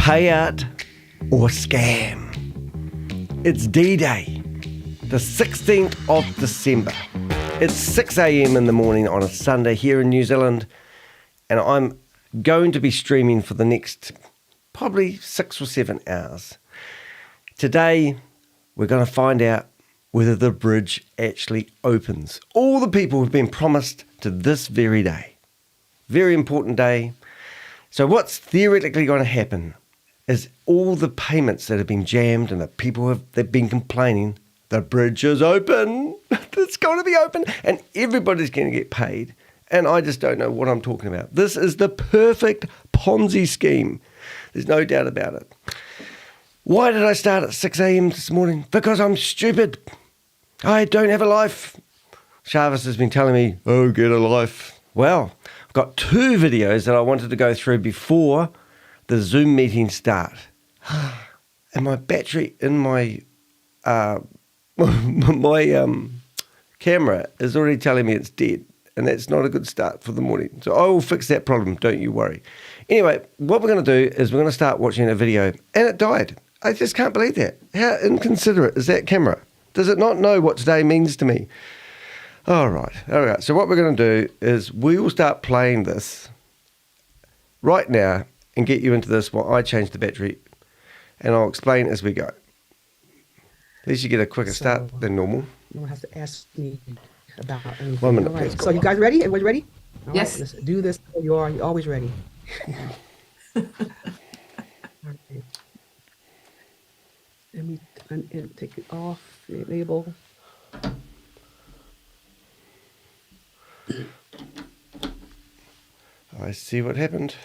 Payout or scam? It's D-Day, the 16th of December. It's 6 a.m. in the morning on a Sunday here in New Zealand, and I'm going to be streaming for the next probably 6 or 7 hours. Today, we're going to find out whether the bridge actually opens. All the people have been promised to this very day. Very important day. So what's theoretically going to happen is all the payments that have been jammed and the people they've been complaining, the bridge is open, it's going to be open, and everybody's going to get paid. And I just don't know what I'm talking about. This is the perfect Ponzi scheme. There's no doubt about it. Why did I start at 6 a.m. this morning? Because I'm stupid. I don't have a life. Shaz has been telling me, oh, get a life. Well, I've got 2 videos that I wanted to go through before the Zoom meeting start. And my battery in my camera is already telling me it's dead. And that's not a good start for the morning. So I will fix that problem, don't you worry. Anyway, what we're going to do is we're going to start watching a video, and it died. I just can't believe that. How inconsiderate is that camera? Does it not know what today means to me? All right. So what we're going to do is we will start playing this right now and get you into this while I change the battery, and I'll explain as we go. At least you get a quicker start than normal. No one has to ask me about anything. 1 minute, All right. please. So you guys ready? Everybody ready? All Yes. Right, let's do this. You are. You're always ready. All right. Let me take it off. Label. I see what happened.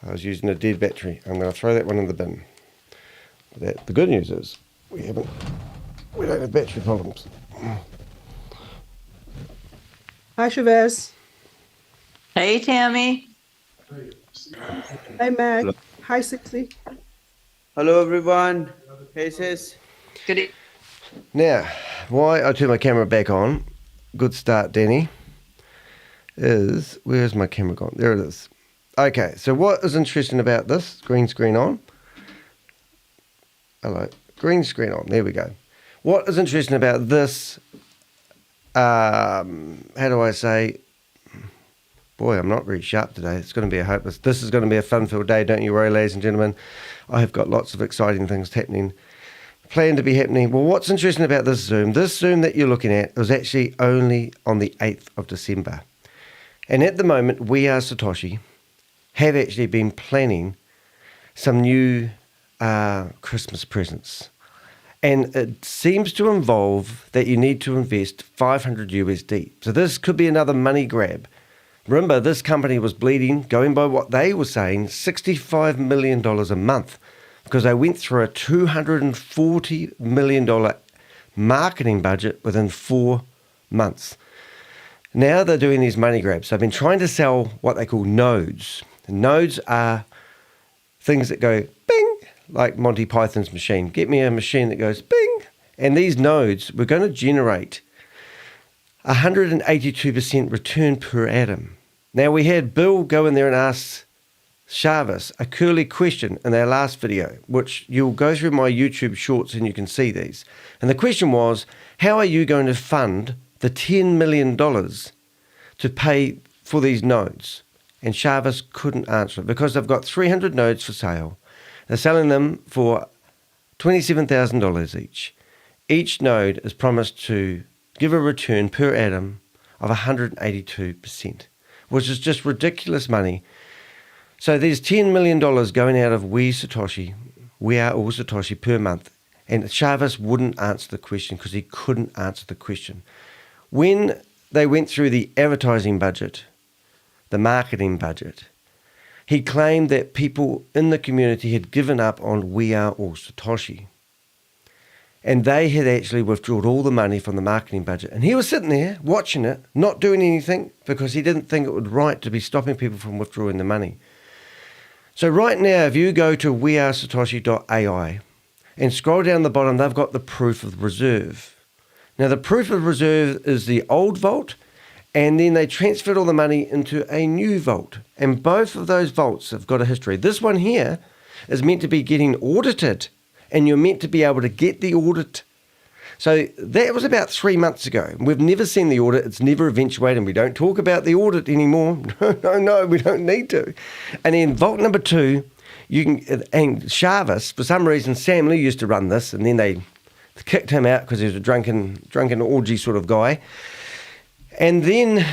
I was using a dead battery. I'm going to throw that one in the bin. The good news is we don't have battery problems. Hi, Chavez. Hey, Tammy. Hey, Mag. Hi, 60. Hello everyone. Hey sis. Good evening. Now, why I turn my camera back on, good start, Danny, is, where's my camera gone? There it is. Okay, so what is interesting about this? Green screen on. Hello. Green screen on. There we go. What is interesting about this, how do I say, boy, I'm not very sharp today. It's going to be this is going to be a fun-filled day, don't you worry, ladies and gentlemen. I have got lots of exciting things planned to be happening. Well, what's interesting about this Zoom that you're looking at was actually only on the 8th of December. And at the moment, We Are Satoshi have actually been planning some new Christmas presents. And it seems to involve that you need to invest 500 USD. So this could be another money grab. Remember, this company was bleeding, going by what they were saying, $65 million a month, because they went through a $240 million marketing budget within 4 months. Now they're doing these money grabs. They've been trying to sell what they call nodes. And nodes are things that go bing, like Monty Python's machine. Get me a machine that goes bing. And these nodes, we're going to generate 182% return per atom. Now, we had Bill go in there and ask Shaz a curly question in their last video, which you'll go through my YouTube shorts and you can see these. And the question was, how are you going to fund the $10 million to pay for these nodes? And Shaz couldn't answer it because they've got 300 nodes for sale. They're selling them for $27,000 each. Each node is promised to give a return per atom of 182%, which is just ridiculous money. So there's $10 million going out of We Are All Satoshi per month. And Shaz wouldn't answer the question because he couldn't answer the question. When they went through the advertising budget, the marketing budget, he claimed that people in the community had given up on We Are All Satoshi. And they had actually withdrawn all the money from the marketing budget. And he was sitting there watching it, not doing anything, because he didn't think it was right to be stopping people from withdrawing the money. So right now, if you go to wearesatoshi.ai and scroll down the bottom, they've got the proof of reserve. Now, the proof of reserve is the old vault, and then they transferred all the money into a new vault. And both of those vaults have got a history. This one here is meant to be getting audited, and you're meant to be able to get the audit. So that was about 3 months ago. We've never seen the audit. It's never eventuated, and we don't talk about the audit anymore. No, we don't need to. And then vault number 2, and Shavis, for some reason, Sam Lee used to run this, and then they kicked him out because he was a drunken orgy sort of guy. And then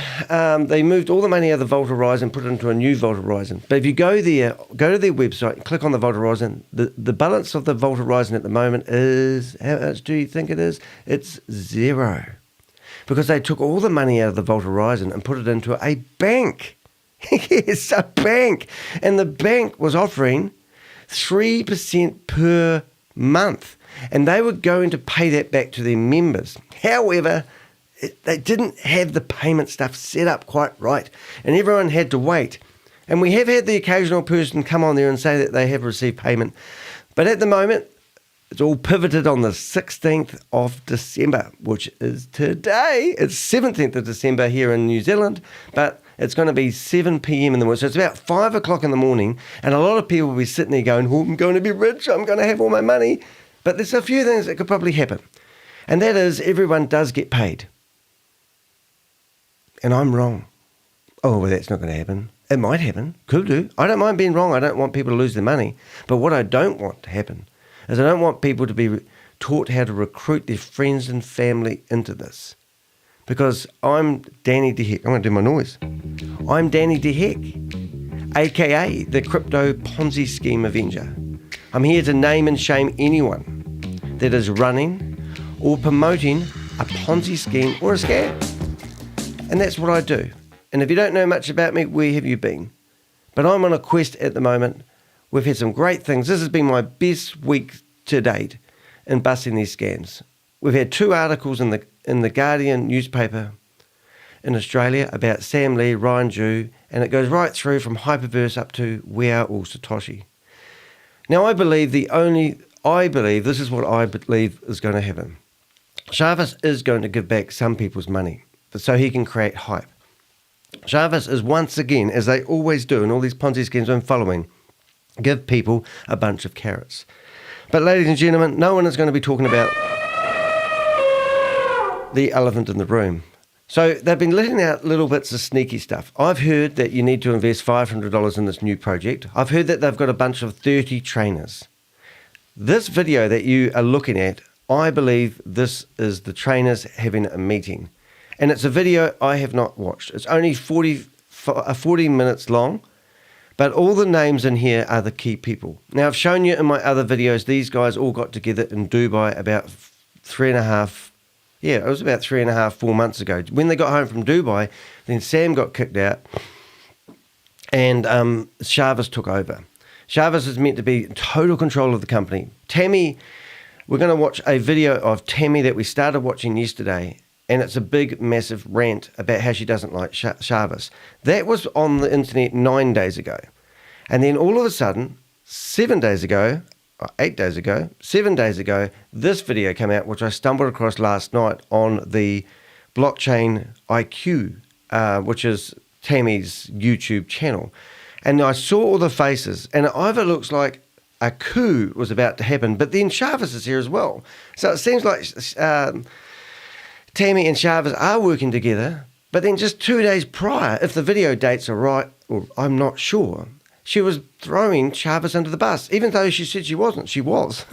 they moved all the money out of the Vault Horizon, put it into a new Vault Horizon. But if you go there, go to their website, click on the Vault Horizon, the balance of the Vault Horizon at the moment is, how much do you think it is? It's 0. Because they took all the money out of the Vault Horizon and put it into a bank. Yes, a bank. And the bank was offering 3% per month. And they were going to pay that back to their members. However, they didn't have the payment stuff set up quite right, and everyone had to wait. And we have had the occasional person come on there and say that they have received payment. But at the moment, it's all pivoted on the 16th of December, which is today. It's 17th of December here in New Zealand, but it's going to be 7 p.m. in the morning. So it's about 5 o'clock in the morning, and a lot of people will be sitting there going, oh, I'm going to be rich, I'm going to have all my money. But there's a few things that could probably happen. And that is, everyone does get paid. And I'm wrong. Oh, well, that's not going to happen. It might happen. Could do. I don't mind being wrong. I don't want people to lose their money. But what I don't want to happen is I don't want people to be taught how to recruit their friends and family into this. Because I'm Danny DeHeck. I'm going to do my noise. I'm Danny DeHeck, a.k.a. the Crypto Ponzi Scheme Avenger. I'm here to name and shame anyone that is running or promoting a Ponzi scheme or a scam. And that's what I do. And if you don't know much about me, where have you been? But I'm on a quest at the moment. We've had some great things. This has been my best week to date in busting these scams. We've had 2 articles in the Guardian newspaper in Australia about Sam Lee, Ryan Jew, and it goes right through from HyperVerse up to We Are All Satoshi. Now I believe this is what I believe is going to happen. Shavis is going to give back some people's money, so he can create hype. Shavis is once again, as they always do in all these Ponzi schemes I'm following, give people a bunch of carrots. But ladies and gentlemen, no one is going to be talking about the elephant in the room. So they've been letting out little bits of sneaky stuff. I've heard that you need to invest $500 in this new project. I've heard that they've got a bunch of 30 trainers. This video that you are looking at, I believe this is the trainers having a meeting. And it's a video I have not watched. It's only 40 minutes long, but all the names in here are the key people. Now, I've shown you in my other videos, these guys all got together in Dubai about 4 months ago. When they got home from Dubai, then Sam got kicked out and Shavis took over. Shavis is meant to be in total control of the company. Tammy, we're going to watch a video of Tammy that we started watching yesterday. And it's a big, massive rant about how she doesn't like Shavis. That was on the internet 9 days ago. And then all of a sudden, 7 days ago, this video came out, which I stumbled across last night on the Blockchain IQ, which is Tammy's YouTube channel. And I saw all the faces, and it either looks like a coup was about to happen, but then Shavis is here as well. So it seems like Tammy and Shavis are working together, but then just 2 days prior, if the video dates are right, or I'm not sure, she was throwing Shavis under the bus, even though she said she wasn't. She was.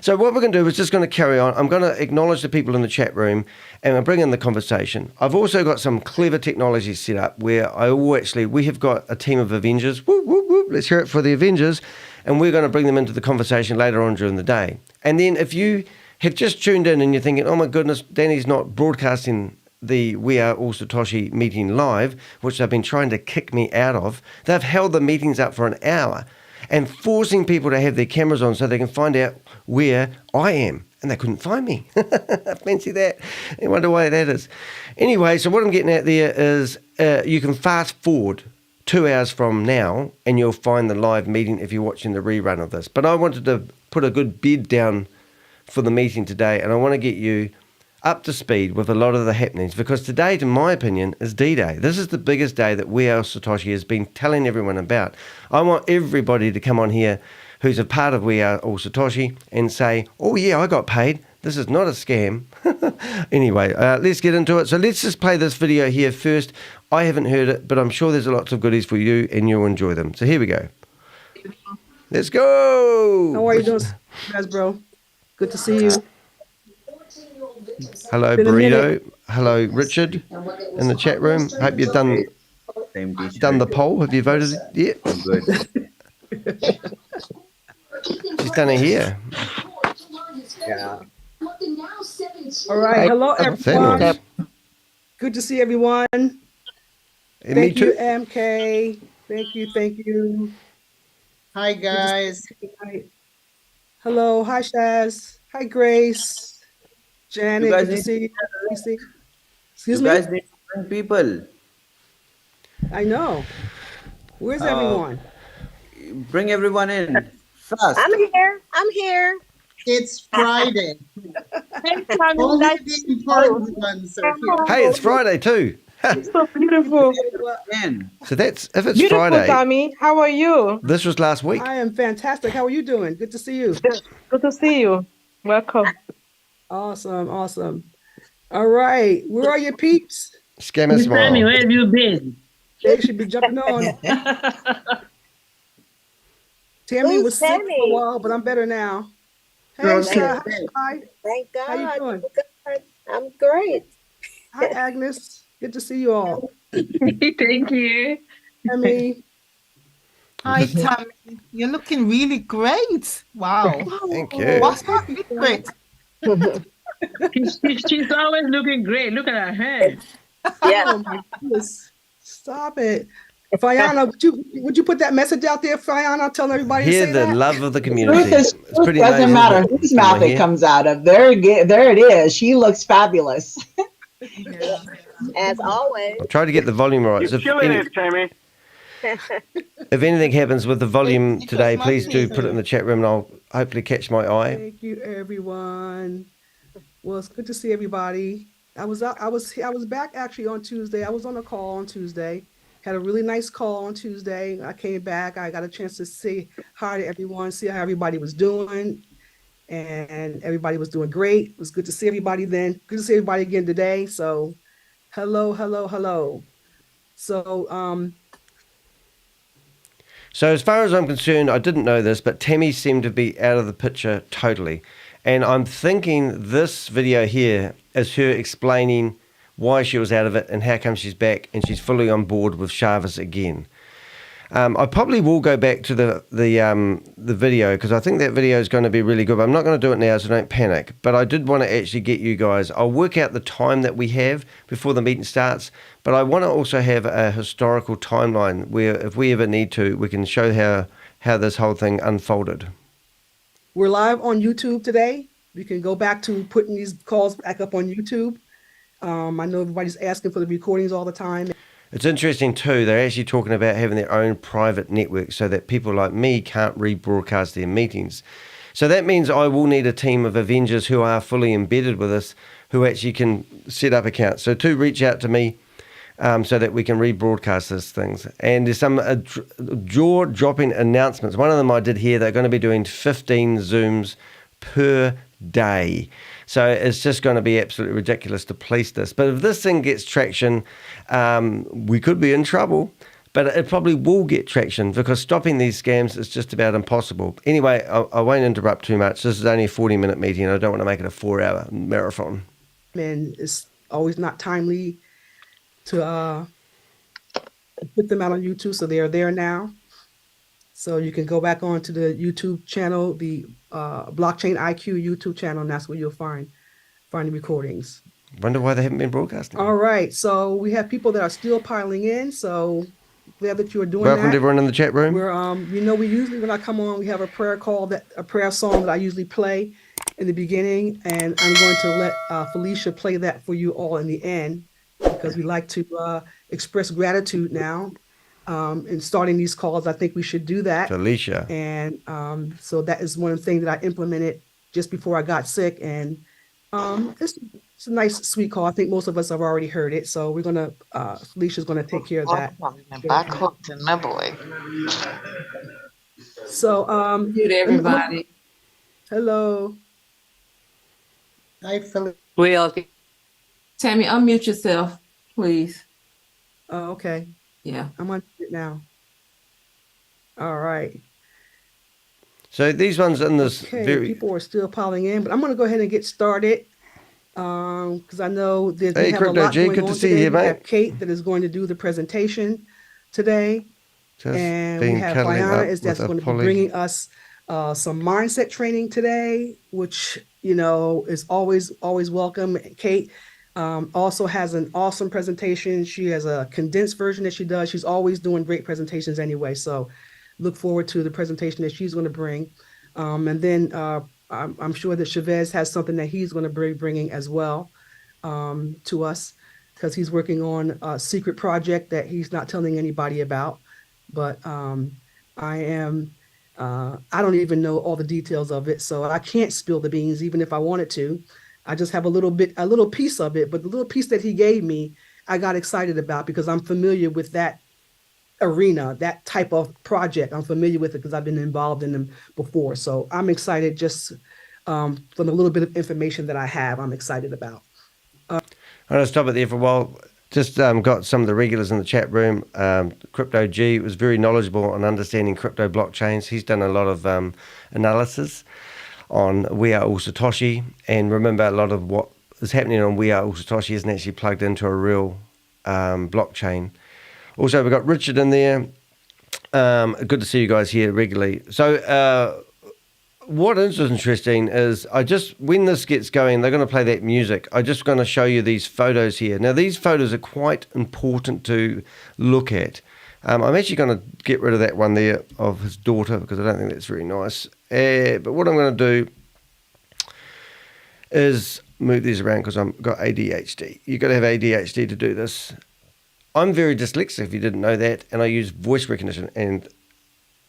So what we're going to do is just going to carry on. I'm going to acknowledge the people in the chat room and I'll bring in the conversation. I've also got some clever technology set up where we have got a team of Avengers. Whoop, whoop, whoop. Let's hear it for the Avengers. And we're going to bring them into the conversation later on during the day. And then if you have just tuned in and you're thinking, oh my goodness, Danny's not broadcasting the We Are All Satoshi meeting live, which they've been trying to kick me out of. They've held the meetings up for an hour and forcing people to have their cameras on so they can find out where I am. And they couldn't find me. Fancy that. I wonder why that is. Anyway, so what I'm getting at there is you can fast forward 2 hours from now and you'll find the live meeting if you're watching the rerun of this. But I wanted to put a good bid down for the meeting today, and I want to get you up to speed with a lot of the happenings, because today, in my opinion, is D-Day. This is the biggest day that We Are Satoshi has been telling everyone about. I want everybody to come on here who's a part of We Are All Satoshi, and say, oh yeah, I got paid. This is not a scam. Anyway, let's get into it. So let's just play this video here first. I haven't heard it, but I'm sure there's lots of goodies for you and you'll enjoy them. So here we go. Let's go. How are you doing, guys, bro? Good to see you. Hello, Been a Burrito. minute. Hello, Richard, in the chat room. Hope you've done the poll. Have you voted yet? I'm good. She's done it here. Yeah. All right. Hello, everyone. Thanos. Good to see everyone. And me Thank you, too. MK. Thank you. Thank you. Hi guys. Hello. Hi, Shaz. Hi, Grace. Janet. guys Good to see you. Excuse You me. guys need to bring people. I know. Where's everyone? Bring everyone in fast. I'm here. It's Friday. Hey, Tommy, Only nice the important ones are here. Hey, it's Friday too. so beautiful. In. So that's, if it's Beautiful, Friday, Tommy. How are you? this was last week. I am fantastic. How are you doing? Good to see you. Good to see you. Welcome. Awesome. Awesome. All right. Where are your peeps? Scam and Sammy, smile. where have you been? They should be jumping on. Tammy Who's was sick for Tammy? a while, but I'm better now. Hey, Girl, Shaz. hey. Hi. Thank God. How you doing? Good. I'm great. Hi, Agnes. Good to see you all. Thank you. Tammy. Hi Tommy. You're looking really great. Wow. Thank you. What's that secret? She's always looking great. Look at her hair. Yeah. Oh my goodness. Stop it. Fiona, would you put that message out there, Fiona, telling everybody to Hear say the that? love of the community. Truth is, It's pretty doesn't amazing, matter isn't it? whose mouth it Here. comes out of. There it is. She looks fabulous. Yeah. As always. I'll try to get the volume right. You're So killing it, Tammy. if anything happens with the volume It today, was please do lovely. put it in the chat room and I'll hopefully catch my eye. Thank you, everyone. Well, it's good to see everybody. I was back actually on Tuesday. I was on a call on Tuesday. Had a really nice call on Tuesday. I came back. I got a chance to say hi to everyone, see how everybody was doing. And everybody was doing great. It was good to see everybody then. Good to see everybody again today. So hello, hello, hello. So So as far as I'm concerned, I didn't know this, but Tammy seemed to be out of the picture totally. And I'm thinking this video here is her explaining why she was out of it and how come she's back and she's fully on board with Shavis again. I probably will go back to the video because I think that video is going to be really good. But I'm not going to do it now, so don't panic. But I did want to actually get you guys. I'll work out the time that we have before the meeting starts. But I want to also have a historical timeline where if we ever need to, we can show how this whole thing unfolded. we're live on YouTube today. We can go back to putting these calls back up on YouTube. I know everybody's asking for the recordings all the time. It's interesting too, they're actually talking about having their own private network so that people like me can't rebroadcast their meetings. So that means I will need a team of Avengers who are fully embedded with us, who actually can set up accounts. So to reach out to me so that we can rebroadcast these things. And there's some jaw-dropping announcements. One of them I did here, they're going to be doing 15 Zooms per day. So it's just going to be absolutely ridiculous to police this. But if this thing gets traction, we could be in trouble. But it probably will get traction because stopping these scams is just about impossible. Anyway, I won't interrupt too much. This is only a 40-minute meeting. I don't want to make it a 4-hour marathon. And it's always not timely to put them out on YouTube. So they are there now. So you can go back onto the YouTube channel, the Blockchain IQ YouTube channel, and that's where you'll find the recordings. Wonder why they haven't been broadcasting. All right. So we have people that are still piling in. So glad that you are doing Welcome that. to everyone in the chat room. We're we usually when I come on, we have a prayer call, a prayer song that I usually play in the beginning, and I'm going to let Felicia play that for you all in the end because we like to express gratitude now. In starting these calls, I think we should do that. Felicia. And so that is one of the things that I implemented just before I got sick, and it's a nice, sweet call. I think most of us have already heard it, so we're gonna Felicia's gonna take care of that. Back hooked in my boy. So, Mute everybody. hello. Hi, Philip. Well, Tammy, unmute yourself, please. Oh, okay. Yeah. I'm on it now. All right. So these ones in this Okay, people are still piling in, but I'm going to go ahead and get started because I know that we Hey, have a Crypto lot G, going good on to see today. you, We mate. have Kate that is going to do the presentation today, Just and we been have cuddling Fiona up is that's with a going to be Polly. bringing us some mindset training today, which is always welcome. Kate also has an awesome presentation. She has a condensed version that she does. She's always doing great presentations anyway, so look forward to the presentation that she's going to bring. And then I'm sure that Chavez has something that he's going to be bringing as well to us because he's working on a secret project that he's not telling anybody about. But I don't even know all the details of it, so I can't spill the beans even if I wanted to. I just have a little piece of it, but the little piece that he gave me, I got excited about because I'm familiar with that arena, that type of project. I'm familiar with it because I've been involved in them before. So I'm excited just from the little bit of information that I have, I'm excited about. I'm going to stop it there for a while. Just got some of the regulars in the chat room. Crypto G was very knowledgeable on understanding crypto blockchains. He's done a lot of analysis on We Are All Satoshi. And remember, a lot of what is happening on We Are All Satoshi isn't actually plugged into a real blockchain. Also, we've got Richard in there. Good to see you guys here regularly. So what is interesting is when this gets going, they're going to play that music. I'm just going to show you these photos here. Now, these photos are quite important to look at. I'm actually going to get rid of that one there of his daughter because I don't think that's very nice. But what I'm going to do is move these around because I've got ADHD. You've got to have ADHD to do this. I'm very dyslexic, if you didn't know that, and I use voice recognition. And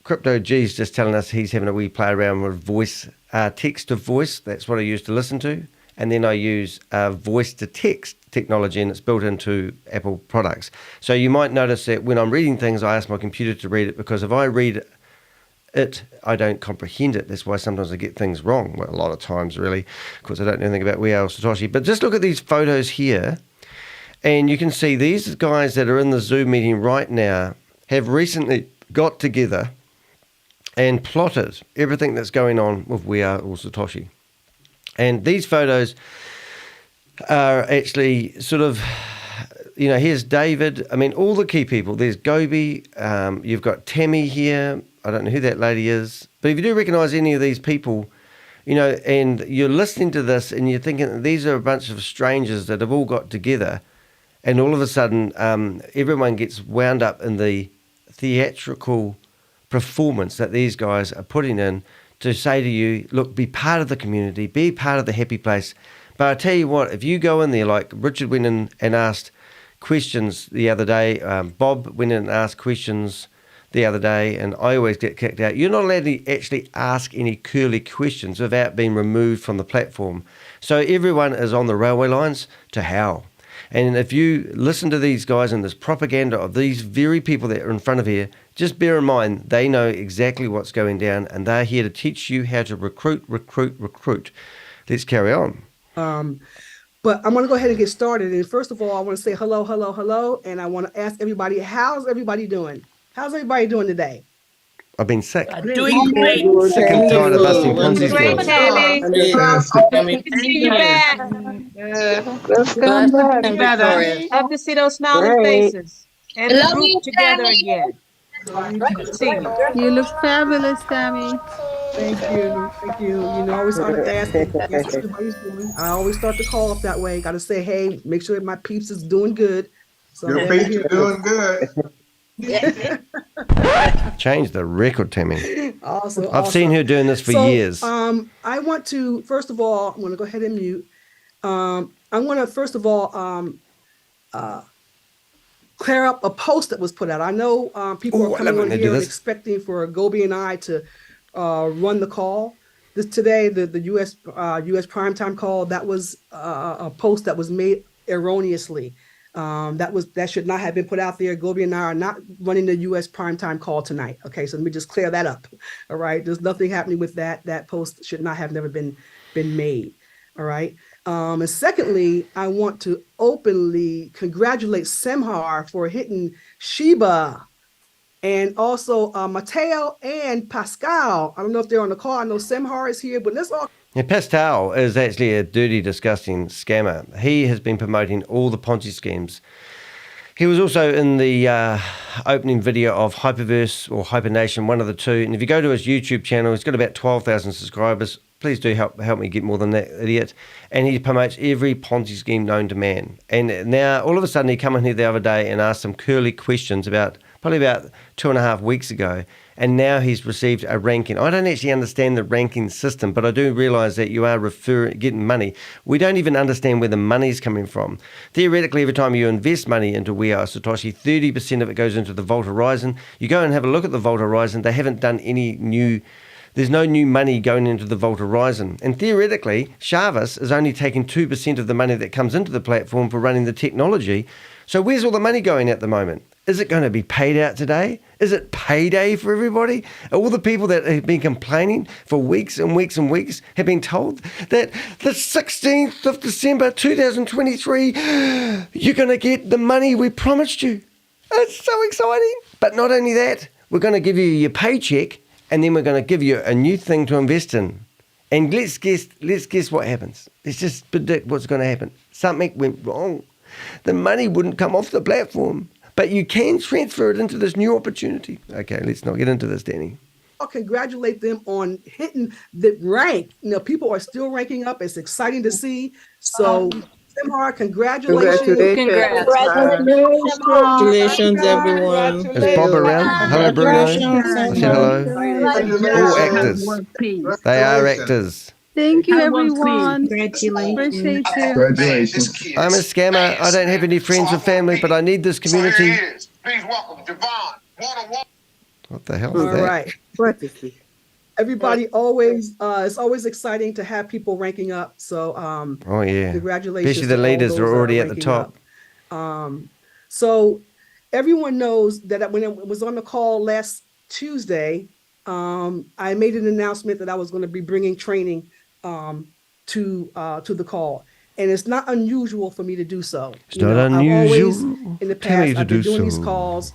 Crypto G's just telling us he's having a wee play around with voice, text to voice. That's what I use to listen to. And then I use voice to text technology, and it's built into Apple products. So you might notice that when I'm reading things, I ask my computer to read it because if I read it, I don't comprehend it. That's why sometimes I get things wrong. Well, a lot of times, really, because I don't know anything about We Are Satoshi. But just look at these photos here. And you can see these guys that are in the Zoom meeting right now have recently got together and plotted everything that's going on with We Are All Satoshi. And these photos are actually sort of, here's David. I mean, all the key people. There's Gobi. You've got Tammy here. I don't know who that lady is. But if you do recognize any of these people, and you're listening to this and you're thinking that these are a bunch of strangers that have all got together, and all of a sudden, everyone gets wound up in the theatrical performance that these guys are putting in to say to you, look, be part of the community, be part of the happy place. But I tell you what, if you go in there, like Richard went in and asked questions the other day, Bob went in and asked questions the other day, and I always get kicked out. You're not allowed to actually ask any curly questions without being removed from the platform. So everyone is on the railway lines to hell. And if you listen to these guys and this propaganda of these very people that are in front of here, just bear in mind, they know exactly what's going down, and they're here to teach you how to recruit. Let's carry on. But I'm going to go ahead and get started. And first of all, I want to say hello. And I want to ask everybody, how's everybody doing? How's everybody doing today? I've been sick. Doing great. Sick and tired of busting Ponzi Great, schemes. Tammy. Thank Good to see you back. Let's come back. and victorious. Love to see those smiling Great. faces and the group together again. Good to see you. You look fabulous, Tammy. Thank you. I always start to ask yes, everybody's doing. I always start the call up that way. Got to say, hey, make sure my peeps is doing good. So Your peeps are doing good. Change the record, Tammy. Awesome. I've seen her doing this for years. I want to, first of all, I'm going to go ahead and mute. I want to, first of all, clear up a post that was put out. I know people are coming on here expecting for Gobi and I to run the call. Today, the U.S. primetime call, that was a post that was made erroneously. That should not have been put out there. Gobi and I are not running the U.S. primetime call tonight. Okay, so let me just clear that up. All right, there's nothing happening with that. That post should not have never been made. All right. And secondly, I want to openly congratulate Semhar for hitting Sheba, and also Mateo and Pascal. I don't know if they're on the call. I know Semhar is here, but let's all. Yeah, Pascal is actually a dirty, disgusting scammer. He has been promoting all the Ponzi schemes. He was also in the opening video of HyperVerse or HyperNation, one of the two. And if you go to his YouTube channel, he's got about 12,000 subscribers. Please do help me get more than that, idiot. And he promotes every Ponzi scheme known to man. And now, all of a sudden, he came in here the other day and asked some curly questions probably about 2.5 weeks ago. And now he's received a ranking. I don't actually understand the ranking system, but I do realise that you are getting money. We don't even understand where the money's coming from. Theoretically, every time you invest money into WAAS Satoshi, 30% of it goes into the Vault Horizon. You go and have a look at the Vault Horizon. They haven't done there's no new money going into the Vault Horizon. And theoretically, Shaz is only taking 2% of the money that comes into the platform for running the technology. So where's all the money going at the moment? Is it going to be paid out today? Is it payday for everybody? All the people that have been complaining for weeks and weeks and weeks have been told that the 16th of December 2023, you're going to get the money we promised you. It's so exciting. But not only that, we're going to give you your paycheck and then we're going to give you a new thing to invest in. And let's guess what happens. Let's just predict what's going to happen. Something went wrong. The money wouldn't come off the platform. But you can transfer it into this new opportunity. Okay, let's not get into this, Danny. I'll congratulate them on hitting the rank. People are still ranking up. It's exciting to see. So, Semhar, congratulations. Congratulations, everyone. Is Bob around? Hello, Bruno. I said hello. All actors. They are actors. Thank you, everyone. Appreciate you. Congratulations. I'm a scammer. I don't have any friends or family, but I need this community. Please welcome Devon. What the hell All is that? right. Everybody it's always exciting to have people ranking up. So, Oh, yeah. congratulations. Especially the to all leaders those are that already at the ranking top. up. So everyone knows that when it was on the call last Tuesday, I made an announcement that I was going to be bringing training to the call, and it's not unusual for me to do so. It's not unusual. I've always, in the Tell me past, to I've been do doing these so. calls,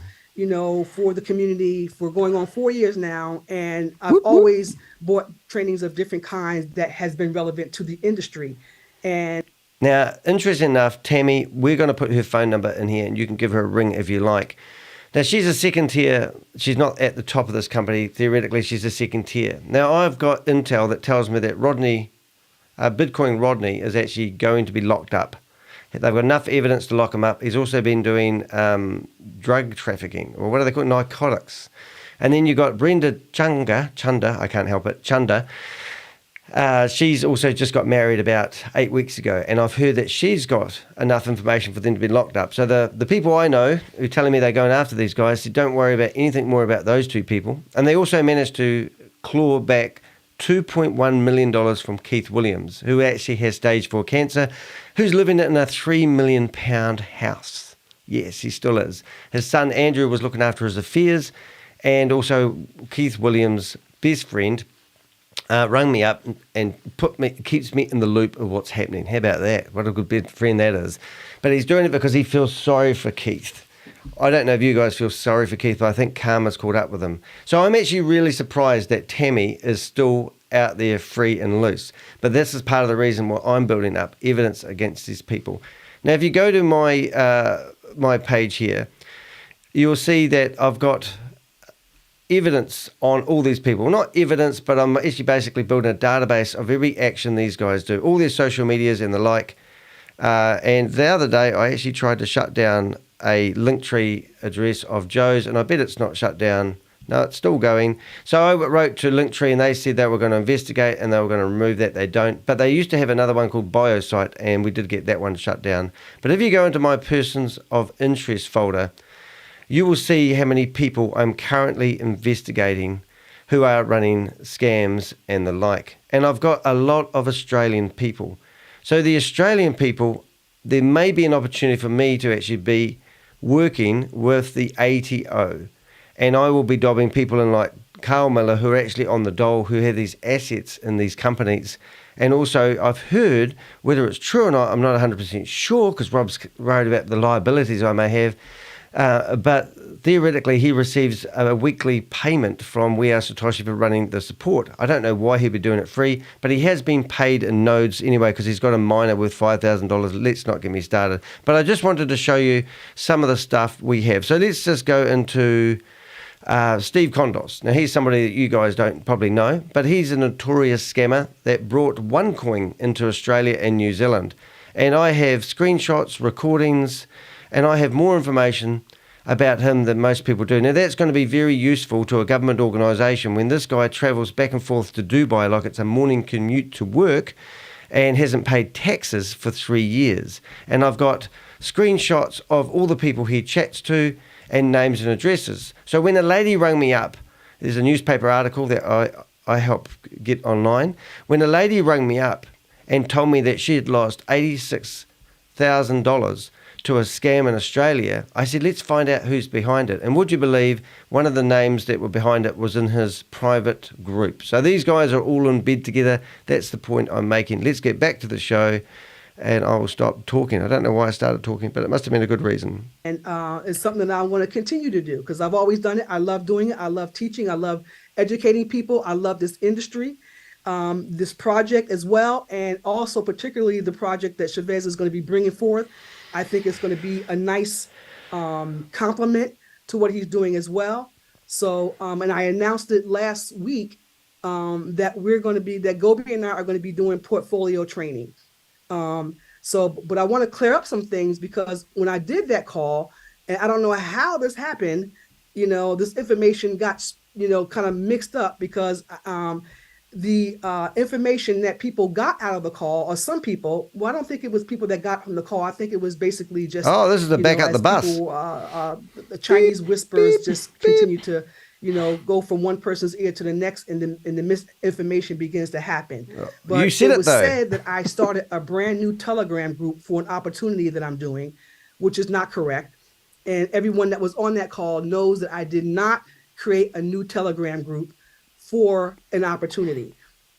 for the community for going on 4 years now, and I've always bought trainings of different kinds that has been relevant to the industry. And Now, interesting enough, Tammy, we're going to put her phone number in here, and you can give her a ring if you like. Now, she's a second tier. She's not at the top of this company. Theoretically, she's a second tier. Now, I've got intel that tells me that Bitcoin Rodney is actually going to be locked up. They've got enough evidence to lock him up. He's also been doing drug trafficking, or what do they call it? Narcotics. And then you got Brenda Chunda, I can't help it, Chunda. She's also just got married about 8 weeks ago, and I've heard that she's got enough information for them to be locked up. So the people I know who are telling me they're going after these guys, don't worry about anything more about those two people. And they also managed to claw back $2.1 million from Keith Williams, who actually has stage 4 cancer, who's living in a £3 million house. Yes, he still is. His son Andrew was looking after his affairs, and also Keith Williams' best friend rang me up and keeps me in the loop of what's happening. How about that? What a good best friend that is. But he's doing it because he feels sorry for Keith. I don't know if you guys feel sorry for Keith, but I think karma's caught up with him. So I'm actually really surprised that Tammy is still out there free and loose. But this is part of the reason why I'm building up evidence against these people. Now, if you go to my page here, you'll see that I've got evidence on all these people. Not evidence, but I'm actually basically building a database of every action these guys do, all their social medias and the like. And the other day, I actually tried to shut down a Linktree address of Joe's, and I bet it's not shut down. No, it's still going. So I wrote to Linktree, and they said they were going to investigate and they were going to remove that. They don't. But they used to have another one called BioSite, and we did get that one shut down. But if you go into my persons of interest folder, you will see how many people I'm currently investigating who are running scams and the like. And I've got a lot of Australian people. So the Australian people there may be an opportunity for me to actually be working with the ATO, and I will be dobbing people in like Carl Miller who are actually on the dole, who have these assets in these companies. And also I've heard, whether it's true or not, I'm not 100% sure because Rob's worried about the liabilities I may have, but theoretically he receives a weekly payment from We Are Satoshi for running the support. I don't know why he'd be doing it free, but he has been paid in nodes anyway because he's got a miner worth $5,000. Let's not get me started. But I just wanted to show you some of the stuff we have. So let's just go into Steve Kondos. Now, he's somebody that you guys don't probably know, but he's a notorious scammer that brought OneCoin into Australia and New Zealand. And I have screenshots, recordings, and I have more information about him than most people do. Now, that's going to be very useful to a government organisation when this guy travels back and forth to Dubai like it's a morning commute to work and hasn't paid taxes for 3 years. And I've got screenshots of all the people he chats to and names and addresses. So when a lady rang me up, there's a newspaper article that I help get online. When a lady rang me up and told me that she had lost $86,000 to a scam in Australia, I said, let's find out who's behind it. And would you believe one of the names that were behind it was in his private group. So these guys are all in bed together. That's the point I'm making. Let's get back to the show. And I will stop talking. I don't know why I started talking, but it must have been a good reason. And it's something that I want to continue to do because I've always done it. I love doing it. I love teaching. I love educating people. I love this industry, this project as well. And also particularly the project that Chavez is going to be bringing forth. I think it's going to be a nice complement to what he's doing as well. So, and I announced it last week that that Gobi and I are going to be doing portfolio training. But I want to clear up some things because when I did that call, and I don't know how this happened, this information got, kind of mixed up because the information that people got out of the call, or some people, well, I don't think it was people that got from the call. I think it was basically just, this is the back up the bus. People, the Chinese whispers just continue to, go from one person's ear to the next, and the misinformation begins to happen. But you said it was though. said that I started a brand new Telegram group for an opportunity that I'm doing, which is not correct. And everyone that was on that call knows that I did not create a new Telegram group for an opportunity.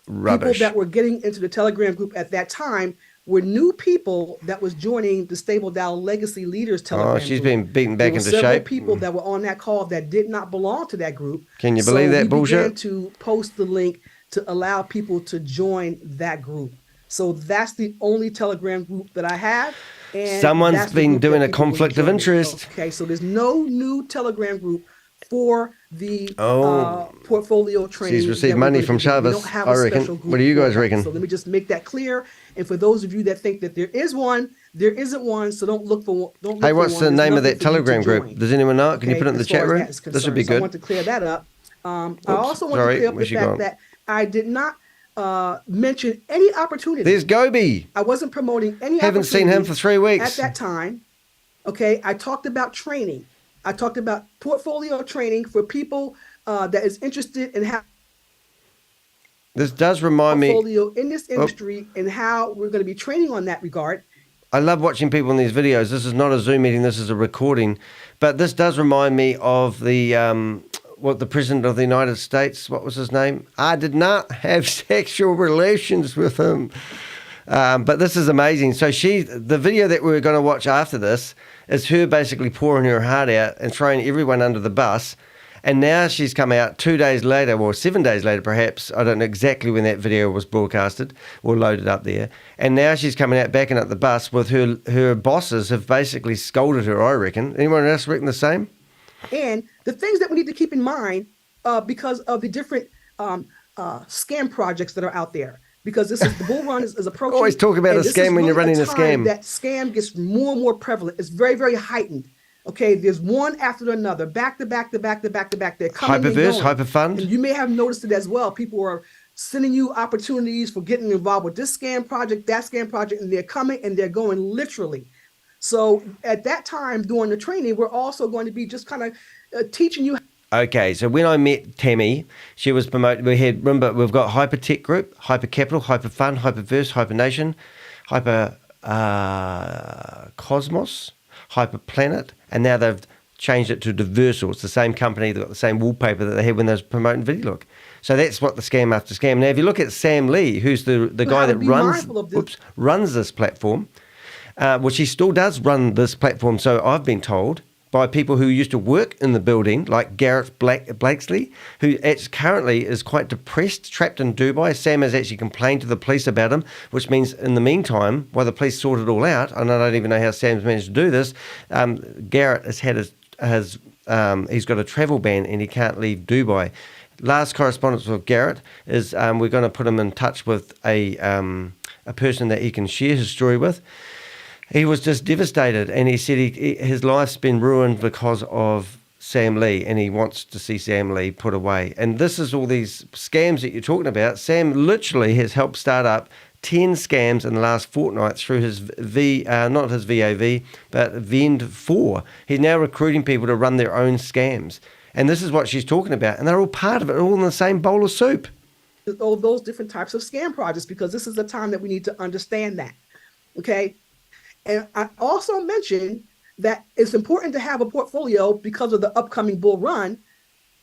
Rubbish. People that were getting into the Telegram group at that time were new people that was joining the Stable DAO Legacy Leaders Telegram she's group. been beaten back into several shape. people that were on that call that did not belong to that group. Can you believe that we bullshit? began to post the link to allow people to join that group. So that's the only Telegram group that I have. And Someone's that's the been group doing that a people will conflict of join. interest. Okay, so there's no new Telegram group for the portfolio training. She's received money from Chavez, I reckon. What do you guys reckon? So let me just make that clear. And for those of you that think that there is one, there isn't one. So don't look for one. Hey, what's the name of that Telegram group? Does anyone know? Can you put it in the chat room? This would be good. I want to clear that up. I also want to clear up the fact that I did not mention any opportunity. There's Gobi. I wasn't promoting any. Haven't seen him for 3 weeks. At that time, okay, I talked about training. I talked about portfolio training for people that is interested in how this does remind me portfolio in this industry and how we're going to be training on that regard. I love watching people in these videos. This is not a Zoom meeting. This is a recording, but this does remind me of the the President of the United States. What was his name? I did not have sexual relations with him. But this is amazing. So the video that we're going to watch after this is her basically pouring her heart out and throwing everyone under the bus. And now she's come out 2 days later, or 7 days later perhaps. I don't know exactly when that video was broadcasted or loaded up there. And now she's coming out backing up the bus with her bosses have basically scolded her, I reckon. Anyone else reckon the same? And the things that we need to keep in mind because of the different scam projects that are out there. Because the bull run is approaching. Always talk about a scam when you're running a scam. That scam gets more and more prevalent. It's very, very heightened. Okay, there's one after another, back to back to back to back to back. They're coming HyperVerse, HyperFund. And you may have noticed it as well. People are sending you opportunities for getting involved with this scam project, that scam project, and they're coming and they're going literally. So at that time during the training, we're also going to be just kind of teaching you. Okay, so when I met Tammy, she was promoted. Remember, we've got Hypertech Group, Hyper Capital, Hyper Fund, HyperVerse, Hyper Nation, Hyper Cosmos, Hyperplanet, and now they've changed it to DAOVersal. It's the same company. They've got the same wallpaper that they had when they was promoting VideoLook. So that's what the scam after scam. Now, if you look at Sam Lee, who's the guy that runs this platform, which he still does run this platform, so I've been told, by people who used to work in the building, like Garrett Blakeslee, who currently is quite depressed, trapped in Dubai. Sam has actually complained to the police about him, which means in the meantime, while the police sort it all out, and I don't even know how Sam's managed to do this, Garrett has had he's got a travel ban and he can't leave Dubai. Last correspondence with Garrett is we're going to put him in touch with a person that he can share his story with. He was just devastated, and he said his life's been ruined because of Sam Lee, and he wants to see Sam Lee put away. And this is all these scams that you're talking about. Sam literally has helped start up 10 scams in the last fortnight through his not his VAV, but Vend4. He's now recruiting people to run their own scams. And this is what she's talking about. And they're all part of it, all in the same bowl of soup. All those different types of scam projects, because this is the time that we need to understand that. Okay. And I also mentioned that it's important to have a portfolio because of the upcoming bull run.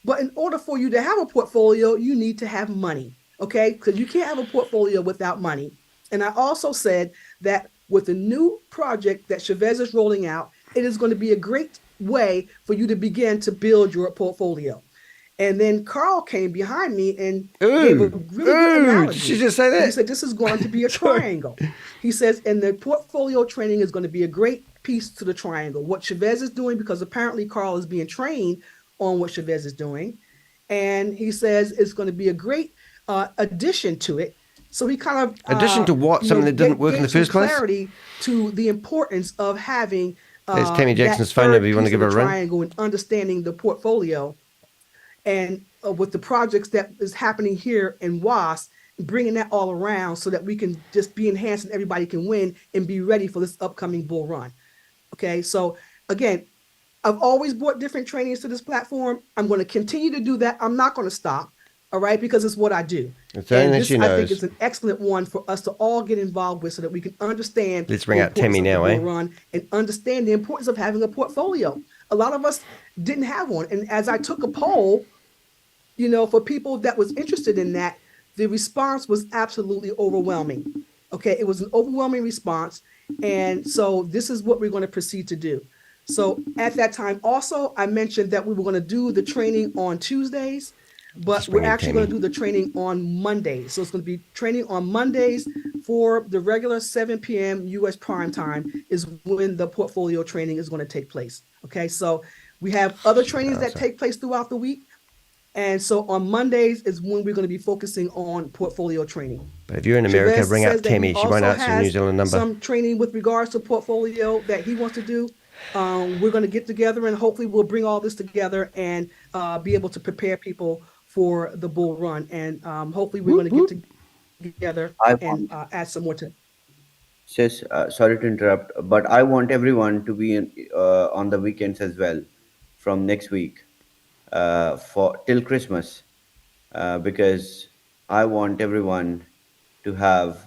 But in order for you to have a portfolio, you need to have money. Okay. Because you can't have a portfolio without money. And I also said that with the new project that Chavez is rolling out, it is going to be a great way for you to begin to build your portfolio. And then Carl came behind me and gave a really good analogy. Did you just say that? He said, this is going to be a triangle. He says, and the portfolio training is going to be a great piece to the triangle. What Chavez is doing, because apparently Carl is being trained on what Chavez is doing. And he says it's going to be a great addition to it. So he kind of... addition to what? Something that didn't work in the first place? Clarity to the importance of having... There's Tammy Jackson's phone number. You want to give her a ring? Triangle and understanding the portfolio. And with the projects that is happening here in WAAS, bringing that all around so that we can just be enhanced and everybody can win and be ready for this upcoming bull run. Okay, so again, I've always brought different trainings to this platform. I'm going to continue to do that. I'm not going to stop, all right, because it's what I do. It's and this, I think it's an excellent one for us to all get involved with so that we can understand. Let's bring out Tammy now, run and understand the importance of having a portfolio. A lot of us didn't have one. And as I took a poll, for people that was interested in that, the response was absolutely overwhelming. Okay, it was an overwhelming response. And so this is what we're going to proceed to do. So at that time, also, I mentioned that we were going to do the training on Tuesdays, but we're actually going to do the training on Mondays. So it's going to be training on Mondays for the regular 7 p.m. U.S. prime time is when the portfolio training is going to take place. Okay, so we have other trainings that take place throughout the week. And so on Mondays is when we're going to be focusing on portfolio training. But if you're in America, Chavez bring up Tammy. She won't answer the New Zealand number. Some training with regards to portfolio that he wants to do. We're going to get together and hopefully we'll bring all this together and be able to prepare people for the bull run. And hopefully we're going to get together and add some more to. Sis, sorry to interrupt, but I want everyone to be on the weekends as well from next week for till Christmas, because I want everyone to have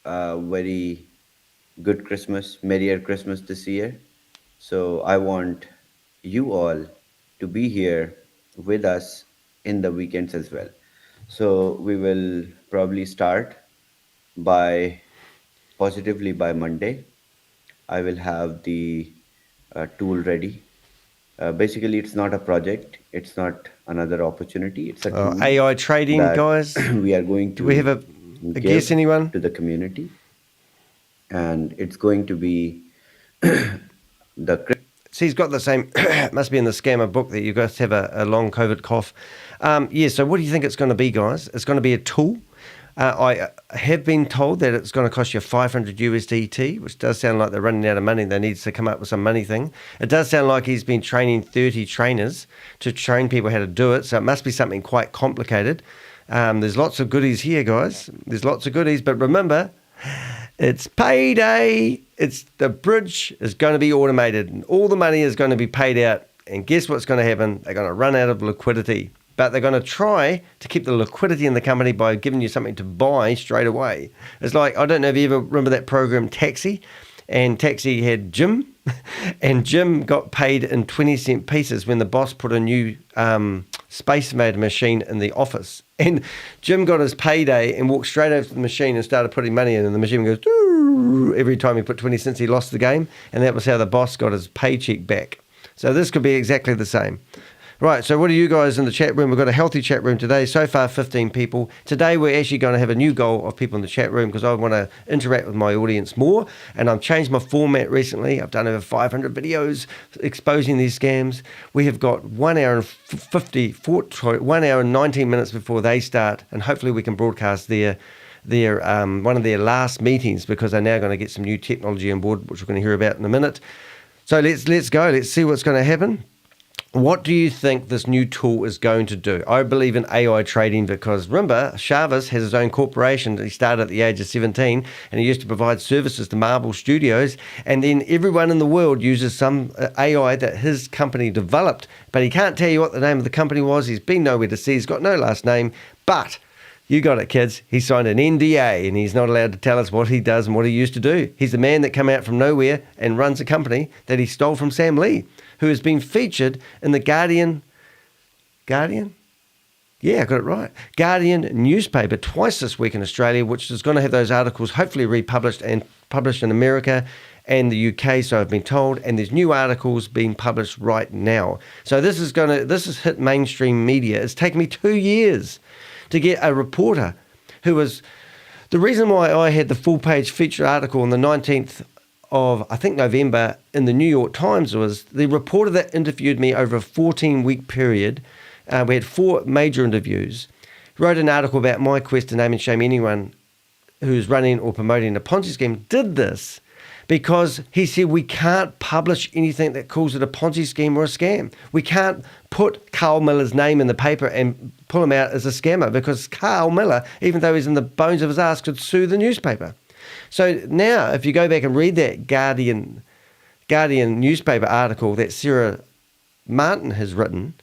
a very good Christmas, merrier Christmas this year. So I want you all to be here with us in the weekends as well. So we will probably start positively by Monday. I will have the tool ready. Basically, it's not a project. It's not another opportunity. It's a tool AI trading, guys. We are going to. Do we have a guess, anyone? To the community. And it's going to be See, he's got the same, must be in the scammer book that you guys have a long COVID cough. So what do you think it's going to be, guys? It's going to be a tool. I have been told that it's going to cost you 500 USDT, which does sound like they're running out of money. They need to come up with some money thing. It does sound like he's been training 30 trainers to train people how to do it. So it must be something quite complicated. There's lots of goodies here, guys. There's lots of goodies. But remember, it's payday. The bridge is going to be automated and all the money is going to be paid out. And guess what's going to happen? They're going to run out of liquidity. but they're going to try to keep the liquidity in the company by giving you something to buy straight away. It's like, I don't know if you ever remember that program Taxi, and Taxi had Jim, and Jim got paid in 20-cent pieces when the boss put a new Space Invader machine in the office. And Jim got his payday and walked straight over to the machine and started putting money in, and the machine goes, doo. Every time he put 20 cents, he lost the game, and that was how the boss got his paycheck back. So this could be exactly the same. Right, so what are you guys in the chat room? We've got a healthy chat room today. So far, 15 people. Today, we're actually going to have a new goal of people in the chat room because I want to interact with my audience more. And I've changed my format recently. I've done over 500 videos exposing these scams. We have got 1 hour and 19 minutes before they start. And hopefully we can broadcast their one of their last meetings because they're now going to get some new technology on board, which we're going to hear about in a minute. So let's go. Let's see what's going to happen. What do you think this new tool is going to do? I believe in AI trading because, remember, Shaz has his own corporation. He started at the age of 17 and he used to provide services to Marvel Studios. And then everyone in the world uses some AI that his company developed. But he can't tell you what the name of the company was. He's been nowhere to see. He's got no last name. But you got it, kids. He signed an NDA and he's not allowed to tell us what he does and what he used to do. He's the man that came out from nowhere and runs a company that he stole from Sam Lee, who has been featured in the Guardian? Yeah, I got it right. Guardian newspaper twice this week in Australia, which is going to have those articles hopefully republished and published in America and the UK, so I've been told, and there's new articles being published right now. So this has hit mainstream media. It's taken me 2 years to get a reporter who was... The reason why I had the full-page feature article on the 19th of, I think, November in the New York Times was the reporter that interviewed me over a 14-week period. We had 4 major interviews. Wrote an article about my quest to name and shame anyone who's running or promoting a Ponzi scheme. Did this because he said we can't publish anything that calls it a Ponzi scheme or a scam. We can't put Carl Millar's name in the paper and pull him out as a scammer because Carl Millar, even though he's in the bones of his ass, could sue the newspaper. So now, if you go back and read that Guardian newspaper article that Sarah Martin has written,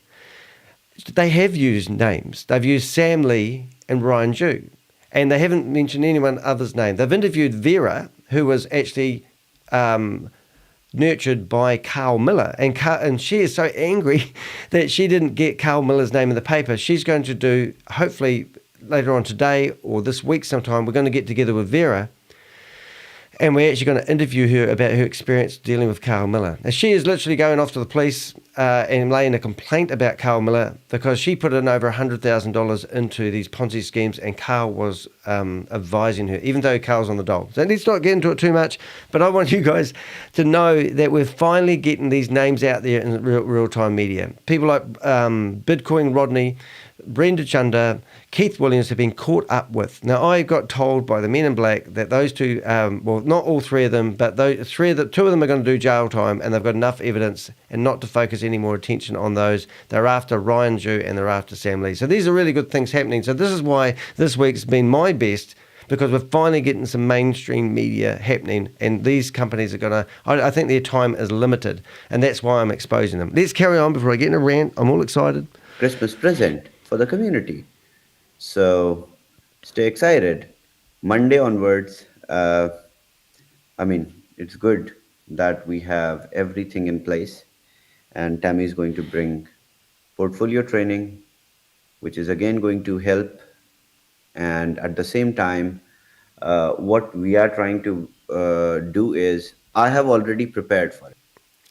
they have used names. They've used Sam Lee and Ryan Jew, and they haven't mentioned anyone other's name. They've interviewed Vera, who was actually nurtured by Carl Millar, and she is so angry that she didn't get Carl Millar's name in the paper. She's going to do, hopefully later on today or this week sometime, we're going to get together with Vera, and we're actually going to interview her about her experience dealing with Carl Millar. Now, she is literally going off to the police and laying a complaint about Carl Millar because she put in over $100,000 into these Ponzi schemes, and Carl was advising her, even though Carl's on the dole. So let's not get into it too much, but I want you guys to know that we're finally getting these names out there in real-time media. People like Bitcoin Rodney, Brenda Chunder, Keith Williams have been caught up with. Now, I got told by the men in black that those two, well, not all 3 of them, but two of them are going to do jail time, and they've got enough evidence and not to focus any more attention on those. They're after Ryan Jew and they're after Sam Lee. So these are really good things happening. So this is why this week's been my best, because we're finally getting some mainstream media happening, and these companies are going to, I think their time is limited, and that's why I'm exposing them. Let's carry on before I get in a rant. I'm all excited. Christmas present for the community. So stay excited. Monday onwards, it's good that we have everything in place, and Tammy is going to bring portfolio training, which is again going to help. And at the same time, what we are trying to do is, I have already prepared for it.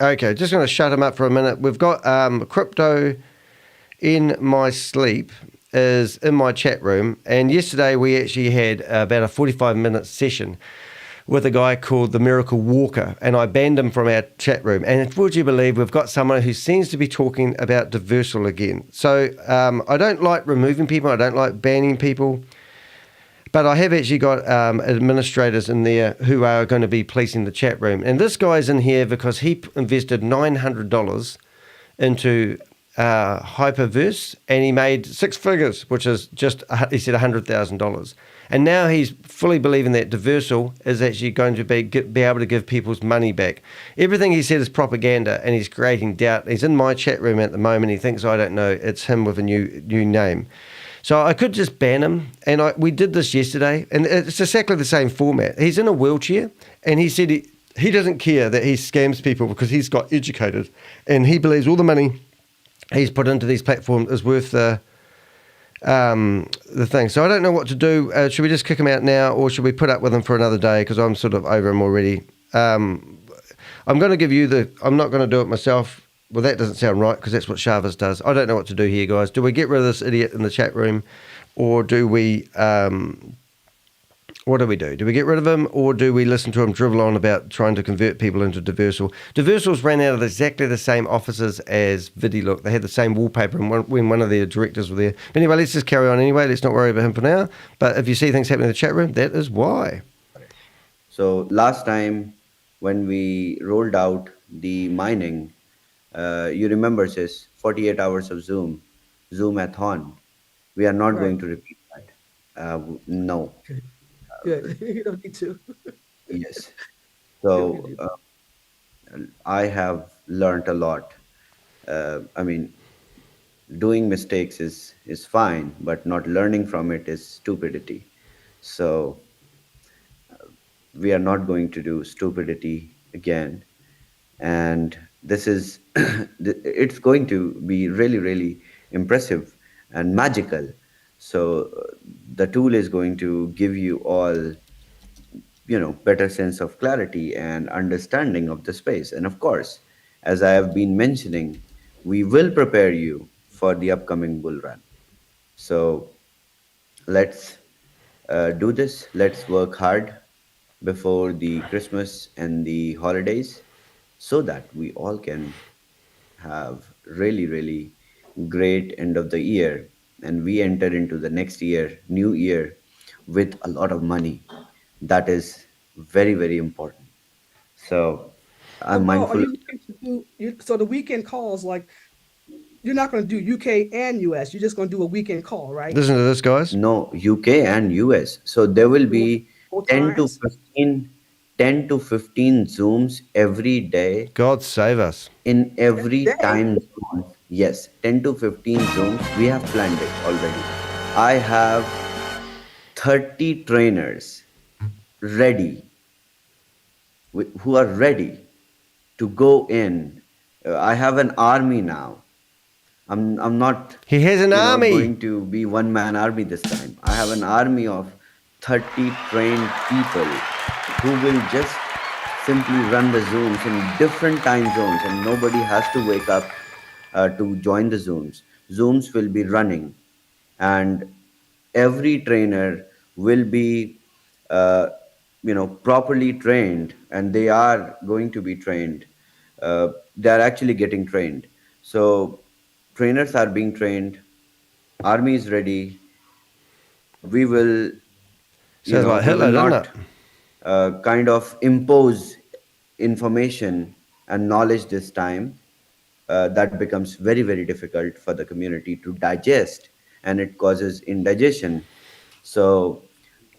Okay, just going to shut him up for a minute. We've got Crypto in My Sleep is in my chat room, and yesterday we actually had about a 45-minute session with a guy called the Miracle Walker, and I banned him from our chat room. And would you believe we've got someone who seems to be talking about DAOVersal again. So I don't like removing people, I don't like banning people, but I have actually got administrators in there who are going to be policing the chat room. And this guy's in here because he invested $900 into HyperVerse, and he made 6 figures, which is just, he said, $100,000. And now he's fully believing that DAOVersal is actually going to be able to give people's money back. Everything he said is propaganda, and he's creating doubt. He's in my chat room at the moment. He thinks I don't know. It's him with a new name. So I could just ban him, and we did this yesterday, and it's exactly the same format. He's in a wheelchair, and he said he doesn't care that he scams people because he's got educated, and he believes all the money he's put into these platforms is worth the thing. So I don't know what to do. Should we just kick him out now, or should we put up with him for another day? Because I'm sort of over him already. I'm going to give you I'm not going to do it myself. Well, that doesn't sound right because that's what Shaz does. I don't know what to do here, guys. Do we get rid of this idiot in the chat room, or do we? What do we do? Do we get rid of him, or do we listen to him drivel on about trying to convert people into DAOVersal? DAOVersal's ran out of exactly the same offices as VidiLook. They had the same wallpaper when one of their directors were there. But anyway, let's just carry on anyway. Let's not worry about him for now. But if you see things happening in the chat room, that is why. So last time when we rolled out the mining, you remember, sis, 48 hours of Zoom-a-thon. We are not going to repeat that. No. Good. You don't need to. Yes. So I have learned a lot. I mean, doing mistakes is fine, but not learning from it is stupidity. So we are not going to do stupidity again. And this is, it's going to be really, really impressive and magical. So the tool is going to give you all, better sense of clarity and understanding of the space. And of course, as I have been mentioning, we will prepare you for the upcoming bull run. So let's do this. Let's work hard before the Christmas and the holidays so that we all can have really, really great end of the year, and we enter into the next year, new year, with a lot of money. That is very, very important. So So, I'm bro, are mindful. you looking to do so the weekend calls? Like, you're not going to do UK and US. You're just going to do a weekend call, right? Listen to this, guys. No, UK and US. So there will be Both 10 to times? 15, 10 to 15 Zooms every day God save us. in every Day? time zone. Yes, 10 to 15 Zooms. We have planned it already. I have 30 trainers ready, who are ready to go in. I have an army now. I'm not He has an army. going to be one-man army this time. I have an army of 30 trained people who will just simply run the Zooms in different time zones, and nobody has to wake up to join the Zooms. Zooms will be running, and every trainer will be properly trained, and they are going to be trained. They are actually getting trained. So trainers are being trained, army is ready. We will, Sounds like we Hitler, will doesn't not it? kind of impose information and knowledge this time. That becomes very, very difficult for the community to digest, and it causes indigestion. So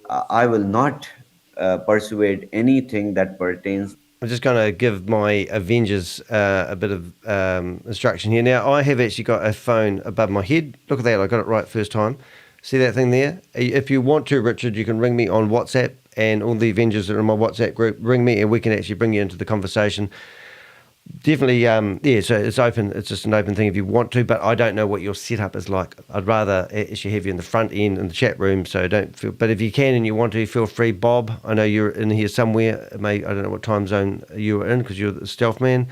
I will not persuade anything that pertains. I'm just going to give my Avengers a bit of instruction here. Now, I have actually got a phone above my head. Look at that. I got it right first time. See that thing there? If you want to, Richard, you can ring me on WhatsApp, and all the Avengers that are in my WhatsApp group, ring me, and we can actually bring you into the conversation. Definitely, so it's open. It's just an open thing if you want to, but I don't know what your setup is like. I'd rather actually have you in the front end in the chat room, so don't feel. But if you can and you want to, feel free. Bob, I know you're in here somewhere. I don't know what time zone you were in because you're the stealth man.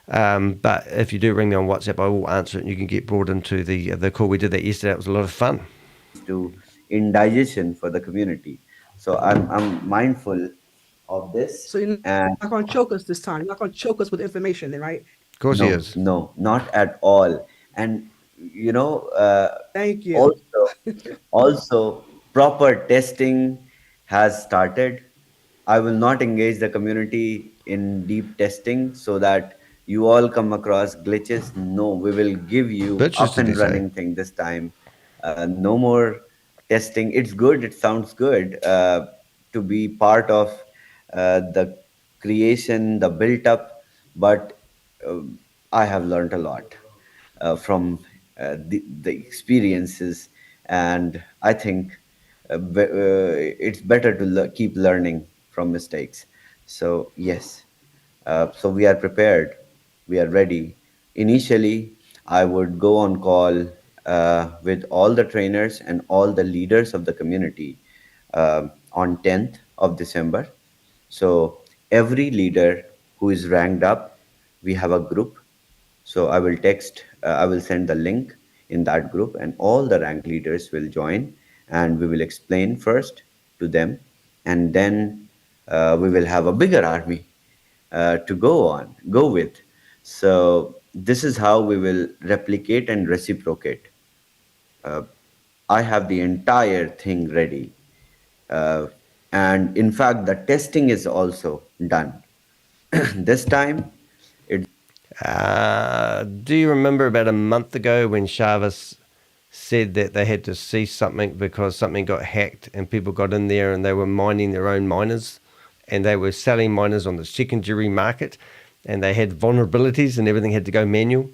But if you do ring me on WhatsApp, I will answer it, and you can get brought into the call. We did that yesterday. It was a lot of fun. To indigestion for the community. So I'm mindful of this. So you're not going to choke us this time. You're not going to choke us with information, then, right? Of course no, he is. No, not at all. And thank you. Also, proper testing has started. I will not engage the community in deep testing so that you all come across glitches. No, we will give you Bitches, up did he and say? running thing this time. No more testing. It's good. It sounds good to be part of the creation, the built up, but uh, I have learned a lot from the experiences, and I think it's better to keep learning from mistakes. So yes, so we are prepared, we are ready. Initially, I would go on call with all the trainers and all the leaders of the community on 10th of December. So every leader who is ranked up, we have a group. So I will send the link in that group, and all the rank leaders will join, and we will explain first to them, and then we will have a bigger army to go with. So this is how we will replicate and reciprocate. Uh, I have the entire thing ready. Uh, and in fact, the testing is also done. This time, it's Do you remember about a month ago when Chavez said that they had to cease something because something got hacked and people got in there and they were mining their own miners and they were selling miners on the secondary market and they had vulnerabilities and everything had to go manual?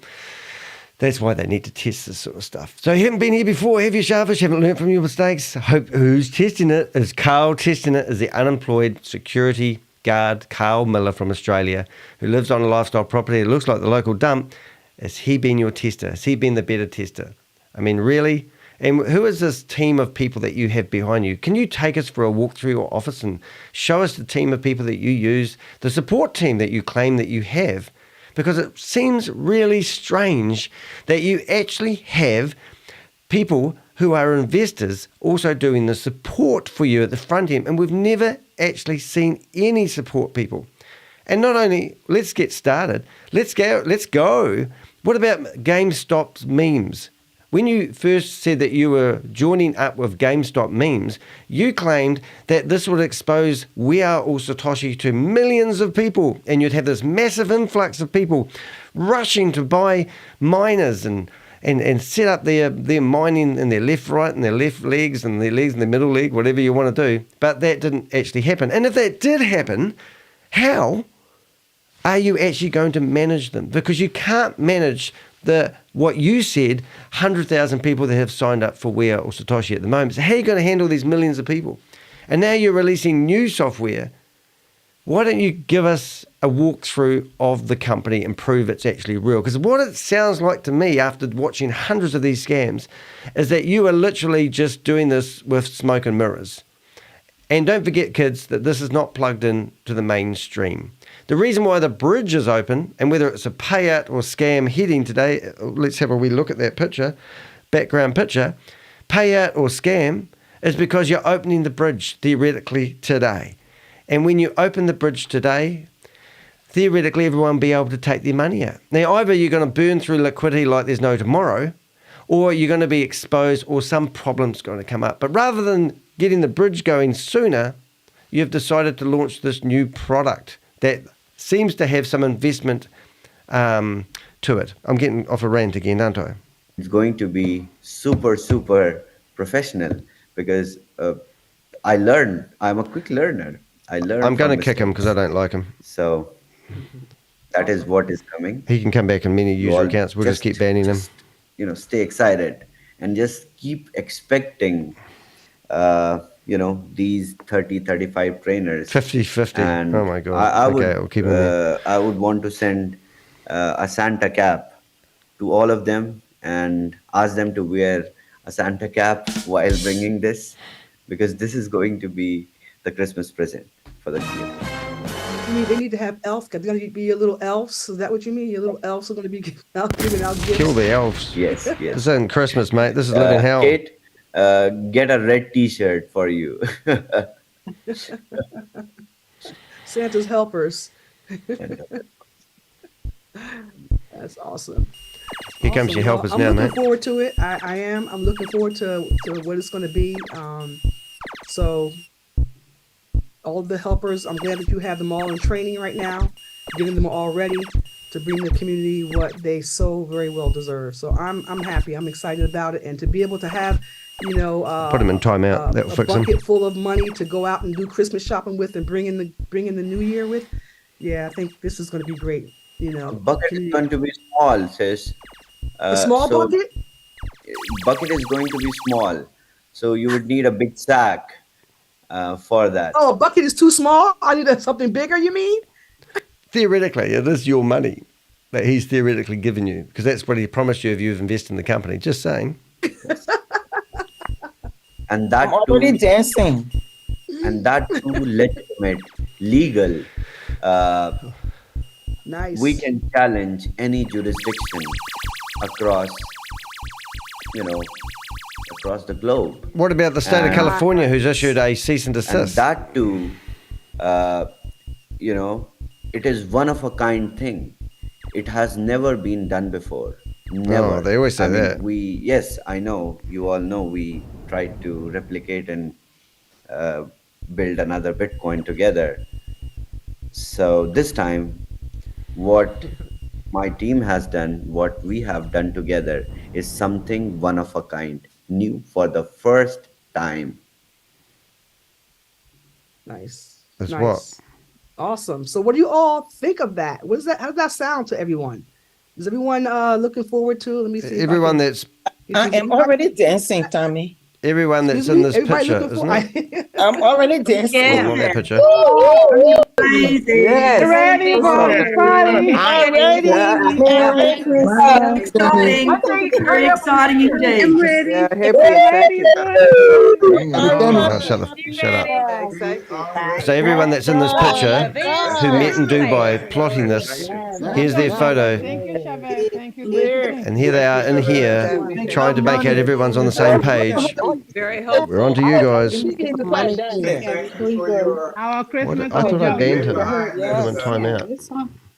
That's why they need to test this sort of stuff. So you haven't been here before, have you, Chavez? You haven't learned from your mistakes? Hope who's testing it? Is Carl testing it? Is the unemployed security guard Carl Millar from Australia, who lives on a lifestyle property? It looks like the local dump. Has he been your tester? Has he been the better tester? I mean, really? And who is this team of people that you have behind you? Can you take us for a walk through your office and show us the team of people that you use, the support team that you claim that you have? Because it seems really strange that you actually have people who are investors also doing the support for you at the front end, and we've never actually seen any support people. And not only, let's get started, let's go. What about GameStop's memes? When you first said that you were joining up with GameStop memes, you claimed that this would expose We Are All Satoshi to millions of people, and you'd have this massive influx of people rushing to buy miners and set up their mining in their left, right, and their left legs and their legs in their middle leg, whatever you want to do. But that didn't actually happen. And if that did happen, how are you actually going to manage them? Because you can't manage what you said, 100,000 people that have signed up for We Are All Satoshi at the moment. So how are you going to handle these millions of people? And now you're releasing new software. Why don't you give us a walkthrough of the company and prove it's actually real? Because what it sounds like to me after watching hundreds of these scams is that you are literally just doing this with smoke and mirrors. And don't forget, kids, that this is not plugged in to the mainstream. The reason why the bridge is open, and whether it's a payout or scam heading today, let's have a wee look at that picture, background picture, payout or scam, is because you're opening the bridge theoretically today. And when you open the bridge today, theoretically everyone will be able to take their money out. Now, either you're going to burn through liquidity like there's no tomorrow, or you're going to be exposed, or some problem's going to come up. But rather than getting the bridge going sooner, you've decided to launch this new product that seems to have some investment to it. I'm getting off a rant again, aren't I? It's going to be super, super professional because I'm a quick learner. I'm going to kick him because I don't like him. So that is what is coming. He can come back in many user accounts. We'll just keep banning him. Stay excited and just keep expecting, these 30, 35 trainers. 50. And oh my God. I'll keep them there. I would want to send a Santa cap to all of them and ask them to wear a Santa cap while bringing this, because this is going to be the Christmas present for the year. They need to have elves. They're going to be your little elves. Is that what you mean? Your little elves are going to be giving out gifts? Kill the elves. Yes. This isn't Christmas, mate. This is living hell. Kate, get a red T-shirt for you. Santa's helpers. That's awesome. Here comes your helpers now, I'm mate. looking forward to it. I am. I'm looking forward to what it's going to be. So all the helpers, I'm glad that you have them all in training right now, getting them all ready. to bring the community what they so very well deserve. So I'm happy. I'm excited about it, and to be able to have, you know, Put him in timeout. That'll a fix him. bucket full of money to go out and do Christmas shopping with, and bring in the new year with. Yeah, I think this is going to be great. You know, The bucket is going to be small, sis. a small So bucket. bucket is going to be small, so you would need a big sack for that. Oh, a bucket is too small. I need something bigger. You mean? Theoretically, it is your money that he's theoretically given you, because that's what he promised you if you've invested in the company. Just saying. And that I'm already dancing. and that too legitimate, legal. Nice. We can challenge any jurisdiction across, across the globe. What about the state of California, who's issued a cease and And desist? that too, it is one of a kind thing. It has never been done before. Never. Oh, they always say that. Yes, I know. You all know we tried to replicate and build another Bitcoin together. So this time, what my team has done, what we have done together, is something one of a kind, new for the first time. Nice. That's nice. what? Awesome. So what do you all think of that? What is that? How does that sound to everyone? Is everyone looking forward to it? Let me see. Everyone that's I am already dancing, Tommy. everyone that's Excuse in me? this Everybody picture, looking isn't it? I'm already dancing. I want that picture. Yes. Ready for the party. I'm ready. Merry Christmas. Exciting, very exciting indeed. I'm ready. Yeah, happy Oh, shut up. So everyone that's in this picture who met in Dubai plotting this, here's their photo. Thank you, Shabbat. Thank you. And here they are in here trying to make out everyone's on the same page. Very helpful. We're on to you guys. Our Christmas. I thought I gained him. Put him in timeout.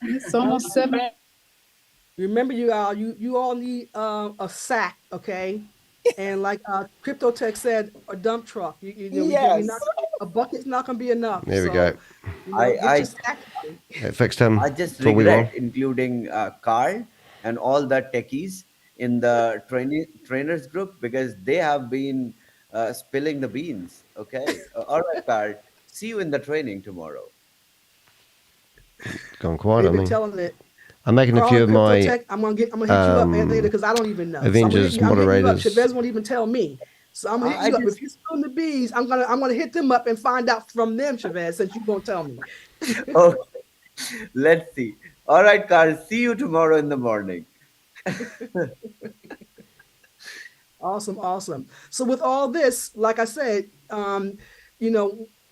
It's almost 7. Remember, you all need a sack, okay? And like Crypto Tech said, a dump truck. A bucket's not gonna be enough. There we go. I That fixed him. I just That's what we want. regret including Carl and all the techies in the trainers group, because they have been spilling the beans. Okay. All right, Carl. See you in the training tomorrow. Gone quiet They've on been me. telling it. I'm making a Carl few and of Crypto my Tech, I'm gonna hit you up later because I don't even know. Avengers I'm hitting you up. moderators. Chavez won't even tell me. So I'm gonna hit you up. If you're spilling the bees, I'm gonna hit them up and find out from them, Chavez, since you won't tell me. Okay. Let's see. All right, Carl. See you tomorrow in the morning. Awesome. So with all this, like I said,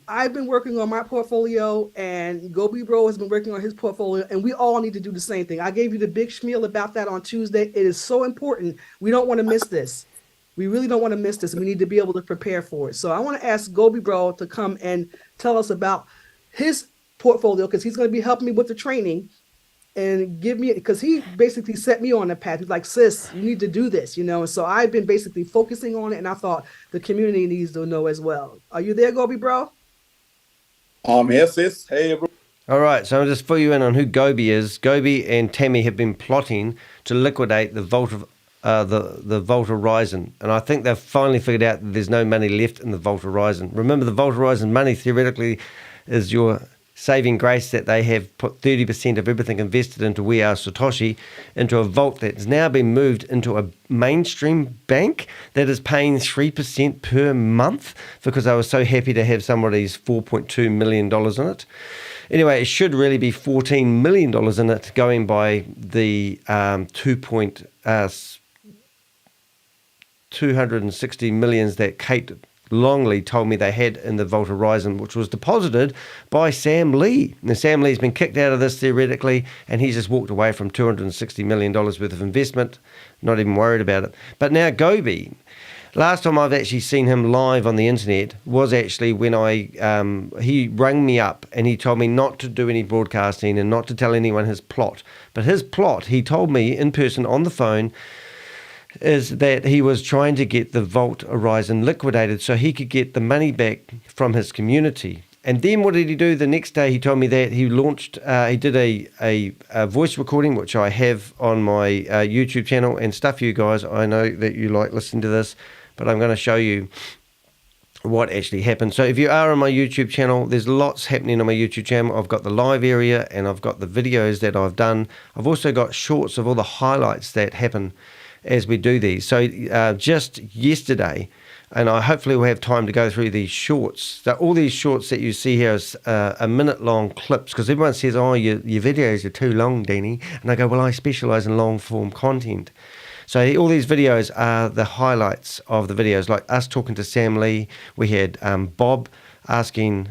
I've been working on my portfolio, and Gobi Bro has been working on his portfolio, and we all need to do the same thing. I gave you the big spiel about that on Tuesday. It is so important. We don't want to miss this. We really don't want to miss this. We need to be able to prepare for it. So I want to ask Gobi Bro to come and tell us about his portfolio, because he's going to be helping me with the training and give me, because he basically set me on the path. He's like, sis, you need to do this, And so I've been basically focusing on it, and I thought the community needs to know as well. Are you there, Gobi Bro? Here, sis. Hey, everyone. All right, so I'll just fill you in on who Gobi is. Gobi and Tammy have been plotting to liquidate the Vault of the Vault Horizon, and I think they've finally figured out that there's no money left in the Vault Horizon. Remember, the Vault Horizon money theoretically is your saving grace, that they have put 30% of everything invested into WAAS Satoshi into a vault that's now been moved into a mainstream bank that is paying 3% per month, because I was so happy to have somebody's $4.2 million in it. Anyway, it should really be $14 million in it, going by the 260 millions that Kate Longley told me they had in the Vault Horizon, which was deposited by Sam Lee. Now, Sam Lee's been kicked out of this theoretically, and he's just walked away from $260 million worth of investment, not even worried about it. But now Gobi, last time I've actually seen him live on the internet was actually when he rang me up and he told me not to do any broadcasting and not to tell anyone his plot. But his plot, he told me in person on the phone, is that he was trying to get the Vault Horizon liquidated so he could get the money back from his community. And then what did he do? The next day he told me that he launched, he did a voice recording, which I have on my YouTube channel and stuff, you guys. I know that you like listening to this, but I'm going to show you what actually happened. So if you are on my YouTube channel, there's lots happening on my YouTube channel. I've got the live area and I've got the videos that I've done. I've also got shorts of all the highlights that happen as we do these. So just yesterday, and I hopefully will have time to go through these shorts. So all these shorts that you see here is a minute-long clips, because everyone says, oh, your videos are too long, Danny. And I go, well, I specialize in long-form content. So all these videos are the highlights of the videos, like us talking to Sam Lee. We had Bob asking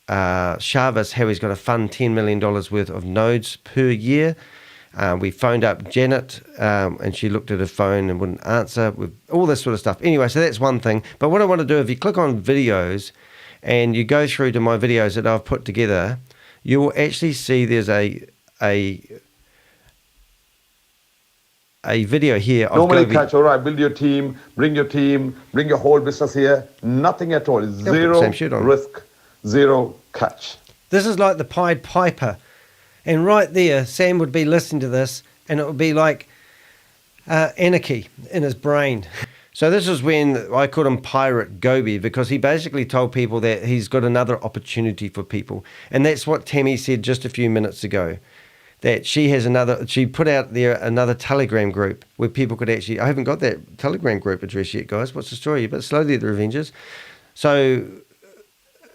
Shavas how he's going to fund $10 million worth of nodes per year. We phoned up Janet and she looked at her phone and wouldn't answer, with all this sort of stuff. Anyway, so that's one thing. But what I want to do, if you click on videos and you go through to my videos that I've put together, you will actually see there's a video here of Normally Gobi. catch, all right, build your team, bring your whole business here. Nothing at all. Zero risk, zero catch. This is like the Pied Piper. And right there, Sam would be listening to this and it would be like anarchy in his brain. So this is when I called him Pirate Gobi, because he basically told people that he's got another opportunity for people. And that's what Tammy said just a few minutes ago, that she put out there another Telegram group where people could actually, I haven't got that Telegram group address yet, guys. What's the story? But slowly the Avengers. So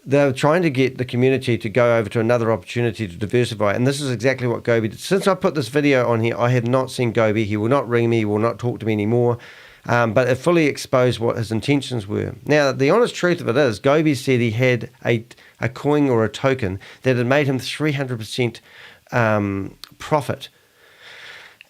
they're trying to get the community to go over to another opportunity to diversify. And this is exactly what Gobi did. Since I put this video on here, I have not seen Gobi. He will not ring me, he will not talk to me anymore. But it fully exposed what his intentions were. Now, the honest truth of it is, Gobi said he had a coin or a token that had made him 300% profit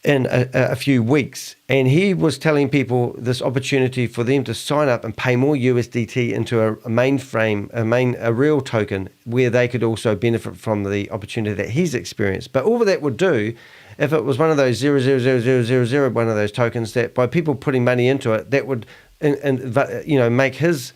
in a few weeks, and he was telling people this opportunity for them to sign up and pay more USDT into a mainframe, a real token, where they could also benefit from the opportunity that he's experienced. But all that would do, if it was one of those 0.00000, one of those tokens, that by people putting money into it, that would make his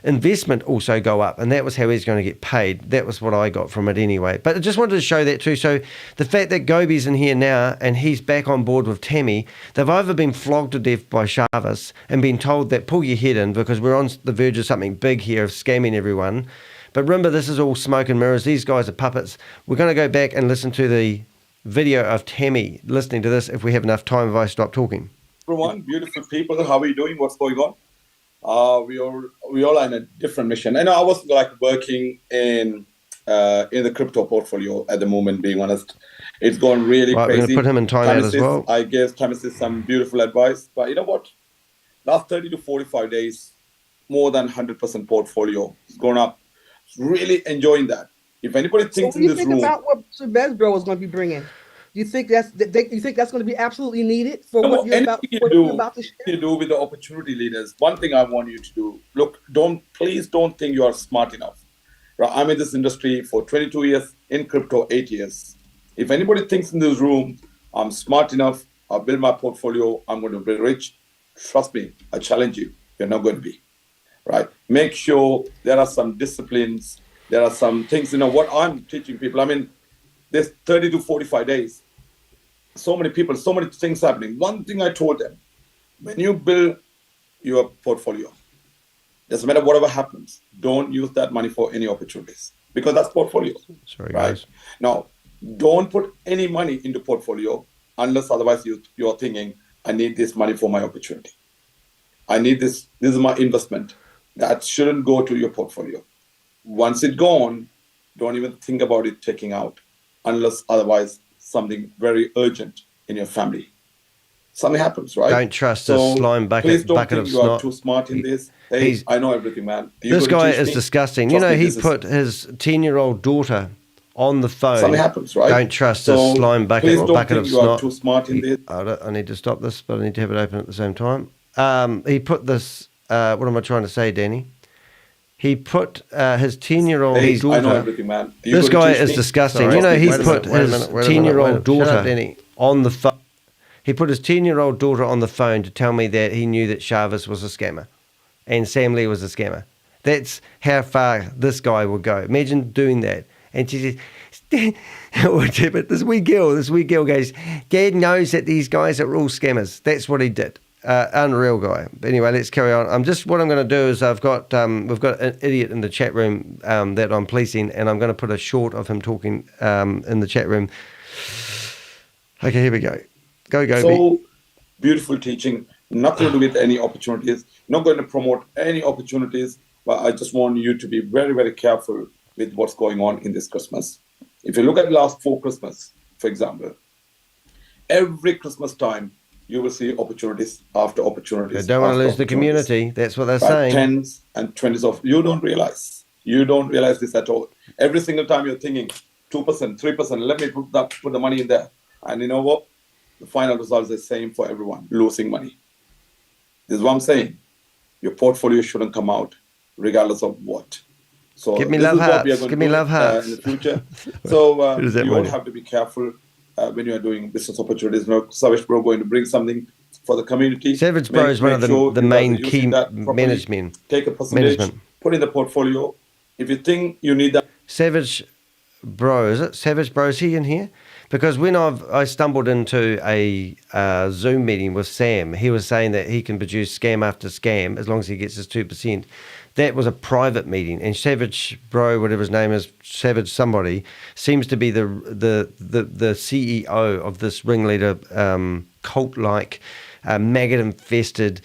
investment also go up, and that was how he's going to get paid. That was what I got from it anyway. But I just wanted to show that too. So the fact that Gobi's in here now and he's back on board with Tammy, they've either been flogged to death by Shavas and been told that pull your head in because we're on the verge of something big here, of scamming everyone. But remember, this is all smoke and mirrors. These guys are puppets. We're going to go back and listen to the video of Tammy listening to this if we have enough time, if I stop talking. Everyone, beautiful people, how are you doing? What's going on? We all are in a different mission. I know I was working in the crypto portfolio at the moment, being honest. It's gone really crazy. We're going to put him in timeout as well. I gave Thomas some beautiful advice, but you know what? Last 30 to 45 days, more than 100% portfolio has gone up. Really enjoying that. If anybody thinks in this room, about what Bezbro is going to be bringing, do you think that's going to be absolutely needed for what you're about to share? You do with the opportunity leaders. One thing I want you to do: look, please don't think you are smart enough. Right? I'm in this industry for 22 years, in crypto 8 years. If anybody thinks in this room, I'm smart enough, I'll build my portfolio, I'm going to be rich, trust me, I challenge you, you're not going to be. Right? Make sure there are some disciplines, there are some things, what I'm teaching people. I mean, there's 30 to 45 days. So many people, so many things happening. One thing I told them, when you build your portfolio, doesn't matter whatever happens, don't use that money for any opportunities, because that's portfolio. Sorry, right? guys. Now, don't put any money into portfolio unless otherwise you're thinking, I need this money for my opportunity. I need this is my investment. That shouldn't go to your portfolio. Once it's gone, don't even think about it taking out, unless otherwise something very urgent in your family. Something happens, right? Don't trust this slime bucket, please don't bucket think of you are snot. too smart in this. Hey, I know everything, man. This guy is disgusting. He put his 10-year-old daughter on the phone. Something happens, right? Don't trust this slime bucket or bucket of snot. You are too smart in this. I need to stop this, but I need to have it open at the same time. He put this, what am I trying to say, Danny? He put his 10-year-old daughter. I know everything, man. This guy is disgusting. Sorry, he put his 10-year-old daughter on the phone. He put his 10-year-old daughter on the phone to tell me that he knew that Shavas was a scammer and Sam Lee was a scammer. That's how far this guy will go. Imagine doing that. And she says, but this wee girl goes, Dad knows that these guys are all scammers. That's what he did. Unreal guy. But anyway, let's carry on. What I'm going to do is we've got an idiot in the chat room that I'm policing, and I'm going to put a short of him talking in the chat room. Okay, here we go. Go, Gobi. So beautiful teaching. Nothing to do with any opportunities. Not going to promote any opportunities, but I just want you to be very, very careful with what's going on in this Christmas. If you look at the last 4 Christmas, for example, every Christmas time, you will see opportunities after opportunities. They don't want to lose the community. That's what they're saying. Tens and 20s of, you don't realize this at all. Every single time you're thinking 2%, 3%, let me put the money in there. And you know what? The final result is the same for everyone, losing money. This is what I'm saying. Your portfolio shouldn't come out regardless of what. So give me love hearts. Give me love hearts in the future. So you all have to be careful when you are doing business opportunities. Now, Savage Bro going to bring something for the community. Savage Bro is one of the main key management. Take a percentage, put in the portfolio. If you think you need that. Savage Bro, is it? Savage Bro, is he in here? Because when I stumbled into a Zoom meeting with Sam, he was saying that he can produce scam after scam as long as he gets his 2%. That was a private meeting, and Savage Bro, whatever his name is, Savage somebody, seems to be the CEO of this ringleader cult-like, maggot-infested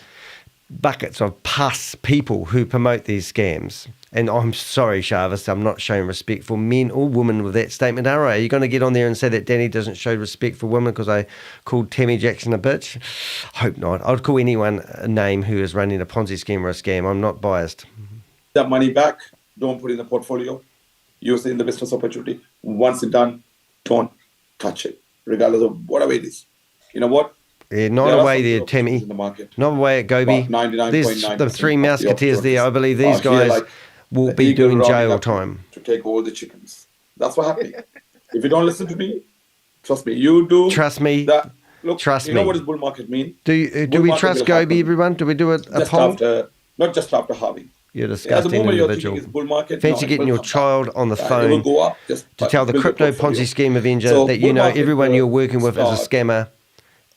buckets of pus people who promote these scams. And I'm sorry, Shavis, I'm not showing respect for men or women with that statement, are I? Are you going to get on there and say that Danny doesn't show respect for women because I called Tammy Jackson a bitch? Hope not. I'd call anyone a name who is running a Ponzi scheme or a scam. I'm not biased. That money back, don't put it in the portfolio. Use it in the business opportunity. Once it's done, don't touch it, regardless of whatever it is. You know what? Yeah, not away there, Tammy. The not away at Gobi. There's the 3 Musketeers there. I believe these guys will be doing jail time. To take all the chickens. That's what happened. If you don't listen to me, trust me, you do. Trust me. Trust me. You know what does bull market mean? Do we trust Gobi, everyone? Do we do a poll? Not just after halving. You're a disgusting individual. Fancy getting your child on the phone to tell the Crypto Ponzi Scheme Avenger that you know everyone you're working with is a scammer.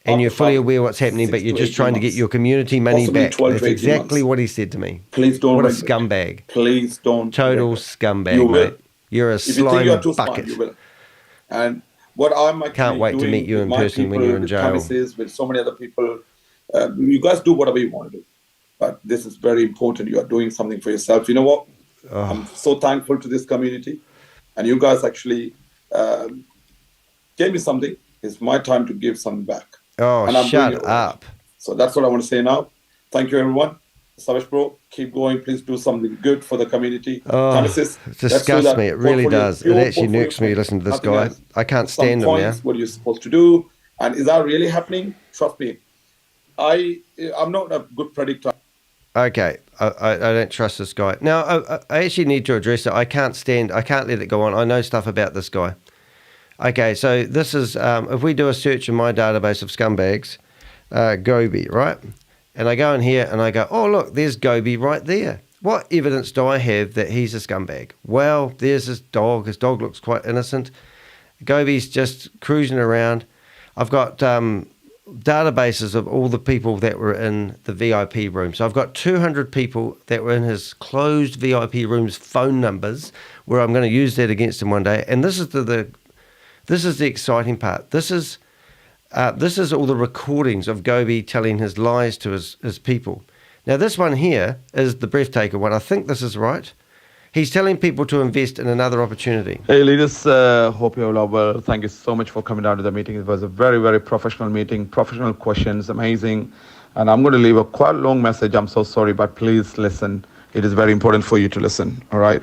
And you're fully aware what's happening, but you're just trying to get your community money back. That's exactly what he said to me. Please don't. What a scumbag. Please don't. Total scumbag, mate. You're a slime bucket. Smart, you will. And what I'm actually can't wait to meet you in person when you're in jail. With so many other people, you guys do whatever you want to do. But this is very important. You are doing something for yourself. You know what? I'm so thankful to this community. And you guys actually gave me something. It's my time to give something back. Oh, shut up. So that's what I want to say now. Thank you, everyone. Savage Bro, keep going. Please do something good for the community. Oh, it disgusts me. It really does. It actually nukes me to listen to this guy. I can't stand him now. What are you supposed to do? And is that really happening? Trust me. I'm not a good predictor. Okay, I don't trust this guy. Now, I actually need to address it. I can't let it go on. I know stuff about this guy. Okay, so this is, if we do a search in my database of scumbags, Gobi, right? And I go in here and I go, oh, look, there's Gobi right there. What evidence do I have that he's a scumbag? Well, there's his dog. His dog looks quite innocent. Gobi's just cruising around. I've got databases of all the people that were in the VIP room. So I've got 200 people that were in his closed VIP room's phone numbers, where I'm going to use that against him one day. And this is the exciting part. This is all the recordings of Gobi telling his lies to his people. Now, this one here is the breathtaker one. I think this is right. He's telling people to invest in another opportunity. Hey, leaders, hope you're all well. Thank you so much for coming down to the meeting. It was a very, very professional meeting, professional questions, amazing. And I'm going to leave a quite long message. I'm so sorry, but please listen. It is very important for you to listen, all right?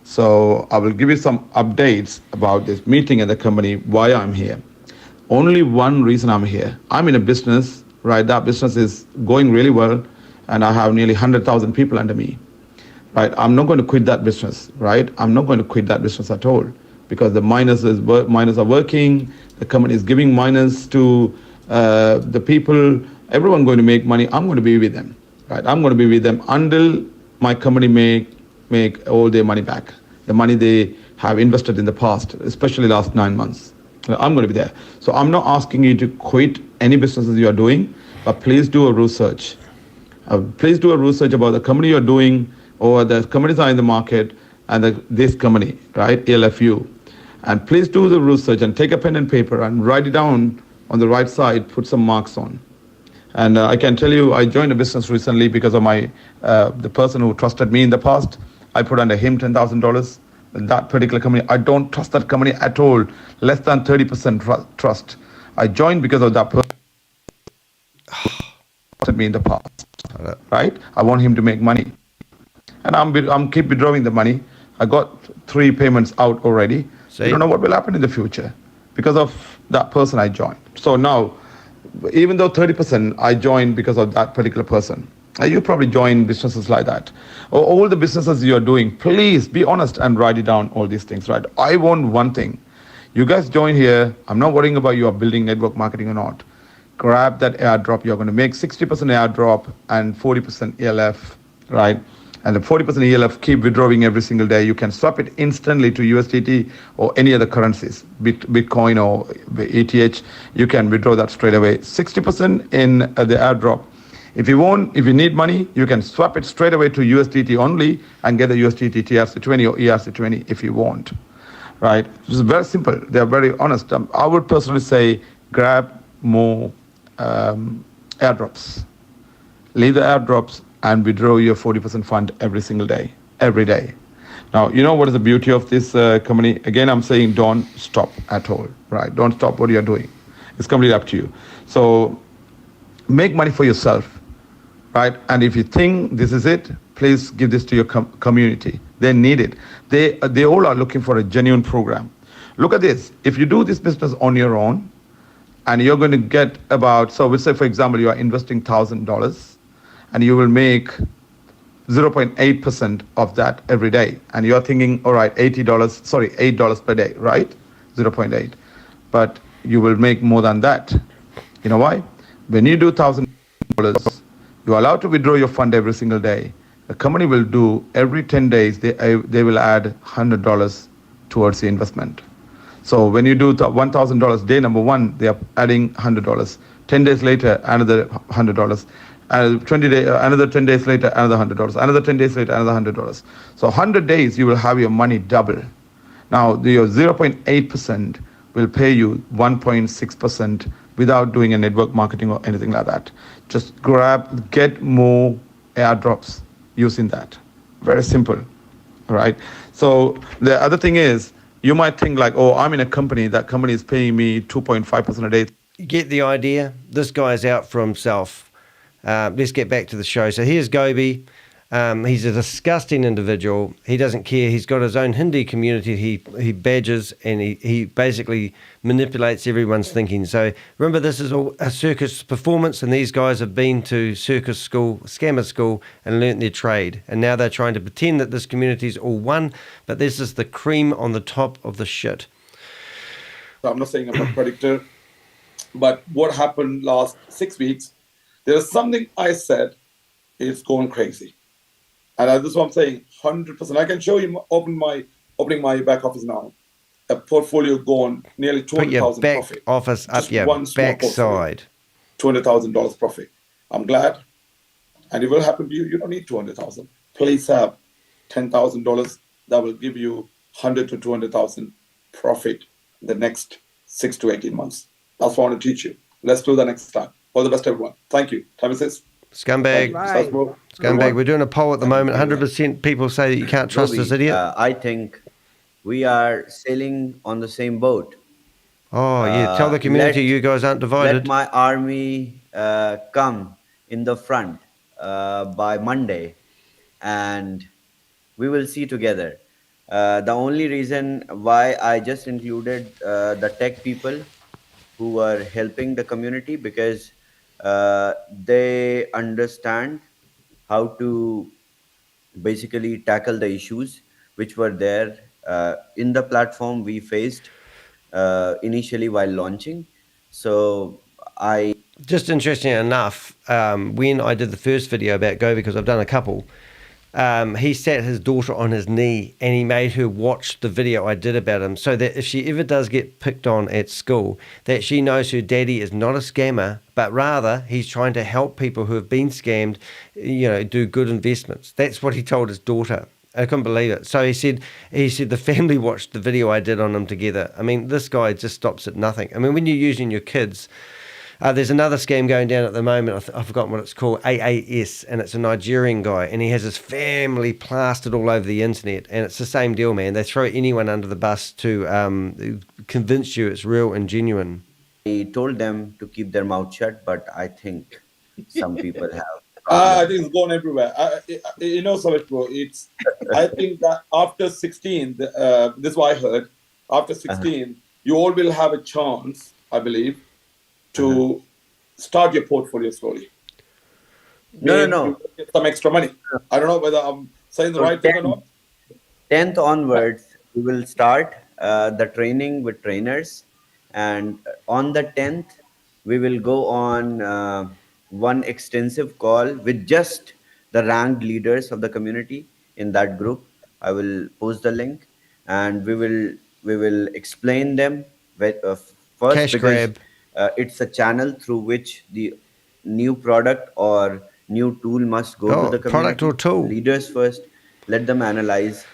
So I will give you some updates about this meeting at the company, why I'm here. Only one reason I'm here. I'm in a business, right? That business is going really well, and I have nearly 100,000 people under me, right? I'm not going to quit that business, right? I'm not going to quit that business at all, because the miners are working, the company is giving miners to the people, everyone going to make money. I'm going to be with them, right? I'm going to be with them until my company make make all their money back, the money they have invested in the past, especially last 9 months. I'm going to be there. So I'm not asking you to quit any businesses you are doing, but please do a research. Please do a research about the company you're doing or the companies are in the market and this company, right, ELFU. And please do the research and take a pen and paper and write it down on the right side, put some marks on. And I can tell you, I joined a business recently because of the person who trusted me in the past. I put under him $10,000. That particular company, I don't trust that company at all. Less than 30% trust. I joined because of that person who trusted me in the past, right? I want him to make money. And I'm keep withdrawing the money. I got 3 payments out already. I don't know what will happen in the future because of that person I joined. So now, even though 30%, I joined because of that particular person. You probably join businesses like that. Or all the businesses you're doing, please be honest and write it down, all these things, right? I want one thing. You guys join here. I'm not worrying about you are building network marketing or not. Grab that airdrop. You're going to make 60% airdrop and 40% ELF, right? And the 40% ELF, keep withdrawing every single day. You can swap it instantly to USDT or any other currencies, Bitcoin or ETH. You can withdraw that straight away. 60% in the airdrop. If you need money, you can swap it straight away to USDT only and get the USDT TRC20 or ERC20 if you want, right? It's very simple. They're very honest. I would personally say grab more airdrops. Leave the airdrops and withdraw your 40% fund every single day, every day. Now, you know what is the beauty of this company? Again, I'm saying don't stop at all, right? Don't stop what you're doing. It's completely up to you. So make money for yourself, right? And if you think this is it, please give this to your community. They need it. They all are looking for a genuine program. Look at this. If you do this business on your own, and you're going to get about, so let's say, for example, you are investing $1,000, and you will make 0.8% of that every day. And you're thinking, all right, $8 per day, right? 0.8. But you will make more than that. You know why? When you do $1,000, you're allowed to withdraw your fund every single day. The company will do every 10 days, they will add $100 towards the investment. So when you do $1,000, day number 1, they are adding $100. 10 days later, another $100. Another 10 days later, another $100. Another 10 days later, another $100. So 100 days, you will have your money double. Now, your 0.8% will pay you 1.6% without doing a network marketing or anything like that. Just get more airdrops using that. Very simple, all right? So the other thing is, you might think like, oh, I'm in a company, that company is paying me 2.5% a day. You get the idea? This guy's out for himself. Let's get back to the show. So here's Gobi. He's a disgusting individual. He doesn't care. He's got his own Hindi community he badges, and he basically manipulates everyone's thinking. So remember, this is a circus performance, and these guys have been to circus school, scammer school, and learnt their trade. And now they're trying to pretend that this community is all one, but this is the cream on the top of the shit. I'm not saying I'm a predictor, but what happened last 6 weeks, there's something I said, it's going crazy. And this is what I'm saying, 100%. I can show you, opening my back office now. A portfolio going nearly $200,000 profit. Office up your backside. $200,000 profit. I'm glad. And it will happen to you. You don't need $200,000. Please have $10,000 that will give you $100,000 to $200,000 profit in the next 6 to 18 months. That's what I want to teach you. Let's do that next time. All the best, everyone. Thank you. Time is Scumbag. Right. Scumbag. We're doing a poll at the moment. 100% people say that you can't trust this idiot. I think we are sailing on the same boat. Oh, yeah. Tell the community you guys aren't divided. Let my army come in the front by Monday, and we will see together. The only reason why I just included the tech people who are helping the community, because they understand how to basically tackle the issues which were there in the platform we faced initially while launching. So just interesting enough, when I did the first video about Gobi, because I've done a couple, he sat his daughter on his knee and he made her watch the video I did about him, so that if she ever does get picked on at school, that she knows her daddy is not a scammer, but rather he's trying to help people who have been scammed, do good investments. That's what he told his daughter. I couldn't believe it. So he said the family watched the video I did on him together. I mean, this guy just stops at nothing. I mean, when you're using your kids, there's another scam going down at the moment. I've forgotten what it's called, AAS, and it's a Nigerian guy, and he has his family plastered all over the internet, and it's the same deal, man. They throw anyone under the bus to convince you it's real and genuine. I told them to keep their mouth shut, but I think some people have. I think it's gone everywhere. Savit bro, I think that after 16, this is what I heard, after 16, you all will have a chance, I believe, to start your portfolio slowly. No. Get some extra money. I don't know whether I'm saying the right thing or not. 10th onwards, we will start the training with trainers. And on the 10th, we will go on one extensive call with just the ranked leaders of the community in that group. I will post the link, and we will explain them first. Cash because grab. it's a channel through which the new product or new tool must go to the community. Product or tool. Leaders first, let them analyze.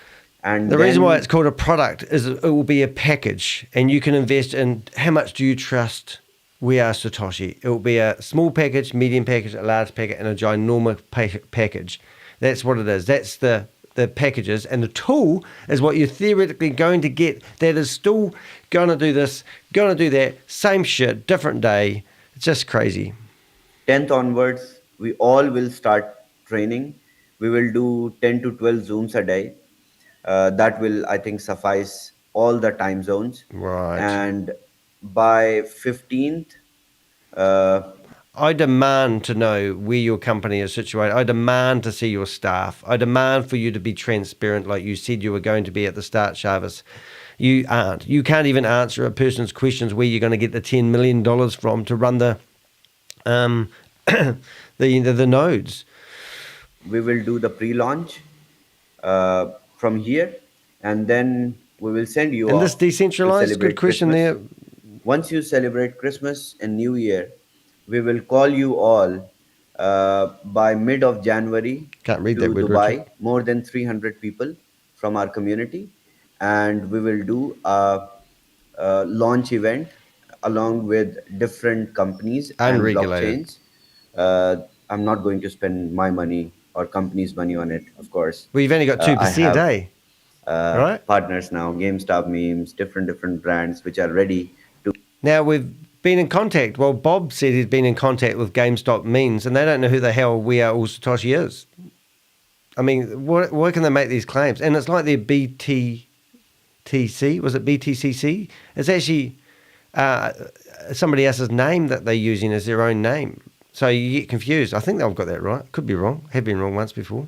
And the reason why it's called a product is it will be a package, and you can invest in how much do you trust We Are Satoshi. It will be a small package, medium package, a large package, and a ginormous package. That's what it is. That's the packages, and the tool is what you're theoretically going to get that is still going to do this, going to do that, same shit, different day. It's just crazy. 10th onwards, we all will start training. We will do 10 to 12 Zooms a day. That will, I think, suffice all the time zones. Right. And by 15th, I demand to know where your company is situated. I demand to see your staff. I demand for you to be transparent like you said you were going to be at the start, Shavis. You aren't. You can't even answer a person's questions where you're going to get the $10 million from to run the the nodes. We will do the pre-launch from here, and then we will send you. And this decentralized, good question Christmas. there. Once you celebrate Christmas and New Year, we will call you all by mid of January Can't read to that word, Dubai. Richard. More than 300 people from our community, and we will do a launch event along with different companies and Unregulated. blockchains. I'm not going to spend my money or company's money on it, of course. Well, you've only got 2%, eh? Right? Partners now, GameStop memes, different brands which are ready to. Now, we've been in contact. Well, Bob said he's been in contact with GameStop memes, and they don't know who the hell We Are All Satoshi is. I mean, why can they make these claims? And it's like their BTTC. Was it BTCC? It's actually somebody else's name that they're using as their own name. So you get confused. I think they've got that right. Could be wrong. Have been wrong once before.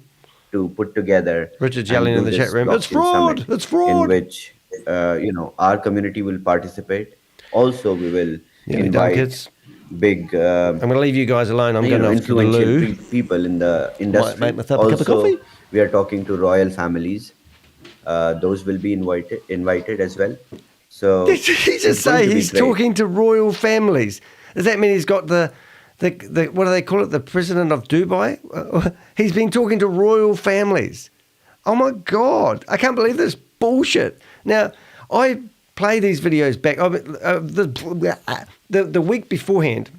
To put together. Richard's yelling in the chat room. It's blockchain fraud. It's fraud. In which our community will participate. Also, we will invite kids. big. I'm going to leave you guys alone. I'm going off to the loo. Influential people in the industry. Might make myself a cup of coffee. We are talking to royal families. Those will be invited as well. So did he just say he's talking to royal families? Does that mean he's got the what do they call it? The president of Dubai? He's been talking to royal families. Oh my God. I can't believe this bullshit. Now, I play these videos back. The week beforehand,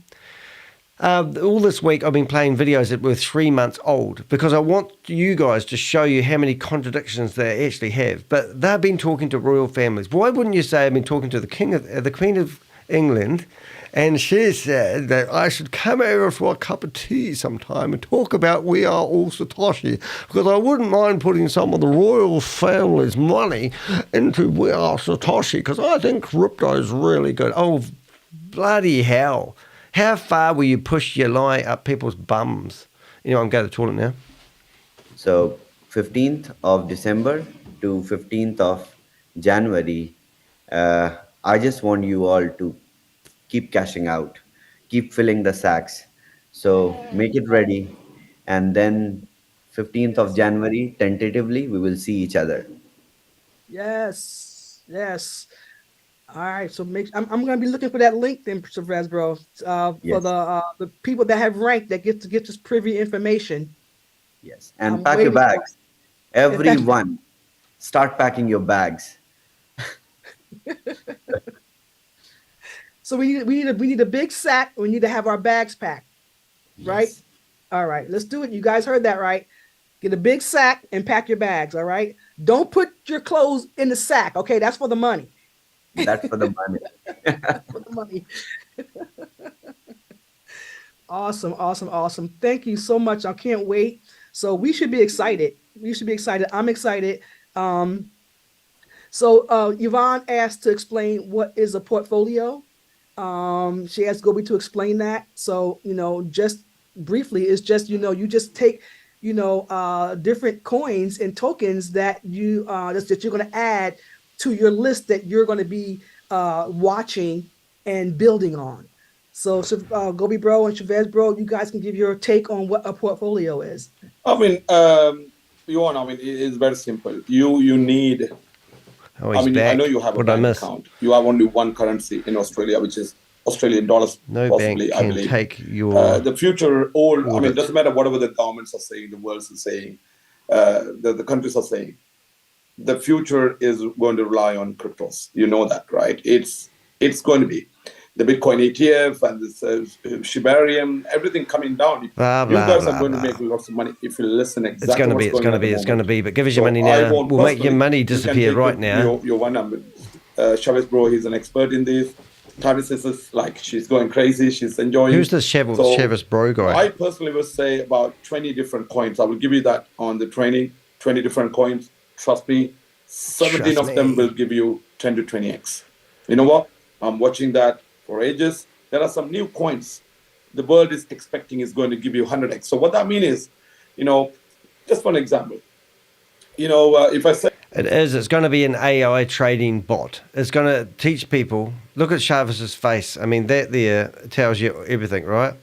all this week I've been playing videos that were 3 months old because I want you guys to show you how many contradictions they actually have. But they've been talking to royal families. Why wouldn't you say I've been talking to the Queen of England, and she said that I should come over for a cup of tea sometime and talk about We Are All Satoshi, because I wouldn't mind putting some of the royal family's money into We Are Satoshi, because I think crypto is really good. Oh, bloody hell. How far will you push your lie up people's bums? You know, I'm going to the toilet now. So 15th of December to 15th of January, I just want you all to keep cashing out, keep filling the sacks. So make it ready. And then 15th of January, tentatively, we will see each other. Yes. All right, so I'm gonna be looking for that link then, Sylvester, bro. For the people that have ranked that get this privy information. Yes, and pack your bags. Everyone, start packing your bags. So we need a big sack. We need to have our bags packed, right? Yes. All right, let's do it. You guys heard that, right? Get a big sack and pack your bags. All right. Don't put your clothes in the sack. Okay, that's for the money. That's for the money. For the money. Awesome. Thank you so much. I can't wait. So we should be excited. I'm excited. So Yvonne asked to explain what is a portfolio. She asked Gobi to explain that. So, just briefly, it's just, you just take, different coins and tokens that you're going to add to your list that you're going to be watching and building on. So Gobi bro and Chavez bro, you guys can give your take on what a portfolio is. I mean, it is very simple. You need. I know you have a bank account. You have only one currency in Australia, which is Australian dollars. No possibly, bank can I believe. take your. The future, it doesn't matter whatever the governments are saying, the world is saying, the countries are saying. The future is going to rely on cryptos. You know that, right? It's going to be the Bitcoin ETF and this Shibarium, everything coming down. You guys are going to make lots of money if you listen exactly. It's going to be. But give us your money now. We'll make your money disappear right now. Your one number, Chavez bro, he's an expert in this. Tavis is like she's going crazy. She's enjoying. Who's the Chavez bro guy? I personally would say about 20 different coins. I will give you that on the training. 20 different coins. Trust me. 17 of them will give you 10 to 20x. You know what? I'm watching that for ages. There are some new coins the world is expecting is going to give you 100x. So what that means is, just for an example, if I say it's going to be an AI trading bot. It's going to teach people. Look at Chavez's face. I mean, that there tells you everything, right?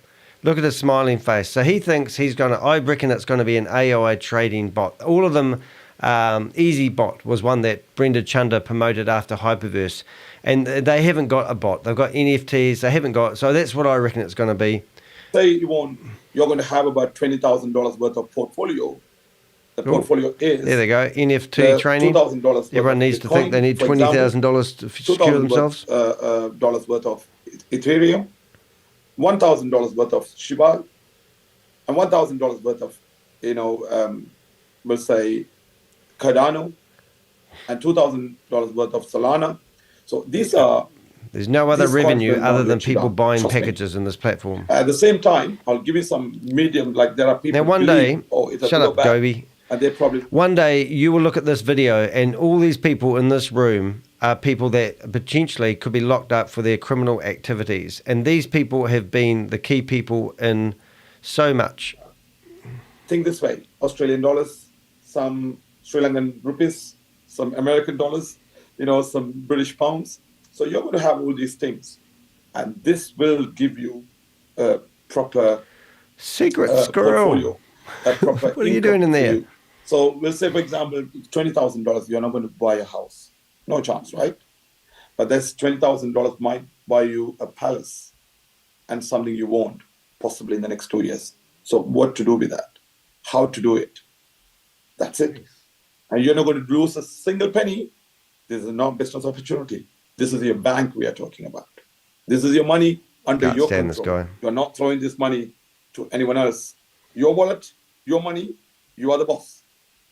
Look at his smiling face. So he thinks I reckon it's going to be an AI trading bot. All of them, EasyBot was one that Brenda Chunder promoted after HyperVerse. And they haven't got a bot. They've got NFTs. They haven't got. So that's what I reckon it's going to be. Say you're going to have about $20,000 worth of portfolio. The portfolio is. There they go. NFT training. $2,000. Everyone needs to think they need $20,000 to secure themselves. $2,000 worth of Ethereum, $1,000 worth of Shiba, and $1,000 worth of, we'll say, Cardano, and $2,000 worth of Solana. So these are. There's no other revenue other than people buying packages in this platform. At the same time, I'll give you some medium. Like there are people. Now one day, shut up, Gobi. And they probably. One day you will look at this video, and all these people in this room are people that potentially could be locked up for their criminal activities, and these people have been the key people in so much. Think this way: Australian dollars, some Sri Lankan rupees, some American dollars, some British pounds. So you're going to have all these things, and this will give you a proper secret squirrel. What are you doing in there? So we'll say, for example, $20,000. You're not going to buy a house, no chance, right? But that's $20,000 might buy you a palace and something you want, possibly in the next 2 years. So what to do with that? How to do it? That's it. And you're not going to lose a single penny. This is not business opportunity. This is your bank we are talking about. This is your money under your control. You're not throwing this money to anyone else. Your wallet, your money, you are the boss.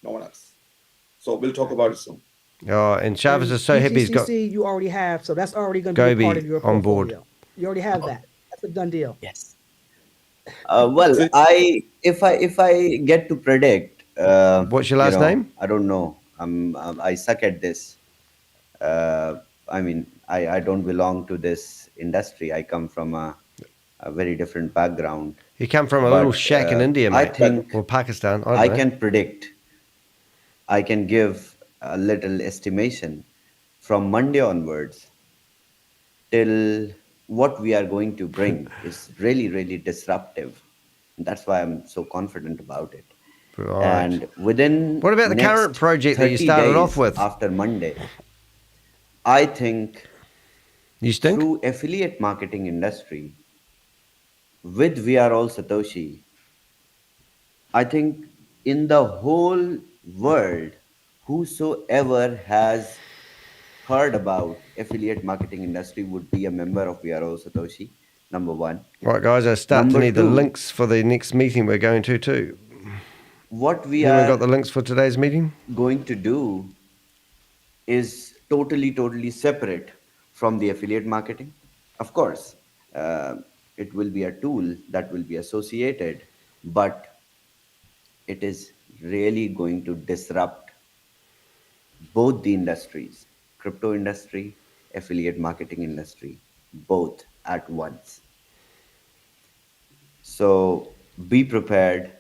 No one else. So we'll talk about it soon. Oh, and Chavez is so happy he's got. You already have, so that's already going to be part of your portfolio. On board. You already have that. That's a done deal. Yes. If I get to predict. What's your last name? I don't know. I suck at this. I don't belong to this industry. I come from a very different background. You come from a little shack in India, mate. I think, or Pakistan. I can predict. I can give a little estimation from Monday onwards till what we are going to bring is really, really disruptive. And that's why I'm so confident about it. Right. And within What about the next current project that you 30 started days off with? after Monday, I think You stink? through affiliate marketing industry with We Are All Satoshi, I think in the whole world, whosoever has heard about affiliate marketing industry would be a member of We Are All Satoshi, number one. Right, guys, I start Number to need the two, links for the next meeting we're going to too. what we Anyone got are the links for today's meeting? going to do is totally separate from the affiliate marketing. Of course, it will be a tool that will be associated, but it is really going to disrupt both the industries, crypto industry, affiliate marketing industry, both at once. So be prepared.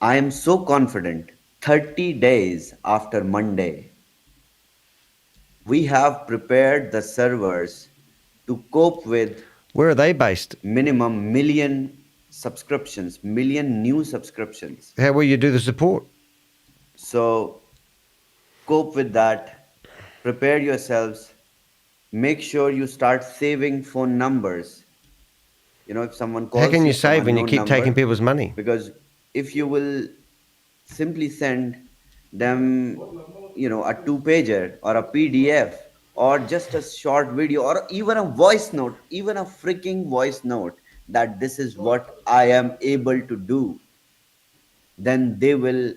I am so confident 30 days after Monday, we have prepared the servers to cope with Where are they based? minimum million subscriptions, million new subscriptions. How will you do the support? So cope with that, prepare yourselves, make sure you start saving phone numbers. You know, if someone calls How can you from save when you unknown keep taking number, people's money? because if you will simply send them, you know, a 2-pager or a PDF or just a short video or even a voice note, even a freaking voice note that this is what I am able to do, then they will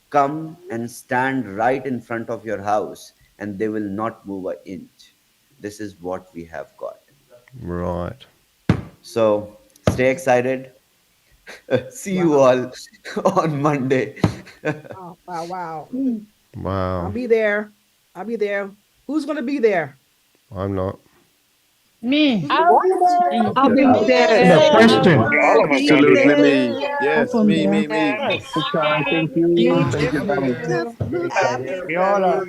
come and stand right in front of your house and they will not move an inch. This is what we have got. Right. So stay excited. See you all on Monday. Wow. Wow. I'll be there. Who's going to be there? I'm not. Me. I'll I'll be there. The question. All of us gonna be Absolutely there. me. Yes, me. Thank you, guys. We all are.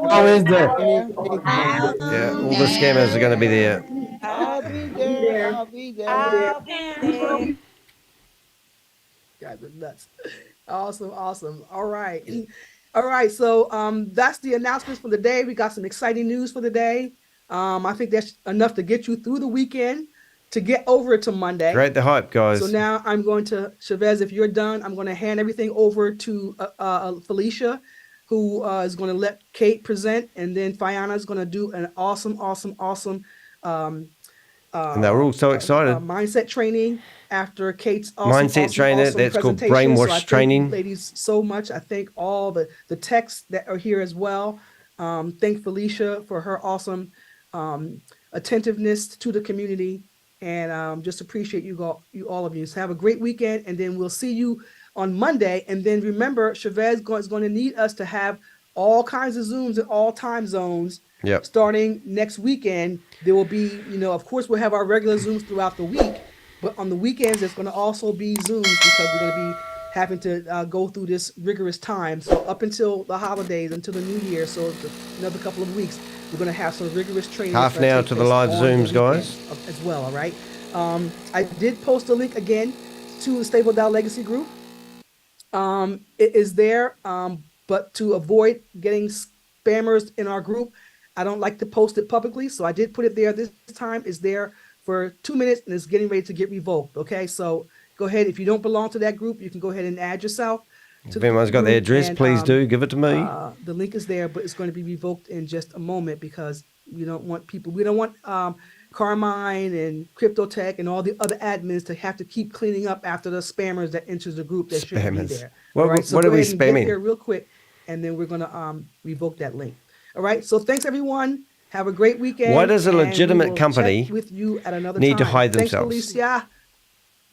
How is that? Yeah, all the scammers are going to be there. I'll be there. I'll be there. Guys are nuts. Awesome. All right. So that's the announcements for the day. We got some exciting news for the day. I think that's enough to get you through the weekend to get over to Monday. Create the hype, guys. So now I'm going to, Chavez, if you're done, I'm going to hand everything over to Felicia, who is going to let Kate present, and then Fiona is going to do an awesome. And they're all so excited. Mindset training after Kate's Mindset trainer, that's called presentation. brainwash So I thank training. you ladies so much. I thank all the techs that are here as well. Thank Felicia for her awesome attentiveness to the community, and just appreciate you all of you. So have a great weekend, and then we'll see you on Monday. And then remember, Chavez is going to need us to have all kinds of Zooms in all time zones. Yep. Starting next weekend, there will be, of course, we'll have our regular Zooms throughout the week, but on the weekends, there's going to also be Zooms because we're going to be having to go through this rigorous time. So up until the holidays, until the new year, so another couple of weeks, we're going to have some rigorous training. Half an hour to the live Zooms, guys. As well, all right? I did post a link again to the Stable DAO Legacy group. It is there, but to avoid getting spammers in our group, I don't like to post it publicly, so I did put it there this time. It's there for 2 minutes, and it's getting ready to get revoked, okay? So go ahead. If you don't belong to that group, you can go ahead and add yourself. If anyone's got the address, please do give it to me. The link is there, but it's going to be revoked in just a moment because we don't want Carmine and Crypto Tech and all the other admins to have to keep cleaning up after the spammers that enters the group that shouldn't be there. What are we spamming? Get there real quick, and then we're going to revoke that link. All right. So thanks, everyone. Have a great weekend. Why does a legitimate company with you at another need to time. hide Thanks, themselves? Felicia.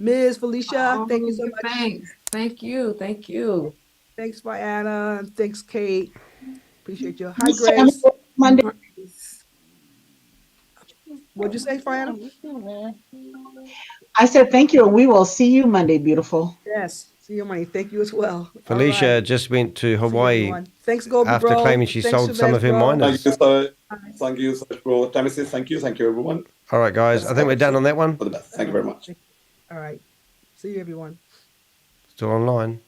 Ms. Felicia, thank you so much. Thanks. Thank you. Thanks, Fiona. And thanks, Kate. Appreciate you. Hi, Grace. Monday. What'd you say, Fiona? I said thank you, and we will see you Monday, beautiful. Yes. See you Monday. Thank you as well. Felicia just went to Hawaii Thanks, Gobi, after bro. claiming she Thanks, sold some of her Chavez, bro. miners. Thank you so much, bro. Timothy, thank you, everyone. All right, guys. I think we're done on that one. For the best. Thank you very much. All right. See you, everyone. Still online.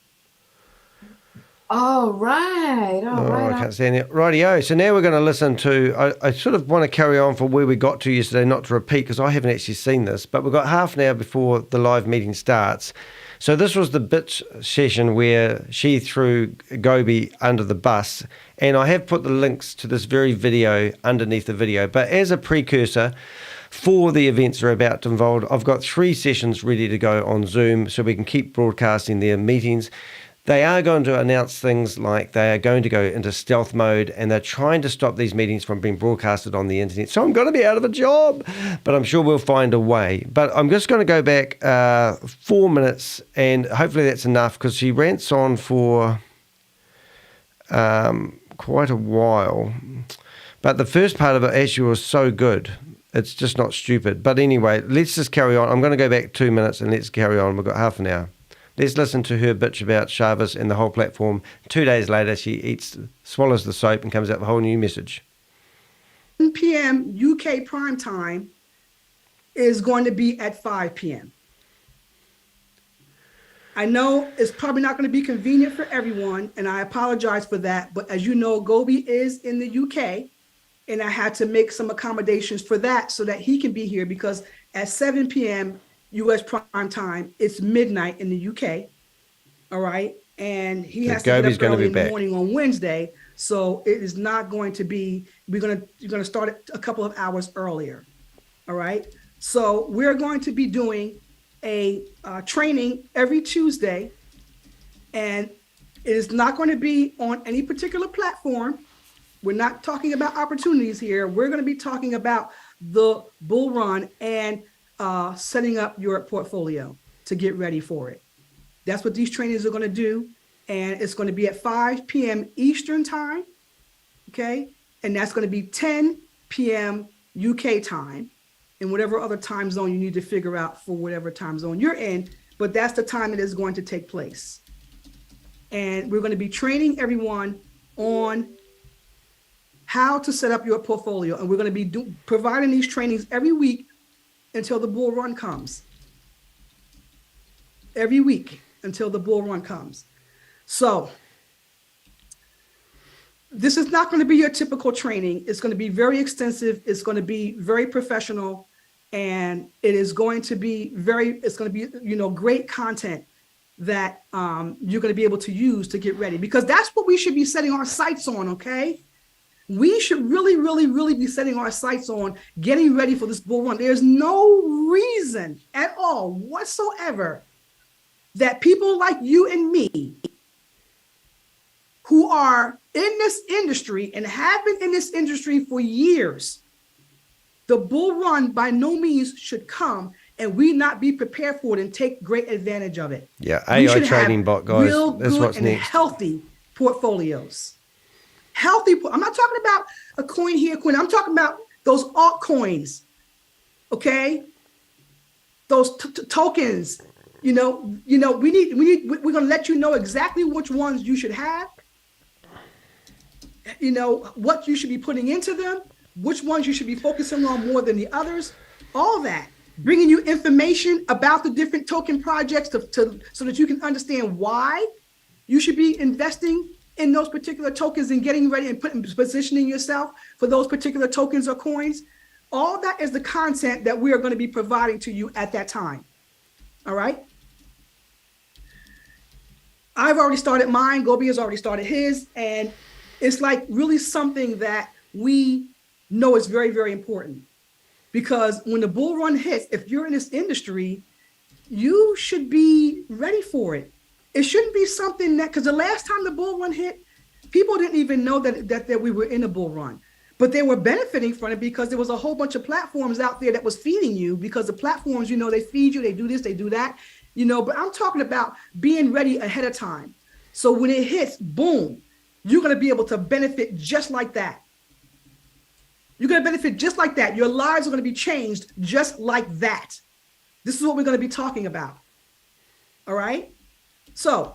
All right. I can't see any. Rightio. So now we're going to listen to, I sort of want to carry on from where we got to yesterday, not to repeat because I haven't actually seen this, but we've got half an hour before the live meeting starts. So this was the bitch session where she threw Gobi under the bus, and I have put the links to this very video underneath the video. But as a precursor for the events that are about to unfold, I've got 3 sessions ready to go on Zoom so we can keep broadcasting their meetings. They are going to announce things like they are going to go into stealth mode, and they're trying to stop these meetings from being broadcasted on the internet. So I'm going to be out of a job, but I'm sure we'll find a way. But I'm just going to go back 4 minutes, and hopefully that's enough because she rants on for quite a while. But the first part of it actually was so good. It's just not stupid. But anyway, let's just carry on. I'm going to go back 2 minutes and let's carry on. We've got half an hour. Let's listen to her bitch about Shaz and the whole platform. 2 days later, she swallows the soap and comes out with a whole new message. 10 p.m. UK prime time is going to be at 5 p.m. I know it's probably not going to be convenient for everyone, and I apologize for that. But as you know, Gobi is in the UK, and I had to make some accommodations for that so that he can be here because at 7 p.m. U.S. prime time, it's midnight in the UK. All right. And he has to get up early in the morning on Wednesday. So it is not going to be, you're going to start it a couple of hours earlier. All right. So we're going to be doing a training every Tuesday, and it is not going to be on any particular platform. We're not talking about opportunities here. We're going to be talking about the bull run and setting up your portfolio to get ready for it. That's what these trainings are going to do. And it's going to be at 5 p.m. Eastern time. Okay. And that's going to be 10 p.m. UK time, and whatever other time zone you need to figure out for whatever time zone you're in. But that's the time it is going to take place. And we're going to be training everyone on how to set up your portfolio. And we're going to be providing these trainings every week until the bull run comes. Every week until the bull run comes. So this is not going to be your typical training. It's going to be very extensive. It's going to be very professional, and it is going to be great content that you're going to be able to use to get ready, because that's what we should be setting our sights on. Okay. We should really, really, really be setting our sights on getting ready for this bull run. There's no reason at all whatsoever that people like you and me who are in this industry and have been in this industry for years, the bull run by no means should come and we not be prepared for it and take great advantage of it. Yeah, AI trading bot, guys. Real That's good what's and next. healthy portfolios. I'm not talking about a coin here, coin. I'm talking about those altcoins, okay? Those tokens. We're going to let you know exactly which ones you should have. What you should be putting into them, which ones you should be focusing on more than the others. All that, bringing you information about the different token projects so that you can understand why you should be investing in those particular tokens and getting ready and positioning yourself for those particular tokens or coins. All that is the content that we are going to be providing to you at that time. All right. I've already started mine. Gobi has already started his. And it's like really something that we know is very, very important, because when the bull run hits, if you're in this industry, you should be ready for it. It shouldn't be something that, because the last time the bull run hit, people didn't even know that we were in a bull run, but they were benefiting from it because there was a whole bunch of platforms out there that was feeding you, because the platforms, they feed you, they do this, they do that, but I'm talking about being ready ahead of time. So when it hits, boom, you're going to be able to benefit just like that. You're going to benefit just like that. Your lives are going to be changed just like that. This is what we're going to be talking about. All right. So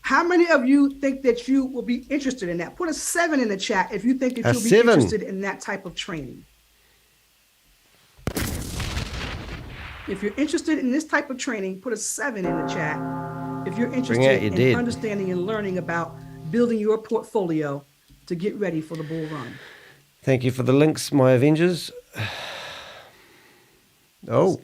how many of you think that you will be interested in that? Put a 7 in the chat if you think that you'll be interested in that type of training. If you're interested in this type of training, put a 7 in the chat. If you're out interested your in dead. understanding and learning about building your portfolio to get ready for the bull run. Thank you for the links, my Avengers. Oh.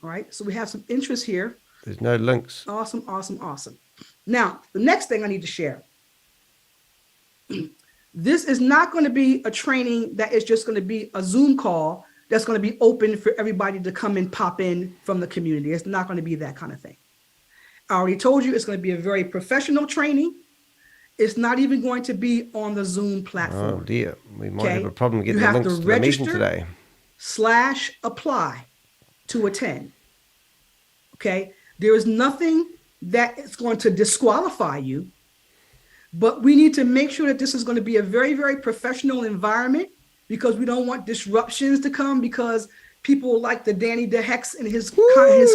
All right, so we have some interest here. There's no links. Awesome, awesome, awesome. Now, the next thing I need to share. This is not going to be a training that is just going to be a Zoom call that's going to be open for everybody to come and pop in from the community. It's not going to be that kind of thing. I already told you it's going to be a very professional training. It's not even going to be on the Zoom platform. Oh dear, we might Okay? have a problem getting You the have links to to the meeting register today. /apply to attend. Okay, there is nothing that is going to disqualify you, but we need to make sure that this is going to be a very, very professional environment, because we don't want disruptions to come because people like the Danny DeHex and his comrades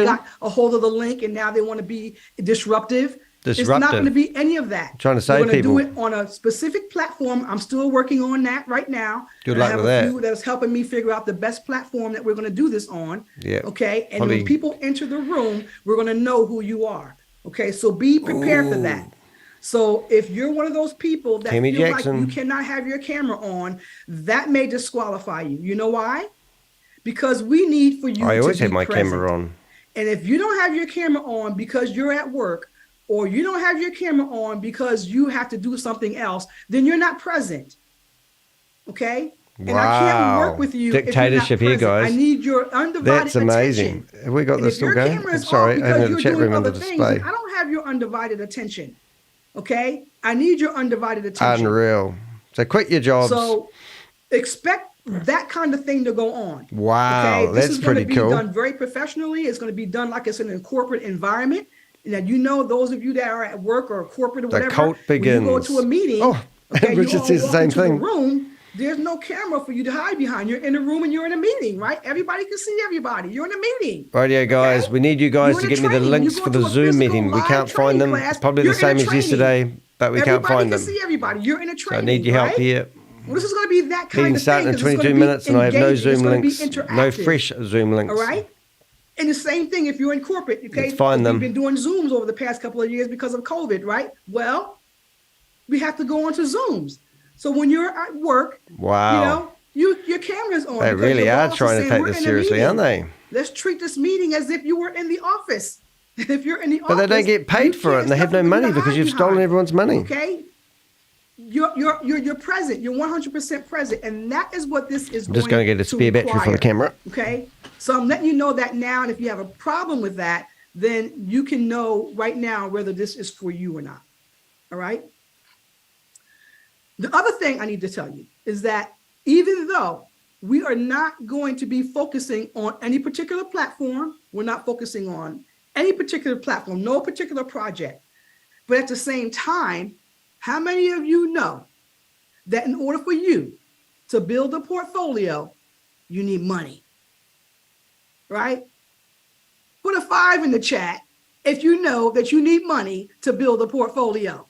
got a hold of the link and now they want to be disruptive. It's not going to be any of that. Trying to save We're people. going to do it on a specific platform. I'm still working on that right now. Good And luck I have with a that. few that's helping me figure out the best platform that we're going to do this on. Yeah. Okay. And Probably- when people enter the room, we're going to know who you are. Okay. So be prepared for that. So if you're one of those people that Tammy feel Jackson. like you cannot have your camera on, that may disqualify you. You know why? Because we need for you I to always be have my present. camera on. And if you don't have your camera on because you're at work, or you don't have your camera on because you have to do something else, then you're not present. Okay? And I can't work with you Dictatorship if you're here, not present. guys. I need your undivided That's amazing. attention. Have we got And this if still your going? camera I'm is sorry, off I haven't because had you're the chat doing room on the other things, display. then I don't have your undivided attention. Okay? I need your undivided attention. Unreal. So quit your jobs. So expect that kind of thing to go on. Wow, This that's is going to pretty be cool. done very professionally. It's going to be done like it's in a corporate environment. And you know, those of you that are at work or corporate or The whatever, cult when you go begins. to a meeting, Oh, okay, Richard you all says the walk same into thing. the room. There's no camera for you to hide behind. You're in a room and you're in a meeting, right? Everybody can see everybody. You're in a meeting. Rightio, guys. We need you guys You're to in a get me the training. When you links go for to the a Zoom physical meeting. We live can't find them. training It's class, probably the you're in a same as training. yesterday, but we can't Everybody find can them. see everybody. You're in a So training. I need your help right? here. Well, this is going to be that kind Meeting of starting thing. in 'cause it's 22 gonna be minutes and I have no engaging. It's Zoom gonna be links. No interactive. fresh Zoom links. All right. And the same thing if you're in corporate, okay? Let's find them. We've been doing Zooms over the past couple of years because of COVID, right? Well, we have to go onto Zooms. So when you're at work, Wow. your camera's on. They because really your are boss is trying to saying, take "We're this in a seriously, aren't meeting. they? Let's treat this meeting as if you were in the office." If you're in the But they don't office, get paid you for it can't- and they have there's no nothing money to because hide you've stolen behind. everyone's money. Okay. You're present. You're 100% present, and that is what this is. I'm just going to get a spare battery for the camera. Okay, so I'm letting you know that now, and if you have a problem with that, then you can know right now whether this is for you or not. All right. The other thing I need to tell you is that even though we are not going to be focusing on any particular platform, we're not focusing on any particular platform, no particular project, but at the same time, how many of you know that in order for you to build a portfolio, you need money, right? Put a 5 in the chat if you know that you need money to build a portfolio.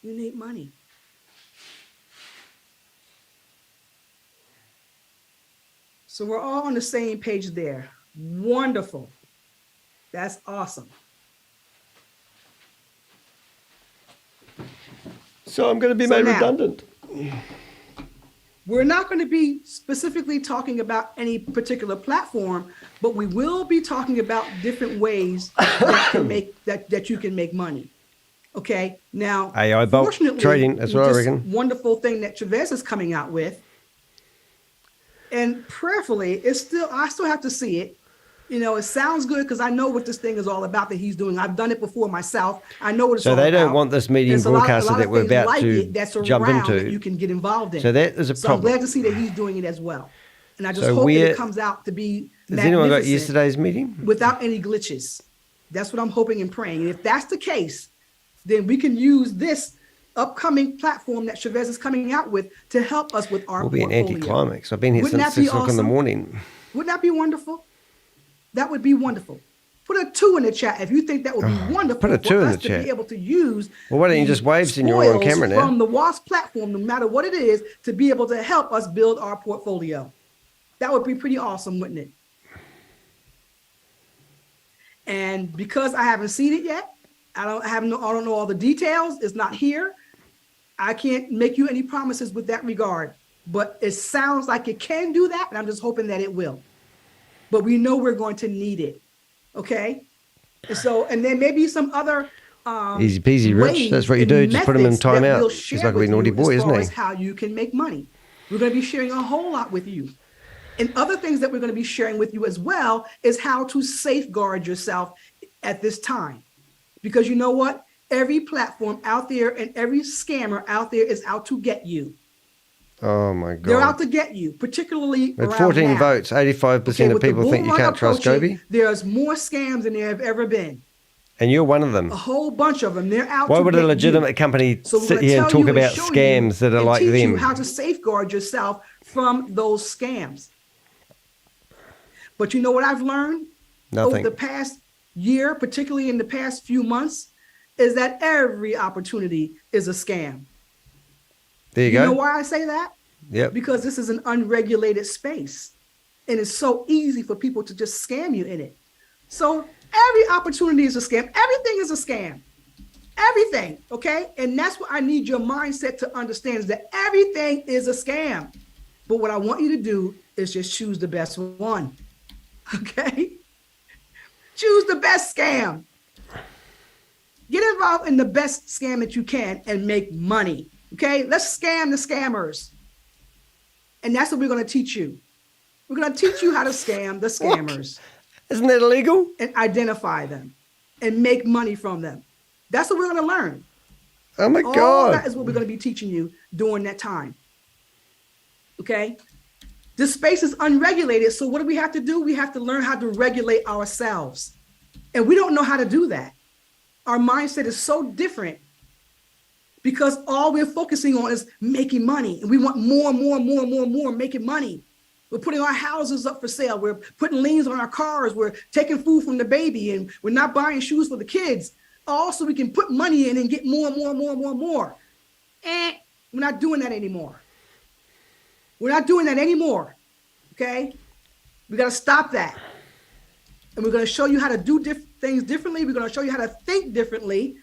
You need money. So we're all on the same page there. Wonderful. That's awesome. So I'm going to be So made now- redundant. We're not going to be specifically talking about any particular platform, but we will be talking about different ways that can make that you can make money. Okay. Now, AI bulk fortunately, trading, that's what I this reckon. wonderful thing that Chavez is coming out with, and prayerfully, I still have to see it. You know, it sounds good because I know what this thing is all about that he's doing. I've done it before myself. I know what it's So all they about. don't want this meeting There's a lot broadcasted of that we're things about like to it that's jump around into. that you can get involved in. So that is a So I'm problem. glad to see that he's doing it as well. And I just So hope that we're- it comes out to be Has anyone got magnificent yesterday's meeting? without any glitches. That's what I'm hoping and praying. And if that's the case, then we can use this upcoming platform that Chavez is coming out with to help us with our Will be an portfolio. anticlimax. I've been here Wouldn't since that be 6 o'clock in the awesome? morning. Wouldn't that be wonderful? That would be wonderful. Put a 2 in the chat if you think that would be wonderful put a 2 for in us the to chat. be able to use. Well, why don't you the just wave saying you're on spoils camera now? from the WAAS platform, no matter what it is, to be able to help us build our portfolio. That would be pretty awesome, wouldn't it? And because I haven't seen it yet, I don't know all the details. It's not here. I can't make you any promises with that regard, but it sounds like it can do that, and I'm just hoping that it will. But we know we're going to need it, okay? And so, and then maybe some other easy peasy, Rich. That's what you do. Just put him in timeout. He's like a wee naughty boy, isn't he? How you can make money. We're going to be sharing a whole lot with you. And other things that we're going to be sharing with you as well is how to safeguard yourself at this time. Because you know what? Every platform out there and every scammer out there is out to get you. Oh my God. They're out to get you, particularly At around 14 now. votes, 85% of people think you can't trust Gobi. There's more scams than there have ever been. And you're one of them. A whole bunch of them. They're out Why to would get a legitimate you. company So we're sit gonna here and tell talk you about show scams that are and like teach them? you how to safeguard yourself from those scams. But you know what I've learned Nothing. over the past year, particularly in the past few months, is that every opportunity is a scam. There you You go. know why I say that? Yep. Because this is an unregulated space, and it's so easy for people to just scam you in it. So every opportunity is a scam. Everything is a scam. Everything, okay? And that's what I need your mindset to understand, is that everything is a scam. But what I want you to do is just choose the best one, okay? Choose the best scam. Get involved in the best scam that you can and make money, okay? Let's scam the scammers. And that's what we're going to teach you. We're going to teach you how to scam the scammers. Isn't that illegal? And identify them and make money from them. That's what we're going to learn. Oh my All God. that is what we're going to be teaching you during that time. Okay? This space is unregulated. So what do we have to do? We have to learn how to regulate ourselves. And we don't know how to do that. Our mindset is so different because all we're focusing on is making money. And we want more, making money. We're putting our houses up for sale. We're putting liens on our cars. We're taking food from the baby, and we're not buying shoes for the kids. All so we can put money in and get more. We're not doing that anymore. We're not doing that anymore, okay? We got to stop that. And we're going to show you how to do things differently. We're going to show you how to think differently.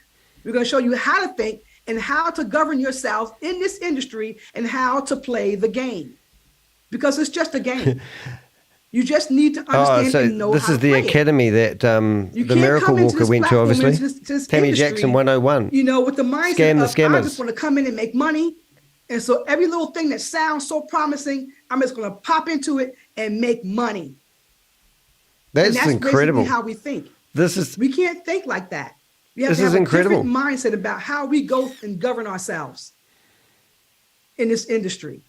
We're going to show you how to think and how to govern yourself in this industry and how to play the game. Because it's just a game. You just need to understand and know this how is to the play it. academy that the Miracle Walker went to, obviously. Tammy Jackson 101. You know, with the mindset Scam the of, scammers. I just want to come in and make money. And so every little thing that sounds so promising, I'm just going to pop into it and make money. That's and that's incredible. basically how we think. This We can't think like that. We have This to have is incredible. a different mindset about how we go and govern ourselves in this industry.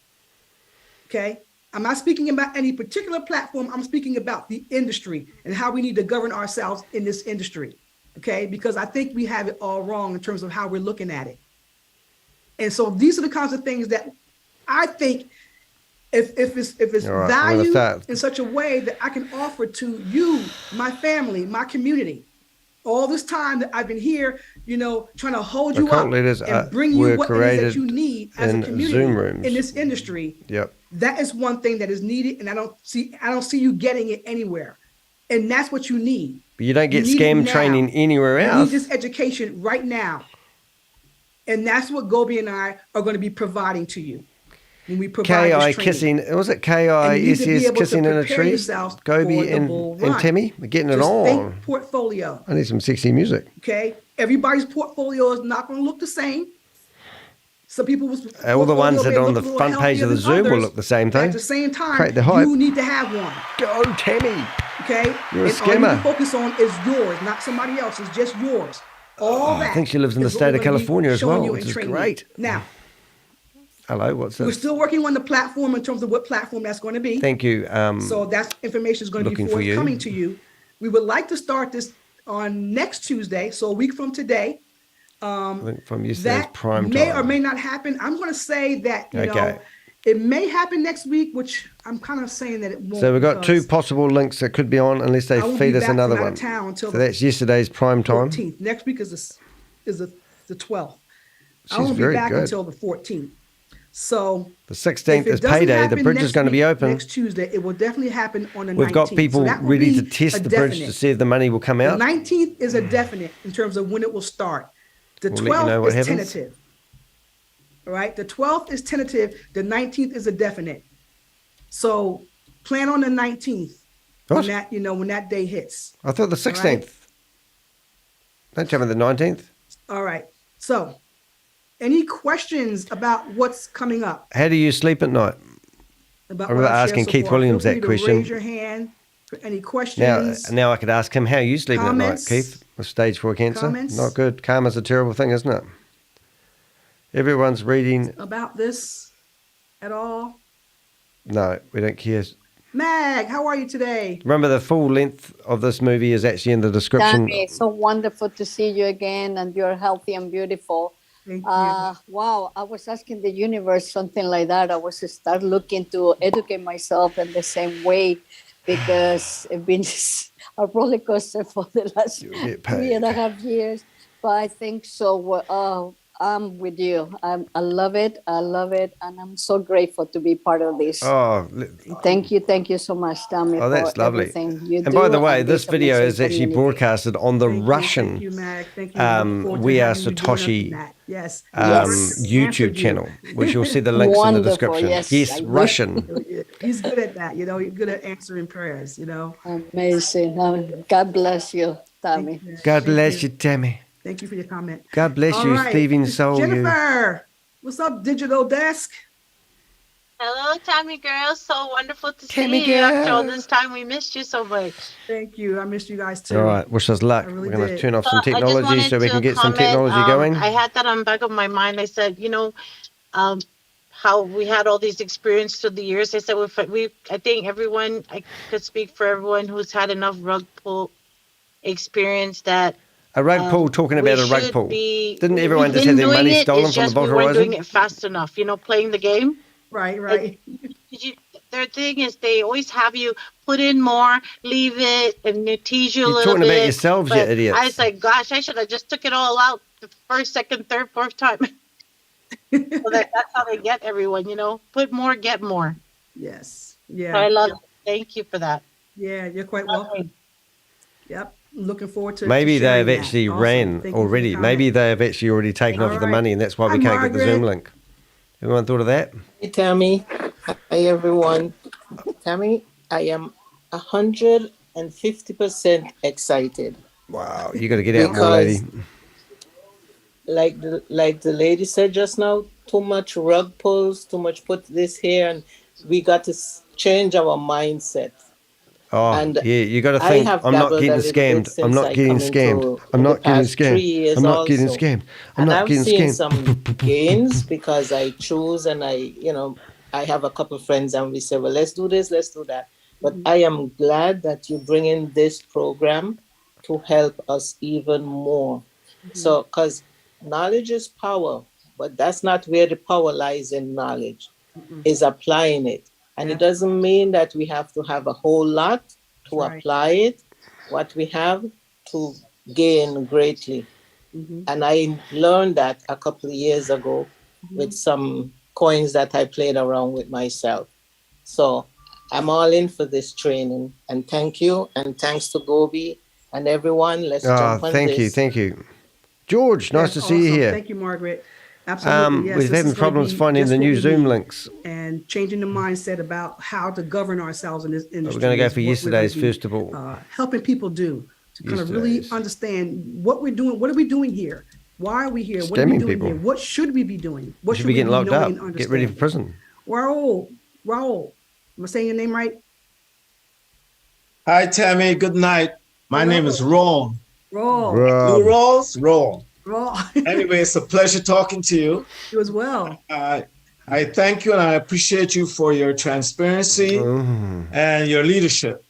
Okay? I'm not speaking about any particular platform. I'm speaking about the industry and how we need to govern ourselves in this industry. Okay? Because I think we have it all wrong in terms of how we're looking at it. And so these are the kinds of things that I think if it's All right, valued start. in such a way that I can offer to you, my family, my community, all this time that I've been here, you know, trying to hold you Occult up leaders and bring were you what it is created that you need as a in community Zoom rooms. in this industry. Yep. That is one thing that is needed, and I don't see you getting it anywhere. And that's what you need. But you don't get You need it scam now. training anywhere You else. need this education right now. And that's what Gobi and I are going to be providing to you when we provide KI this training. kissing, was it And you need to be KISS able to kissing in a prepare tree? yourselves Gobi for the and bull run. Timmy, we're getting it Just on. think portfolio. I need some sexy music. Okay, everybody's portfolio is not going to look the same. Some people's All the ones that portfolio are on may the look a front little page of the healthier than Zoom will others. look the same thing. At the same time, Create the hype. you need to have one. Go, Tammy. Okay, You're a and all you need scammer. to focus on is yours, not somebody else's, just yours. All that. I think she lives in the is what state we're of gonna be California as showing well, you which and is training you. great. Now, Hello, what's we're this? still working on the platform in terms of what platform that's going to be. Thank you. So that information is going to be looking for you. forthcoming to you. We would like to start this on next Tuesday, so a week from today. I think from yesterday's That prime may time. or may not happen. I'm going to say that, you know, It may happen next week, which I'm kind of saying that it won't. So we've got two because possible links that could be on unless they I won't feed be us back another from out one. of town until So that's yesterday's prime time. 14th. Next week is the 12th. I She's won't be very back good. until the 14th. So The 16th if it is doesn't payday. The happen bridge is next going to be week, open. next Tuesday. It will definitely happen on the 19th. We've got people So that will ready to be test a the bridge to definite. see if the money will come The out. 19th is a definite in terms of when it will start. The We'll let you 12th know what is happens. tentative. All right. The 12th is tentative. The 19th is a definite. So plan on the 19th What? when that day hits. I thought the 16th. Don't tell me the 19th. All right. So any questions about what's coming up? How do you sleep at night? About I remember what I've asking shared so Keith far? Williams Feel that free to question. Raise your hand for any questions. Now I could ask him how you sleeping at night, Comments? Keith, with stage 4 cancer. Comments? Not good. Karma's a terrible thing, isn't it? Everyone's reading. About this at all? No, we don't care. Mag, how are you today? Remember, the full length of this movie is actually in the description. Tammy, so wonderful to see you again, and you're healthy and beautiful. Thank Wow, I was asking the universe something like that. I was to start looking to educate myself in the same way because it's been a roller coaster for the last You'll get 3.5 years. But I think so. I'm with you. I love it. I love it. And I'm so grateful to be part of this. Oh, Thank you so much, Tammy. oh, that's for lovely. everything you And do by the way, and this video amazing is actually community. broadcasted on the Russian Thank you, Mag. Thank you. Look forward to We Are having you join us Satoshi in that. Yes. YouTube Answered you. channel, which you'll see the links in the Wonderful, description. yes, I will. Russian. He's good at that. He's good at answering prayers. Amazing. God bless you, Tammy. God bless you, Tammy. Thank you for your comment. God bless All you, right. Stephen Soul. You. Jennifer, what's up, Digital Desk? Hello, Tammy girl. So wonderful to Tammy see you after all girl. this time. We missed you so much. Thank you. I missed you guys too. All right, wish us luck. I really We're going to did. turn off some I just technology wanted so we to can get some comment, technology going. I had that on the back of my mind. I said, how we had all these experiences through the years. I said, I think everyone, I could speak for everyone who's had enough rug pull experience that A rug pull, talking we about a rug should pull. be- Didn't everyone we've just been have their doing money it, stolen it's from the just Vault we weren't doing Horizon? it fast enough, playing the game. Right. Their thing is they always have you put in more, leave it, and they tease you a You're little talking bit. about yourselves, you but idiots. I was like, gosh, I should have just took it all out the first, second, third, fourth time. So that's how they get everyone, put more, get more. Yes. So Yeah. I love it. Thank you for that. Yeah, you're quite welcome. Yep. Looking forward to Maybe to sharing they've that. actually Awesome. ran Thank you for the already. comment. Maybe they have actually already taken All over the right. money, and that's why we Hi, can't get the Zoom Margaret. link. Everyone thought of that? Hey, Tammy. Hi, everyone. Tammy, I am 150% excited. Wow, you got to get out more, lady. Like the lady said just now, too much rug pulls, too much put this here, and we got to change our mindset. Oh, And yeah, you got to I think, have I'm not dabbled getting a little bit scammed. I'm since not I getting come scammed. into I'm the not getting past 3 years scammed. I'm not getting also. scammed. I'm And not I've getting seen scammed. some gains because I choose and I have a couple friends and we say, well, let's do this, let's do that. But I am glad that you bring in this program to help us even more. So, because knowledge is power, but that's not where the power lies in knowledge, is applying it. And it doesn't mean that we have to have a whole lot to apply it, what we have to gain greatly. And I learned that a couple of years ago with some coins that I played around with myself. So I'm all in for this training. And thank you. And thanks to Gobi and everyone. Let's jump on this. Thank you. George, nice to see you Awesome. here. Thank you, Margaret. Absolutely. Yes, we're this having is gonna problems be finding just the what new we Zoom need. links. And changing the mindset about how to govern ourselves in this industry. We're going to go is for what we're yesterday's gonna be, first of all. helping people do to kind of really understand what we're doing. What are we doing here? Why are we here? What are we Scamming doing people. here? What should we be doing? What Should be getting locked knowing up. and Get ready for understanding? prison. Raul, am I saying your name right? Hi, Tammy. Good night. My name is Ron. Raul. Two Rolls? Ron. Raul. Anyway, it's a pleasure talking to you. You as well. I thank you and I appreciate you for your transparency and your leadership.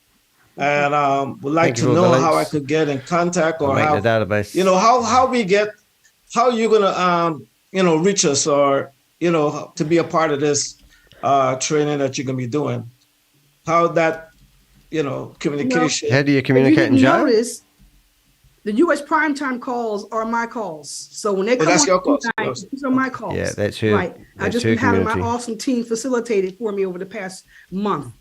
And would like Thank you to for the know links. how I could get in contact or I'll how make the database. how you're gonna reach us or to be a part of this training that you're gonna be doing. How that, communication. How do you If communicate in didn't jail? notice, the U.S. primetime calls are my calls. So when they come that's on your calls. tonight, these are my calls. Yeah, that's her. Right. I That's just her been having my community. awesome team facilitate it for me over the past month.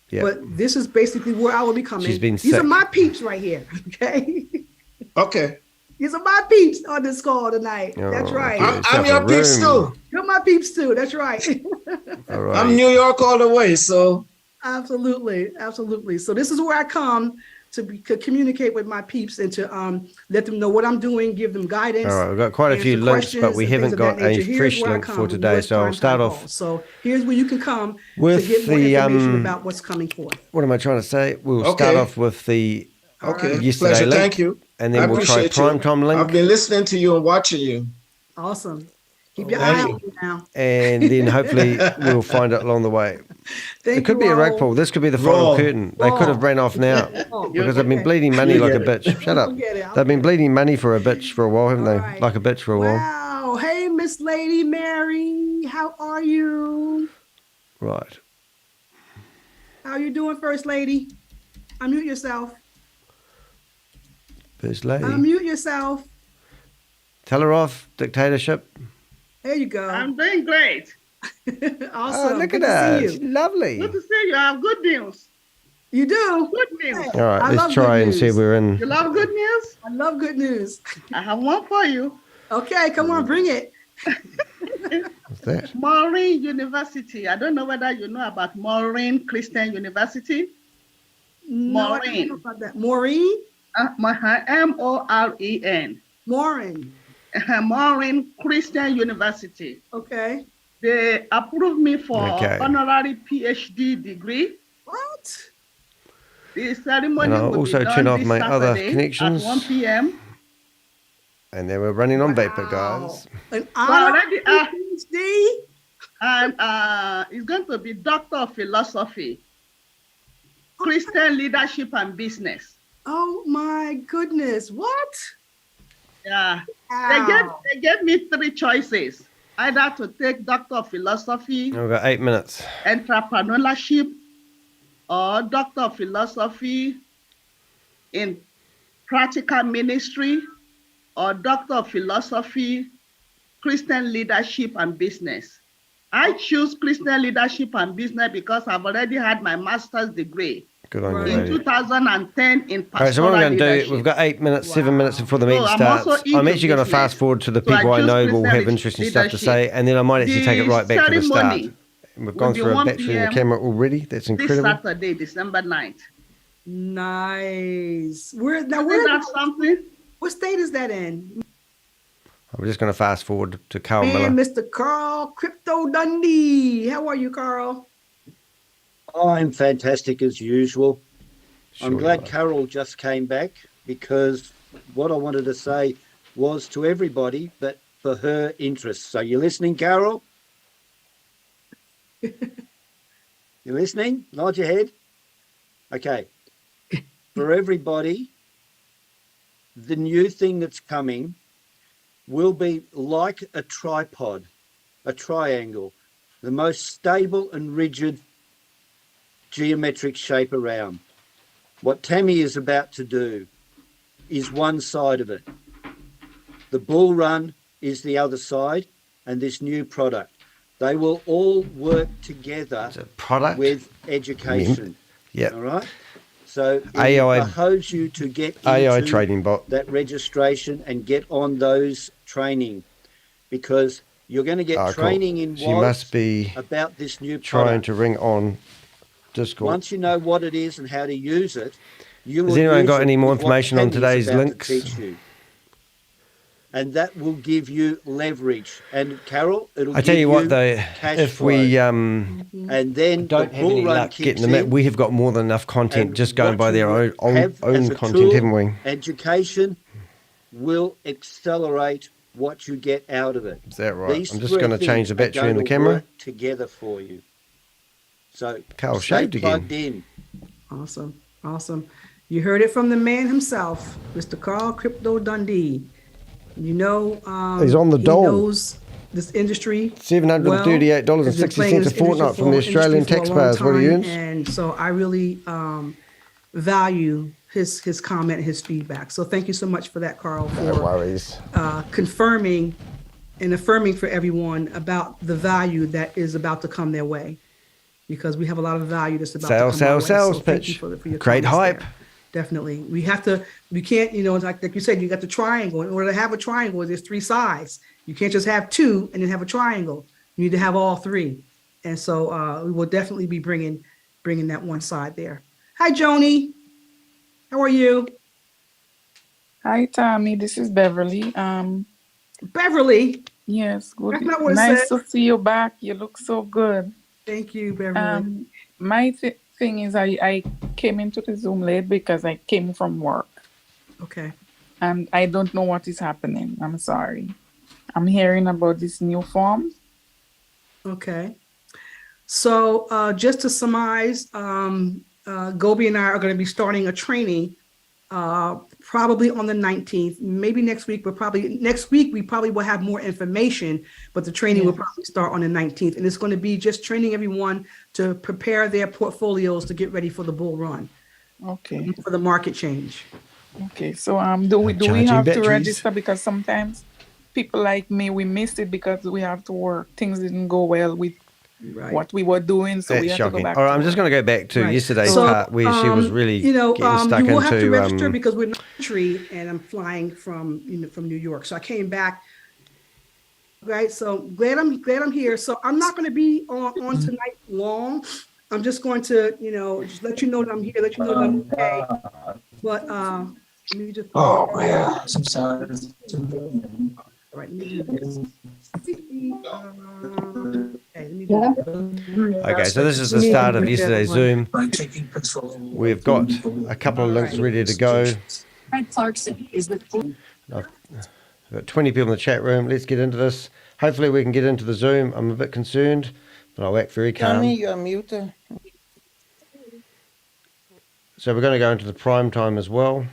Yeah. But this is basically where I will be coming. She's been These are sick. my peeps right here. Okay. Okay. These are my peeps on this call tonight. That's right. I'm your peeps too. You're my peeps too. That's right. All right. I'm New York all the way, so. Absolutely. So this is where I come to communicate with my peeps and to let them know what I'm doing, give them guidance. All right, we've got quite a few answer links, but we questions and haven't things of that got a nature. Here's fresh where I link come for with today. US So I'll primetime start calls. off So here's where you can come to with get more the, information about what's coming forth. What am I trying to say? We'll start Okay. off with the yesterday Pleasure. link, Thank you. and then I we'll try appreciate you. prime time link. I've been listening to you and watching you. Awesome. Keep your Thank eye you. on me now. And then hopefully we'll find it along the way. Thank It could you, be a rag Raoul. pull. This could be the final Raw. curtain. They could have ran off now because they've been bleeding money You like a get bitch. Shut up. get it. They've been bleeding money for a bitch for a while, haven't they? right. Like a bitch for a while. Wow. Hey, Miss Lady Mary. How are you? Right. How you doing, First Lady? Unmute yourself. First lady. Unmute yourself. Tell her off. Dictatorship. There you go. I'm doing great. Awesome. Oh, look Good at to her. see She's you. lovely. Good to see you. I have good news. You do? Good news. All right, I let's love try good and see if news. we're in. You love good news? I love good news. I have one for you. Okay, come on, bring it. What's that? Maureen University. I don't know whether you know about Maureen Christian University. No, I don't know about that. Maureen? M-O-R-E-N. Maureen. Maureen Christian University. Okay. They approved me for Okay. honorary PhD degree. What? The ceremony And I'll will also be done turn off this my other Saturday connections. at 1 p.m. And then we're running on vapor, guys. An Well, honor already, PhD? and it's going to be Doctor of Philosophy, Christian Leadership and Business. Oh my goodness. What? Yeah. Wow. They gave me three choices. Either to take Doctor of Philosophy, We've got 8 minutes. Entrepreneurship, or Doctor of Philosophy in Practical Ministry, or Doctor of Philosophy, Christian Leadership and Business. I choose Christian Leadership and Business because I've already had my master's degree Good on you, in lady. 2010 in All right, so what pastoral I'm going to do, leadership. we've got 8 minutes, 7 minutes before the meeting I'm starts. also I'm into actually going to business. fast forward to the So I people I choose know will Christian have interesting stuff to say, leadership. and then I might actually take it right back to the start. ceremony And we've will gone be through a 1 battery in the p.m. camera already. That's this incredible. Saturday, December 9th. Nice. Isn't that something? What state is that in? I'm just going to fast forward to Carl Man, Miller. Mr. Carl Crypto Dundee. How are you, Carl? I'm fantastic as usual. Sure I'm you glad are. Carol just came back because what I wanted to say was to everybody, but for her interests. So you listening, Carol? You listening? Nod your head. Okay. For everybody, the new thing that's coming will be like a tripod, a triangle, the most stable and rigid geometric shape around. What Tammy is about to do is one side of it. The bull run is the other side, and this new product. They will all work together product? with education. Yeah. All right. So it AI behoves you to get AI into trading bot. that registration and get on those training, because you're going to get Ah, cool. training in She WAAS must be about this new trying product. to ring on Discord. Once you know what it is and how to use it, you Has will anyone use got it any more with what information on Tammy's today's about to links? teach you. And that will give you leverage. And Carol, it'll I tell give you what, though, cash if flow. we and then don't the have bull any run luck kicks getting them out, in, we have got more than enough content and just going what by you their will own have as a content, tool, haven't we? Education will accelerate what you get out of it. Is that right? These I'm just three going to change the things are battery in the going to camera. work together for you. So Carl stay shaved again. plugged in. Awesome. Awesome. You heard it from the man himself, Mr. Carl Crypto Dundee. You know, He's on the he dole. knows this industry. $738.60 a fortnight from the Australian taxpayers. What do you earn? And so I really value his comment and his feedback. So thank you so much for that, Carl, for confirming and affirming for everyone about the value that is about to come their way, because we have a lot of value that's about to come our way. Sales So thank pitch. you for your Great comments hype. there. Definitely. We can't, like you said, you got the triangle. In order to have a triangle, there's three sides. You can't just have two and then have a triangle. You need to have all three. And so we will definitely be bringing that one side there. Hi, Joni. How are you? Hi, Tommy. This is Beverly. Beverly? Yes. Good. That's not what it Nice said. to see you back. You look so good. Thank you, Beverly. My thing is I came into the Zoom late because I came from work. Okay. And I don't know what is happening. I'm sorry. I'm hearing about this new form. Okay. So just to surmise, Gobi and I are going to be starting a training probably on the 19th, maybe next week, but probably next week we probably will have more information, but the training will probably start on the 19th. And it's going to be just training everyone to prepare their portfolios to get ready for the bull run. Okay. For the market change. Okay. So do we have to register? Because sometimes people like me, we missed it because we have to work. Things didn't go well with what we were doing, so we That's have to go shocking. back. All right, I'm just going to go back to yesterday's So, part where she was really getting stuck you will have to register into. because we're not in the country and I'm flying from from New York. So I came back. Right. So glad I'm here. So I'm not going to be on tonight long. I'm just going to, just let you know that I'm here, let you know that I'm okay. But let me just. Oh, yeah. I'm sorry. All right, let me do this. Okay, let me do Okay, so this is the start of yesterday's Zoom. We've got a couple of links ready to go. Fred Clarkson is the. I've got 20 people in the chat room. Let's get into this. Hopefully we can get into the Zoom. I'm a bit concerned, but I'll act very calm. Tommy, you're muted. So we're going to go into the prime time as well.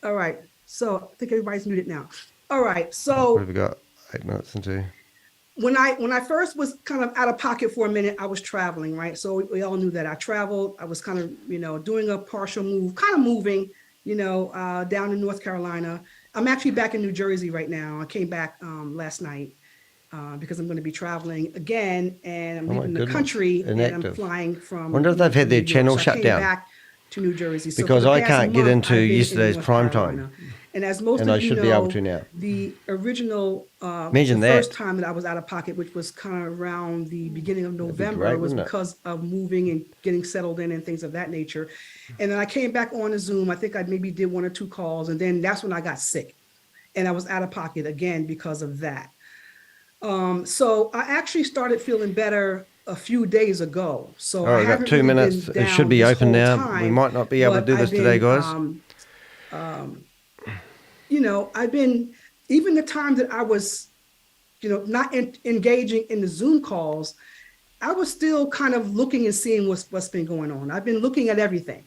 All right. So I think everybody's muted now. All right. So What have we got? 8 minutes into. when I first was kind of out of pocket for a minute, I was traveling, right? So we all knew that I traveled. I was kind of, doing a partial move, kind of moving, down in North Carolina. I'm actually back in New Jersey right now. I came back last night because I'm going to be traveling again, and I'm leaving the country, and I'm flying from. Wonder if they've had their channel so shut I came down. back to New Jersey. So Because for the I past can't get month, into I've been in yesterday's North prime Carolina. time. And as most And of I you should know, be able to now. the original, Imagine the that. first time that I was out of pocket, which was kind of around the beginning of November, great, was wouldn't it? because of moving and getting settled in and things of that nature. And then I came back on the Zoom. I think I maybe did 1 or 2 calls, and then that's when I got sick, and I was out of pocket again because of that. So I actually started feeling better a few days ago. So All right, I we've got haven't 2 really minutes. been It should down be this open whole now. time, We might not be able to but do this I've today, been, guys. I've been, even the time that I was, not engaging in the Zoom calls, I was still kind of looking and seeing what's been going on. I've been looking at everything.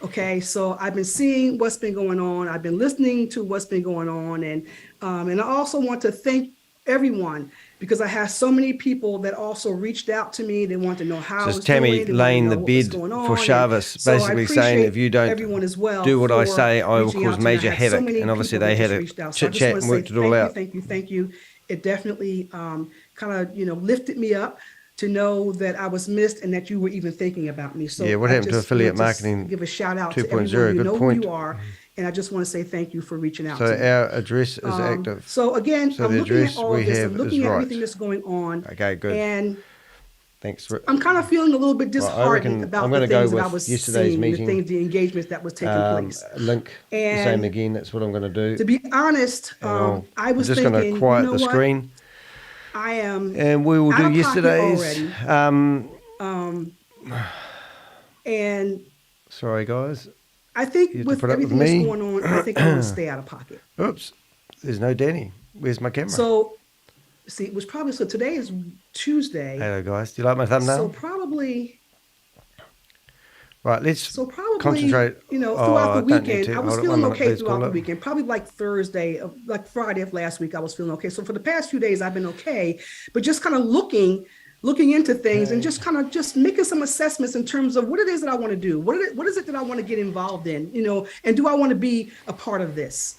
Okay, so I've been seeing what's been going on. I've been listening to what's been going on, and I also want to thank everyone, because I have so many people that also reached out to me. They want to know how I Just was Tammy doing. They laying want the to know what was bed going for on. Shavas, And so I basically saying, if you appreciate everyone as well don't do what I for say, I will reaching cause out to me. I major had so havoc. many And obviously people they that had just a reached out. So I chit just chat want and to worked say it all out. thank you. It definitely kind of lifted me up to know that I was missed and that you were even thinking about me. So Yeah, what I happened to just affiliate want to marketing give a shout out to 2.0? everyone. You Good know point. who you are, and I just want to say thank you for reaching out So to me. our address is active. So again, So I'm the looking at address all we of this. have I'm is looking at right. everything that's going on. Okay, good. And Thanks. I'm kind of feeling a little bit Well, I disheartened reckon about I'm the going to go things that I with was yesterday's seeing, meeting. the engagements that was taking place. Link the same again. That's what I'm going to do. To be honest, And I was just going to thinking, quiet you know the what? screen. I am And we will out do of pocket yesterday's. already. And Sorry, guys. I You think have to with put up with everything that's me. going on, I think I want to stay out of pocket. Oops. There's no Danny. Where's my camera? So, see, it was probably, so today is Tuesday. Hello, guys. Do you like my thumbnail? So probably Right, let's So probably, concentrate. throughout the weekend, I was Hold on, feeling 1 minute, okay please, throughout the caller. weekend. Probably like Thursday, like Friday of last week, I was feeling okay. So for the past few days, I've been okay, but just kind of looking into things and just kind of just making some assessments in terms of what it is that I want to do. What is it that I want to get involved in, and do I want to be a part of this?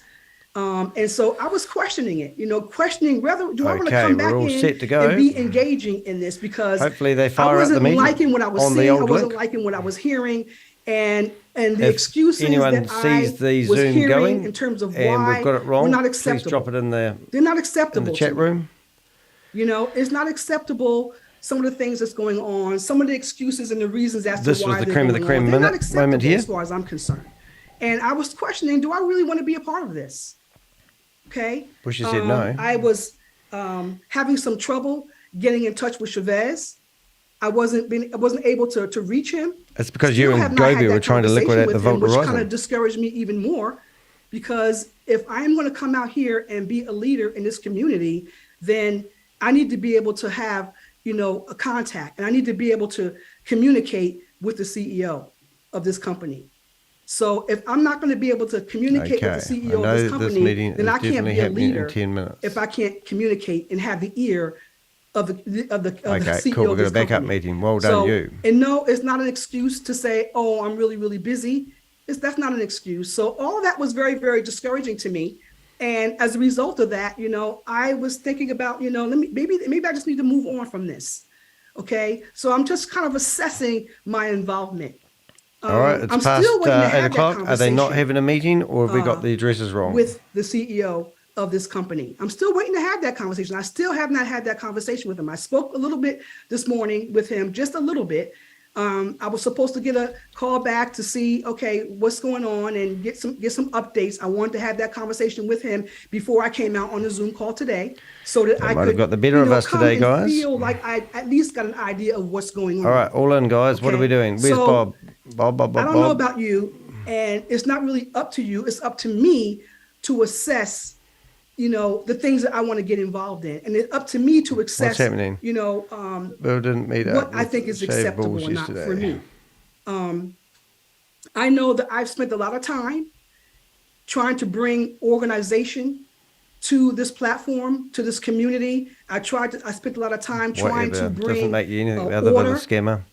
And so I was questioning it, questioning whether do I want to come back all in set to go. and be engaging in this, because Hopefully they I fire up the wasn't meeting liking what I was on the seeing. I old wasn't link. liking what I was hearing, and the If excuses anyone that sees I the was Zoom hearing going in terms of and why we've got it wrong, were not please acceptable. drop it in the They're not acceptable in the chat to me. room. It's not acceptable. Some of the things that's going on, some of the excuses and the reasons as This to was why the they're cream of the going cream on. They're not moment acceptable here. as far as I'm concerned. And I was questioning, do I really want to be a part of this? Okay. Bushy said no. I was having some trouble getting in touch with Chavez. I wasn't able to reach him. It's because Still you have and not had Gobi that were trying to conversation liquidate the with him, Vault which kind of Horizon. discouraged me even more, because if I'm going to come out here and be a leader in this community, then I need to be able to have, a contact, and I need to be able to communicate with the CEO of this company. So if I'm not going to be able to communicate with the CEO of this company, then I can't be a leader if I can't communicate and have the ear of the CEO cool. We've of got this a backup company. meeting. Well done, you. And no, it's not an excuse to say, oh, I'm really, really busy. That's not an excuse. So all that was very, very discouraging to me. And as a result of that, I was thinking about, maybe I just need to move on from this. Okay. So I'm just kind of assessing my involvement. All right, it's I'm past still waiting to 8 have that o'clock. Are they not conversation, having a meeting, or have we got the addresses wrong? with the CEO of this company. I'm still waiting to have that conversation. I still have not had that conversation with him. I spoke a little bit this morning with him, just a little bit. I was supposed to get a call back to see, okay, what's going on and get some updates. I wanted to have that conversation with him before I came out on the Zoom call today, so that I might have could got the better of us come today, and guys. feel like I at least got an idea of what's going on. All right, all in, guys. What are we doing? Where's So, Bob? Bob. I don't know about you, and it's not really up to you. It's up to me to assess, the things that I want to get involved in, and it's up to me to assess, What's happening? Bill didn't meet up what I with think is Shave acceptable Balls or not yesterday. for me. I know that I've spent a lot of time trying to bring organization to this platform, to this community. I spent a lot of time trying to bring Doesn't make you anything other than a scammer.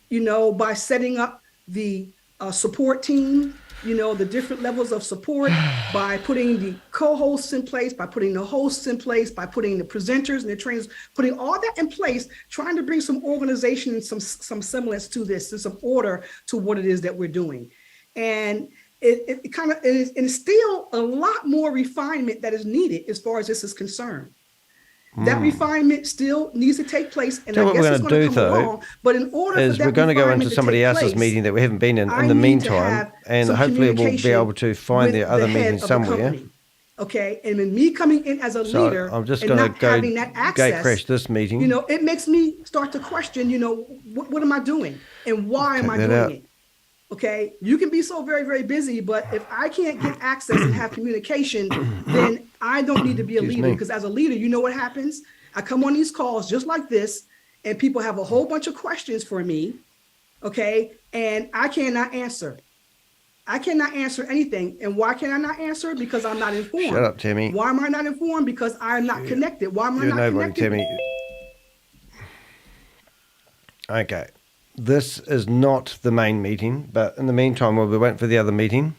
by setting up the support team, the different levels of support, by putting the co-hosts in place, by putting the hosts in place, by putting the presenters and the trainers, putting all that in place, trying to bring some organization and some semblance to this, and some order to what it is that we're doing. And it kind of is, and still a lot more refinement that is needed as far as this is concerned. That refinement still needs to take place, and I guess it's going to come along. But in order for that we're going to go into refinement to somebody take else's place, meeting that we haven't been in I the need to meantime, have and some hopefully we'll be communication able to find with the other head meeting of the somewhere. company. Okay, and when me coming in as a So leader I'm just and going to not go having that gate access, crash this meeting. it makes me start to question, what am I doing and why am I that doing out. it? Okay, you can be so very, very busy, but if I can't get access and have communication, then I don't need to be a Excuse leader, me. because as a leader, you know what happens? I come on these calls just like this, and people have a whole bunch of questions for me, okay, and I cannot answer. I cannot answer anything. And why can I not answer? Because I'm not informed. Shut up, Timmy. Why am I not informed? Because I'm not connected. Why am I You're not nobody, connected? Timmy. Okay. This is not the main meeting, but in the meantime, we'll be waiting for the other meeting.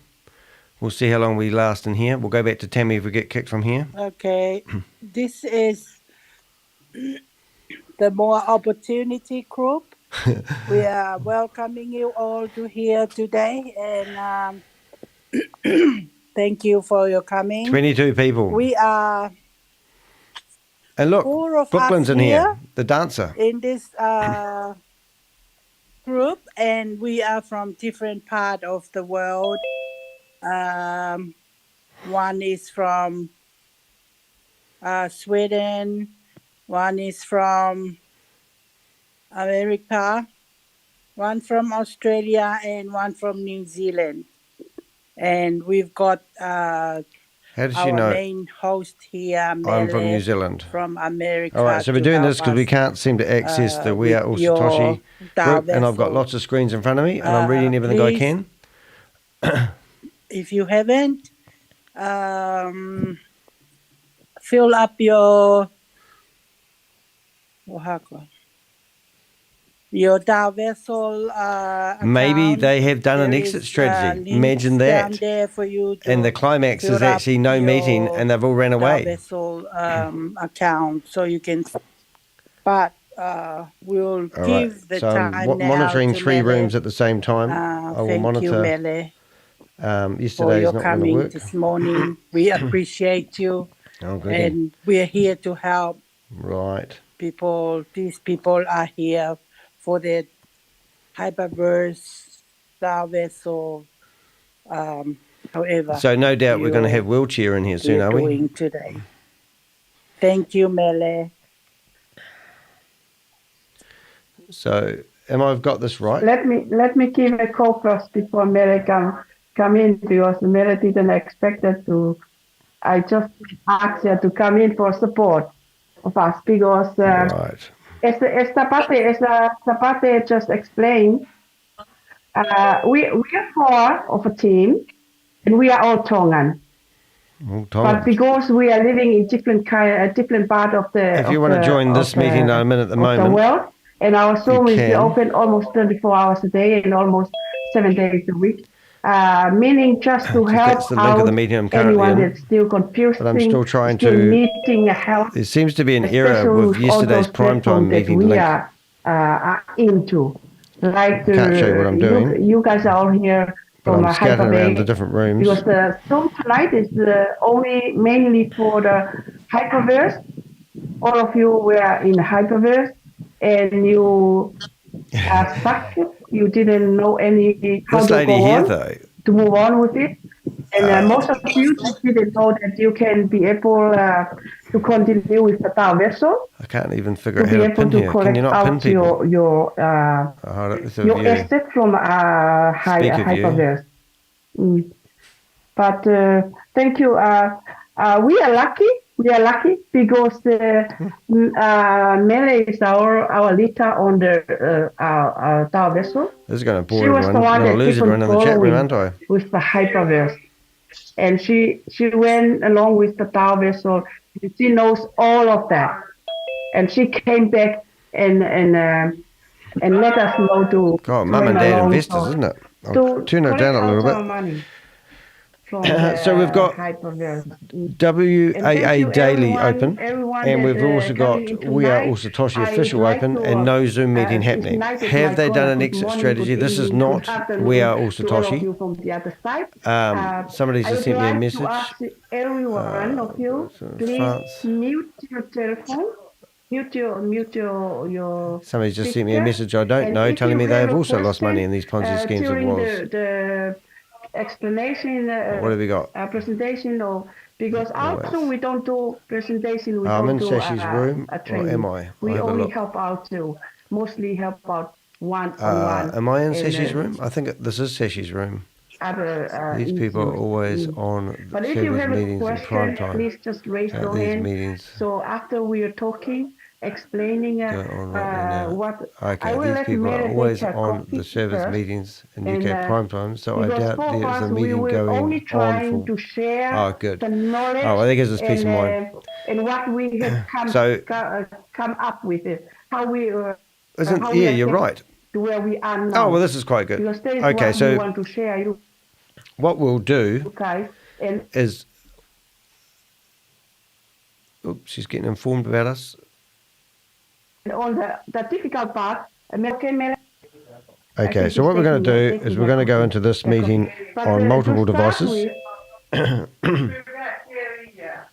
We'll see how long we last in here. We'll go back to Tammy if we get kicked from here. Okay. This is the More Opportunity Group. We are welcoming you all to here today, and thank you for your coming. 22 people. We are And look, 4 of Brooklyn's us in here, the dancer. in this group, and we are from different part of the world. One is from Sweden, one is from America, one from Australia, and one from New Zealand. And we've got How How does she our know? main host here, I'm from Mele, New Zealand. from America. All right, so we're to doing this help because we us, can't seem to access the We Are All with your Satoshi group, and I've got DAOVersal. lots of screens in front of me, and I'm reading everything I Please, can. if you haven't, fill up your DAOVersal Maybe account. they have done an There exit is strategy. links Imagine down that. there for you to And the climax fill is up actually no meeting, your and they've all ran away. DAOVersal account, so you can. But we'll All give right. the So I'm time now monitoring to 3 Mele. rooms at the same time. I will Thank you, monitor. Mele, for Yesterday's your not going to coming work. this morning. We appreciate you, Oh, good. and we're here to help Right. people. These people are here for the HyperVerse, DAOVersal, however. So no doubt we're going to have you- wheelchair in here soon, we're are we? doing today. Thank you, Mele. So I've got this right? Let me give a call first before Mele come in, because Mele didn't expect it to. I just asked her to come in for support of us, because Right. as Zapate just explained, we are part of a team, and we are all Tongan. Well, But Tom, because we are living in different part of the if you want to join this meeting that I'm in at the of the moment, world, and our Zoom is can. open almost 24 hours a day and almost 7 days a week. Meaning just to help that's the link of out the meeting I'm currently anyone in. that's still confused, But I'm still trying still to. needing help. There seems to be an error Especially with with all yesterday's those primetime platforms that meeting we link. are into. Like Can't show you what I'm doing. you guys are all here But from I'm scattering around the HyperVerse. different rooms. Because the Zoom tonight is only mainly for the HyperVerse. All of you were in HyperVerse, and you are stuck. You didn't know how This to lady go here, on, though, to move on with it. And most of you didn't know that you can be able to continue with the DAOVersal, I can't even figure to out how be to able pin to here. Can you collect not pin out people? your Hold it with a your view. asset from Speaker view. HyperVerse. But thank you. We are lucky. We are lucky because Mele is our leader on the our DAOVersal. This is going to bore She was the everyone. I'm one going to that lose keep on everyone in the chat room, aren't following I? with the HyperVerse, and she went along with the DAOVersal. She knows all of that, and she came back and let us know to God, mum and dad investors, isn't it? I'll turn it down a little bit. Money from So we've got HyperVerse. WAA Daily open, and we've also got coming in We Are tonight. All Satoshi I'd official like open, to, and no Zoom meeting this happening. night is Have my they done call. an Good exit morning, strategy? good This is evening, not good afternoon We Are All to all of Satoshi. you from the other side. Somebody's I just would sent me a like message. to ask every one of you, please France. mute your telephone, mute your Somebody's just sent me a speaker. message I don't And know, if telling you me they have have a also lost money question, in these Ponzi schemes of during WAAS. the explanation What have we got? presentation, or because also we don't do presentation, we I'm don't in do Sashi's room, a or training. am I? I'll We have a only look. help out mostly help out one-on-one. Am I in and, Sashi's room? I think this is Sashi's room. Other These people are issues. always on But if you service have a meetings in prime question, time. please just raise At your these hand. meetings So after we are talking, explaining going on right now. what Okay, I will these let people are Mary always take her on coffee the service first. meetings in And, UK prime time, so I because doubt for there's a us, we meeting will only going on trying for. to share Oh, good. the knowledge Oh, well, that gives us peace of mind. and what we have come up with it, how we Yeah, you're right. to where we are now. Oh, well, this is quite good. Because that is Okay, what so we want to share. You what we'll do guys and is. Oops, she's getting informed about us. on the difficult part, Okay, so what we're going to do is we're going to go into this meeting on multiple devices.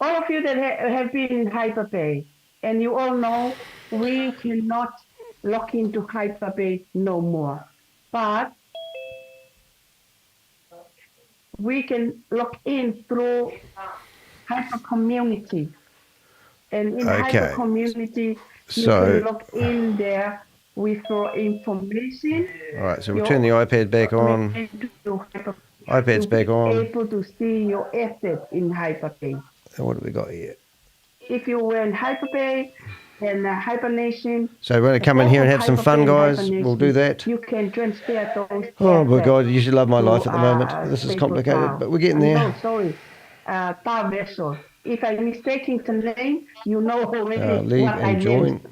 All of you that have been in HyperPay, and you all know we cannot log into HyperPay no more, but we can log in through Hyper Community, and in Hyper Community you can log in there with your information. All right, so we'll turn the iPad back on. iPad's back on. able to see your assets in HyperPay. So what have we got here? If you were in HyperPay and Hibernation. So we're going to come in here and have some fun, guys. We'll do that. You can transfer those. Oh my God, you should love my life at the moment. This is complicated, but we're getting there. No, sorry. DAOVersal. If I'm mistaking the name, you know already Leave what I and join. meant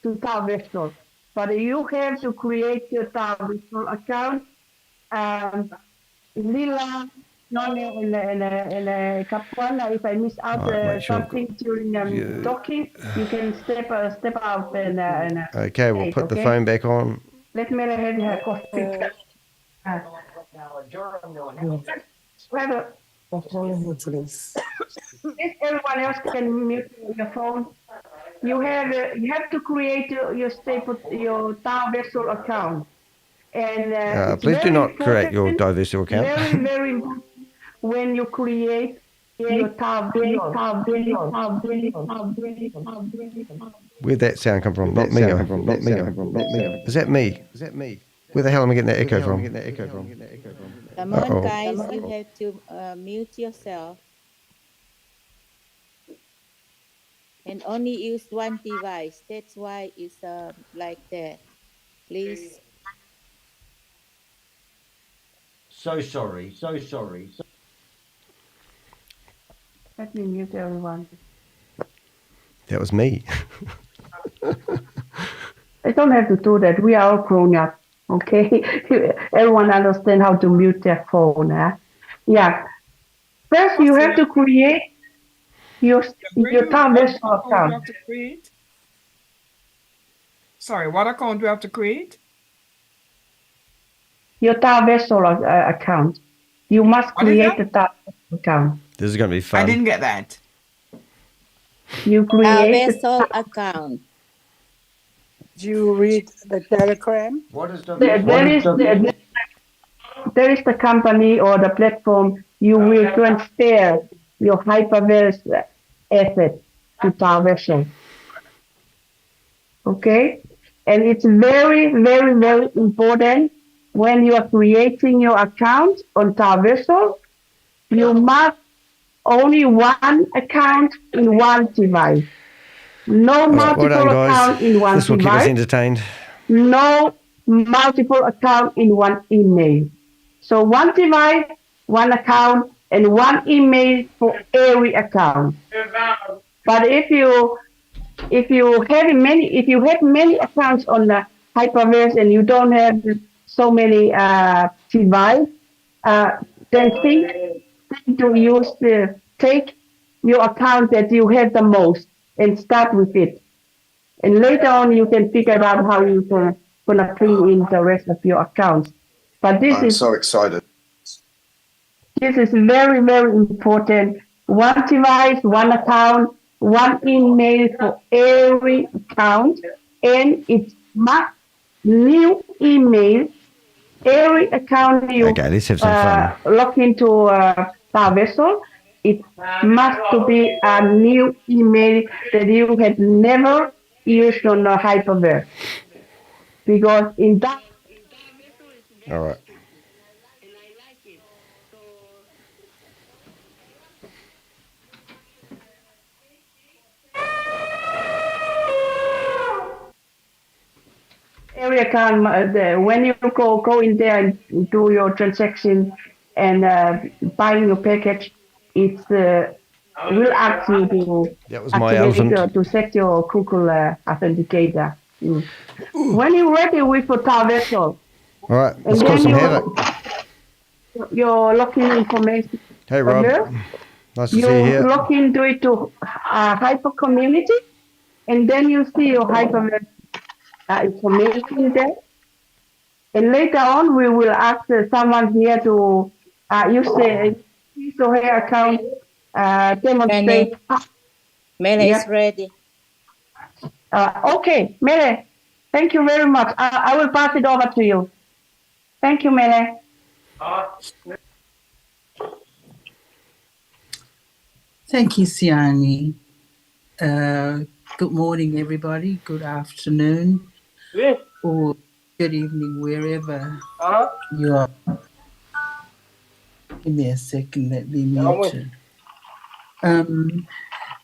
to DAOVersal. But you have to create your DAOVersal account. Millar, and Capuana, if I miss out something during talking, you can step out and okay, we'll put the phone back on. Let me have your coffee. If everyone else can mute your phone, you have to create your DAOVersal account. And please do not create your DAOVersal account. Very, very important when you create your DAOVersal. Where'd that sound come from? Not me. Is that me? Where the hell am I getting that echo from? Come on, guys, you have to mute yourself. And only use one device. That's why it's like that. Please. So sorry. Let me mute everyone. That was me. I don't have to do that. We are all grown up. Okay? Everyone understand how to mute their phone. Yeah. First, you have to create your DAOVersal account. Sorry, what account do we have to create? Your DAOVersal account. You must create the DAOVersal account. This is going to be fun. I didn't get that. You create DAOVersal account. Do you read the telegram? What is there is the company or the platform you will transfer your HyperVerse asset to DAOVersal. Okay? And it's very, very, very important when you are creating your account on DAOVersal, you must only one account in one device. No multiple account in one device. This will keep us entertained. No multiple account in one email. So one device, one account, and one email for every account. But if you have many accounts on the HyperVerse and you don't have so many devices, then think to take your account that you have the most and start with it. And later on, you can figure out how you gonna bring in the rest of your accounts. But I'm so excited. This is very, very important. One device, one account, one email for every account, and it's must new email. Every account you let's have some fun. Log into DAOVersal, it must to be a new email that you had never used on the HyperVerse. Because in that. All right. Every account, when you go in there and do your transaction and buying your package, it's will ask you to set your Google Authenticator. When you're ready with your DAOVersal, all right, let's call some Havoc. Your login information. Hey Rob, nice to see you here. You log into it to Hyper Community, and then you see your HyperVerse information there. And later on, we will ask someone here to use the her account, demonstrate. Mele is ready. Okay, Mele, thank you very much. I will pass it over to you. Thank you, Mele. Thank you, Siani. Good morning, everybody. Good afternoon. Or good evening, wherever you are. Give me a second. Let me mute it.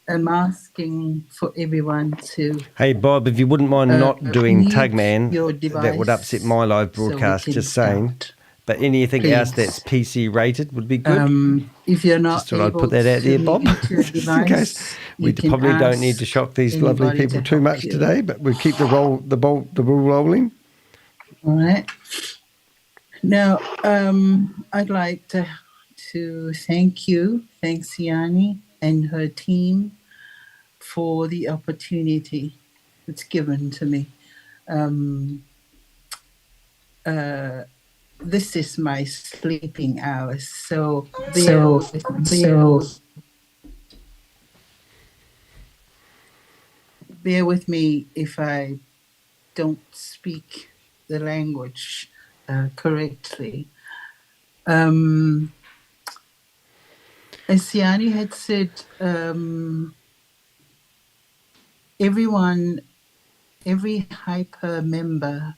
I'm asking for everyone to. Hey, Bob, if you wouldn't mind not doing mute Tugman, your that would upset device my live so we broadcast, can just saying. start. But anything else Please. that's PC rated would be good. If you're not Just thought I'd able put that out to there, Bob, mute your just in device, case. We you can probably don't need ask to shock these lovely anybody people to too help much you. today, but we keep the ball rolling. All right. Now, I'd like to thank Siani and her team for the opportunity that's given to me. This is my sleeping hours, so bear with me if I don't speak the language correctly. As Siani had said, every hyper member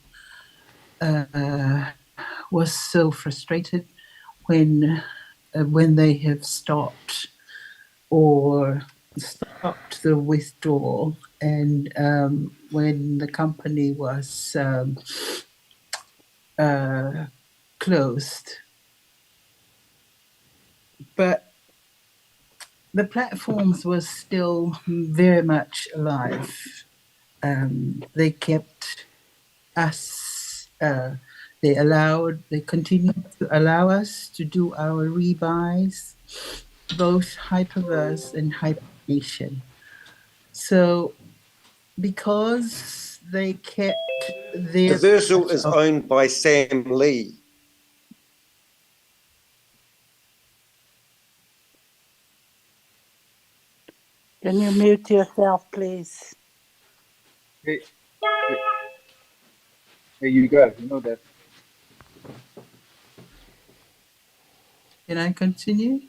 was so frustrated when they have stopped the withdrawal, and when the company was closed. But the platforms were still very much alive. They kept us, they continued to allow us to do our rebuys, both HyperVerse and HyperNation. So because they kept their... WAAS is owned by Sam Lee. Can you mute yourself, please? Hey, you guys, you know that. Can I continue?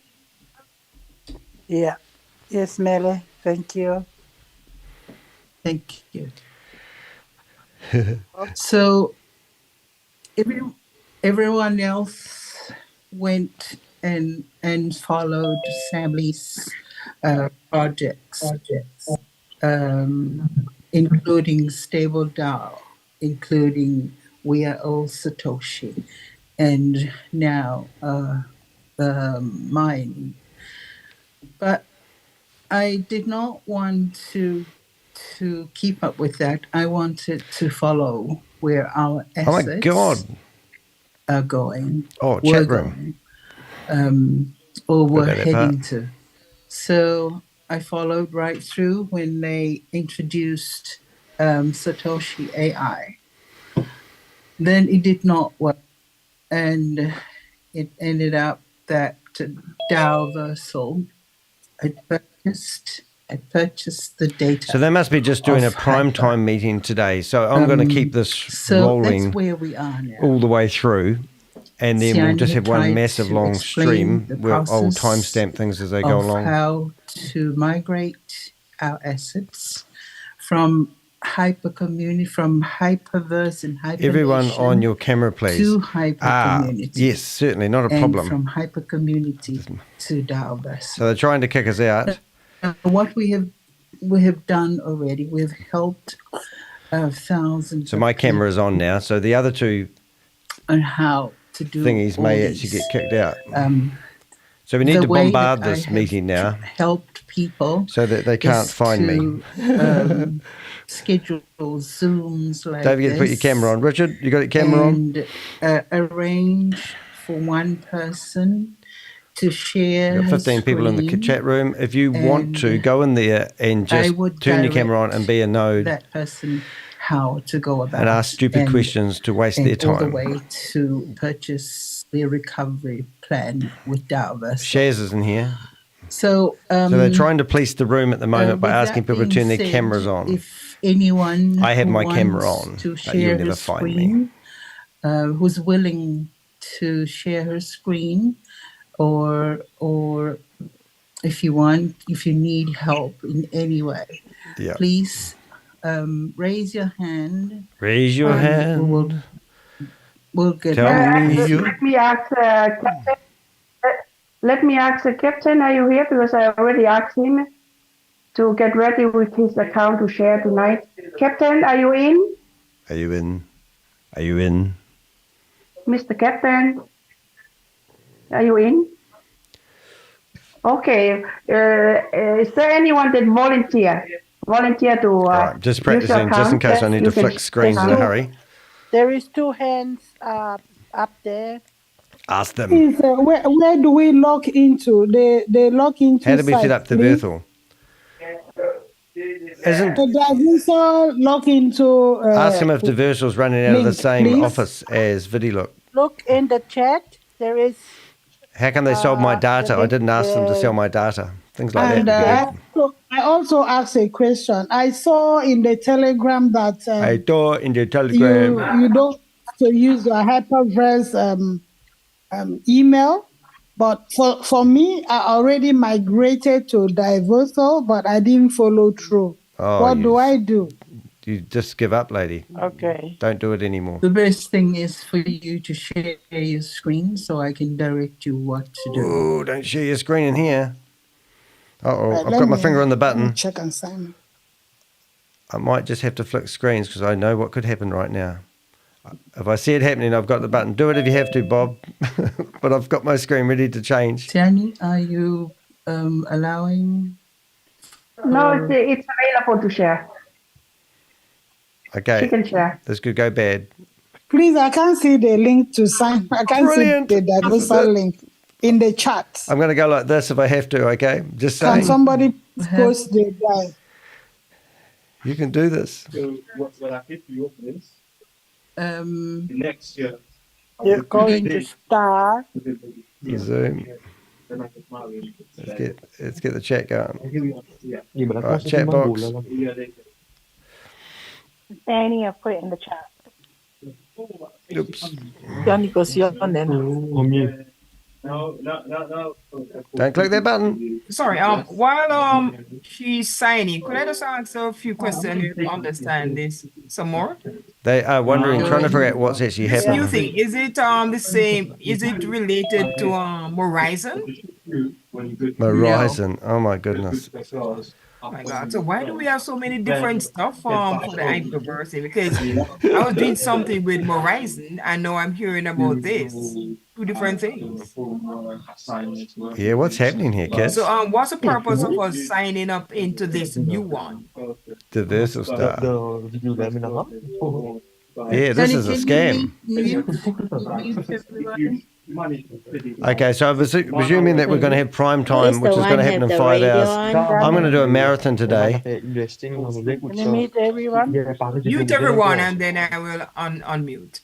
Yeah. Yes, Mele. Thank you. Thank you. So everyone else went and followed Sammy's projects, including Stable DAO, including We Are All Satoshi, and now mine. But I did not want to keep up with that. I wanted to follow where our assets are going. Oh, chat room. Or were heading to. So I followed right through when they introduced Satoshi AI. Then it did not work, and it ended up that DAOVersal I purchased the data. So they must be just doing a prime time meeting today. So I'm going to keep this rolling that's where we are now. all the way through. And then we'll just have one massive long stream where I'll timestamp things as they go along. How to migrate our assets from HyperVerse and HyperNation. Everyone on your camera, please. To HyperCommunity. Yes, certainly, not a problem. From HyperCommunity to DAOVersal. So they're trying to kick us out. What we have done already, we've helped thousands. So my camera is on now. So the other two on how to do thingies may actually get kicked out. So we need to bombard this meeting now. Helped people so that they can't find me. Schedule Zooms like Don't forget to put your camera on. Richard, you got your camera on? And arrange for one person to share. We've got 15 people in the chat room. If you want to, go in there and just turn your camera on and be a node. That person how to go about and ask stupid questions to waste their time. All the way to purchase their recovery plan with DAOVersal. Shaz isn't here. So they're trying to police the room at the moment by asking people to turn their cameras on. If anyone I have my camera on, to but share you'll never her find screen, me. Who's willing to share her screen, or if you need help in any way, please raise your hand. Raise your hand. We'll get Tell me you. Let me ask, Let me ask the captain, are you here? Because I already asked him to get ready with his account to share tonight. Captain, are you in? Are you in? Are you in? Mr. Captain, are you in? Okay. Is there anyone that volunteer to All right, just use your practicing, just in account? case I need You to can flick screens in a share. hurry. There is 2 hands up there. Ask them. Is, where do we log into? They log into How do we set site, up the please. Virtual? Isn't The DAOVersal log into. ask him if the Virtual's running out of the link, same please. office as VidiLook. Look in the chat. There is. How come they sold my data? I didn't ask them to sell my data. Things like And that. I also asked a question. I saw in the Telegram that I saw in the Telegram. you don't have to use your HyperVerse email. But for me, I already migrated to DAOVersal, but I didn't follow through. Oh, What do I do? You just give up, lady. Okay. Don't do it anymore. The best thing is for you to share your screen so I can direct you what to do. Oh, don't share your screen in here. Uh-oh, Right, I've let got my me- finger on the let me button. check and sign. I might just have to flick screens because I know what could happen right now. If I see it happening, I've got the button. Do it if you have to, Bob. But I've got my screen ready to change. Tiani, are you allowing? No, it's available to share. Okay. She can share. This could go bad. Please, I can't see the link to sign. I can't Brilliant. see the DAOVersal link in the chat. I'm going to go like this if I have to, okay? Just Can saying. somebody post the guy? You can do this. So what I hit you open is next year. You're going to start. Zoom. Let's get the chat going. All right, chat box. Danny, I put it in the chat. Oops. Danny goes on then. No. Don't click that button. Sorry, while she's signing, could I just ask her a few questions to understand this some more? They are wondering, trying to figure out what's actually This new happening. thing, is it the same? Is it related to Horizon? Horizon. Oh my goodness. Oh my God! So why do we have so many different stuff for the HyperVerse? Because I was doing something with Horizon, and now I'm hearing about this. 2 different things. Yeah, what's happening here, kids? So what's the purpose of us signing up into this new one? The Versal Star. Yeah, this is a scam. Okay, so I was presuming that we're going to have prime time, which is going to happen in 5 hours. I'm going to do a marathon today. Can you meet everyone? Mute everyone, and then I will unmute.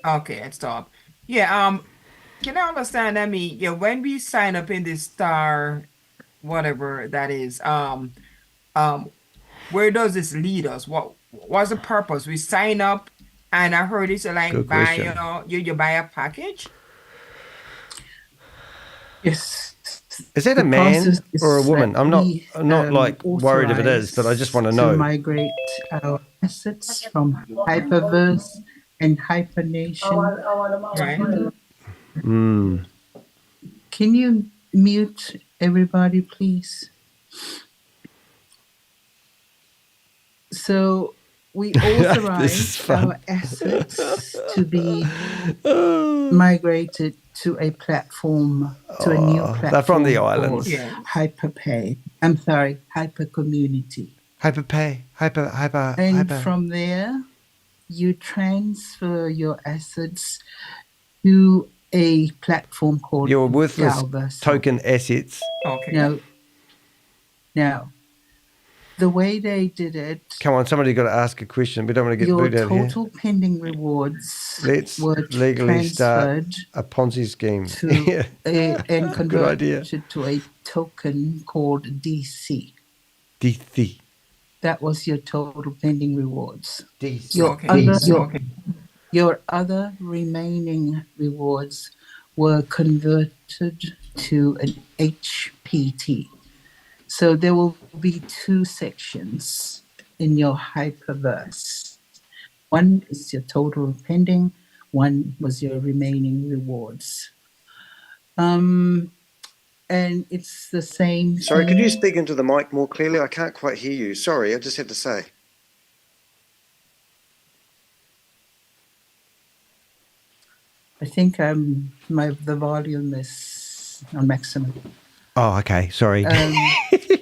Okay, let's stop. Yeah, can I understand? I mean, yeah, when we sign up in this star, whatever that is, where does this lead us? What's the purpose? We sign up, and I heard it's like Good buy question. you buy a package. Yes. Is that a The man process or a is woman? that I'm not. we, I'm not like worried if it is, but I just want to know. migrate our assets from HyperVerse and HyperNation. Right. Can you mute everybody, please? So we authorize our assets to be migrated to a platform, to a new platform. They're from the islands. HyperPay. I'm sorry, HyperCommunity. HyperPay. And from there, you transfer your assets to a platform called Your worthless DAOVersal. token assets. Okay. Now, the way they did it, Come on, somebody got to ask a question. We don't want to get your booed out of here. total pending rewards Let's were legally start transferred a Ponzi scheme. to and Good idea. converted to a token called DC. DC. That was your total pending rewards. DC. Your other remaining rewards were converted to an HPT. So there will be 2 sections in your HyperVerse. One is your total pending, one was your remaining rewards. And it's the same. Sorry, could you speak into the mic more clearly? I can't quite hear you. Sorry, I just had to say. I think the volume is on maximum. Oh, okay. Sorry. And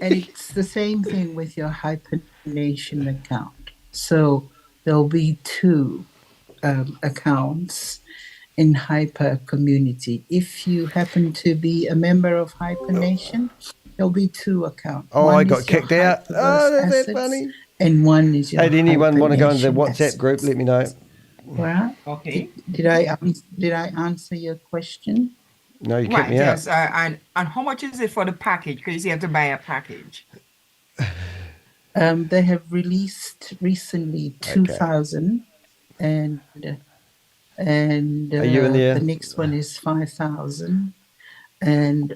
it's the same thing with your HyperNation account. So there'll be two accounts in Hyper Community. If you happen to be a member of HyperNation, there'll be two accounts. Oh, One I is got your kicked out. Oh, HyperVerse that's assets, funny. And one is your Hey, did anyone want to go into the HyperNation WhatsApp assets. group? Let me know. Well, Okay. did I answer your question? No, you kicked Right, me out. yes. And how much is it for the package? Because you have to buy a package. They have released recently 2,000, and Are you in there? the next one is 5,000, and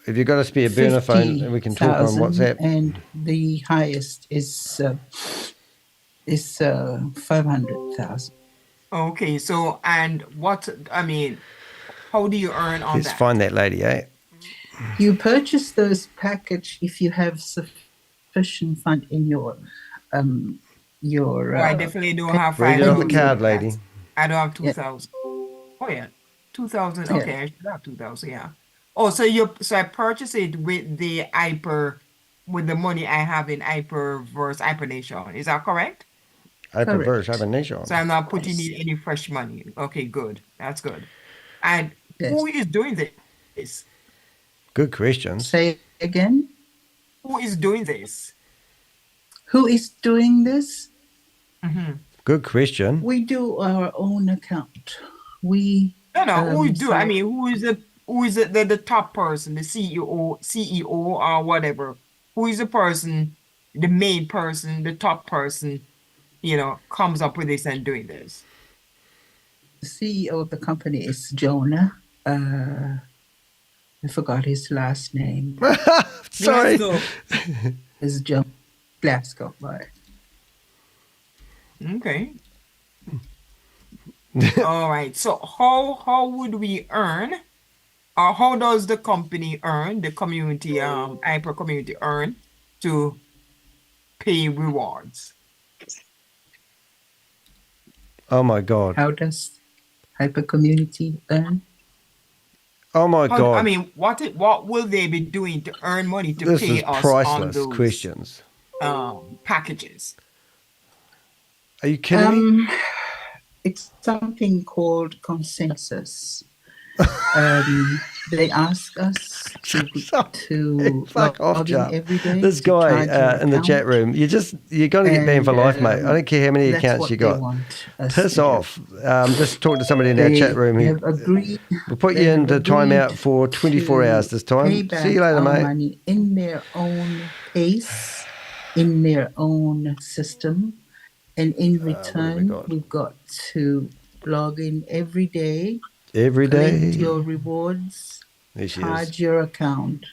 If you've got a spare burner phone, and we can talk on 50,000, WhatsApp. and the highest is 500,000. Okay, so and how do you earn on Let's that? find that lady, eh? You purchase those package if you have sufficient fund in your I definitely don't have Read it off the 5,000. card, lady. I don't have 2,000. Oh yeah, 2,000. Yeah. Okay, I should have 2,000. Yeah. Oh, so I purchase it with the with the money I have in HyperVerse HyperNation. Is that correct? HyperVerse, HyperNation. So I'm not putting in any fresh money. Okay, good. That's good. And who is doing this? Good questions. Say again. Who is doing this? Who is doing this? Good question. We do our own account. We Who do? I so- mean, who is the top person, the CEO or whatever? Who is the person, the main person, the top person, comes up with this and doing this? The CEO of the company is Jonah. I forgot his last name. Sorry. It's John Glasgow. Right. Okay. All right. So how would we earn, or how does the company earn, the community, Hyper community earn to pay rewards? Oh my God. How does Hyper Community earn? Oh my God. I mean, what will they be doing to earn money to This pay is us on priceless those questions. packages? Are you kidding me? It's something called consensus. They ask us to Fuck off, log in Jar. every day. This to guy charge your in the chat account. room, you're going to get banned for life, mate. I don't care how many that's accounts what you they got. want us Piss to do. off. Just talk to somebody in our They chat room. have agreed. We'll put they you have into agreed timeout for 24 to hours this pay time. back See you later, our mate. money in their own pace, in their own system, and in return, we've got to log in every day. Every day. Collect your rewards, There she charge is. your account,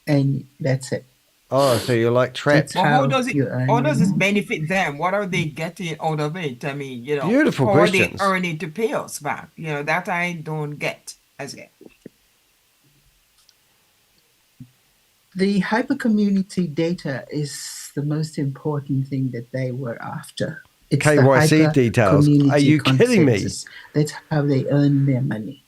and that's it. Oh, so you're like trapped. Well, how does you earn how does your this money. benefit them? What are they getting out of it? I mean, Beautiful how questions. are they earning to pay us back? That I don't get as yet. The hyper community data is the most important thing that they were after. It's the KYC hyper details. community Are you kidding me? consensus. That's how they earn their money.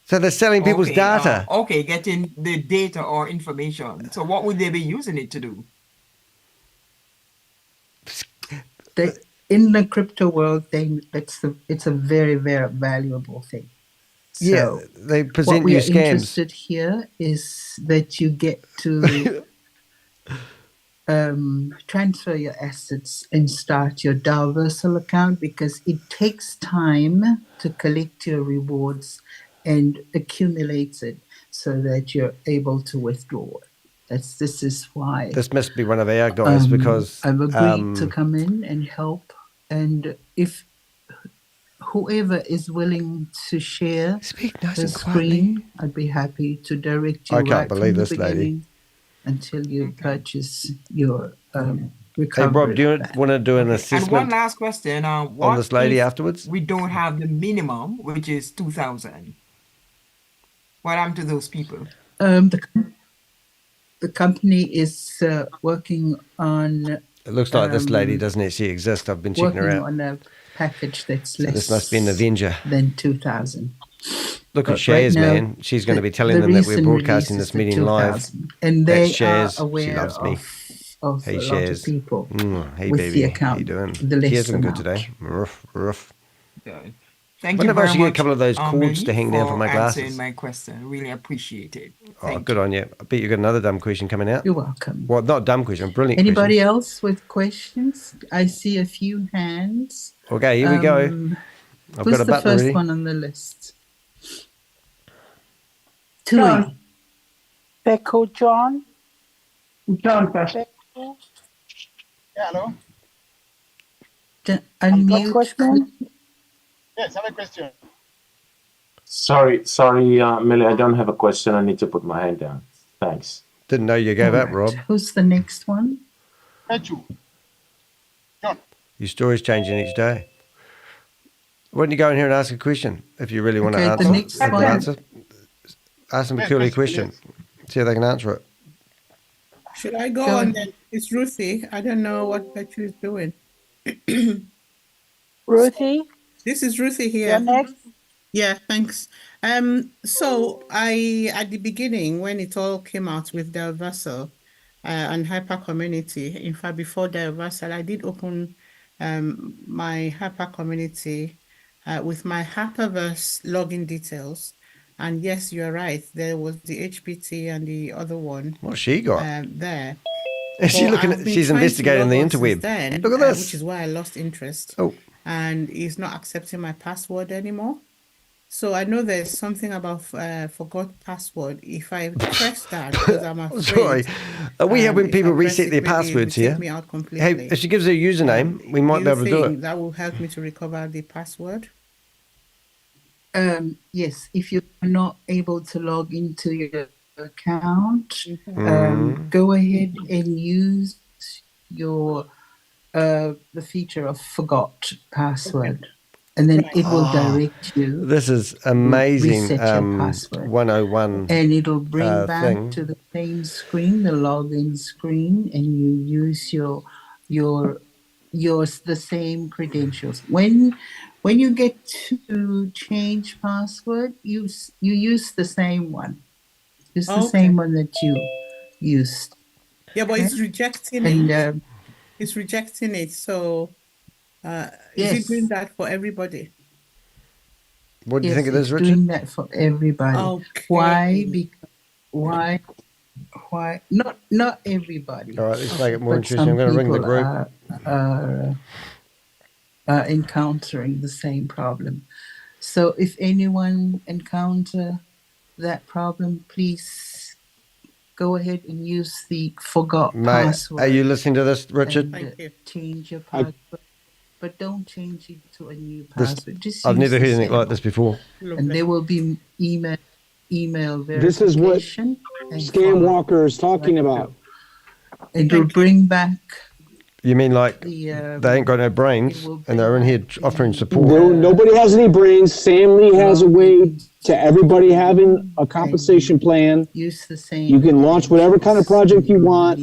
So they're selling people's Okay, data. Getting the data or information. So what would they be using it to do? In the crypto world, it's a very, very valuable thing. Yeah, they present what we you are scams. interested here is that you get to transfer your assets and start your DAOVersal account, because it takes time to collect your rewards and accumulate it so that you're able to withdraw it. This is why This must be one of our guys because I've agreed to come in and help. And if whoever is willing to share the screen, I'd be happy to direct you I can't right believe from this the lady. beginning until you purchase your recover. Hey, Rob, do you want to do an And one assessment last question. on What this lady if afterwards? we don't have the minimum, which is 2,000? What happened to those people? The company is working on. It looks like this lady doesn't actually exist. I've been checking her working out. on a package that's So less. this must be an Avenger. Than 2,000. Look at But Shaz, right now, man. She's going to be telling them that we're broadcasting this meeting live. And they That's Shaz. are aware She loves me. of Hey, a lot of Shaz. people Hey, with baby. the account. How you doing? The less She's looking good amount. today. Rough, rough. Good. Thank Wonder you if I very should get a much, couple of those cords to hang down for from my answering glasses. my question. Really appreciate it. Oh, good on you. I bet you've got another dumb question coming out. You're welcome. Well, not a dumb question, a brilliant Anybody question. else with questions? I see a few hands. Okay, here we go. I've Who's got a the button first ready. one on the list? Tui. John. Peko John. John first. Peko. Yeah, hello. Unmute. Question? Yes, I have a question. Sorry, Millie, I don't have a question. I need to put my hand down. Thanks. Didn't know you gave up, Alright. Rob. Who's the next one? Pechu. Your story's changing each day. Why don't you go in here and ask a question if you really want to Okay, answer? the next If you one. answer, ask them a purely Yes, question. See if they can answer it. Should I go Go on ahead. then? It's Ruthie. I don't know what Petra is doing. Ruthie, This is Ruthie you're here. next. Yeah, thanks. So I at the beginning when it all came out with DAOVersal and Hyper Community, in fact before DAOVersal, I did open my Hyper Community with my HyperVerse login details. And yes, you're right. There was the HPT and the other one What's she got? there. Is she But looking I've at? been She's trying to investigating the log on since interweb. then, Look at this. which is why I lost interest. Oh, And it's not accepting my password anymore. So I know there's something about forgot password. If I press that, because I'm afraid. sorry. Are we helping if people I press reset it, their maybe it will passwords take here? me out Hey, completely. if she gives her username, we might be Do you able to do think it. that will help me to recover the password? Yes, if you're not able to log into your account, Mm. go ahead and use your the feature of forgot password, and then it will direct you. This is amazing. Reset your password. 101 And it'll bring back thing. to the same screen, the login screen, and you use your the same credentials. When you get to change password, you use the same one. Use the same one that you used. Yeah, but it's Okay? rejecting And it. It's rejecting it. So is Yes. it doing that for everybody? What do you yes, think it is, it's Richard? doing that for everybody. Okay. Why? Why? Not everybody. All right, let's make it more But interesting. I'm going to ring the people group. are encountering the same problem. So if anyone encounter that problem, please go ahead and use the forgot Mate, password. are you listening to this, Richard? And, change your password, but don't change it to a new This, password. Just I've use never the heard anything same like this before. and there will be email This is what verification. and Scam follow. Walker is talking about. It will bring back You mean like the they ain't got no brains and they're in here offering support? Nobody has any brains. Sam Lee has a way to everybody having a compensation plan. use the same. You can launch whatever kind of project you want,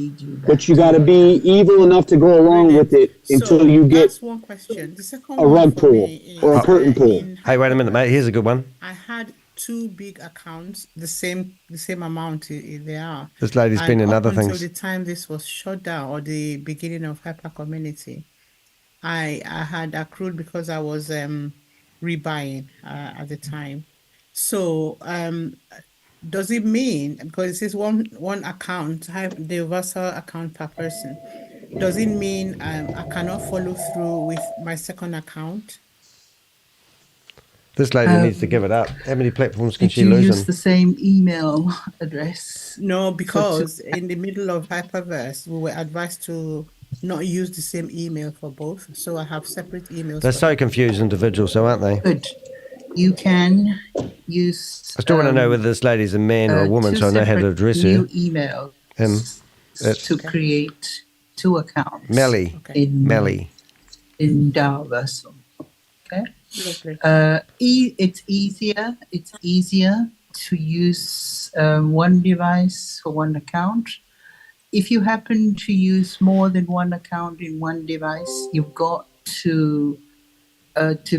but you got to be evil enough to go along with it until you get That's one question. The second a one rug for pull me is, or a curtain pull. Hey, wait a minute, mate. Here's a good one. I had two big accounts, the same amount they are. This lady's been in other Until things. the time this was shut down or the beginning of Hyper Community, I had accrued because I was rebuying at the time. So does it mean, because it says one account, the universal account per person, does it mean I cannot follow through with my second account? This lady needs to give it up. How many platforms can If she you lose use on? the same email address. No, because in the middle of HyperVerse, we were advised to not use the same email for both. So I have separate emails. They're for so confused individuals, so aren't they? Good. You can use. I still want to know whether this lady's a man or a woman, so I know how to address her. New email Him. to create 2 accounts. Melly. Melly. In DAOVersal. Okay. It's easier. It's easier to use one device for one account. If you happen to use more than one account in one device, you've got to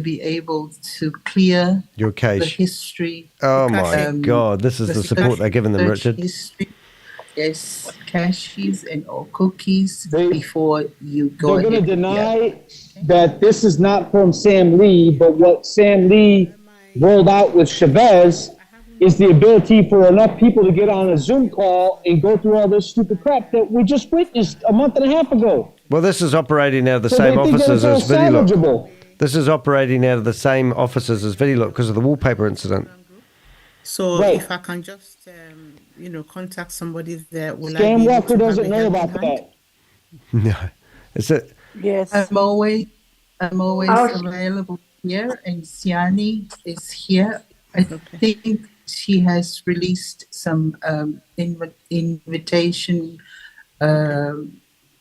be able to clear your cache. The history. Oh my God! This is the support they're giving them, Richard. History. Yes, caches and or cookies before you go. They're going to deny that this is not from Sam Lee, but what Sam Lee rolled out with Chavez is the ability for enough people to get on a Zoom call and go through all this stupid crap that we just witnessed a month and a half ago. Well, this is operating out of the same offices as VideoLook. This is operating out of the same offices as VideoLook because of the wallpaper incident. So if I can just, contact somebody there, will Scam Walker doesn't know about that. No, is it? Yes, I'm always available here, and Siani is here. I think she has released some invitation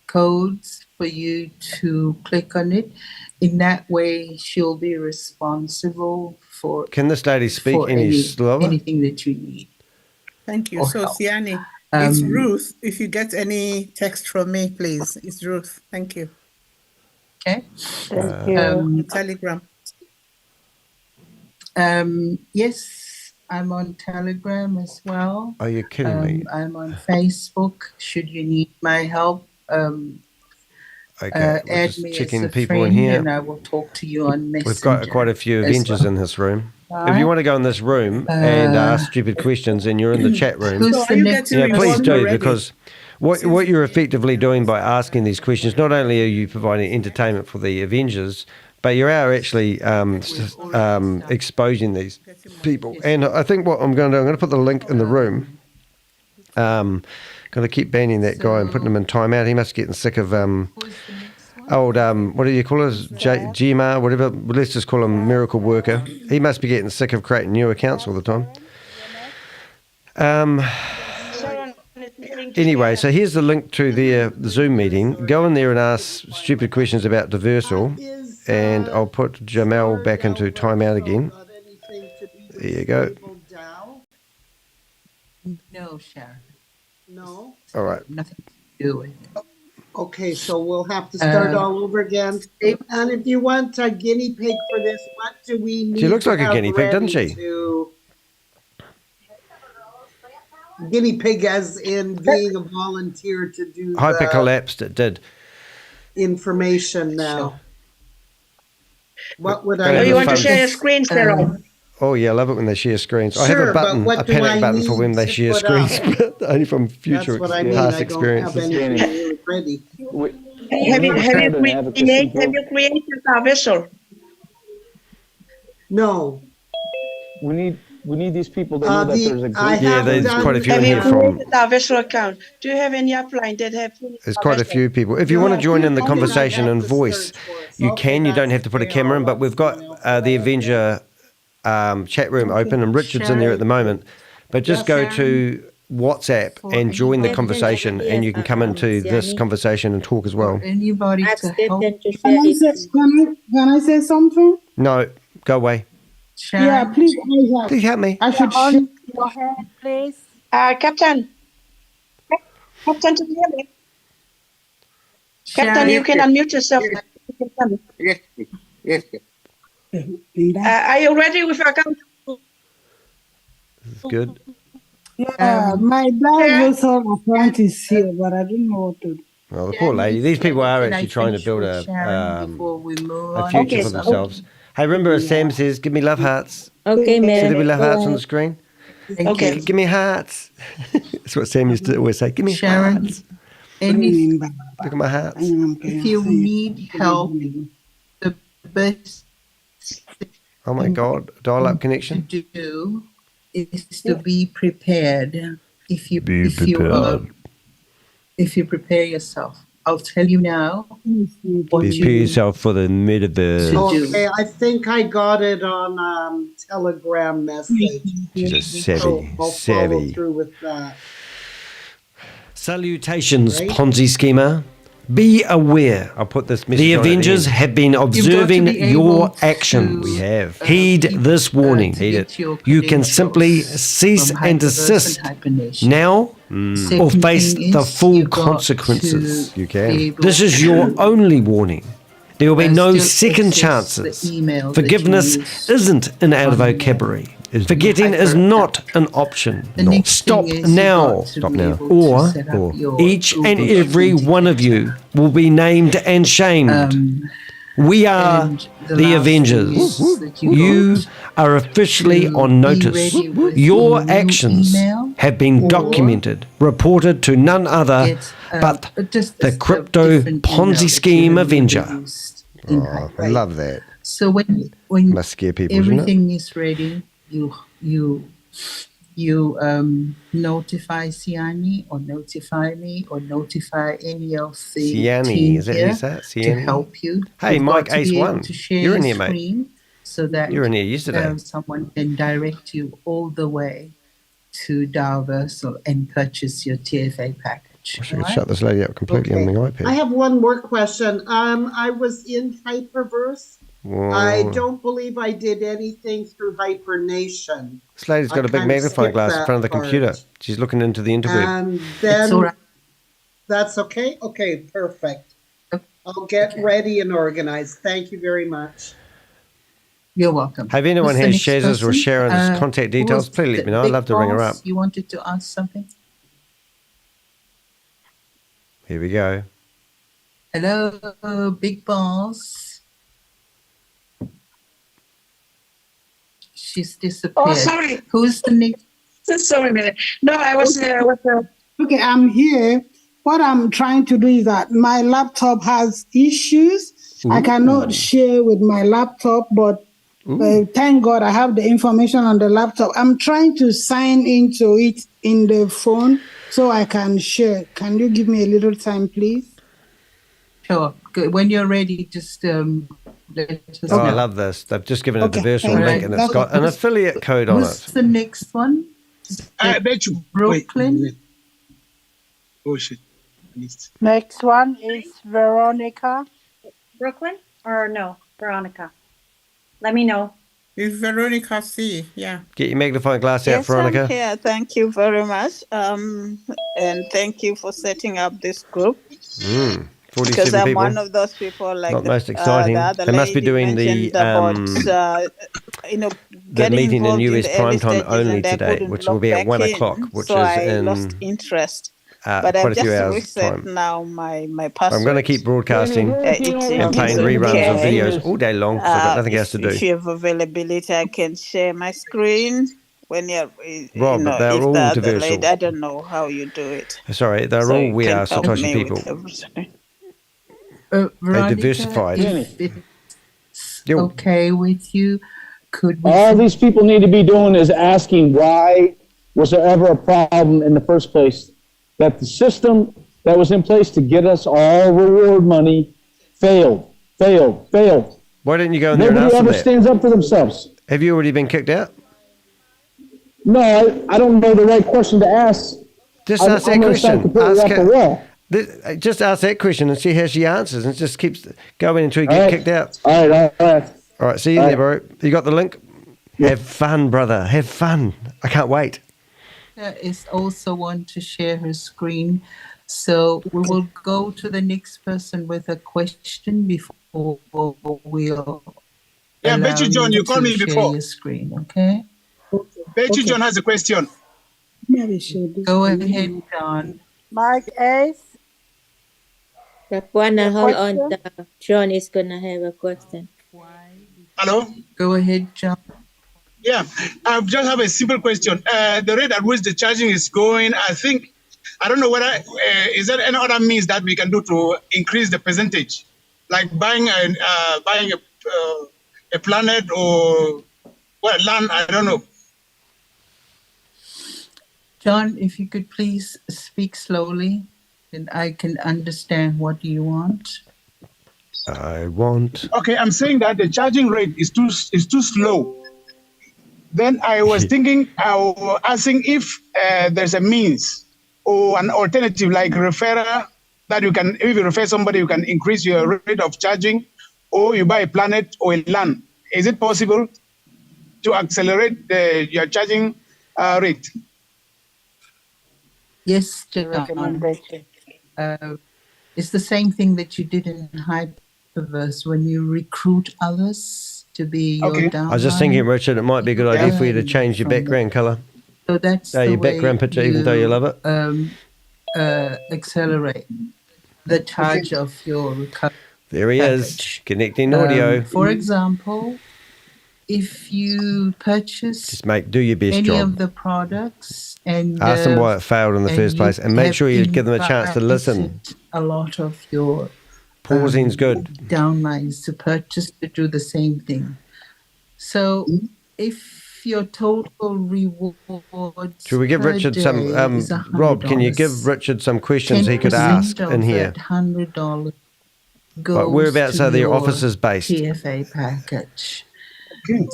codes for you to click on it. In that way, she'll be responsible for. Can this lady speak any slower? Anything that you need. Thank you. So, Siani, it's Ruth. If you get any text from me, please. It's Ruth. Thank you. Okay. Thank you. Telegram. Yes, I'm on Telegram as well. Are you kidding me? I'm on Facebook. Should you need my help, okay, add me checking as a people friend in here. and I will talk to you on Messenger. We've got quite a few Avengers in this room. If you want to go in this room and ask stupid questions and you're in the chat room, please do, because what you're effectively doing by asking these questions, not only are you providing entertainment for the Avengers, but you are actually exposing these people. And I think what I'm going to do, I'm going to put the link in the room. Going to keep banning that guy and putting him in timeout. He must be getting sick of old, what do you call it? Jermar, whatever. Let's just call him Miracle Worker. He must be getting sick of creating new accounts all the time. Anyway, so here's the link to the Zoom meeting. Go in there and ask stupid questions about DAOVersal, and I'll put Jamel back into timeout again. There you go. No, Sharon. No. All right. Nothing to do with it. Okay, so we'll have to start all over again. And if you want a guinea pig for this, what do we need? She looks like a guinea pig, doesn't she? Guinea pig as in being a volunteer to do Hyper collapsed, it did. Information now. What would I do? Oh, you want to share your screen, Sharon? Oh yeah, I love it when they share screens. I have a button, a panic button for when they share screens, but only from future past experiences. Have you created DAOVersal? No. We need these people to know that there's a group. Yeah, there's quite a few in here from. DAOVersal account. Do you have any upline that have? There's quite a few people. If you want to join in the conversation and voice, you can. You don't have to put a camera in, but we've got the Avenger chat room open, and Richard's in there at the moment. But just go to WhatsApp and join the conversation, and you can come into this conversation and talk as well. Anybody to help? Can I say something? No, go away. Sharon. Yeah, please. Please help me. I should on your hand, please. Captain, do you hear me? Captain, you can unmute yourself. Yes. Are you ready with your account? This is good. Yeah, my DAOVersal account is here, but I don't know what to do. Well, the poor lady. These people are actually trying to build a future for themselves. Hey, remember as Sam says, give me love hearts. Okay, man. See the love hearts on the screen? Okay. Give me hearts. That's what Sam used to always say. Give me Sharon. hearts. Look at my hearts. If you need help, the best Oh my God, dial-up connection. to do is to be prepared. If you prepare yourself, I'll tell you now. Prepare yourself for the metaverse. Okay, I think I got it on Telegram message. She's a savvy, I'll follow through with that. Salutations, Ponzi schemer. Be aware. I'll put this message. The Avengers have been observing your action. We have. Heed this warning. Heed it. You can simply cease and desist now or face the full consequences. You can. This is your only warning. There will be no second chances. Forgiveness isn't in our vocabulary. Forgetting is not an option. Stop now. Stop now. Or each and every one of you will be named and shamed. We are the Avengers. You are officially on notice. Your actions have been documented, reported to none other but the Crypto Ponzi Scheme Avenger. Oh, I love that. So when must scare people, everything is ready, you notify Siani or notify me or notify any of the Siani, team is that here who's that? to Siani? help you. Hey, You've Mike got to be able Ace1. to share You're in your here, mate. screen so that You were in here yesterday. someone can direct you all the way to DAOVersal and purchase your TFA package. I should shut this lady up completely on my iPad. I have one more question. I was in HyperVerse. Whoa. I don't believe I did anything through HyperNation. This lady's got a big magnifying glass in front of the computer. She's looking into the interweb. And then that's okay? Okay, perfect. I'll get ready and organized. Thank you very much. You're welcome. Have anyone has Shaz's or Sharon's contact details? Please let me know. I'd love to ring her up. You wanted to ask something? Here we go. Hello, Big Boss. She's disappeared. Oh, sorry. Who's the next? Sorry a minute. No, I was with the... Okay, I'm here. What I'm trying to do is that my laptop has issues. I cannot share with my laptop, but thank God I have the information on the laptop. I'm trying to sign into it in the phone so I can share. Can you give me a little time, please? Sure. Good. When you're ready, just let us know. I love this. They've just given a DAOVersal link and it's got an affiliate code on Who's it. the next one? I bet you. Brooklyn. Oh, shit. Next one is Veronica. Brooklyn or no, Veronica? Let me know. It's Veronica C. Yeah. Get your magnifying glass out, Yes, Veronica. I'm here. Thank you very much. And thank you for setting up this group. 47 Because I'm people. one of those people like Not most exciting. the other They must be lady doing mentioned about, the getting meeting in involved US the early primetime stages only and I today, couldn't which will log be at back 1 in, o'clock, which so is I in lost interest. But quite I've a few just hours' reset time. now my password. I'm going to keep broadcasting and playing reruns of videos all day long because I've got nothing else to If do. you have availability, I can share my screen when you're, Rob, but they're if all the other DAOVersal. lady, I don't know how you do it. Sorry, they're So all you We can Are help Satoshi me people. with everything. They Veronica, diversified. if it's okay with you, could we... All these people need to be doing is asking why was there ever a problem in the first place? That the system that was in place to get us all reward money failed. Why didn't you go in there and Nobody ask them ever that? stands up for themselves. Have you already been kicked out? No, I don't know the right question to ask. Just I'm ask that gonna sound question. completely Ask off the her. wall. Just ask that question and see how she answers, and it just keeps going until you get kicked out. All right. All right, see you there, bro. You got the link? Yeah. Have fun, brother. Have fun. I can't wait. Is also want to share her screen. So we will go to the next person with a question before we'll Yeah, allow Betty John, you called me share before. your screen, okay? Betty John has a question. Go ahead, John. Mike Ace. Rakwana, hold on. John is going to have a question. Hello? Go ahead, John. Yeah, I just have a simple question. The rate at which the charging is going, I don't know whether, is there any other means that we can do to increase the percentage? Like buying a planet or land, I don't know. John, if you could please speak slowly, then I can understand what you want. I want. Okay, I'm saying that the charging rate is too slow. Then I was asking if there's a means or an alternative like referral that you can, if you refer somebody, you can increase your rate of charging, or you buy a planet or a land. Is it possible to accelerate your charging rate? Yes, John. Recommendation. It's the same thing that you did in HyperVerse when you recruit others to be your downline. I was just thinking, Richard, it might be a good idea for you to change your background colour. So that's the your way background picture, even though you love it. Accelerate the charge of your recovery. There he is, connecting audio. For example, if you purchase Just do your best any job. of the products and Ask them why it failed in the first place, and make sure you give them a chance to listen. A lot of your pausing's good. Downlines to purchase to do the same thing. So if your total rewards, should we give Richard some? Rob, can you give Richard some questions he could ask in here? $100 goes Like whereabouts to are their your offices based? TFA package.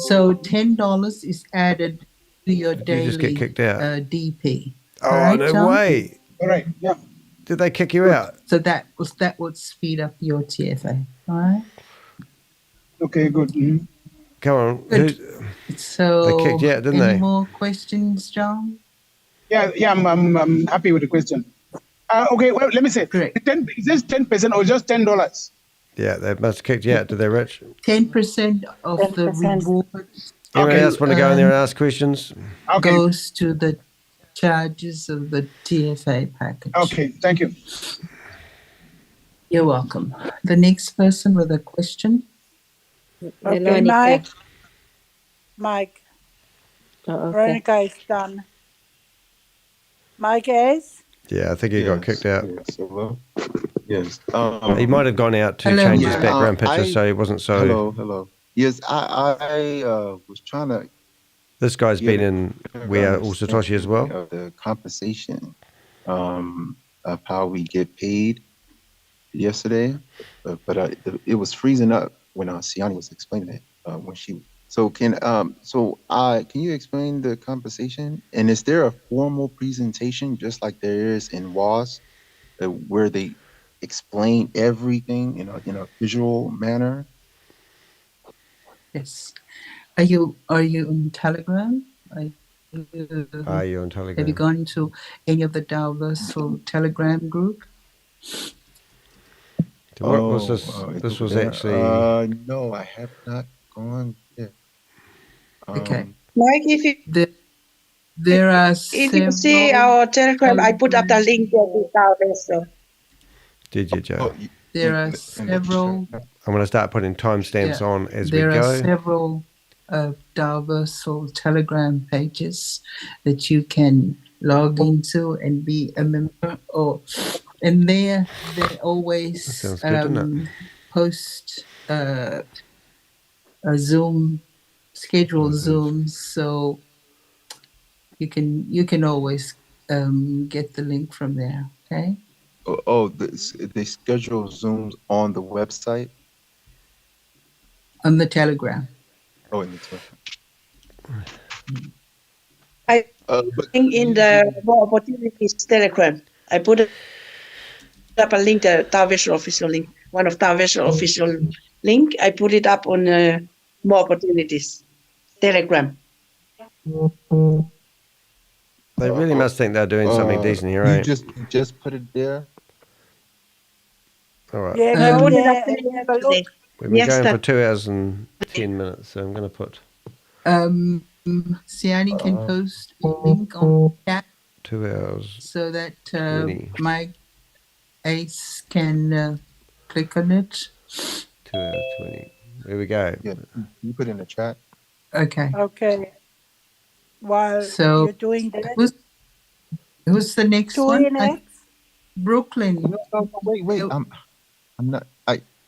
So $10 is added to your daily just get kicked out? DP. Oh, All right, no John? way. All right, yeah. Did they kick you out? So that would speed up your TFA. All right. Okay, good. Mm-hmm. Come on. Good. So they kicked you out, didn't any they? more questions, John? Yeah, I'm happy with the question. Okay, well, let me say, is this 10% or just $10? Yeah, they must have kicked you out. Did they, Rich? 10% of the rewards. Anyone else want to go in there and ask questions? Goes to the charges of the TFA package. Okay, thank you. You're welcome. The next person with a question. Okay, Mike. Veronica is done. Mike is? Yeah, I think he got kicked out. Yes, hello. Yes. He might have gone out to change his background picture, so he wasn't so... Hello. Yes, I was trying to... This guy's been in We Are All Satoshi as well. The compensation of how we get paid yesterday, but it was freezing up when Siani was explaining it. Can you explain the compensation? And is there a formal presentation just like there is in WAAS, where they explain everything in a visual manner? Yes. Are you on Telegram? Are you on Telegram? Have you gone to any of the DAOVersal Telegram group? What was this? This was actually... no, I have not gone there. Okay. Mike, if you see our Telegram, I put up the link there to DAOVersal. Did you, Joe? There are several... I'm going to start putting timestamps on as we go. There are several DAOVersal Telegram pages that you can log into and be a member of. And they always post a Zoom, scheduled Zooms, so you can always get the link from there. Okay. They schedule Zooms on the website? On the Telegram. Oh, in the Telegram. I think in the More Opportunities Telegram, I put up a link, the DAOVersal official link, one of DAOVersal official link. I put it up on More Opportunities Telegram. They really must think they're doing something decent here, right? You just put it there? All right. Yeah, I put it up today. We've been going for 2 hours and 10 minutes, so I'm going to put... Siani can post a link on chat 2 hours. so that Mike Ace can click on it. 2 hours 20. Here we go. Yeah, you put in the chat. Okay. Okay. While you're doing that, who's the next one? Brooklyn. No, wait. I'm not.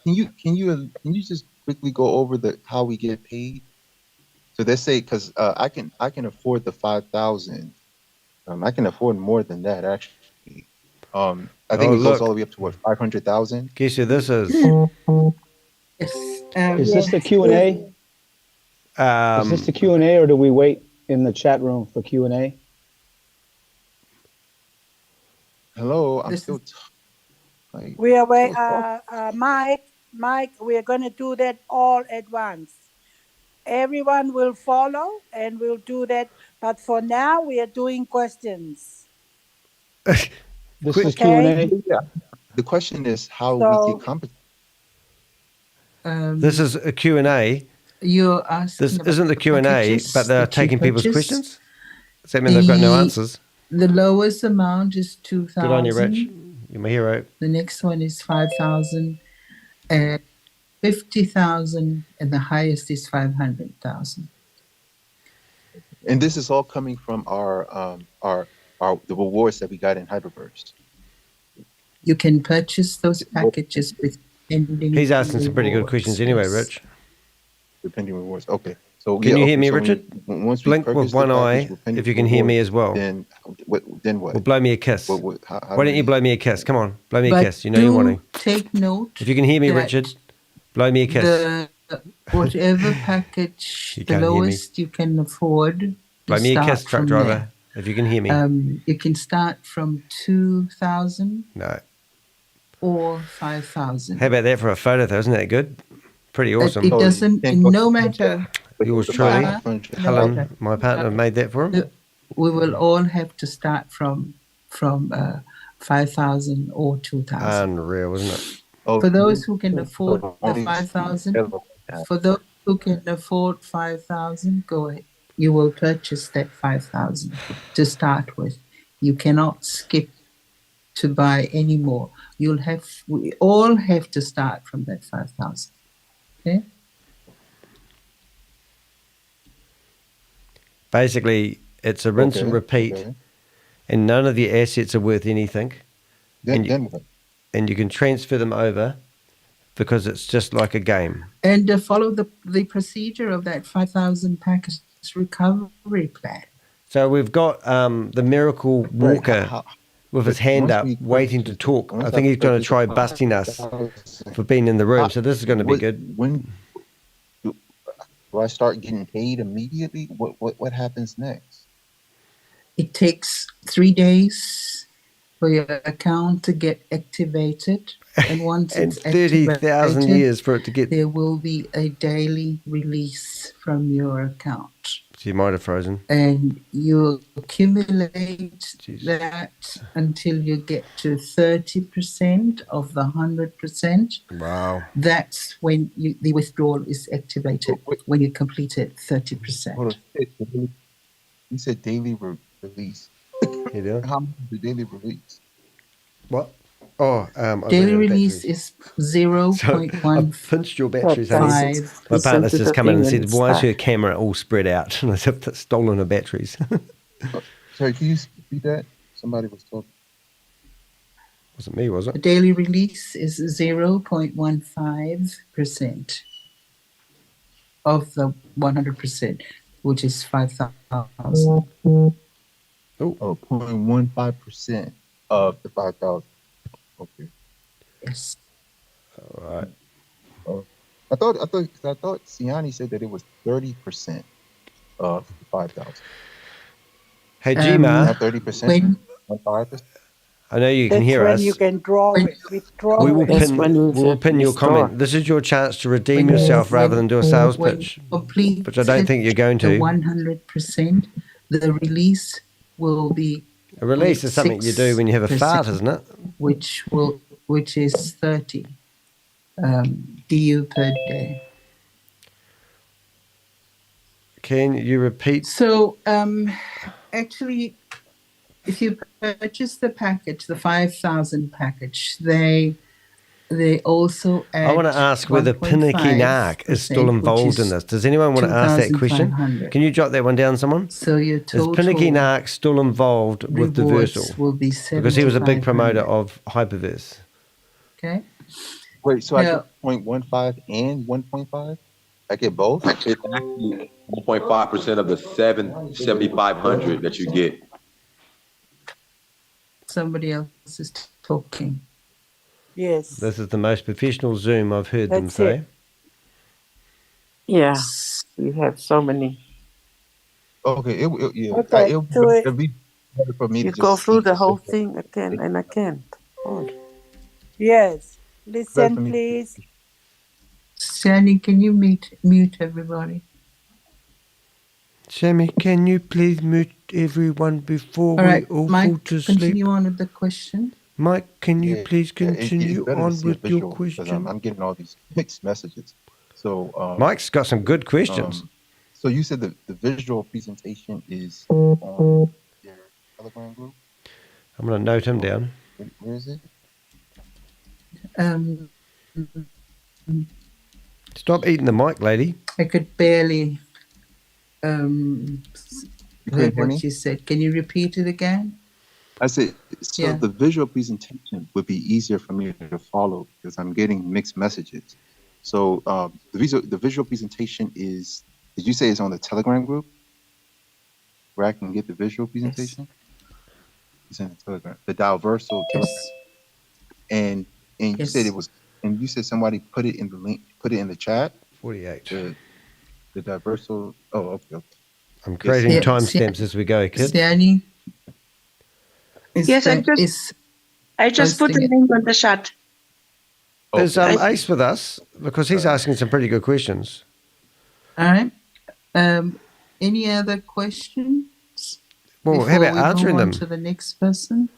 Can you just quickly go over how we get paid? So they say, because I can afford the 5,000. I can afford more than that actually. I think it goes all the way up to 500,000. Guess who this is? Is this the Q&A? Is this the Q&A, or do we wait in the chat room for Q&A? Hello, I'm still. Like, We are Mike, we are going to do that all at once. Everyone will follow and we'll do that. But for now, we are doing questions. This is Okay. Q&A. yeah. The question is how we So, get compensated. This is a Q&A. You're asking This about isn't the Q&A, packages but they're that you taking people's purchase. questions? Does that mean they've got no answers? The lowest amount is 2,000. Good on you, Rich. You're my hero. The next one is 5,000 and 50,000, and the highest is 500,000. And this is all coming from the rewards that we got in HyperVerse. You can purchase those packages with pending. He's asking some pretty good questions anyway, Rich. The pending rewards. Okay. So Can you hear me, so Richard? Once we Blink with purchase the one package eye with pending if you can hear me rewards, as well. Then what? Well, blow me a kiss. How Why don't you blow me a kiss? Come on, blow me a But kiss. You know you want to. take note. If you can hear me, that Richard, blow me a kiss. Whatever package, You the can't hear me. lowest you can afford. Blow me a start kiss, truck from driver, there. if you can hear me. You can start from 2,000 No. or 5,000. How about that for a photo, though? Isn't that good? Pretty awesome. It doesn't, no matter. Yours truly, no Helen, matter. my partner, made that for him. We will all have to start from 5,000 or 2,000. Unreal, isn't it? For those who can afford the 5,000, for those who can afford 5,000, go ahead. You will purchase that 5,000 to start with. You cannot skip to buy any more. We all have to start from that 5,000. Okay? Basically, it's a rinse and repeat, and none of the assets are worth anything. Then what? And you can transfer them over because it's just like a game. And follow the procedure of that 5,000 package recovery plan. So we've got the Miracle Walker with his hand up, waiting to talk. I think he's going to try busting us for being in the room. So this is going to be good. When do I start getting paid immediately? What happens next? It takes 3 days for your account to get activated. And once and it's 30,000 years for it to get. There will be a daily release from your account. So you might have frozen. And you accumulate that until you get to 30% of the 100%. Wow. That's when the withdrawal is activated, when you complete it 30%. Hold on. You said daily release. You do? How much is the daily release? What? Oh, daily release is 0.1. I pinched your batteries. My partner's just come in and said, "Why is her camera all spread out?" And I said, "That's stolen her batteries." Sorry, can you repeat that? Somebody was talking. Wasn't me, was it? The daily release is 0.15% of the 100%, which is 5,000. Oh, 0.15% of the 5,000. Okay. Yes. All right. I thought Siani said that it was 30% of the 5,000. Hey, Jermar. Not 30%. 5%. I know you can hear us. You can withdraw. We will pin your comment. This is your chance to redeem yourself rather than do a sales pitch, which I don't think you're going to. 100%. The release will be. A release is something you do when you have a fart, isn't it? Which is 30 DU per day. Can you repeat? So actually, if you purchase the package, the 5,000 package, they also add. I want to ask whether Pinnaky is still involved in this. Does anyone want to ask that question? Can you jot that one down, someone? So your total is Pinnaky still involved with DAOVersal? Will be because he was a big promoter of HyperVerse. Okay. Wait, so I get 0.15 and 1.5? I get both? It's actually 1.5% of the 7,500 that you get. Somebody else is talking. Yes. This is the most professional Zoom I've heard them say. Yeah, we have so many. Okay, yeah. Okay, it'd be better for me you to go just through the whole thing again and again. Oh. Yes. Listen, please. Sandy, can you mute everybody? Sammy, can you please mute everyone before All right, we all Mike, fall to continue sleep? on with the question. Mike, can you please It's continue better to on see a with your visual because question? I'm getting all these mixed messages. So Mike's got some good questions. So you said the visual presentation is on your Telegram group? I'm going to note him down. Where is it? Stop eating the mic, lady. I could barely You heard couldn't hear me? what you said. Can you repeat it again? I said, so Yeah. the visual presentation would be easier for me to follow because I'm getting mixed messages. So the visual presentation is, did you say it's on the Telegram group where I can get the visual presentation? It's in the Telegram, the DAOVersal Telegram. And you said it was, and you said somebody put it in the link, put it in the chat. 48. The DAOVersal. Oh, okay. I'm creating timestamps as we go, kid. Danny? Yes, I just put the link on the chat. Is Ace with us? Because he's asking some pretty good questions. All right. Any other questions? Well, how about answering them? To the next person.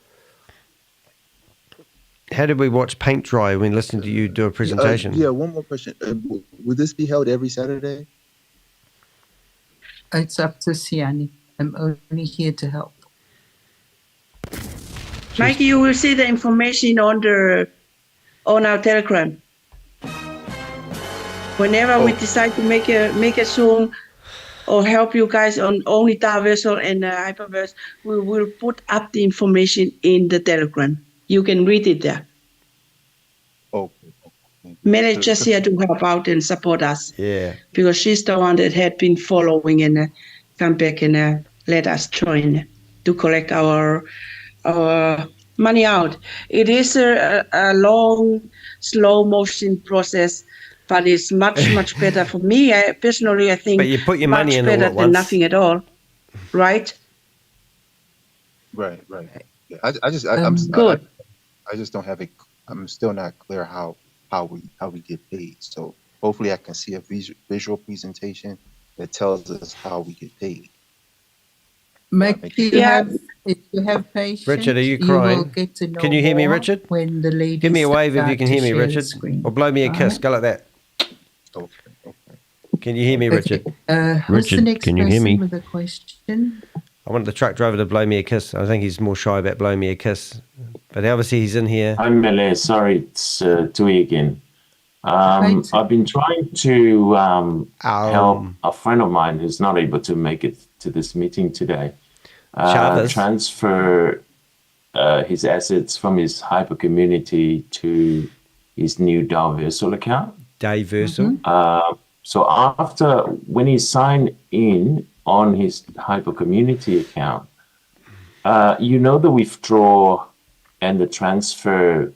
How did we watch paint dry when listening to you do a presentation? Yeah, one more question. Would this be held every Saturday? It's up to Siani. I'm only here to help. Mikey, you will see the information on our Telegram. Whenever we decide to make a Zoom or help you guys on only DAOVersal and HyperVerse, we will put up the information in the Telegram. You can read it there. Okay. Mel is just here to help out and support us. Yeah. Because she's the one that had been following and come back and let us join to collect our money out. It is a long, slow motion process, but it's much better for me. Personally, I think. But you put your money in all better at than once. nothing at all, right? Right. Yeah, I just don't have it. I'm still not clear how we get paid. So hopefully I can see a visual presentation that tells us how we get paid. If you have patience, Richard, are you will crying? get to know Can you hear me, more Richard? When the ladies Give me a wave if you start can to hear me, share the Richard. screen. Or blow me a kiss. Alright. Go like that. Can you hear me, Richard? Who's the next person with a question? I want the truck driver to blow me a kiss. I think he's more shy about blowing me a kiss. But obviously he's in here. I'm Millar. Sorry, it's Tui again. I've been trying to help a friend of mine who's not able to make it to this meeting today transfer his assets from his Hyper community to his new DAOVersal account. DAOVersal? So after, when he signed in on his Hyper community account, the withdraw and the transfer,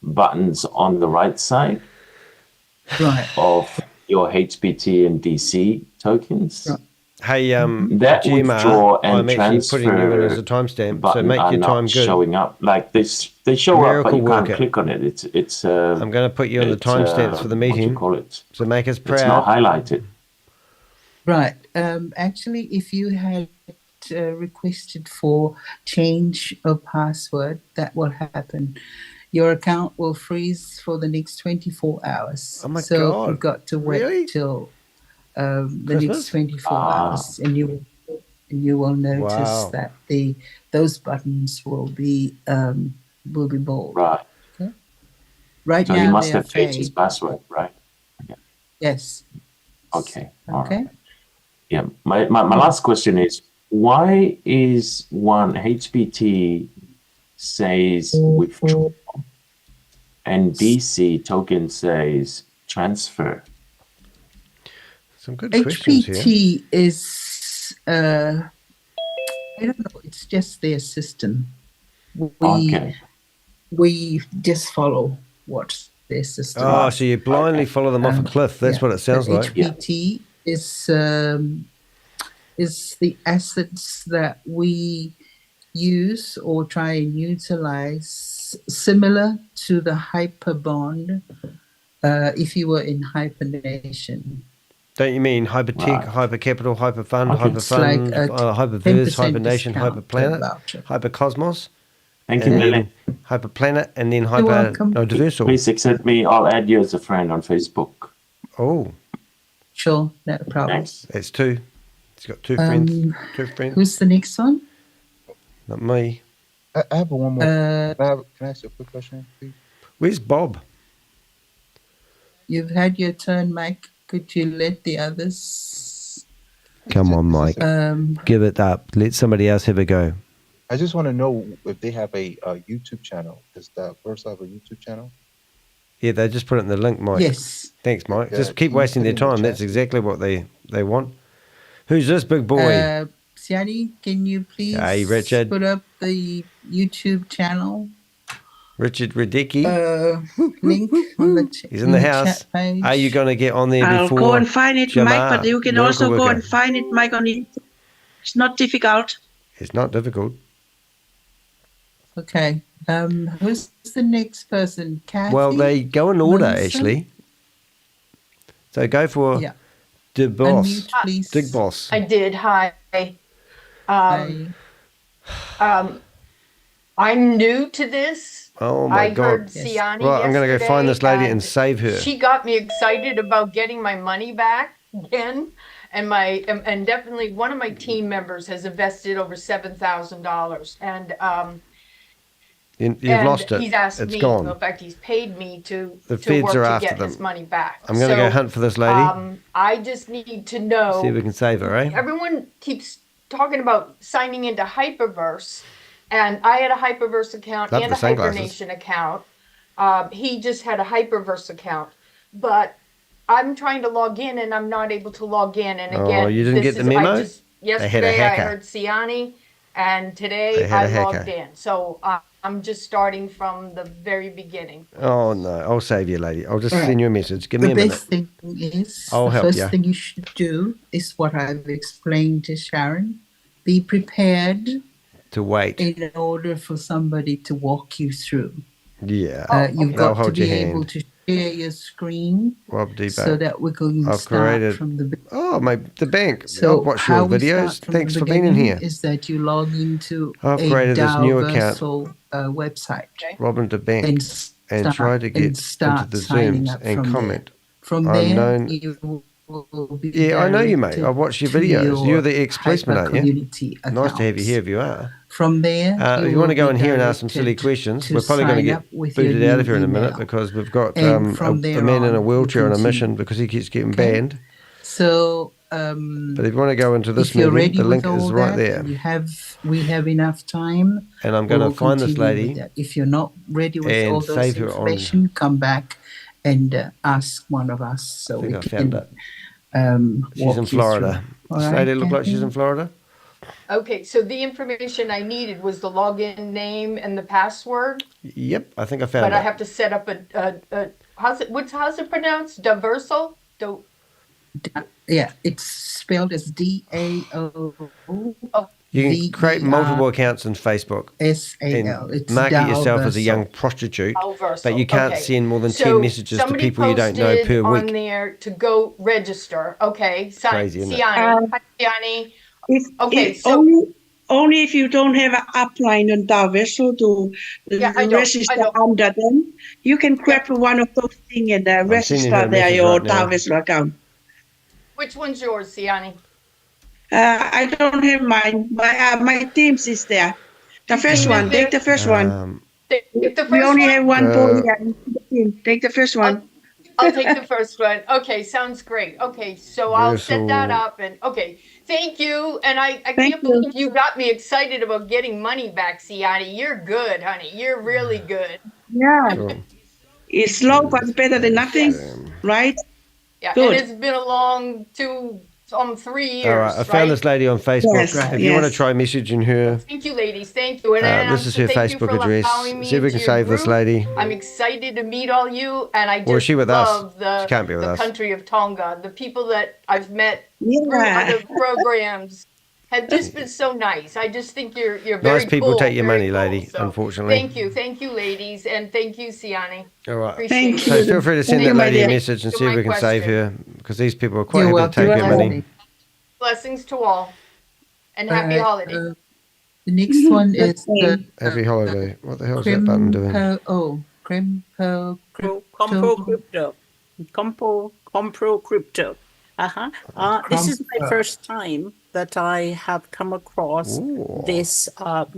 buttons on the right side of your HPT and DC tokens. Right. Hey, that Jermar, withdraw and I'm actually putting you in as a transfer timestamp, so make your time good. showing up. Like this, they show up, but you can't click on it. It's. I'm going to put you on the timestamps for the meeting. What do you call it? So make us proud. It's not highlighted. Right. Actually, if you had requested for change of password, that will happen. Your account will freeze for the next 24 hours. Oh my so God. you've got to wait till the next 24 hours, and you will notice that those buttons will be bold. Right. Okay. Right so now he must they have are changed his fake. password, right? Yeah. Yes. Okay. Okay. Right. Yeah. My last question is, why is one HPT says withdraw and DC token says transfer? Some good questions here. HPT is I don't know, it's just their system. We just follow what their system is. So you blindly follow them off a cliff. That's what it sounds like. HPT is the assets that we use or try and utilize similar to the hyperbond if you were in Hypernation. Don't you mean Hypertech, Hypercapital, Hyperfund, Hyperfund, like HyperVerse, 10% Hypernation, discount Hyperplanet, voucher. Hypercosmos? Thank you, Lily. Hyperplanet, and then welcome. DAOVersal. Please accept me. I'll add you as a friend on Facebook. Oh. Sure, no problem. Thanks. That's two. He's got two friends. Two friends. Who's the next one? Not me. I have one more. Can I ask you a quick question, please? Where's Bob? You've had your turn, Mike. Could you let the others? Come on, Mike. Give it up. Let somebody else have a go. I just want to know if they have a YouTube channel. Does DAOVersal have a YouTube channel? Yeah, they just put it in the link, Mike. Yes. Thanks, Mike. Yeah, just keep wasting their time. That's exactly what they want. Who's this big boy? Siani, can you please Hey, Richard. put up the YouTube channel? Richard Rudecki. Link on the He's in the house. chat page. Are you going to get on there I'll before go and find it, Jermar, Mike, but you can Miracle also go Worker? and find it, Mike, on it. It's not difficult. It's not difficult. Okay. Who's the next person? Kathie? Well, they go in order, Munsen? actually. So go for the boss. Unmute, please. Big boss. I did. Hi. I'm new to this. Oh my I God. heard Siani Right, I'm going to go find this lady yesterday, and save her. She got me excited about getting my money back again. And definitely one of my team members has invested over $7,000. And You've and lost it. He's asked It's me. gone. In fact, he's paid me to The to feds work are to after get them. his money back. I'm going to go hunt for this lady. I just need to know. See if we can save her, eh? Everyone keeps talking about signing into HyperVerse, and I had a HyperVerse account Love and the a sunglasses. Hypernation account. He just had a HyperVerse account, but I'm trying to log in and I'm not able to log in. And again, Oh, you didn't get the memo? They had a yesterday I hacker. heard Siani, and They today had a I logged hacker. in. So I'm just starting from the very beginning. Oh, no. I'll save you, lady. I'll just All right. send you a message. Give me The a minute. best thing is, I'll the help first ya. thing you should do is what I've explained to Sharon. Be prepared To wait. in order for somebody to walk you through. Yeah. You've They'll got to hold be your able hand. to share your screen Rob D. so that we can I've start created. from the Oh, the bank. So I've watched how your we videos. start from Thanks the for being in beginning here. is that you log into I've a created this new account, DAOVersal website. Robin to Bank, and try to get into start the signing Zooms up and from comment. there. From I'm there, known. you will be Yeah, I know you, mate. directed I've watched your to videos. You're the your ex-policeman, aren't you? hyper-community Nice to have you accounts. here if you are. From there, If you want to go in here and ask some silly questions, we're probably going to get booted out of here in a minute because we've got And a from there man in a on, wheelchair on a continue. mission because he keeps getting Okay. banned. So, But if you want to go into this if you're meeting, ready the with link all is right that, there. and we have enough time. And I'm going to we'll find this continue lady with that. If you're not ready with and all those save her on. information, come back and ask one of us so I think we I found can it. She's walk in you Florida. through. All This right, lady look like she's Kathie? in Florida? Okay, so the information I needed was the login name and the password, Yep, I think I found but it. I have to set up how's it pronounced? DAOVersal? Yeah, it's spelled as DAO. You can create multiple accounts on Facebook SAL. and It's market yourself as a young DAOVersal. prostitute, DAOVersal, but you can't okay. send more than So 10 messages to somebody people you don't know posted per on week. there to go register. Okay, Crazy, isn't it? Siani. Hi, Siani. Okay, If so only if you don't have an upline on DAOVersal to Yeah, I don't. register under them, you can grab one of those things and sending her register a there message your right now. DAOVersal account. which one's yours, Siani? I don't have mine. My Teams is there. The first Team is one. Take there? the first one. Take the We first only one? have one boy here in the team. Take the first one. I'll take the first one. Okay, sounds great. Okay, so I'll set that Versal. up and okay, thank you. And I Thank can't you. believe you got me excited about getting money back, Siani. You're good, honey. You're really good. Yeah. Cool. It's slow, but it's better than nothing, right? Yeah, Good. and it's been a long 3 years. All right, I found this lady on Facebook. Yes, If you want to yes. try messaging her, Thank you, ladies. Thank you. And this is her thank you Facebook for address. allowing me See if we into can your save this group. lady. I'm excited to meet all you, and I just Or is she with us? love the, She can't be with the us. country of Tonga, the people that I've met through Yeah. other programs. have just been so nice. I just think you're very Nice people cool, take your very money, lady, cool. So unfortunately. thank you, ladies, and thank you, Siani. All right. Appreciate So it. feel free to send that lady a message and see if we can save her, because these people are quite You're happy to take welcome. her money. Blessings to all, and happy holiday. The next one is the Happy holiday. What the hell is that button doing? Compro Crypto. Compro Crypto. This is my first time that I have come across this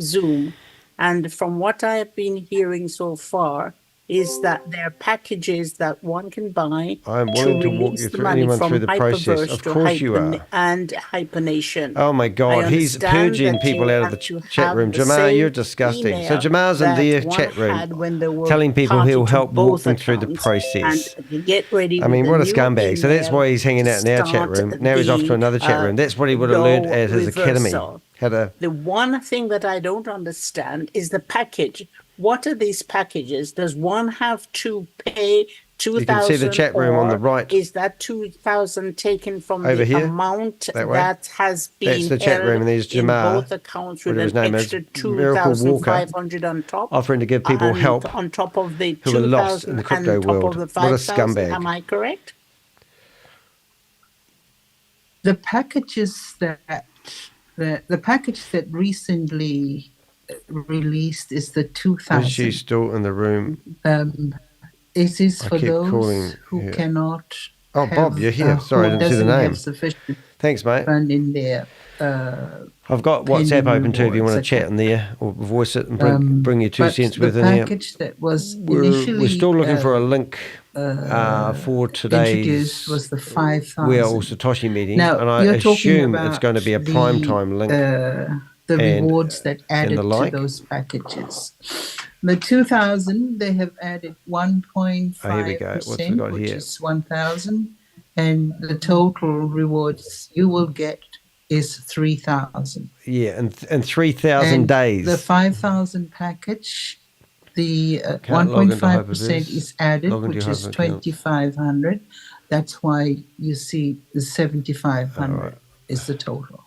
Zoom. And from what I have been hearing so far, is that there are packages that one can buy I'm willing to walk you through anyone through the process. Of course you are. And Hypernation. Oh my God, he's purging people out of the chat room. Jamar, you're disgusting. So Jamar's in their chat room telling people he'll help walk them through the process. Get ready. I mean, what a scumbag. So that's why he's hanging out in our chat room. Now he's off to another chat room. That's what he would have learned at his academy. The one thing that I don't understand is the package. What are these packages? Does one have to pay 2,000? You can see the chat room on the right. Is that 2,000 taken from over the here, amount that way. That has been That's the chat room, and there's Jermar, both accounts with whatever an his name extra is, Miracle Walker, 2,500 on top, offering to give people help on top of the who are lost in the crypto world. What a scumbag! Am I correct? The packages that the package that recently released is the 2,000. Is she still in the room? It is for those who cannot. Oh, Bob, you're here. Sorry, I didn't see the name. Thanks, mate. Fund in there. I've got WhatsApp open too if you want to chat in there or voice it and bring your 2 cents worth in here. The package that was initially we're still looking for a link for today's was the 5,000. We Are All Satoshi meeting, now, and I assume it's going to be a prime time link. The rewards that added to those packages. The 2,000, they have added 1.5%, which is 1,000, and the total rewards you will get is 3,000. Yeah, and 3,000 days. The 5,000 package, the 1.5% is added, which is 2,500. That's why you see the 7,500 is the total.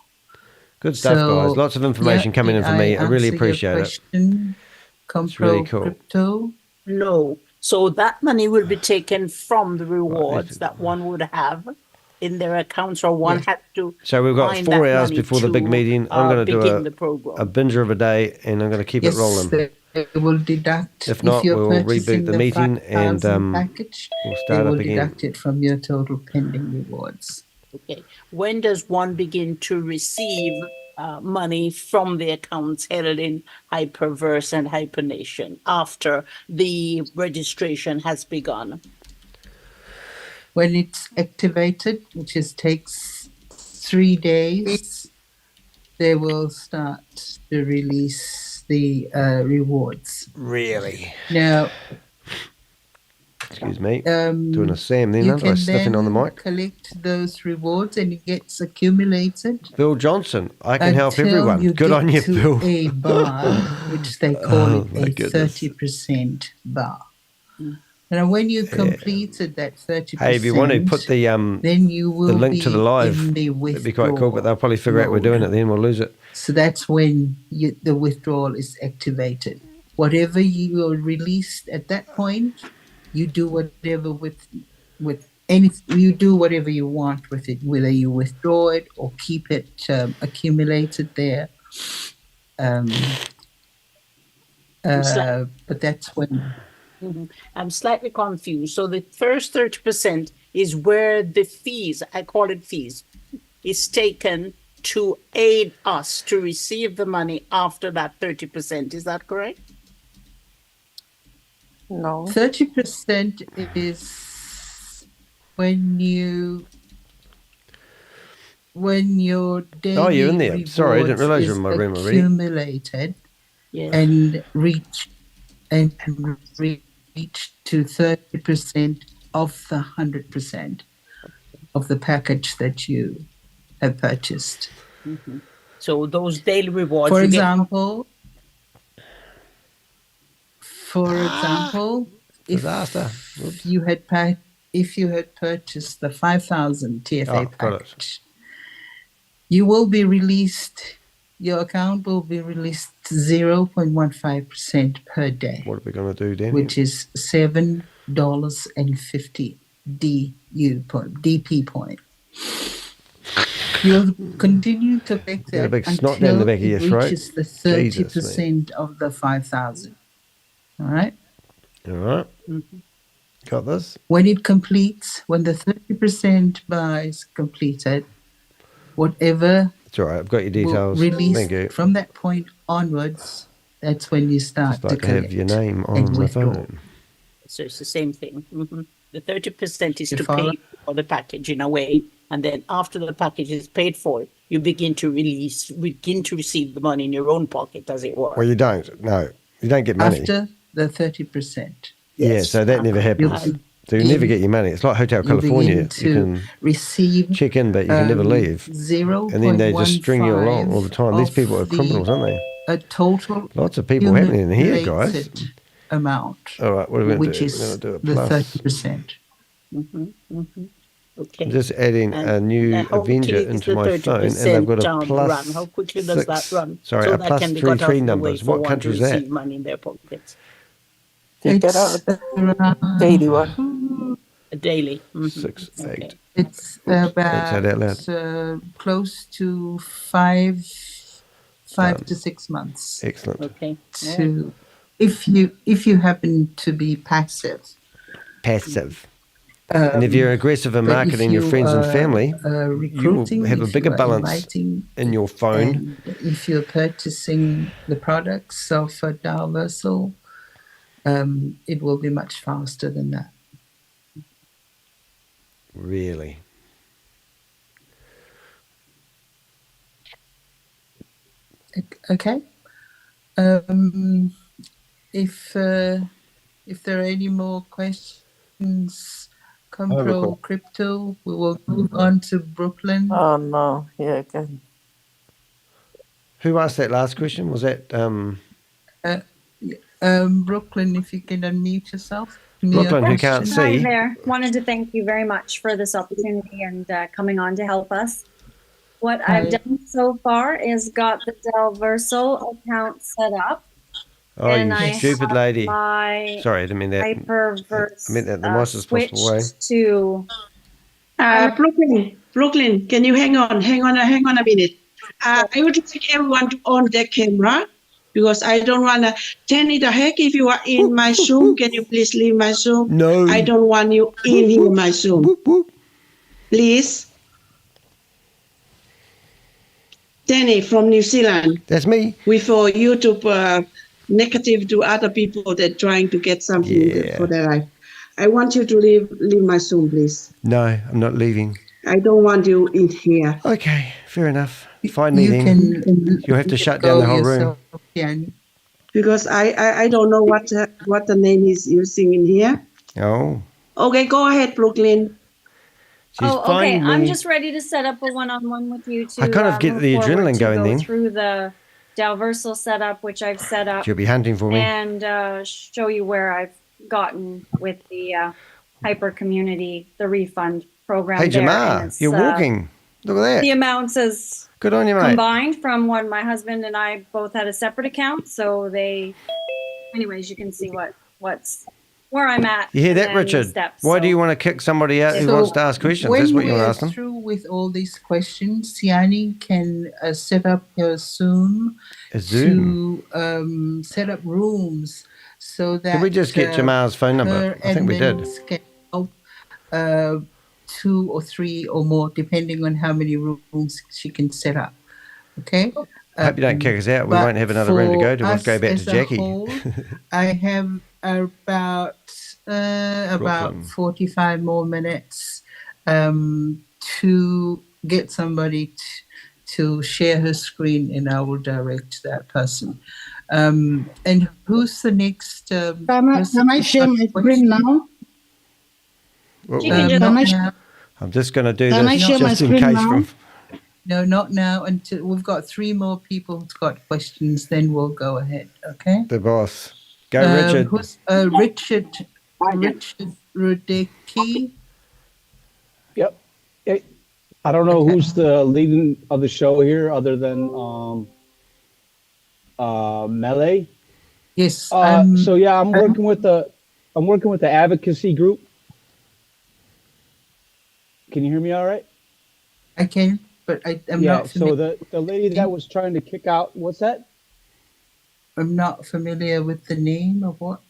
Good stuff, guys. Lots of information coming in for me. I really appreciate it. It's really cool. Crypto? No. So that money will be taken from the rewards that one would have in their accounts, or one had to. So we've got 4 hours before the big meeting. I'm going to do a binger of a day, and I'm going to keep it rolling. They will deduct. If not, we'll reboot the meeting and package, we'll start up again. Deduct it from your total pending rewards. Okay. When does one begin to receive money from the accounts held in HyperVerse and Hypernation after the registration has begun? When it's activated, which takes 3 days, they will start to release the rewards. Really? Now, excuse me, doing a Sam then, aren't I? Sniffing on the mic. Collect those rewards and it gets accumulated. Bill Johnson, I can help everyone. Good on you, Bill. A bar, which they call it a 30% bar. Now, when you completed that 30%, hey, if you want to put the then you will the link to the live, it'd be quite cool. But they'll probably figure out we're doing it. Then we'll lose it. So that's when the withdrawal is activated. Whatever you are released at that point, you do whatever with anything. You do whatever you want with it, whether you withdraw it or keep it accumulated there. But that's when. I'm slightly confused. So the first 30% is where the fees, I call it fees, is taken to aid us to receive the money after that 30%. Is that correct? No. 30% is when your daily you're in there. Sorry, I didn't realize you're in my room already. Accumulated and reach to 30% of the 100% of the package that you have purchased. Mm-hmm. So those daily rewards. For example, if you had purchased the 5,000 TFA package, You will be released, your account will be released 0.15% per day. What are we going to do, Danny? Which is $7.50 DP point. You'll continue to make Got a that big snot down until the back of it your throat. reaches the Jesus, 30% of the 5,000. All right? All right. Got this. When it completes, when the 30% buy is completed, whatever It's all right. I've got your details. release Thank you. from that point onwards, that's when you start Just like to have your name on and my withdraw. phone. So it's the same thing. The 30% is You to follow? pay for the package in a way, and then after the package is paid for, you begin to receive the money in your own pocket, as it were. Well, you don't. No, you don't get money. After the 30%. Yeah, so that never happens. So you never get your money. It's like Hotel You California. begin to You can receive check in, but you can never leave. 0.15 And then they just string you along all the time. These people are of criminals, aren't they? a total Lots of people happening in here, guys. accumulated amount, All right, what are we going to which do? is We're going to do a the plus. 30%. Okay. I'm just adding a new how Avenger quickly is into the my phone, and 30% I've got a run? plus How quickly does that 6. run? Sorry, so a that plus can be 3 got out three of the way numbers. for What one country to is that? receive money in their pockets. Take that It's out. around, Daily one. Daily. 6, 8. it's Say that out loud. about close to 5 to 6 months. Excellent. Okay. To if you happen to be passive. Passive. And if you're aggressive in but marketing if your friends and you family, are you will recruiting, have a if bigger you are balance inviting, in your phone. and if you're purchasing the products of DAOVersal, it will be much faster than that. Really? Okay. If there are any more questions, Compro Crypto, we will move on to Brooklin. Oh no, yeah, okay. Who asked that last question? Was that Brooklin, if you can unmute yourself. Brooklin, who can't Hi see? there. Wanted to thank you very much for this opportunity and coming on to help us. What I've done so far is got the DAOVersal account set up. Oh, and you I stupid have lady. My Sorry, I didn't mean that. HyperVerse I meant that in the nicest possible way. switched to Brooklyn, can you hang on a minute? I would like everyone to on their camera because I don't want to. Tenny the heck, if you are in my Zoom, can you please leave my Zoom? No. I don't want you in here, my Zoom. Please. Tenny from New Zealand. That's me. For YouTube negative to other people that trying to get something for their life. I want you to leave my Zoom, please. No, I'm not leaving. I don't want you in here. Okay, fair enough. Find me then. You'll have to shut down the whole room. Because I don't know what the name is using in here. Oh. Okay, go ahead, Brooklyn. Okay. I'm just ready to set up a one-on-one with you to I kind of get move the forward adrenaline to going go then. through the DAOVersal setup, which I've set up. You'll be hunting for me. And show you where I've gotten with the Hyper Community, the refund program. Hey, there. Jermar, And it's, you're walking. Look at that. The amounts is Good on you, mate. combined from when my husband and I both had a separate account. So anyways, you can see what's where I'm at. You hear and that, then the Richard? steps. Why do you want to kick somebody out who wants to ask questions? That's what you want to ask them. When we're through with all these questions, Siani can set up her Zoom to set up rooms so that Did we just get Jamar's phone number? I think we did. Can help 2 or 3 or more, depending on how many rooms she can set up. Okay? I hope you don't kick us out. We won't have another room to go to. We'll go back to Jackie. Whole, I have about 45 more minutes to get somebody to share her screen, and I will direct that person. And who's the next? Can I share my screen now? I'm just going to do Can I this share my just in screen case. now? No, not now. Until we've got 3 more people who've got questions, then we'll go ahead. Okay. The boss. Go, Richard. Who's, Richard Rudecki. Yep. I don't know who's the lead of the show here other than Melee. Yes. So yeah, I'm working with the advocacy group. Can you hear me all right? I can, but I'm not familiar. So the lady that was trying to kick out, what's that? I'm not familiar with the name of what.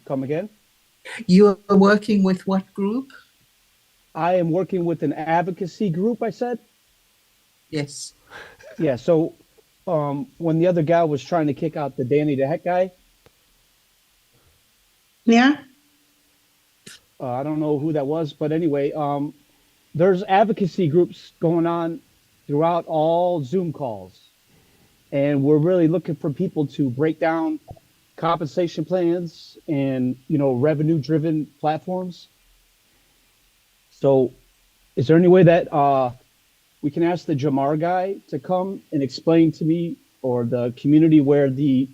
Come again? You are working with what group? I am working with an advocacy group, I said. Yes. Yeah, so when the other guy was trying to kick out the Danny the Heck guy. Yeah. I don't know who that was, but anyway, there's advocacy groups going on throughout all Zoom calls. And we're really looking for people to break down compensation plans and, revenue-driven platforms. So is there any way that we can ask the Jermar guy to come and explain to me or the community where the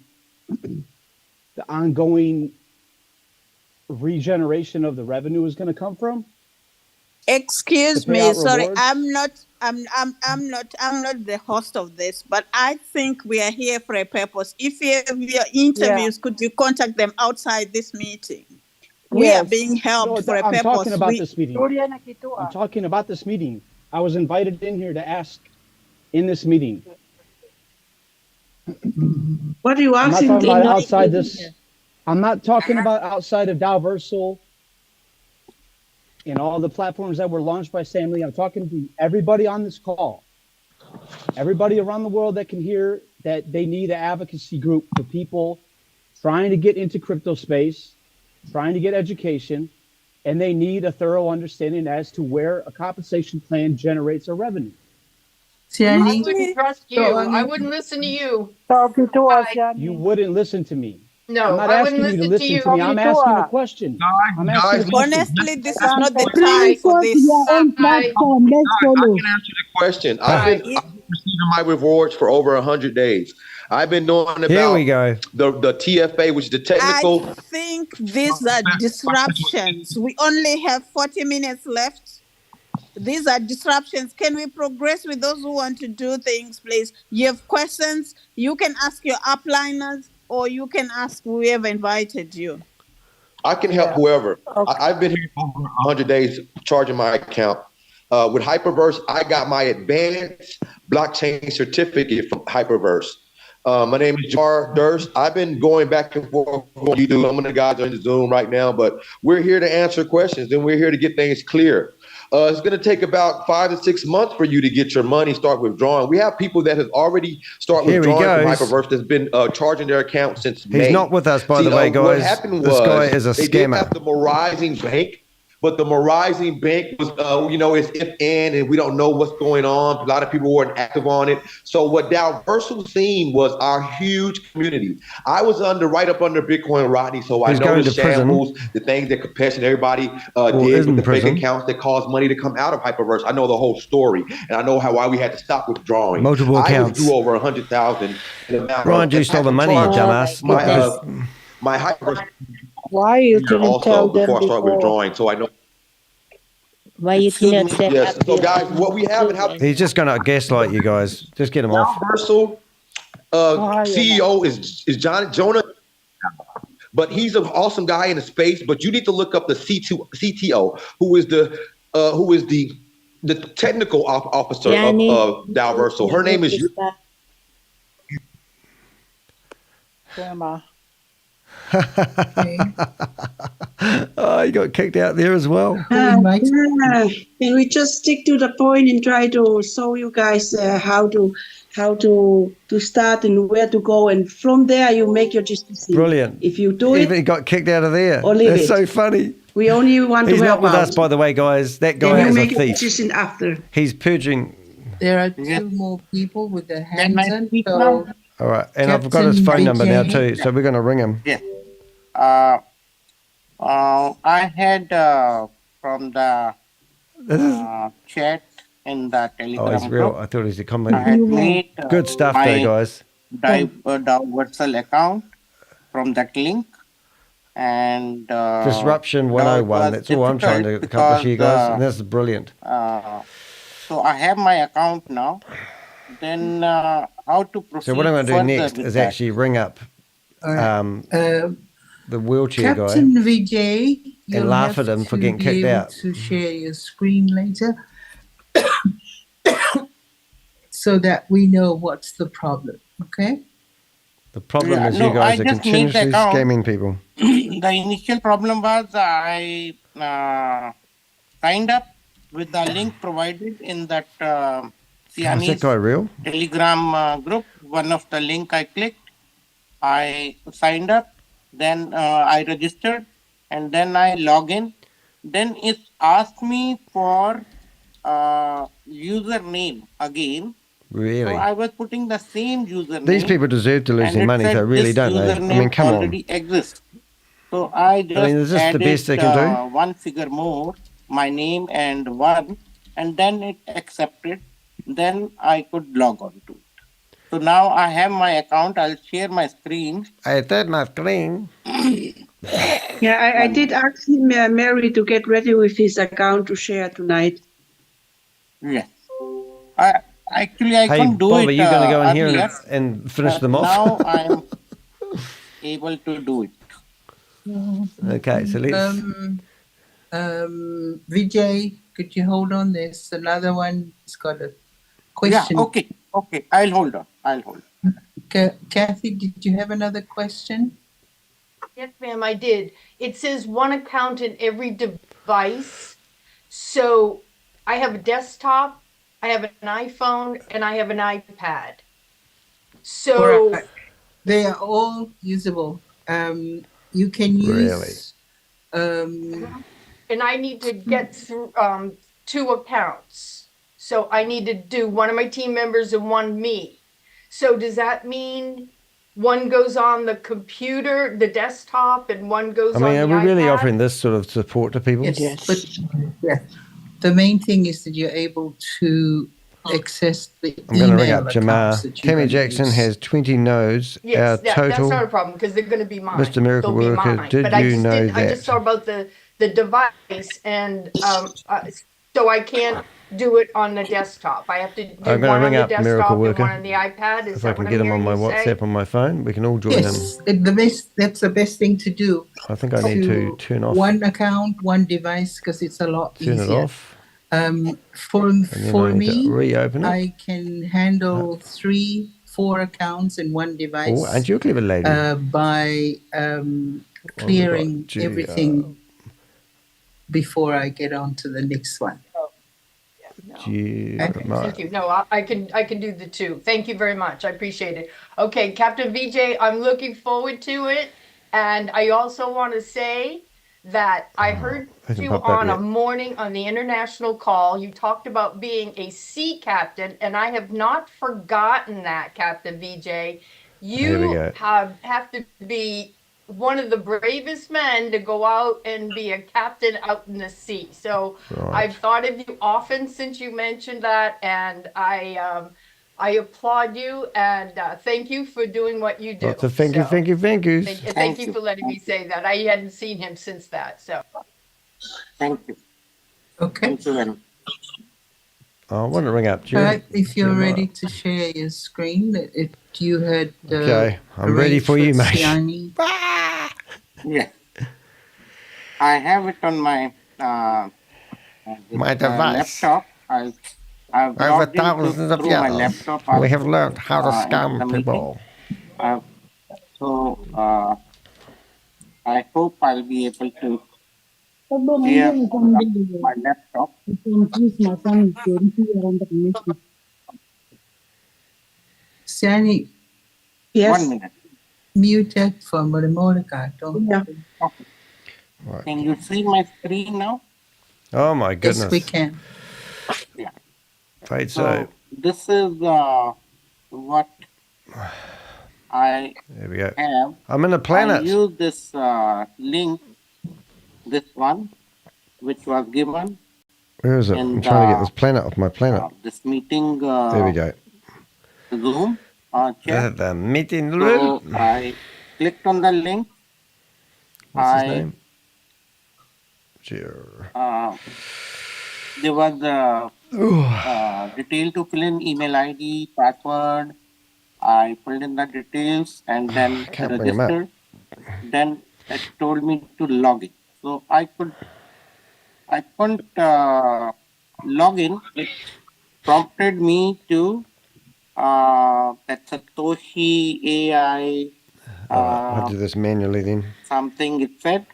ongoing regeneration of the revenue is going to come from? Excuse me, sorry, rewards? I'm not the host of this, but I think we are here for a purpose. If you have your interviews, could you contact them outside this meeting? We are being helped for a purpose. I'm talking about this meeting. I'm talking about this meeting. I was invited in here to ask in this meeting. What are you asking? I'm not talking about outside this. I'm not talking about outside of DAOVersal and all the platforms that were launched by Sam Lee. I'm talking to everybody on this call, everybody around the world that can hear that they need an advocacy group for people trying to get into crypto space, trying to get education, and they need a thorough understanding as to where a compensation plan generates a revenue. I wouldn't trust you. I wouldn't listen to you. Talking to us, You wouldn't listen to me. No, I'm not I asking wouldn't you to listen listen to to me. you. I'm asking a question. I'm asking a question. Honestly, this is not the time for this. Your own platform. Let's follow. Question. I've been receiving my rewards for over 100 days. I've been knowing about Here we go. the TFA, which is the technical. I think these are disruptions. We only have 40 minutes left. These are disruptions. Can we progress with those who want to do things, please? You have questions, you can ask your upliners or you can ask whoever invited you. I can help whoever. I've been here for over 100 days charging my account. With HyperVerse, I got my advanced blockchain certificate from HyperVerse. My name is Durst. I've been going back and forth with you. Some of the guys are in the Zoom right now, but we're here to answer questions and we're here to get things clear. It's going to take about 5 to 6 months for you to get your money, start withdrawing. We have people that have already started withdrawing from HyperVerse that's been charging their account since May. He's not with us, by the way, guys. What happened this was guy is a they did scammer. have the Rising Bank, but the Rising Bank was, it's if in, and we don't know what's going on. A lot of people weren't active on it. So what DAOVersal seen was our huge community. I was right up under Bitcoin Rodney, so I know the shambles, the things that Compassion everybody did with the fake accounts that caused money to come out of HyperVerse. I know the whole story, and I know why we had to stop withdrawing. Multiple accounts. I withdrew over 100,000. Ryan, you stole the money, you dumbass. My HyperVerse. Why you didn't also tell them before I start before? withdrawing, so I know. Why you cannot set Yes. up So guys, what we have and how He's just going to gaslight you guys. Just get him off. DAOVersal CEO is Jonah, but he's an awesome guy in the space. But you need to look up the CTO, who is the technical officer of DAOVersal. Her name is Grandma. Oh, you got kicked out there as well. Can we just stick to the point and try to show you guys how to start and where to go, and from there you make your decision. Brilliant. If you do Even he got kicked out of there. or leave That's it. so funny. We only want He's to not help with out. us, by the way, guys. That guy Then you is a make your thief. decision after. He's purging. There are two more people with their hands in. So All right, and I've got his phone number now too, so we're going to ring him. Yeah. I had from the chat in the Telegram Oh, he's real. group. I thought he was a I comedy. had made Good stuff my there, guys. DAOVersal account from that link. and Disruption no, it 101. was That's all I'm trying to difficult accomplish here, because guys. And this is brilliant. so I have my account now. Then how to proceed So what I'm going to do further next with is that? actually ring up the wheelchair Captain guy Vijay, and you'll laugh have at him for to getting be kicked able out. to share your screen later so that we know what's the problem, okay? The problem is no, you guys I are just need the continuously account. scamming people. The initial problem was I signed up with the link provided in that Is that Siani's guy real? Telegram group. One of the link I clicked, I signed up, then I registered, and then I log in. Then it asked me for username again. Really? So I was putting the same username. These people deserve to lose and their it money, said they really this don't they? I username mean, come on. already exists. So I just is this the added best they can do? one figure more, my name and one, and then it accepted. Then I could log on to it. So now I have my account. I'll share my screen. I did my screen. Yeah, I did ask him, Mary, to get ready with his account to share tonight. Yes. I Hey, couldn't do Bob, it are you going to go in here earlier, and finish but them off? now I'm able to do it. Okay, so let's... Vijay, could you hold on? There's another one. It's got a question. Yeah, okay. I'll hold on. Kathie, did you have another question? Yes, ma'am, I did. It says one account in every device. So I have a desktop, I have an iPhone, and I have an iPad. So Right. They are all usable. You can use and I need to get through 2 accounts. So I need to do one of my team members and one me. So does that mean one goes on the computer, the desktop, and one goes on the are we really iPad? offering this sort of support to people? Yes. But the main thing is that you're able to access the I'm going to ring email up accounts Jermar. that you're Tammy gonna Jackson use. has 20 no's. Yes, that's total. not a problem because they're going to be mine. Mr. Miracle They'll be Worker, mine. did But I you just know didn't. I that? just saw about the device, and so I can't do it on the desktop. I have to do I'm going one to on ring the up desktop Miracle and Worker. one on the iPad. Is If I that can what get I'm him on hearing my you say? WhatsApp on my phone, we can all join him. Yes, that's the best thing to do. I think I need to turn off. One account, one device, because it's a lot Turn easier. it off. For And then I need to me, reopen it. I can handle 3-4 accounts in one device. Oh, aren't you a clever lady? By clearing everything before I get on to the next one. Thank you. No, I can do the 2. Thank you very much. I appreciate it. Okay, Captain Vijay, I'm looking forward to it. And I also want to say that I heard you on a morning on the international call. You talked about being a sea captain, and I have not forgotten that, Captain Vijay. You have to be one of the bravest men to go out and be a captain out in the sea. So I've thought of you often since you mentioned that, and I applaud you and thank you for doing what you do. Lots of thank yous. Thank you for letting me say that. I hadn't seen him since that. So thank you. Okay. Thank you very much. I want to ring up Jerry. Right, if you're ready to share your screen, if you had okay, I'm ready for you, mate. Yeah, I have it on my device. Laptop. I've Over thousands of years, we have learned how to scam people. So I hope I'll be able to share my laptop. Siani, yes. 1 minute. Mute it for Monica. Yeah. Okay. Can you see my screen now? Oh my goodness. Yes, we can. Yeah. Right, so this is what I there we go. have. I'm in a planet. I use this link, this one, which was given. Where is it? I'm trying to get this planet off my planet. This meeting. There we go. Zoom. The meeting room. So I clicked on the link. What's his I name? there was a detail to fill in, email ID, password. I filled in the details and then Can't bring him up. registered. Then it told me to log in. So I couldn't log in. It prompted me to that Satoshi AI I'll do this manually then. something it said,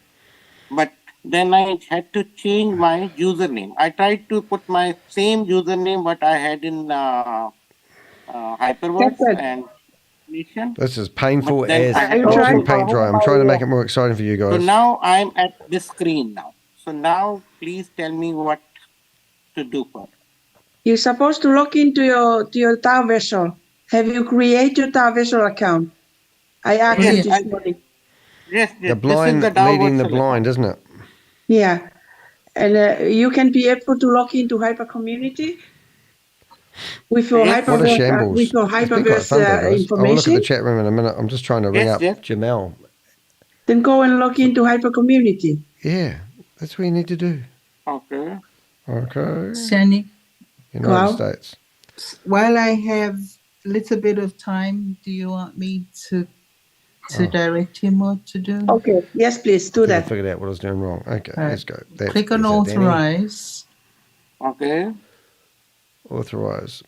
but then I had to change my username. I tried to put my same username what I had in HyperVerse and Nation. This is painful But then as I had watching to- paint dry. I'm trying to make it more exciting for you So guys. now I'm at this screen now. So now please tell me what to do for it. You're supposed to log into your DAOVersal. Have you created your DAOVersal account? I asked you this morning. Yes, The blind this is the leading the DAOVersal blind, isn't it? Yeah. And you can be able to log into Hyper Community with your Yes. What a HyperVerse, shambles. with your It's been quite HyperVerse fun though, guys. I will look at the information. chat room in a minute. I'm just trying to ring Yes, up yes. Jamel. Then go and log into Hyper Community. Yeah, that's what you need to do. Okay. Okay. Sandy, United States. while I have a little bit of time, do you want me to direct him what to do? Okay, yes, please do I that. figured out what I was doing wrong. Okay, All right. let's go. That's Click on better, Danny. authorize. Okay. Authorize.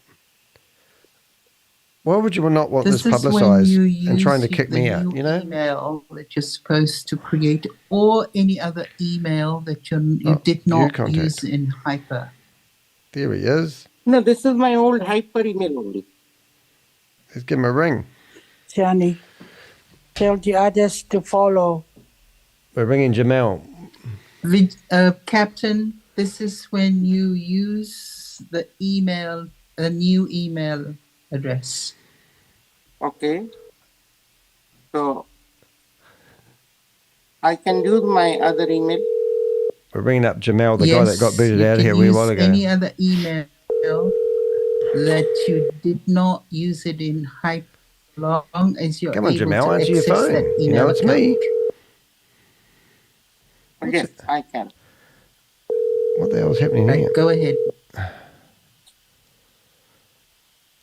Why would you not want this, This is when publicized you and trying to use kick the me out, new you know? email that you're supposed to create, or any other email that you Oh, did view not contact. use in Hyper. There he is. No, this is my old Hyper email only. Let's give him a ring. Johnny, tell the others to follow. We're ringing Jamel. Captain, this is when you use the email, a new email address. Okay. So I can use my other email. We're ringing up Jamel, the guy that got booted you out of can here a wee use while ago. any other email that you did not use it in Hyper, long as you're Come on, able Jamel, to answer your access phone. that You email know it's account. me. Yes, I can. What the hell is happening here? Go ahead.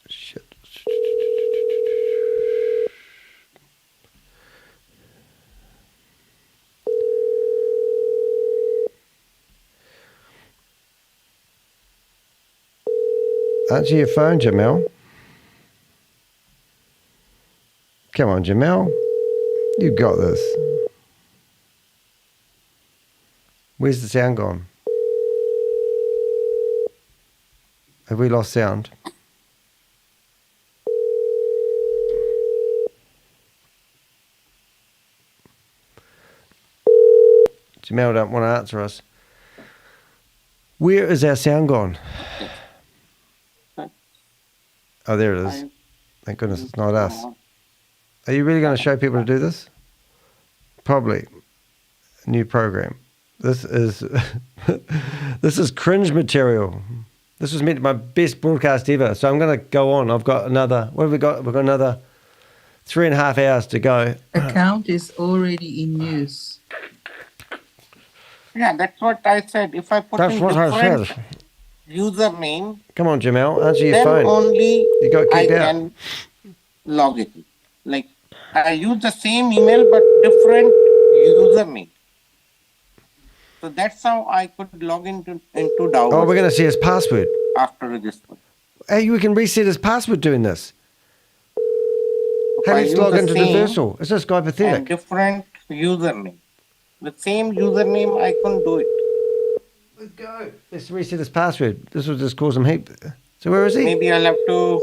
Shit. Answer your phone, Jamel. Come on, Jamel. You got this. Where's the sound gone? Have we lost sound? Jamel don't want to answer us. Where is our sound gone? Oh, there it is. Thank goodness it's not us. Are you really going to show people to do this? Probably. New program. This is this is cringe material. This was meant to be my best broadcast ever. So I'm going to go on. I've got another. What have we got? We've got another 3.5 hours to go. Account is already in use. Yeah, that's what I said. If I put That's in what I different said. username, Come on, Jamel. Answer your then phone. only You got I kicked out. can log in. Like I use the same email but different username. So that's how I could log into DAOVersal. Oh, we're going to see his password. After registering. Hey, we can reset his password doing this. Hey, I let's use log the into same DAOVersal. Is this guy and pathetic? different username. The same username, I couldn't do it. Let's go. Let's reset his password. This will just cause him heap. So where is he? Maybe I'll have to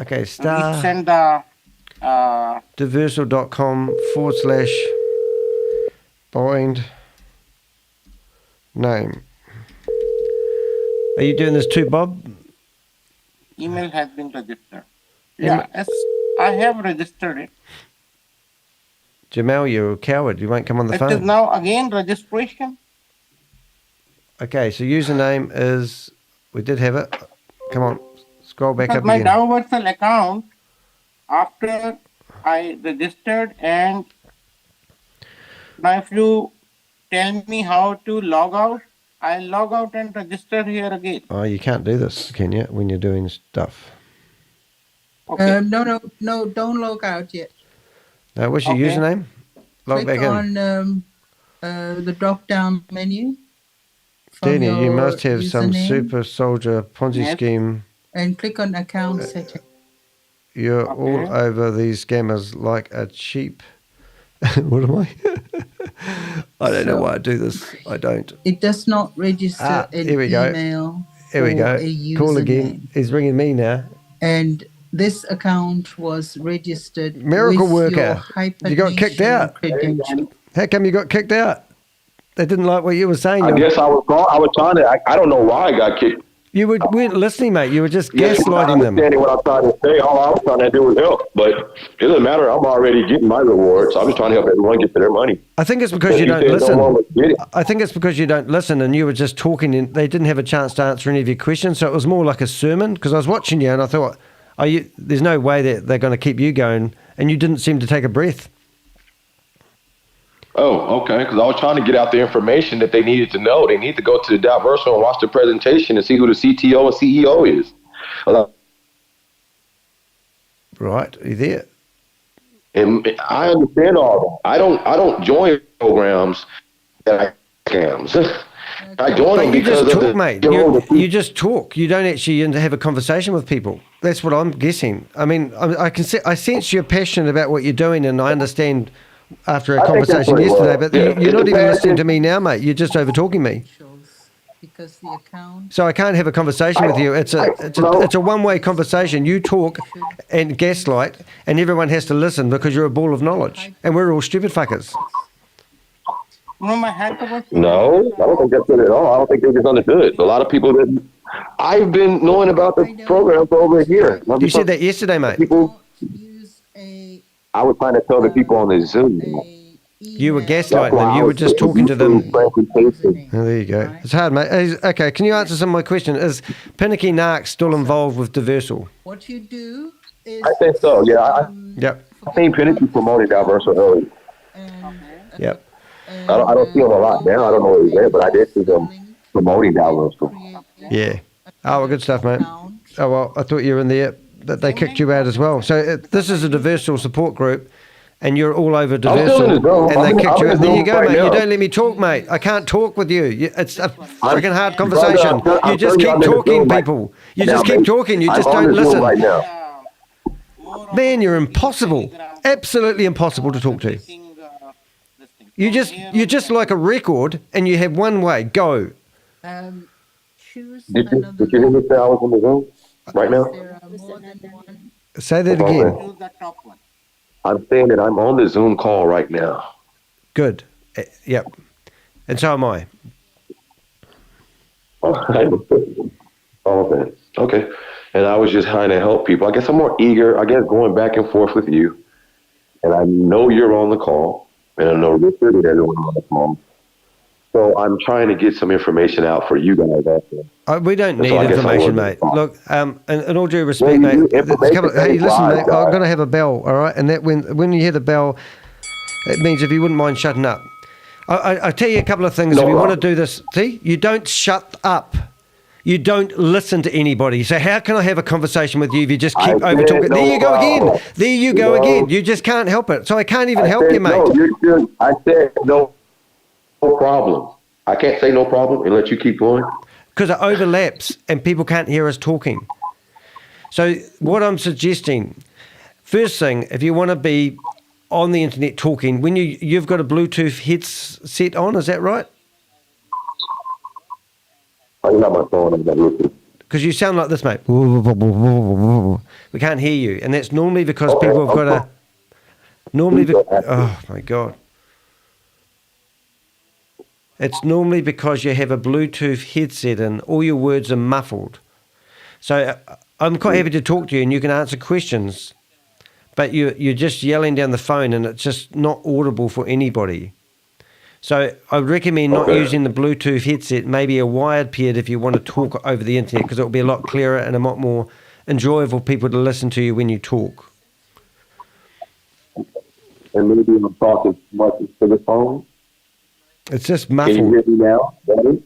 Okay, star. resend the DAOVersal.com/bind name. Are you doing this too, Bob? email has been registered. Yeah, yes, I have registered it. Jamel, you're a coward. You won't come on the It phone. is now again registration. Okay, so username is. We did have it. Come on, scroll back Because up my again. DAOVersal account, after I registered and Now, if you tell me how to log out, I'll log out and register here again. Oh, you can't do this, can you, when you're doing stuff? Okay. No, don't log out yet. What's your username? Log Click back in. on the drop-down menu. Danny, you your must have some username. super soldier Ponzi Yes. scheme. And click on account setting. You're all over these scammers like a cheap. What am I? I don't know why I do this. I don't. It does not register an here we go. email. Here we or go. a Call again. username. He's ringing me now. And this account was registered Miracle with worker. your You got kicked HyperVerse out. credential. How come you got kicked out? They didn't like what you were saying. I guess I was wrong. I was trying to. I don't know why I got kicked. You weren't listening, mate. You were just Yes, you're not gaslighting them. understanding what I'm trying to say. All I was trying to do was help, but it doesn't matter. I'm already getting my rewards. I'm just trying to help everyone get to their money. I think it's because But you you don't said no listen. one would get it. I think it's because you don't listen, and you were just talking, and they didn't have a chance to answer any of your questions. So it was more like a sermon. Because I was watching you, and I thought, there's no way that they're going to keep you going, and you didn't seem to take a breath. Oh, okay. Because I was trying to get out the information that they needed to know. They need to go to the DAOVersal and watch the presentation and see who the CTO and CEO is. Right, are you there? And I understand all that. I don't join programs that I scams. I join them You because just of talk, the mate. You just talk. You don't actually have a conversation with people. That's what I'm guessing. I mean, I sense you're passionate about what you're doing, and I understand after I a think that's conversation what it yesterday. was. But Yeah, you're not it's even a listening to passion. me now, mate. You're just over talking me. Because the account. So I can't have a conversation with you. It's a one-way conversation. You talk and gaslight, and everyone has to listen because you're a ball of knowledge, and we're all stupid fuckers. No, my HyperVerse. No, I don't think that's it at all. I don't think they just understood. A lot of people that I've been knowing about the program for over a year. You said that yesterday, mate. People, I was trying to tell the people on the Zoom. You were gaslighting them. You were just talking to them. Oh, there you go. It's hard, mate. Okay, can you answer some of my question? Is Pinicky Narc still involved with DAOVersal? What you do is. I think so. Yeah. Yep. I think Pinicky promoted DAOVersal early. Yep. I don't see him a lot now. I don't know where he's at, but I did see them promoting DAOVersal. Yeah. Oh, well, good stuff, mate. Oh, well, I thought you were in there, that they kicked you out as well. So this is a DAOVersal support group, and you're all over DAOVersal, and they kicked you out. There you go, mate. You don't let me talk, mate. I can't talk with you. It's a freaking hard conversation. You just keep talking, people. You just keep talking. You just don't listen. Man, you're impossible. Absolutely impossible to talk to. You're just like a record, and you have one way. Go. Choose Did you hear me say I was in the Zoom right now? Say that again. Choose the top one. I'm saying that I'm on the Zoom call right now. Good. Yep. And so am I. Oh, okay. And I was just trying to help people. I guess I'm more eager, going back and forth with you. And I know you're on the call. And I know Richard and everyone on the call. So I'm trying to get some information out for you guys also. We don't need So I guess I information, wasn't mate. Look, in all due respect, mate. Hey, listen, mate. I'm going to have a bell, all right? And that when you hear the bell, it means if you wouldn't mind shutting up. I tell you a couple of things. If you want to do this, see, you don't shut up. You don't listen to anybody. So how can I have a conversation with you if you just keep over talking? There you go again. There you go again. You just can't help it. So I can't even help you, mate. No, I said no problem. I can't say no problem and let you keep going. Because it overlaps and people can't hear us talking. So what I'm suggesting, first thing, if you want to be on the internet talking, when you've got a Bluetooth headset on, is that right? I got my phone on Bluetooth. Because you sound like this, mate. We can't hear you. And that's normally because people have got a... Oh, my God. It's normally because you have a Bluetooth headset and all your words are muffled. So I'm quite happy to talk to you and you can answer questions, but you're just yelling down the phone and it's just not audible for anybody. So I would recommend not using the Bluetooth headset, maybe a wired paired if you want to talk over the internet, because it will be a lot clearer and a lot more enjoyable for people to listen to you when you talk. and maybe I'm talking too much into the phone. It's just Can you muffled. hear me now? Better?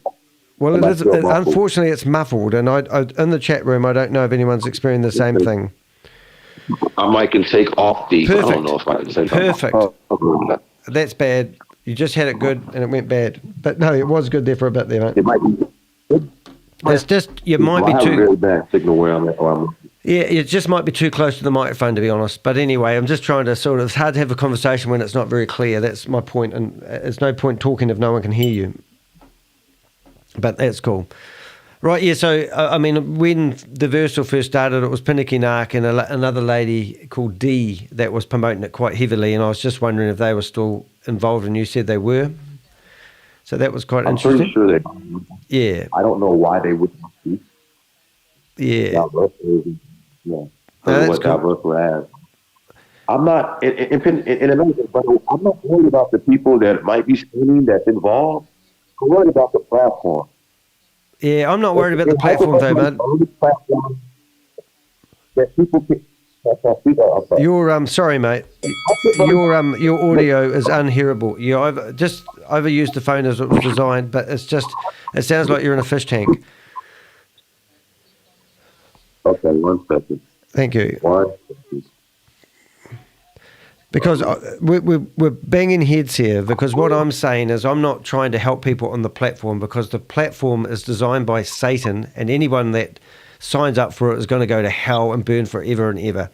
Well, Am it I is. still muffled? Unfortunately, it's muffled, and I in the chat room, I don't know if anyone's experiencing the same thing. I might can take off the. I don't know if I can take Perfect. off. Oh, That's bad. You just had it good, and it went bad. But no, it was good there for a bit there, mate. it might be. It's just you might be I have a too. very bad signal where I'm at. Yeah, it just might be too close to the microphone, to be honest. But anyway, I'm just trying to sort of. It's hard to have a conversation when it's not very clear. That's my point, and it's no point talking if no one can hear you. But that's cool. Right, yeah, so, I mean, when DAOVersal first started, it was Pinnakinark and another lady called D that was promoting it quite heavily, and I was just wondering if they were still involved, and you said they were. So that was quite I'm interesting. pretty sure they. Yeah. I don't know why they wouldn't speak. Yeah. DAOVersal is, yeah. No, I don't know that's what cool. DAOVersal has. I'm not in America, but I'm not worried about the people that might be streaming that's involved. I'm worried about the platform. Yeah, I'm not worried about the platform, though, man. That people can, Your sorry, mate. Your audio is unhearable. You overused the phone as it was designed, but it sounds like you're in a fish tank. Okay, 1 second. Thank you. 1 second. Because we're banging heads here, because what I'm saying is I'm not trying to help people on the platform, because the platform is designed by Satan, and anyone that signs up for it is going to go to hell and burn forever and ever.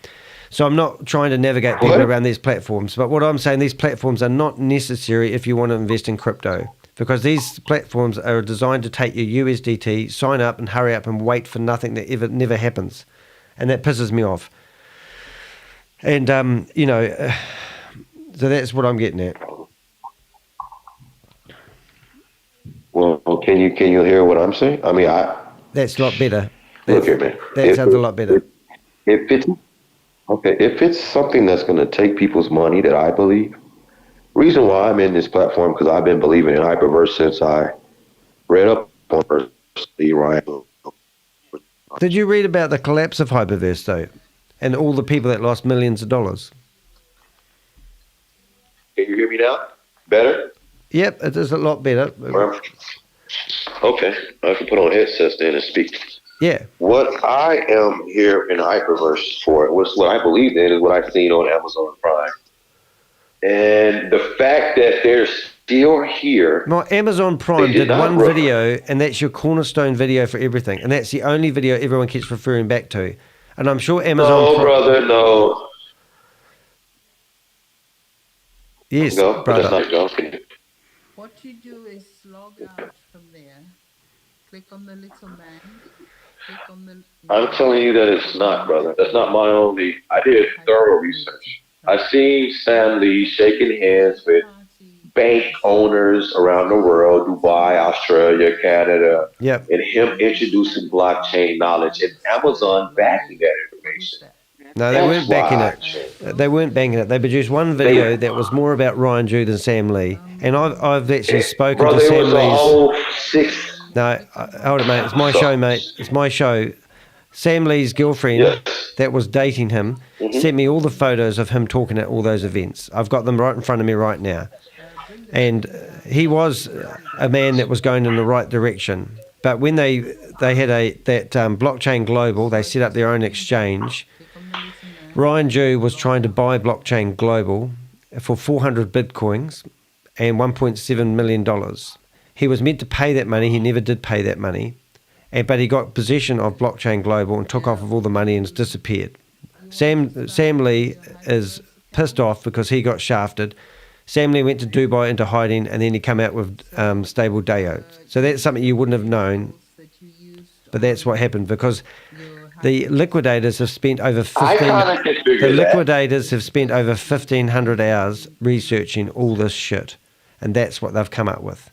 So I'm not trying to navigate people around these platforms, but what I'm saying, these platforms are not necessary if you want to invest in crypto, because these platforms are designed to take your USDT, sign up and hurry up and wait for nothing that never happens, and that pisses me off. And, so that's what I'm getting at. Well, can you hear what I'm saying? I mean, That's a lot better. Look here, man. That sounds a lot better. If it's something that's going to take people's money, that I believe, reason why I'm in this platform, because I've been believing in HyperVerse since I read up on Pearcy, Ryan. Did you read about the collapse of HyperVerse, though, and all the people that lost millions of dollars? Can you hear me now? Better? Yep, it is a lot better. Okay, I can put on headsets then and speak. Yeah. What I am here in HyperVerse for, what I believe in, is what I've seen on Amazon Prime. And the fact that they're still here. My Amazon Prime did one video, and that's your cornerstone video for everything. And that's the only video everyone keeps referring back to. And I'm sure Amazon Prime... brother, no. Yes, no, brother. That's not What you do is log out from there, click on the little man, click on the... I'm telling you that it's not, brother. That's not my only... I did thorough research. I've seen Sam Lee shaking hands with bank owners around the world, Dubai, Australia, Canada, and him introducing blockchain knowledge, and Amazon backing that information. No, they weren't backing it. They weren't backing it. They produced one video that was more about Ryan Jew than Sam Lee. And I've actually spoken to Sam Lee's... No, hold it, mate. It's my show, mate. It's my show. Sam Lee's girlfriend that was dating him sent me all the photos of him talking at all those events. I've got them right in front of me right now. And he was a man that was going in the right direction. But when they had that Blockchain Global, they set up their own exchange. Ryan Jew was trying to buy Blockchain Global for 400 Bitcoins and $1.7 million. He was meant to pay that money. He never did pay that money. But he got possession of Blockchain Global and took off of all the money and has disappeared. Sam Lee is pissed off because he got shafted. Sam Lee went to Dubai into hiding, and then he came out with stable DAO. So that's something you wouldn't have known, but that's what happened, because the liquidators have spent over 1,500 hours researching all this shit, and that's what they've come up with.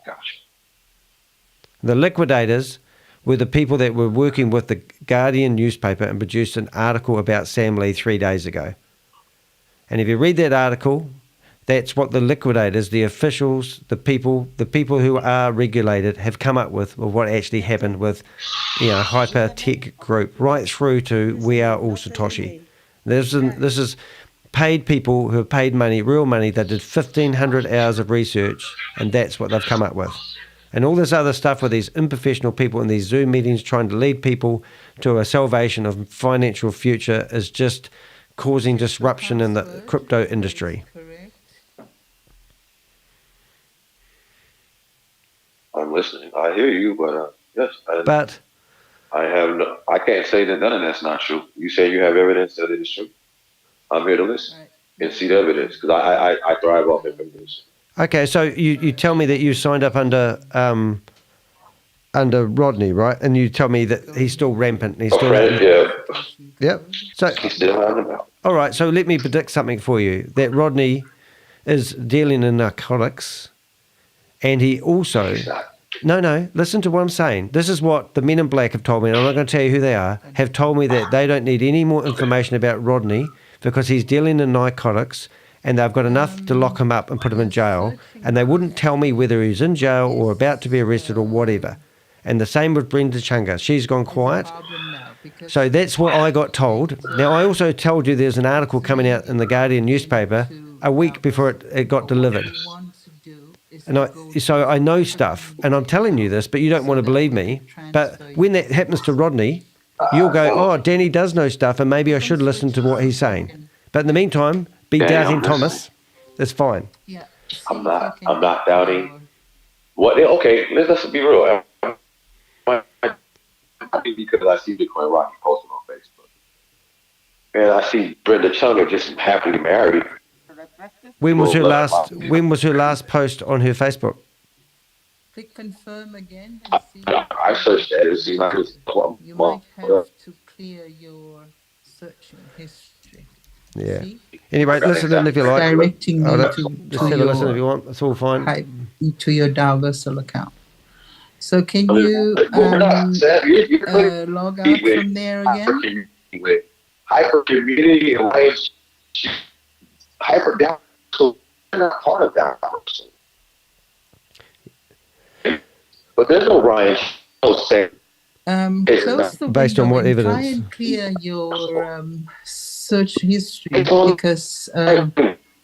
The liquidators were the people that were working with the Guardian newspaper and produced an article about Sam Lee 3 days ago. And if you read that article, that's what the liquidators, the officials, the people who are regulated have come up with what actually happened with, Hyper Tech Group, right through to We Are All Satoshi. This is paid people who have paid money, real money, that did 1,500 hours of research, and that's what they've come up with. And all this other stuff with these unprofessional people in these Zoom meetings trying to lead people to a salvation of financial future is just causing disruption in the crypto industry. I'm listening. I hear you, but yes. I I can't say that none of that's not true. You say you have evidence that it is true. I'm here to listen and see the evidence because I thrive off information. Okay, so you tell me that you signed up under Rodney, right? And you tell me that he's still rampant. He's still Yep. So he's still out and about. All right, so let me predict something for you. That Rodney is dealing in narcotics, and he also... No, listen to what I'm saying. This is what the men in black have told me, and I'm not going to tell you who they are, have told me that they don't need any more information about Rodney because he's dealing in narcotics, and they've got enough to lock him up and put him in jail, and they wouldn't tell me whether he's in jail or about to be arrested or whatever. And the same with Brenda Chunga. She's gone quiet. So that's what I got told. Now, I also told you there's an article coming out in the Guardian newspaper a week before it got delivered. And so I know stuff, and I'm telling you this, but you don't want to believe me. But when that happens to Rodney, you'll go, oh, Danny does know stuff, and maybe I should listen to what he's saying. But in the meantime, be doubting Thomas. That's fine. I'm not doubting. What? Okay, let's be real. Because I see Bitcoin Rocky posting on Facebook, and I see Brenda Chunga just happily married. When was her last post on her Facebook? Click confirm again. I searched that. It seems like it's you might have to clear your searching history. Yeah. See? Anyway, listen in if you like. Directing you just have a listen if you want. It's all fine. To your DAOVersal account. So can you log out from there again? Hyper community and hyper down. So they're not part of that. But there's no Ryan saying. Close the based on what evidence? Try and clear your search history because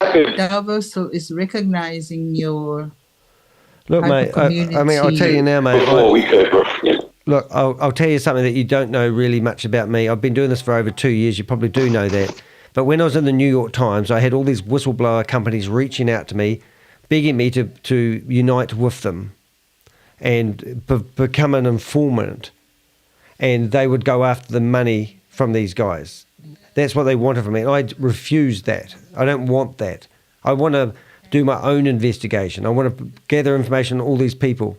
DAOVersal is recognizing your. Look, mate, I mean, I'll tell you now, mate. Look, I'll tell you something that you don't know really much about me. I've been doing this for over 2 years. You probably do know that. But when I was in the New York Times, I had all these whistleblower companies reaching out to me, begging me to unite with them and become an informant. And they would go after the money from these guys. That's what they wanted from me. And I refused that. I don't want that. I want to do my own investigation. I want to gather information on all these people.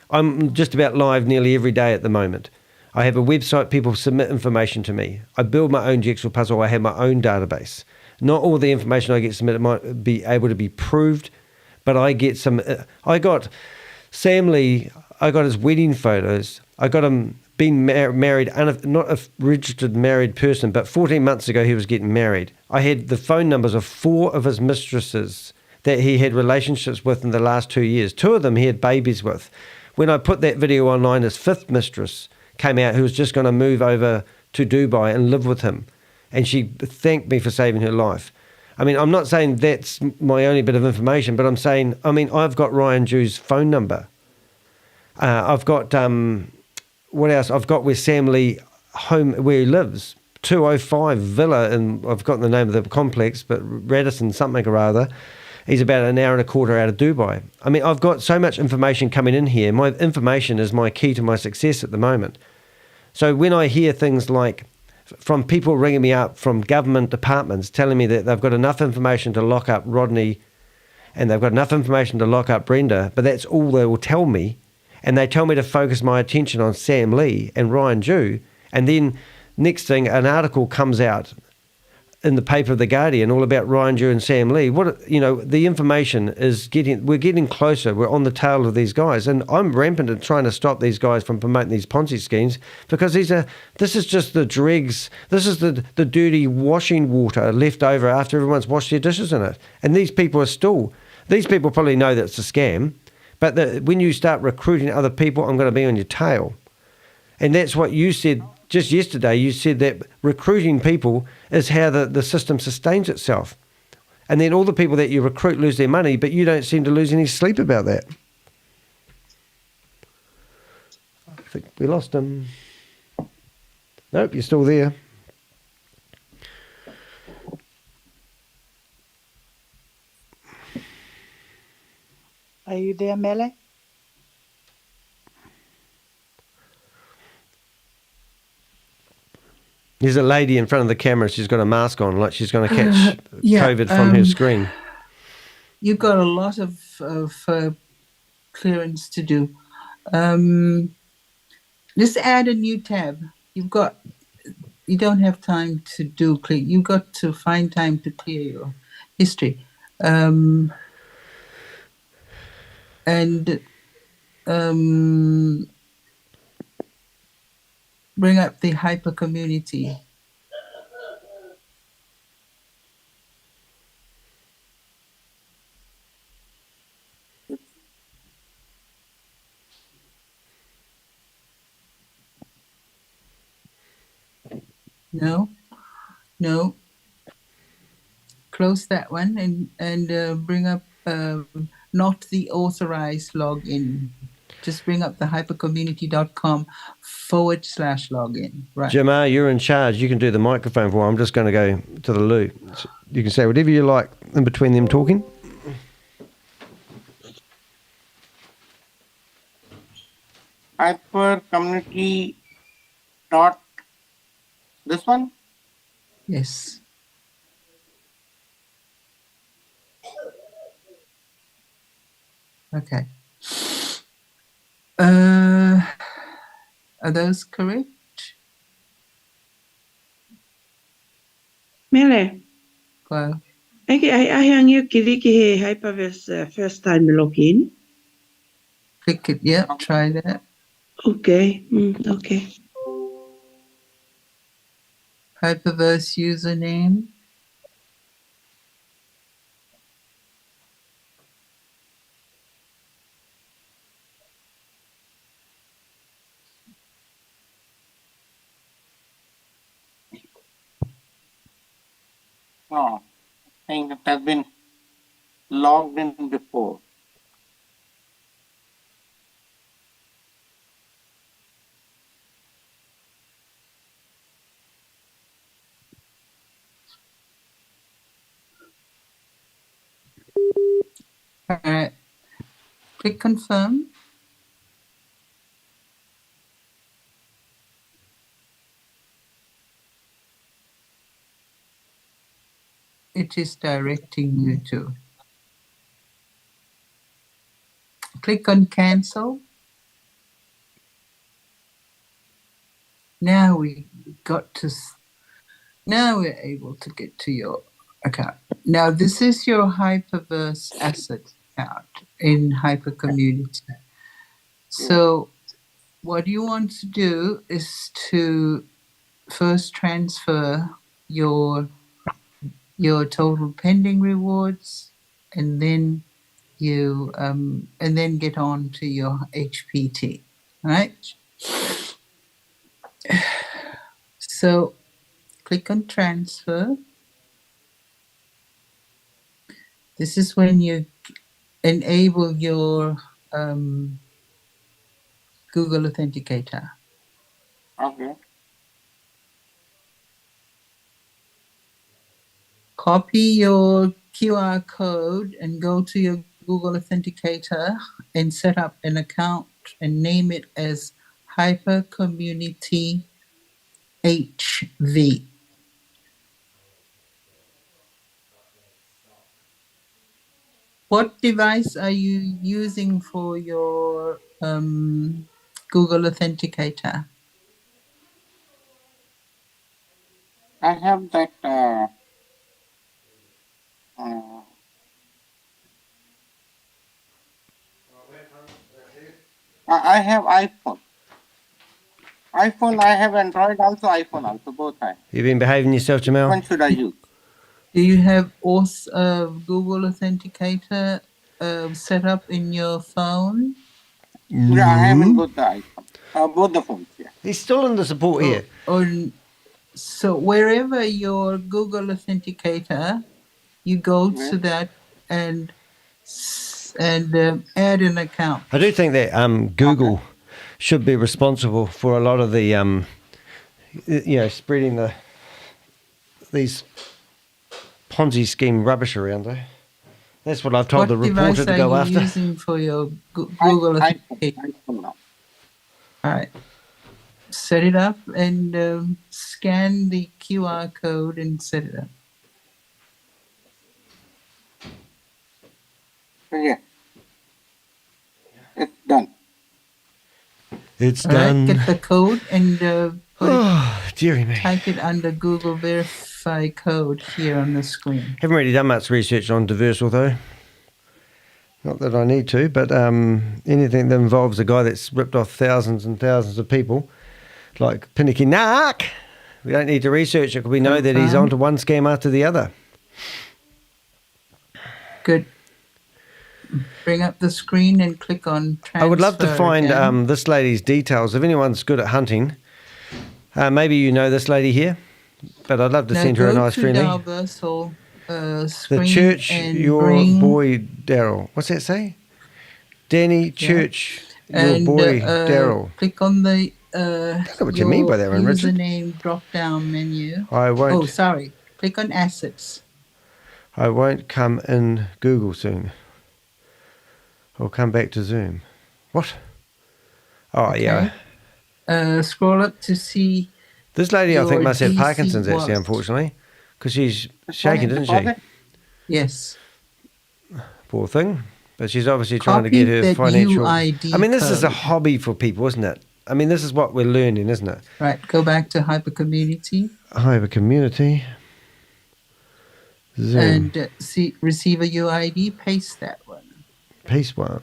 I'm just about live nearly every day at the moment. I have a website, people submit information to me. I build my own jigsaw puzzle, I have my own database. Not all the information I get submitted might be able to be proved, but I get some... I got Sam Lee, I got his wedding photos, I got him being married, not a registered married person, but 14 months ago he was getting married. I had the phone numbers of 4 of his mistresses that he had relationships with in the last 2 years. 2 of them he had babies with. When I put that video online, his 5th mistress came out who was just going to move over to Dubai and live with him. And she thanked me for saving her life. I mean, I'm not saying that's my only bit of information, but I'm saying, I've got Ryan Jew's phone number. I've got... what else? I've got where Sam Lee where he lives, 205 Villa, and I've got the name of the complex, but Radisson something or other. He's about an hour and a quarter out of Dubai. I mean, I've got so much information coming in here. My information is my key to my success at the moment. So when I hear things like from people ringing me up from government departments telling me that they've got enough information to lock up Rodney and they've got enough information to lock up Brenda, but that's all they will tell me. And they tell me to focus my attention on Sam Lee and Ryan Jew. And then next thing, an article comes out in the paper of The Guardian all about Ryan Jew and Sam Lee. The information is we're getting closer. We're on the tail of these guys. And I'm rampant at trying to stop these guys from promoting these Ponzi schemes because this is just the dregs. This is the dirty washing water left over after everyone's washed their dishes in it. And these people probably know that it's a scam. But when you start recruiting other people, I'm going to be on your tail. And that's what you said just yesterday you said that recruiting people is how the system sustains itself. And then all the people that you recruit lose their money, but you don't seem to lose any sleep about that. I think we lost him. Nope, you're still there. Are you there, Mele? There's a lady in front of the camera. She's got a mask on, like she's going to catch yeah, COVID from her screen. You've got a lot of clearance to do. Just add a new tab. You don't have time to do clear. You've got to find time to clear your history. And bring up the hyper community. No. Close that one and bring up not the authorized login. Just bring up the hypercommunity.com/login. Right. Jermar, you're in charge. You can do the microphone for. I'm just going to go to the loo. You can say whatever you like in between them talking. Hypercommunity dot this one? Yes. Okay. Are those correct? Mele. Well. I hang you kiliki HyperVerse first time login. Click it. Yeah, try that. Okay. Okay. HyperVerse username. Oh, I think it has been logged in before. All right. Click confirm. It is directing you to. Click on cancel. Now we're able to get to your account. Now this is your HyperVerse asset account in Hyper Community. So what you want to do is to first transfer your total pending rewards, and then you and then get on to your HPT, right? So click on transfer. This is when you enable your Google Authenticator. Okay. Copy your QR code and go to your Google Authenticator and set up an account and name it as Hyper Community HV. What device are you using for your Google Authenticator? I have that I have iPhone. I have Android also, iPhone also, both I have. You've been behaving yourself, Jamal? Which one should I use? Do you have Google Authenticator set up in your phone? Yeah, I have in both the iPhone. Both the phones, yeah. He's still in the support here. So wherever your Google Authenticator, you go to that and add an account. I do think that Google should be responsible for a lot of the, spreading these Ponzi scheme rubbish around there. That's what I've told the reporter to go after. What device are you using for your Google Authenticator? All right. Set it up and scan the QR code and set it up. Yeah. It's done. It's All right, done. get the code and dearie me. type it under Google Verify code here on the screen. Haven't really done much research on DAOVersal though. Not that I need to, but anything that involves a guy that's ripped off thousands and thousands of people, like Pinicky Nark, we don't need to research it because we know that he's onto one scam after the other. Good. Bring up the screen and click on transfer. I would love to find again. this lady's details. If anyone's good at hunting, maybe you know this lady here, but I'd love to send her a nice friendly. DAOVersal, screen The church, and your bring, boy Daryl. What's that say? Danny Church, your and, boy Daryl. Click on the I don't know what you mean by that one, Richard. username drop-down menu. I won't. Oh, sorry. Click on assets. I won't come in Google soon. I'll come back to Zoom. What? Oh, yeah. Scroll up to see. This lady, I think, your must have DC Parkinson's, actually, wallet. unfortunately, because she's shaking, isn't she? Yes. Poor thing. But she's obviously trying to Copy get her that financial. UID I mean, this is a code. hobby for people, isn't it? I mean, this is what we're learning, isn't it? Right. Go back to Hyper Community Hyper Community. Zoom. and see receive a UID. Paste that one. Paste one.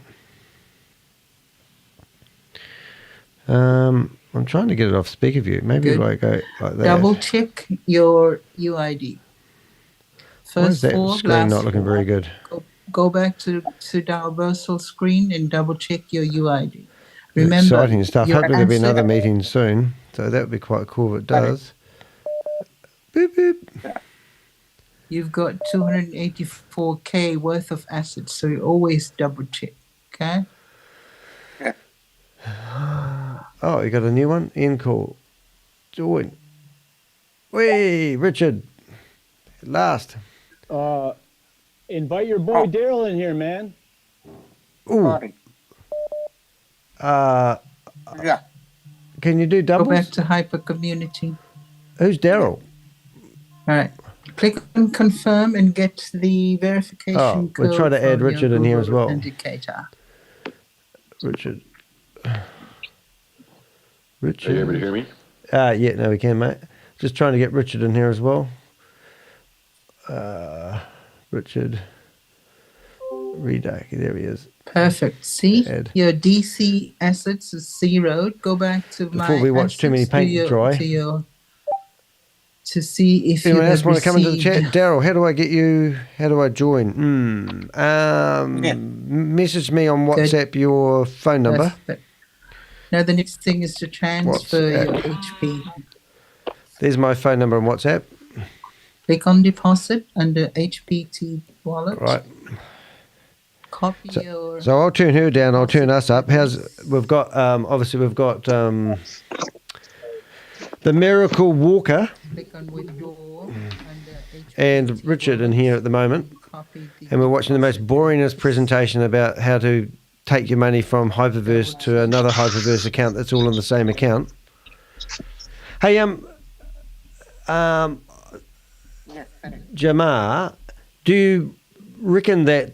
I'm trying to get it off speaker view. Maybe if I go like that. Double check your UID. Why is First that four, screen last not looking four. very good? Go back to DAOVersal screen and double check your UID. Remember, Exciting stuff. your Hopefully there'll be another asset- meeting soon. So that would be quite cool if it does. Boop, boop. You've got 284K worth of assets, so you always double check. Okay. Oh, you got a new one? In call. Join. Wait, Richard. Last. Invite your boy Daryl in here, man. Ooh. Yeah. Can you do doubles? Go back to Hyper Community. Who's Daryl? All right. Click on confirm and get the verification Oh, code. we'll try to add from your Richard in here as Google well. Authenticator. Richard. Are you able to hear me? Yeah, no, we can, mate. Just trying to get Richard in here as well. Richard. Rudecki, there he is. Perfect. See, Add. your DC assets is zeroed. Go back to Before we watch too many paint dry. To see if Anyone you else have want to come into the chat? received- Daryl, how do I get you? How do I join? Message me on WhatsApp your phone number. Perfect. Now the next thing is to transfer your HP. There's my phone number on WhatsApp. Click on deposit under HPT wallet. Right. Copy your. So I'll turn her down. I'll turn us up. We've got obviously we've got the Miracle Walker Click on withdraw under and Richard in here at the moment, and we're watching the most boringest presentation about how to take your money from HyperVerse to another HyperVerse account that's all in the same account. Hey, Jermar, do you reckon that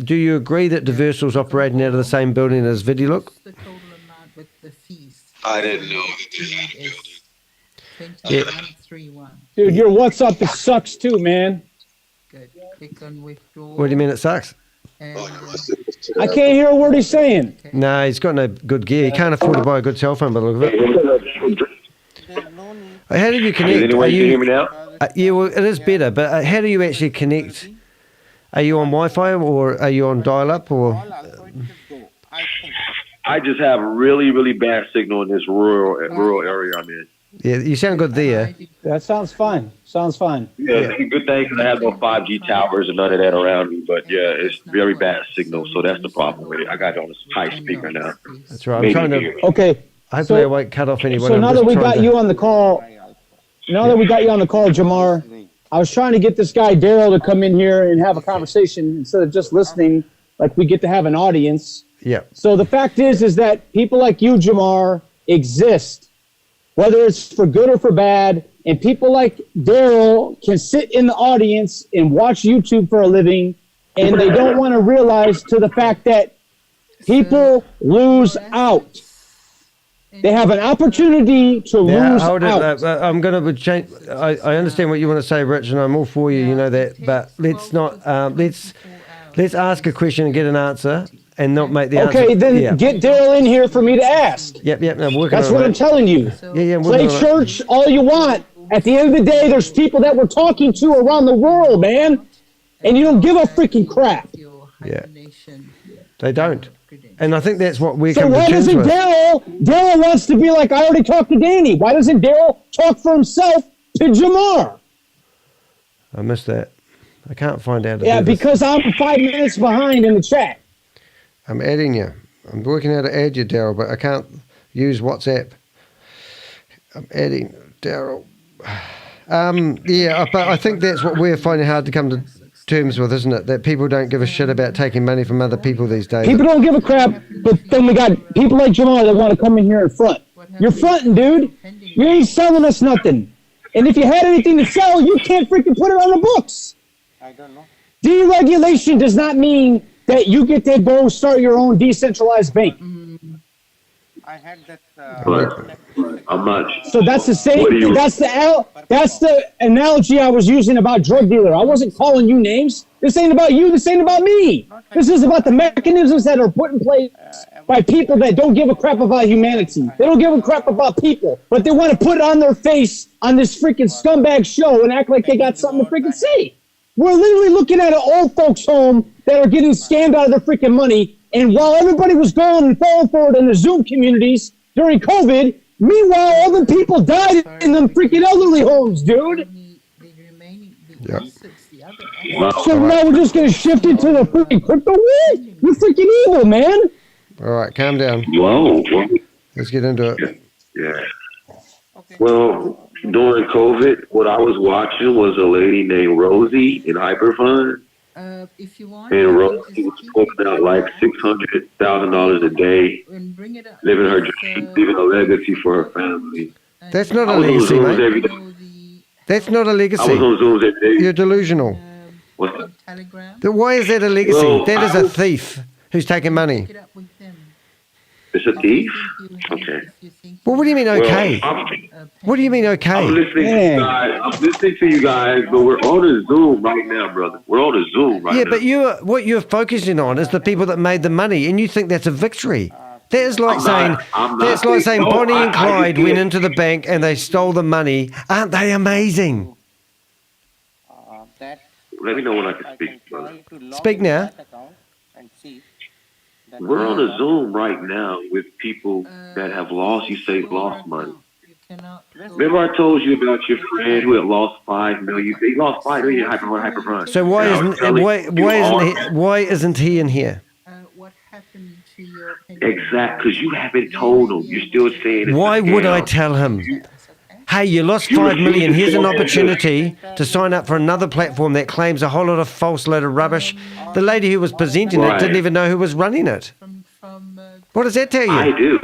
do you agree that DAOVersal's operating out of the same building as Videolook? I didn't know that they had a building. Yeah. Dude, your WhatsApp sucks too, man. Good. Click on withdraw. What do you mean it sucks? I can't hear a word he's saying. No, he's got no good gear. He can't afford to buy a good cell phone by the look of it. How do you connect? Any way you can hear me now? Yeah, well, it is better, but how do you actually connect? Are you on Wi-Fi or are you on dial-up or? I just have really, really bad signal in this rural area I'm in. Yeah, you sound good there. That sounds fine. Sounds fine. Yeah, it's a good thing because I have no 5G towers and none of that around me. But yeah, it's very bad signal, so that's the problem with it. I got it on a high speaker now. That's right. I'm trying to. Okay. Hopefully, I won't cut off anyone. So now that we got you on the call, Jermar, I was trying to get this guy Daryl to come in here and have a conversation instead of just listening. Like we get to have an audience. Yeah. So the fact is that people like you, Jermar, exist, whether it's for good or for bad. And people like Daryl can sit in the audience and watch YouTube for a living, and they don't want to realize to the fact that people lose out. They have an opportunity to lose hold out. it. I'm going to change. I understand what you want to say, Rich, and I'm all for you. You know that, but let's not. Let's ask a question and get an answer, and not make the answer. Okay, then get Daryl in here for me to ask. Yep. No, we're That's what I'm telling you. Yeah. Play church all you want. At the end of the day, there's people that we're talking to around the world, man, and you don't give a freaking crap. Yeah. They don't. And I think that's what we're So coming to why terms doesn't with. Daryl wants to be like, I already talked to Danny. Why doesn't Daryl talk for himself to Jermar? I missed that. I can't find out. Yeah, because I'm 5 minutes behind in the chat. I'm adding you. I'm working out how to add you, Daryl, but I can't use WhatsApp. I'm adding Daryl. But I think that's what we're finding hard to come to terms with, isn't it? That people don't give a shit about taking money from other people these days. People don't give a crap, but then we got people like Jermar that want to come in here and front. You're fronting, dude. You ain't selling us nothing. And if you had anything to sell, you can't freaking put it on the books. I don't know. Deregulation does not mean that you get to go start your own decentralized bank. I had that. I'm not. So that's the same. That's the analogy I was using about drug dealer. I wasn't calling you names. This ain't about you. This ain't about me. This is about the mechanisms that are put in place by people that don't give a crap about humanity. They don't give a crap about people, but they want to put it on their face on this freaking scumbag show and act like they got something to freaking say. We're literally looking at an old folks home that are getting scammed out of their freaking money. And while everybody was going and falling for it in the Zoom communities during COVID, meanwhile, other people died in them freaking elderly homes, dude. Yeah. So now we're just going to shift into the freaking crypto world? You're freaking evil, man. All right, calm down. Whoa. Let's get into it. Yeah. Well, during COVID, what I was watching was a lady named Rosie in HyperVerse. If you want, and Rosie was pulling out like $600,000 a day, living her dream, leaving a legacy for her family. That's not a legacy, mate. That's not a legacy. I was on Zooms every day. You're delusional. What's that? Why is that a legacy? Well, that is a thief who's taking money. It's a thief? Okay. Well, what do you mean okay? What do you mean okay? I'm listening to you guys, but we're on a Zoom right now, brother. We're on a Zoom right now. Yeah, but what you're focusing on is the people that made the money, and you think that's a victory. That is like saying Bonnie and Clyde went into the bank and they stole the money. Aren't they amazing? Let me know when I can speak, brother. Speak now. We're on a Zoom right now with people that have lost, you say lost money. Remember I told you about your friend who had lost $5 million? He lost $5 million in HyperVerse. So why isn't he in here? Exactly, because you haven't told him. You're still saying it's Why a would I scam. tell him? Hey, you lost $5 million. Here's an opportunity to sign up for another platform that claims a whole lot of false load of rubbish. The lady who was presenting it didn't even know who was running it. What does that tell you? I do.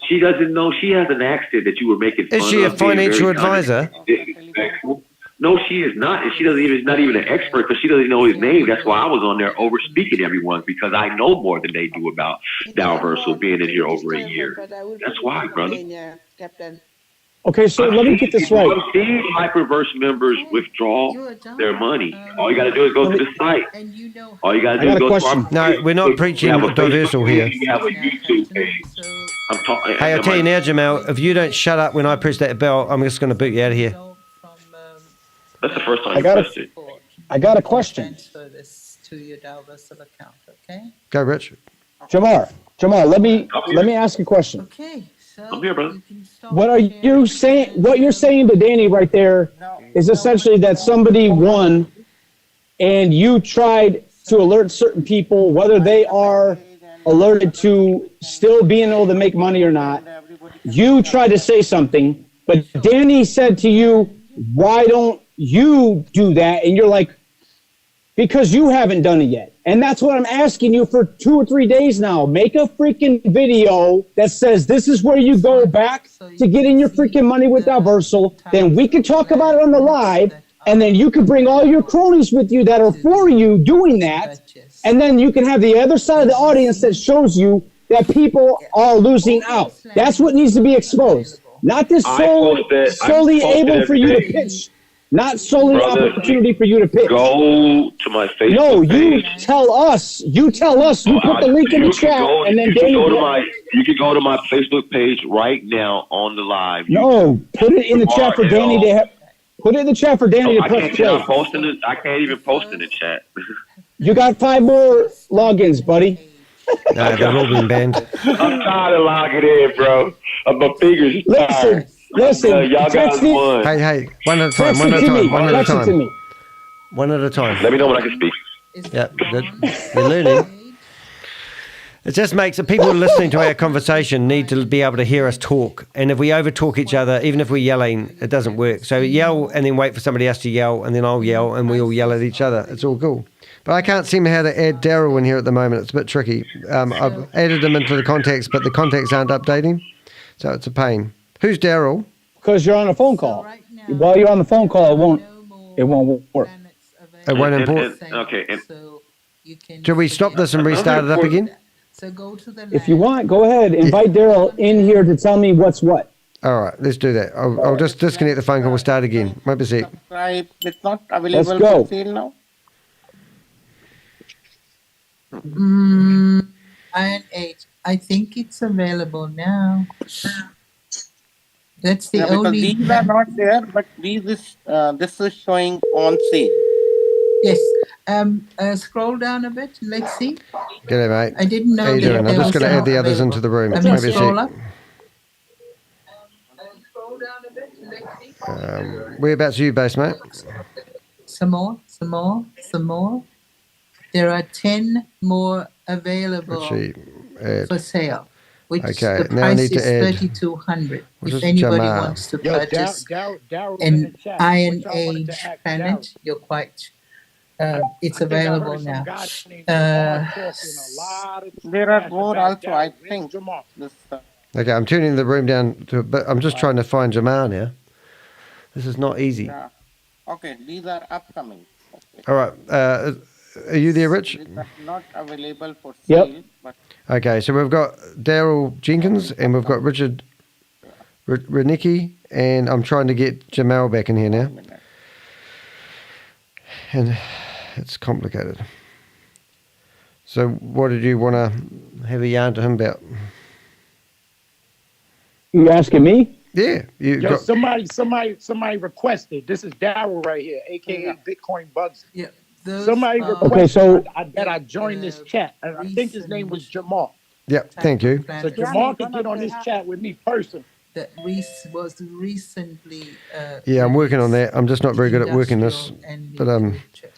She doesn't know. She has an accent that you were making fun Is she a of being financial very advisor? disrespectful. No, she is not. And she doesn't even, not even an expert because she doesn't know his name. That's why I was on there over speaking everyone because I know more than they do about DAOVersal being in here over a year. That's why, brother. Okay, so let me get this right. I've seen HyperVerse members withdraw their money. All you got to do is go to the site. All you got to do is go to our... No, we're not preaching WAAS here. We have a YouTube page. Hey, I'll tell you now, Jamal, if you don't shut up when I press that bell, I'm just going to boot you out of here. That's the first time you pressed it. I got a question. Transfer this to your DAOVersal account, okay? Go, Rich. Jermar, Jamal, let me ask a question. Okay, so I'm here, brother. What are you saying? What you're saying to Danny right there is essentially that somebody won, and you tried to alert certain people, whether they are alerted to still being able to make money or not. You tried to say something, but Danny said to you, "Why don't you do that?" And you're like, "Because you haven't done it yet." And that's what I'm asking you for 2 or 3 days now. Make a freaking video that says this is where you go back to getting your freaking money with DAOVersal. Then we can talk about it on the live, and then you can bring all your cronies with you that are for you doing that. And then you can have the other side of the audience that shows you that people are losing out. That's what needs to be exposed. Not this solely able for you to pitch. Not solely opportunity for you to pitch. Go to my Facebook No, you page. tell us. You tell us. You put the link in the chat, and then you can go to Danny. you can go to my Facebook page right now on the live. No, put it in the chat for Danny to have. Put it in the chat for Danny to press play. I can't even post in the chat. You got 5 more logins, buddy. No, they've all been banned. I'm tired of logging in, bro. My fingers are tired. Listen, y'all guys won. Hey, one at a time, Text one it at a to time, me. one at a Text it to time. me. One at a time. Let me know when I can speak. Yeah, good. You're learning. It just makes the people listening to our conversation need to be able to hear us talk. And if we over talk each other, even if we're yelling, it doesn't work. So yell and then wait for somebody else to yell, and then I'll yell and we all yell at each other. It's all cool. But I can't seem how to add Daryl in here at the moment. It's a bit tricky. I've added him into the contacts, but the contacts aren't updating. So it's a pain. Who's Daryl? Because you're on a phone call. While you're on the phone call, it won't work. It won't import. Okay. Should we stop this and restart it up again? So go to the If you want, go ahead. Invite Daryl in here to tell me what's what. All right, let's do that. I'll just disconnect the phone call. We'll start again. Might be sick. Subscribe. It's not available Let's go. for sale now. Iron Age. I think it's available now. That's the Yeah, because only. these are not there, but this is showing on sale. Yes. Scroll down a bit. Let's see. G'day, mate. I didn't know How you that doing? I'm there just was going to add the some others into the room. Let me Might be scroll sick. up. Whereabouts are you based, mate? Some more. There are 10 more available Actually, add. for sale. Which Okay, the now I price need to is add- 3,200. What's If this, anybody Jermar? wants to Yo, purchase Daryl in an the chat. Iron What y'all wanted Age to ask planet, Daryl? you're quite. It's I think I available heard some now. guy named Jermar talking a lot of There are trash more about also, I Daryl. Where's think. Jermar? This, Okay, I'm tuning the room down to, but I'm just trying to find Jermar now. This is not easy. okay, these are upcoming. Okay. All right, are you there, Rich? These are not available for Yep. sale, but Okay, so we've got Daryl Jenkins and we've got Richard Rudecki, and I'm trying to get Jamal back in here now. And it's complicated. So what did you want to have a yarn to him about? You asking me? Yeah, you Yo, got, somebody requested. This is Daryl right here, aka Bitcoin Bugsy. Yeah. Those Somebody are Okay, requested so- that I join this chat, and I think his name was Jermar. yeah, thank you. So Jermar could get on this chat with me personally. that was recently. Yeah, I'm working on that. I'm just not very good at working this, but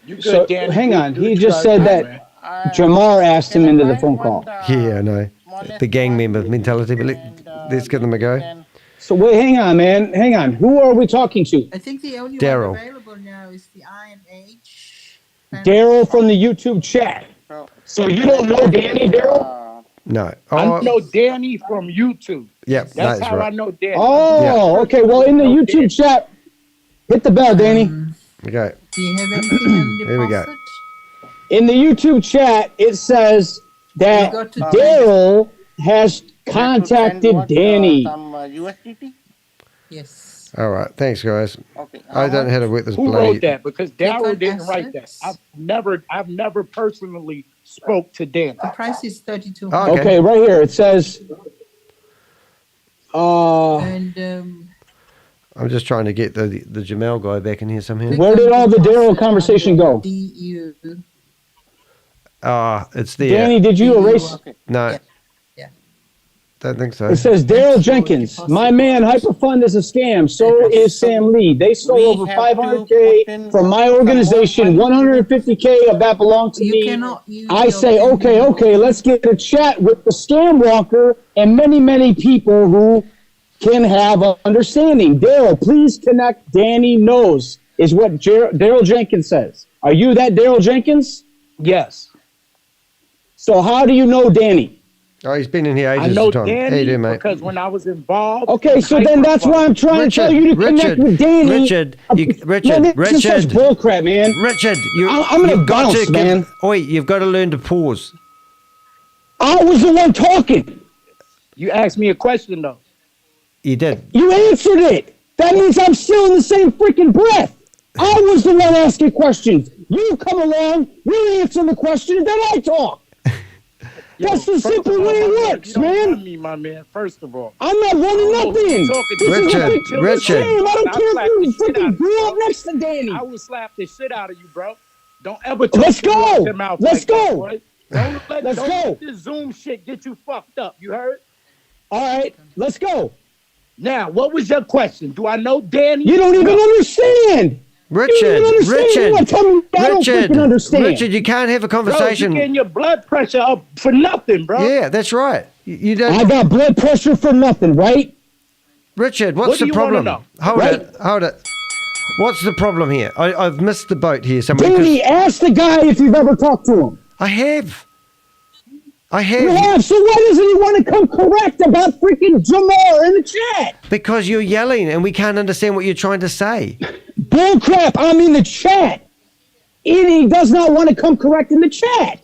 You good, So Danny? hang Good- on. good He just try, said man. that Jermar asked him into the phone call. yeah, I know the gang member mentality. But let's give them a go. So wait, hang on, man. Hang on. Who are we talking to? I think the only Daryl. one available now is the Iron Age. Daryl from the YouTube chat. So you don't know Danny, Daryl? No. I know Danny from YouTube. Yeah, That's that's how I right. know Danny. Oh, okay. Well, in the YouTube chat, hit the bell, Danny. Okay. Do you have anything on Here we go. deposit? In the YouTube chat, it says that You got to Daryl has contacted Danny. Some USDT? Yes. All right. Thanks, guys. Okay. I don't know how to work this Who bloody. wrote that? Because Daryl Bitcoin didn't write that. assets? I've never personally spoke to Danny. The price is 3,200. Oh, okay. Okay, right here it says. And I'm just trying to get the Jamal guy back in here somehow. Where did all the Daryl conversation go? DU. Ah, it's there. Danny, did you erase? Okay. No. Don't think so. It says Daryl Jenkins, my man, Hyperfund is a scam. So is Sam Lee. They stole over 500K from my organization. 150K of that belonged to me. I say, okay, let's get a chat with the scam walker and many, many people who can have an understanding. Daryl, please connect. Danny knows, is what Daryl Jenkins says. Are you that Daryl Jenkins? Yes. So how do you know Danny? Oh, he's been in here ages. I know Tom. Danny How you doing, mate? because when I was involved. Okay, so then that's why I'm trying to tell you to connect with Danny. Richard, This is such bullcrap, man. Richard, I'm gonna bounce, man. You've got to learn to pause. I was the one talking. You asked me a question though. You did. You answered it. That means I'm still in the same freaking breath. I was the one asking questions. You come along, you answer the question, and then I talk. That's the simple way it works, man. Me, my man. First of all, I'm not running nothing. Richard. I don't care if you freaking grew up next to Danny. I will slap the shit out of you, bro. Don't ever. Let's go. Let's go. Don't let this Zoom shit get you fucked up. You heard? All right, let's go. Now, what was your question? Do I know Danny? You don't even understand. Richard, you can't have a conversation. Bro, you're getting your blood pressure up for nothing, bro. Yeah, that's right. You don't. I got blood pressure for nothing, right? Richard, what's the problem? Hold it. What's the problem here? I've missed the boat here. Danny, ask the guy if you've ever talked to him. I have. You have. So why doesn't he want to come correct about freaking Jermar in the chat? Because you're yelling and we can't understand what you're trying to say. Bullcrap. I'm in the chat. He does not want to come correct in the chat.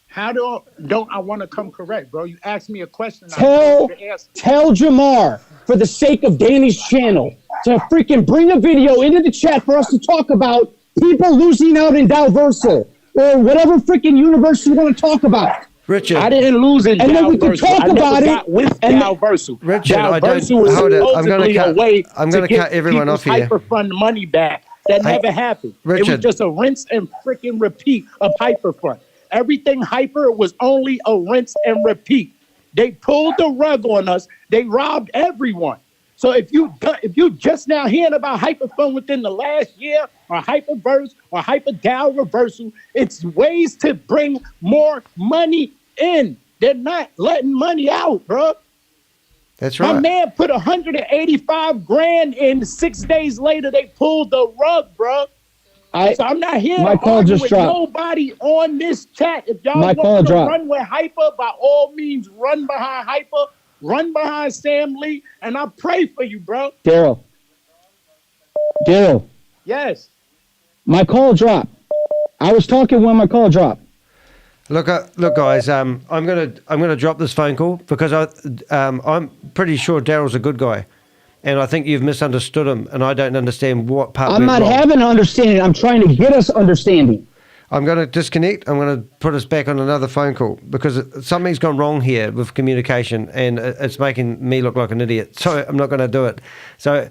How don't I want to come correct, bro? You asked me a question. Tell Jermar, for the sake of Danny's channel, to freaking bring a video into the chat for us to talk about people losing out in DAOVersal or whatever freaking universe you want to talk about. Richard, I didn't lose in and then we can talk about it with DAOVersal. Richard, I don't. Hold it. I'm going to cut everyone off here. HyperFund money back. That never happened. Richard. It was just a rinse and freaking repeat of HyperFund. Everything Hyper was only a rinse and repeat. They pulled the rug on us. They robbed everyone. So if you just now hearing about HyperFund within the last year, or HyperVerse, or HyperDAOVersal, it's ways to bring more money in. They're not letting money out, bro. That's right. My man put 185 grand in. 6 days later, they pulled the rug, bro. So I'm not here to argue with nobody on this chat. If y'all want to run with Hyper, by all means, run behind Hyper. Run behind Sam Lee, and I pray for you, bro. Daryl. Yes. My call dropped. I was talking when my call dropped. Look, guys. I'm gonna drop this phone call because I'm pretty sure Daryl's a good guy, and I think you've misunderstood him, and I don't understand what part. I'm not having understanding. I'm trying to get us understanding. I'm going to disconnect. I'm going to put us back on another phone call because something's gone wrong here with communication and it's making me look like an idiot. So I'm not going to do it. So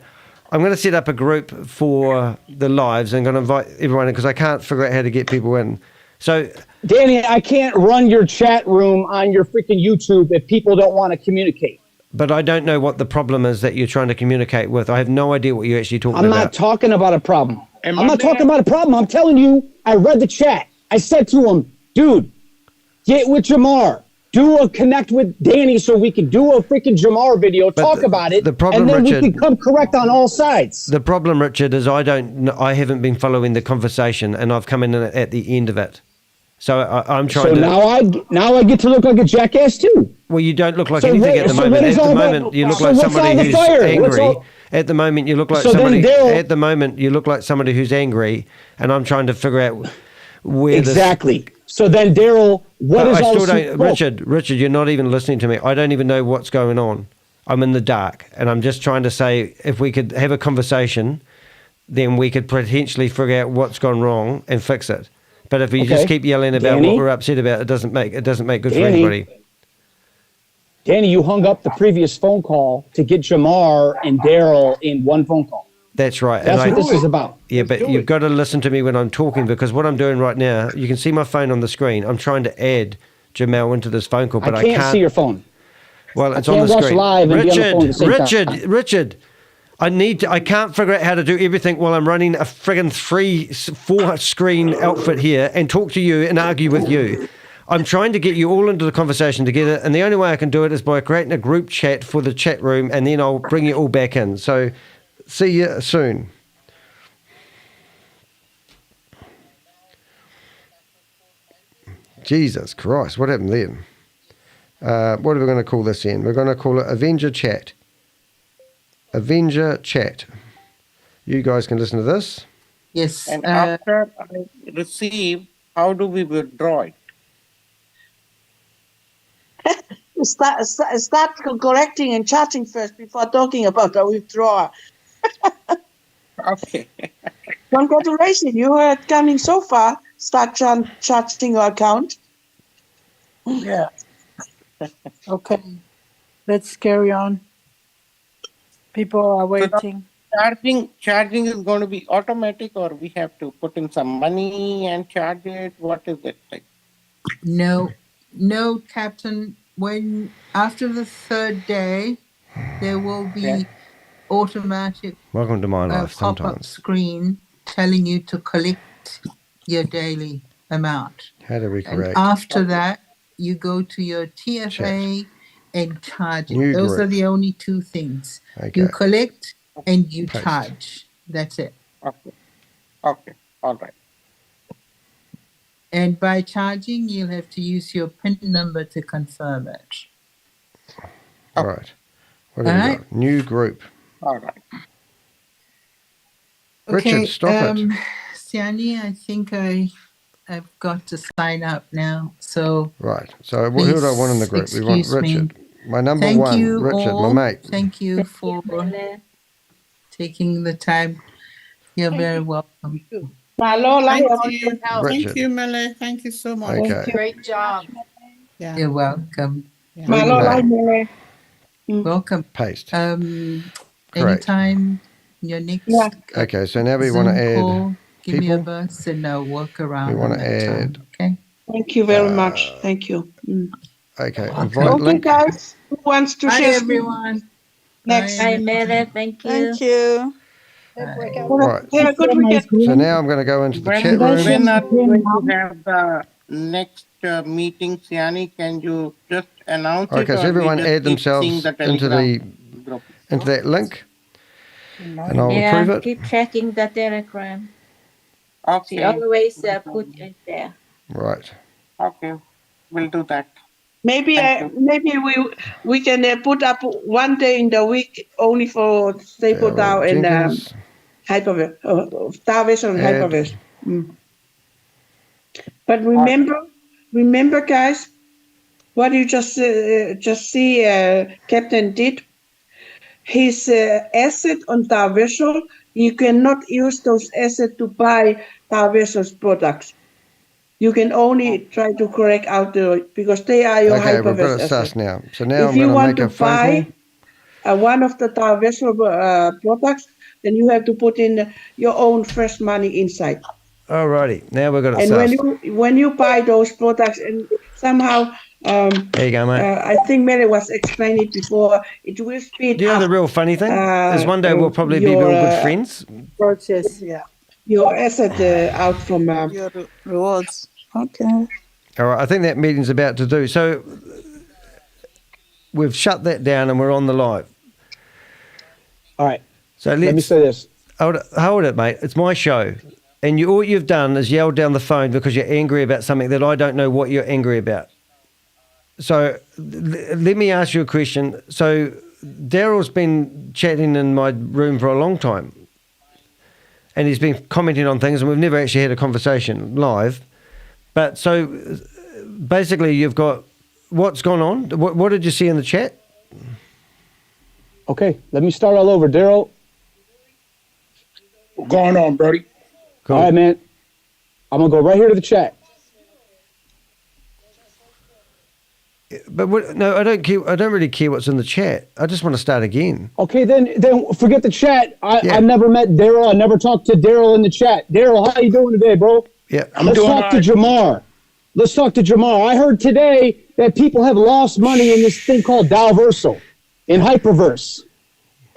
I'm going to set up a group for the lives and going to invite everyone in because I can't figure out how to get people in. So, Danny, I can't run your chat room on your freaking YouTube if people don't want to communicate. But I don't know what the problem is that you're trying to communicate with. I have no idea what you're actually talking about. I'm not talking about a problem. I'm not talking about a problem. I'm telling you, I read the chat. I said to him, dude, get with Jermar. Do a connect with Danny so we can do a freaking Jermar video, talk about it, and then we can come correct on all sides. The problem, Richard, is I haven't been following the conversation and I've come in at the end of it. So I'm trying to... now I get to look like a jackass too. Well, you don't look like anything at the moment. At the moment, you look like somebody who's angry. At the moment, you look like somebody. At the moment, you look like somebody who's angry, and I'm trying to figure out where exactly. So then, Daryl, what is all this? Richard, you're not even listening to me. I don't even know what's going on. I'm in the dark, and I'm just trying to say if we could have a conversation, then we could potentially figure out what's gone wrong and fix it. But if you just keep yelling about what we're upset about, it doesn't make good for anybody. Danny, you hung up the previous phone call to get Jermar and Daryl in one phone call. That's right. That's what this is about. Yeah, but you've got to listen to me when I'm talking because what I'm doing right now, you can see my phone on the screen. I'm trying to add Jermar into this phone call, but I can't see your phone. Well, it's I on can't the watch screen. live and be on the phone at the same time. Richard, I can't figure out how to do everything while I'm running a friggin' 4 screen outfit here and talk to you and argue with you. I'm trying to get you all into the conversation together, and the only way I can do it is by creating a group chat for the chat room, and then I'll bring you all back in. So, see you soon. Jesus Christ, what happened then? What are we going to call this in? We're going to call it Avenger Chat. Avenger Chat. You guys can listen to this. Yes. And after I receive, how do we withdraw it? Start correcting and charging first before talking about the withdrawal. Okay. Congratulations, you are coming so far. Start charging your account. Yeah. Okay. Let's carry on. People are waiting. Charging is going to be automatic, or we have to put in some money and charge it? What is it like? No, Captain. When after the 3rd day, there will be automatic Welcome to my life. pop-up Sometimes. screen telling you to collect your daily amount. How do we And correct? after that, you go to your TFA and charge it. New Those group. are the only 2 things. Okay. You collect and you Paste. charge. That's it. Okay. All right. And by charging, you'll have to use your PIN number to confirm it. All right. What have we got? New group. All right. Richard, stop it. Siani, I think I've got to sign up now. So Right. So who do I want in the group? We want excuse me. Richard. My number Thank one, you Richard, all. my mate. Thank you for taking the time. You're very welcome. Thank you, Millie. Thank you so much. Okay. Great job. Yeah. You're welcome. Okay. Welcome. Paste. Correct. Correct. Anytime your next Okay, so now we Zoom want to add call, give me a people. buzz and I'll work around. We want on to that add. time, okay. Thank you very much. Thank you. Okay. Invite Okay, link. guys. Who wants to Bye, share? everyone. Next. Hi, Mary. Thank you. Thank you. Right. Have a good weekend. So now I'm going to go into the chat When room. are we going to have the next meeting, Siani? Can you just announce it? Okay, so or everyone we just add keep seeing themselves into group? that link, and I'll Yeah, approve it. keep checking the Telegram. She Okay. always put it there. Right. Okay. We'll do that. Maybe we can put up one day in the week only for Staple DAO and Jenkins. HyperVerse, DAOVersal and Add. HyperVerse. But remember, guys, what you just see Captain did. His asset on DAOVersal, you cannot use those assets to buy DAOVersal's products. You can only try to correct out because they are your Okay, we've got HyperVerse it assets. sus now. So now If I'm you going to want make a to phone buy one of the DAOVersal products, then you have to put in your own fresh money inside. call. Alrighty. Now we've got it And sus. when you buy those products, and somehow There you go, mate. I think Mary was explaining it before, it will speed Do you know the up real funny thing is one day we'll probably be your, real good friends. Purchase, yeah. your asset out from Your rewards. Okay. All right, I think that meeting's about to do. So we've shut that down and we're on the live. All right. So Let me let's say this. hold it, mate. It's my show. And all you've done is yelled down the phone because you're angry about something that I don't know what you're angry about. So let me ask you a question. So Daryl's been chatting in my room for a long time. And he's been commenting on things and we've never actually had a conversation live. But so basically you've got what's gone on? What did you see in the chat? Okay, let me start all over. Daryl. What's going on, Brody? Cool. All right, man. I'm going to go right here to the chat. But no, I don't care. I don't really care what's in the chat. I just want to start again. Okay, then forget the chat. I never met Daryl. I never talked to Daryl in the chat. Daryl, how you doing today, bro? Yeah, Let's talk to Jermar. let's talk to Jermar. I heard today that people have lost money in this thing called DAOVersal in HyperVerse.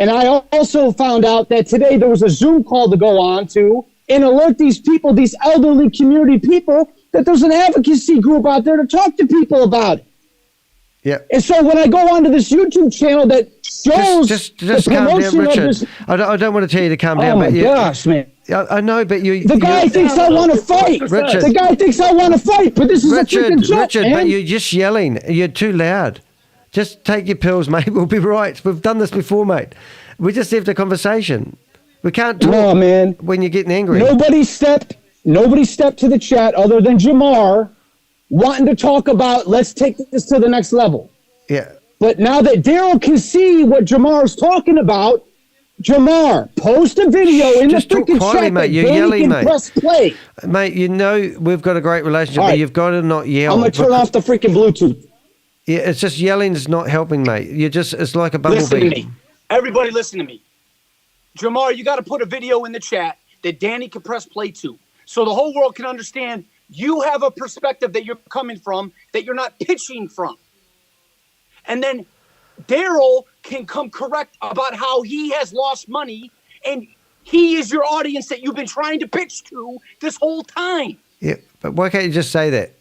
And I also found out that today there was a Zoom call to go on to and alert these people, these elderly community people, that there's an advocacy group out there to talk to people about it. Yeah. And so when I go onto this YouTube channel that shows just the calm down, promotion of Richard. this, I don't want to tell you to calm down. oh my but gosh, man. I know, but The guy thinks I want to fight. Richard. The guy thinks I want to fight, but this is a freaking joke, Richard, man. but you're just yelling. You're too loud. Just take your pills, mate. We'll be right. We've done this before, mate. We just have the conversation. We can't talk man. when you're getting angry. Nobody stepped to the chat other than Jermar wanting to talk about, let's take this to the next level. Yeah. But now that Daryl can see what Jermar's talking about, Jermar, post a video in just the freaking quietly, chat mate. that You're Danny yelling, can mate. press play. Mate, you know we've got a great relationship, All but right. you've got to not yell. I'm going to turn off the freaking Bluetooth. Yeah, it's just yelling is not helping, mate. It's like a Listen to bumblebee. me. Everybody listen to me. Jermar, you got to put a video in the chat that Danny can press play to so the whole world can understand you have a perspective that you're coming from, that you're not pitching from. And then Daryl can come correct about how he has lost money, and he is your audience that you've been trying to pitch to this whole time. Yeah, but why can't you just say that?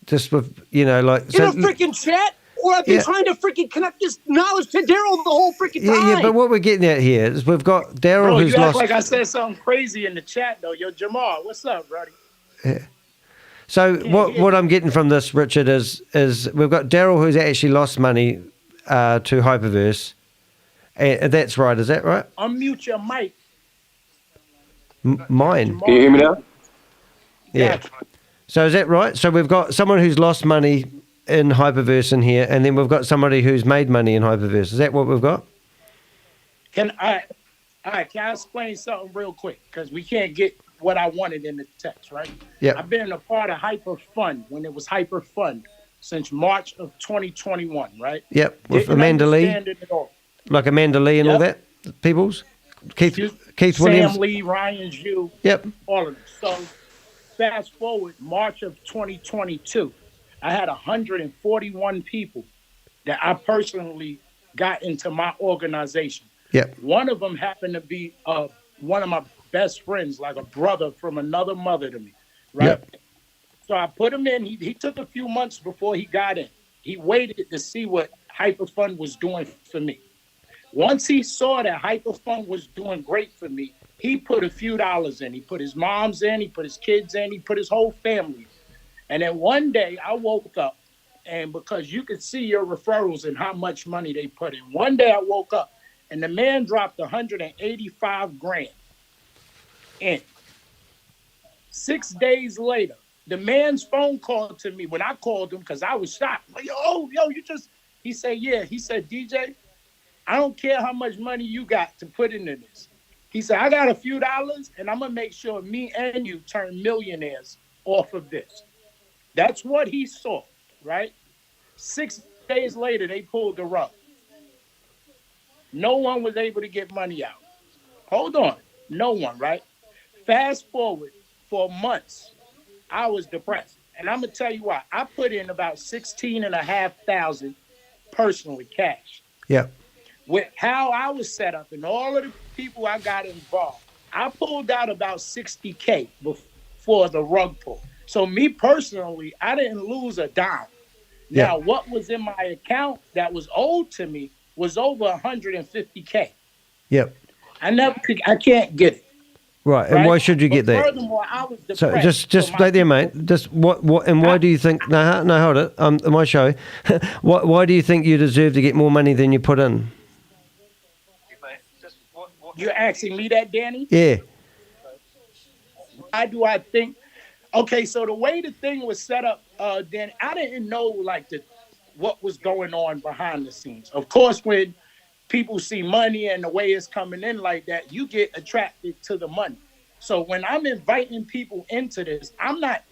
Just with, In a freaking chat? Or I've been trying to freaking connect this knowledge to Daryl the whole freaking time. Yeah, but what we're getting at here is we've got Daryl Bro, who's you act lost. like I said something crazy in the chat, though. Yo, Jermar, what's up, buddy? Yeah. So what I'm getting from this, Richard, is we've got Daryl who's actually lost money to HyperVerse. And that's right, is that right? Unmute your mic. Mine. Can you hear me now? Yeah. So is that right? So we've got someone who's lost money in HyperVerse in here, and then we've got somebody who's made money in HyperVerse. Is that what we've got? Can I explain something real quick? Because we can't get what I wanted in the text, right? Yeah. I've been a part of Hyper Fund when it was Hyper Fund since March of 2021, right? Yep. With Didn't Amanda Lee. understand it at all. Like Amanda Lee and all that? Peoples? Keith Williams? Sam Lee, Ryan Zhu. Yep. All of them. So fast forward, March of 2022, I had 141 people that I personally got into my organization. Yep. One of them happened to be one of my best friends, like a brother from another mother to me, right? Yep. So I put him in. He took a few months before he got in. He waited to see what HyperFund was doing for me. Once he saw that HyperFund was doing great for me, he put a few dollars in. He put his mom's in, he put his kids in, he put his whole family in. And then one day I woke up, and because you could see your referrals and how much money they put in, one day I woke up and the man dropped 185 grand in. 6 days later, the man's phone called to me when I called him because I was shocked. Like, he said, yeah. He said, DJ, I don't care how much money you got to put into this. He said, I got a few dollars and I'm going to make sure me and you turn millionaires off of this. That's what he saw, right? 6 days later, they pulled the rug. No one was able to get money out. Hold on. No one, right? Fast forward, for months, I was depressed. And I'm going to tell you why. I put in about 16,500 personally cash. Yeah. With how I was set up and all of the people I got involved, I pulled out about 60K before the rug pull. So me personally, I didn't lose a dime. Now, what was in my account that was owed to me was over 150K. Yep. I can't get it. Right. And why should you get that? Furthermore, I was depressed. So just stay there, mate. Just what and why do you think? No, hold it. My show. Why do you think you deserve to get more money than you put in? You're asking me that, Danny? Yeah. Why do I think? Okay, so the way the thing was set up, Danny, I didn't know what was going on behind the scenes. Of course, when people see money and the way it's coming in like that, you get attracted to the money. So when I'm inviting people into this, I'm not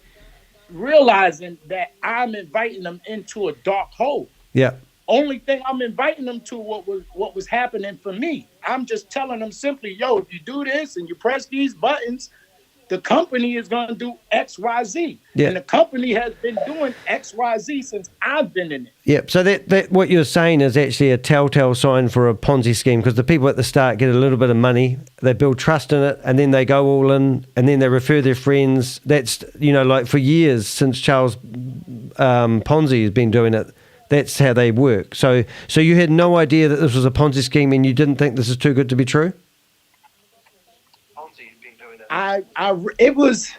realizing that I'm inviting them into a dark hole. Yeah. Only thing I'm inviting them to what was happening for me. I'm just telling them simply, yo, if you do this and you press these buttons, the company is going to do X, Y, Z. Yeah. And the company has been doing X, Y, Z since I've been in it. Yep. So that what you're saying is actually a telltale sign for a Ponzi scheme, because the people at the start get a little bit of money, they build trust in it, and then they go all in, and then they refer their friends. That's, like for years since Charles Ponzi has been doing it, that's how they work. So you had no idea that this was a Ponzi scheme, and you didn't think this is too good to be true? It was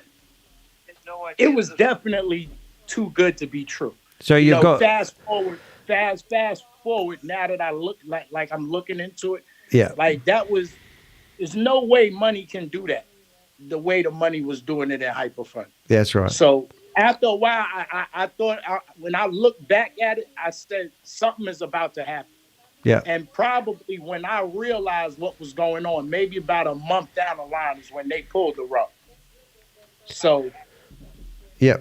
definitely too good to be true. So you've got fast forward. Now that I look like I'm looking into it, yeah, like there's no way money can do that the way the money was doing it at HyperFund. That's right. So after a while, I thought when I looked back at it, I said something is about to happen. Yeah. And probably when I realized what was going on, maybe about a month down the line is when they pulled the rug. So, yeah,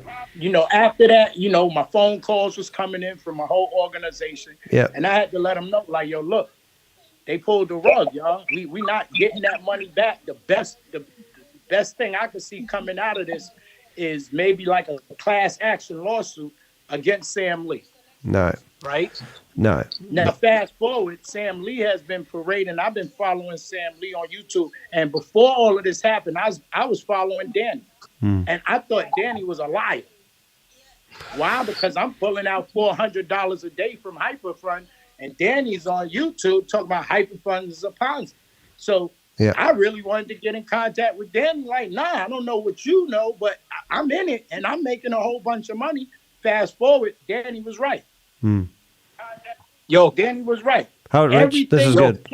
after that, my phone calls was coming in from my whole organization. Yeah. And I had to let them know, like, yo, look, they pulled the rug, y'all. We not getting that money back. The best thing I could see coming out of this is maybe like a class action lawsuit against Sam Lee. No. Right? No. Now, fast forward, Sam Lee has been parading. I've been following Sam Lee on YouTube. And before all of this happened, I was following Danny. And I thought Danny was a liar. Why? Because I'm pulling out $400 a day from HyperFund, and Danny's on YouTube talking about HyperFund is a Ponzi. So I really wanted to get in contact with Danny. Like, nah, I don't know what you know, but I'm in it, and I'm making a whole bunch of money. Fast forward, Danny was right. Yo, Danny was right. How Rich? This is good.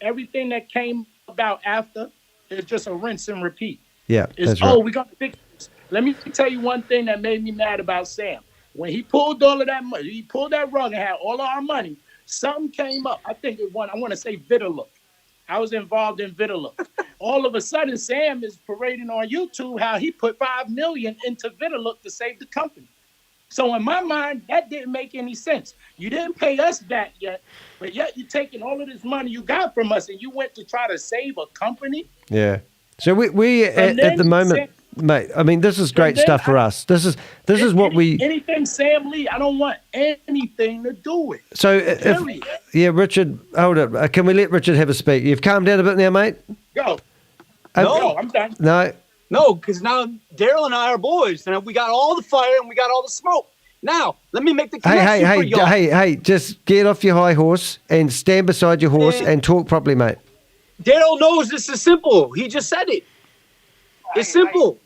Everything that came about after is just a rinse and repeat. Yeah, It's, that's right. we're going to fix this. Let me tell you one thing that made me mad about Sam. When he pulled all of that money, he pulled that rug and had all of our money, something came up. I think I want to say Vitalook. I was involved in Vitalook. All of a sudden, Sam is parading on YouTube how he put $5 million into Vitalook to save the company. So in my mind, that didn't make any sense. You didn't pay us back yet, but yet you're taking all of this money you got from us and you went to try to save a company? Yeah. So we at the moment, mate, I mean, this is great stuff for us. This is what we... Anything Sam Lee, I don't want anything to do with. So, Richard, hold up. Can we let Richard have a speak? You've calmed down a bit now, mate? Go. No, I'm done. No, because now Daryl and I are boys, and we got all the fire and we got all the smoke. Now, let me make the connection for y'all. Hey, just get off your high horse and stand beside your horse and talk properly, mate. Daryl knows this is simple. He just said it. It's simple.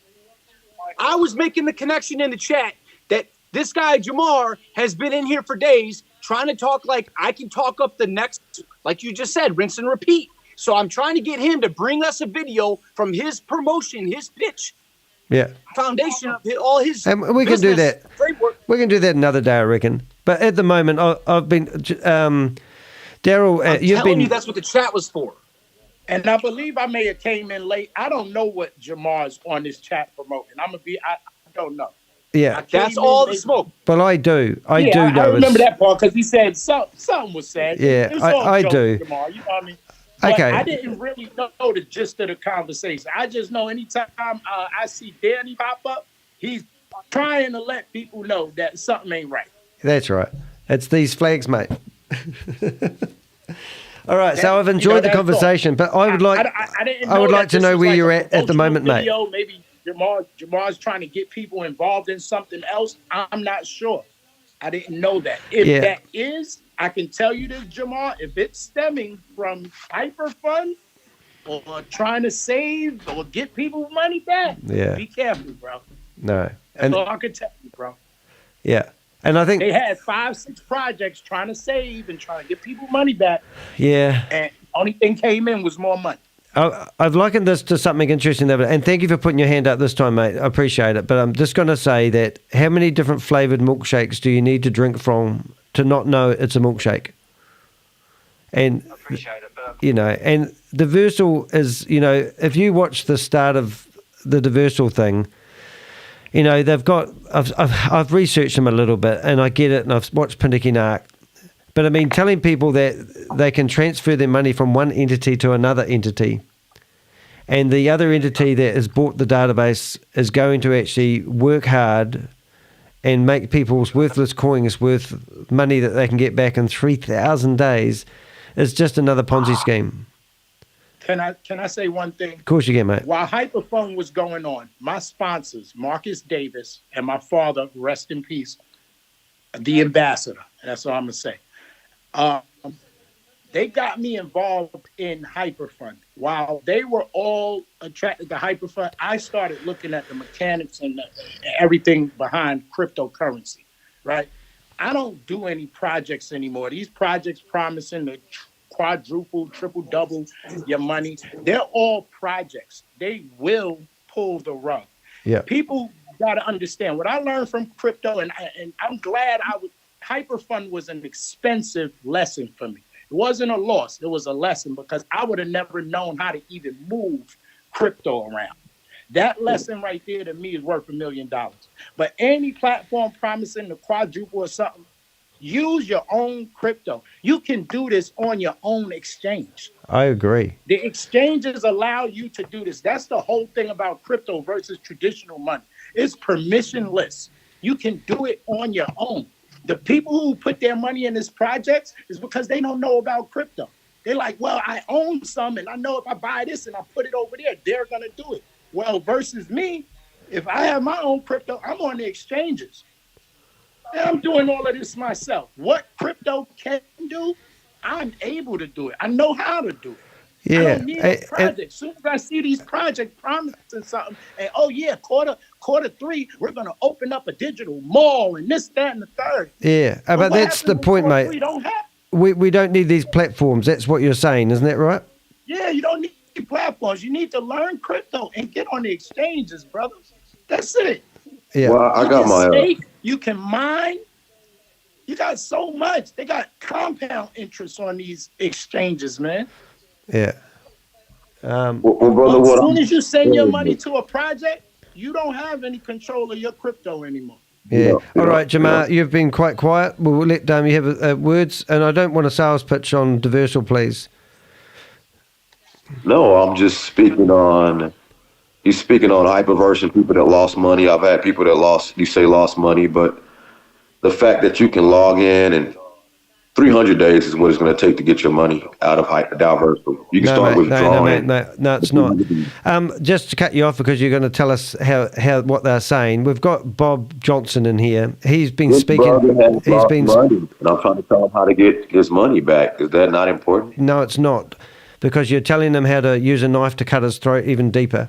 I was making the connection in the chat that this guy, Jermar, has been in here for days trying to talk like I can talk up the next, like you just said, rinse and repeat. So I'm trying to get him to bring us a video from his promotion, his pitch. Yeah. Foundation of all his and we can do that. Framework. We can do that another day, I reckon. But at the moment, I've been... Daryl, you've telling been... you that's what the chat was for. And I believe I may have came in late. I don't know what Jermar's on this chat promoting. I don't know. Yeah. That's all the smoke. But I do. I do know. I remember that part because he said something was said. Yeah, It was all I joke, do. Jermar, you know what I mean? But Okay. I didn't really know the gist of the conversation. I just know anytime I see Danny pop up, he's trying to let people know that something ain't right. That's right. It's these flags, mate. All right, so I've enjoyed the conversation, but I would like I would like to know where you're at the moment, mate. Maybe Jermar's trying to get people involved in something else. I'm not sure. I didn't know that. If that is, I can tell you this, Jermar, if it's stemming from HyperFund or trying to save or get people money back, be careful, bro. No. That's all I can tell you, bro. Yeah. And I think they had 5-6 projects trying to save and trying to get people money back. Yeah. And only thing came in was more money. I've likened this to something interesting there, and thank you for putting your hand up this time, mate. I appreciate it. But I'm just going to say that how many different flavored milkshakes do you need to drink from to not know it's a milkshake? And I appreciate it, but and DAOVersal is, if you watch the start of the DAOVersal thing, they've got. I've researched them a little bit, and I get it, and I've watched Pindiki Narc. But I mean, telling people that they can transfer their money from one entity to another entity, And the other entity that has bought the database is going to actually work hard and make people's worthless coins worth money that they can get back in 3,000 days. It's just another Ponzi scheme. Can I say one thing? Of course you can, mate. While Hyperphone was going on, my sponsors, Marcus Davis and my father, rest in peace, the ambassador, that's all I'm going to say. They got me involved in Hyperfund. While they were all attracted to Hyperfund, I started looking at the mechanics and everything behind cryptocurrency, right? I don't do any projects anymore. These projects promising to quadruple, triple, double your money. They're all projects. They will pull the rug. Yeah. People got to understand what I learned from crypto, and I'm glad Hyperfund was an expensive lesson for me. It wasn't a loss. It was a lesson because I would have never known how to even move crypto around. That lesson right there to me is worth $1 million. But any platform promising to quadruple or something, use your own crypto. You can do this on your own exchange. I agree. The exchanges allow you to do this. That's the whole thing about crypto versus traditional money. It's permissionless. You can do it on your own. The people who put their money in this project is because they don't know about crypto. They're like, well, I own some and I know if I buy this and I put it over there, they're going to do it. Well, versus me, if I have my own crypto, I'm on the exchanges. And I'm doing all of this myself. What crypto can do, I'm able to do it. I know how to do it. Yeah. I don't need a project. As soon as I see these projects promising something, and quarter 3, we're going to open up a digital mall and this, that, and the third. Yeah, but that's the point, mate. We don't need these platforms. That's what you're saying, isn't that right? Yeah, you don't need platforms. You need to learn crypto and get on the exchanges, brothers. That's it. Yeah. Well, I got my. Stake, you can mine. You got so much. They got compound interest on these exchanges, man. Yeah. Well, brother, as soon as you send your money to a project, you don't have any control of your crypto anymore. Yeah. All right, Jermar, you've been quite quiet. We'll let you have words, and I don't want a sales pitch on WAAS, please. No, I'm just speaking on. He's speaking on HyperVerse and people that lost money. I've had people that lost money, but the fact that you can log in and 300 days is what it's going to take to get your money out of DAOVersal. You can start withdrawing. No, it's not. Just to cut you off because you're going to tell us how what they're saying. We've got Bob Johnson in here. He's been speaking. He's been money, and I'm trying to tell him how to get his money back. Is that not important? No, it's not, because you're telling him how to use a knife to cut his throat even deeper,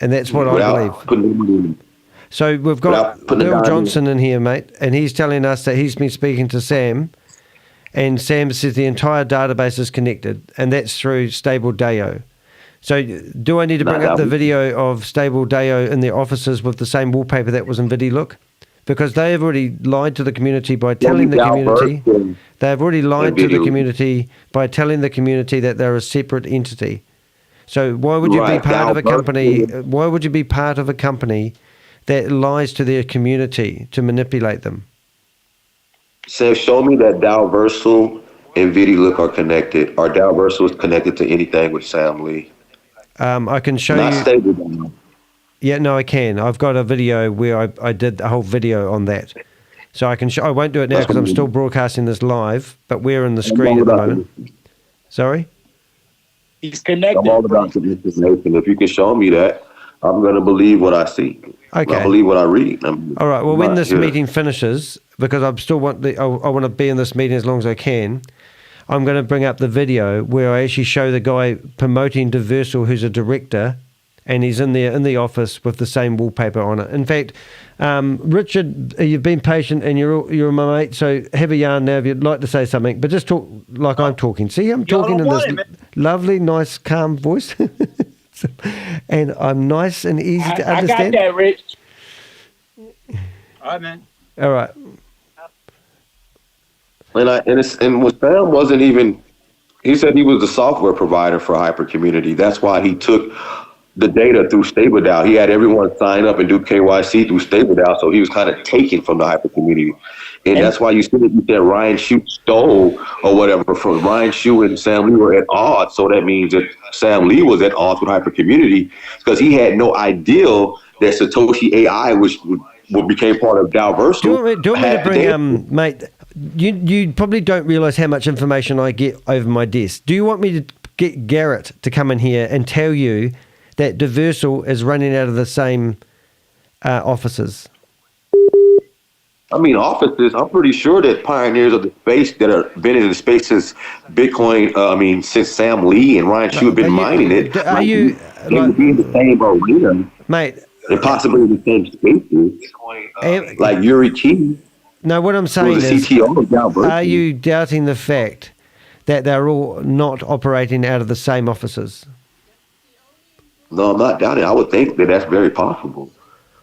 and that's what I believe. So we've got Bill Johnson in here, mate, and he's telling us that he's been speaking to Sam, and Sam says the entire database is connected, and that's through Stable DAO. So do I need to bring up the video of Stable DAO in their offices with the same wallpaper that was in VidiLook? Because they have already lied to the community by telling the community. They have already lied to the community by telling the community that they're a separate entity. So why would you be part of a company? Why would you be part of a company that lies to their community to manipulate them? Sam, show me that DAOVersal and VidiLook are connected. Are DAOVersal connected to anything with Sam Lee? I can show you. Stable. Yeah, no, I can. I've got a video where I did a whole video on that. So I can show. I won't do it now because I'm still broadcasting this live, but we're in the screen at the moment. Sorry? He's connected. I'm all about the information. If you can show me that, I'm going to believe what I see. Okay. I believe what I read. All right. Well, when this meeting finishes, because I still want I want to be in this meeting as long as I can, I'm going to bring up the video where I actually show the guy promoting WAAS, who's a director, and he's in there in the office with the same wallpaper on it. In fact, Richard, you've been patient and you're my mate, so have a yarn now if you'd like to say something, but just talk like I'm talking. See, I'm talking in this lovely, nice, calm voice. And I'm nice and easy to understand. I got that, Rich. All right, man. All right. And what Sam wasn't even, he said he was the software provider for Hyper Community. That's why he took the data through StableDAO. He had everyone sign up and do KYC through StableDAO, so he was kind of taken from the hyper community. And that's why you said Ryan Shu stole or whatever from Ryan Shu and Sam Lee were at odds. So that means that Sam Lee was at odds with hyper community because he had no idea that Satoshi AI became part of DAOVersal. Do you want me to bring, mate, you probably don't realise how much information I get over my desk. Do you want me to get Garrett to come in here and tell you that DAOVersal is running out of the same offices? I mean, offices, I'm pretty sure that pioneers of the space that have been in the space since Bitcoin, since Sam Lee and Ryan Shu have been mining it. Are you... would be in the same arena. Mate. And possibly in the same spaces. Like Yuri Key. No, what I'm saying was the is, CTO of DAOVersal. Are you doubting the fact that they're all not operating out of the same offices? No, I'm not doubting. I would think that that's very possible.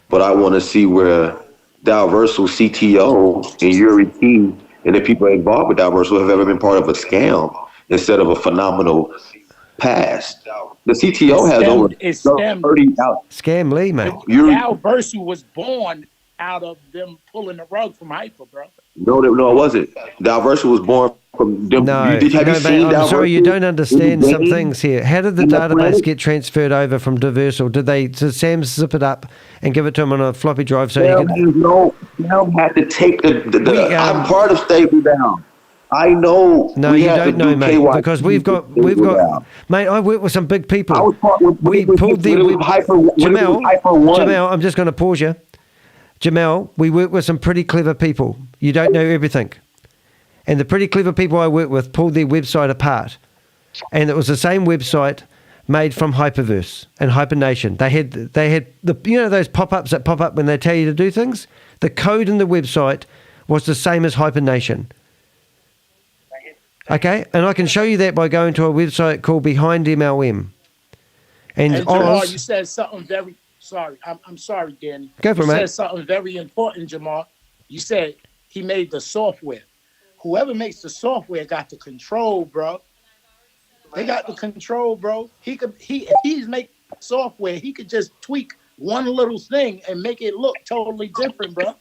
But I want to see where DAOVersal CTO and Yuri Key and the people involved with DAOVersal have ever been part of a scam instead of a phenomenal past. The CTO has over 30 out. Scam Lee, mate. DAOVersal was born out of them pulling the rug from Hyper, bro. No, it wasn't. DAOVersal was born from them. No, have you seen I'm sorry, DAOVersal? you don't understand some things here. How did the database get transferred over from DAOVersal? Did Sam zip it up and give it to him on a floppy drive so he could... Sam had to take I'm part of StableDAO. I know. No, you don't know, mate, because we've got, mate, I work with some big people. We pulled the Jamal, I'm just going to pause you. Jamal, we work with some pretty clever people. You don't know everything. And the pretty clever people I work with pulled their website apart. And it was the same website made from HyperVerse and HyperNation. They had the, those pop-ups that pop up when they tell you to do things? The code in the website was the same as HyperNation. Okay, and I can show you that by going to a website called Behind MLM. And Jamar, you said something very sorry. I'm sorry, Danny. Go for it, mate. mate. You said something very important, Jamar. You said he made the software. Whoever makes the software got the control, bro. They got the control, bro. If he's making software, he could just tweak one little thing and make it look totally different, bro.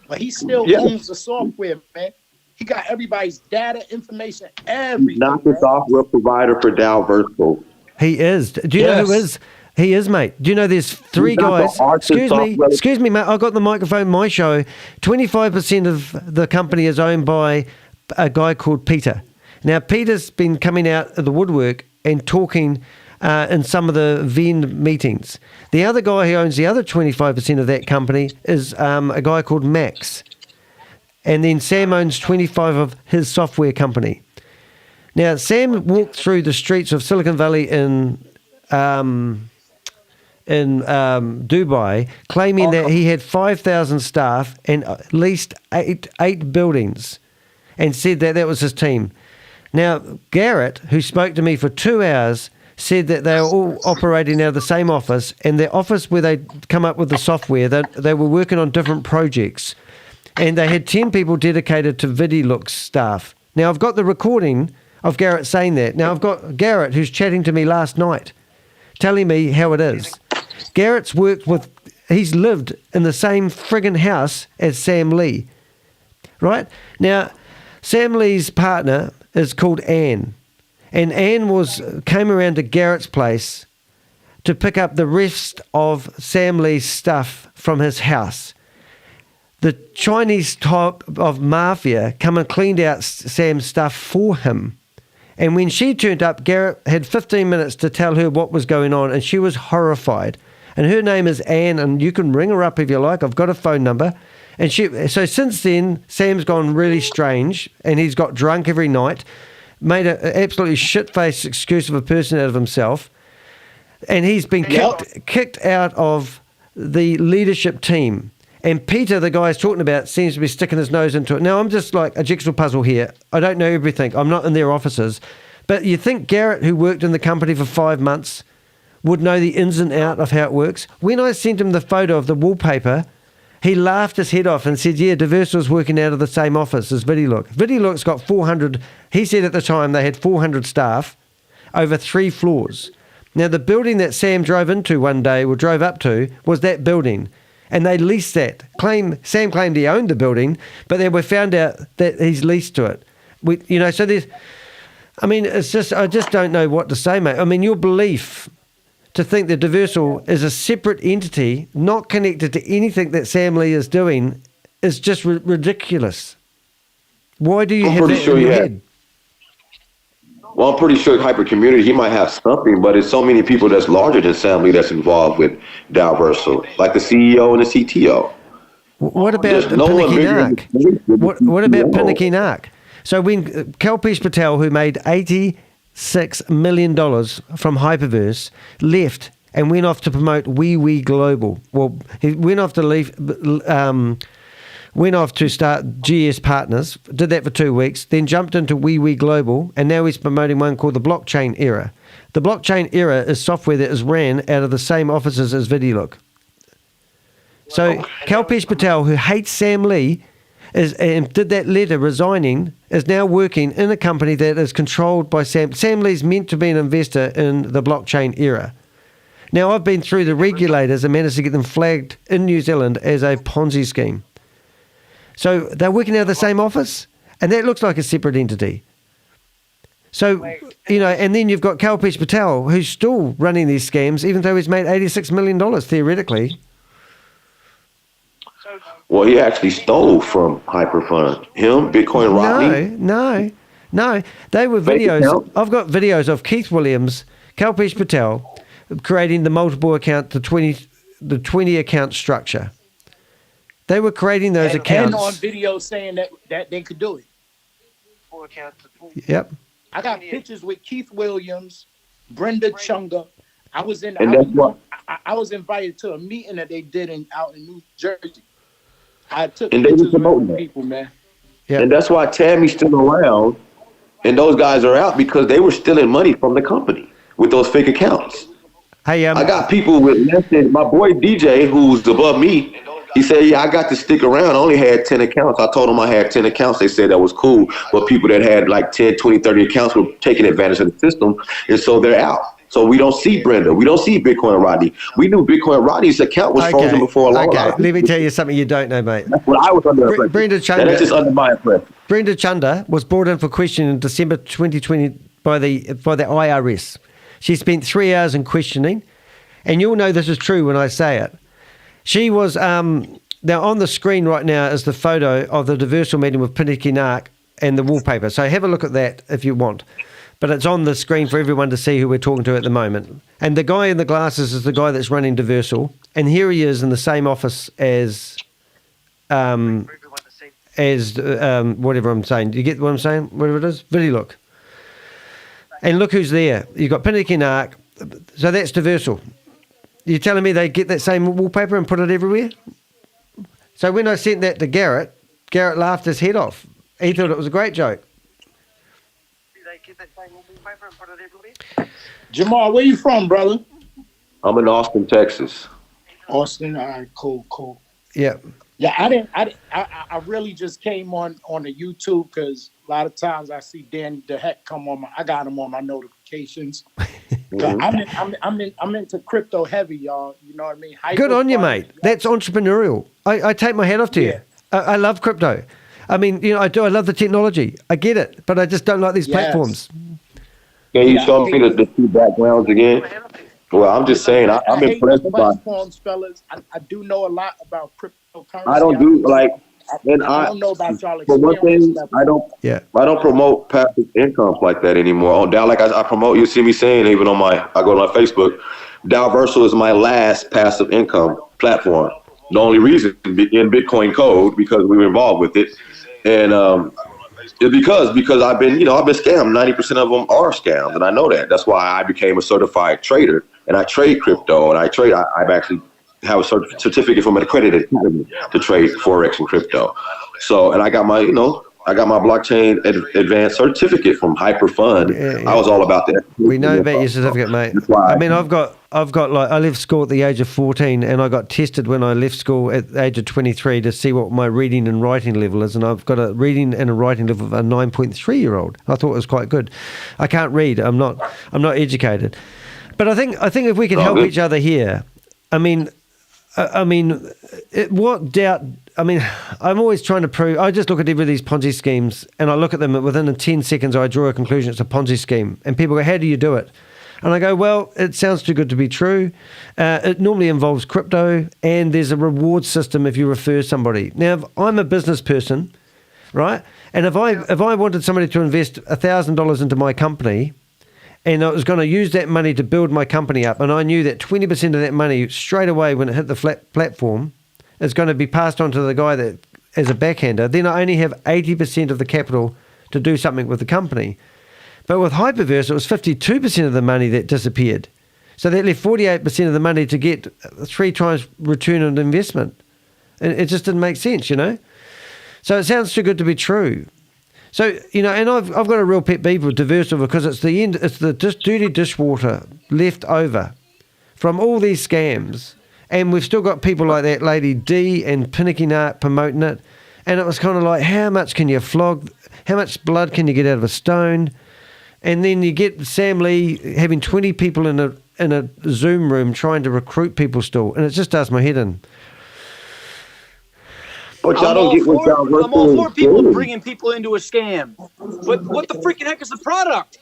But he still owns the software, man. He got everybody's data, information, everything. Not the software provider for DAOVersal. He is. Do you know who is? He is, mate. Do you know there's three guys? Excuse me, mate. I got the microphone. My show. 25% of the company is owned by a guy called Peter. Now, Peter's been coming out of the woodwork and talking in some of the VN meetings. The other guy who owns the other 25% of that company is a guy called Max. And then Sam owns 25 of his software company. Now, Sam walked through the streets of Silicon Valley in Dubai, claiming that he had 5,000 staff and at least eight buildings, and said that was his team. Now, Garrett, who spoke to me for 2 hours, said that they were all operating out of the same office, and the office where they come up with the software, they were working on different projects. And they had 10 people dedicated to VidiLooks staff. Now, I've got the recording of Garrett saying that. Now, I've got Garrett, who's chatting to me last night, telling me how it is. Garrett's he's lived in the same friggin' house as Sam Lee, right? Now, Sam Lee's partner is called Anne. And Anne came around to Garrett's place to pick up the rest of Sam Lee's stuff from his house. The Chinese type of mafia come and cleaned out Sam's stuff for him. And when she turned up, Garrett had 15 minutes to tell her what was going on, and she was horrified. And her name is Anne, and you can ring her up if you like. I've got a phone number. And so since then, Sam's gone really strange, and he's got drunk every night, made an absolutely shit-faced excuse of a person out of himself, and he's been kicked out of the leadership team. And Peter, the guy I was talking about, seems to be sticking his nose into it. Now, I'm just like a jigsaw puzzle here. I don't know everything. I'm not in their offices. But you think Garrett, who worked in the company for 5 months, would know the ins and out of how it works? When I sent him the photo of the wallpaper, he laughed his head off and said, yeah, DAOVersal's working out of the same office as VidiLook. VidiLook's got 400. He said at the time they had 400 staff over 3 floors. Now, the building that Sam drove into one day, or drove up to, was that building. And they leased that. Sam claimed he owned the building, but then we found out that he's leased to it. So there's... I mean, it's just... I just don't know what to say, mate. I mean, your belief to think that DAOVersal is a separate entity, not connected to anything that Sam Lee is doing, is just ridiculous. Why do you have that in your head? Well, I'm pretty sure Hyper Community, he might have something, but it's so many people that's larger than Sam Lee that's involved with DAOVersal, like the CEO and the CTO. What about Pinnaky Nark? What about Pinnaky Nark? So when Kalpesh Patel, who made $86 million from HyperVerse, left and went off to promote WeWe Global. Well, he went off to start GS Partners, did that for 2 weeks, then jumped into WeWe Global, and now he's promoting one called the Blockchain Era. The Blockchain Era is software that is ran out of the same offices as VideoLook. So Kalpesh Patel, who hates Sam Lee, and did that letter resigning, is now working in a company that is controlled by Sam. Sam Lee's meant to be an investor in the Blockchain Era. Now, I've been through the regulators and managed to get them flagged in New Zealand as a Ponzi scheme. So they're working out of the same office, and that looks like a separate entity. So, and then you've got Kalpesh Patel, who's still running these scams, even though he's made $86 million, theoretically. Well, he actually stole from HyperFund. Him, Bitcoin Rodney. No. They were videos. I've got videos of Keith Williams, Kalpesh Patel, creating the multiple account, the 20 account structure. They were creating those accounts. And on video saying that they could do it. Yep. I got pictures with Keith Williams, Brenda Chunga. I was invited to a meeting that they did out in New Jersey. I took pictures with people, man. Yep. And that's why Tammy's still around, and those guys are out because they were stealing money from the company with those fake accounts. Hey, I got people with less than my boy DJ, who's above me. He said, yeah, I got to stick around. I only had 10 accounts. I told them I had 10 accounts. They said that was cool. But people that had like 10, 20, 30 accounts were taking advantage of the system. And so they're out. So we don't see Brenda. We don't see Bitcoin Rodney. We knew Bitcoin Rodney's account was frozen before a long time. Let me tell you something you don't know, mate. That's what I was under impression. Brenda Chunda. That's just under my impression. Brenda Chunda was brought in for questioning in December 2020 by the IRS. She spent 3 hours in questioning. And you'll know this is true when I say it. She was... now, on the screen right now is the photo of the DAOVersal meeting with Pinnaky Nark and the wallpaper. So have a look at that if you want. But it's on the screen for everyone to see who we're talking to at the moment. And the guy in the glasses is the guy that's running DAOVersal. And here he is in the same office as whatever I'm saying. Do you get what I'm saying? Whatever it is? VideoLook. And look who's there. You've got Pinnaky Nark. So that's DAOVersal. You're telling me they get that same wallpaper and put it everywhere? So when I sent that to Garrett laughed his head off. He thought it was a great joke. Jermar, where you from, brother? I'm in Austin, Texas. Austin, all right, cool. Yeah. Yeah, I really just came on the YouTube because a lot of times I see Danny the Heck come on I got him on my notifications. I'm into crypto heavy, y'all. You know what I mean? Good on you, mate. That's entrepreneurial. I take my hat off to you. I love crypto. I mean, I do. I love the technology. I get it, but I just don't like these platforms. Can you show me the two backgrounds again? Well, I'm just saying, I'm impressed by fellas. I do know a lot about cryptocurrency. I don't do like, and I don't know about y'all. For one thing, I don't promote passive incomes like that anymore. On Dow, like I promote, you see me saying even on I go to my Facebook, DAOVersal is my last passive income platform. The only reason in Bitcoin Code because we were involved with it, and because I've been scammed. 90% of them are scams, and I know that. That's why I became a certified trader, and I trade crypto, and I've actually have a certificate from an accredited academy to trade forex and crypto. So, and I got my blockchain advanced certificate from HyperFund. Yeah. I was all about that. We know about your certificate, mate. I mean, I've got like, I left school at the age of 14 and I got tested when I left school at the age of 23 to see what my reading and writing level is. And I've got a reading and a writing level of a 9.3-year-old. I thought it was quite good. I can't read. I'm not educated. But I think if we can help each other here, what doubt? I mean, I'm always trying to prove. I just look at every of these Ponzi schemes, and I look at them, and within 10 seconds, I draw a conclusion. It's a Ponzi scheme, and people go, "How do you do it?" And I go, "Well, it sounds too good to be true. It normally involves crypto, and there's a reward system if you refer somebody." Now, if I'm a business person, right, and if I wanted somebody to invest $1,000 into my company, and I was going to use that money to build my company up, and I knew that 20% of that money straight away when it hit the platform is going to be passed on to the guy that as a backhander, then I only have 80% of the capital to do something with the company. But with HyperVerse, it was 52% of the money that disappeared. So that left 48% of the money to get 3 times return on investment. And it just didn't make sense, So it sounds too good to be true. So, and I've got a real pet peeve with DAOVersal because it's the dirty dishwater left over from all these scams. And we've still got people like that lady D and Pinnacle Art promoting it. And it was kind of like, how much can you flog? How much blood can you get out of a stone? And then you get Sam Lee having 20 people in a Zoom room trying to recruit people still. And it just does my head in. But y'all don't get what DAOVersal I'm all for is people doing. bringing people into a scam. But what the freaking heck is the product?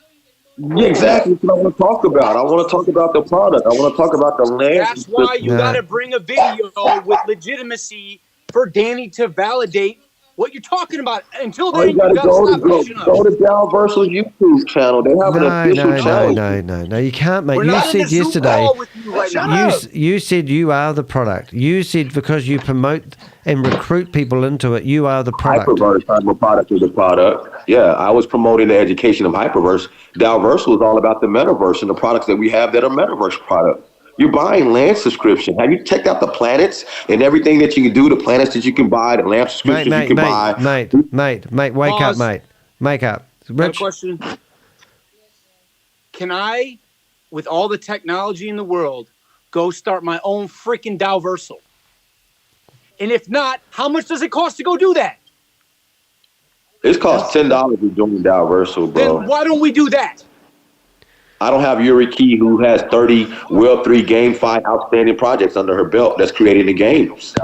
Yeah, exactly. That's what I want to talk about. I want to talk about the product. I want to talk about the land. That's why you got to bring a video with legitimacy for Danny to validate what you're talking about. Until then, you got to stop pushing us. go to DAOVersal YouTube channel. They have an official channel. No, you can't, mate. We're You not in said a Zoom yesterday, call with you right now. you said you are the product. You said because you promote and recruit people into it, you are the product. HyperVerse, I'm a product of the product. Yeah, I was promoting the education of HyperVerse. DAOVersal is all about the metaverse and the products that we have that are metaverse products. You're buying land subscription. Have you checked out the planets and everything that you can do, the planets that you can buy, the land subscriptions you can buy? Mate, wake up, mate. Wake up. Got a question. Can I, with all the technology in the world, go start my own freaking DAOVersal? And if not, how much does it cost to go do that? It costs $10 to join DAOVersal, bro. Then why don't we do that? I don't have Rudecki, who has 30 Web3 GameFi outstanding projects under her belt that's creating the games.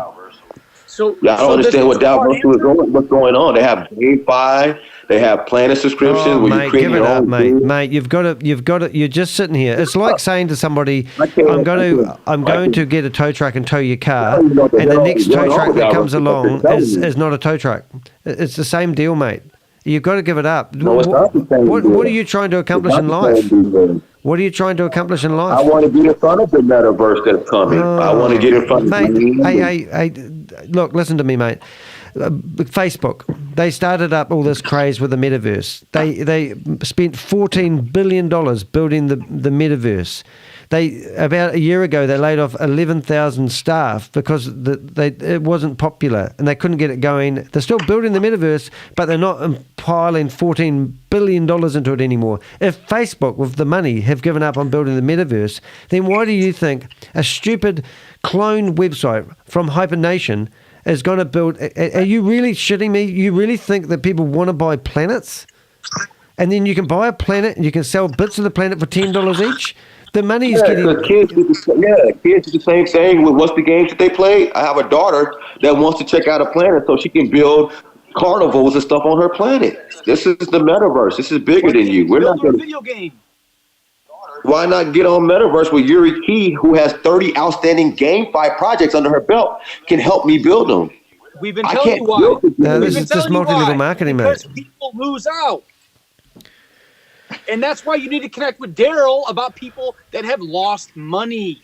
So I don't understand what DAOVersal is going. What's going on? They have GameFi, they have planet subscriptions. Oh, where mate, you create give it your up, own mate. thing. Mate, you've got to. You're just sitting here. It's like saying to somebody, "I'm going to get a tow truck and tow your car," and the next tow truck that comes along is not a tow truck. It's the same deal, mate. You've got to give it up. No, it's not the same What deal. are you trying to accomplish It's in not the life? same deal. What are you trying to accomplish in life? I want to get in front of the metaverse that's coming. I want to get in front of mate, hey, look, listen to me, mate. Facebook, they started up all this craze with the metaverse. They spent $14 billion building the metaverse. About a year ago, they laid off 11,000 staff because it wasn't popular and they couldn't get it going. They're still building the metaverse, but they're not piling $14 billion into it anymore. If Facebook, with the money, have given up on building the metaverse, then why do you think a stupid clone website from HyperNation is going to build? Are you really shitting me? You really think that people want to buy planets? And then you can buy a planet and you can sell bits of the planet for $10 each? The money is getting... kids do the same thing with what's the games that they play. I have a daughter that wants to check out a planet so she can build carnivals and stuff on her planet. This is the metaverse. This is bigger than you. We're not going to... video game. Why not get on metaverse with Rudecki, who has 30 outstanding GameFi projects under her belt, can help me build them? We've been telling you why. This is just multi-level marketing, mate. Because people lose out. And that's why you need to connect with Daryl about people that have lost money.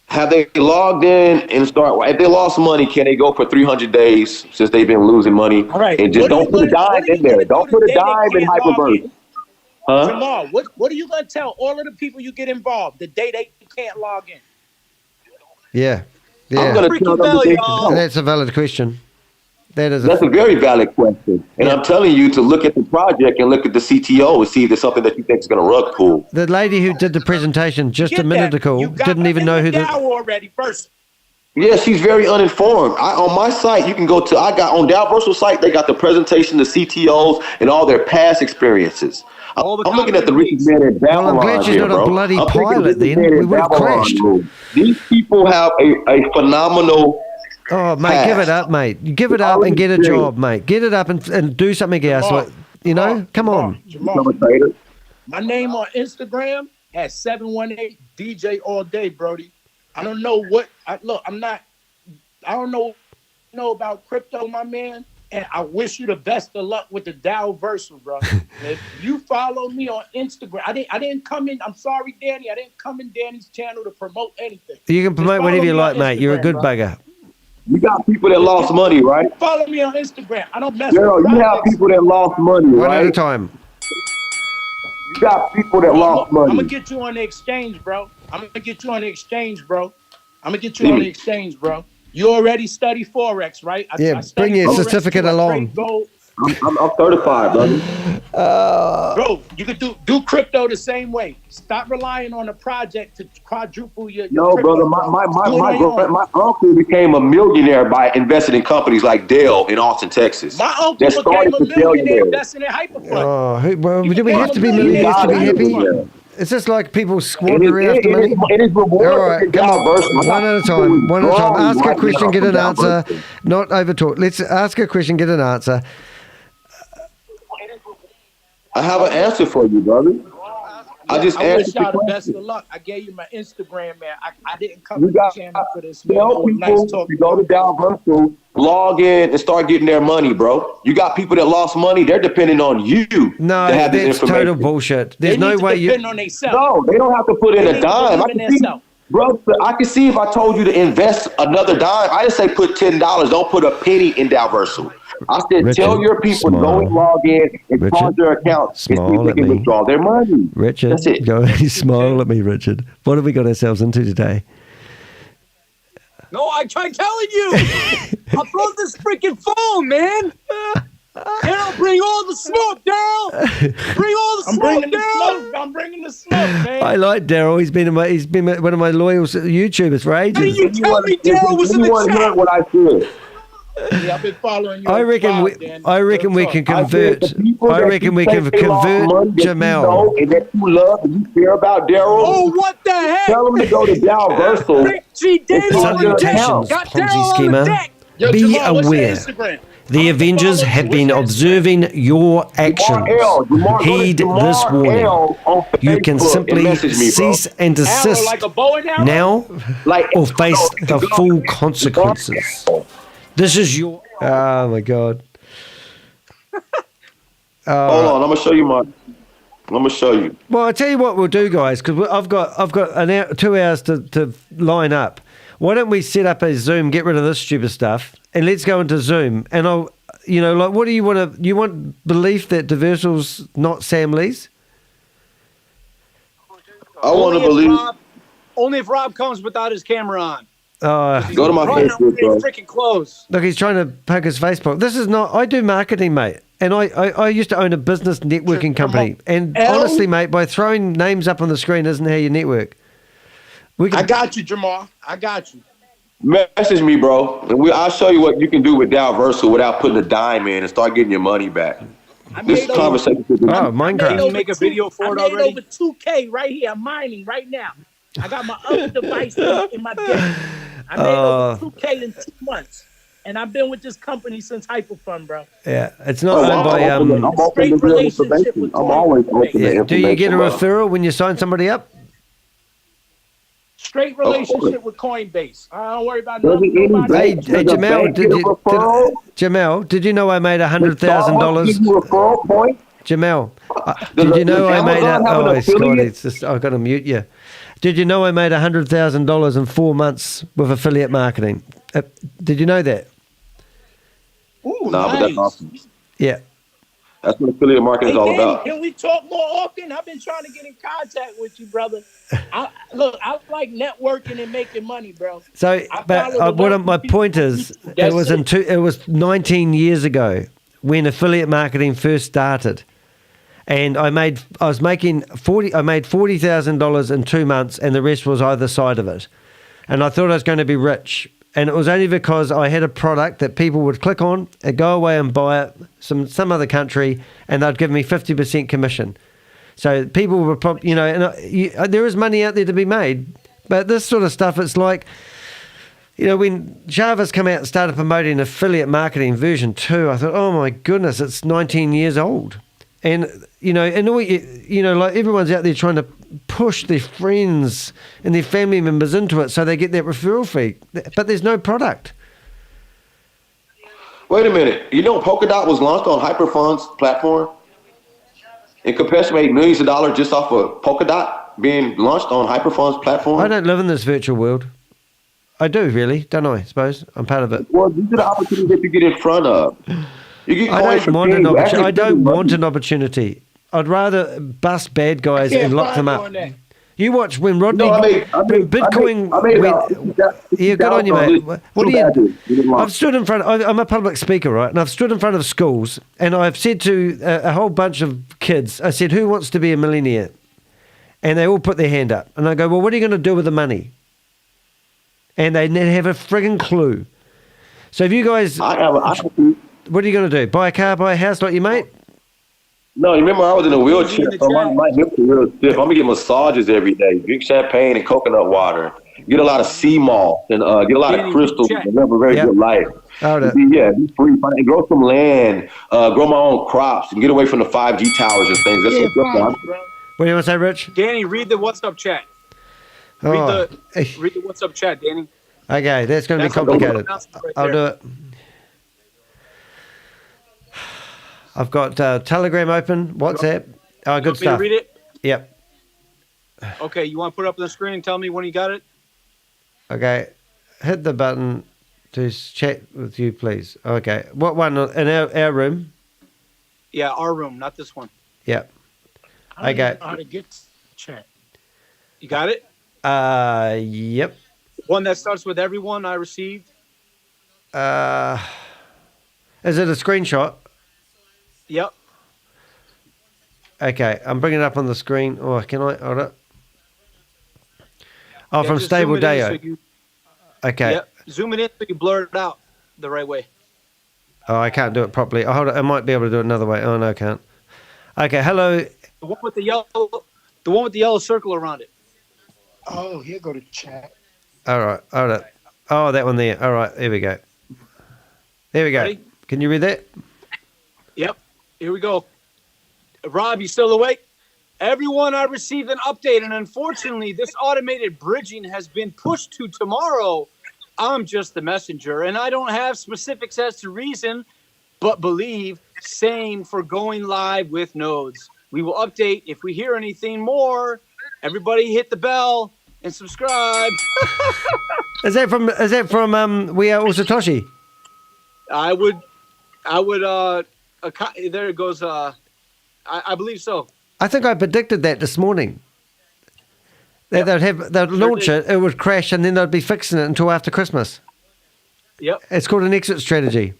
Have they logged in and start? If they lost money, can they go for 300 days since they've been losing money? All right. And just don't put a dime in there. Don't put a dime in HyperVerse. Huh? Jermar, what are you going to tell all of the people you get involved the day they can't log in? Yeah. I'm going to tell them that's a valid question. That's a very valid question. And I'm telling you to look at the project and look at the CTO and see if there's something that you think is going to rug pull. The lady who did the presentation just a minute ago didn't even know who already first. Yeah, she's very uninformed. On my site, you can go to, on DAOVersal site, they got the presentation, the CTOs, and all their past experiences. I'm looking at the richest man in Babylon. Well, I'm glad she's here, not a bro. bloody I'm thinking pilot this then. man in We would have Babylon crashed. mode. These people have a phenomenal. Oh, mate, give it up, mate. Give it up and get a job, mate. Get it up and do something else. Like, you know, come on. Jermar, my name on Instagram has 718 DJ all day, Brody. I don't know what. I don't know about crypto, my man. And I wish you the best of luck with the DAOVersal, bro. If you follow me on Instagram, I didn't come in. I'm sorry, Danny. I didn't come in Danny's channel to promote anything. You can promote whatever you like, mate. You're a good bugger. You got people that lost money, right? Follow me on Instagram. I don't mess Girl, with you have people that lost money, right? One at a time. You got people that lost money. I'm gonna get you on the exchange, bro. You already study Forex, right? Yeah, bring your certificate along. I'm certified, brother. Bro, you could do crypto the same way. Stop relying on a project to quadruple your No, crypto, brother, my uncle became a millionaire by investing in companies like Dell in Austin, Texas. My uncle became a millionaire investing in HyperVerse. Oh, well, do we have to be millionaires to be happy? It's just like people squandering after money. It is rewarding. All right, come on. One at a time. Ask a question, get an answer. Not over talk. Let's ask a question, get an answer. I have an answer for you, brother. I just I wish answered y'all the the best question. of luck. I gave you my Instagram, man. I didn't come You to the got channel for this, man. tell It was people nice talking to go to DAOVersal, log in, and start getting their money, bro. You got people that lost money; they're depending on you. No, to have this that's information. total bullshit. There's They no need to way you. depend on themselves. No, they don't have to put in They a need to dime. believe in I can see, themselves. bro. I can see if I told you to invest another dime. I just say put $10. Don't put a penny in DAOVersal. I said Richard, tell your people to go and log in and charge their account and see if smile they at can me. withdraw their money. Richard, That's it. go smile at me, Richard. What have we got ourselves into today? No, I tried telling you. I broke this freaking phone, man. Daryl, bring all the smoke, Daryl. Bring all the smoke, Daryl. I'm bringing the smoke, man. I like Daryl. He's been one of my loyal YouTubers for ages. How do you tell me Daryl was in the Anyone heard chat? what I said? Yeah, I've been following you. I reckon we can convert. I reckon we can convert Jamal. And that you love and you care about Daryl. Oh, what the heck? Tell him to go to DAOVersal. See, Danny on the deck. Salutations, Got Ponzi Daryl on the schemer. deck. Yo, Be Jamal, what's your aware. Instagram? The Avengers have been observing your actions. Heed this warning. You can simply cease and desist Like a bow and arrow? now or face the full consequences. This is your... Oh, my God. Hold on, I'm gonna show you I'm gonna show you. Well, I'll tell you what we'll do, guys, because I've got an hour, 2 hours to line up. Why don't we set up a Zoom, get rid of this stupid stuff, and let's go into Zoom. And I'll, what do you want to? You want belief that DAOVersal's not Sam Lee's? I want to believe. Only if Rob comes without his camera on. Go to my Facebook, bro. Freaking close. Look, he's trying to poke his Facebook. This is not. I do marketing, mate, and I used to own a business networking company. And honestly, mate, by throwing names up on the screen isn't how you network. I got you, Jermar. I got you. Message me, bro, and I'll show you what you can do with DAOVersal without putting a dime in and start getting your money back. This conversation. Minecraft. Make a video for it I made already. over 2K right here. I'm mining right now. I got my other device in my desk. I made over 2K in 2 months, and I've been with this company since HyperFund, bro. Yeah, it's not owned by Straight relationship with I'm always open to Yeah. Do you get a information, bro. referral when you sign somebody up? Straight relationship with Coinbase. I don't worry about Hey, Jamal, Jamal, did you know I made $100,000? Jamal, did you know I made Scott, it's just I've got to mute you. Did you know I made $100,000 in 4 months with affiliate marketing? Did you know that? Ooh, Nah, but that's awesome. Yeah. That's what affiliate marketing is all Danny, about. can we talk more often? I've been trying to get in contact with you, brother. I like networking and making money, bro. So, but my point is, it was 19 years ago when affiliate marketing first started, and I made $40,000 in 2 months, and the rest was either side of it, and I thought I was going to be rich. And it was only because I had a product that people would click on and go away and buy it some other country, and they'd give me 50% commission. So people were, and there is money out there to be made. But this sort of stuff, it's like, when Java's come out and started promoting affiliate marketing version 2, I thought, oh my goodness, it's 19 years old. And, and all, like everyone's out there trying to push their friends and their family members into it so they get that referral fee. But there's no product. Wait a minute. Polkadot was launched on HyperFund's platform? And Capesh made millions of dollars just off of Polkadot being launched on HyperFund's platform? I don't live in this virtual world. I do, really, don't I suppose? I'm part of it. Well, these are the opportunities that you get in front of. I don't want an opportunity. I'd rather bust bad guys and lock them up. You watch when Rodney, Bitcoin, good on you, mate. What do you do? I've stood in front. I'm a public speaker, right? And I've stood in front of schools, and I've said to a whole bunch of kids, I said, "Who wants to be a millionaire?" And they all put their hand up, and I go, "Well, what are you going to do with the money?" And they didn't have a frigging clue. So if you guys, what are you going to do? Buy a car, buy a house like your mate? No, remember I was in a wheelchair, so my hips are real stiff. I'm going to get massages every day, drink champagne and coconut water, get a lot of sea moss, and get a lot of crystals, and live a very good life. Be free, and grow some land, grow my own crops, and get away from the 5G towers and things. That's what do you want to say, Rich? Danny, read the What's Up chat. Read the What's Up chat, Danny. Okay, that's going to be complicated. I'll do it. I've got Telegram open, WhatsApp. Oh, good stuff. Me to read it? Yep. Okay, you want to put it up on the screen and tell me when you got it? Okay, hit the button to chat with you, please. Okay, what one in our room? Yeah, our room, not this one. Yep. Okay. How to get chat? You got it? Yep. One that starts with everyone I received. Is it a screenshot? Yep. Okay, I'm bringing it up on the screen. Oh, can I hold it? Oh, from Stable Dayo. Okay. Yep. Zoom it in so you blur it out the right way. Oh, I can't do it properly. Oh, hold it. I might be able to do it another way. Oh no, I can't. Okay, hello. The one with the yellow circle around it. Oh, here go to chat. All right, hold it. Oh, that one there. All right, there we go. There we go. Ready? Can you read that? Yep. Here we go. Rob, you still awake? Everyone, I received an update, and unfortunately, this automated bridging has been pushed to tomorrow. I'm just the messenger, and I don't have specifics as to reason, but believe same for going live with nodes. We will update if we hear anything more. Everybody hit the bell and subscribe. Is that from We Are All Satoshi? I would there it goes. I believe so. I think I predicted that this morning. They'd launch it, it would crash, and then they'd be fixing it until after Christmas. Yep. It's called an exit strategy.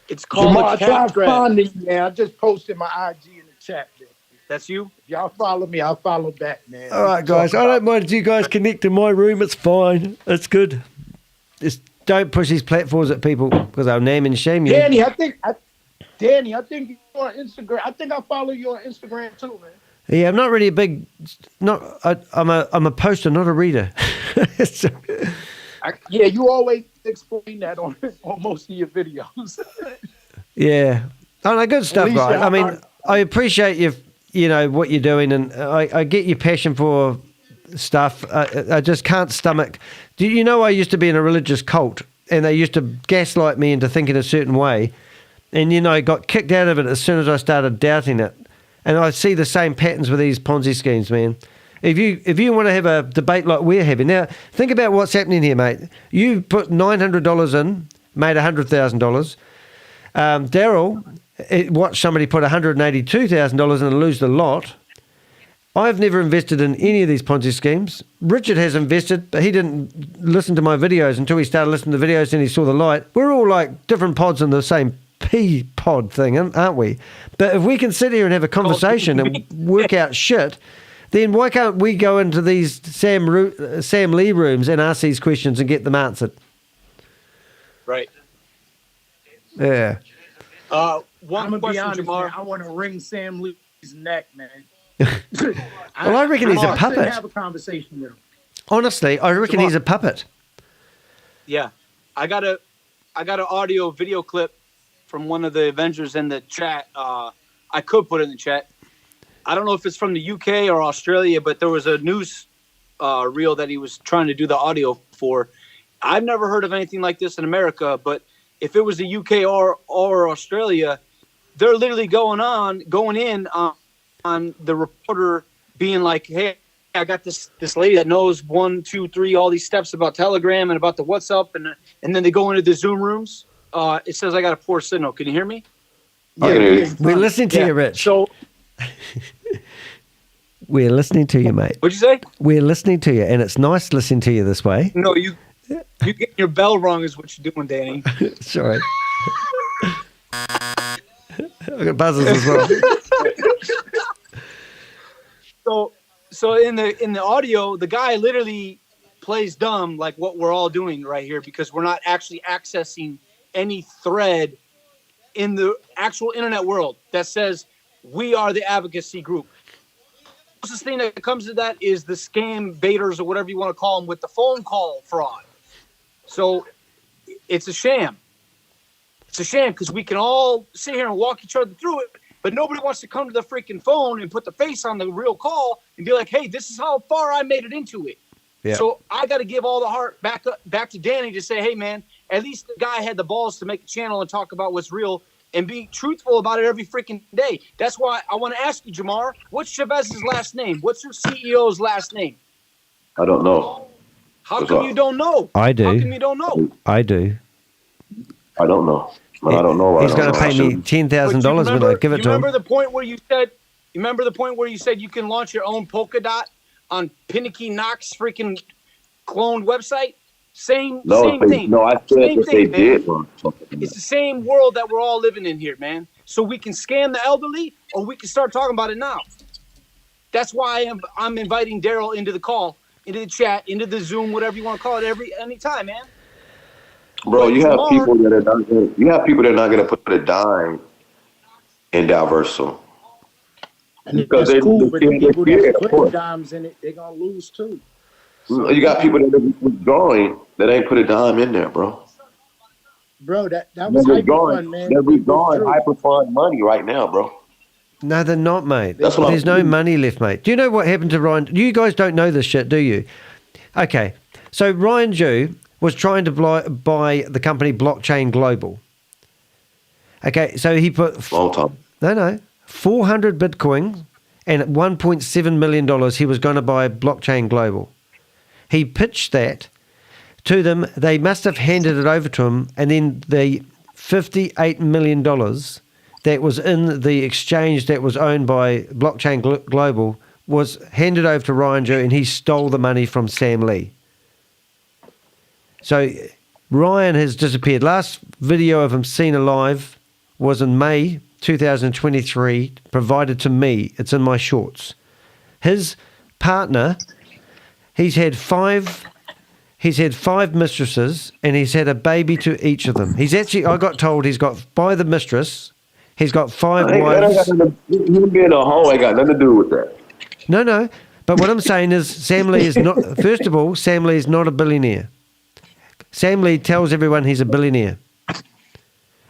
It's called Jermar, try finding me, man. I just posted my IG in the chat there. That's you? If y'all follow me, I'll follow back, man. All right, guys. I don't mind if you guys connect to my room. It's fine. It's good. Just don't push these platforms at people because I'll name and shame you. Danny, I think you're on Instagram. I think I follow you on Instagram too, man. Yeah, I'm not really a big. I'm a poster, not a reader. Yeah, you always explain that on most of your videos. Yeah, oh no, good stuff, guys. I mean, I appreciate you know what you're doing, and I get your passion for stuff. I just can't stomach. Do you know I used to be in a religious cult, and they used to gaslight me into thinking a certain way, and I got kicked out of it as soon as I started doubting it. And I see the same patterns with these Ponzi schemes, man. If you want to have a debate like we're having now, think about what's happening here, mate. You put $900 in, made $100,000. Daryl watched somebody put $182,000 in and lose the lot. I've never invested in any of these Ponzi schemes. Richard has invested, but he didn't listen to my videos until he started listening to the videos and he saw the light. We're all like different pods in the same pea pod thing, aren't we? But if we can sit here and have a conversation and work out shit, then why can't we go into these Sam Lee rooms and ask these questions and get them answered? Right. Yeah. One I'm gonna be question, honest, Jermar. man. I want to wring Sam Lee's neck, man. Well, I reckon he's a puppet. Have a conversation with him. Honestly, I reckon he's a puppet. Yeah, I got an audio video clip from one of the Avengers in the chat. I could put it in the chat. I don't know if it's from the UK or Australia, but there was a news reel that he was trying to do the audio for. I've never heard of anything like this in America, but if it was the UK or Australia, they're literally going in on the reporter being like, hey, I got this lady that knows 1, 2, 3, all these steps about Telegram and about the WhatsApp, and then they go into the Zoom rooms. It says I got a poor signal. Can you hear me? Yeah, we're listening to you, Rich. So we're listening to you, mate. What'd you say? We're listening to you, and it's nice listening to you this way. No, you getting your bell wrong is what you're doing, Danny. Sorry. I got buzzers as well. So in the audio, the guy literally plays dumb like what we're all doing right here because we're not actually accessing any thread in the actual internet world that says we are the advocacy group. The closest thing that comes to that is the scam baiters or whatever you want to call them with the phone call fraud. So it's a sham. It's a sham because we can all sit here and walk each other through it, but nobody wants to come to the freaking phone and put the face on the real call and be like, hey, this is how far I made it into it. Yeah. So I got to give all the heart back to Danny to say, hey, man, at least the guy had the balls to make a channel and talk about what's real and be truthful about it every freaking day. That's why I want to ask you, Jermar, what's Chavez's last name? What's your CEO's last name? I don't know. How come you don't know? I do. How come you don't know? I do. I don't know. But I don't know. He's going to pay me $10,000 when I give it to him. Remember the point where you said? You remember the point where you said you can launch your own Polkadot on Pinicky Knox freaking cloned website? Same thing. No, I said that they did. It's the same world that we're all living in here, man. So we can scam the elderly, or we can start talking about it now. That's why I'm inviting Daryl into the call, into the chat, into the Zoom, whatever you want to call it, anytime, man. Bro, you have people that are not going. You have people that are not going to put a dime in DAOVersal. Because it's cool, but the people that put dimes in it, they're gonna lose too. You got people that are withdrawing that ain't put a dime in there, bro. Bro, that was HyperFund, man. They're withdrawing HyperFund money right now, bro. No, they're not, mate. That's what There's no money left, mate. Do you know what happened to Ryan? You guys don't know this shit, do you? Okay, so Ryan Jew was trying to buy the company Blockchain Global. Okay, so he put... Long time. No. 400 Bitcoin and at $1.7 million he was going to buy Blockchain Global. He pitched that to them. They must have handed it over to him, and then the $58 million that was in the exchange that was owned by Blockchain Global was handed over to Ryan Jew, and he stole the money from Sam Lee. So Ryan has disappeared. Last video of him seen alive was in May 2023, provided to me. It's in my shorts. His partner, he's had five mistresses, and he's had a baby to each of them. He's actually, I got told he's got, by the mistress, he's got 5 wives. Him being a hoe ain't got nothing to do with that. No. But what I'm saying is Sam Lee is not, first of all, Sam Lee is not a billionaire. Sam Lee tells everyone he's a billionaire.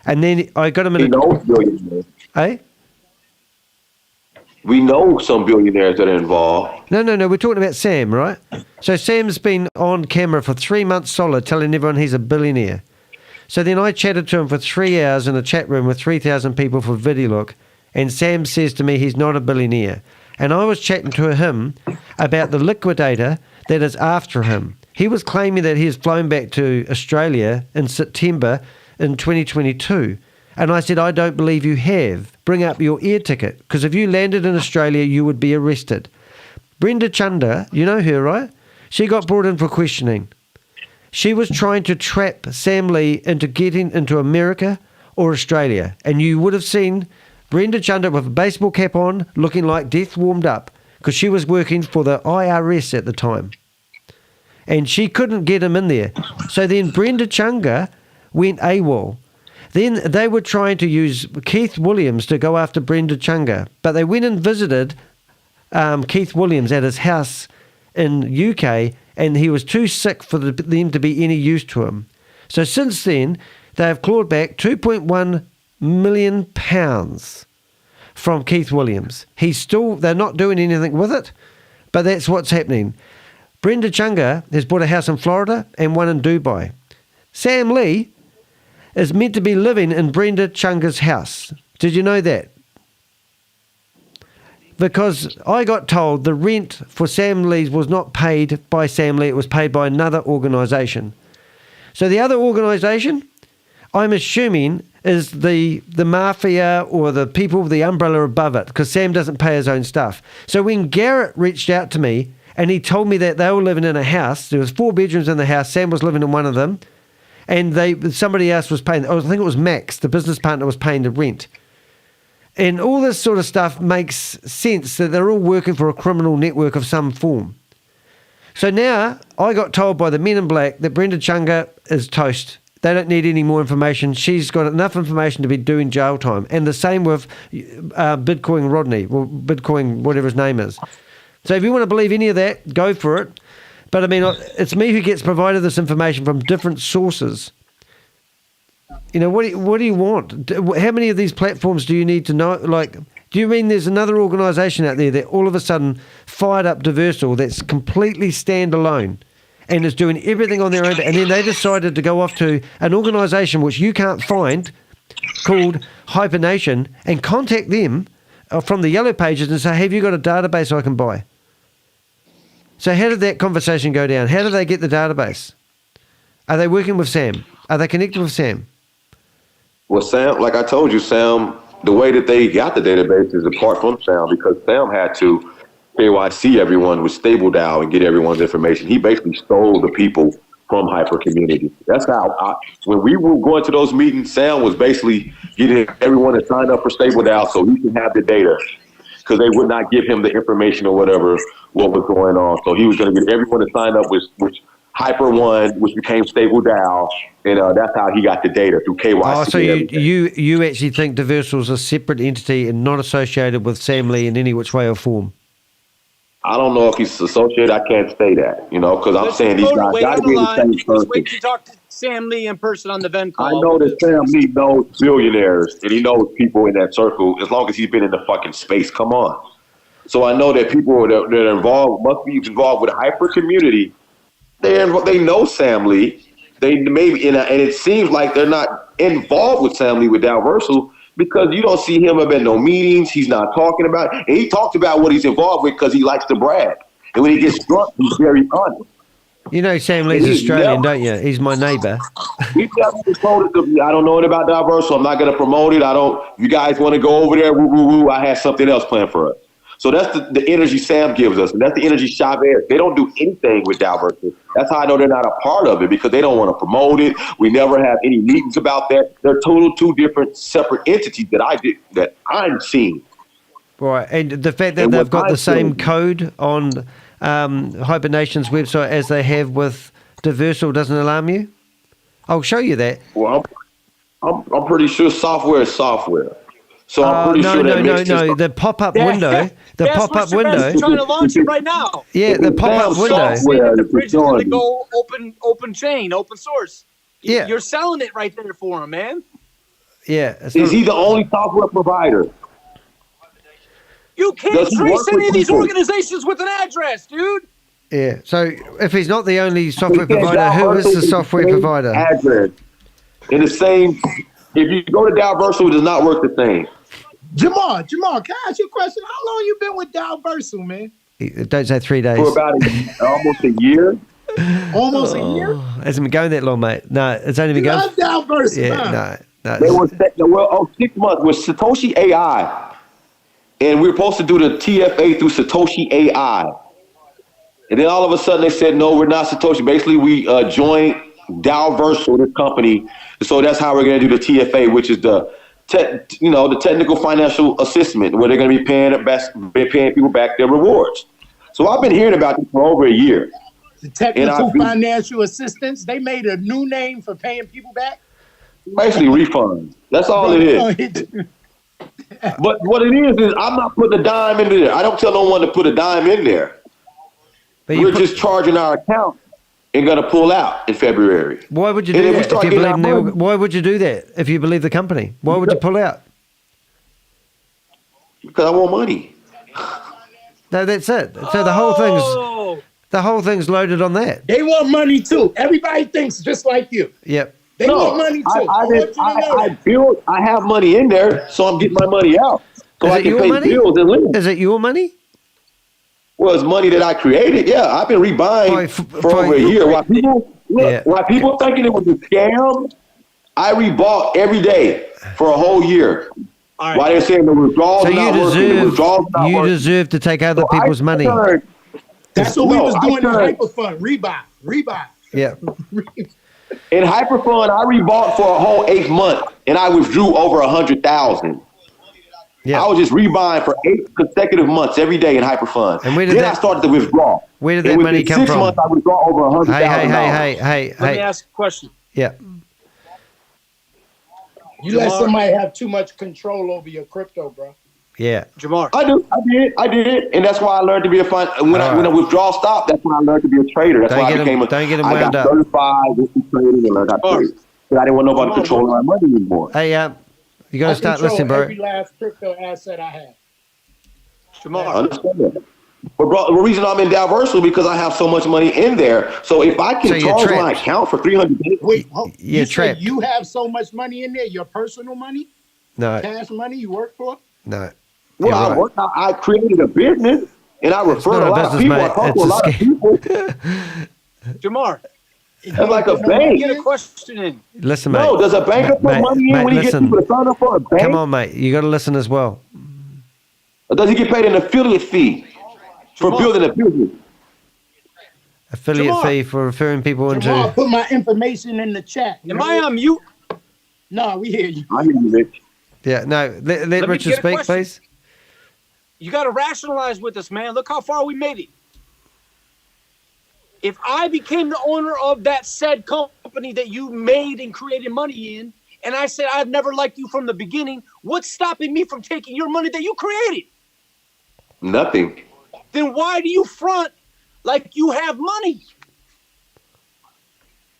And then I got him in billionaires. Eh? We know some billionaires that are involved. No. We're talking about Sam, right? So Sam's been on camera for 3 months solid telling everyone he's a billionaire. So then I chatted to him for 3 hours in a chat room with 3,000 people for VideoLook, and Sam says to me he's not a billionaire. And I was chatting to him about the liquidator that is after him. He was claiming that he has flown back to Australia in September in 2022. And I said, I don't believe you have. Bring up your air ticket, because if you landed in Australia, you would be arrested. Brenda Chunda, you know her, right? She got brought in for questioning. She was trying to trap Sam Lee into getting into America or Australia. And you would have seen Brenda Chunda with a baseball cap on, looking like death warmed up, because she was working for the IRS at the time. And she couldn't get him in there. So then Brenda Chunda went AWOL. Then they were trying to use Keith Williams to go after Brenda Chunga, but they went and visited Keith Williams at his house in UK, and he was too sick for them to be any use to him. So since then, they have clawed back £2.1 million from Keith Williams. They're not doing anything with it, but that's what's happening. Brenda Chunga has bought a house in Florida and one in Dubai. Sam Lee is meant to be living in Brenda Chunga's house. Did you know that? Because I got told the rent for Sam Lee's was not paid by Sam Lee, it was paid by another organisation. So the other organisation, I'm assuming, is the mafia or the people with the umbrella above it, because Sam doesn't pay his own stuff. So when Garrett reached out to me and he told me that they were living in a house, there was 4 bedrooms in the house, Sam was living in one of them, and somebody else was paying, I think it was Max, the business partner, was paying the rent. And all this sort of stuff makes sense that they're all working for a criminal network of some form. So now I got told by the men in black that Brenda Chunga is toast. They don't need any more information. She's got enough information to be doing jail time. And the same with Bitcoin Rodney, or Bitcoin whatever his name is. So if you want to believe any of that, go for it. But I mean, it's me who gets provided this information from different sources. You know, what do you want? How many of these platforms do you need to know? Like, do you mean there's another organisation out there that all of a sudden fired up WAAS that's completely standalone and is doing everything on their own, and then they decided to go off to an organisation which you can't find called Hibernation and contact them from the yellow pages and say, have you got a database I can buy? So how did that conversation go down? How did they get the database? Are they working with Sam? Are they connected with Sam? Well, Sam, like I told you, Sam, the way that they got the database is apart from Sam, because Sam had to KYC everyone with StableDAO and get everyone's information. He basically stole the people from Hyper Community. That's how, when we were going to those meetings, Sam was basically getting everyone to sign up for StableDAO so he can have the data, because they would not give him the information or whatever, what was going on. So he was going to get everyone to sign up with Hyper One, which became StableDAO, and that's how he got the data through KYC. Oh, so you actually think WAAS is a separate entity and not associated with Sam Lee in any which way or form? I don't know if he's associated. I can't say that, because I'm saying these guys got to be the same person. Wait to talk to Sam Lee in person on the Venn call. I know that Sam Lee knows billionaires and he knows people in that circle as long as he's been in the fucking space. Come on. So I know that people that are involved, must be involved with Hyper Community. They know Sam Lee. They maybe, and it seems like they're not involved with Sam Lee with DAOVersal, because you don't see him up at no meetings. He's not talking about it. And he talks about what he's involved with because he likes to brag. And when he gets drunk, he's very honest. You know Sam Lee's Australian, don't you? He's my neighbour. He never told us to, I don't know anything about DAOVersal. I'm not going to promote it. If you guys want to go over there, woo, woo, woo, I have something else planned for us. So that's the energy Sam gives us. And that's the energy Chavez. They don't do anything with DAOVersal. That's how I know they're not a part of it, because they don't want to promote it. We never have any meetings about that. They're two different separate entities that I'm seeing. Right, and the fact that they've got the same code on Hibernation's website as they have with WAAS doesn't alarm you? I'll show you that. Well, I'm pretty sure software is software. So I'm pretty sure No. The pop-up window. The pop-up window. Trying to launch it right now. Yeah, the pop-up window. The bridge is going to go open chain, open source. Yeah. You're selling it right there for him, man. Yeah. Is he the only software provider? You can't trace any of these organizations with an address, dude. Yeah. So if he's not the only software provider, who is the software provider? Address. In the same. If you go to DAOVersal, it does not work the same. Jermar, can I ask you a question? How long you been with DAOVersal, man? Don't say 3 days. For about almost a year. Almost a year? Hasn't been going that long, mate. No, it's only been going. Love DAOVersal, yeah, no. They were 6 months with Satoshi AI. And we were supposed to do the TFA through Satoshi AI. And then all of a sudden they said, no, we're not Satoshi. Basically, we joined DAOVersal, this company. So that's how we're going to do the TFA, which is the technical financial assessment, where they're going to be paying people back their rewards. So I've been hearing about this for over a year. The technical financial assistance, they made a new name for paying people back? Basically refunds. That's all it is. But what it is I'm not putting a dime into there. I don't tell no one to put a dime in there. We're just charging our account and gonna pull out in February. Why would you do that? If you believe why would you do that if you believe the company? Why would you pull out? Because I want money. No, that's it. So the whole thing's loaded on that. They want money too. Everybody thinks just like you. Yep. They want money too. I have money in there, so I'm getting my money out. So I can pay bills and live. Is it your money? Well, it's money that I created. Yeah, I've been rebuying for over a year. While people thinking it was a scam, I rebought every day for a whole year. All right. Why they're saying the withdrawals So not working, the withdrawals not you working. deserve to take other people's money. That's what we was doing in Hyperfund. Rebuy. Yeah. In Hyperfund, I rebought for a whole 8 months, and I withdrew over 100,000. Yeah. I was just rebuying for 8 consecutive months every day in Hyperfund. And then I started to withdraw. Where did that money come from? 6 months, I withdraw over $100,000. Hey. Let me ask a question. Yeah. You let somebody have too much control over your crypto, bro. Yeah. Jamar. I did. And that's why I learned to be when a withdrawal stopped, that's when I learned to be a trader. That's why I became don't get him I wound got up. certified with trading and learned how to trade. But I didn't want nobody controlling my money anymore. Hey, you got to start listening, bro. Every last crypto asset I have. Jamar. I understand that. But bro, the reason I'm in DAOVersal because I have so much money in there. So if I can charge my account for 300 days, You said you have so much money in there, your personal money? No. Cash money you work for? No. Well, I created a business and I referred a lot of people. I talked to a lot of people. Jamar. It's like a bank. Get a question in. Listen, mate. No, does a banker put money in when he gets people to sign up for a bank? Come on, mate. You got to listen as well. Or does he get paid an affiliate fee for building a business? Affiliate fee for referring people into. I'll put my information in the chat. Am I on mute? No, we hear you. I hear you, Rich. Yeah, no. Let Richard speak, please. You got to rationalize with us, man. Look how far we made it. If I became the owner of that said company that you made and created money in, and I said I've never liked you from the beginning, what's stopping me from taking your money that you created? Nothing. Then why do you front like you have money?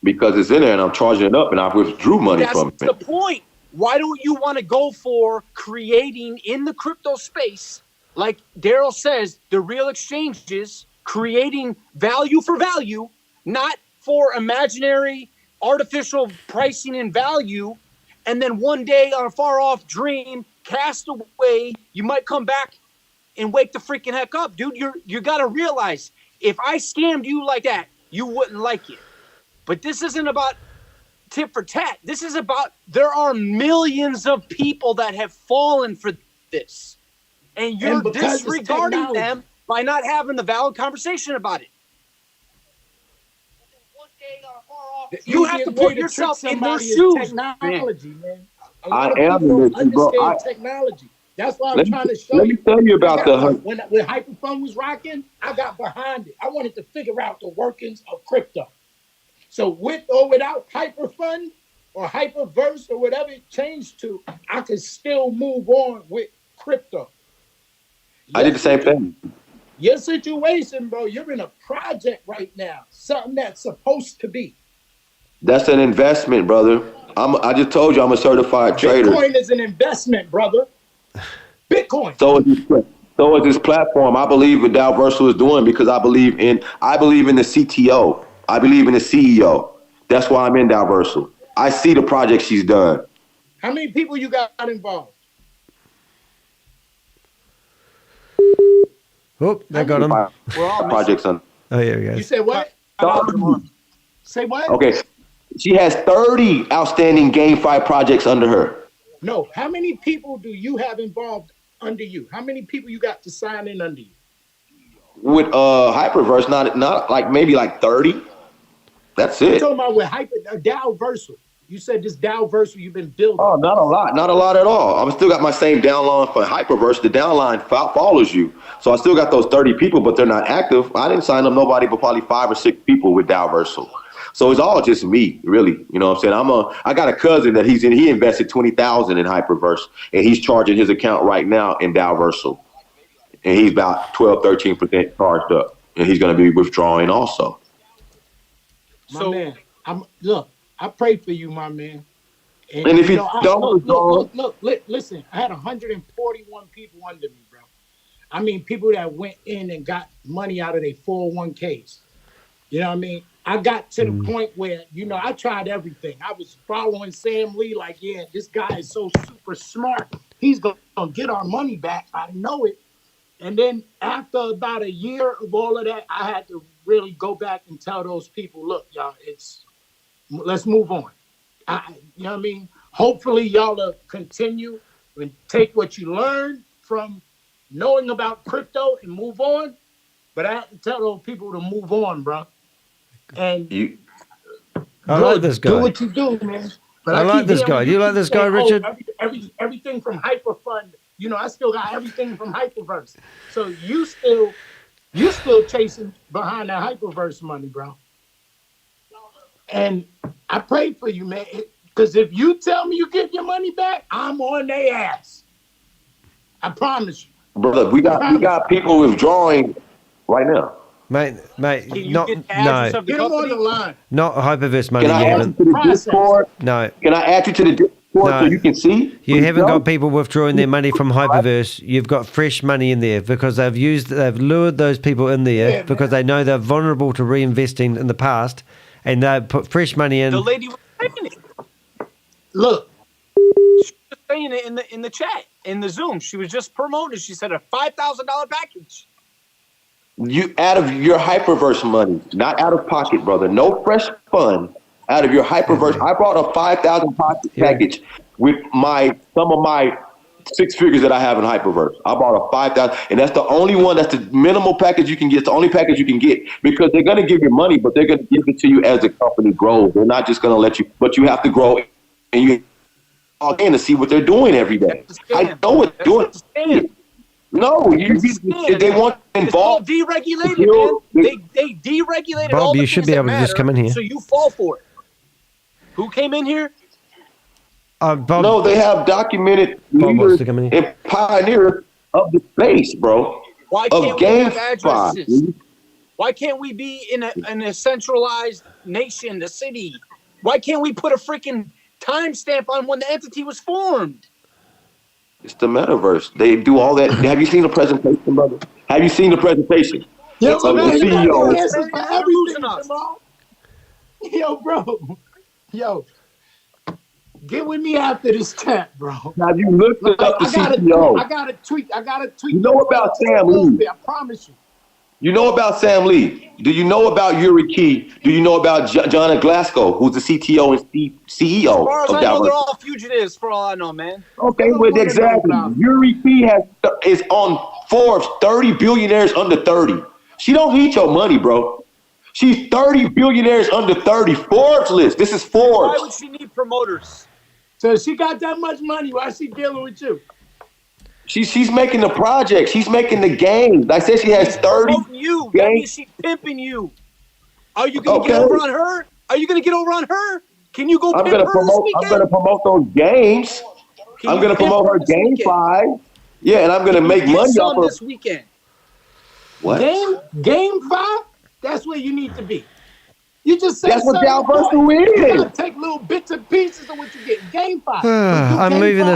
Because it's in there and I'm charging it up and I withdrew money from it. That's the point. Why don't you want to go for creating in the crypto space, like Daryl says, the real exchanges, creating value for value, not for imaginary artificial pricing and value, and then one day on a far off dream, cast away, you might come back and wake the freaking heck up, dude. You got to realize, if I scammed you like that, you wouldn't like it. But this isn't about tit for tat. This is about, there are millions of people that have fallen for this, and you're disregarding them by not having the valid conversation about it. You have to put yourself in their shoes. Technology, man. I am in this, bro. Technology. That's why I'm trying to show you. Let me tell you about when Hyperfund was rocking, I got behind it. I wanted to figure out the workings of crypto. So with or without Hyperfund or HyperVerse or whatever it changed to, I could still move on with crypto. I did the same thing. Your situation, bro, you're in a project right now. Something that's supposed to be. That's an investment, brother. I just told you I'm a certified trader. Bitcoin is an investment, brother. Bitcoin. So is this platform. I believe what DAOVersal is doing because I believe in the CTO. I believe in the CEO. That's why I'm in DAOVersal. I see the project she's done. How many people you got involved? Oh, that got him. Projects on. Oh, here we go. You said what? Say what? Okay. She has 30 outstanding GameFi projects under her. No. How many people do you have involved under you? How many people you got to sign in under you? With HyperVerse, not like maybe like 30. That's it. I'm talking about with DAOVersal. You said this DAOVersal you've been building. Oh, not a lot at all. I'm still got my same downline for HyperVerse. The downline follows you. So I still got those 30 people, but they're not active. I didn't sign up nobody but probably 5 or 6 people with DAOVersal. So it's all just me, really. You know what I'm saying? I got a cousin that he invested 20,000 in HyperVerse, and he's charging his account right now in DAOVersal. And he's about 12-13% charged up. And he's going to be withdrawing also. My man, I pray for you, my man. And if you don't listen, I had 141 people under me, bro. I mean, people that went in and got money out of their 401ks. You know what I mean? I got to the point where, I tried everything. I was following Sam Lee like, yeah, this guy is so super smart. He's going to get our money back. I know it. And then after about a year of all of that, I had to really go back and tell those people, look, y'all, let's move on. You know what I mean? Hopefully y'all will continue and take what you learned from knowing about crypto and move on. But I have to tell those people to move on, bro. And I like this guy. Do what you do, man. But I like this guy. You like this guy, Richard? Everything from HyperFund. I still got everything from HyperVerse. So you still chasing behind that HyperVerse money, bro. And I pray for you, man. Because if you tell me you get your money back, I'm on their ass. I promise you. Brother, we got people withdrawing right now. Mate, Get them on the line. not HyperVerse money. Can I add you to the Discord? No. Can I add you to the Discord so you can see? You haven't got people withdrawing their money from HyperVerse. You've got fresh money in there because they've lured those people in there because they know they're vulnerable to reinvesting in the past, and they put fresh money in. The lady was saying it. Look, she was saying it in the chat, in the Zoom. She was just promoting. She said a $5,000 package. You out of your HyperVerse money, not out of pocket, brother. No fresh fund out of your HyperVerse. I brought a 5,000 pocket package with some of my 6 figures that I have in HyperVerse. I bought a 5,000, and that's the only one. That's the minimal package you can get. It's the only package you can get because they're going to give you money, but they're going to give it to you as the company grows. They're not just going to let you, but you have to grow, and you log in to see what they're doing every day. I know what they're doing. No, they want involved. It's deregulated, man. They deregulated Bob, all the you should things be that able to just matter, come in here. So you fall for it. Who came in here? Bob, no, they have documented leaders and pioneers of the space, bro. Why can't we have addresses? Why can't we be in a centralized nation, the city? Why can't we put a freaking timestamp on when the entity was formed? It's the metaverse. They do all that. Have you seen the presentation, brother? Have you seen the presentation? Yo, of the CEO? Yo, bro. Yo. Get with me after this chat, bro. Have you looked up the CTO? I got a tweet. You know about Sam Lee? I promise you. You know about Sam Lee? Do you know about Rudecki? Do you know about John Glasgow, who's the CTO and CEO? As far as I know, they're all fugitives for all I know, man. Okay, well, exactly. Rudecki is on Forbes 30 billionaires under 30. She don't need your money, bro. She's 30 billionaires under 30. Forbes list. This is Forbes. Why would she need promoters? So she got that much money. Why is she dealing with you? She's making the project. She's making the game. I said she has 30 you. That means she's pimping you. Are you going to get over on her? Are you going to get over on her? Can you go pimp her this weekend? I'm going to promote those games. I'm going to promote her Game 5. Yeah, and I'm going to make money off her. This weekend. What? Game 5? That's where you need to be. You just say that's what DAOVersal is. You gotta take little bits and pieces of what you get. Game 5. I'm moving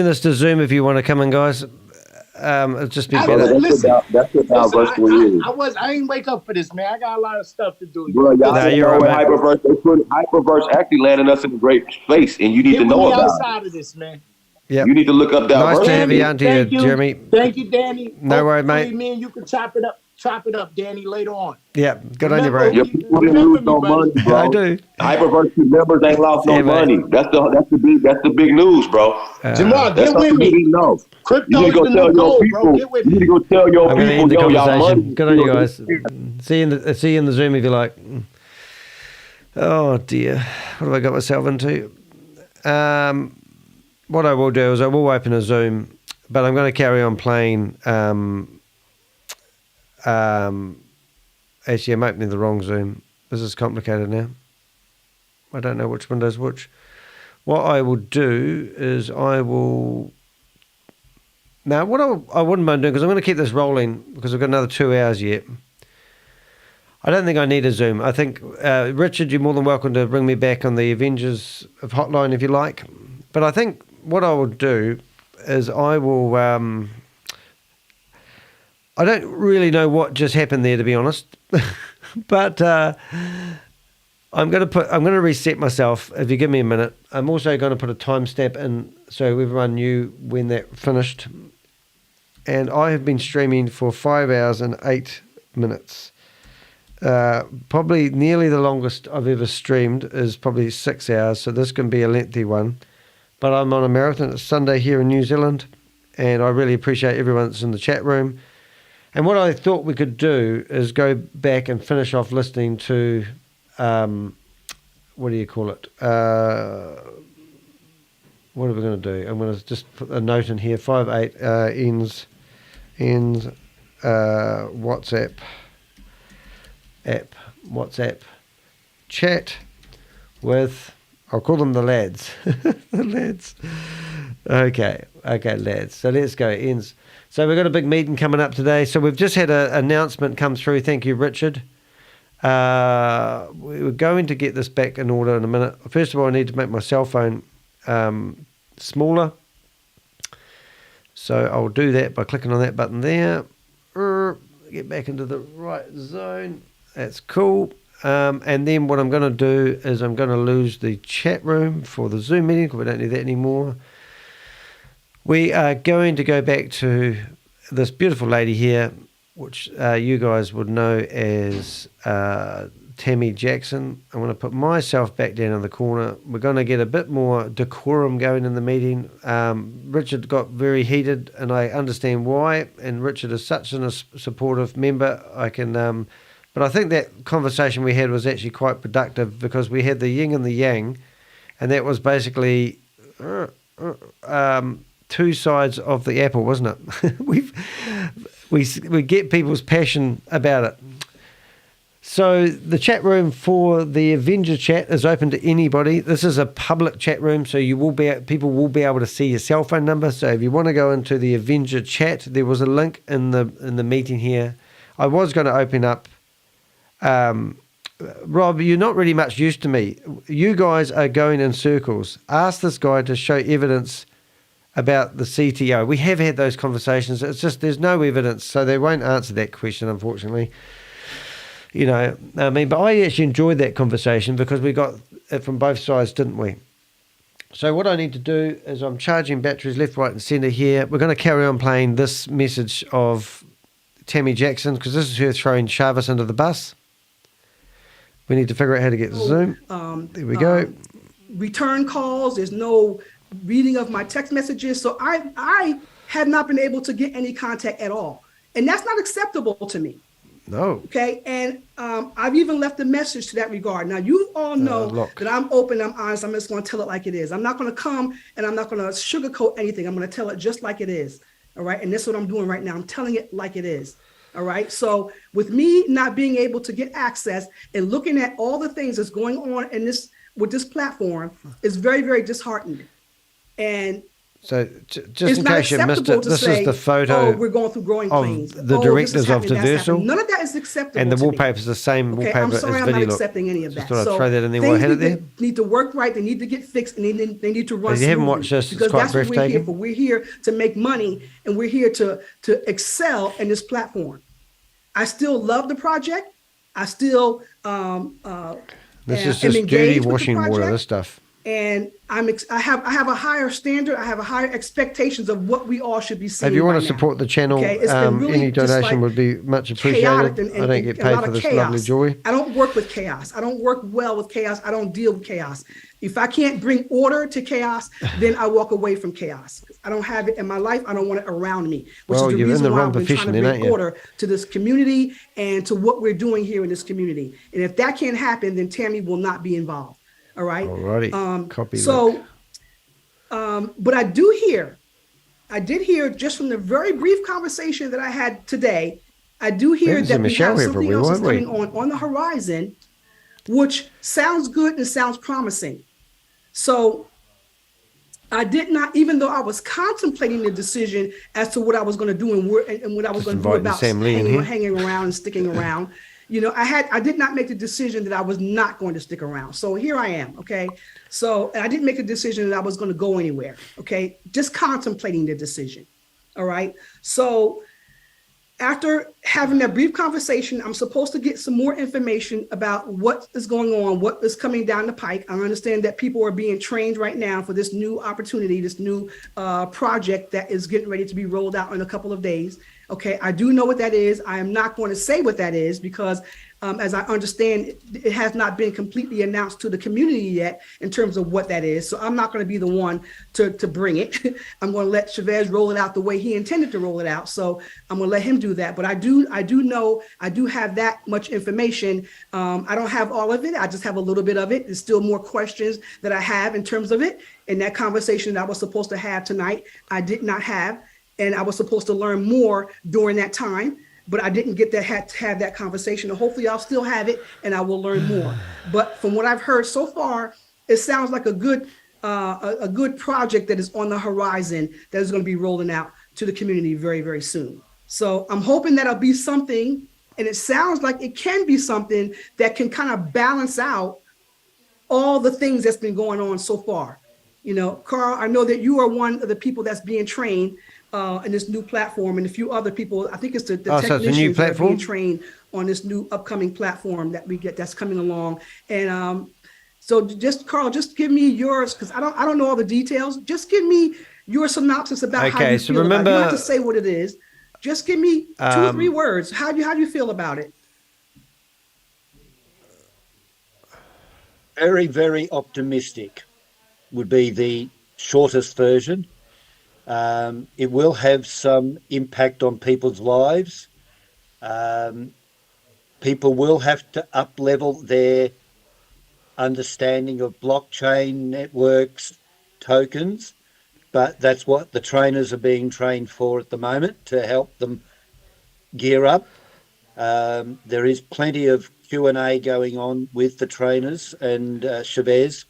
this to Zoom if you want to come in, guys. It'll just be better. Listen, that's what DAOVersal is. I ain't wake up for this, man. I got a lot of stuff to do. Bro, y'all know HyperVerse. They put HyperVerse actually landing us in a great place, and you need to know about it. Outside of this, man. Yeah. You need to look up DAOVersal. Nice to have you on here, Jeremy. Thank you, Danny. No worries, mate. Me and you can chop it up, Danny, later on. Yeah, good on you, bro. Your people didn't lose no money, bro. I do. HyperVerse members ain't lost no money. That's the big news, bro. Jermar, get with me. Crypto is the gold, bro. Get with me. You need to go tell your people, yo, y'all money. Good on you guys. See you in the Zoom if you like. Oh dear, what have I got myself into? What I will do is I will open a Zoom, but I'm going to carry on playing. Actually, I'm opening the wrong Zoom. This is complicated now. I don't know which window's which. What I will do is I will... Now, what I wouldn't mind doing, because I'm going to keep this rolling, because we've got another 2 hours yet. I don't think I need a Zoom. I think, Richard, you're more than welcome to bring me back on the Avengers of Hotline if you like. But I think what I will do is I will... I don't really know what just happened there, to be honest. But I'm going to reset myself if you give me a minute. I'm also going to put a timestamp in so everyone knew when that finished. And I have been streaming for 5 hours and 8 minutes. Probably nearly the longest I've ever streamed is probably 6 hours, so this can be a lengthy one. But I'm on a marathon. It's Sunday here in New Zealand, and I really appreciate everyone that's in the chat room. And what I thought we could do is go back and finish off listening to, what do you call it? What are we going to do? I'm going to just put a note in here. 58 ends WhatsApp chat with, I'll call them the lads. The lads. Okay, lads. So let's go. Ends. So we've got a big meeting coming up today. So we've just had an announcement come through. Thank you, Richard. We're going to get this back in order in a minute. First of all, I need to make my cell phone smaller. So I'll do that by clicking on that button there. Get back into the right zone. That's cool. And then what I'm going to do is I'm going to lose the chat room for the Zoom meeting because we don't need that anymore. We are going to go back to this beautiful lady here, which you guys would know as Tammy Jackson. I'm going to put myself back down in the corner. We're going to get a bit more decorum going in the meeting. Richard got very heated, and I understand why. And Richard is such a supportive member. But I think that conversation we had was actually quite productive because we had the yin and the yang, and that was basically two sides of the apple, wasn't it? we get people's passion about it. So the chat room for the Avenger chat is open to anybody. This is a public chat room, so people will be able to see your cell phone number. So if you want to go into the Avenger chat, there was a link in the meeting here. I was going to open up. Rob, you're not really much use to me. You guys are going in circles. Ask this guy to show evidence about the CTO. We have had those conversations. It's just there's no evidence, so they won't answer that question, unfortunately. You know, but I actually enjoyed that conversation because we got it from both sides, didn't we? So what I need to do is I'm charging batteries left, right, and centre here. We're going to carry on playing this message of Tammy Jackson because this is her throwing Chavez under the bus. We need to figure out how to get Zoom. There we go. Return calls. There's no reading of my text messages. So I have not been able to get any contact at all. And that's not acceptable to me. No. Okay. And I've even left a message to that regard. Now, you all know that I'm open, I'm honest. I'm just going to tell it like it is. I'm not going to come and I'm not going to sugarcoat anything. I'm going to tell it just like it is. All right. And that's what I'm doing right now. I'm telling it like it is. All right. So with me not being able to get access and looking at all the things that's going on in with this platform is very, very disheartening. And so just in case you missed it, this is the photo we're going through growing pains. The directors of DAOVersal. None of that is acceptable. And the wallpaper is the same wallpaper I'm sorry, as I'm video. not accepting any of that. Just thought I'd throw that in there while I had it there. Things need to work right. They need to get fixed, and they need to run. If you haven't watched this, it's quite breathtaking. We're here for. We're here to make money, and we're here to excel in this platform. I still love the project. I still this is just dirty washing water. This stuff. And I have a higher standard. I have a higher expectations of what we all should be seeing. If you want right to support now. the channel, really any donation would be much appreciated. I don't get paid for this lovely joy. I don't work with chaos. I don't work well with chaos. I don't deal with chaos. If I can't bring order to chaos, then I walk away from chaos. I don't have it in my life. I don't want it around me, which is the reason why I've been trying to bring order to this community and to what we're doing here in this community. And if that can't happen, then Tammy will not be involved. All right. Alrighty. Copy. So, but I did hear just from the very brief conversation that I had today, I do hear that we have something else that's coming on the horizon which sounds good and sounds promising. So I did not, even though I was contemplating the decision as to what I was going to do and what I was going to do about hanging around and sticking around, you know, I did not make the decision that I was not going to stick around. So here I am. Okay. So I didn't make a decision that I was going to go anywhere. Okay. Just contemplating the decision. All right. So after having that brief conversation, I'm supposed to get some more information about what is going on, what is coming down the pike. I understand that people are being trained right now for this new opportunity, this new project that is getting ready to be rolled out in a couple of days. Okay, I do know what that is. I am not going to say what that is because as I understand, it has not been completely announced to the community yet in terms of what that is. So I'm not going to be the one to bring it. I'm going to let Chavez roll it out the way he intended to roll it out. So I'm going to let him do that. But I do know, I do have that much information. I don't have all of it. I just have a little bit of it. There's still more questions that I have in terms of it. And that conversation that I was supposed to have tonight, I did not have. And I was supposed to learn more during that time. But I didn't get to have that conversation. And hopefully I'll still have it and I will learn more. But from what I've heard so far, it sounds like a good project that is on the horizon that is going to be rolling out to the community very, very soon. So I'm hoping that'll be something, and it sounds like it can be something that can kind of balance out all the things that's been going on so far. You know, Carl, I know that you are one of the people that's being trained in this new platform, and a few other people. I think it's the technicians that are being trained on this new upcoming platform that we get that's coming along. And so just Carl, just give me yours, because I don't know all the details. Just give me your synopsis about how you feel about it. You don't have to say what it is. Just give me 2 or 3 words. How do you feel about it? Very, very optimistic would be the shortest version. It will have some impact on people's lives. People will have to up-level their understanding of blockchain networks, tokens, but that's what the trainers are being trained for at the moment, to help them gear up. There is plenty of Q&A going on with the trainers and Chavez.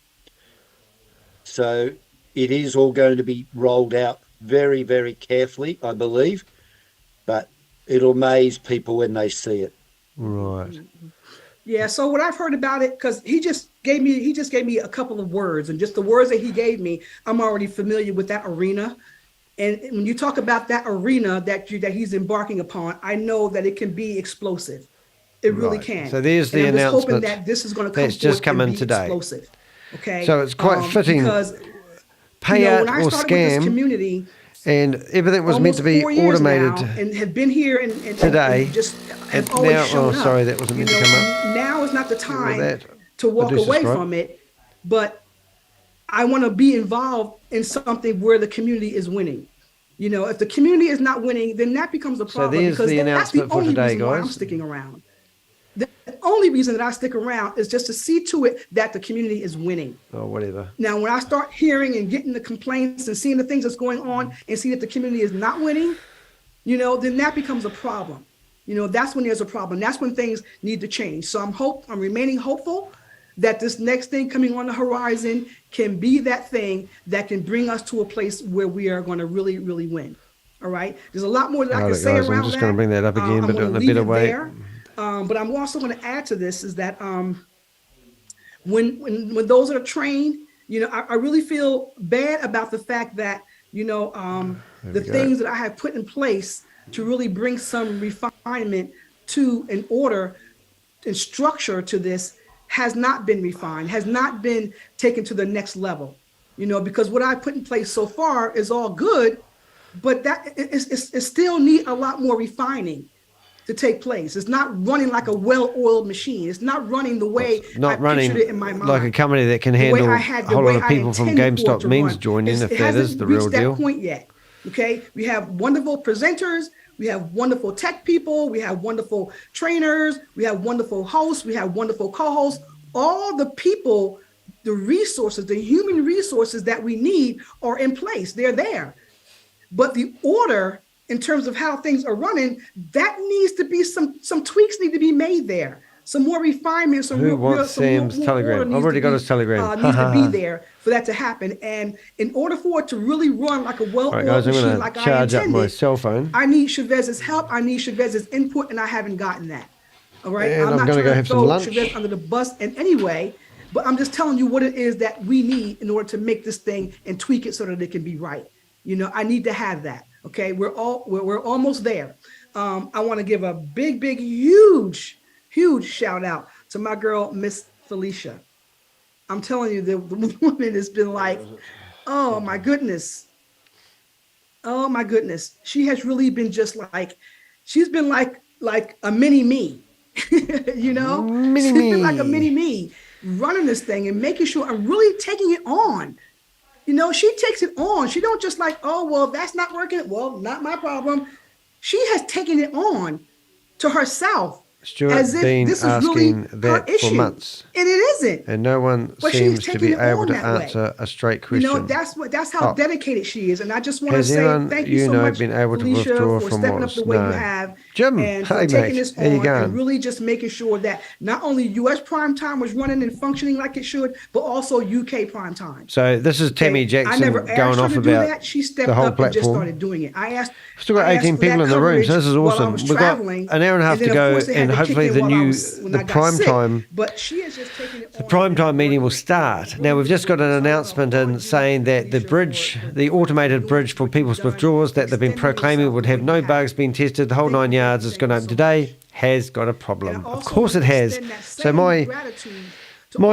So it is all going to be rolled out very, very carefully, I believe, but it'll amaze people when they see it. Right. Yeah. So what I've heard about it, because he just gave me a couple of words, and just the words that he gave me, I'm already familiar with that arena. And when you talk about that arena that he's embarking upon, I know that it can be explosive. It really can. So there's the announcement. I'm hoping that this is going to come that's just come in today. Explosive. Okay. So it's quite fitting. Because Payout when I or started scam, with this community, and everything was meant to be automated and have been here and today. And just have and always now, shown up. Sorry, that wasn't meant to come up. Now is not the time to walk away from it, but I want to be involved in something where the community is winning. You know, if the community is not winning, then that becomes a problem. So there's because the announcement for today, guys. Why I'm sticking around. The only reason that I stick around is just to see to it that the community is winning. Or whatever. Now, when I start hearing and getting the complaints and seeing the things that's going on and see that the community is not winning, you know, then that becomes a problem. You know, that's when there's a problem. That's when things need to change. So I'm remaining hopeful that this next thing coming on the horizon can be that thing that can bring us to a place where we are going to really, really win. All right. There's a lot more that I can say around that. I'm just going to bring that up again, but in a better way. But I'm also going to add to this is that when those that are trained, you know, I really feel bad about the fact that, you know, the things that I have put in place to really bring some refinement to an order and structure to this has not been refined, has not been taken to the next level, you know, because what I put in place so far is all good, but that it still need a lot more refining to take place. It's not running like a well-oiled machine. It's not running the way I pictured it in my mind. Like a company that can handle a whole lot of people from GameStop means join in, if that is the real deal. It hasn't reached that point yet. Okay, we have wonderful presenters, we have wonderful tech people, we have wonderful trainers, we have wonderful hosts, we have wonderful co-hosts. All the people, the resources, the human resources that we need are in place. They're there. But the order in terms of how things are running, that needs to be some tweaks need to be made there. some more refinement, Who wants Sam's Telegram? I've already got his Telegram. Needs to be there for that to happen. And in order for it to really run like a well-oiled machine, like I charge up my intended, cell phone. I need Chavez's help. I need Chavez's input, and I haven't gotten that. All right, And I'm not gonna trying go to have some throw lunch. Chavez under the bus in any way, but I'm just telling you what it is that we need in order to make this thing and tweak it so that it can be right. You know, I need to have that. Okay, we're almost there. I want to give a big, huge shout out to my girl, Miss Felicia. I'm telling you, the woman has been like, oh my goodness. Oh my goodness. She has really been just like, she's been like a mini me, you know? She's been like a mini me running this thing and making sure I'm really taking it on. You know, she takes it on. She don't just like, oh, well, that's not working. Well, not my problem. She has taken it on to herself. Stuart as if been this is asking really her that issue. for months. And it isn't. And no one But she's seems to taking be it able on to that way. answer a straight You question. know, that's how dedicated she is. And I just want to Has say anyone thank you so much, been able to Felicia, withdraw for from stepping up WAAS? the way No. you have. Jim, and for hey, taking mate. this How you on going? and really just making sure that not only US prime time was running and functioning like it should, but also UK prime time. So this is Tammy And Jackson I never asked going her off to do about that. She stepped the whole up and just platform. started doing it. I asked. We've still got I asked 18 for people that in the room, so this is coverage while I awesome. was We've got traveling, an hour and a half and to then, of go, course, they had and to kick hopefully in the while I new was- when I the got prime sick. time. But she is just taking it The prime time meeting will start. Now, we've just got an announcement in saying that the bridge, the automated bridge for people's withdrawals that they've been proclaiming would have no bugs being tested, the whole 9 yards is going to open today, has got a problem. Of course it has. So my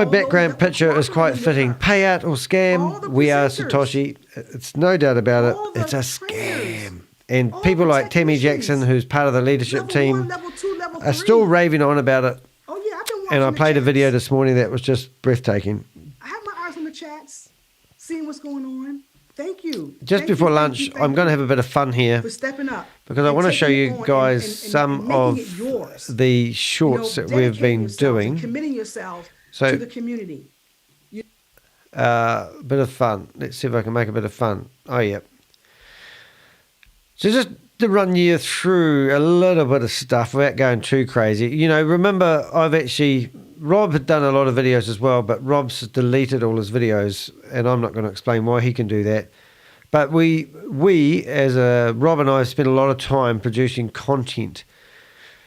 background picture is quite fitting. Payout or scam, we are Satoshi. It's no doubt about it. It's a scam. And people like Tammy Jackson, who's part of the leadership team, are still raving on about it. And I played a video this morning that was just breathtaking. I have my eyes on the chats, seeing what's going on. Thank you. Just Thank before you, lunch, thank you, I'm going to have a bit of fun here for stepping up because I and want to show taking you it on guys and some making of it yours. the shorts that we've been dedicating yourselves and doing. committing yourself So- to the community. Bit of fun. Let's see if I can make a bit of fun. Oh, yeah. So just to run you through a little bit of stuff without going too crazy. You know, remember Rob had done a lot of videos as well, but Rob's deleted all his videos, and I'm not going to explain why he can do that. But Rob and I spent a lot of time producing content.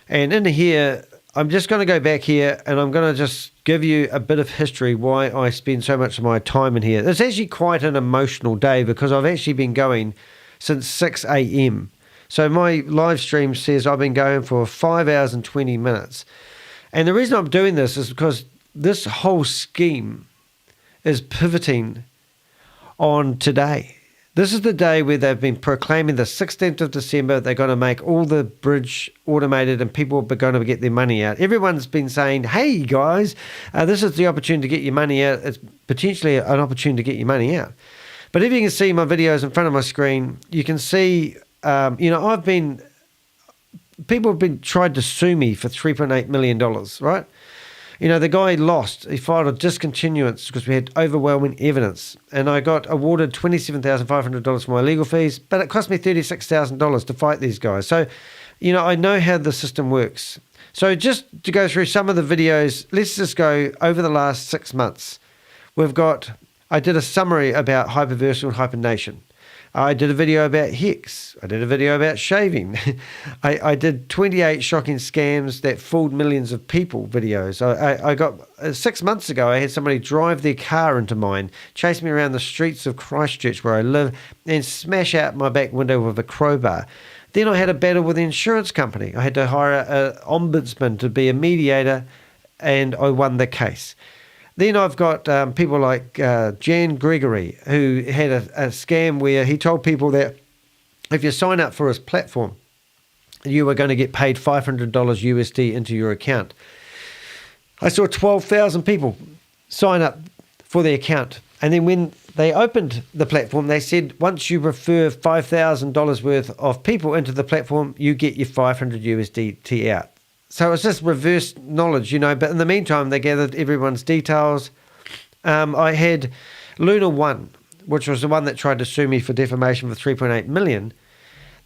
And in here, I'm just going to go back here and I'm going to just give you a bit of history why I spend so much of my time in here. It's actually quite an emotional day because I've actually been going since 6 a.m. So my live stream says I've been going for 5 hours and 20 minutes. And the reason I'm doing this is because this whole scheme is pivoting on today. This is the day where they've been proclaiming the 16th of December, they're going to make all the bridge automated and people are going to get their money out. Everyone's been saying, hey guys, this is the opportunity to get your money out. It's potentially an opportunity to get your money out. But if you can see my videos in front of my screen, you can see, people have been tried to sue me for $3.8 million, right? You know, the guy lost. He filed a discontinuance because we had overwhelming evidence. And I got awarded $27,500 for my legal fees, but it cost me $36,000 to fight these guys. So, you know, I know how the system works. So just to go through some of the videos, let's just go over the last 6 months. I did a summary about HyperVerse and HyperNation. I did a video about Hex. I did a video about shaving. I did 28 shocking scams that fooled millions of people videos. I got 6 months ago, I had somebody drive their car into mine, chase me around the streets of Christchurch where I live, and smash out my back window with a crowbar. Then I had a battle with the insurance company. I had to hire an ombudsman to be a mediator, and I won the case. Then I've got people like Jan Gregory, who had a scam where he told people that if you sign up for his platform, you were going to get paid $500 USD into your account. I saw 12,000 people sign up for the account. And then when they opened the platform, they said, once you refer $5,000 worth of people into the platform, you get your 500 USDT out. So it's just reverse knowledge, you know. But in the meantime, they gathered everyone's details. I had Luna One, which was the one that tried to sue me for defamation for $3.8 million.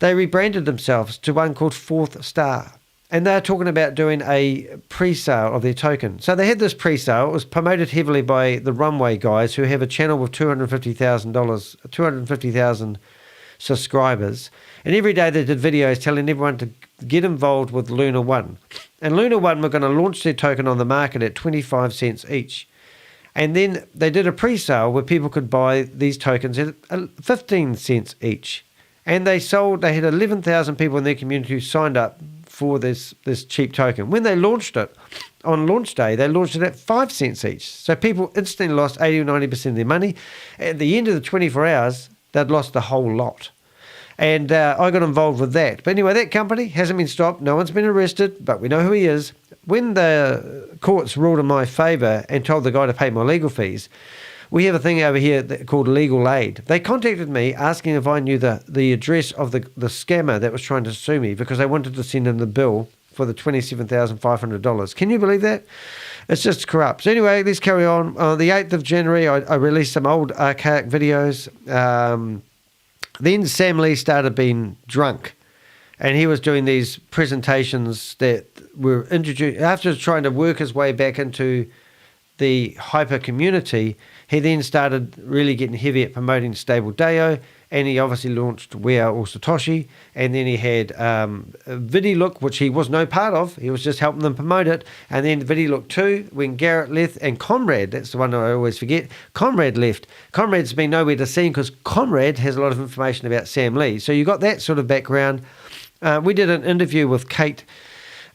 They rebranded themselves to one called Fourth Star. and they're talking about doing a pre-sale of their token. So they had this pre-sale. It was promoted heavily by the Runway guys, who have a channel with $250,000 subscribers. And every day they did videos telling everyone to get involved with Luna One. And Luna One were going to launch their token on the market at 25 cents each. And then they did a pre-sale where people could buy these tokens at 15 cents each. And they had 11,000 people in their community who signed up for this cheap token. When they launched it, on launch day, they launched it at 5 cents each. So people instantly lost 80 or 90% of their money. At the end of the 24 hours, they'd lost the whole lot. And I got involved with that. But anyway, that company hasn't been stopped. No one's been arrested, but we know who he is. When the courts ruled in my favour and told the guy to pay my legal fees, we have a thing over here called legal aid. They contacted me asking if I knew the address of the scammer that was trying to sue me, because they wanted to send in the bill for the $27,500. Can you believe that? It's just corrupt. So anyway, let's carry on. On the 8th of January, I released some old archaic videos. Then Sam Lee started being drunk, and he was doing these presentations that were introduced after trying to work his way back into the hyper community. He then started really getting heavy at promoting Stable DAO, and he obviously launched We Are All Satoshi, and then he had VidiLook, which he was no part of. He was just helping them promote it. And then VidiLook 2, when Garrett left, and Conrad, that's the one I always forget, Conrad left. Conrad's been nowhere to see because Conrad has a lot of information about Sam Lee. So you got that sort of background. We did an interview with Kate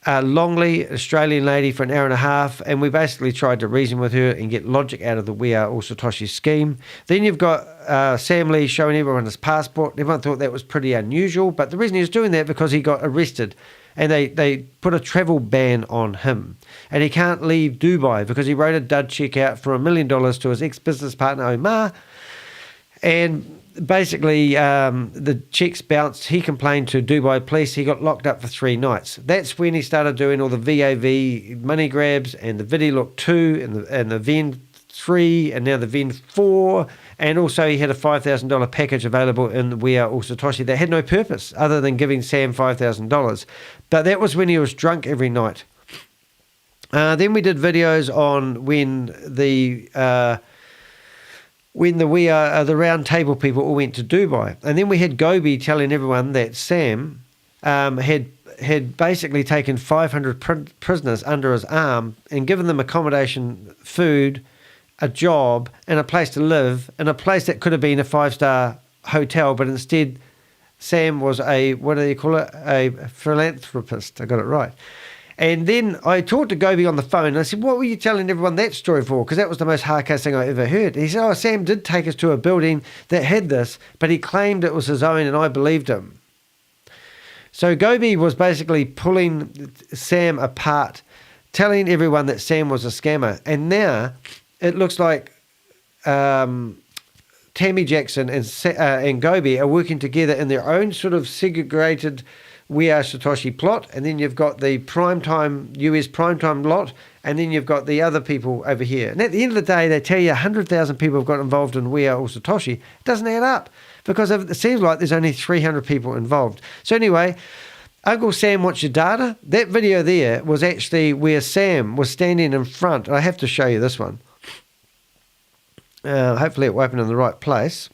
Longley, Australian lady, for an hour and a half, and we basically tried to reason with her and get logic out of the We Are All Satoshi scheme. Then you've got Sam Lee showing everyone his passport. Everyone thought that was pretty unusual, but the reason he was doing that because he got arrested, and they put a travel ban on him, and he can't leave Dubai because he wrote a dud check out for $1 million to his ex-business partner Omar, and basically, the checks bounced. He complained to Dubai police. He got locked up for 3 nights. That's when he started doing all the VAV money grabs and the VidiLook 2 and the VEN 3 and now the VEN 4. And also he had a $5,000 package available in the We Are All Satoshi that had no purpose other than giving Sam $5,000. But that was when he was drunk every night. Then we did videos on when the the round table people all went to Dubai. And then we had Gobi telling everyone that Sam had basically taken 500 prisoners under his arm and given them accommodation, food, a job, and a place to live, in a place that could have been a 5-star hotel, but instead Sam was a philanthropist. I got it right. And then I talked to Gobi on the phone, and I said, what were you telling everyone that story for? Because that was the most hardcore thing I ever heard. And he said, Sam did take us to a building that had this, but he claimed it was his own, and I believed him. So Gobi was basically pulling Sam apart, telling everyone that Sam was a scammer. And now it looks like Tammy Jackson and Gobi are working together in their own sort of segregated We Are Satoshi plot, and then you've got the US primetime lot, and then you've got the other people over here. And at the end of the day, they tell you 100,000 people have got involved in We Are All Satoshi. It doesn't add up because it seems like there's only 300 people involved. So anyway, Uncle Sam Wants Your Data, that video there was actually where Sam was standing in front. I have to show you this one. Hopefully it will open in the right place.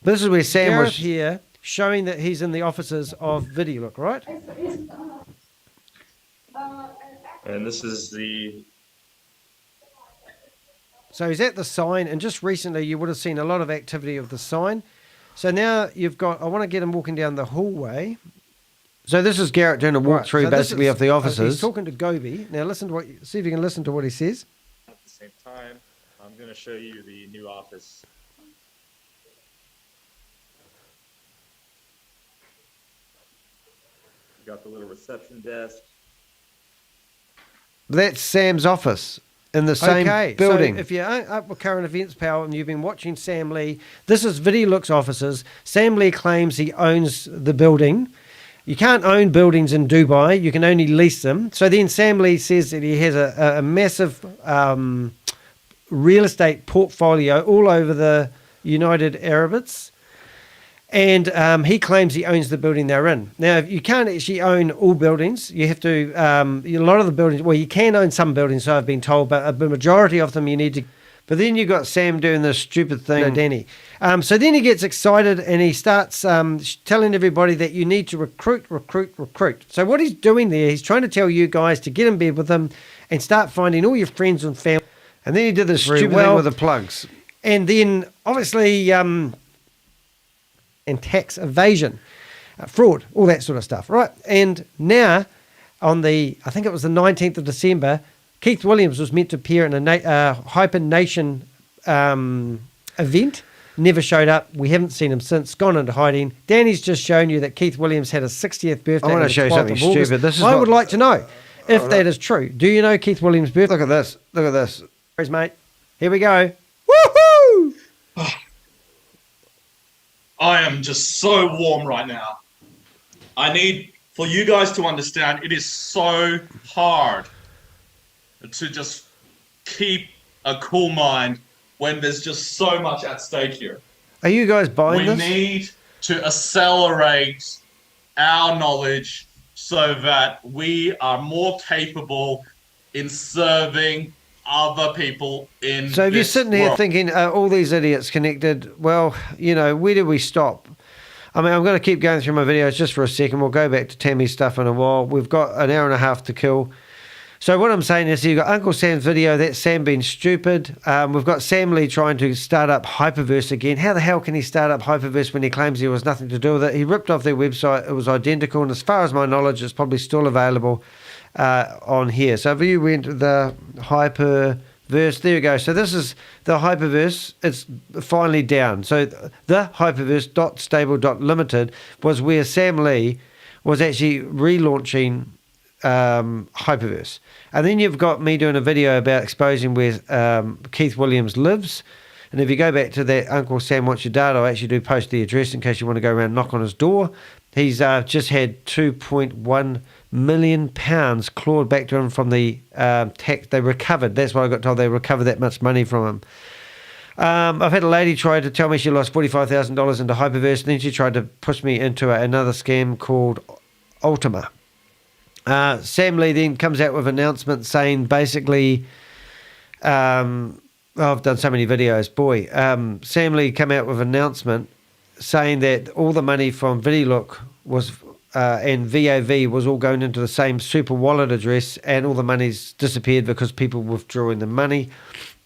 This is where Sam was here, showing that he's in the offices of VidiLook, right? And this is So he's at the sign, and just recently you would have seen a lot of activity of the sign. So now you've got, I want to get him walking down the hallway. So this is Garrett doing a walkthrough basically of the offices. He's talking to Gobi. Now listen to see if you can listen to what he says. At the same time, I'm going to show you the new office. Got the little reception desk. That's Sam's office in the same building. So if you're up with current events, pal, and you've been watching Sam Lee, this is VidiLook's offices. Sam Lee claims he owns the building. You can't own buildings in Dubai. You can only lease them. So then Sam Lee says that he has a massive real estate portfolio all over the United Arab Emirates. And he claims he owns the building they're in. Now, you can't actually own all buildings. You have to, a lot of the buildings, well, you can own some buildings, so I've been told, but the majority of them you need to. But then you got Sam doing this stupid thing, Danny. So then he gets excited and he starts telling everybody that you need to recruit. So what he's doing there, he's trying to tell you guys to get in bed with him and start finding all your friends and family. And then he did this stupid thing with the plugs. And then, obviously, and tax evasion, fraud, all that sort of stuff, right? And now, on I think it was the 19th of December, Keith Williams was meant to appear in a Hyper Nation event. Never showed up. We haven't seen him since. Gone into hiding. Danny's just shown you that Keith Williams had his 60th birthday. I want to show you something stupid. I would like to know if that is true. Do you know Keith Williams' birthday? Look at this. Look at this. Where's mate? Here we go. Woohoo! I am just so warm right now. I need for you guys to understand it is so hard to just keep a cool mind when there's just so much at stake here. Are you guys buying this? We need to accelerate our knowledge so that we are more capable in serving other people in So if you're sitting here world. thinking, all these idiots connected, well, you know, where do we stop? I mean, I'm going to keep going through my videos just for a second. We'll go back to Tammy's stuff in a while. We've got an hour and a half to kill. So what I'm saying is you've got Uncle Sam's video, that's Sam being stupid. We've got Sam Lee trying to start up HyperVerse again. How the hell can he start up HyperVerse when he claims there was nothing to do with it? He ripped off their website. It was identical. And as far as my knowledge, it's probably still available on here. So if you went to the HyperVerse, there you go. So this is the HyperVerse. It's finally down. So the HyperVerse.stable.limited was where Sam Lee was actually relaunching HyperVerse. And then you've got me doing a video about exposing where Keith Williams lives. And if you go back to that Uncle Sam Wants Your Data, I actually do post the address in case you want to go around and knock on his door. He's just had £2.1 million clawed back to him from the tax they recovered. That's what I got told. They recovered that much money from him. I've had a lady try to tell me she lost $45,000 into HyperVerse, and then she tried to push me into another scam called Ultima. Sam Lee then comes out with an announcement saying basically, I've done so many videos, boy. Sam Lee came out with an announcement saying that all the money from VideoLook was and VAV was all going into the same super wallet address, and all the money's disappeared because people withdrawing the money.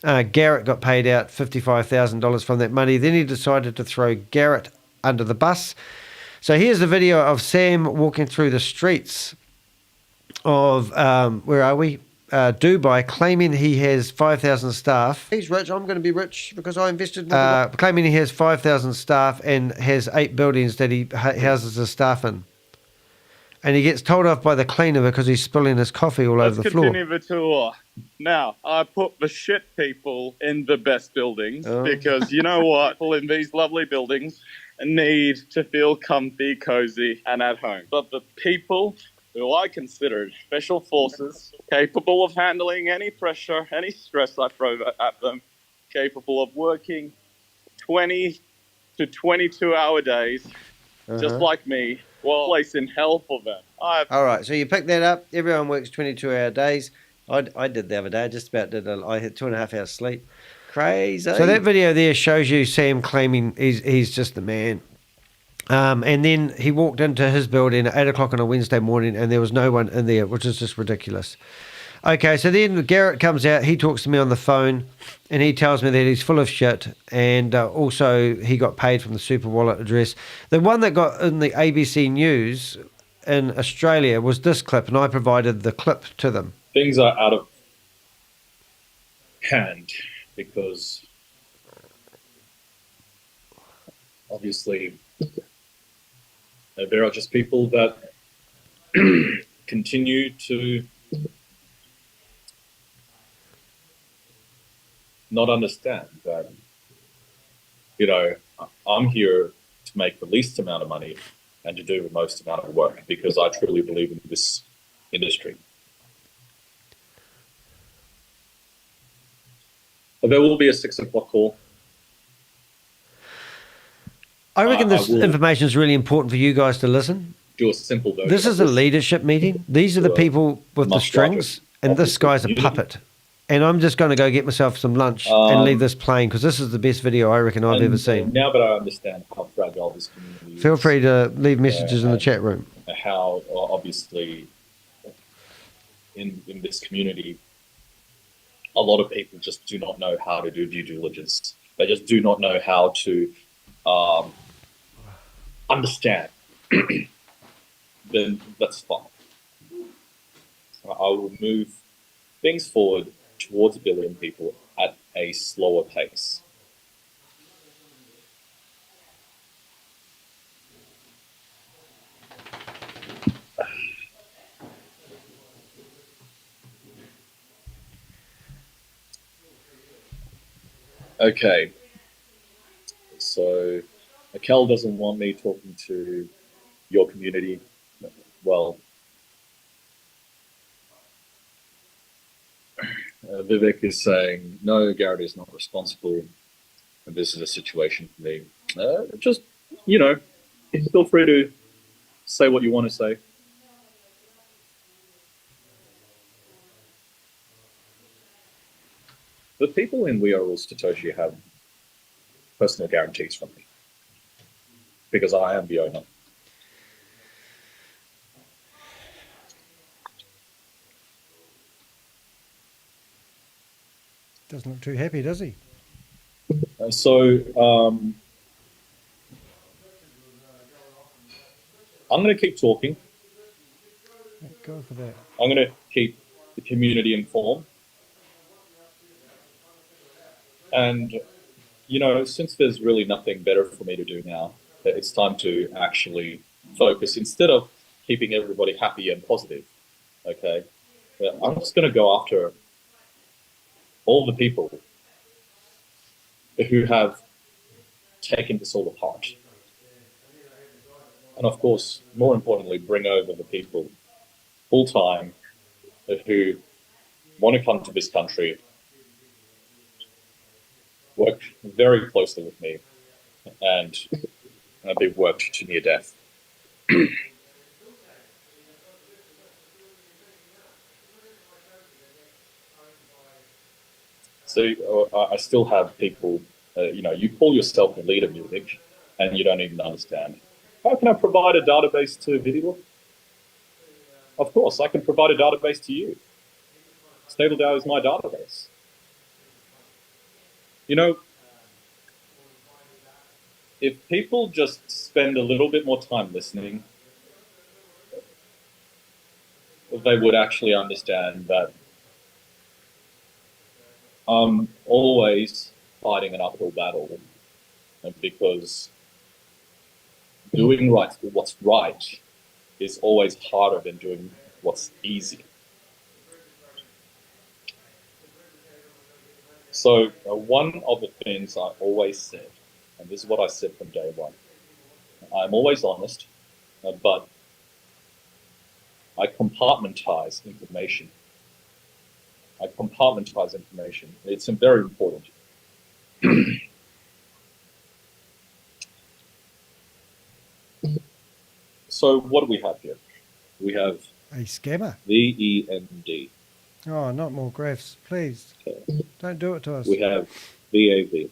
Garrett got paid out $55,000 from that money. Then he decided to throw Garrett under the bus. So here's a video of Sam walking through the streets of, where are we? Dubai, claiming he has 5,000 staff. He's rich. I'm going to be rich because I invested in claiming he has 5,000 staff and has 8 buildings that he houses his staff in. And he gets told off by the cleaner because he's spilling his coffee all over the floor. Let's continue the tour. Now, I put the shit people in the best buildings because you know what? People in these lovely buildings need to feel comfy, cozy, and at home. But the people who I considered special forces, capable of handling any pressure, any stress I throw at them, capable of working 20 to 22-hour days, just like me, well, place in hell for them. All right, so you pick that up. Everyone works 22-hour days. I did the other day. I just about did. I had 2.5 hours sleep. Crazy. So that video there shows you Sam claiming he's just the man. And then he walked into his building at 8 o'clock on a Wednesday morning, and there was no one in there, which is just ridiculous. Okay, so then Garrett comes out. He talks to me on the phone, and he tells me that he's full of shit, and also he got paid from the super wallet address. The one that got in the ABC News in Australia was this clip, and I provided the clip to them. Things are out of hand because obviously there are just people that continue to not understand that, you know, I'm here to make the least amount of money and to do the most amount of work because I truly believe in this industry. But there will be a 6 o'clock call. I reckon this information is really important for you guys to listen. Do a simple version. This is a leadership meeting. These are the people with the strings, and this guy's a puppet. And I'm just going to go get myself some lunch and leave this playing, because this is the best video I reckon I've ever seen. Now that I understand how fragile this community is. Feel free to leave messages in the chat room. How obviously in this community, a lot of people just do not know how to do due diligence. They just do not know how to understand. Then that's fine. I will move things forward towards 1 billion people at a slower pace. Okay. So, Akel doesn't want me talking to your community. Well, Vivek is saying, no, Garrett is not responsible. And this is a situation for me. Just, you know, feel free to say what you want to say. The people in We Are All Satoshi have personal guarantees from me, because I am the owner. Doesn't look too happy, does he? I'm going to keep talking. Thank God for that. I'm going to keep the community informed. And, you know, since there's really nothing better for me to do now, it's time to actually focus instead of keeping everybody happy and positive. Okay? I'm just going to go after all the people who have taken this all apart. And of course, more importantly, bring over the people full-time who want to come to this country, work very closely with me, and be worked to near death. So I still have people, you know, you call yourself a leader, Munich, and you don't even understand. How can I provide a database to Video? Of course, I can provide a database to you. StableDAO is my database. You know, if people just spend a little bit more time listening, they would actually understand that I'm always fighting an uphill battle, because doing what's right is always harder than doing what's easy. So one of the things I always said, and this is what I said from day one, I'm always honest, but I compartmentize information. It's very important. So what do we have here? We have a scammer. VEND. Oh, not more graphs, please. Okay. Don't do it to us. We have VAV.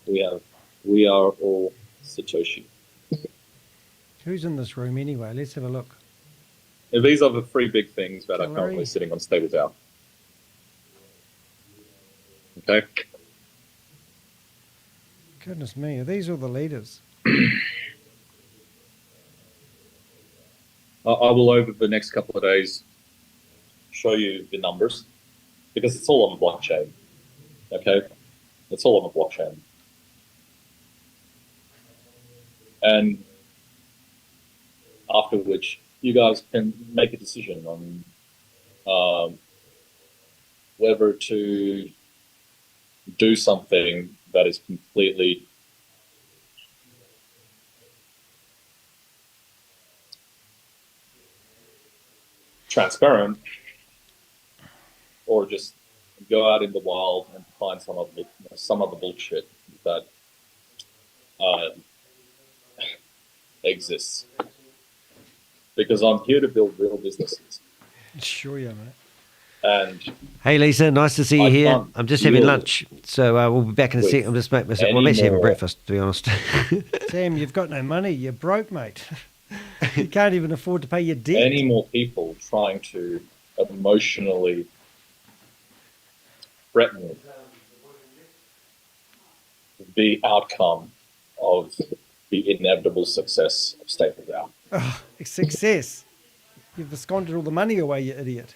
We have We Are All Satoshi. Who's in this room anyway? Let's have a look. And these are the three big things that are currently sitting on StableDAO. Okay. Goodness me, are these all the leaders? I will, over the next couple of days, show you the numbers, because it's all on the blockchain. Okay? It's all on the blockchain. And after which, you guys can make a decision on whether to do something that is completely transparent, or just go out in the wild and find some of the bullshit that exists. Because I'm here to build real businesses. Sure, yeah, mate. And hey, Lisa, nice to see you here. I'm just having lunch, so we'll be back in a sec. I'm just making myself. Well, I'm actually having breakfast, to be honest. Sam, you've got no money. You're broke, mate. You can't even afford to pay your debt. Any more people trying to emotionally threaten the outcome of the inevitable success of State of DAO. Oh, success. You've absconded all the money away, you idiot.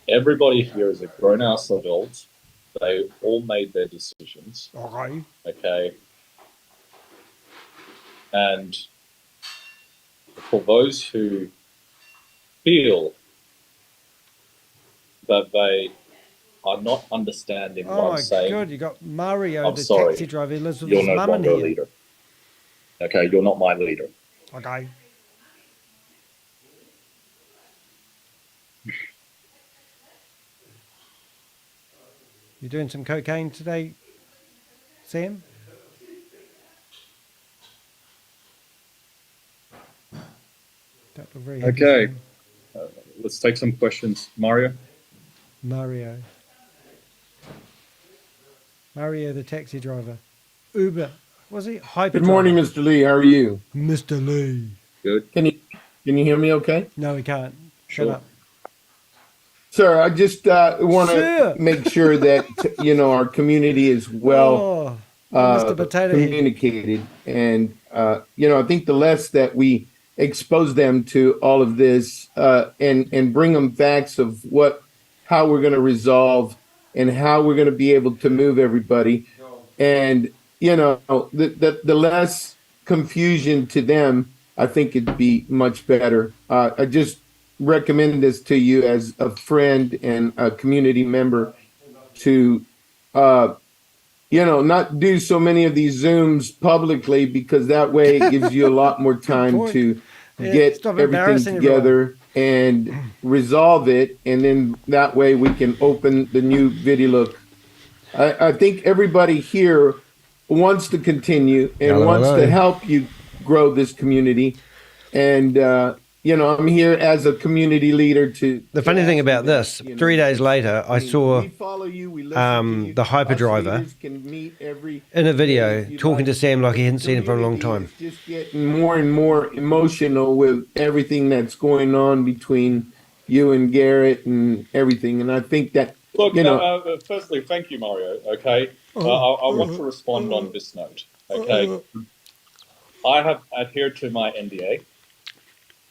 Everybody here is a grown-ass adult. They all made their decisions. Okay. Okay. And for those who feel that they are not understanding what I'm saying. Oh my God, you got Mario, I'm the sorry. taxi driver who lives with You're his no mum in longer a here. leader. Okay, you're not my leader. Okay. You doing some cocaine today, Sam? Don't look very happy, Okay. Sam. Let's take some questions. Mario? Mario, the taxi driver. Uber. Was he? Hyper. Good morning, Mr. Lee. How are you? Mr. Lee. Good. Can you hear me okay? No, we can't. Shut up. Sir, I just want to make sure that, our community is well Mr. Potato Head. communicated. And, I think the less that we expose them to all of this and bring them facts of how we're going to resolve and how we're going to be able to move everybody. And, the less confusion to them, I think it'd be much better. I just recommend this to you as a friend and a community member to, not do so many of these Zooms publicly, because that way it gives you a lot more time to get everything together and resolve it. And then that way we can open the new video. Look, I think everybody here wants to continue and wants to help you grow this community. And, I'm here as a community leader to... The funny thing about this, 3 days later, I saw the hyperdriver in a video talking to Sam like he hadn't seen him for a long time. Just getting more and more emotional with everything that's going on between you and Garrett and everything. And I think that... Look, firstly, thank you, Mario, okay? I want to respond on this note, okay? I have adhered to my NDA.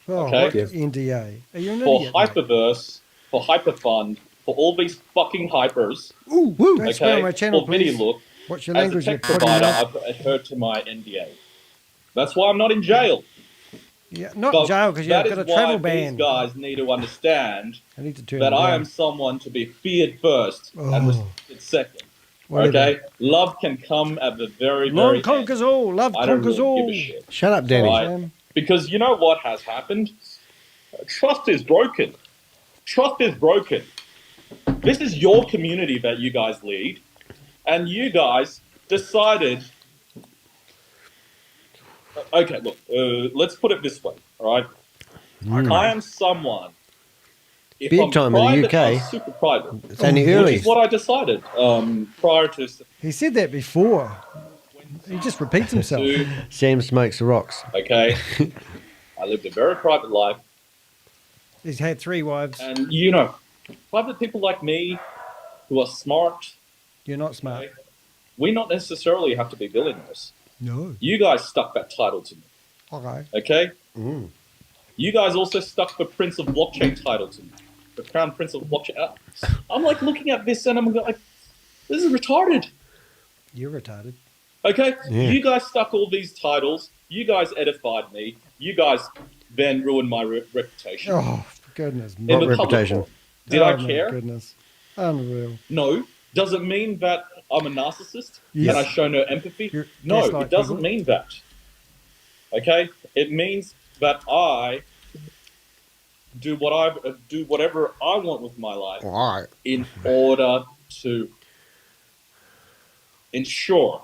Oh, okay. What NDA? Are you an for idiot? HyperVerse, for HyperFund, for all these fucking hypers. Ooh, woo. Okay, swear on my channel, for please. VideoLook, What's your as language? a tech provider, I've adhered to my NDA. That's why I'm not in jail. Yeah, not in jail because you've got a travel ban. These guys need to understand turn that it I down. am someone to be feared first and respected second. Whatever. Okay, love can come at the very, Love very conquers all. Love I don't conquers really all. give a shit. Shut up, Danny. Right? Because you know what has happened? Trust is broken. Trust is broken. This is your community that you guys lead, and you guys decided. Okay, look. Let's put it this way. All right. I am someone. If Big I'm time in the private, UK. I'm super private. It's only Which early. is what I decided prior to. He said that before. He just repeats himself. Sam smokes the rocks. Okay. I lived a very private life. He's had 3 wives. And private people like me who are smart. You're not smart. Okay, we not necessarily have to be billionaires. No. You guys stuck that title to me. Okay. Okay? You guys also stuck the Prince of Blockchain title to me. The Crown Prince of Blockchain. I'm like looking at this and I'm like, this is retarded. You're retarded. Okay? Yeah. You guys stuck all these titles. You guys edified me. You guys then ruined my reputation. Oh, for goodness. In the public reputation? forum. Did I my care? Goodness. Unreal. No. Does it mean that I'm a narcissist Yes. and I show no empathy? No, gaslight it doesn't people. mean that. Okay? It means that I do whatever I want with my life in order to ensure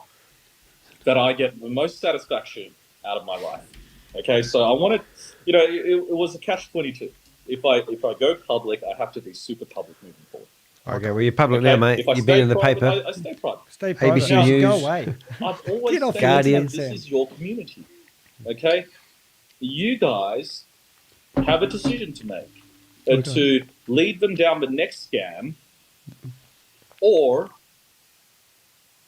that I get the most satisfaction out of my life. Okay, so I wanted, you know, it was a catch-22. If I go public, I have to be super public moving forward. Okay, well, you're public now, mate. You've been in the private, paper. I stay private. Stay private. ABC News. Go away. I've always Get off said Guardian. that this is your community. Okay? You guys have a decision to make. To lead them down the next scam or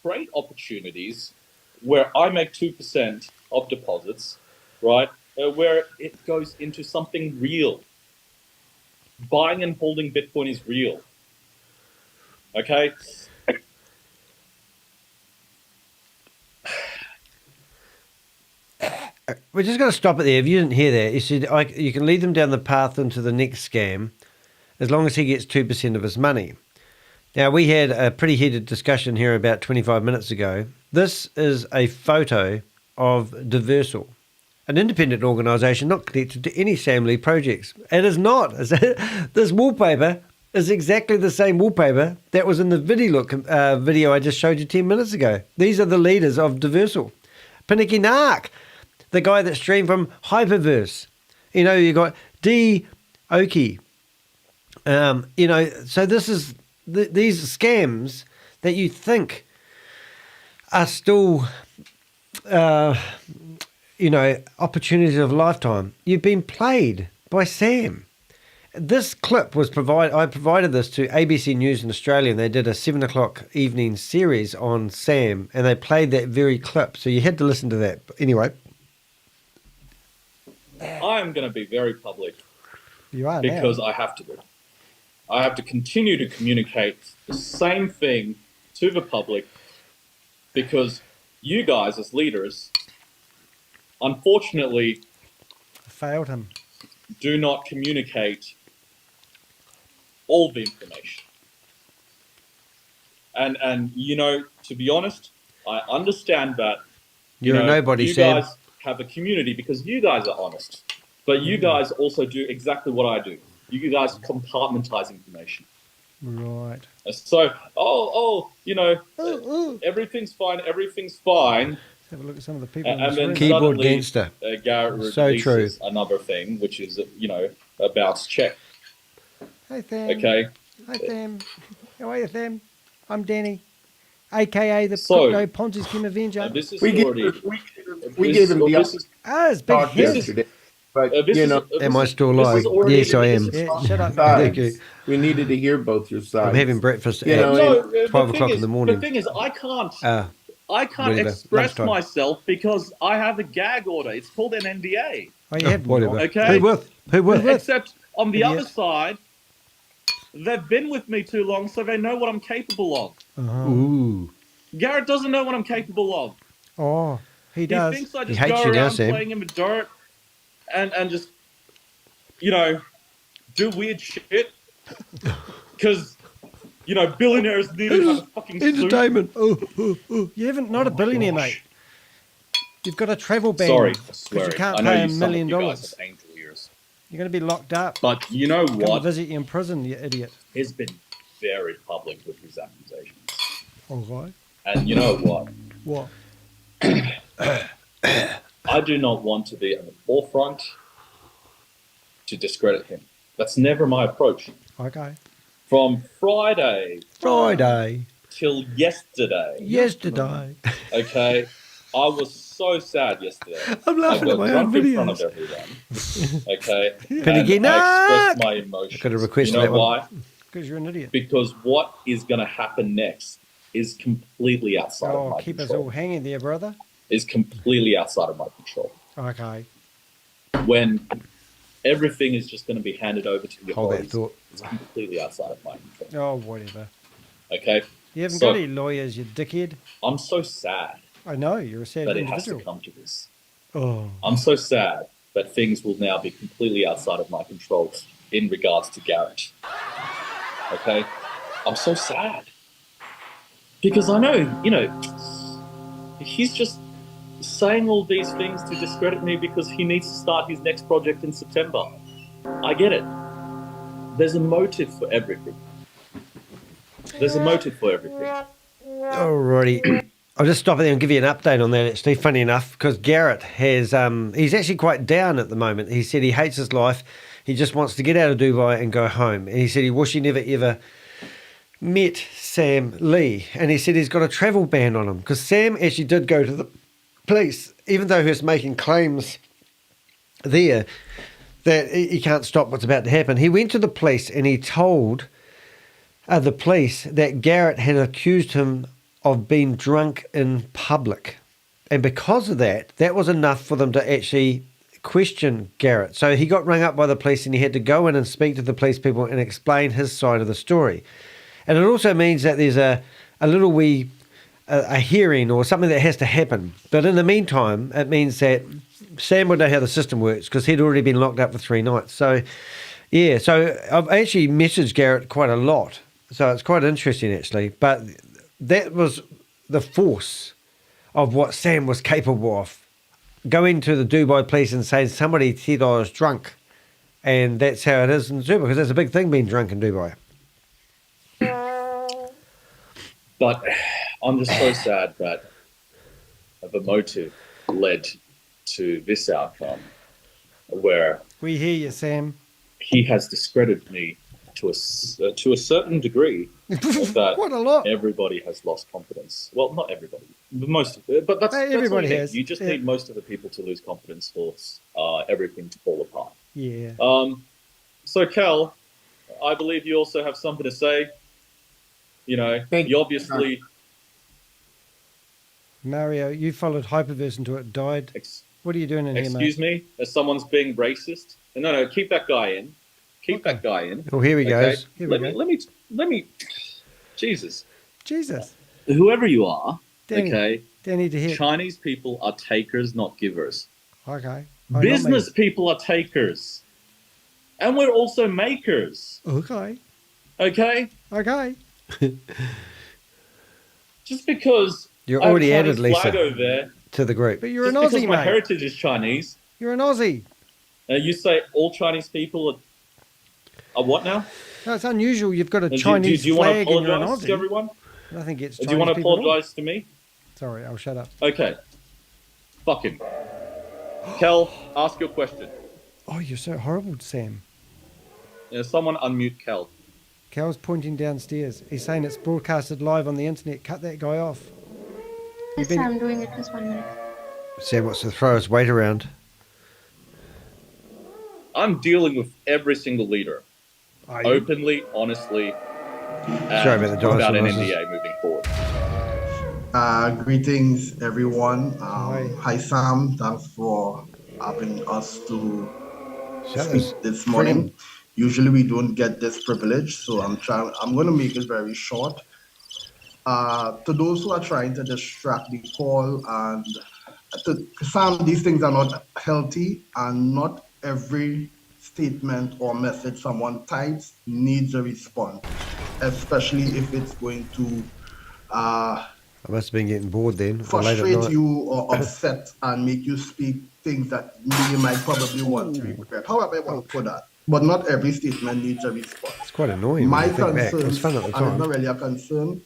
create opportunities where I make 2% of deposits, right? Where it goes into something real. Buying and holding Bitcoin is real. Okay? We're just going to stop it there. If you didn't hear that, you said you can lead them down the path into the next scam as long as he gets 2% of his money. Now, we had a pretty heated discussion here about 25 minutes ago. This is a photo of DAOVersal, an independent organisation not connected to any Sam Lee projects. It is not. This wallpaper is exactly the same wallpaper that was in the video I just showed you 10 minutes ago. These are the leaders of DAOVersal. Pinnicky Nark, the guy that streamed from HyperVerse. You know, you got D. Oki. You know, so this is these scams that you think are still, you know, opportunities of a lifetime. You've been played by Sam. This clip was I provided this to ABC News in Australia, and they did a 7 o'clock evening series on Sam, and they played that very clip. So you had to listen to that. But anyway. I am going to be very public. You are because now. I have to be. I have to continue to communicate the same thing to the public because you guys as leaders, unfortunately, failed him. Do not communicate all the information. And you know, to be honest, I understand that You're a nobody, you Sam. guys have a community because you guys are honest. But you guys also do exactly what I do. You guys compartmentalize information. Right. So, you know, everything's fine. Let's have a look at some of the people in And this then room. Keyboard suddenly, gangster. Garrett So true. releases another thing, which is, you know, a bounce check. Hey, Sam. Okay. Hi, Sam. How are you, Sam? I'm Danny, a.k.a. the So, Crypto Ponzi Scheme Avenger. This is We already... gave him the it's big talk head. yesterday. But, you know, am I still live? Yes, I am. Yeah, shut up. Thank you. We needed to hear both your sides. I'm having breakfast You at know, 12 o'clock in the morning. The thing is, I can't whatever, express lunchtime. myself because I have a gag order. It's called an NDA. Oh, you have whatever. Okay. Who with? Except on the Idiot. other side, they've been with me too long, so they know what I'm capable of. Ooh. Garrett doesn't know what I'm capable of. Oh, he does. He thinks I He just hates go you now, around Sam. playing in the dirt and just, you know, do weird shit. Because, you know, billionaires need to have a fucking suit. Entertainment. You haven't, not a billionaire, mate. You've got a travel ban. Sorry, because swearing. you can't I know pay you, $1 some million. of you guys have angel ears. You're going to be locked up. But you know Come what? visit you in prison, you idiot. He's been very public with his accusations. All right. And you know what? What? I do not want to be at the forefront to discredit him. That's never my approach. Okay. From Friday till yesterday. Okay, I was so sad yesterday. I'm laughing at my own I got drunk in front videos. of everyone. Okay, Pinnicky and I Nark! expressed my emotions. I've got a request You for know that one. why? Because you're an idiot. Because what is going to happen next is completely outside of my Keep us control. all hanging there, brother. Is completely outside of my control. Okay. When everything is just going to be handed over to the Hold that authorities, thought. it's completely outside of my control. Oh, whatever. Okay? You haven't So, got any lawyers, you dickhead. I'm so sad I know, you're a sad that it has to individual. come to this. Oh. I'm so sad that things will now be completely outside of my control in regards to Garrett. Okay? I'm so sad. Because I know, you know, he's just saying all these things to discredit me because he needs to start his next project in September. I get it. There's a motive for everything. There's a motive for everything. Alrighty. I'll just stop there and give you an update on that, actually, funny enough, because Garrett has, he's actually quite down at the moment. He said he hates his life. He just wants to get out of Dubai and go home. And he said he wished he never, ever met Sam Lee. And he said he's got a travel ban on him, because Sam actually did go to the police, even though he was making claims there that he can't stop what's about to happen. He went to the police and he told the police that Garrett had accused him of being drunk in public. And because of that, that was enough for them to actually question Garrett. So he got rung up by the police and he had to go in and speak to the police people and explain his side of the story. And it also means that there's a little wee a hearing or something that has to happen. But in the meantime, it means that Sam would know how the system works because he'd already been locked up for 3 nights. So, yeah, so I've actually messaged Garrett quite a lot. So it's quite interesting, actually. But that was the force of what Sam was capable of. Going to the Dubai police and saying somebody said I was drunk. And that's how it is in Dubai, because that's a big thing being drunk in Dubai. But I'm just so sad that the motive led to this outcome where we hear you, Sam. He has discredited me to a certain degree that What a lot. Everybody has lost confidence. Well, not everybody, but most of it. But that's everybody that's has. You just need most of the people to lose confidence for everything to fall apart. Yeah. So, Cal, I believe you also have something to say. You know, you obviously... Mario, you followed HyperVerse until it died. What are you doing in here, mate? Excuse me? As someone's being racist? No, keep that guy in. Keep that guy in. Oh, here he goes. Here Let me... Jesus. Jesus. Whoever you are, Danny, okay? Danny to hear. Chinese people are takers, not givers. Okay. Business people are takers. And we're also makers. Okay. Okay? Okay. Just because You're I have already a added, Chinese flag Lisa, over there, to the group. But you're an just because Aussie, my mate. heritage is Chinese. You're an Aussie. You say all Chinese people are what now? No, it's unusual. You've got a Do Chinese you want to flag and you're an apologise Aussie. to everyone? Nothing gets Do you want to Chinese people wrong. apologise to me? Sorry, I'll shut up. Okay. Fuck him. Kel, ask your question. Oh, you're so horrible, Sam. Someone unmute Kel. Cal's pointing downstairs. He's saying it's broadcasted live on the internet. Cut that guy off. Yes, sir, I'm doing it. Just 1 minute. Sam wants to throw his weight around. I'm dealing with every single leader. Openly, honestly, and Sorry about the dinosaur without an noises. NDA moving forward. Greetings, everyone. Hi, Sam. Thanks for having us to speak this morning. Usually, we don't get this privilege, so I'm going to make it very short. To those who are trying to distract the call, and Sam, these things are not healthy, and not every statement or message someone types needs a response, especially if it's going to I must have been getting bored then. or late at frustrate night. you or upset and make you speak things that you might probably want to regret. However, I want to put that. But not every statement needs a response. It's quite annoying. My when you think back. It concern, was fun at the and time. it's not really a concern,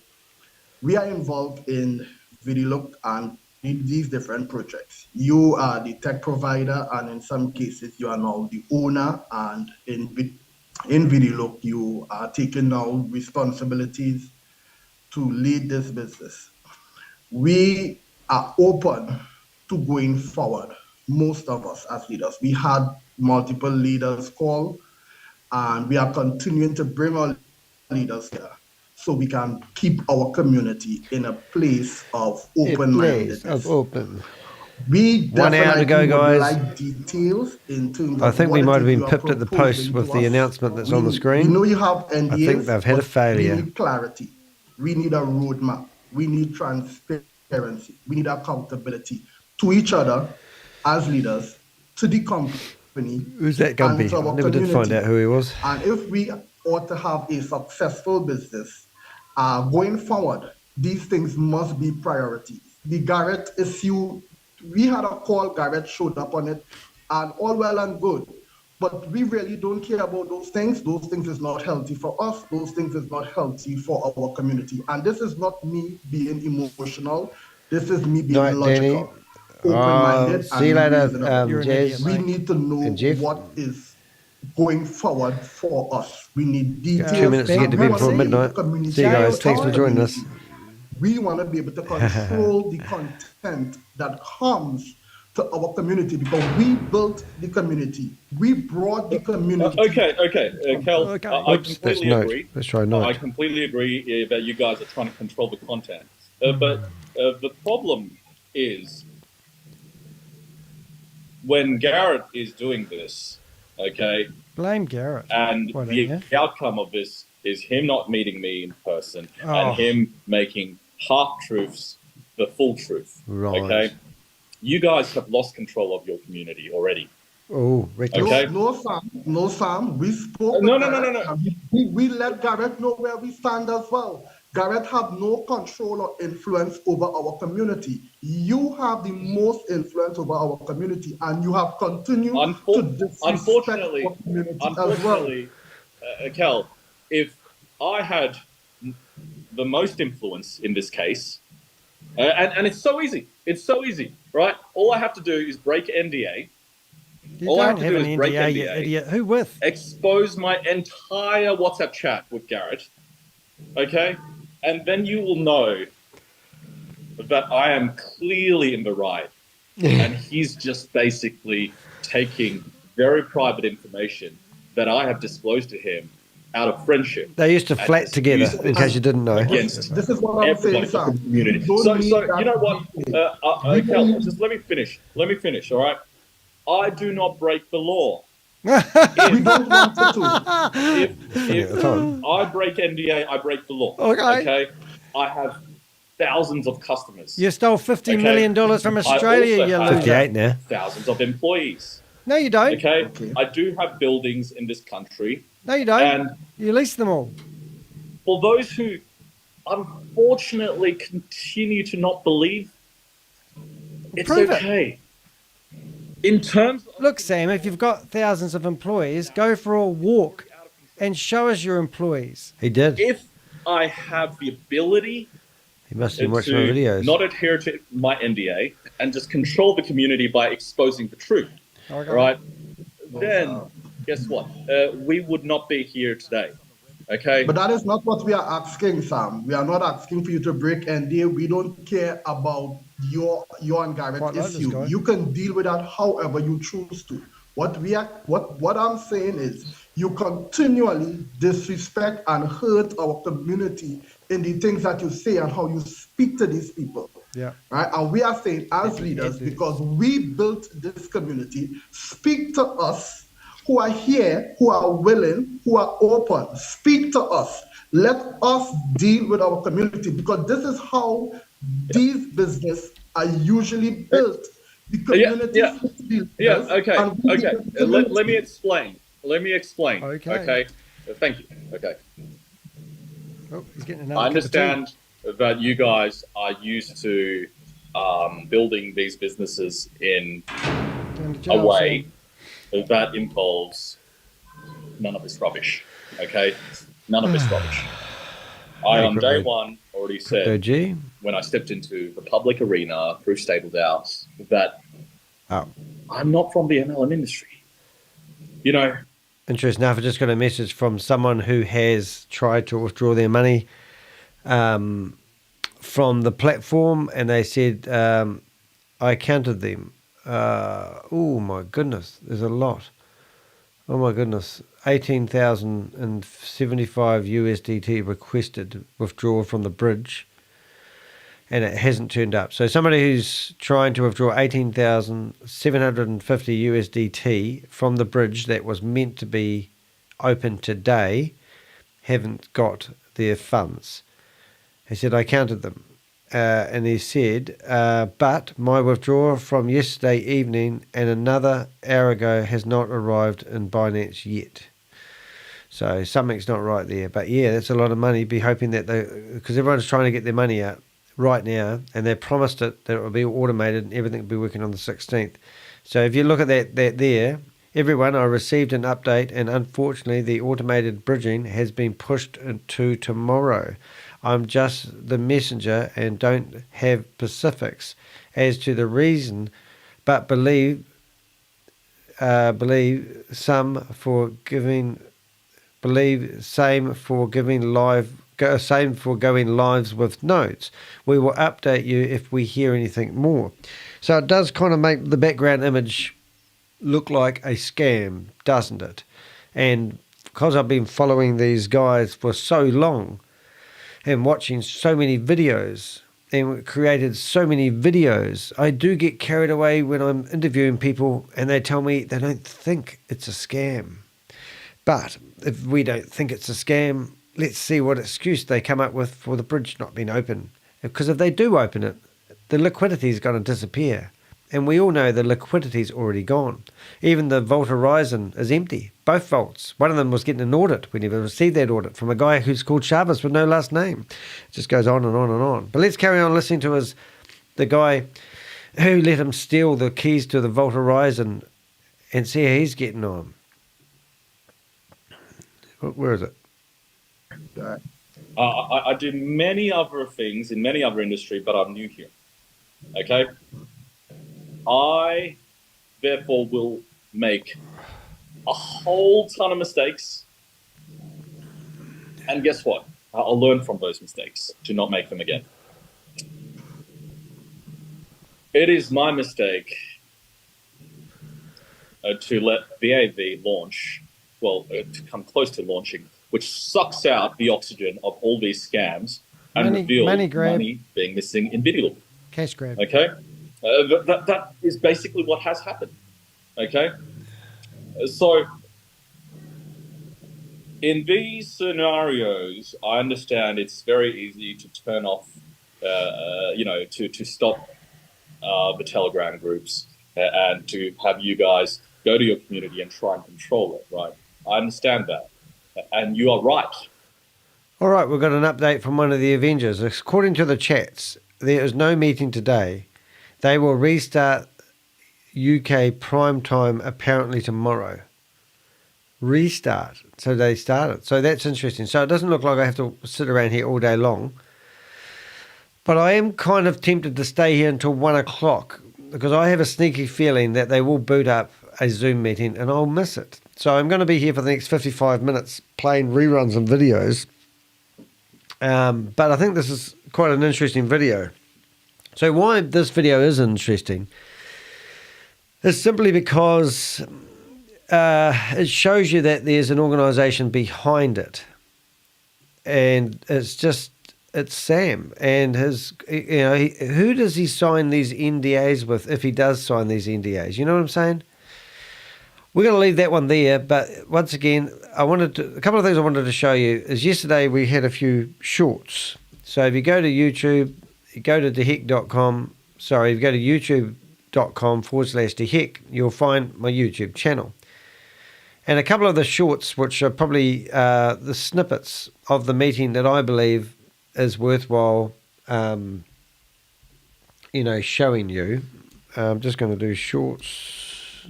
we are involved in VideoLook and in these different projects. You are the tech provider, and in some cases, you are now the owner, and in VideoLook, you are taking now responsibilities to lead this business. We are open to going forward, most of us as leaders. We had multiple leaders call, and we are continuing to bring our leaders here so we can keep our community in a place of open-mindedness. We 1 hour to go, definitely would guys. like details in terms I of think we what might it have is been you are pipped at the post proposing with to the us. announcement that's on the We screen. know you have NDAs. I think they've had a but failure. We need clarity. We need a roadmap. We need transparency. We need accountability to each other as leaders, to the company. Who's that Gumpy? and to our I never did find community. out who he was. And if we ought to have a successful business going forward, these things must be priorities. The Garrett issue, we had a call, Garrett showed up on it, and all well and good. But we really don't care about those things. Those things is not healthy for us. Those things is not healthy for our community. And this is not me being emotional. This is me being Night, Danny. logical, open-minded, See you and later, reasonable. Jazz. We need to know And Jeff. what is going forward for us. We need details. 2 minutes to get to bed before midnight. See you guys. Thanks for joining us. We want to be able to control the content that comes to our community because we built the community. We brought the community. Kel, I completely agree. Let's try I night. completely agree that you guys are trying to control the content. But the problem is when Garrett is doing this, okay? Blame Garrett. And Why don't the you? outcome of this is him not meeting me in person Oh. and him making half-truths the full truth, Right. okay? You guys have lost control of your community already. Oh, Ricky. Okay. No, Sam. We spoke. No. We let Garrett know where we stand as well. Garrett have no control or influence over our community. You have the most influence over our community, and you have continued to disrespect our community as well. Kel, if I had the most influence in this case, and it's so easy. It's so easy, right? All I have to do is break NDA. You All I don't have to have do an is break NDA, you NDA. idiot. Who with? Expose my entire WhatsApp chat with Garrett, okay? And then you will know that I am clearly in the right. And he's just basically taking very private information that I have disclosed to him out of friendship. They used to flat together, in case you didn't know. Against This is what I'm everybody saying, in the Sam. community. So you know what, Kel, just let me finish. Let me finish, all right? I do not break the law. We don't want to. If I break NDA, I break the law. Okay. I have thousands of customers. You stole $50 million from Australia, you loser. 58 now. Thousands of employees. No, you don't. Okay? I do have buildings in this country. No, you don't. And you lease them all. for those who unfortunately continue to not believe, it's Prove it. okay. In terms of Look, Sam, if you've got thousands of employees, go for a walk and show us your employees. He did. if I have the ability He must have watched my to videos. not adhere to my NDA and just control the community by exposing the truth, Okay. right? Then guess what? We would not be here today. Okay. But that is not what we are asking, Sam. We are not asking for you to break NDA. We don't care about your and Garrett Quite like this issue. guy. You can deal with that however you choose to. What I'm saying is you continually disrespect and hurt our community in the things that you say and how you speak to these people. Yeah. Right? And we are saying as leaders, because we built this community, speak to us who are here, who are willing, who are open. Speak to us. Let us deal with our community because this is how these businesses are usually built. The community Okay. Let me explain. Okay. Thank you. Okay. Oh, he's getting another I cup of tea. understand that you guys are used to building these businesses in Going to a jail, way that involves none of this rubbish. Okay? None of this rubbish. I, on day one, already said G. when I stepped into the public arena through Stable DAOs that I'm not from the MLM industry. You know, Interesting enough, I just got a message from someone who has tried to withdraw their money from the platform, and they said, I counted them. Oh my goodness, there's a lot. Oh my goodness, 18,075 USDT requested withdrawal from the bridge, and it hasn't turned up. So somebody who's trying to withdraw 18,750 USDT from the bridge that was meant to be open today haven't got their funds. He said, I counted them. And he said, but my withdrawal from yesterday evening and another hour ago has not arrived in Binance yet. So something's not right there. But yeah, that's a lot of money. Be hoping that because everyone's trying to get their money out right now, and they promised it that it will be automated and everything will be working on the 16th. So if you look at that there, everyone, I received an update, and unfortunately the automated bridging has been pushed to tomorrow. I'm just the messenger and don't have specifics as to the reason, but believe same for going lives with notes. We will update you if we hear anything more. So it does kind of make the background image look like a scam, doesn't it? And because I've been following these guys for so long and watching so many videos and created so many videos, I do get carried away when I'm interviewing people and they tell me they don't think it's a scam. But if we don't think it's a scam, let's see what excuse they come up with for the bridge not being open. Because if they do open it, the liquidity is going to disappear. And we all know the liquidity is already gone. Even the Vault Horizon is empty. Both vaults. One of them was getting an audit. We never received that audit from a guy who's called Chavez with no last name. It just goes on and on and on. But let's carry on listening to the guy who let him steal the keys to the Vault Horizon and see how he's getting on. Where is it? I do many other things in many other industry, but I'm new here. Okay? I, therefore, will make a whole ton of mistakes. And guess what? I'll learn from those mistakes to not make them again. It is my mistake to let DAV launch, to come close to launching, which sucks out the oxygen of all these scams and reveal money being missing in video. Cash grab. Okay? That is basically what has happened. Okay? So, in these scenarios, I understand it's very easy to turn off, to stop the Telegram groups and to have you guys go to your community and try and control it, right? I understand that. And you are right. All right, we've got an update from one of the Avengers. According to the chats, there is no meeting today. They will restart UK prime time apparently tomorrow. Restart. So they started. So that's interesting. So it doesn't look like I have to sit around here all day long. But I am kind of tempted to stay here until 1 o'clock because I have a sneaky feeling that they will boot up a Zoom meeting and I'll miss it. So I'm going to be here for the next 55 minutes playing reruns and videos. But I think this is quite an interesting video. So why this video is interesting is simply because it shows you that there's an organisation behind it. And it's Sam and his, who does he sign these NDAs with if he does sign these NDAs? You know what I'm saying? We're going to leave that one there, but once again, a couple of things I wanted to show you is yesterday we had a few shorts. So if you go to YouTube, you go to theheck.com, if you go to youtube.com/theheck, you'll find my YouTube channel. And a couple of the shorts, which are probably the snippets of the meeting that I believe is worthwhile, showing you. I'm just going to do shorts.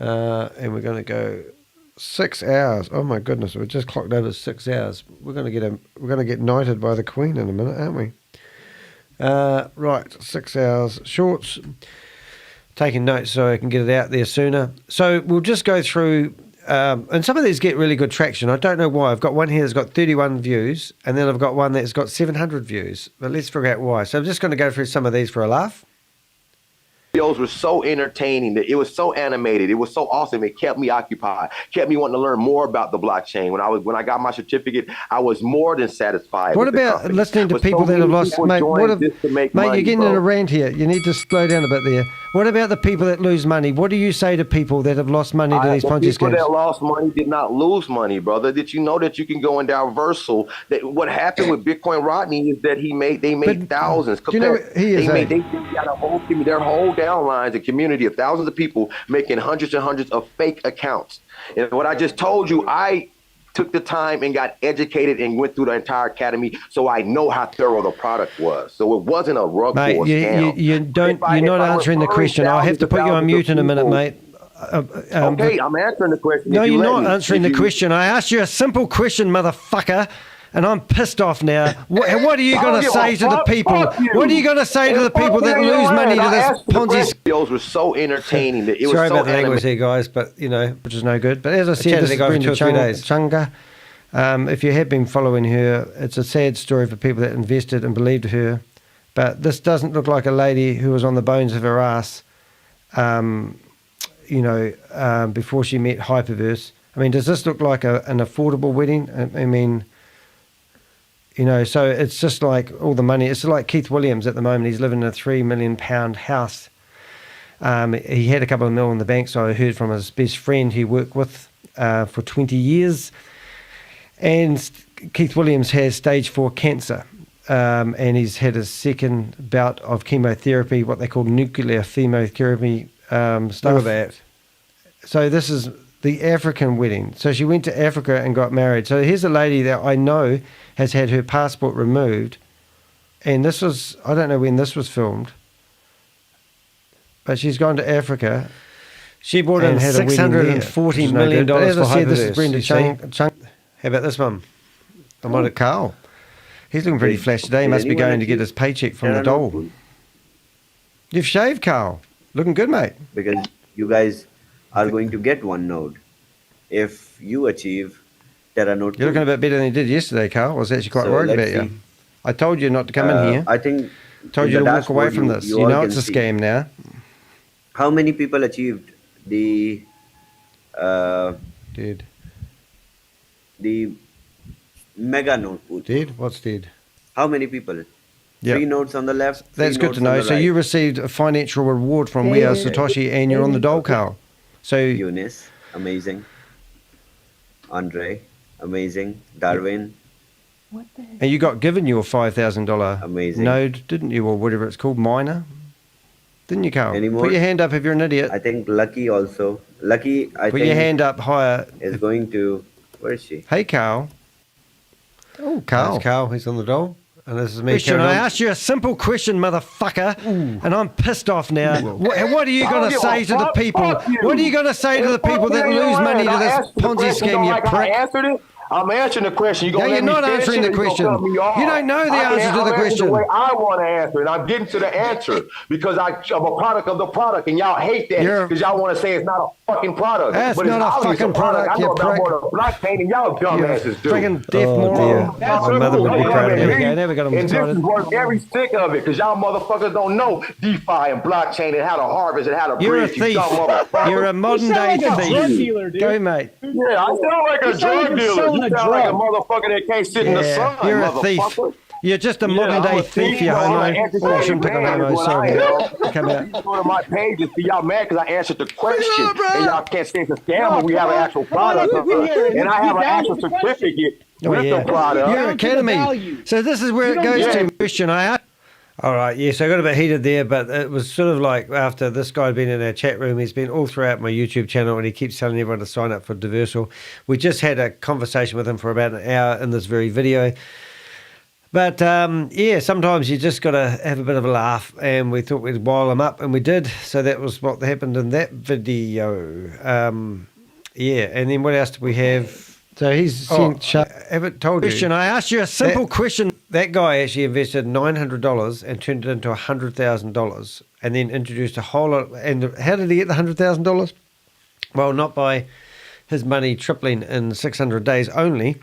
And we're going to go 6 hours. Oh my goodness, we just clocked over 6 hours. We're going to get knighted by the Queen in a minute, aren't we? Right, 6 hours shorts. Taking notes so I can get it out there sooner. So we'll just go through, and some of these get really good traction. I don't know why. I've got one here that's got 31 views, and then I've got one that's got 700 views. But let's figure out why. So I'm just going to go through some of these for a laugh. Videos were so entertaining, that it was so animated, it was so awesome. It kept me occupied, kept me wanting to learn more about the blockchain. When I got my certificate, I was more than satisfied. What about listening to people that have lost, mate? Mate, you're getting in a rant here. You need to slow down a bit there. What about the people that lose money? What do you say to people that have lost money to these Ponzi schemes? People that lost money did not lose money, brother. Did you know that you can go in DAOVersal? That what happened with Bitcoin Rodney is that they made thousands. Do you know what he is? They got a whole team, their whole downlines, a community of thousands of people making hundreds and hundreds of fake accounts. And what I just told you, I took the time and got educated and went through the entire academy, so I know how thorough the product was. So it wasn't a rug pull scam. You're not answering the question. I have to put you on mute in a minute, mate. Okay, I'm answering the question. No, you're not answering the question. I asked you a simple question, motherfucker. And I'm pissed off now. What are you going to say to the people? What are you going to say to the people that lose money to this Ponzi scheme? Videos were so entertaining. That it was Sorry so about the language here, guys, but, you know, which is no good. But as I said, this is Brenda Chunga. If you have been following her, it's a sad story for people that invested and believed her. But this doesn't look like a lady who was on the bones of her ass, you know, before she met HyperVerse. I mean, does this look like an affordable wedding? I mean, you know, so it's just like all the money. It's like Keith Williams at the moment. He's living in a £3 million house. He had a couple of mil in the bank, so I heard from his best friend he worked with for 20 years. And Keith Williams has stage 4 cancer. And he's had his second bout of chemotherapy, what they call nuclear chemotherapy stuff. Look at that. So this is the African wedding. So she went to Africa and got married. So here's a lady that I know has had her passport removed. And this was, I don't know when this was filmed, but she's gone to Africa. She brought in $640 million as for I said, this is HyperVerse, Brenda you Chung. How about this one? I'm on a Carl. He's looking pretty flash today. He must be going to get his paycheck from the dole. You've shaved, Carl. Looking good, mate. Because you guys are going to get one node if you achieve Terra Node. You're looking a bit better than you did yesterday, Carl. I was actually quite worried about you. I told you not to come in here. I think told you to walk away from this. You know it's a scam now. How many people achieved the the mega node pool? What's dead? How many people? Yep. 3 nodes on the left. That's good to know. So you received a financial reward from We Are Satoshi, and you're on the dole, Carl. So Eunice, amazing. Andre, amazing. Darwin. And you got given your $5,000 node, didn't you, or whatever it's called, miner? Didn't you, Carl? Anymore? Put your hand up if you're an idiot. I think Lucky also. Lucky, I Put think. your hand up higher. Is going to. Where is she? Hey, Carl. Oh, Carl. That's Carl. He's on the dole. And this is me. Question. I asked you a simple question, motherfucker, and I'm pissed off now. What are you going to say to the people? What are you going to say to the people that lose money to this Ponzi scheme, you prick? I answered it. I'm answering the question. You're not answering the question. You don't know the answer to the question. The way I want to answer it. I'm getting to the answer because I'm a product of the product, and y'all hate that because y'all want to say it's not a fucking product. That's not a fucking product. I know about more than blockchain and y'all dumbasses do. Freaking deaf moron. My mother would be proud of me. Okay, now we got them started. This is worth every stick of it because y'all motherfuckers don't know DeFi and blockchain and how to harvest and how to bridge. You're a thief. You're a modern day thief. Go, mate. Yeah, I sound like a drug dealer. You sound like a motherfucker that can't sit in the sun. You're a thief. You're just a modern day thief, you homo. Oh, I shouldn't pick on homo, sorry. Come out. Go to my page and see y'all mad because I answered the question. And y'all can't say it's a scam, but we have an actual product. And I have an actual certificate with the product. You're Academy. So this is where it goes to question. All right, yes, I got a bit heated there, but it was sort of like after this guy had been in our chat room, he's been all throughout my YouTube channel and he keeps telling everyone to sign up for DAOVersal. We just had a conversation with him for about an hour in this very video. But, yeah, sometimes you just got to have a bit of a laugh, and we thought we'd wile him up, and we did. So that was what happened in that video. Yeah, and then what else do we have? So he's I haven't told you. Question. I asked you a simple question. That guy actually invested $900 and turned it into $100,000 and then introduced a whole lot. And how did he get the $100,000? Well, not by his money tripling in 600 days only,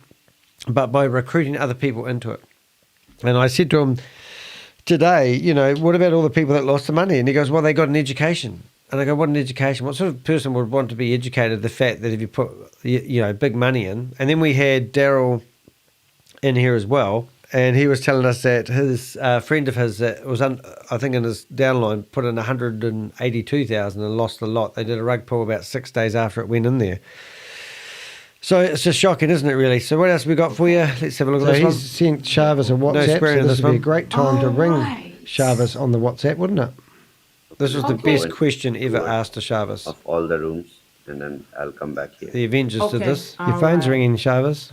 but by recruiting other people into it. And I said to him today, you know, what about all the people that lost the money? And he goes, well, they got an education. And I go, what an education? What sort of person would want to be educated? The fact that if you put, you know, big money in. And then we had Daryl in here as well. And he was telling us that his friend of his that was, I think in his downline, put in 182,000 and lost a lot. They did a rug pull about 6 days after it went in there. So it's just shocking, isn't it, really? So what else have we got for you? Let's have a look at this one. He's sent Shavas a WhatsApp, so this would be a great time to ring Shavas on the WhatsApp, wouldn't it? This was the best question ever asked to Shavas. Of all the rooms, and then I'll come back here. The Avengers did this. Your phone's ringing, Shavas.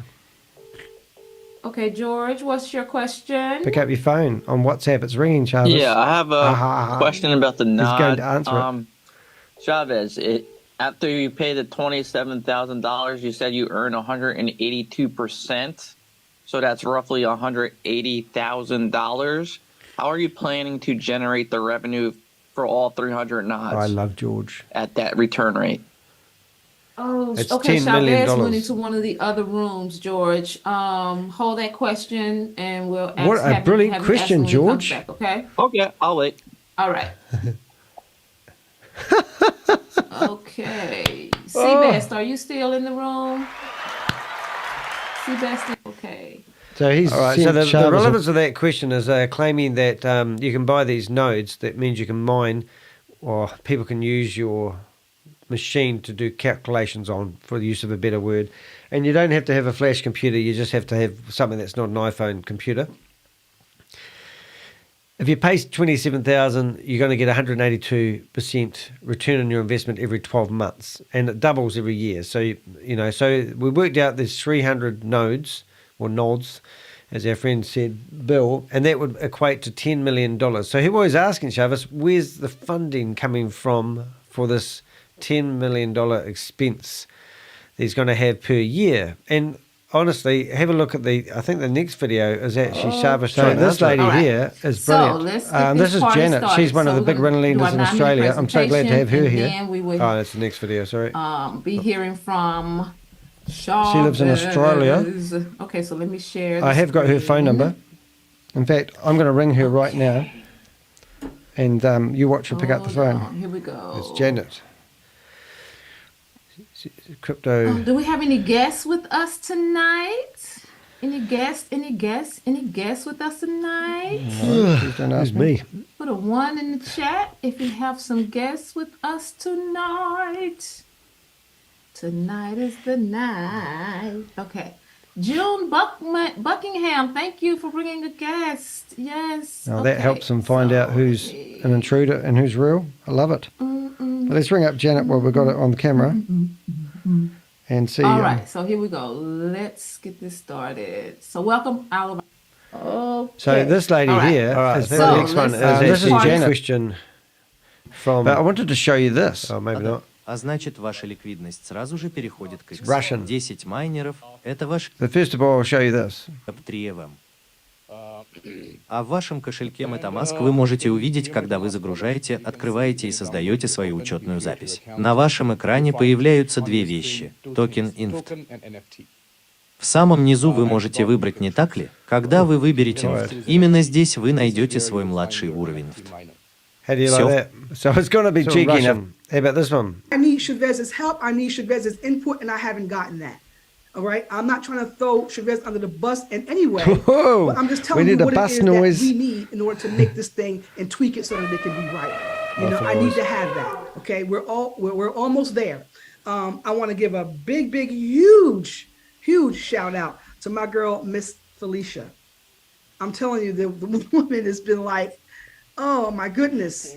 Okay, George, what's your question? Pick up your phone on WhatsApp. It's ringing, Shavas. Yeah, I have a question about the nod. He's going to answer it. Chavez, after you pay the $27,000, you said you earn 182%. So that's roughly $180,000. How are you planning to generate the revenue for all 300 nods? I love George. At that return rate. Oh, It's okay. $10 million. Chavez went into one of the other rooms, George. Hold that question, and we'll ask. What a brilliant question, George. Back, okay. Okay, I'll wait. All right. Okay. Seabest, are you still in the room? Seabest, okay. So he's All right, so the Chavez relevance of that question is claiming that you can buy these nodes. That means you can mine, or people can use your machine to do calculations on, for the use of a better word. And you don't have to have a flash computer. You just have to have something that's not an iPhone computer. If you pay $27,000, you're going to get 182% return on your investment every 12 months, and it doubles every year. So so we worked out there's 300 nodes or nods, as our friend said, Bill, and that would equate to $10 million. So he was asking Chavez, where's the funding coming from for this $10 million expense that he's going to have per year? And honestly, have a look at I think the next video is actually Chavez. So this lady here is brilliant. Let's get this is party Janet. She's one of the big run leaders in Australia. I'm so glad to have her here. That's the next video, sorry. Be hearing from Shaw. She lives in Australia. Okay, so let me share. I have got her phone number. In fact, I'm going to ring her right now, and you watch her pick up the phone. Here we go. It's Janet. Crypto. Do we have any guests with us tonight? Any guests with us tonight? Who's me? Put a 1 in the chat if you have some guests with us tonight. Tonight is the night. Okay. June Buckingham, thank you for bringing a guest. Yes. Now that helps them find out who's an intruder and who's real. I love it. But let's ring up Janet while we've got it on the camera and see. All right, so here we go. Let's get this started. So welcome, Alabama. Okay. So this lady here, is the next one. This is Janet's question from. But I wanted to show you this. Oh, maybe not. А значит, ваша ликвидность сразу же переходит к X. Russian. 10 майнеров – это ваш So first of all, I'll show you this. 3EVM. А в вашем кошельке MetaMask вы можете увидеть, когда вы загружаете, открываете и создаете свою учетную запись. На вашем экране появляются две вещи – токен INFT. В самом низу вы можете выбрать, не так ли? Когда вы выберете INFT, именно здесь вы найдете свой младший уровень INFT. How do you like that? So it's going to be cheeky enough. How about this one? I need Chavez's help. I need Chavez's input, and I haven't gotten that. All right? I'm not trying to throw Chavez under the bus in any way. Whoa, but I'm just telling you what it is noise. that we need in order to make this thing and tweak it so that it can be right. You know, I need to have that. Okay? We're almost there. I want to give a big, huge shout out to my girl, Miss Felicia. I'm telling you, the woman has been like, oh my goodness.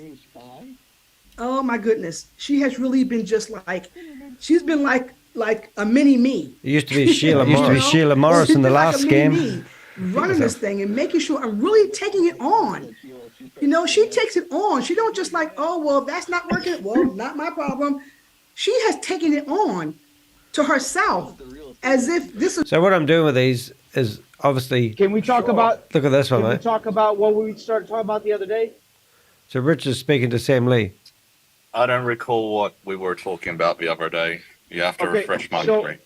Oh my goodness. She has really been just like, she's been like a mini me. It used to be Sheila Morris in the last scam. Running this thing and making sure I'm really taking it on. You know, she takes it on. She don't just like, oh, well, that's not working. Well, not my problem. She has taken it on to herself as if this is. So what I'm doing with these is obviously. Can we talk about? Look at this one, Can we mate. talk about what we started talking about the other day? So Rich is speaking to Sam Lee. I don't recall what we were talking about the other day. You have to refresh my memory.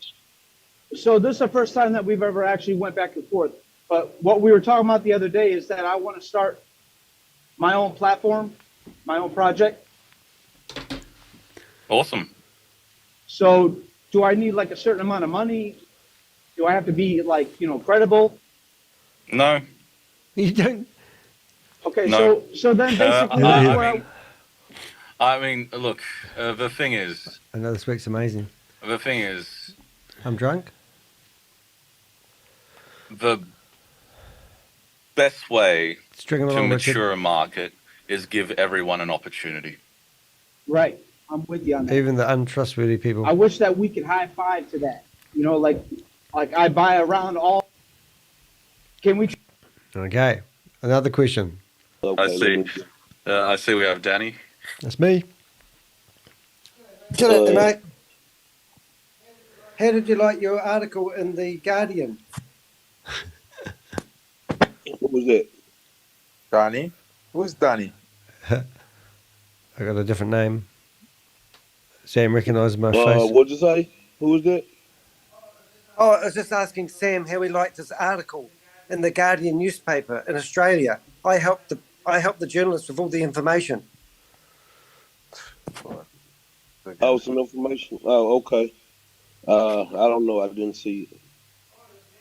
So this is the first time that we've ever actually went back and forth. But what we were talking about the other day is that I want to start my own platform, my own project. Awesome. So do I need like a certain amount of money? Do I have to be like, credible? No. You don't. Okay, No. so then basically I mean, look, the thing is. I know this week's amazing. The thing is. I'm drunk. The best way to along, mature a market is give everyone an opportunity. Right. I'm with you on that. Even the untrustworthy people. I wish that we could high five to that. Like I buy around all. Can we? Okay. Another question. I see we have Danny. That's me. G'day, mate. How did you like your article in The Guardian? Who was that? Danny? Who's Danny? I got a different name. Sam recognised my face. What'd you say? Who was that? Oh, I was just asking Sam how he liked his article in the Guardian newspaper in Australia. I helped the journalist with all the information. Oh, some information. Oh, okay. I don't know. I didn't see it.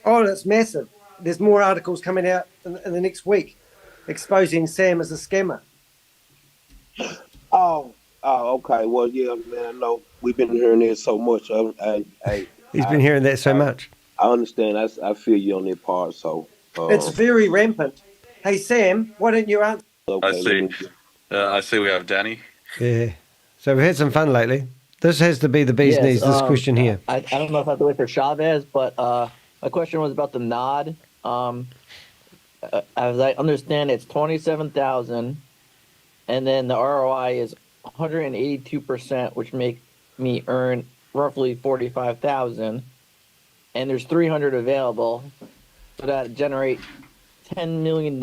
Oh, that's massive. There's more articles coming out in the next week exposing Sam as a scammer. Oh, okay. Well, yeah, man. I know we've been hearing that so much. He's been hearing that so much. I understand. I feel you on that part. So It's very rampant. Hey, Sam, why don't you answer? Okay, I see we have Danny. Yeah. So we've had some fun lately. This has to be the bee's knees, this question here. I don't know if I have to wait for Chavez, but my question was about the nod. As I understand, it's 27,000, and then the ROI is 182%, which make me earn roughly 45,000. And there's 300 available, so that generate $10 million.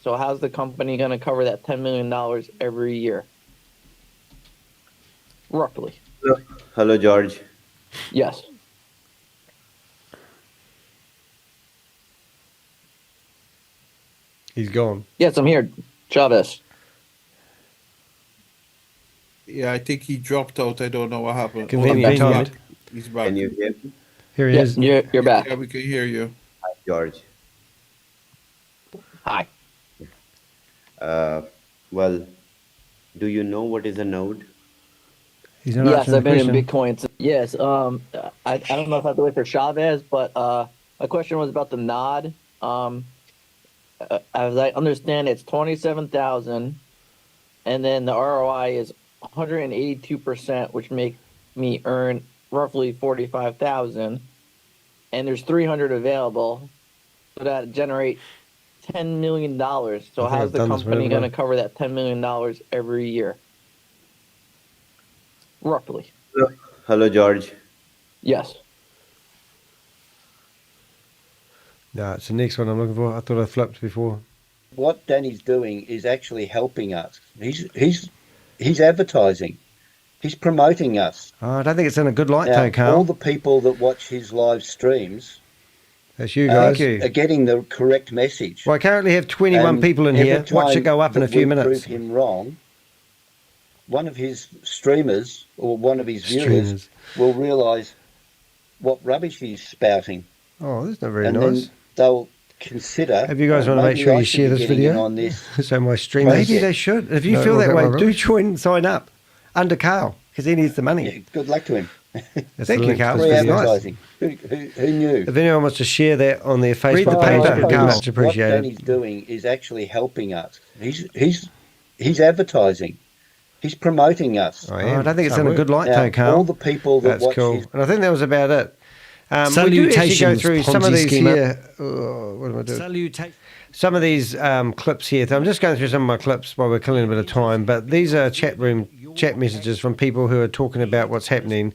So how's the company going to cover that $10 million every year? Roughly. Hello, George. Yes. He's gone. Yes, I'm here. Chavez. Yeah, I think he dropped out. I don't know what happened. Convenient time. He's back. Can you hear me? Here he is. You're back. Yeah, we can hear you. Hi, George. Hi. Well, do you know what is a node? Yes, I've been in Bitcoin. Yes. I don't know if I have to wait for Chavez, but my question was about the nod. As I understand, it's 27,000, and then the ROI is 182%, which make me earn roughly 45,000. And there's 300 available, so that generate $10 million. So how's the company going to cover that $10 million every year? Roughly. Hello, George. Yes. No, it's the next one I'm looking for. I thought I flipped before. What Danny's doing is actually helping us. He's advertising. He's promoting us. Oh, I don't think it's in a good light, Now, though, Carl. all the people that watch his live streams That's you guys. are getting the correct message. Well, I currently have 21 And people in here. every Watch it time go up in a that few we minutes. Prove him wrong. One of his streamers or one of his viewers Streamers. will realise what rubbish he's spouting. Oh, that's not very and nice. Then they'll consider. If you guys want to make maybe sure I you should share be this getting in video, on this so my stream. project. Maybe they should. If you No, feel we'll that get way, one, do Rob. join and sign up under Carl because he needs the money. Yeah, good luck to him. Thank you, Carl. Free It's nice. advertising. Who knew? If anyone wants to share that on their Read the Facebook page, paper, it'd be Carl. much appreciated. What Danny's doing is actually helping us. He's advertising. He's promoting us. Oh, I don't think it's in a good light, Now, though, Carl. all the people that That's watch cool. his And I think that was about it. We do actually go through some of these here. Oh, what am I doing? Some of these clips here. I'm just going through some of my clips while we're killing a bit of time. But these are chat messages from people who are talking about what's happening.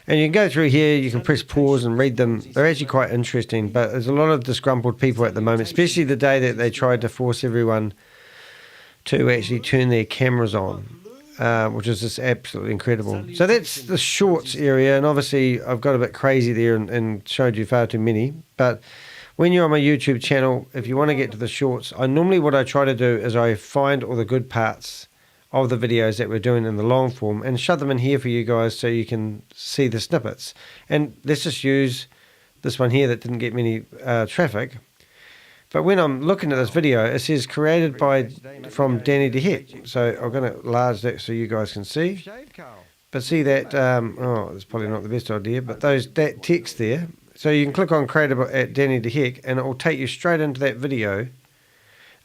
And you can go through here. You can press pause and read them. They're actually quite interesting. But there's a lot of disgruntled people at the moment, especially the day that they tried to force everyone to actually turn their cameras on. Which is just absolutely incredible. So that's the shorts area, and obviously I've got a bit crazy there and showed you far too many. But when you're on my YouTube channel, if you want to get to the shorts, what I try to do is I find all the good parts of the videos that we're doing in the long form and shove them in here for you guys so you can see the snippets. And let's just use this one here that didn't get many traffic. But when I'm looking at this video, it says created from Danny to Heck. So I'm going to enlarge that so you guys can see. But see that, it's probably not the best idea, but that text there. So you can click on created at Danny to Heck and it will take you straight into that video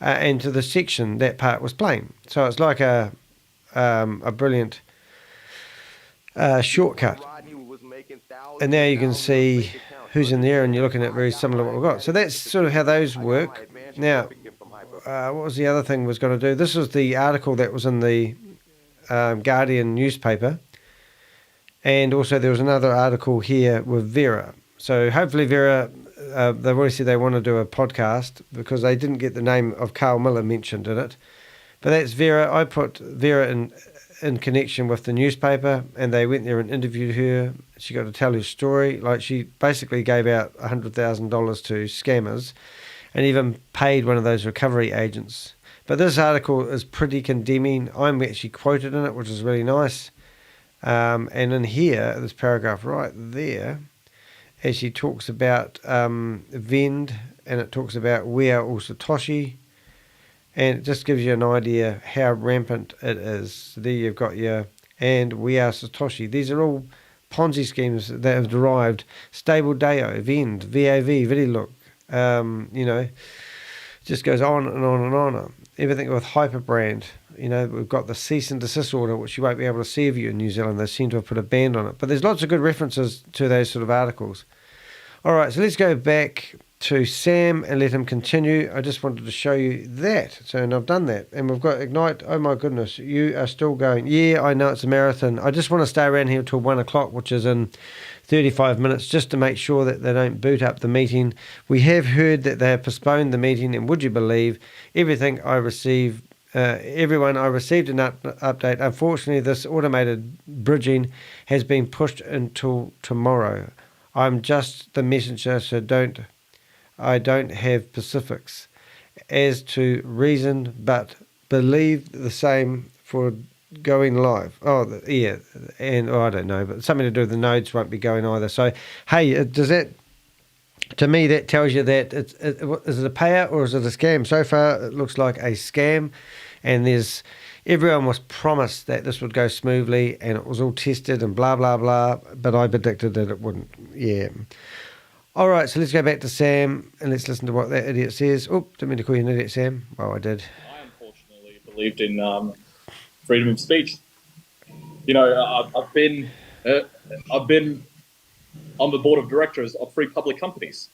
and to the section that part was playing. So it's like a brilliant shortcut. And now you can see who's in there, and you're looking at very similar to what we've got. So that's sort of how those work. Now, what was the other thing was going to do? This was the article that was in the Guardian newspaper. And also there was another article here with Vera. So hopefully Vera they've already said they want to do a podcast because they didn't get the name of Carl Miller mentioned in it. But that's Vera. I put Vera in connection with the newspaper, and they went there and interviewed her. She got to tell her story. Like, she basically gave out $100,000 to scammers and even paid one of those recovery agents. But this article is pretty condemning. I'm actually quoted in it, which is really nice. And in here, this paragraph right there, as she talks about Vend, and it talks about We Are All Satoshi, and it just gives you an idea how rampant it is. So there you've got your and We Are Satoshi. These are all Ponzi schemes that have derived. Stable DAO, Vend, VAV, VidiLook, just goes on and on and on. Everything with Hyperbrand. We've got the cease and desist order, which you won't be able to see if you're in New Zealand. They seem to have put a ban on it. But there's lots of good references to those sort of articles. All right, so let's go back to Sam and let him continue. I just wanted to show you that. And I've done that. And we've got Ignite. Oh, my goodness, you are still going. Yeah, I know it's a marathon. I just want to stay around here till 1 o'clock, which is in 35 minutes, just to make sure that they don't boot up the meeting. We have heard that they have postponed the meeting, and would you believe everything I received, everyone, I received an update. Unfortunately, this automated bridging has been pushed until tomorrow. I'm just the messenger, so I don't have specifics as to reason, but believe the same for going live. I don't know, but something to do with the nodes won't be going either. So, hey, does that, to me, that tells you that is it a payout or is it a scam? So far, it looks like a scam, and everyone was promised that this would go smoothly, and it was all tested and blah, blah, blah, but I predicted that it wouldn't. Yeah. All right, so let's go back to Sam, and let's listen to what that idiot says. Oh, didn't mean to call you an idiot, Sam. Well, I did. I unfortunately believed in freedom of speech. I've been on the board of directors of 3 public companies,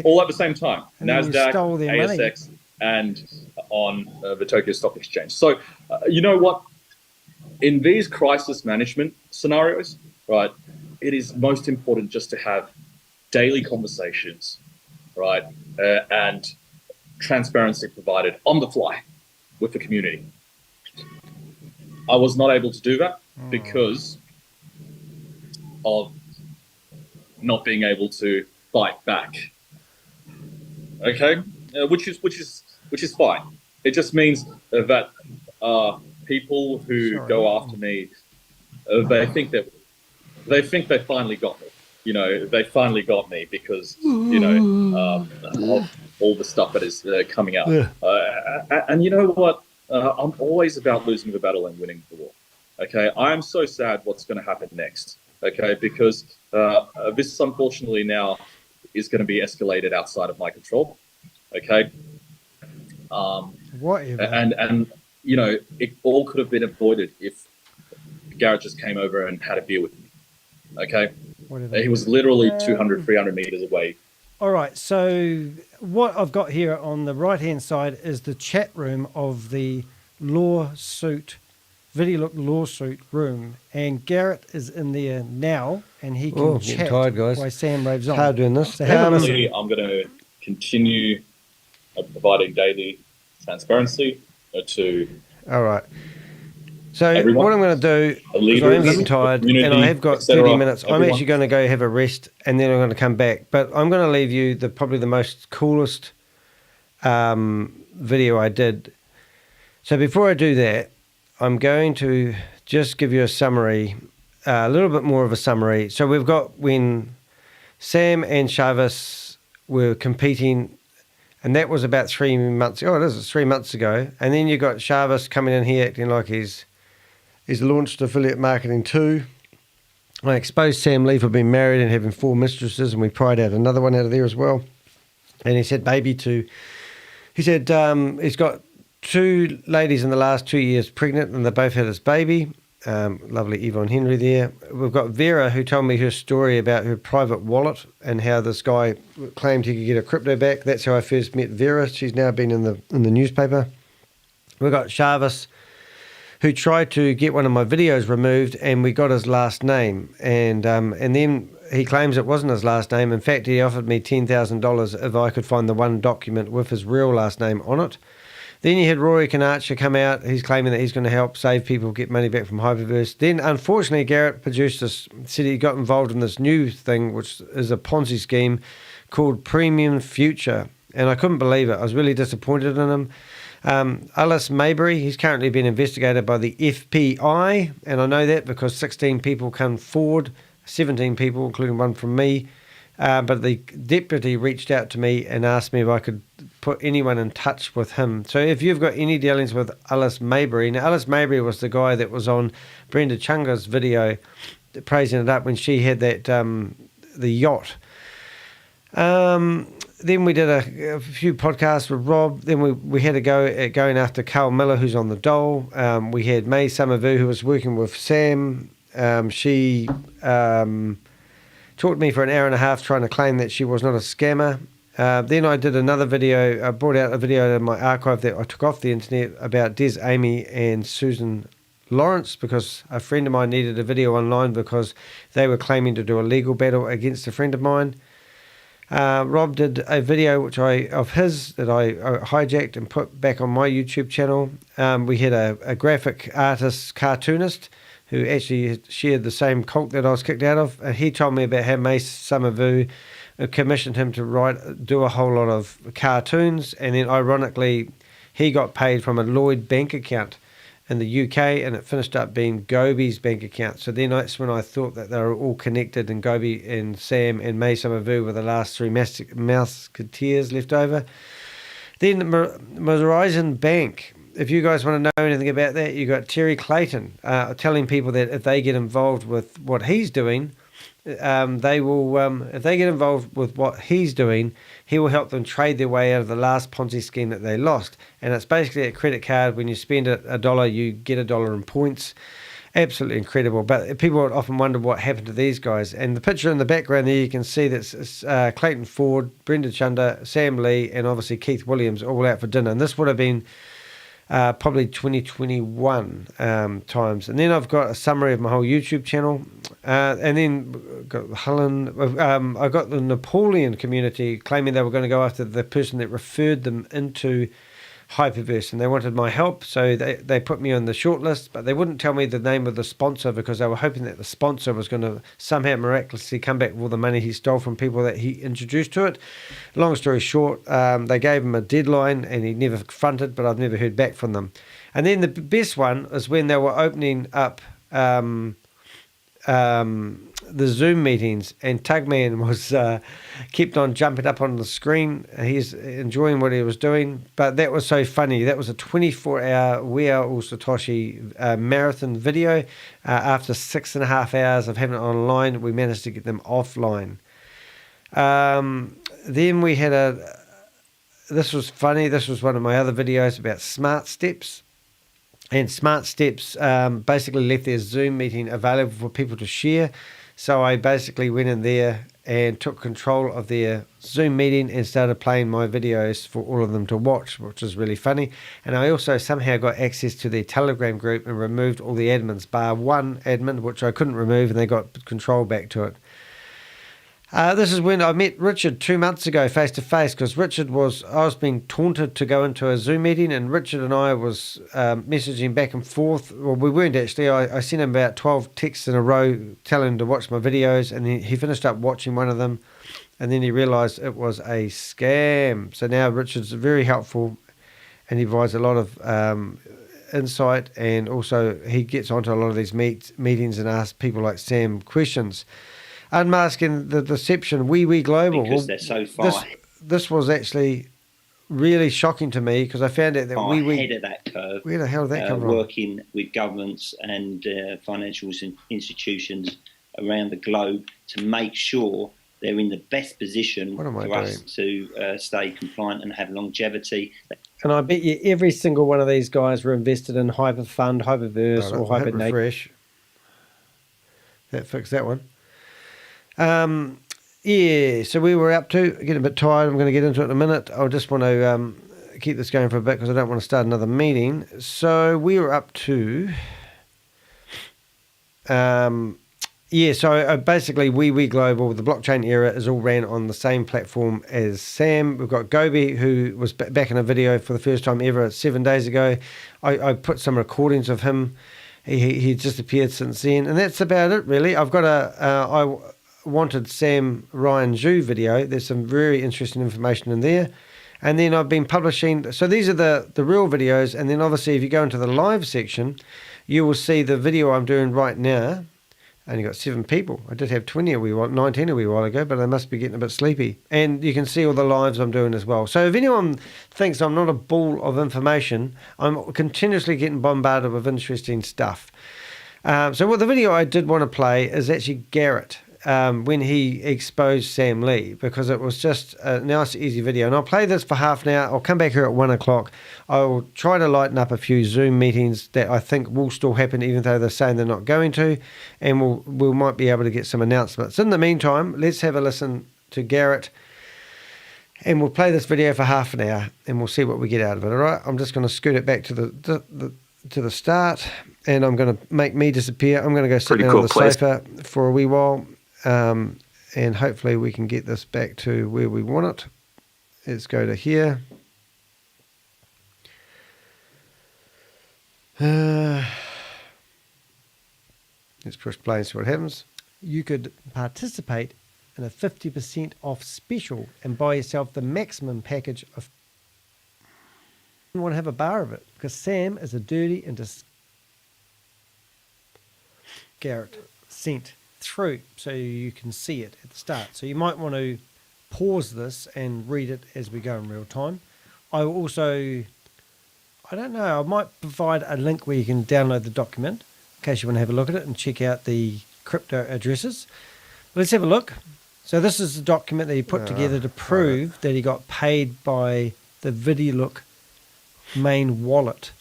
all at the same time: NASDAQ, ASX, and on the Tokyo Stock Exchange. So, you know what? In these crisis management scenarios, right, it is most important just to have daily conversations, right, and transparency provided on the fly with the community. I was not able to do that because of not being able to fight back. Okay, which is fine. It just means that people who go after me, they think they finally got me. They finally got me because of all the stuff that is coming out. And you know what? I'm always about losing the battle and winning the war. Okay, I am so sad what's going to happen next. Okay, because this unfortunately now is going to be escalated outside of my control. Okay. Whatever. And it all could have been avoided if Garrett just came over and had a beer with me. Okay. Whatever. He was literally 200, 300 meters away. All right, so what I've got here on the right-hand side is the chat room of the lawsuit, VidiLook lawsuit room, and Garrett is in there now, and he can chat tired, guys. while Sam raves on. Hard doing this. So have a listen. I'm going to continue providing daily transparency to all right. So everyone. What I'm going to do, because I am getting tired and I have got 30 minutes, I'm actually going to go have a rest and then I'm going to come back. But I'm going to leave you probably the most coolest video I did. So before I do that, I'm going to just give you a summary, a little bit more of a summary. So we've got when Sam and Shaz were competing, and that was about 3 months. Oh, it is. It's 3 months ago. And then you got Shaz coming in here acting like he's launched affiliate marketing too. I exposed Sam Lee for being married and having 4 mistresses, and we pried out another one out of there as well. And he said he's got 2 ladies in the last 2 years pregnant, and they both had his baby. Lovely Yvonne Henry there. We've got Vera, who told me her story about her private wallet and how this guy claimed he could get her crypto back. That's how I first met Vera. She's now been in the newspaper. We've got Shaz, who tried to get one of my videos removed, and we got his last name. And then he claims it wasn't his last name. In fact, he offered me $10,000 if I could find the one document with his real last name on it. Then you had Rory Conacher come out. He's claiming that he's going to help save people, get money back from HyperVerse. Then, unfortunately, Garrett produced this, said he got involved in this new thing, which is a Ponzi scheme called Premium Future. And I couldn't believe it. I was really disappointed in him. Alice Maybury, he's currently been investigated by the FBI. And I know that because 16 people come forward, 17 people, including one from me. But the deputy reached out to me and asked me if I could put anyone in touch with him. So if you've got any dealings with Alice Maybury, now Alice Maybury was the guy that was on Brenda Chunga's video praising it up when she had that the yacht. Then we did a few podcasts with Rob. Then we had a go at going after Carl Miller, who's on the dole. We had May Summervu, who was working with Sam. She talked to me for an hour and a half trying to claim that she was not a scammer. Then I did another video. I brought out a video in my archive that I took off the internet about Des Amy and Susan Lawrence because a friend of mine needed a video online because they were claiming to do a legal battle against a friend of mine. Rob did a video of his that I hijacked and put back on my YouTube channel. We had a graphic artist, cartoonist, who actually shared the same cult that I was kicked out of. And he told me about how May Summervu commissioned him to do a whole lot of cartoons. And then ironically, he got paid from a Lloyd bank account in the UK, and it finished up being Gobi's bank account. So then that's when I thought that they were all connected, and Gobi and Sam and May Summervu were the last three Musketeers left over. Then Horizon Bank. If you guys want to know anything about that, you got Terry Clayton telling people that if they get involved with what he's doing, they will. If they get involved with what he's doing, he will help them trade their way out of the last Ponzi scheme that they lost. And it's basically a credit card. When you spend $1, you get $1 in points. Absolutely incredible. But people would often wonder what happened to these guys. And the picture in the background there, you can see that's Clayton Ford, Brenda Chunder, Sam Lee, and obviously Keith Williams all out for dinner. And this would have been probably 2021 times. And then I've got a summary of my whole YouTube channel. And then got Helen. I got the Napoleon community claiming they were going to go after the person that referred them into HyperVerse, and they wanted my help, so they put me on the shortlist, but they wouldn't tell me the name of the sponsor because they were hoping that the sponsor was going to somehow miraculously come back with all the money he stole from people that he introduced to it. Long story short, they gave him a deadline and he never fronted, but I've never heard back from them. And then the best one is when they were opening up the Zoom meetings, and Tugman was kept on jumping up on the screen. He's enjoying what he was doing, but that was so funny. That was a 24-hour We Are All Satoshi marathon video. After 6.5 hours of having it online, we managed to get them offline. Then we had this was funny, this was one of my other videos about Smart Steps. And Smart Steps basically left their Zoom meeting available for people to share. So I basically went in there and took control of their Zoom meeting and started playing my videos for all of them to watch, which is really funny. And I also somehow got access to their Telegram group and removed all the admins, bar one admin, which I couldn't remove, and they got control back to it. This is when I met Richard 2 months ago face to face, because I was being taunted to go into a Zoom meeting, and Richard and I was messaging back and forth. Well, we weren't actually. I sent him about 12 texts in a row telling him to watch my videos, and he finished up watching one of them, and then he realised it was a scam. So now Richard's very helpful, and he provides a lot of insight, and also he gets onto a lot of these meetings and asks people like Sam questions. Unmasking the Deception, Wee Global. Because they're so far. This was actually really shocking to me because I found out that ahead of that curve. Where the hell did that come from? Working with governments and financial institutions around the globe to make sure they're in the best position for us to stay compliant and have longevity. And I bet you every single one of these guys were invested in HyperFund, HyperVerse, or HyperNate. Refresh. That fixed that one. Yeah, so we were up to, getting a bit tired, I'm going to get into it in a minute. I just want to keep this going for a bit because I don't want to start another meeting. So we were up to, Yeah, so basically We Global, the blockchain era is all ran on the same platform as Sam. We've got Gobi, who was back in a video for the first time ever 7 days ago. I put some recordings of him. He disappeared since then, and that's about it, really. I've got I wanted Sam Ryan Zhu video. There's some very interesting information in there. And then I've been publishing, so these are the real videos, and then obviously if you go into the live section, you will see the video I'm doing right now. Only got 7 people. I did have 19 a wee while ago, but I must be getting a bit sleepy. And you can see all the lives I'm doing as well. So if anyone thinks I'm not a ball of information, I'm continuously getting bombarded with interesting stuff. So what the video I did want to play is actually Garrett, when he exposed Sam Lee, because it was just a nice, easy video. And I'll play this for half an hour. I'll come back here at 1 o'clock. I'll try to lighten up a few Zoom meetings that I think will still happen, even though they're saying they're not going to. And we might be able to get some announcements. In the meantime, let's have a listen to Garrett. And we'll play this video for half an hour, and we'll see what we get out of it. All right? I'm just going to scoot it back to the start, and I'm going to make me disappear. I'm going to go sit down on the sofa for a wee while. And hopefully we can get this back to where we want it. Let's go to here. Let's push play and see what happens. You could participate in a 50% off special and buy yourself the maximum package of. You want to have a bar of it because Sam is a dirty and Garrett sent through so you can see it at the start. So you might want to pause this and read it as we go in real time. I also, I don't know, I might provide a link where you can download the document in case you want to have a look at it and check out the crypto addresses. Let's have a look. So this is the document that he put together to prove that he got paid by the VidiLook main wallet,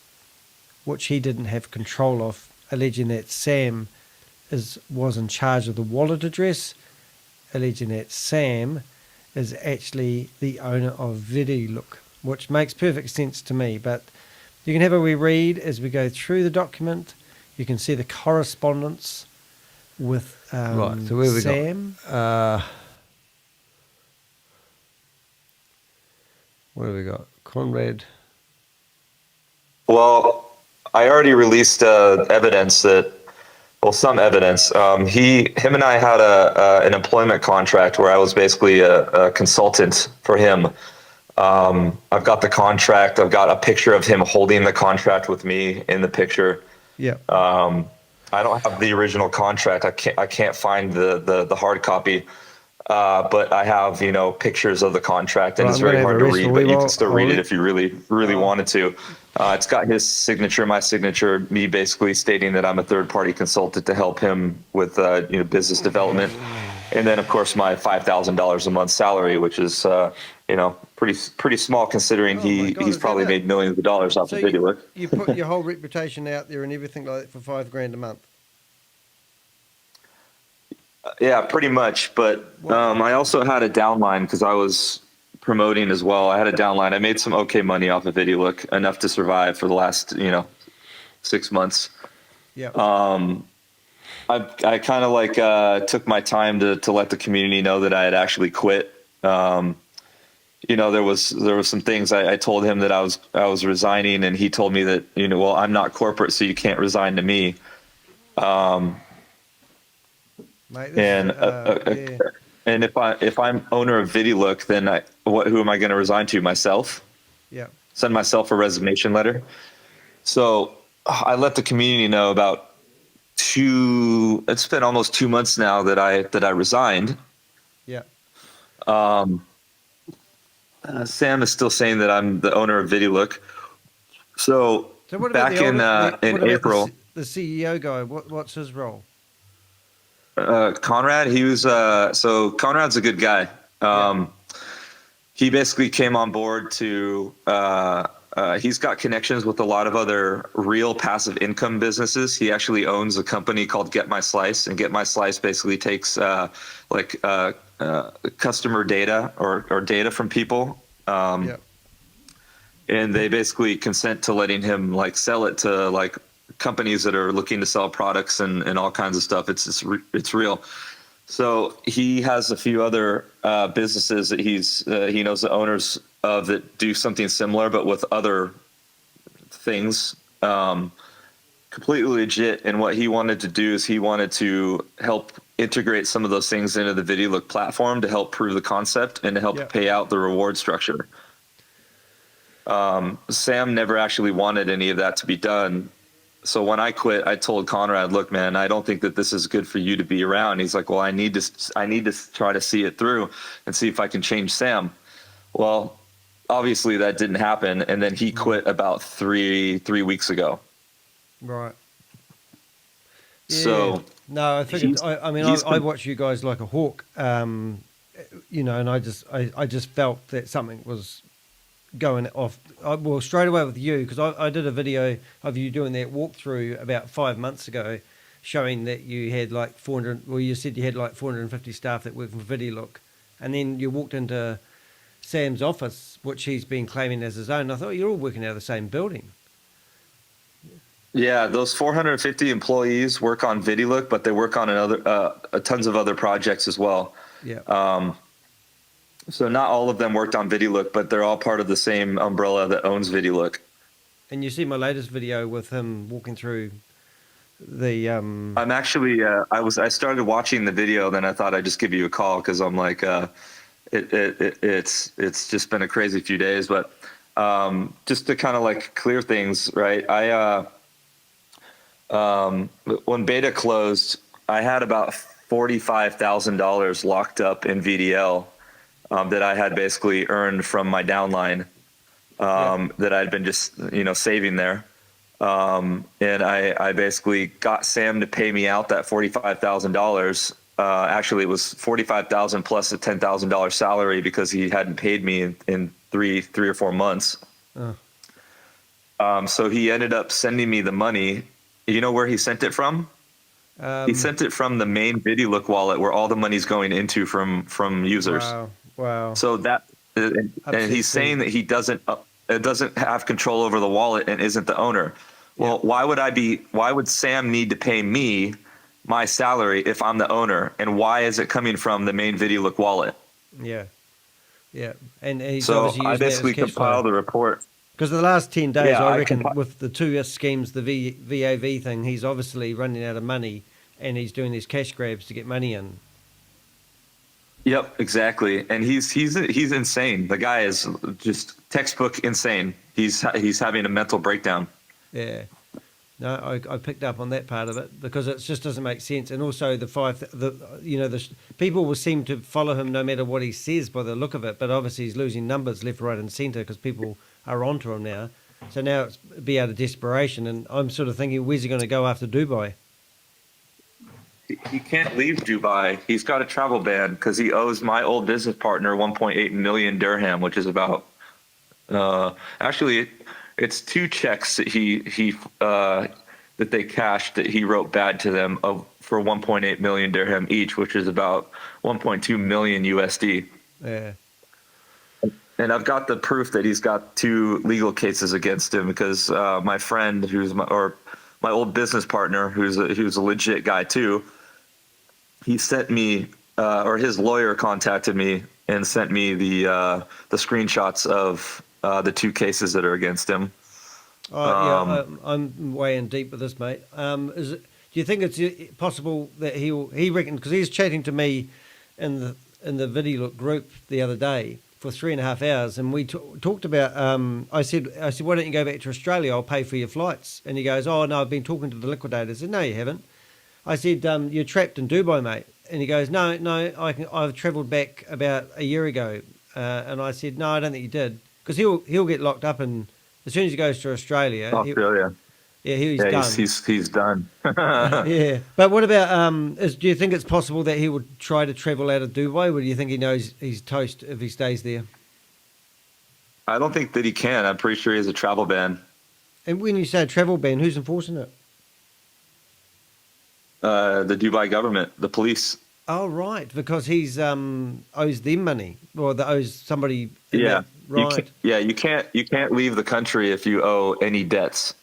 which he didn't have control of, alleging that Sam was in charge of the wallet address, alleging that Sam is actually the owner of VidiLook, which makes perfect sense to me. But you can have a wee read as we go through the document. You can see the correspondence with right, so where we Sam. What have we got? Conrad. Well, I already released evidence that. Well, some evidence. Him and I had an employment contract where I was basically a consultant for him. I've got the contract. I've got a picture of him holding the contract with me in the picture. Yeah. I don't have the original contract. I can't find the hard copy. But I have, pictures of the contract, and it's very hard to read, but you can still read it if you really wanted to. It's got his signature, my signature, me basically stating that I'm a third-party consultant to help him with, business development. And then, of course, my $5,000 a month salary, which is, pretty small considering he's probably made millions of dollars off of VidiLook. You put your whole reputation out there and everything like that for $5,000 a month. Yeah, pretty much. But I also had a downline because I was promoting as well. I had a downline. I made some okay money off of VidiLook, enough to survive for the last 6 months. Yeah. I kind of took my time to let the community know that I had actually quit. There was some things I told him that I was resigning, and he told me that well, I'm not corporate, so you can't resign to me. Mate, and if I'm owner of VidiLook, then who am I going to resign to? Myself? Yeah. Send myself a resignation letter. So I let the community know about it's been almost 2 months now that I resigned. Yeah. Sam is still saying that I'm the owner of VidiLook. So what back in April, the CEO guy, what's his role? Conrad, he was so Conrad's a good guy. He basically came on board to he's got connections with a lot of other real passive income businesses. He actually owns a company called Get My Slice, and Get My Slice basically takes customer data or data from people, and they basically consent to letting him sell it to companies that are looking to sell products and all kinds of stuff. It's real. So he has a few other businesses that he knows the owners of that do something similar, but with other things, completely legit. And what he wanted to do is he wanted to help integrate some of those things into the VideoLook platform to help prove the concept and to help pay out the reward structure. Sam never actually wanted any of that to be done. So when I quit, I told Conrad, look, man, I don't think that this is good for you to be around. He's like, well, I need to try to see it through and see if I can change Sam. Well, obviously that didn't happen. And then he quit about three weeks ago. Right. So no, I figured. I watch you guys like a hawk, you know, and I just felt that something was going off. Well, straight away with you, because I did a video of you doing that walkthrough about 5 months ago, showing that you had like 400. Well, you said you had like 450 staff that work for VideoLook, and then you walked into Sam's office, which he's been claiming as his own. I thought you're all working out of the same building. Yeah, those 450 employees work on VideoLook, but they work on tons of other projects as well. Yeah. So not all of them worked on VideoLook, but they're all part of the same umbrella that owns VideoLook. And you see my latest video with him walking through the. I'm actually. I started watching the video, then I thought I'd just give you a call because I'm like, it's just been a crazy few days, but just to kind of like clear things, right? When beta closed, I had about $45,000 locked up in VDL that I had basically earned from my downline that I'd been just saving there, and I basically got Sam to pay me out that $45,000. Actually, it was $45,000 plus a $10,000 salary because he hadn't paid me in three or 4 months. So he ended up sending me the money. You know where he sent it from? He sent it from the main VideoLook wallet where all the money's going into from users. Wow. So that, and he's saying that he doesn't have control over the wallet and isn't the owner. Well, why would Sam need to pay me my salary if I'm the owner? And why is it coming from the main VideoLook wallet? Yeah. And he's so obviously I basically compiled the report. Because the last 10 days, I reckon, with the two schemes, the VAV thing, he's obviously running out of money and he's doing these cash grabs to get money in. Yep, exactly. And he's insane. The guy is just textbook insane. He's having a mental breakdown. Yeah. No, I picked up on that part of it because it just doesn't make sense. And also the people will seem to follow him no matter what he says by the look of it. But obviously he's losing numbers left, right, and centre because people are onto him now. So now it's be out of desperation. And I'm sort of thinking, where's he going to go after Dubai? He can't leave Dubai. He's got a travel ban because he owes my old business partner 1.8 million dirham, which is about actually it's 2 checks that he that they cashed that he wrote bad to them for 1.8 million dirham each, which is about 1.2 million USD. Yeah. And I've got the proof that he's got 2 legal cases against him because my friend, who's my old business partner, who's a legit guy too, he sent me, or his lawyer contacted me and sent me the screenshots of the 2 cases that are against him. I'm way in deep with this, mate. Do you think it's possible that he reckons, because he's chatting to me in the VideoLook group the other day for 3.5 hours, and we talked about. I said, why don't you go back to Australia? I'll pay for your flights. And he goes, oh no, I've been talking to the liquidator. I said, no, you haven't. I said, you're trapped in Dubai, mate. And he goes, no, I've travelled back about a year ago. And I said, no, I don't think you did, because he'll get locked up, and as soon as he goes to Australia. He's done. He's done. Yeah, but what about do you think it's possible that he would try to travel out of Dubai, or do you think he knows he's toast if he stays there? I don't think that he can. I'm pretty sure he has a travel ban. And when you say a travel ban, who's enforcing it? The Dubai government, the police. Oh right, because he's owes them money, or that owes somebody. Yeah, right. You can't leave the country if you owe any debts.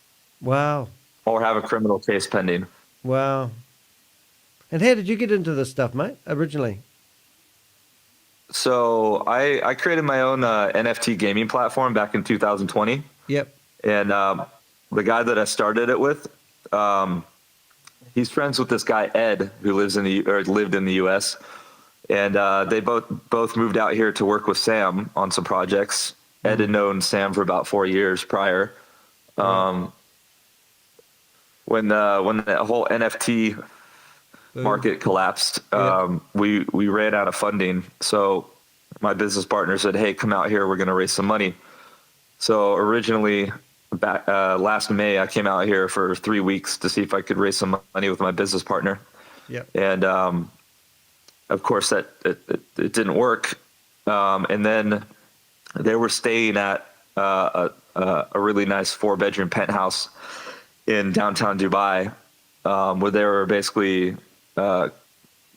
Wow. or have a criminal case pending. Wow. And how did you get into this stuff, mate, originally? So I created my own NFT gaming platform back in 2020. Yep. And the guy that I started it with, he's friends with this guy Ed, who lived in the U.S. And they both moved out here to work with Sam on some projects. Ed had known Sam for about 4 years prior. When the whole NFT market collapsed, we ran out of funding. So my business partner said, "Hey, come out here. We're going to raise some money." So originally, back last May, I came out here for 3 weeks to see if I could raise some money with my business partner. Yep. And of course, it didn't work. And then they were staying at a really nice 4-bedroom penthouse in downtown Dubai, where they were basically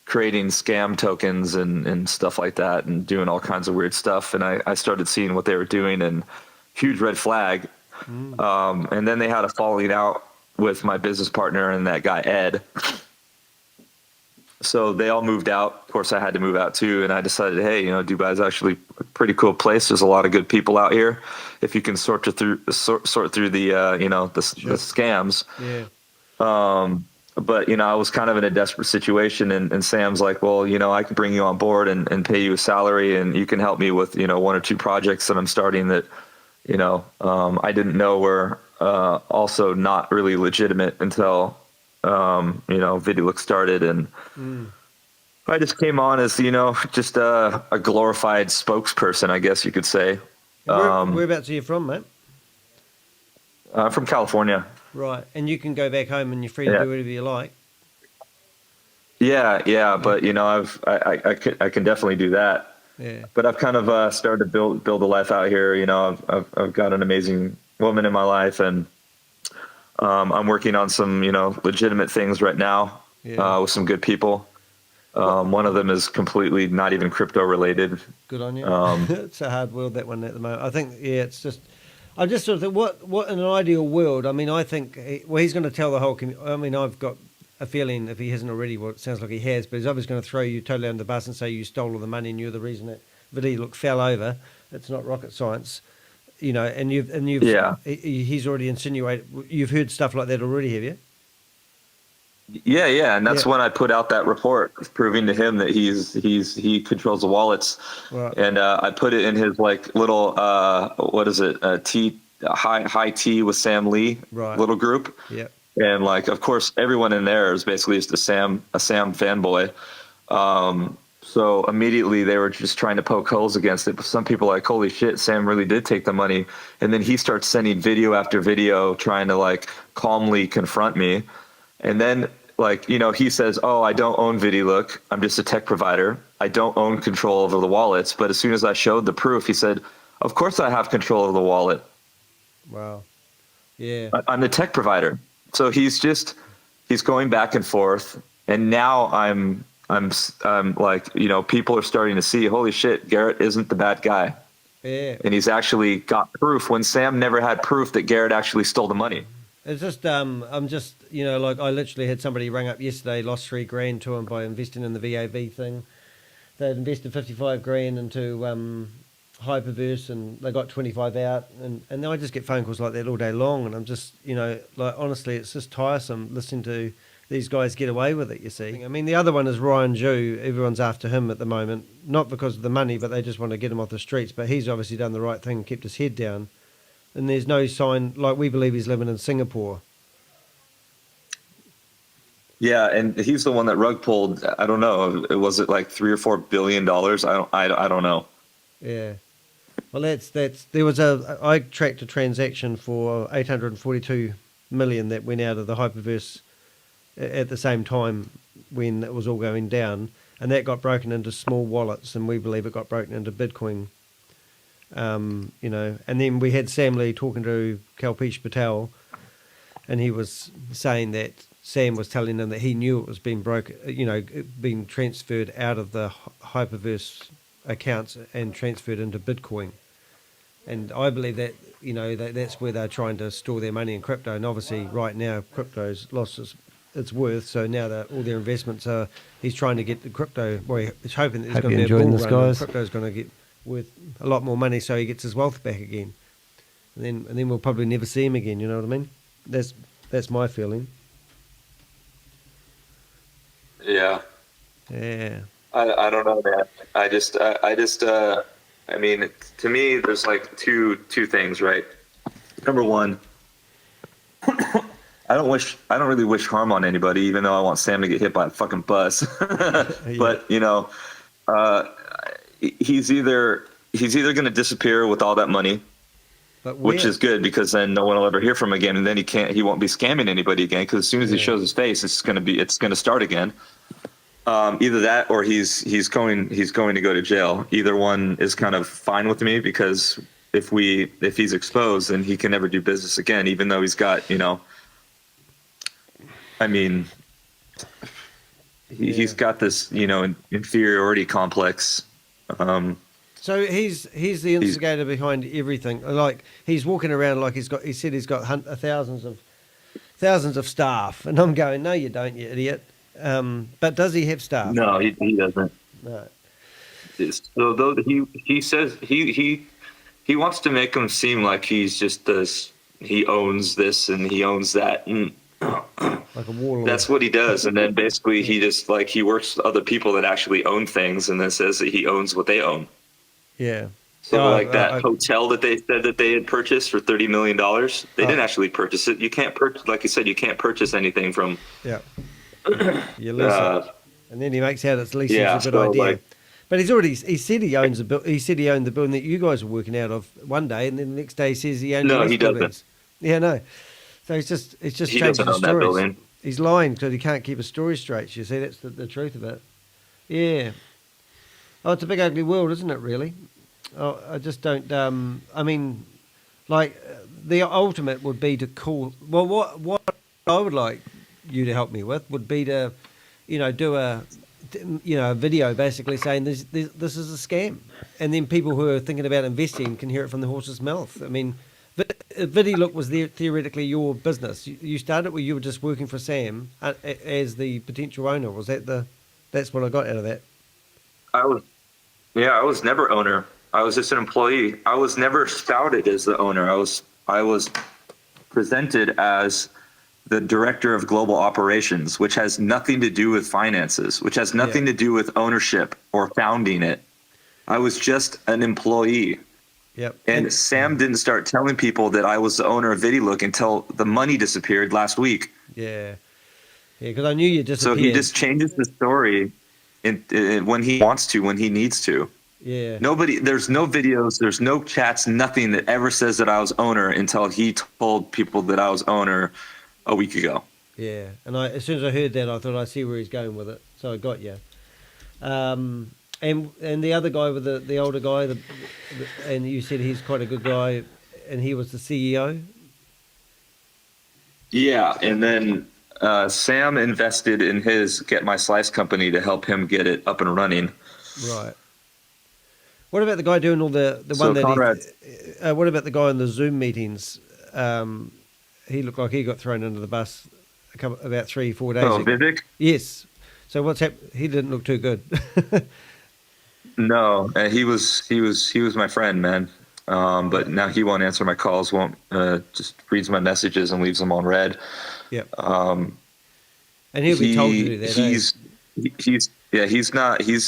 creating scam tokens and stuff like that and doing all kinds of weird stuff. And I started seeing what they were doing, and huge red flag. And then they had a falling out with my business partner and that guy, Ed. So they all moved out. Of course, I had to move out too. And I decided, hey, Dubai is actually a pretty cool place. There's a lot of good people out here. If you can sort through the scams. Yeah. But, I was kind of in a desperate situation, and Sam's like, well, I can bring you on board and pay you a salary, and you can help me with, 1 or 2 projects that I'm starting that, I didn't know were also not really legitimate until, VideoLook started. And I just came on as, just a glorified spokesperson, I guess you could say. Whereabouts are you from, mate? I'm from California. Right, and you can go back home and you're free to do whatever you like. Yeah, but I can definitely do that. Yeah. But I've kind of started to build a life out here. I've got an amazing woman in my life, and I'm working on some legitimate things right now with some good people. One of them is completely not even crypto related. Good on you. It's a hard world, that one, at the moment. I think it's just. I just sort of think, what in an ideal world, I think, he's going to tell the whole community. I've got a feeling, if he hasn't already, well, it sounds like he has, but he's obviously going to throw you totally under the bus and say you stole all the money and you're the reason that VideoLook fell over. It's not rocket science, and he's already insinuated, you've heard stuff like that already, have you? Yeah, and that's when I put out that report proving to him that he controls the wallets, right. And I put it in his little high tea with Sam Lee little group, and of course everyone in there is basically just a Sam fanboy, so immediately they were just trying to poke holes against it. But some people are like, holy shit, Sam really did take the money, and then he starts sending video after video trying to calmly confront me, and then. He says, oh, I don't own VideoLook. I'm just a tech provider. I don't own control over the wallets. But as soon as I showed the proof, he said, of course I have control of the wallet. Wow. Yeah. I'm the tech provider. So he's going back and forth. And now I'm people are starting to see, holy shit, Garrett isn't the bad guy. Yeah. And he's actually got proof when Sam never had proof that Garrett actually stole the money. It's just, I'm just, I literally had somebody ring up yesterday, lost $3,000 to him by investing in the VAV thing. They'd invested 55 grand into HyperVerse, and they got 25 out, and then I just get phone calls like that all day long, and I'm just, honestly, it's just tiresome listening to these guys get away with it, you see. The other one is Ryan Jew. Everyone's after him at the moment, not because of the money, but they just want to get him off the streets, but he's obviously done the right thing and kept his head down. And there's no sign, we believe he's living in Singapore. Yeah, and he's the one that rug pulled. I don't know. Was it $3 or $4 billion? I don't know. Yeah. Well, there was I tracked a transaction for 842 million that went out of the HyperVerse at the same time when it was all going down, and that got broken into small wallets, and we believe it got broken into Bitcoin. And then we had Sam Lee talking to Kalpesh Patel, and he was saying that Sam was telling him that he knew it was being being transferred out of the HyperVerse accounts and transferred into Bitcoin. And I believe that, that's where they're trying to store their money in crypto. And obviously right now crypto's lost its worth. So now that all their investments are, he's trying to get the crypto, he's hoping that there's going to be a bull run and crypto's going to get worth a lot more money so he gets his wealth back again. And then we'll probably never see him again, you know what I mean? That's my feeling. Yeah. Yeah. I don't know, man. I mean, to me, there's like two things, right? Number one, I don't really wish harm on anybody, even though I want Sam to get hit by a fucking bus. But he's either going to disappear with all that money, which is good because then no one will ever hear from him again, and then he won't be scamming anybody again because as soon as he shows his face, it's going to start again. Either that or he's going to go to jail. Either one is kind of fine with me because if he's exposed, then he can never do business again, even though he's got, I mean, he's got this, inferiority complex. So he's the instigator behind everything. Like he's walking around like he's got thousands of staff, and I'm going, no, you don't, you idiot. But does he have staff? No, he doesn't. No. So though he says he wants to make him seem like he's just this. He owns this and he owns that, and like a warlord. That's what he does. And then basically he just he works with other people that actually own things, and then says that he owns what they own. Yeah. So that hotel that they said that they had purchased for $30 million, they didn't actually purchase it. You can't purchase, like you said, you can't purchase anything from. Yeah. You lease it. And then he makes out it's leasing is a good idea. But he said he owns he said he owned the building that you guys were working out of one day, and then the next day he says he owns No, the he buildings. doesn't. Yeah, no. So it's just He changing doesn't the own that stories. building. He's lying because he can't keep a story straight. You see, that's the truth of it. Yeah. Oh, it's a big ugly world, isn't it? Really. Oh, I just don't. I mean, the ultimate would be to call. Well, what I would like you to help me with would be to, do a video basically saying this is a scam, and then people who are thinking about investing can hear it from the horse's mouth. I mean, VidiLook was theoretically your business. You started where you were just working for Sam as the potential owner. Was that's what I got out of that? I was never owner. I was just an employee. I was never touted as the owner. I was presented as the director of global operations, which has nothing to do with finances, which has nothing to do with ownership or founding it. I was just an employee. Yep. And Sam didn't start telling people that I was the owner of VidiLook until the money disappeared last week. Yeah. Yeah, because I knew you disappeared. So he just changes the story when he wants to, when he needs to. Yeah. There's no videos, there's no chats, nothing that ever says that I was owner until he told people that I was owner a week ago. Yeah. And as soon as I heard that, I thought I see where he's going with it. So I got you. And the other guy with the older guy, and you said he's quite a good guy, and he was the CEO? Yeah, and then Sam invested in his Get My Slice company to help him get it up and running. Right. What about the guy doing all the one that what about the guy in the Zoom meetings? He looked like he got thrown under the bus about 3-4 days ago. Vivek? Yes. So what's happened? He didn't look too good. No, he was my friend, man. But now he won't answer my calls, won't just reads my messages and leaves them on red. Yep. And he'll be told to do that.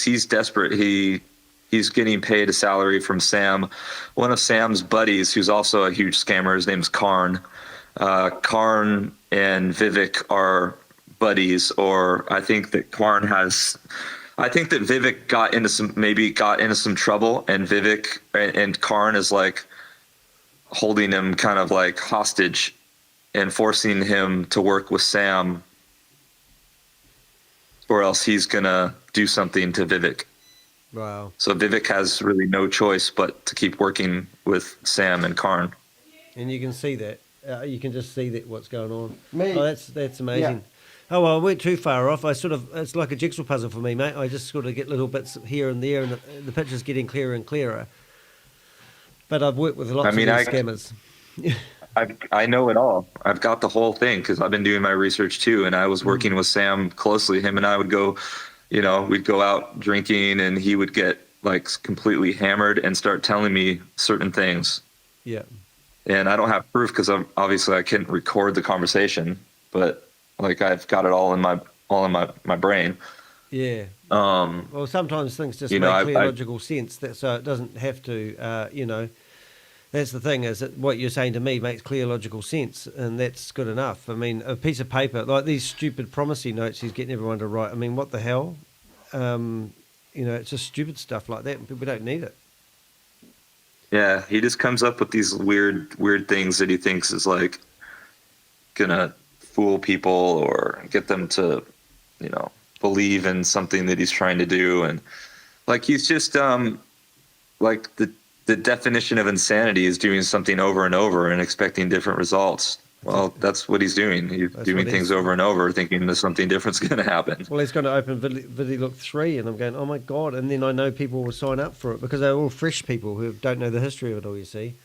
He's desperate. He's getting paid a salary from Sam. One of Sam's buddies, who's also a huge scammer, his name's Karn. Karn and Vivek are buddies, or I think that Vivek got into some trouble, and Vivek and Karn is holding him kind of hostage and forcing him to work with Sam, or else he's gonna do something to Vivek. Wow. So Vivek has really no choice but to keep working with Sam and Karn. And you can see that. You can just see that what's going on. Me. Oh, that's amazing. Yeah. Oh, well, I went too far off. It's like a jigsaw puzzle for me, mate. I just sort of get little bits here and there, and the picture's getting clearer and clearer. But I've worked with lots of these scammers. I know it all. I've got the whole thing because I've been doing my research too, and I was working with Sam closely. Him and I would go, we'd go out drinking, and he would get like completely hammered and start telling me certain things. Yeah. And I don't have proof because obviously I can't record the conversation, but like I've got it all in my brain. Yeah. Well, sometimes things just make clear logical sense. So it doesn't have to. That's the thing, is that what you're saying to me makes clear logical sense, and that's good enough. I mean, a piece of paper like these stupid promissory notes he's getting everyone to write. I mean, what the hell? It's just stupid stuff like that, and people don't need it. Yeah, he just comes up with these weird things that he thinks is like gonna fool people or get them to, believe in something that he's trying to do, and like he's just like the definition of insanity is doing something over and over and expecting different results. Well, that's what he's doing. He's doing things over and over, thinking that something different's going to happen. Well, he's going to open VideoLook 3, and I'm going, oh my God. And then I know people will sign up for it because they're all fresh people who don't know the history of it all, you see.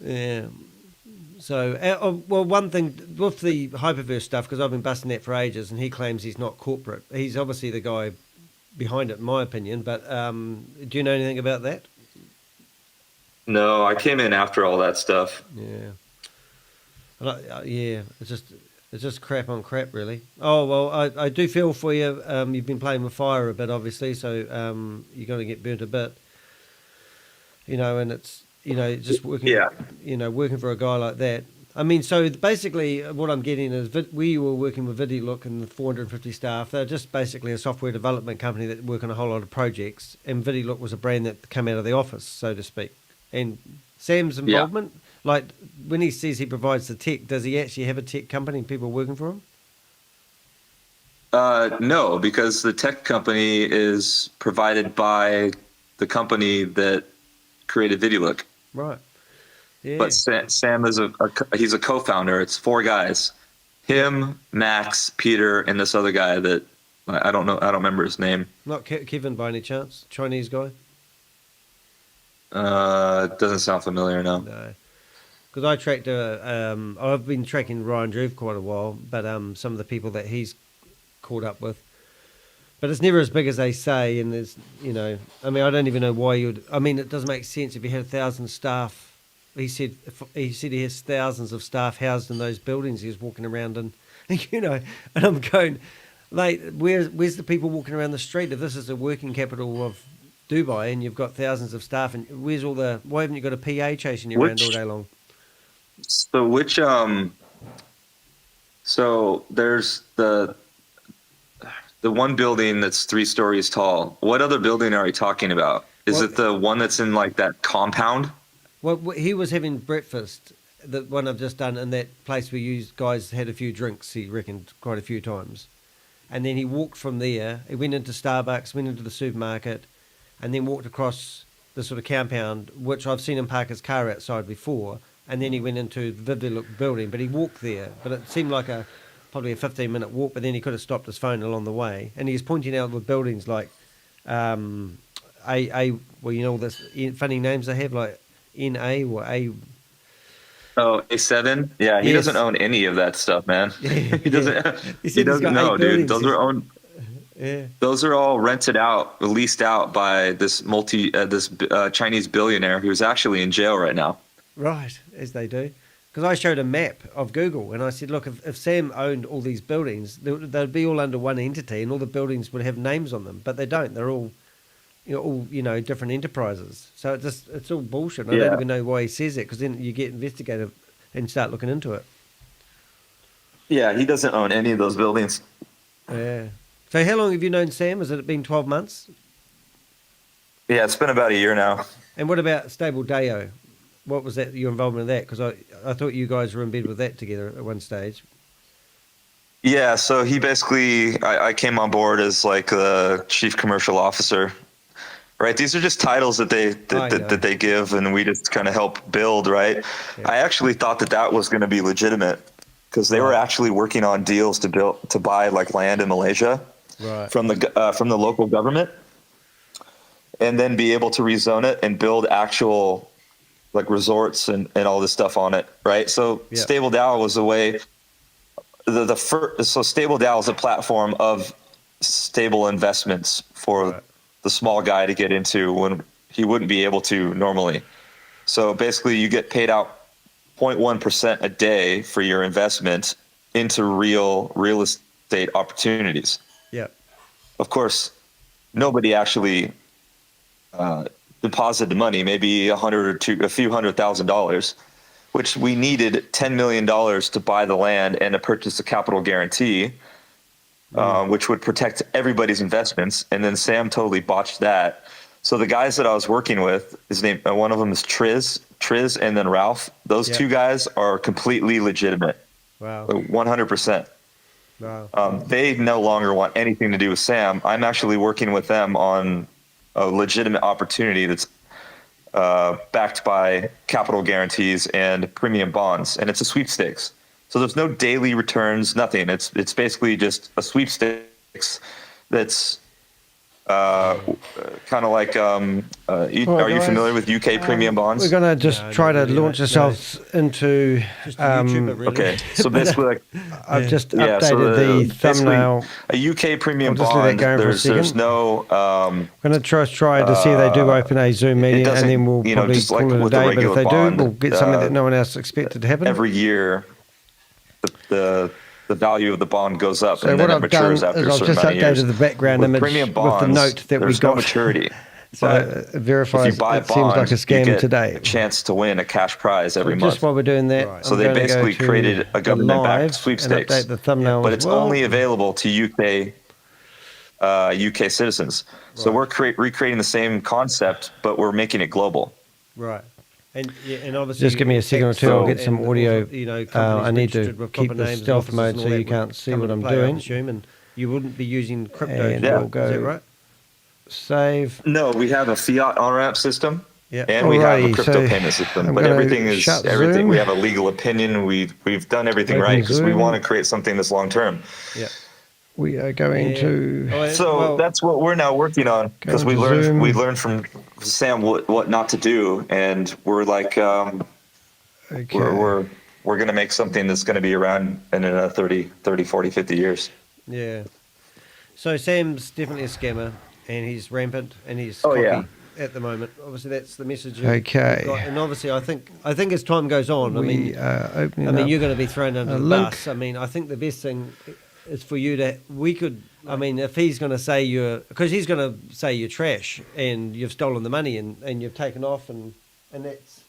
Yeah. So, one thing with the HyperVerse stuff, because I've been busting that for ages, and he claims he's not corporate. He's obviously the guy behind it, in my opinion. But do you know anything about that? No, I came in after all that stuff. Yeah. It's just crap on crap, really. Oh, well, I do feel for you. You've been playing with fire a bit, obviously, so you're going to get burnt a bit. And it's, just working, working for a guy like that. I mean, so basically what I'm getting is we were working with VideoLook and the 450 staff. They're just basically a software development company that work on a whole lot of projects, and VideoLook was a brand that came out of the office, so to speak. And Sam's involvement... Yeah. Like, when he says he provides the tech, does he actually have a tech company and people working for him? No, because the tech company is provided by the company that created VideoLook. Right. Yeah. But Sam is he's a co-founder. It's 4 guys. Him, Max, Peter, and this other guy that I don't know. I don't remember his name. Not Kevin by any chance? Chinese guy? Doesn't sound familiar, no. No. Because I tracked, I've been tracking Ryan Drew for quite a while, but some of the people that he's caught up with. But it's never as big as they say, and there's, I mean, I don't even know why it doesn't make sense if you had 1,000 staff. He said he has thousands of staff housed in those buildings he's walking around in, and I'm going, mate, where's the people walking around the street? If this is the working capital of Dubai and you've got thousands of staff, and why haven't you got a PA chasing you around all day long? So there's the one building that's 3 stories tall. What other building are you talking about? Is it the one that's in like that compound? Well, he was having breakfast, the one I've just done, in that place where you guys had a few drinks, he reckoned, quite a few times. And then he walked from there, he went into Starbucks, went into the supermarket, and then walked across the sort of compound, which I've seen him park his car outside before. And then he went into the VideoLook building, but he walked there. But it seemed like probably a 15-minute walk, but then he could have stopped his phone along the way. And he's pointing out the buildings like, well, this funny names they have, like NA or A. Oh, A7? Yeah, he doesn't own any of that stuff, man. He doesn't. He doesn't know, dude. Those are owned. Yeah. Those are all rented out, leased out by this Chinese billionaire who's actually in jail right now. Right, as they do. Because I showed a map of Google, and I said, look, if Sam owned all these buildings, they'd be all under one entity, and all the buildings would have names on them. But they don't. They're all, different enterprises. So it's all bullshit. I don't even know why he says it, because then you get investigative and start looking into it. Yeah, he doesn't own any of those buildings. Yeah. So how long have you known Sam? Has it been 12 months? Yeah, it's been about a year now. And what about Stable Deo? What was that, your involvement in that? Because I thought you guys were in bed with that together at one stage. Yeah, so he basically, I came on board as like the chief commercial officer, right? These are just titles that they give, and we just kind of help build, right? Yeah. I actually thought that was going to be legitimate because they were actually working on deals to buy like land in Malaysia from the local government. and then be able to rezone it and build actual like resorts and all this stuff on it, right? So Stable DAO was a way. So Stable DAO is a platform of stable investments for the small guy to get into when he wouldn't be able to normally. So basically, you get paid out 0.1% a day for your investment into real estate opportunities. Yeah. Of course, nobody actually deposited money, maybe a few $100,000, which we needed $10 million to buy the land and to purchase a capital guarantee, which would protect everybody's investments. And then Sam totally botched that. So the guys that I was working with, one of them is Triz, and then Ralph. Those two guys are completely legitimate. Wow. 100%. Wow. They no longer want anything to do with Sam. I'm actually working with them on a legitimate opportunity that's backed by capital guarantees and premium bonds, and it's a sweepstakes. So there's no daily returns, nothing. It's basically just a sweepstakes that's kind of like. Are you familiar with UK premium bonds? We're gonna just try to launch ourselves into. YouTuber, really. Okay, so basically, like, I've just updated the thumbnail. A UK premium I'll just let bond. that go for a second. There's no. I'm going to try to see if they do open a Zoom meeting, and then we'll probably just call like it a with the day. But if regular they bond, do, we'll get something that no one else expected to happen. Every year, the value of the bond goes up, So and what then it I've done matures is after a I've certain just amount of years. updated the background With image premium with bonds, the note that we there's got. no maturity. So But it verifies if you buy it seems like a you scam get today. a chance to win a cash prize every So month. just while we're doing that, So I'm they gonna basically go to created a the government-backed live sweepstakes, and update the thumbnail but as it's well. only available to UK citizens. So we're recreating the same concept, but we're making it global. Right. And obviously, Just give me a second or two. I'll get some audio. I need to with keep proper the names and stealth offices mode and so all you that can't would see come what into I'm play, I doing. assume, and you wouldn't be using crypto. And to we'll do it, go is that right? Save. No, we have a fiat on-ramp system. Yeah. And we have a Alrighty, crypto so payment system, I'm but gonna everything is shut everything. Zoom. We have a legal opinion. We've done everything Open right because we Zoom. want to create something that's long term. Yeah. We are going to. So that's what we're now working on because we to learned Zoom. from Sam what not to do, and we're like we're going to make something that's going to be around in 30, 40, 50 years. Yeah. So Sam's definitely a scammer, and he's rampant, and he's Oh, cocky yeah. at the moment. Obviously, that's the message. Okay. You've got. And obviously, I think as time goes on, We are opening up you're going to be thrown under a the link. bus. I mean, I think the best thing is for you to. If he's going to say because he's going to say you're trash and you've stolen the money and you've taken off and that's.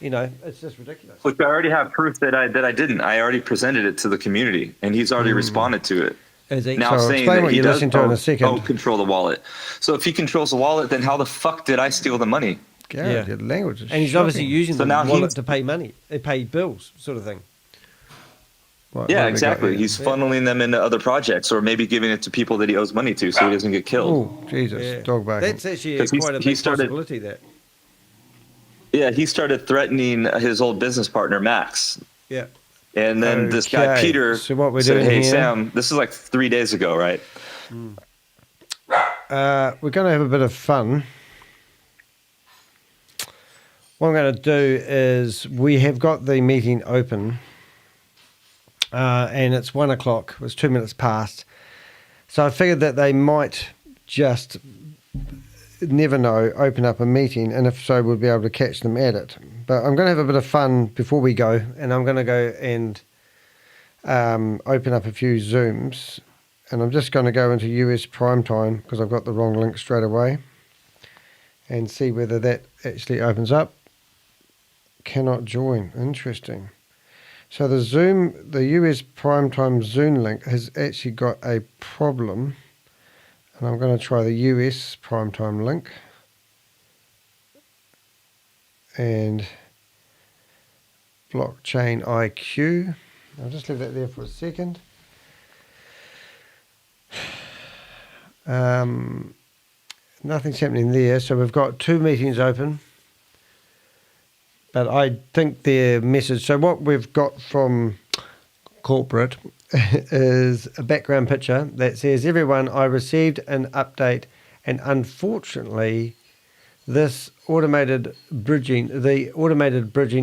It's just ridiculous. Which I already have proof that I didn't. I already presented it to the community, and he's already responded to it. Is he? Now So saying explain that what he you're does listening to in a second. control the wallet. So if he controls the wallet, then how the fuck did I steal the money? Garrett, your language is And he's obviously shocking. using So the now wallet he's- to pay money, pay bills, sort of thing. What Yeah, have we got exactly. here? He's funneling them into other projects, or maybe giving it to people that he owes money to, so he doesn't get killed. Oh, Jesus, dog barking. That's actually 'Cause quite a he big started- possibility. That. Yeah, he started threatening his old business partner Max, Yeah. and then this guy Okay, Peter so what we're said, doing "Hey here- Sam, this is like 3 days ago, right?" We're going to have a bit of fun. What I'm going to do is we have got the meeting open, and it's 1 o'clock. It was 2 minutes past. So I figured that they might just, never know, open up a meeting, and if so, we'll be able to catch them at it. But I'm going to have a bit of fun before we go, and I'm going to go and open up a few Zooms. And I'm just going to go into US prime time because I've got the wrong link straight away and see whether that actually opens up. Cannot join. Interesting. So the US prime time Zoom link has actually got a problem. And I'm going to try the US prime time link. And blockchain IQ. I'll just leave that there for a second. Nothing's happening there, so we've got 2 meetings open, but I think their message, so what we've got from corporate is a background picture that says, everyone, I received an update and unfortunately This automated bridging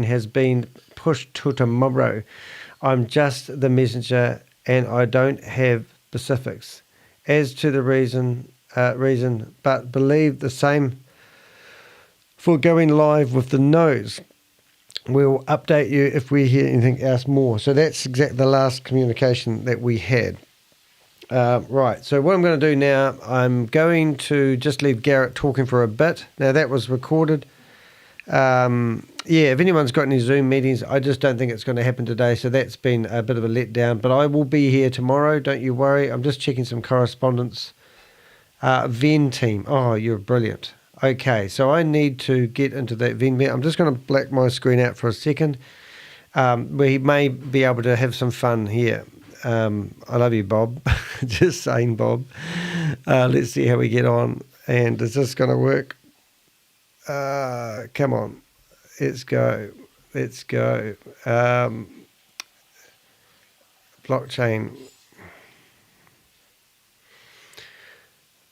has been pushed to tomorrow. I'm just the messenger and I don't have specifics as to the reason, but believe the same for going live with the nodes. We'll update you if we hear anything else more. So that's exactly the last communication that we had. Right, so what I'm going to do now, I'm going to just leave Garrett talking for a bit. Now, that was recorded. If anyone's got any Zoom meetings, I just don't think it's going to happen today, so that's been a bit of a letdown. But I will be here tomorrow, don't you worry. I'm just checking some correspondence. Venn team. Oh, you're brilliant. Okay, so I need to get into that Venn. I'm just going to black my screen out for a second. We may be able to have some fun here. I love you, Bob. Just saying, Bob. Let's see how we get on. And is this going to work? Come on. Let's go. Blockchain.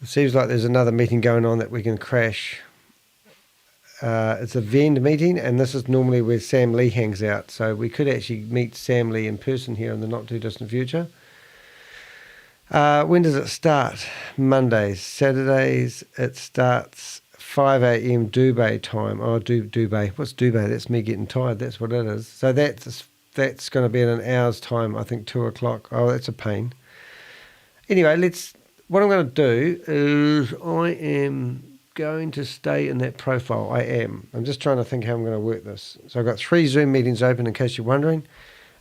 It seems like there's another meeting going on that we can crash. It's a Venn meeting, and this is normally where Sam Lee hangs out. So we could actually meet Sam Lee in person here in the not too distant future. When does it start? Mondays. Saturdays, it starts 5 a.m. Dubai time. Oh, Dubai. What's Dubai? That's me getting tired. That's what it is. So that's going to be in an hour's time, I think 2 o'clock. Oh, that's a pain. Anyway, what I'm going to do is I am going to stay in that profile. I'm just trying to think how I'm going to work this. So I've got 3 Zoom meetings open in case you're wondering,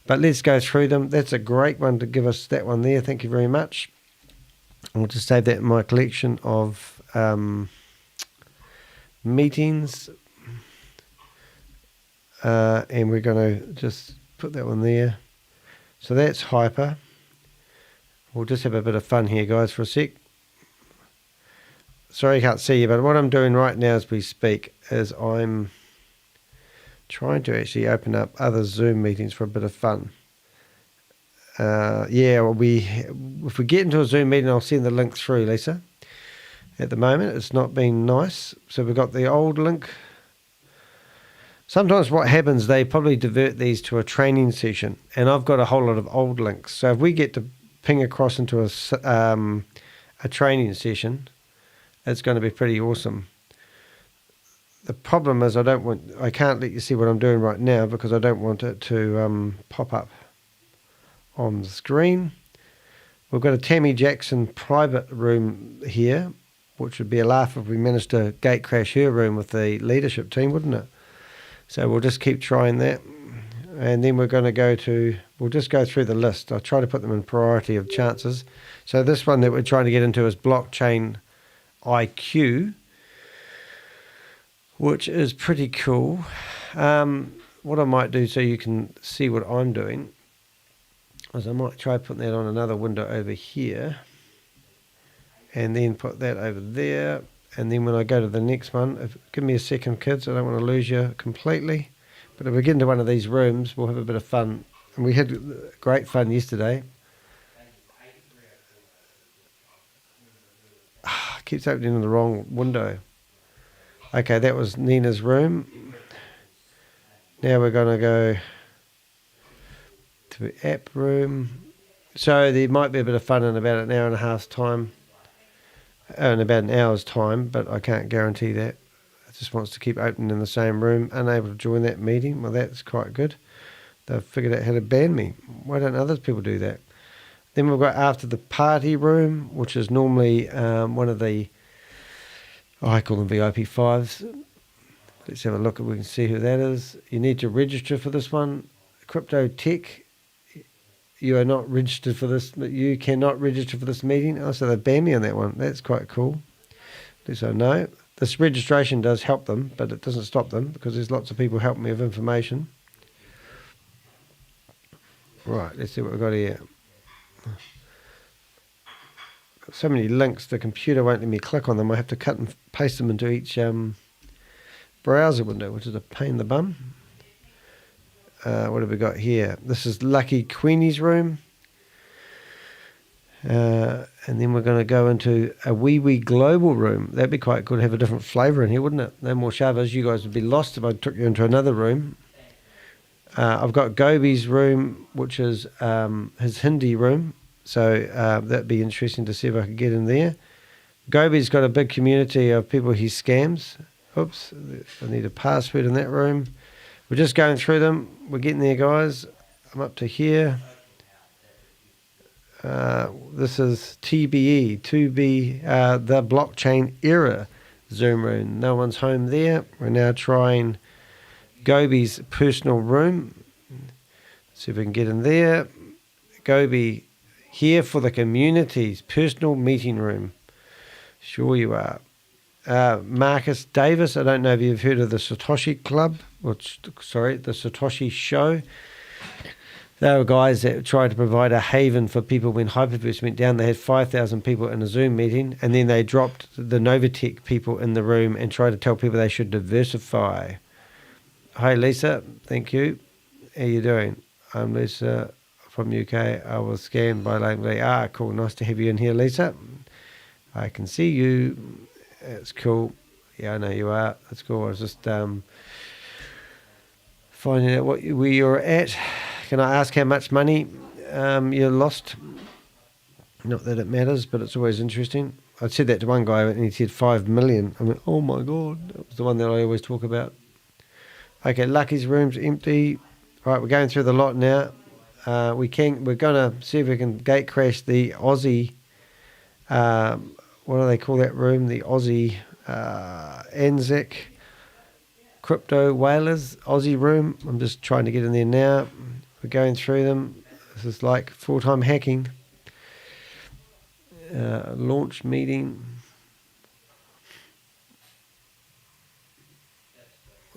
but let's go through them. That's a great one to give us, that one there. Thank you very much. I'll just save that in my collection of meetings, and we're going to just put that one there. So that's Hyper. We'll just have a bit of fun here, guys, for a sec. Sorry I can't see you, but what I'm doing right now as we speak is I'm trying to actually open up other Zoom meetings for a bit of fun. If we get into a Zoom meeting, I'll send the link through, Lisa. At the moment, it's not been nice. So we've got the old link. Sometimes what happens, they probably divert these to a training session, and I've got a whole lot of old links. So if we get to ping across into a training session, it's going to be pretty awesome. The problem is I can't let you see what I'm doing right now because I don't want it to pop up on the screen. We've got a Tammy Jackson private room here, which would be a laugh if we managed to gate crash her room with the leadership team, wouldn't it? So we'll just keep trying that. And then we're going to we'll just go through the list. I'll try to put them in priority of chances. So this one that we're trying to get into is Blockchain IQ, which is pretty cool. What I might do so you can see what I'm doing is I might try putting that on another window over here and then put that over there. And then when I go to the next one, give me a second, kids. I don't want to lose you completely. But if we get into one of these rooms, we'll have a bit of fun. And we had great fun yesterday. Keeps opening in the wrong window. Okay, that was Nina's room. Now we're going to go to the app room. So there might be a bit of fun in about an hour and a half's time. In about an hour's time, but I can't guarantee that. It just wants to keep opening in the same room. Unable to join that meeting. Well, that's quite good. They've figured out how to ban me. Why don't other people do that? Then we've got after the party room, which is normally one of the, I call them VIP 5s. Let's have a look if we can see who that is. You need to register for this one. Crypto Tech, you are not registered for this. You cannot register for this meeting. Oh, so they banned me on that one. That's quite cool. At least I know. This registration does help them, but it doesn't stop them because there's lots of people helping me with information. Right, let's see what we've got here. Got so many links, the computer won't let me click on them. I have to cut and paste them into each browser window, which is a pain in the bum. What have we got here? This is Lucky Queenie's room. And then we're going to go into a wee global room. That'd be quite good to have a different flavour in here, wouldn't it? No more Shavas. You guys would be lost if I took you into another room. I've got Gobi's room, which is his Hindi room. So that'd be interesting to see if I could get in there. Gobi's got a big community of people he scams. Oops, I need a password in that room. We're just going through them. We're getting there, guys. I'm up to here. This is TBE, to be the blockchain era Zoom room. No one's home there. We're now trying Gobi's personal room. See if we can get in there. Gobi here for the community's personal meeting room. Sure you are. Marcus Davis, I don't know if you've heard of the Satoshi Club, the Satoshi Show. They were guys that tried to provide a haven for people when HyperVerse went down. They had 5,000 people in a Zoom meeting, and then they dropped the Novatech people in the room and tried to tell people they should diversify. Hi, Lisa. Thank you. How you doing? I'm Lisa from UK. I was scammed by Langley. Cool. Nice to have you in here, Lisa. I can see you. It's cool. Yeah, I know you are. That's cool. I was just finding out where you're at. Can I ask how much money you lost? Not that it matters, but it's always interesting. I said that to one guy, and he said 5 million. I went, oh my God. That was the one that I always talk about. Okay, Lucky's room's empty. All right, we're going through the lot now. We're going to see if we can gate crash the Aussie, what do they call that room? The Aussie Anzac Crypto Whalers Aussie room. I'm just trying to get in there now. We're going through them. This is like full-time hacking. Launch meeting.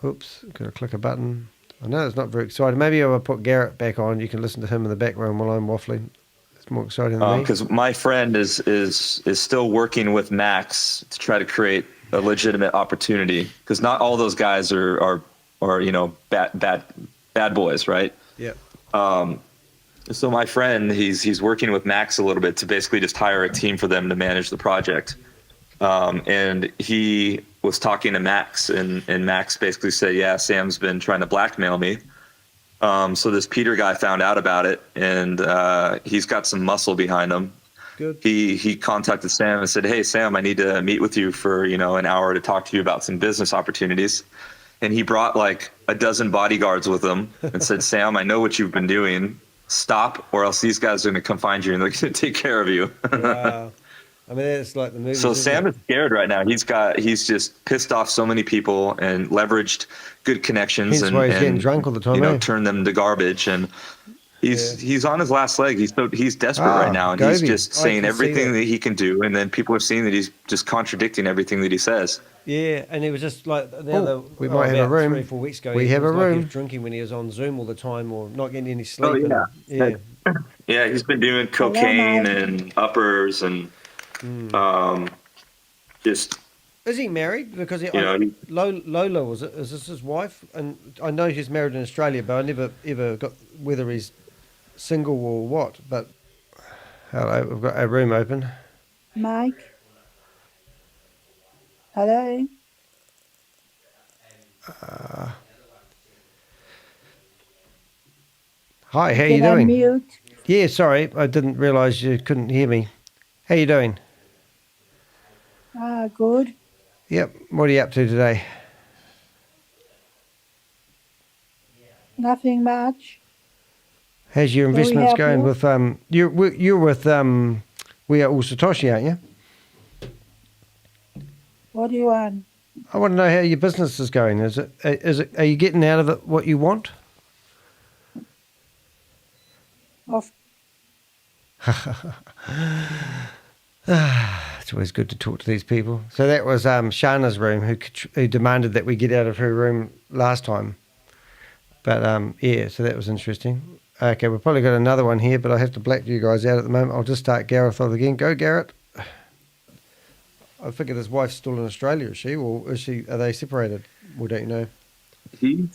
Oops, got to click a button. I know it's not very exciting. Maybe I'll put Garrett back on. You can listen to him in the background while I'm waffling. It's more exciting than me. Because my friend is still working with Max to try to create a legitimate opportunity. Because not all those guys are bad boys, right? Yeah. So my friend, he's working with Max a little bit to basically just hire a team for them to manage the project. And he was talking to Max, and Max basically said, yeah, Sam's been trying to blackmail me. So this Peter guy found out about it, and he's got some muscle behind him. Good. He contacted Sam and said, hey, Sam, I need to meet with you for, an hour to talk to you about some business opportunities. And he brought like a dozen bodyguards with him and said, Sam, I know what you've been doing. Stop, or else these guys are going to come find you and they're going to take care of you. Wow. I mean, it's like the movie. So Sam is scared right now. He's just pissed off so many people and leveraged good connections. Hence why he's getting drunk all the time. Turned them to garbage. And he's on his last leg. He's desperate right now, and Gobi. he's just saying everything that he can do. And then people are seeing that he's just contradicting everything that he says. Yeah, and it was just like we might have a room. 3 or 4 weeks ago. We have a He room. was drinking when he was on Zoom all the time, or not getting any sleep. Yeah, he's been doing cocaine and uppers and just. Is he married? Because Lola was it? Is this his wife? And I know he's married in Australia, but I never ever got whether he's single or what. But hello, we've got a room open. Mike. Hello. Hi, how you doing? Mute? Yeah, sorry, I didn't realise you couldn't hear me. How you doing? Good. Yep. What are you up to today? Nothing much. How's your investments going with you're with We Are All Satoshi, aren't you? What do you want? I want to know how your business is going. Is it are you getting out of it what you want? It's always good to talk to these people. So that was Shana's room who demanded that we get out of her room last time. But so that was interesting. Okay, we've probably got another one here, but I have to black you guys out at the moment. I'll just start Gareth off again. Go, Garrett. I figured his wife's still in Australia, is she? Or are they separated? Well, don't you know? He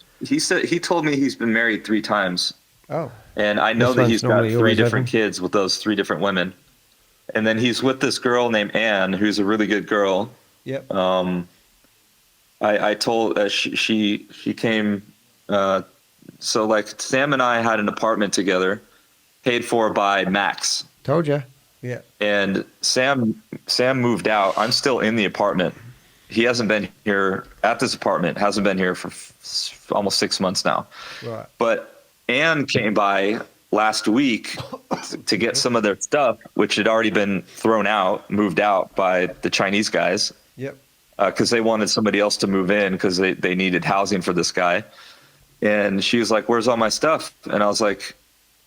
told me he's been married 3 times. Oh. And I know that he's got 3 different kids with those 3 different women. And then he's with this girl named Anne, who's a really good girl. Yep. I told she came. So like Sam and I had an apartment together, paid for by Max. Told you. Yeah. And Sam moved out. I'm still in the apartment. He hasn't been here at this apartment. Hasn't been here for almost 6 months now. Right. But Anne came by last week to get some of their stuff, which had already been moved out by the Chinese guys. Yep. Because they wanted somebody else to move in because they needed housing for this guy. And she was like, "Where's all my stuff?" And I was like,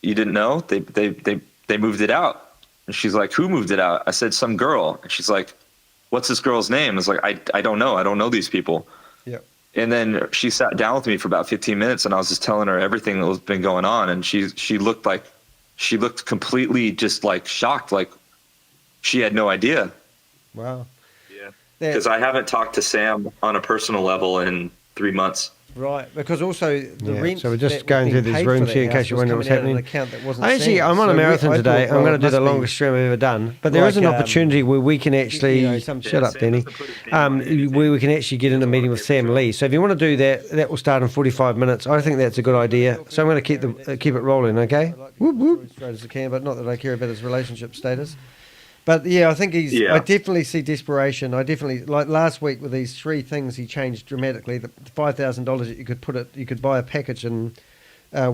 "You didn't know? They moved it out." And she's like, "Who moved it out?" I said, "Some girl." And she's like, "What's this girl's name?" I was like, I don't know. I don't know these people. Yep. And then she sat down with me for about 15 minutes, and I was just telling her everything that was been going on. And she looked completely just like shocked, like she had no idea. Wow. Yeah. Because I haven't talked to Sam on a personal level in 3 months. Right, because also the rent. So we're just going through these rooms here in case you wonder what's happening. I'm on a marathon today. I'm going to do the longest stream I've ever done. But there is an opportunity where we can actually shut up, Danny. Where we can actually get in a meeting with Sam Lee. So if you want to do that, that will start in 45 minutes. I think that's a good idea. So I'm going to keep it rolling. Okay. Whoop whoop. Straight as I can, but not that I care about his relationship status. But yeah, I think I definitely see desperation. I definitely, like last week with these 3 things, he changed dramatically. The $5,000 that you could buy a package and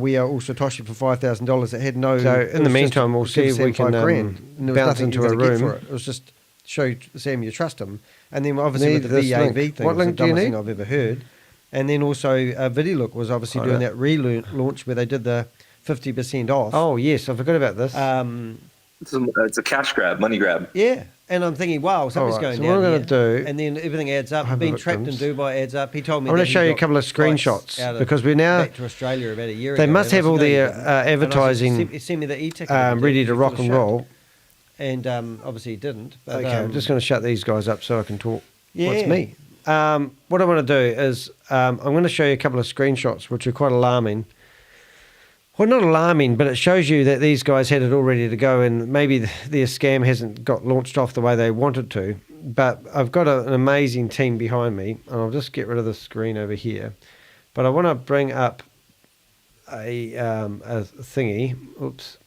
we are also Satoshi for $5,000 that had no. So in the meantime, we'll see if we can bounce into a room. It was just show Sam you trust him, and then obviously with the VAV thing, what link do you need? Thing I've ever heard, and then also VideoLook was obviously doing that relaunch where they did the 50% off. Oh yes, I forgot about this. It's a cash grab, money grab. Yeah, and I'm thinking, wow, something's going down. What I'm going to do, and then everything adds up. Being trapped in Dubai adds up. He told me. I'm going to show you a couple of screenshots because we're now back to Australia about a year ago. They must have all their advertising send me the e-ticket ready to rock and roll. And obviously he didn't. But, okay, I'm just going to shut these guys up so I can talk. Yeah. What's me? What I want to do is I'm going to show you a couple of screenshots which are quite alarming. Well, not alarming, but it shows you that these guys had it all ready to go and maybe their scam hasn't got launched off the way they wanted to. But I've got an amazing team behind me, and I'll just get rid of the screen over here. But I want to bring up a thingy. Oops.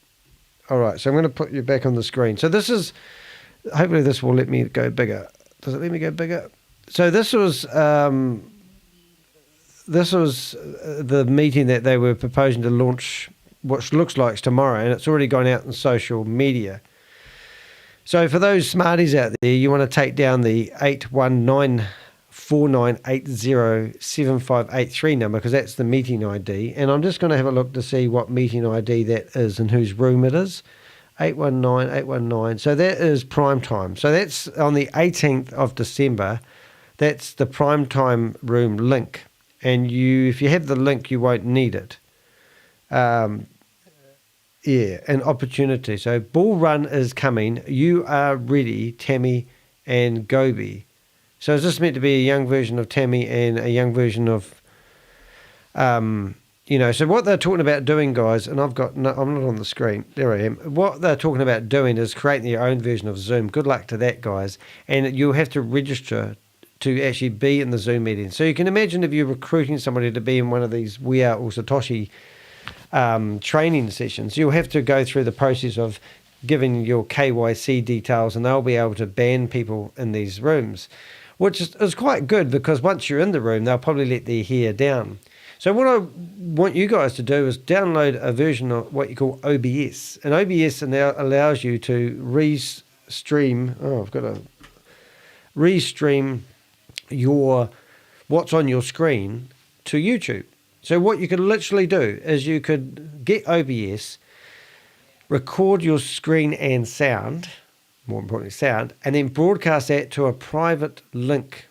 All right, so I'm going to put you back on the screen. So this is, hopefully this will let me go bigger. Does it let me go bigger? So this was the meeting that they were proposing to launch, which looks like it's tomorrow, and it's already gone out in social media. So for those smarties out there, you want to take down the 819-4980-7583 number because that's the meeting ID. And I'm just going to have a look to see what meeting ID that is and whose room it is. 819-819. So that is prime time. So that's on the 18th of December. That's the prime time room link. And if you have the link, you won't need it. An opportunity. So Bull Run is coming. You are ready, Tammy and Gobi. So is this meant to be a young version of Tammy and a young version of, so what they're talking about doing, guys, and I'm not on the screen. There I am. What they're talking about doing is creating their own version of Zoom. Good luck to that, guys. And you'll have to register to actually be in the Zoom meeting. So you can imagine if you're recruiting somebody to be in one of these We Are All Satoshi training sessions, you'll have to go through the process of giving your KYC details, and they'll be able to ban people in these rooms, which is quite good because once you're in the room, they'll probably let their hair down. So what I want you guys to do is download a version of what you call OBS. And OBS now allows you to restream what's on your screen to YouTube. So what you could literally do is you could get OBS, record your screen and sound, more importantly sound, and then broadcast that to a private link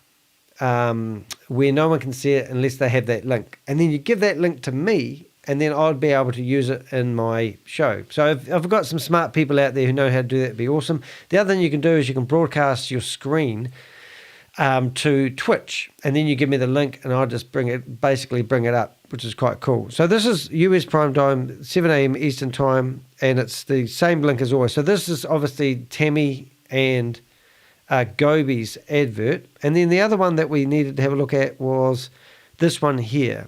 where no one can see it unless they have that link. And then you give that link to me, and then I'd be able to use it in my show. So if I've got some smart people out there who know how to do that, it'd be awesome. The other thing you can do is you can broadcast your screen to Twitch, and then you give me the link, and I'll just bring it up, which is quite cool. So this is US prime time, 7 a.m. Eastern time, and it's the same link as always. So this is obviously Tammy and Gobi's advert, and then the other one that we needed to have a look at was this one here.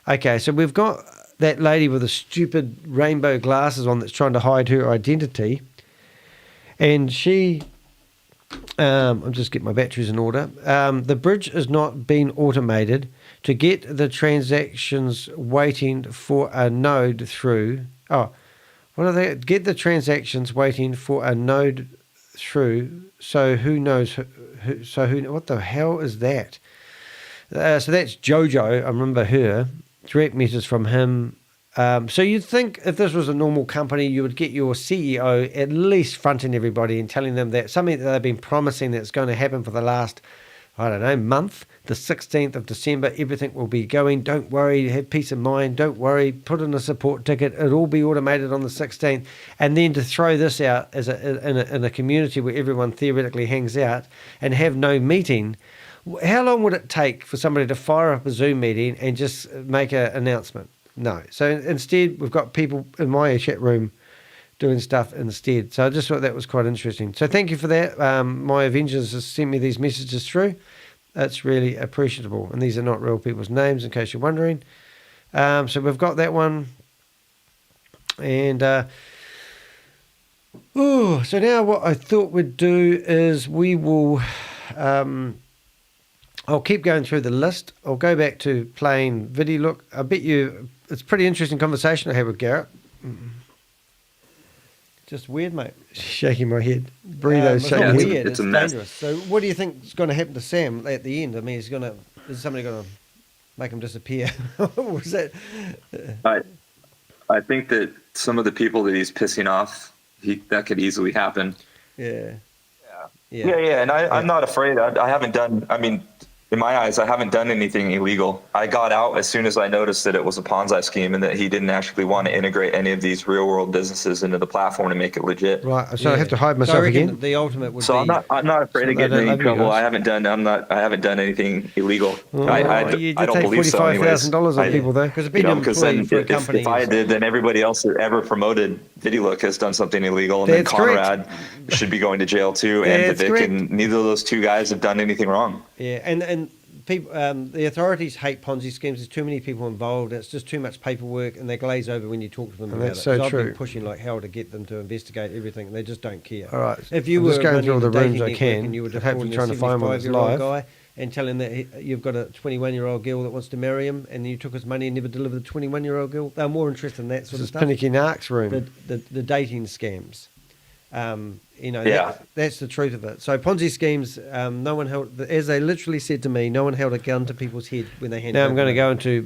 Okay, so we've got that lady with the stupid rainbow glasses on that's trying to hide her identity, and she... I'm just getting my batteries in order. The bridge is not being automated to get the transactions waiting for a node through. Oh, what are they? Get the transactions waiting for a node through. So who knows? What the hell is that? So that's Jojo. I remember her. Direct message from him. So you'd think if this was a normal company, you would get your CEO at least fronting everybody and telling them that something that they've been promising that's going to happen for the last, I don't know, month, the 16th of December, everything will be going. Don't worry, have peace of mind. Don't worry, put in a support ticket. It'll all be automated on the 16th. And then to throw this out as in a community where everyone theoretically hangs out and have no meeting. How long would it take for somebody to fire up a Zoom meeting and just make an announcement? No. So instead, we've got people in my chat room doing stuff instead. So I just thought that was quite interesting. So thank you for that. My Avengers has sent me these messages through. That's really appreciable. And these are not real people's names, in case you're wondering. So we've got that one. And so now what I thought we'd do is we will... I'll keep going through the list. I'll go back to playing video. Look, I bet you it's a pretty interesting conversation I had with Garrett. Just weird, mate. Shaking my head. Burrito's shaking his head. It's dangerous. So what do you think is going to happen to Sam at the end? I mean, is somebody going to make him disappear? What was that? I think that some of the people that he's pissing off, that could easily happen. Yeah. And I'm not afraid. I haven't done, I mean, in my eyes, I haven't done anything illegal. I got out as soon as I noticed that it was a Ponzi scheme and that he didn't actually want to integrate any of these real world businesses into the platform to make it legit. Right. So I have to hide myself again. The ultimate would so be. I'm not afraid of getting in trouble. I haven't done anything illegal. I don't believe so. $45,000 on people though, because then if I did, then everybody else that ever promoted VideoLook has done something illegal, and then Conrad should be going to jail too, and Vic, and neither of those two guys have done anything wrong. Yeah, and people, the authorities hate Ponzi schemes. There's too many people involved. It's just too much paperwork, and they glaze over when you talk to them about that's so true. I've been pushing like hell to get them to investigate everything, and they just don't care. Uh, All right. If you I'm were just going through all the rooms I can, and you were just hopefully trying to find one that's live, guy and telling that you've got a 21-year-old girl that wants to marry him, and you took his money and never delivered the 21-year-old girl, they're more interested in that sort of stuff. This is Pinicky Nark's room. The dating scams. Yeah. That's the truth of it. So Ponzi schemes, no one held, as they literally said to me, no one held a gun to people's head when they handed. Now I'm going to go into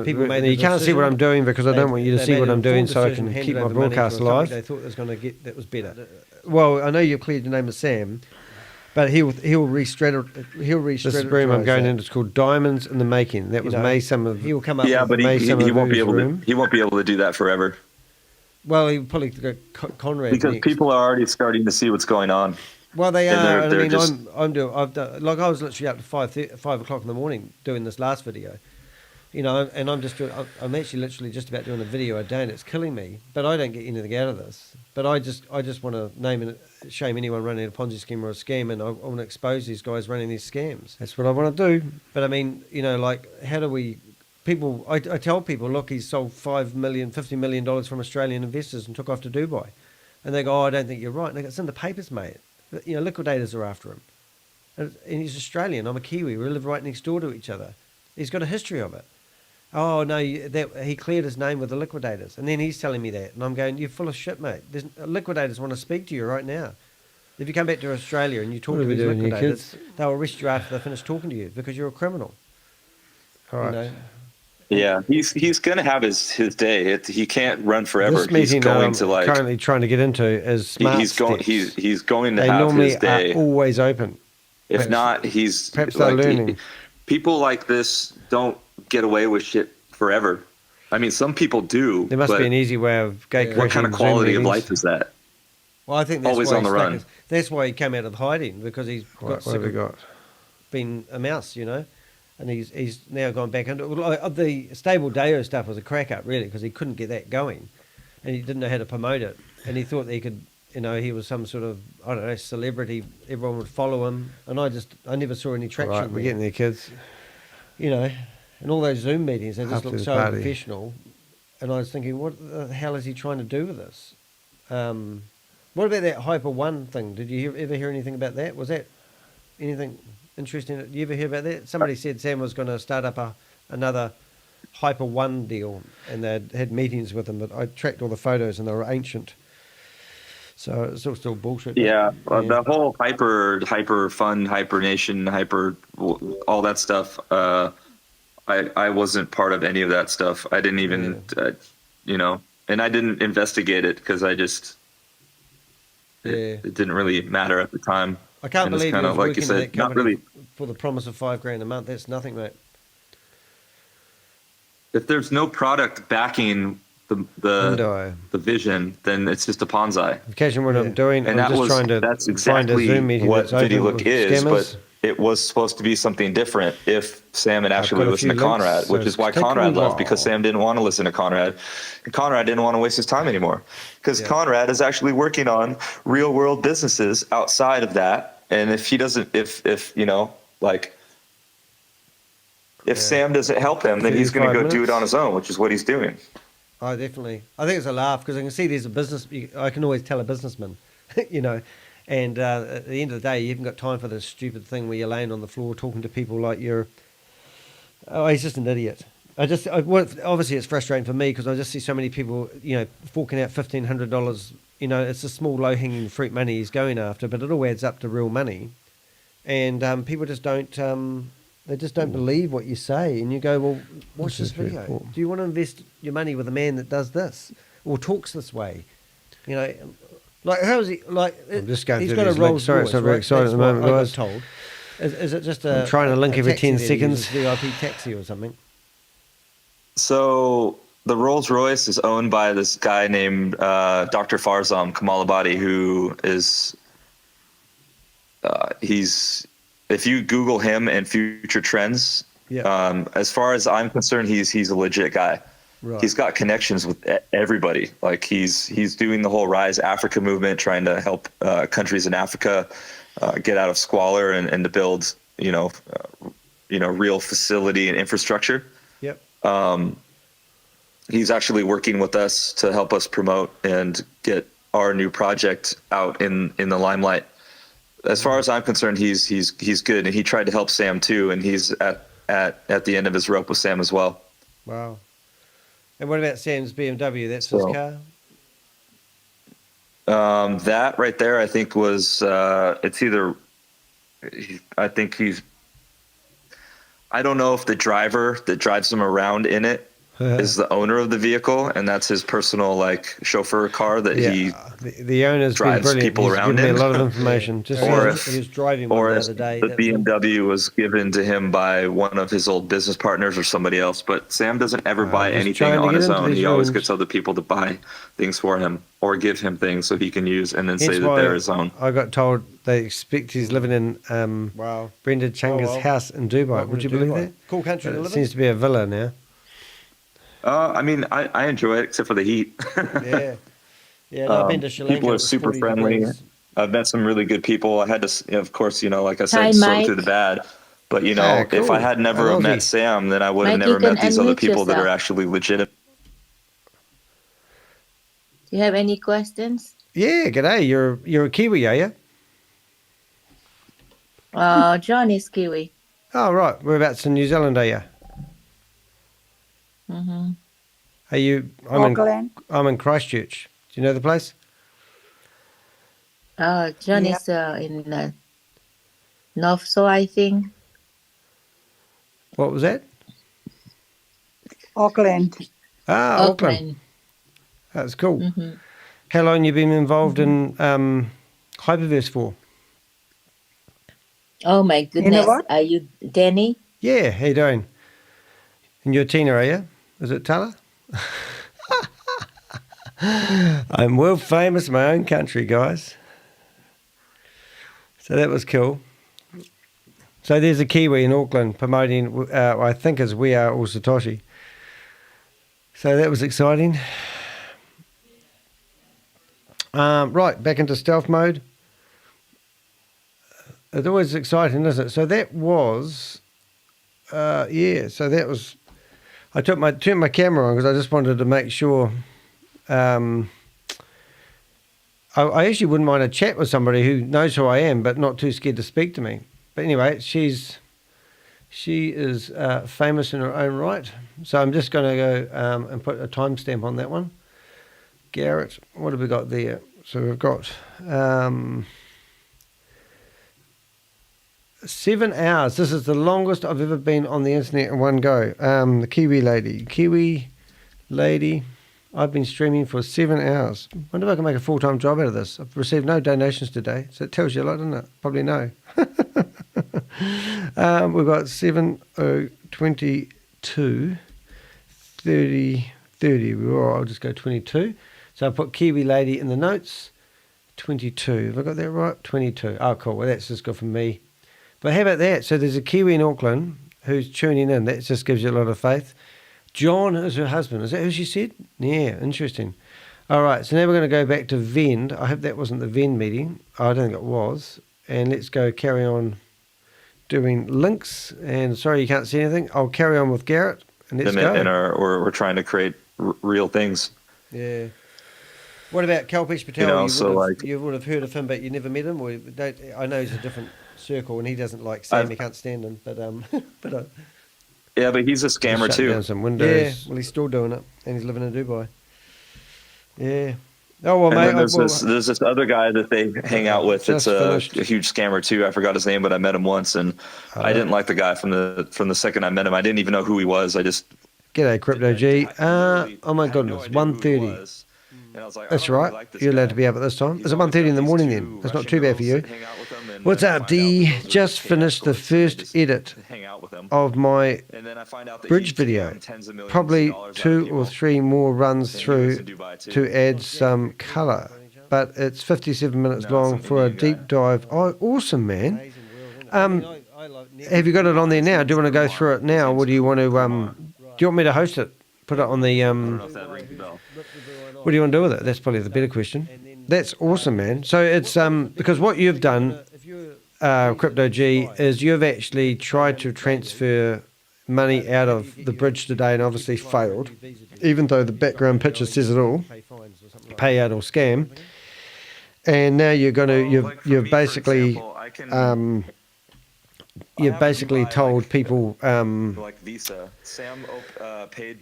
people made you can't see what I'm doing because I don't want you to see what I'm doing, so I can keep my broadcast live. They thought it was going to get that was better. Well, I know you've cleared the name of Sam, but he'll re-strategize. This room I'm going in is called Diamonds in the Making. That was He'll come up. Yeah, but he won't be able to. He won't be able to do that forever. Well, he probably go Conrad because next. People are already starting to see what's going on. Well, they are. I mean, I've done, like I was literally up to 5 o'clock in the morning doing this last video, and I'm actually literally just about doing a video a day, and it's killing me. But I don't get anything out of this. But I just want to name and shame anyone running a Ponzi scheme or a scam, and I want to expose these guys running these scams. That's what I want to do. But I mean, like, how do we? People, I tell people, look, he's sold $50 million from Australian investors and took off to Dubai. And they go, oh, I don't think you're right. And I go, it's in the papers, mate. Liquidators are after him. And he's Australian. I'm a Kiwi. We live right next door to each other. He's got a history of it. Oh, no, he cleared his name with the liquidators. And then he's telling me that. And I'm going, you're full of shit, mate. Liquidators want to speak to you right now. If you come back to Australia and you talk to these liquidators, they'll arrest you after they finish talking to you because you're a criminal. All right. Yeah, he's going to have his day. He can't run forever. This meeting he's going to currently trying to get into is smart he's going to they have normally his day. Are always open. If not, he's perhaps they're learning. People like this don't get away with shit forever. I mean, some people do. There must be an easy way of gate What kind of quality of life is that? Well, I think that's always why on the run. That's why he came out of hiding because he's got. What have we got? been a mouse, you know, and he's now gone back into the stable DAO stuff was a crack up really because he couldn't get that going, and he didn't know how to promote it, and he thought that he could, you know, he was some sort of I don't know celebrity, everyone would follow him, and I never saw any traction. Right, we're getting there, kids. You know, and all those Zoom meetings they just After look the so party. professional, and I was thinking, what the hell is he trying to do with this? What about that Hyper One thing? Did you ever hear anything about that? Was that anything interesting? Did you ever hear about that? Somebody said Sam was going to start up another Hyper One deal, and they had meetings with him, but I tracked all the photos and they were ancient. So it's all still bullshit. Yeah, the whole hyper fund, hyper nation, all that stuff. I wasn't part of any of that stuff. I didn't even, you know, and I didn't investigate it because I just, it didn't really matter at the time. I can't believe kind he of was like you working in said, that not company really. for the promise of $5,000 a month. That's nothing, mate. If there's no product backing the vision, then it's just a Ponzi. Occasionally, what I'm doing, And I'm just trying to that's find a exactly Zoom meeting what that's open VideoLook with is, scammers. but it was supposed to be something different if Sam had actually got a listened to few links, Conrad, so which is why take a Conrad left, while. because Sam didn't want to listen to Conrad. And Conrad didn't want to waste his time anymore because Conrad is actually working on real world businesses outside of that. And if he doesn't, if you know, like, if Sam doesn't help him, then he's going to 35 go do it minutes. on his own, which is what he's doing. I definitely. I think it's a laugh because I can see there's a business. I can always tell a businessman, you know. And at the end of the day, you haven't got time for this stupid thing where you're laying on the floor talking to people like you're. Oh, he's just an idiot. Obviously it's frustrating for me because I just see so many people, you know, forking out $1,500. You know, it's the small low hanging fruit money he's going after, but it all adds up to real money, and people just don't. They just don't believe what you say, and you go, well, watch this video. Do you want to invest your money with a man that does this or talks this way? You know, like how is he? Like I'm just going he's through got a these Rolls links. Sorry, Royce, it's not very right? exciting at the That's moment, what I guys. got told. Is it just a? I'm trying to link every taxi 10 that he seconds. uses, VIP taxi or something? So the Rolls Royce is owned by this guy named Dr. Farzam Kamalabadi, who is he's. If you Google him and future trends, as far as I'm concerned, he's a legit guy. Right. He's got connections with everybody. Like he's doing the whole Rise Africa movement, trying to help countries in Africa get out of squalor and to build, real facility and infrastructure. Yep. He's actually working with us to help us promote and get our new project out in the limelight. As far as I'm concerned, he's good, and he tried to help Sam too, and he's at the end of his rope with Sam as well. Wow. And what about Sam's BMW? That's his car? That right there, I think was it's either. I think he's. I don't know if the driver that drives him around in it is the owner of the vehicle, and that's his personal chauffeur car that he the owner's drives been brilliant. people He's around given in. me a lot of information. Just he was driving one the other day. The BMW was given to him by one of his old business partners or somebody else. But Sam doesn't ever buy anything on his own. He always gets other people to buy things for him or give him things so he can use and then say that they're his own. I got told they expect he's living in Brenda Chunga's house in Dubai. Would you believe that? Cool country to live in. It seems to be a villa now. I mean, I enjoy it except for the heat. Yeah, no, I've been to Sri Lanka. People are super friendly. Degrees. I've met some really good people. I had to, of course, like I said, Hi, sort Mike. through the bad. But cool. if I had never met Sam, then I would have Mike, never you can met these other unmute people that are yourself. actually legitimate. Do you have any questions? Yeah, g'day. You're a Kiwi, are you? John is Kiwi. Oh, right. Whereabouts in New Zealand are you? Mm-hmm. Are you? Auckland. I'm in Christchurch. Do you know the place? John is in North Shore, I think. What was that? Auckland. Ah, Auckland. That's cool. Mm-hmm. How long you been involved in HyperVerse for? Oh my goodness. what? Are you Danny? Yeah, how you doing? And you're Tina, are you? Is it Tala? I'm world famous in my own country, guys. So that was cool. So there's a Kiwi in Auckland promoting, I think is We Are All Satoshi. So that was exciting. Right, back into stealth mode. It's always exciting, isn't it? So that was, so that was, I turned my camera on because I just wanted to make sure. I actually wouldn't mind a chat with somebody who knows who I am, but not too scared to speak to me. But anyway, she is famous in her own right. So I'm just going to go and put a timestamp on that one. Garrett, what have we got there? So we've got 7 hours. This is the longest I've ever been on the internet in one go. The Kiwi Lady. I've been streaming for 7 hours. Wonder if I can make a full-time job out of this. I've received no donations today, so it tells you a lot, doesn't it? Probably no. We've got 22, 30. Oh, I'll just go 22. So I'll put Kiwi Lady in the notes. 22. Have I got that right? 22. Oh, cool. Well, that's just good for me. But how about that? So there's a Kiwi in Auckland who's tuning in. That just gives you a lot of faith. John is her husband. Is that who she said? Yeah, interesting. All right, so now we're going to go back to Vend. I hope that wasn't the Vend meeting. I don't think it was. And let's go carry on doing links. And sorry you can't see anything. I'll carry on with Garrett. And let's go. We're trying to create real things. Yeah. What about Kalpesh Patel? You would have heard of him, but you never met him? Or I know he's a different circle, and he doesn't like Sam. He can't stand him. But yeah, but he's a scammer too. Down some windows. Yeah, well, he's still doing it, and he's living in Dubai. Yeah. Oh well, mate. There's this other guy that they hang out with. It's a huge scammer too. I forgot his name, but I met him once, and I didn't like the guy from the second I met him. I didn't even know who he was. I just. G'day, Crypto G. Oh my goodness, 1:30. That's right. You're allowed to be up at this time. It's at 1:30 in the morning then. That's not too bad for you. What's up, D? Just finished the first edit of my bridge video. Probably 2 or 3 more runs through to add some colour. But it's 57 minutes long for a deep dive. Oh, awesome, man. Have you got it on there now? Do you want to go through it now? Or do you want to... do you want me to host it? Put it on the... what do you want to do with it? That's probably the better question. That's awesome, man. So it's because what you've done, Crypto G, is you've actually tried to transfer money out of the bridge today and obviously failed, even though the background picture says it all, payout or scam. And now you're going to you've basically told people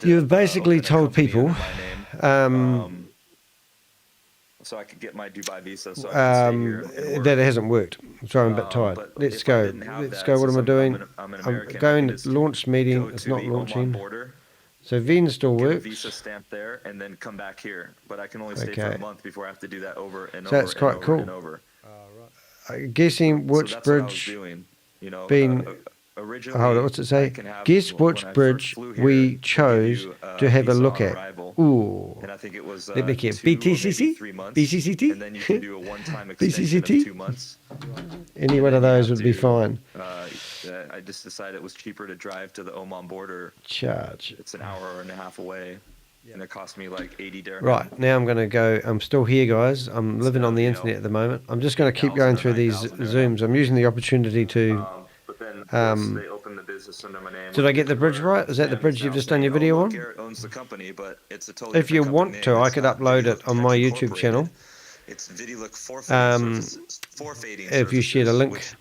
you've basically told people so I could get my Dubai visa so I can stay here that it hasn't worked. Sorry, I'm a bit tired. Let's go. What am I doing? I'm going to launch meeting. It's not launching. So Vend still works. Visa stamp there and then come back here, but I can only stay for a month before I have to do that over and over. So that's quite cool. I'm guessing which bridge been. Hold on, what's it say? Guess which bridge we chose to have a look at. Ooh. And I think it was let me hear. BTCC? BCCT? And then you can do a one-time extension of 2 months. Any one of those would be fine. I just decided it was cheaper to drive to the Oman border. Charge. It's an hour and a half away. And it cost me like 80 dirham. Right, now I'm going to go. I'm still here, guys. I'm living on the internet at the moment. I'm just going to keep going through these Zooms. I'm using the opportunity to... they opened the business under my name. Did I get the bridge right? Is that the bridge you've just done your video on? Garrett owns the company, but it's a totally if you want to, I could upload it on my YouTube channel. It's if you shared a link,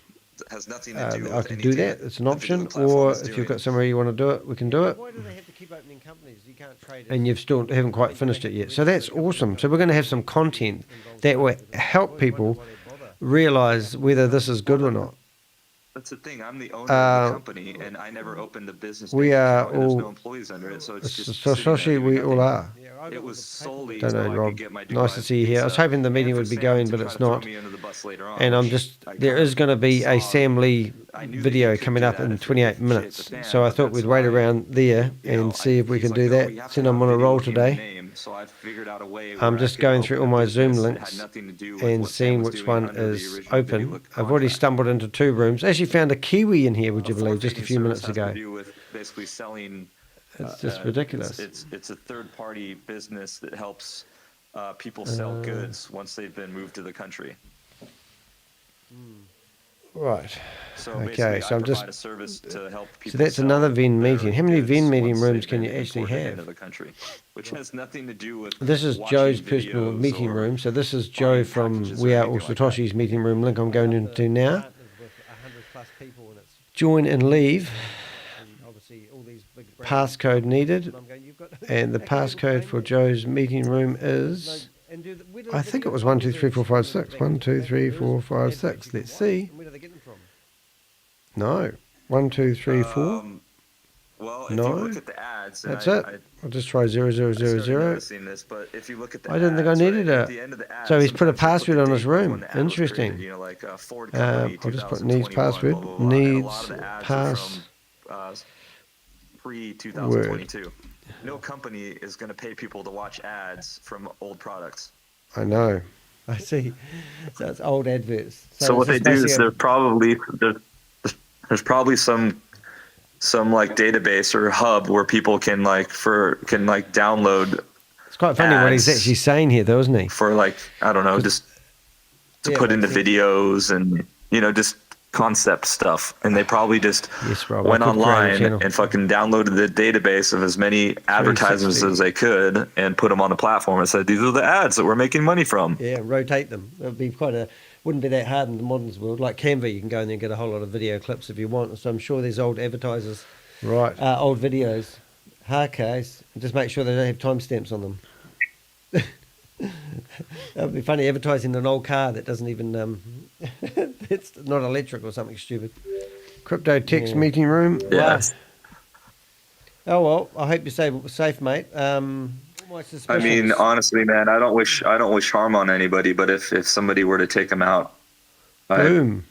I could do that. It's an option. Or if you've got somewhere you want to do it, we can do it. Why do they have to keep opening companies? You can't trade. And you've still haven't quite finished it yet. So that's awesome. So we're going to have some content that will help people realize whether this is good or not. That's the thing. I'm the owner of the company, and I never opened the business. We are all. There's no employees under it, so it's just. Satoshi, we all are. It was solely. Don't know, Rob. Nice to see you here. I was hoping the meeting would be going, but it's not. And I'm just. There is going to be a Sam Lee video coming up in 28 minutes, so I thought we'd wait around there and see if we can do that. Since I'm on a roll today. So I figured out a way. I'm just going through all my Zoom links and seeing which one is open. I've already stumbled into 2 rooms. Actually found a Kiwi in here, would you believe, just a few minutes ago. With basically selling. It's just ridiculous. It's a third-party business that helps people sell goods once they've been moved to the country. Right. So okay, so I'm just. A service to help people So that's another Venn meeting. How many Venn meeting rooms can you actually have? The country, which has nothing to do with. This is Joe's personal meeting room. So this is Joe from We Are All Satoshi's meeting room link I'm going into now. Join and leave. Passcode needed. And the passcode for Joe's meeting room is. I think it was 1, 2, 3, 4, 5, 6. 1, 2, 3, 4, 5, 6. Let's see. No. 1, 2, 3, 4. Well, if no. you look at the ads, that's it. I'll just try 0, 0, 0, 0. This, but if you look at the I didn't think I needed it. So he's put a password on his room. Interesting. Created, you know, like Ford I'll just put needs password. Blah, blah, blah. Needs pass. Pre-2022. No company is going to pay people to watch ads from old products. I know. I see. So it's old adverts. So what they do is there's probably some like database or hub where people can download. It's quite funny what he's actually saying here, though, isn't he? For like, I don't know, just to put into videos and just concept stuff, and they probably just went online and fucking downloaded the database of as many advertisements as they could and put them on the platform and said, these are the ads that we're making money from. Yeah, rotate them. It would be wouldn't be that hard in the modern world. Like Canva, you can go in there and get a whole lot of video clips if you want. So I'm sure there's old advertisers, right? Old videos, hard case, and just make sure they don't have timestamps on them. That would be funny, advertising an old car that doesn't even it's not electric or something stupid. Crypto text meeting room. Yes. Oh well, I hope you're safe, mate. I mean, honestly, man, I don't wish harm on anybody, but if somebody were to take him out, boom,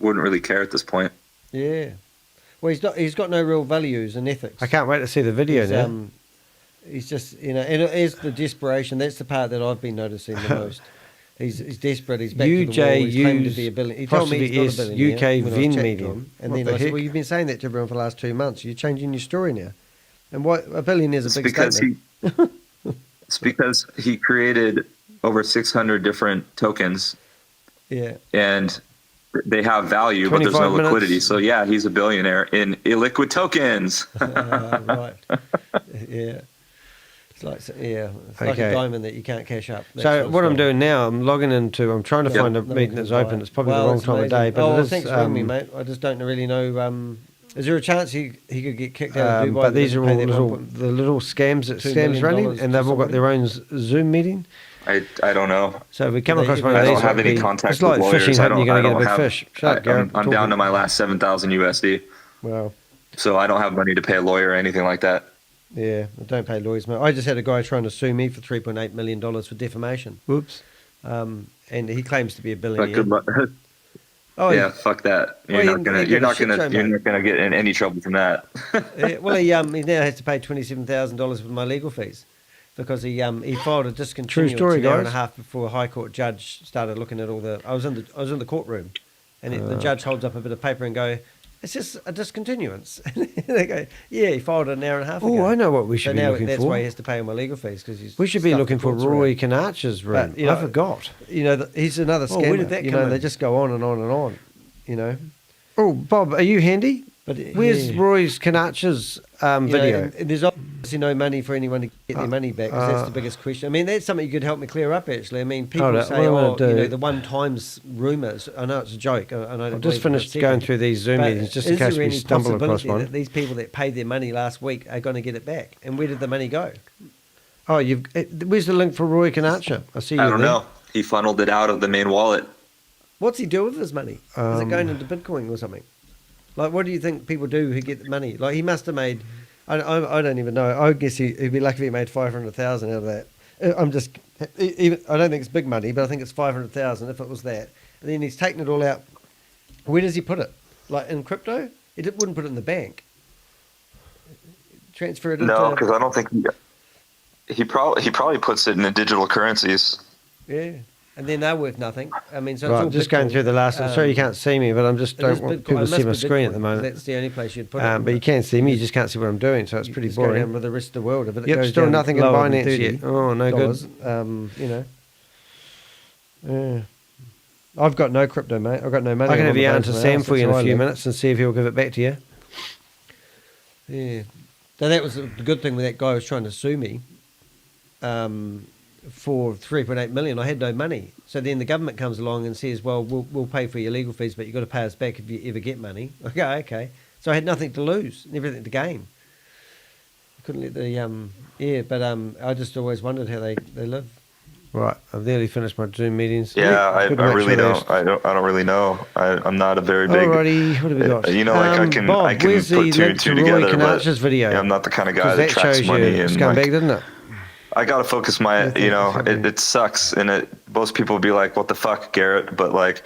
I wouldn't really care at this point. Yeah. Well, he's got no real values and ethics. I can't wait to see the video now. He's just, and it is the desperation. That's the part that I've been noticing the most. He's desperate. He's back to the wall. He's claimed to be a billionaire. He told me he's not a billionaire. UK Venn medium. And then I said, well, you've been saying that to everyone for the last 2 months. You're changing your story now. And what a billionaire is a big statement. It's because he created over 600 different tokens. Yeah. And they have value, but there's no liquidity. So yeah, he's a billionaire in illiquid tokens. Right. Yeah. It's like a diamond that you can't cash up. So what I'm doing now, I'm trying to find a meeting that's open. It's probably the wrong time of day, but thanks for having me, mate. I just don't really know. Is there a chance he could get kicked out of Dubai? But these are all the little scams that Sam's running, and they've all got their own Zoom meeting. I don't know. So if we come across one of these, I don't have any contact with lawyers. Fishing, you're going to get a big fish. Shut up, Garrett. I'm down to my last 7,000 USD. Wow. So I don't have money to pay a lawyer or anything like that. Yeah, I don't pay lawyers, mate. I just had a guy trying to sue me for $3.8 million for defamation. Whoops. And he claims to be a billionaire. Good luck. Oh yeah, fuck that. You're not gonna get in any trouble from that. Well, he now has to pay $27,000 for my legal fees because he filed a discontinuance an hour and a half before a High Court judge started looking at all the. I was in the courtroom, and the judge holds up a bit of paper and go, "It's just a discontinuance." And they go, "Yeah, he filed it an hour and a half ago." Oh, I know what we should be looking for. That's why he has to pay all my legal fees because we should be looking for Rory Conacher's room. But, I forgot. He's another scammer. Where did that come in? They just go on and on and on. Oh, Bob, are you handy? But where's Rory's Conacher's video? And there's obviously no money for anyone to get their money back because that's the biggest question. I mean, that's something you could help me clear up. Actually, I mean, people say, the one times rumours. I know it's a joke. I've just finished going through these Zoom meetings just in case we stumble across one. That these people that paid their money last week are going to get it back, and where did the money go? Oh, where's the link for Rory Conacher? I see you. I don't know. He funneled it out of the main wallet. What's he do with his money? Is it going into Bitcoin or something? Like, what do you think people do who get the money? Like, he must have made. I don't even know. I guess he'd be lucky if he made 500,000 out of that. I don't think it's big money, but I think it's 500,000 if it was that. And then he's taken it all out. Where does he put it? Like in crypto? He wouldn't put it in the bank. Transfer it. No, because I don't think. He probably puts it in the digital currencies. Yeah. And then they're worth nothing. I mean, so Right, it's all just going through the last one. Sorry you can't see me, but I'm just don't want people to see my screen at the moment. That's the only place you'd put it. But you can see me, you just can't see what I'm doing, so it's pretty boring. Down with the rest of the world. If it Yep, goes still down nothing in lower than Binance yet. Oh, no $30, good. you know. Yeah. I've got no crypto, mate. I've got no money. I can have the you bank answer now, Sam so for you in that's a few why I minutes and see if he'll give it back to you. Yeah. So that was the good thing with that guy who was trying to sue me for 3.8 million. I had no money. So then the government comes along and says, well, we'll pay for your legal fees, but you've got to pay us back if you ever get money. I go, okay. So I had nothing to lose and everything to gain. I couldn't let the, but I just always wondered how they live. Right, I've nearly finished my Zoom meetings. Yeah, I really don't. I don't really know. I'm not a very big. Alrighty, what have we got? You know, like I can put two and two together, Rory but video? I'm not the kind of guy that tracks money and scumbag, like, didn't it? I gotta focus my. You know, it sucks, and most people will be like, "What the fuck, Garrett?" But like,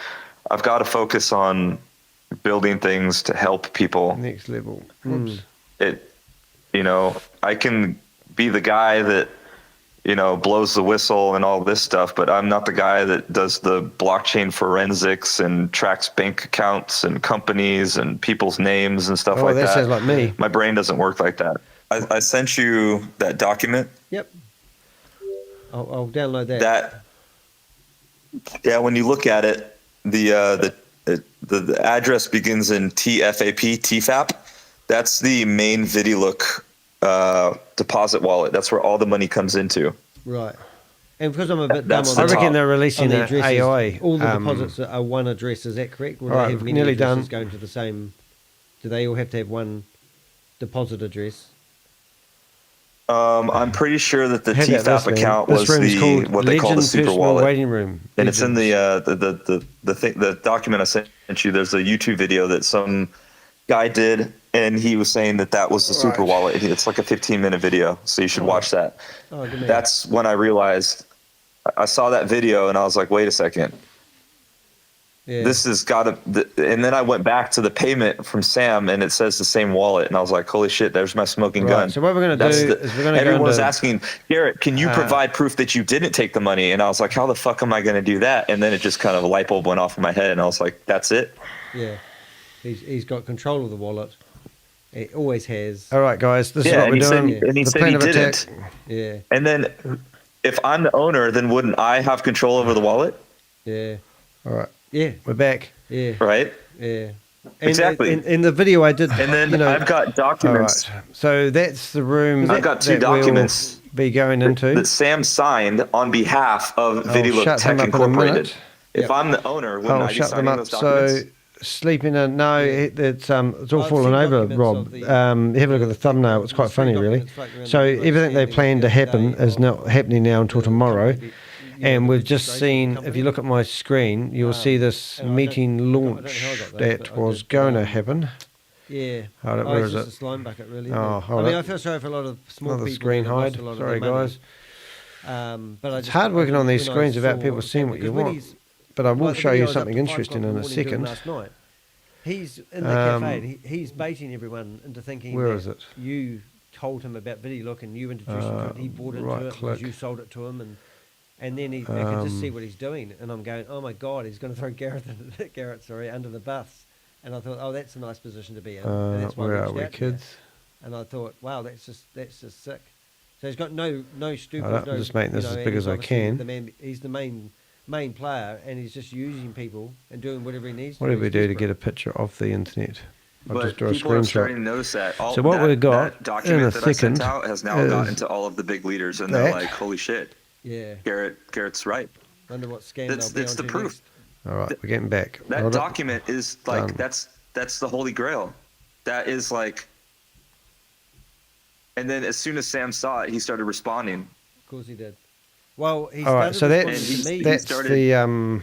I've got to focus on building things to help people. Next level. You know, I can be the guy that, you know, blows the whistle and all this stuff, but I'm not the guy that does the blockchain forensics and tracks bank accounts and companies and people's names and stuff like that. Oh, that sounds like me. My brain doesn't work like that. I sent you that document. Yep. I'll download that. Yeah, when you look at it, the address begins in TFAP. That's the main VidiLook deposit wallet. That's where all the money comes into. Right. And because I'm a bit dumb on I reckon they're releasing the an addresses, AI. all the deposits are one address. Is that correct? Or do All they right, have many nearly addresses done. going to the same? Do they all have to have one deposit address? I'm pretty sure that the How about TFAP this, account man? was This room's the called what they call the Legend super Personal wallet. Waiting Room. And it's in the document I sent you. There's a YouTube video that some guy did, and he was saying that was the super wallet. It's like a 15-minute video, so you should watch that. Oh, good man. That's when I realized. I saw that video, and I was like, wait a second. Yeah. This has got to, and then I went back to the payment from Sam, and it says the same wallet, and I was like, "Holy shit! There's my smoking gun." So what we're going to do is we're going to go everyone was into, asking, Garrett, can you provide proof that you didn't take the money? And I was like, "How the fuck am I going to do that?" And then it just kind of a light bulb went off in my head, and I was like, "That's it." Yeah, he's got control of the wallet. He always has. All right, guys, this is what we're doing. And he the said plan he of attack. didn't. Yeah. And then, if I'm the owner, then wouldn't I have control over the wallet? Yeah. All right. Yeah. We're back. Yeah. Right. Yeah. Exactly. In the video I did, and then I've got documents. All right. So that's the room. I've got two documents we'll be going into that Sam signed on behalf of VidiLook shut Tech them up in a Incorporated. minute. If I'm the owner, wouldn't I'll I be shut them signing up. those documents? So sleeping in. No, it's all fallen over, Rob. Have a look at the thumbnail. It's quite funny, really. So everything they planned to happen is not happening now until tomorrow. And we've just seen, if you look at my screen, you'll see this meeting launch that was going to happen. Yeah. Hold it, where is it's it? a slime bucket, really. Oh, hold I mean, it. I feel sorry for a lot of small Another people. screen that lost hide. a lot of Sorry, their money. guys. But It's hard working on these screens without people seeing what you want. But I will show you something interesting in a second. Last night, he's in the cafe. And he's baiting everyone into thinking. Where that is it? You told him about VidiLook and you introduced him to it. He bought into it because you sold it to him, and then I could just see what he's doing, and I'm going, oh my god, he's going to throw Garrett under the bus. And I thought, oh, that's a nice position to be in. And that's why where I are reached we, out to kids? you. And I thought, wow, that's just sick. So he's got no stupid. Right, I'm just making this as big as I can. He's the main player, and he's just using people and doing whatever he needs. What did we do to get a picture off the internet? I'll But just draw a people are starting screenshot. to notice that. So what we've got that document in a that I sent second out has now is gotten to all of the big leaders, and they're that. like, "Holy shit, Yeah. Garrett's right." Wonder what scam That's they'll be the onto proof. next. All right, we're getting back. That Hold it. document is like Done. that's the holy grail. That is like. And then as soon as Sam saw it, he started responding. Of course he did. Well, he All right, so started responding to me. that's the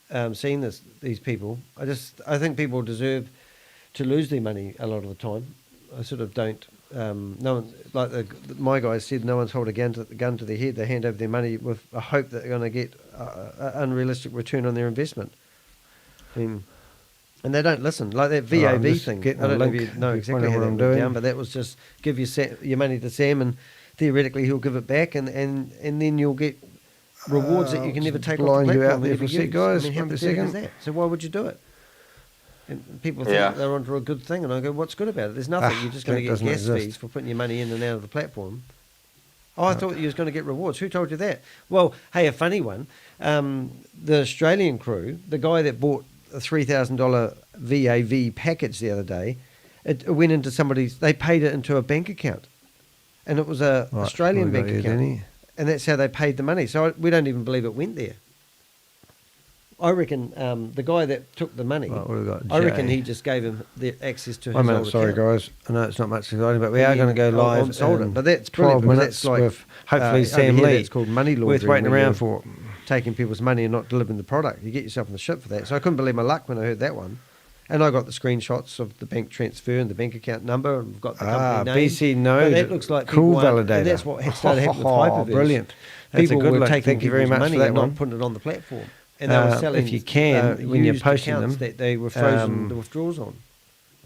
seeing these people. I think people deserve to lose their money a lot of the time. I sort of don't. No one, like my guys said, no one's hold a gun to their head. They hand over their money with a hope that they're going to get an unrealistic return on their investment. I mean, and they don't listen. Like that VAV thing. I don't know if you know exactly how that went down, but that was just give your money to Sam, and theoretically he'll give it back, and then you'll get rewards that you can never take off the blind platform. you out there for a sec, guys. I mean, how Wait a pathetic is second. that? So why would you do it? And people think they're onto a good thing, and I go, what's good about it? There's nothing. You're just going to get gas fees for putting your money in and out of the platform. Oh, I thought you was going to get rewards. Who told you that? Well, hey, a funny one. The Australian crew, the guy that bought a $3,000 VAV package the other day, it went into somebody's, they paid it into a bank account. And it was a Australian bank account. And that's how they paid the money. So we don't even believe it went there. I reckon the guy that took the money, I reckon he just gave him the access to his old account. Sorry, guys. I know it's not much exciting, but we are going to go live. And sold it. But that's 12 brilliant. minutes That's like, with hopefully Sam over here, Lee. It's called money laundering. Worth waiting when around you're for. taking people's money and not delivering the product. You get yourself in the shit for that. So I couldn't believe my luck when I heard that one. And I got the screenshots of the bank transfer and the bank account number, and we've got the company name. BC knows. But that looks like cool people validator. and that's what started happening with HyperVerse. Brilliant. That's People a good were look. taking Thank you very people's much money for that and not one. putting it on the platform. And they were selling, if you can, when you're used posting accounts them, that they were frozen the withdrawals on.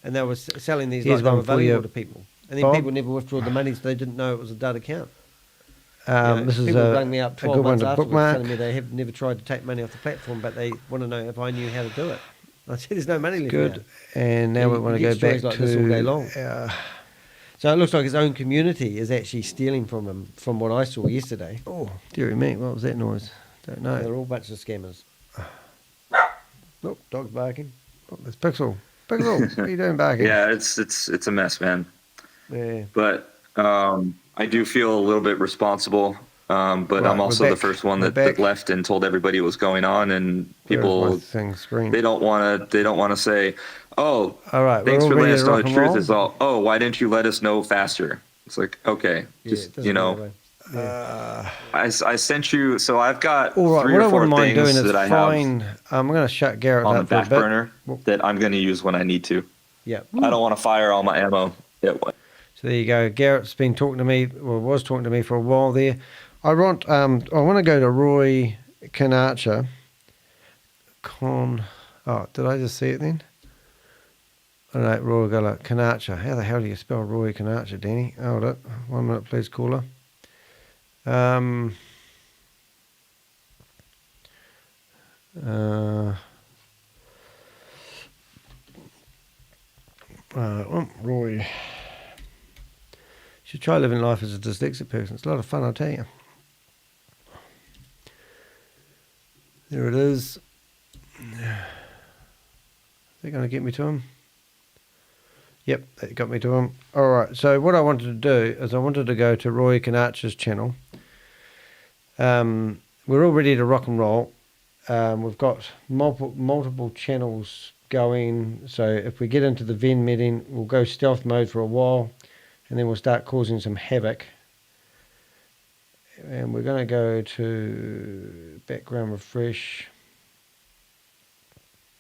And they were selling these Here's like they were one for you, valuable to people. And then Bob. people never withdrew the money, so they didn't know it was a dud account. This is people rang me up 12 good one months to afterwards bookmark. telling me they have never tried to take money off the platform, but they want to know if I knew how to do it. I said, there's no money left Good. now. And now we want to go back like to this all day long. So it looks like his own community is actually stealing from him, from what I saw yesterday. Oh, dearie me, what was that noise? Don't know. They're all a bunch of scammers. Look, dog's barking. Oh, there's Pixel. Pixel, what are you doing barking? Yeah, it's a mess, man. Yeah. But I do feel a little bit responsible. But Right, I'm also we're the back. first one We're that back. left and told everybody what was going on, and people they don't want to say, "Oh, all right, thanks we're for all letting ready us to know rock the and truth." roll? Is all. Oh, why didn't you let us know faster? It's like, okay, just I sent you. So I've got All right, 3 what or I 4 wouldn't mind things doing is that I find. have I'm going to shut Garrett on the up for a back bit. burner that I'm going to use when I need to. Yeah, I don't want to fire all my ammo at once. So there you go. Garrett's been talking to me, or was talking to me for a while there. I want to go to Rory Conacher. Oh, did I just see it then? All right, Rory Conacher. How the hell do you spell Rory Conacher, Danny? Hold it. 1 minute, please, caller. Rory. Should try living life as a dyslexic person. It's a lot of fun, I'll tell you. There it is. Is that going to get me to him? Yep, that got me to him. All right, so what I wanted to do is I wanted to go to Rory Conacher's channel. We're all ready to rock and roll. We've got multiple channels going. So if we get into the Venn meeting, we'll go stealth mode for a while, and then we'll start causing some havoc. And we're going to go to background refresh.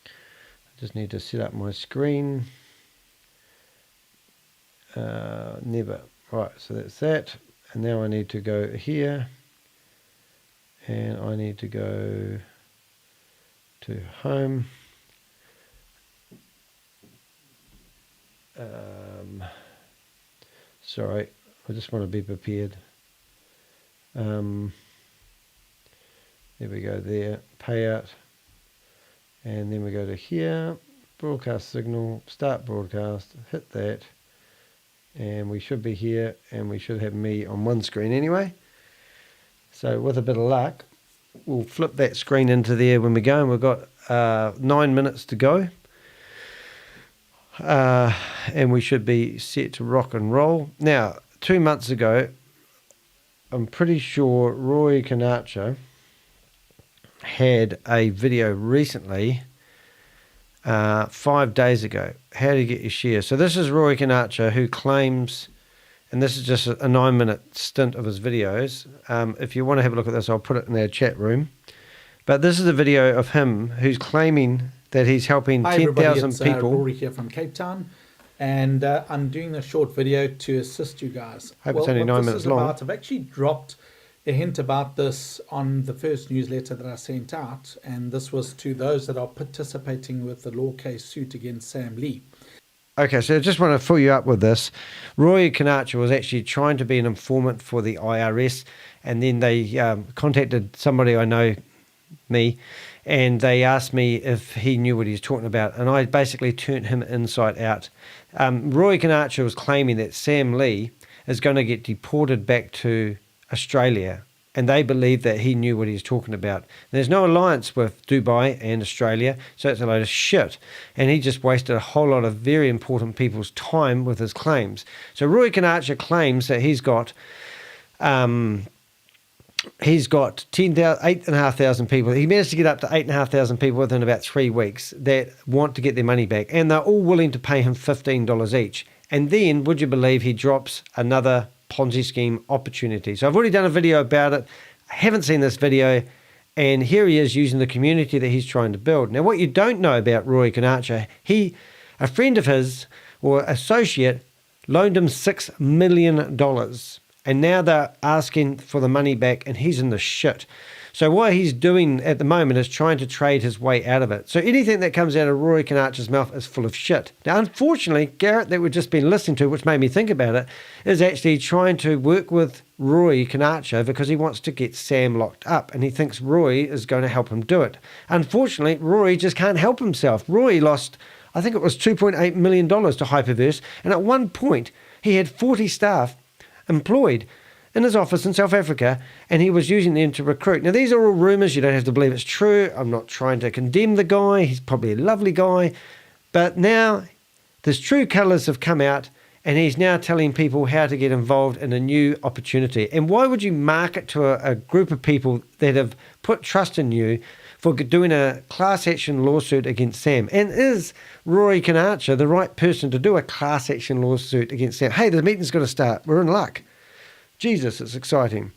I just need to set up my screen. Never. Right, so that's that. And now I need to go here. And I need to go to home. Sorry, I just want to be prepared. There we go there, payout. And then we go to here, broadcast signal, start broadcast, hit that. And we should be here, and we should have me on one screen anyway. So with a bit of luck, we'll flip that screen into there when we go, and we've got 9 minutes to go. And we should be set to rock and roll. Now, 2 months ago, I'm pretty sure Rory Conacher had a video recently, 5 days ago, how to get your share. So this is Rory Conacher, who claims, and this is just a 9-minute stint of his videos. If you want to have a look at this, I'll put it in our chat room. But this is a video of him who's claiming that he's helping 10,000 people. Rory here from Cape Town, and I'm doing a short video to assist you guys. Hope it's only 9 minutes long. I've actually dropped a hint about this on the first newsletter that I sent out, and this was to those that are participating with the law case suit against Sam Lee. Okay, so I just want to fill you up with this. Rory Conacher was actually trying to be an informant for the IRS, and then they contacted somebody I know, me, and they asked me if he knew what he was talking about, and I basically turned him inside out. Rory Conacher was claiming that Sam Lee is going to get deported back to Australia, and they believe that he knew what he was talking about. There's no alliance with Dubai and Australia, so it's a load of shit. And he just wasted a whole lot of very important people's time with his claims. So Rory Conacher claims that he's got 8,500 people. He managed to get up to 8,500 people within about 3 weeks that want to get their money back, and they're all willing to pay him $15 each. And then, would you believe, he drops another Ponzi scheme opportunity. So I've already done a video about it. I haven't seen this video, and here he is using the community that he's trying to build. Now, what you don't know about Rory Conacher, a friend of his or associate loaned him $6 million, and now they're asking for the money back, and he's in the shit. So what he's doing at the moment is trying to trade his way out of it. So anything that comes out of Rory Conacher's mouth is full of shit. Now, unfortunately, Garrett, that we've just been listening to, which made me think about it, is actually trying to work with Rory Conacher because he wants to get Sam locked up, and he thinks Rory is going to help him do it. Unfortunately, Rory just can't help himself. Rory lost, I think it was $2.8 million to HyperVerse, and at one point, he had 40 staff employed in his office in South Africa, and he was using them to recruit. Now, these are all rumours. You don't have to believe it's true. I'm not trying to condemn the guy. He's probably a lovely guy. But now his true colours have come out, and he's now telling people how to get involved in a new opportunity. And why would you market to a group of people that have put trust in you for doing a class action lawsuit against Sam? And is Rory Conacher the right person to do a class action lawsuit against Sam? Hey, the meeting's got to start. We're in luck. Jesus, it's exciting.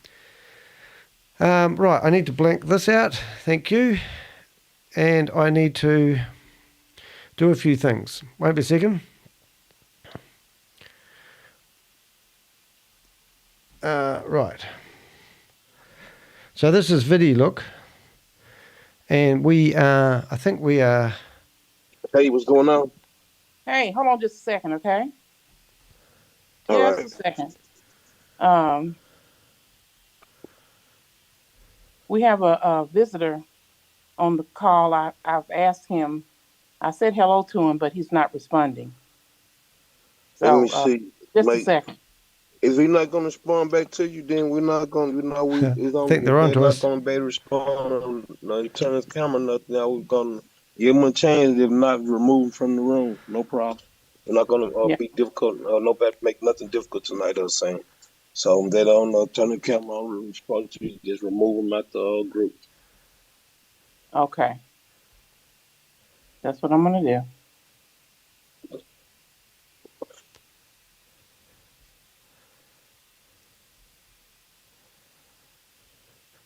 Right, I need to blank this out. Thank you. And I need to do a few things. Wait a second. Right. So this is VidiLook. And I think we are... Hey, what's going on? Hey, hold on just a second, okay? All just right. a second. We have a visitor on the call. I've asked him. I said hello to him, but he's not responding. So, Let me see. Just a second. If we're not going to respond back to you, then we're not going to, I think they're on to us. We're not going to be able to respond. No, turn his camera, nothing. Now we're going to give him a chance, if not, remove him from the room. No problem. We're not going to be difficult. Nobody make nothing difficult tonight, I was saying. So they don't turn the camera on, respond to you, just remove them out the group. Okay. That's what I'm going to do.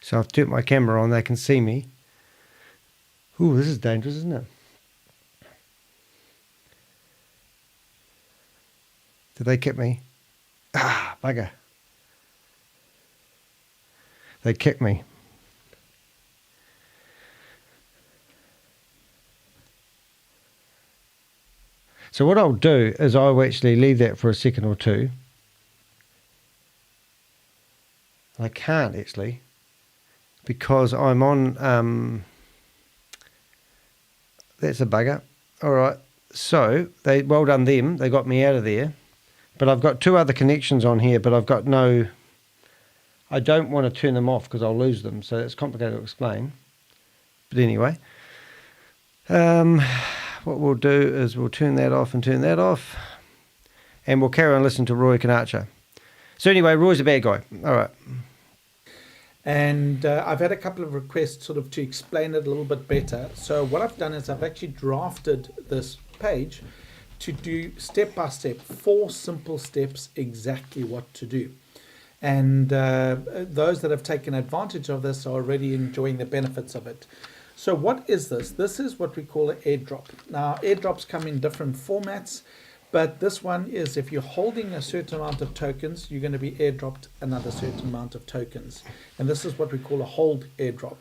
So I've turned my camera on, they can see me. Ooh, this is dangerous, isn't it? Did they kick me? Ah, bugger. They kicked me. So what I'll do is I'll actually leave that for a second or two. I can't actually, because I'm on, that's a bugger. All right. So well done them. They got me out of there. But I've got two other connections on here, but I've got no, I don't want to turn them off because I'll lose them. So it's complicated to explain. But anyway, what we'll do is we'll turn that off and turn that off. And we'll carry on listening to Rory Conacher. So anyway, Roy's a bad guy. All right. And I've had a couple of requests sort of to explain it a little bit better. So what I've done is I've actually drafted this page to do step by step, 4 simple steps, exactly what to do. And those that have taken advantage of this are already enjoying the benefits of it. So what is this? This is what we call an airdrop. Now, airdrops come in different formats, but this one is if you're holding a certain amount of tokens, you're going to be airdropped another certain amount of tokens. And this is what we call a hold airdrop.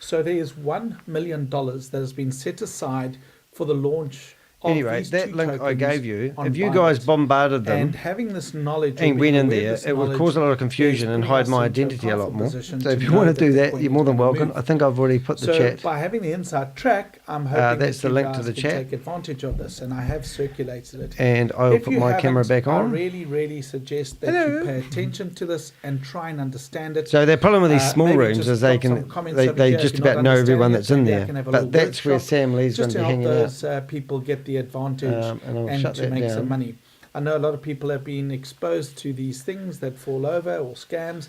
So there is $1 million that has been set aside for the launch Anyway, these that two link I tokens gave you, on if you guys Bybit. bombarded them And having this knowledge and or went being in aware of there, this it would knowledge cause a lot of is confusion and putting hide us my into a identity a lot powerful more. position So if to you know want to do the that, coin you're is more than gonna welcome. move. I think I've already put the So chat. by having the inside track, I'm hoping That's that the you link to guys the can chat. take advantage of this, and I have circulated it. And I will If put you my camera haven't, back I on. really suggest that you pay attention to this and try and understand it. So the problem with these small Maybe rooms just is they drop some can comments they, over they here if just you're about not know everyone understanding that's it. in Maybe I there. can have a But little that's where workshop Sam Lee's going just to to be help hanging out. those people get the advantage And I'll and shut to that make down. some money. I know a lot of people have been exposed to these things that fall over or scams,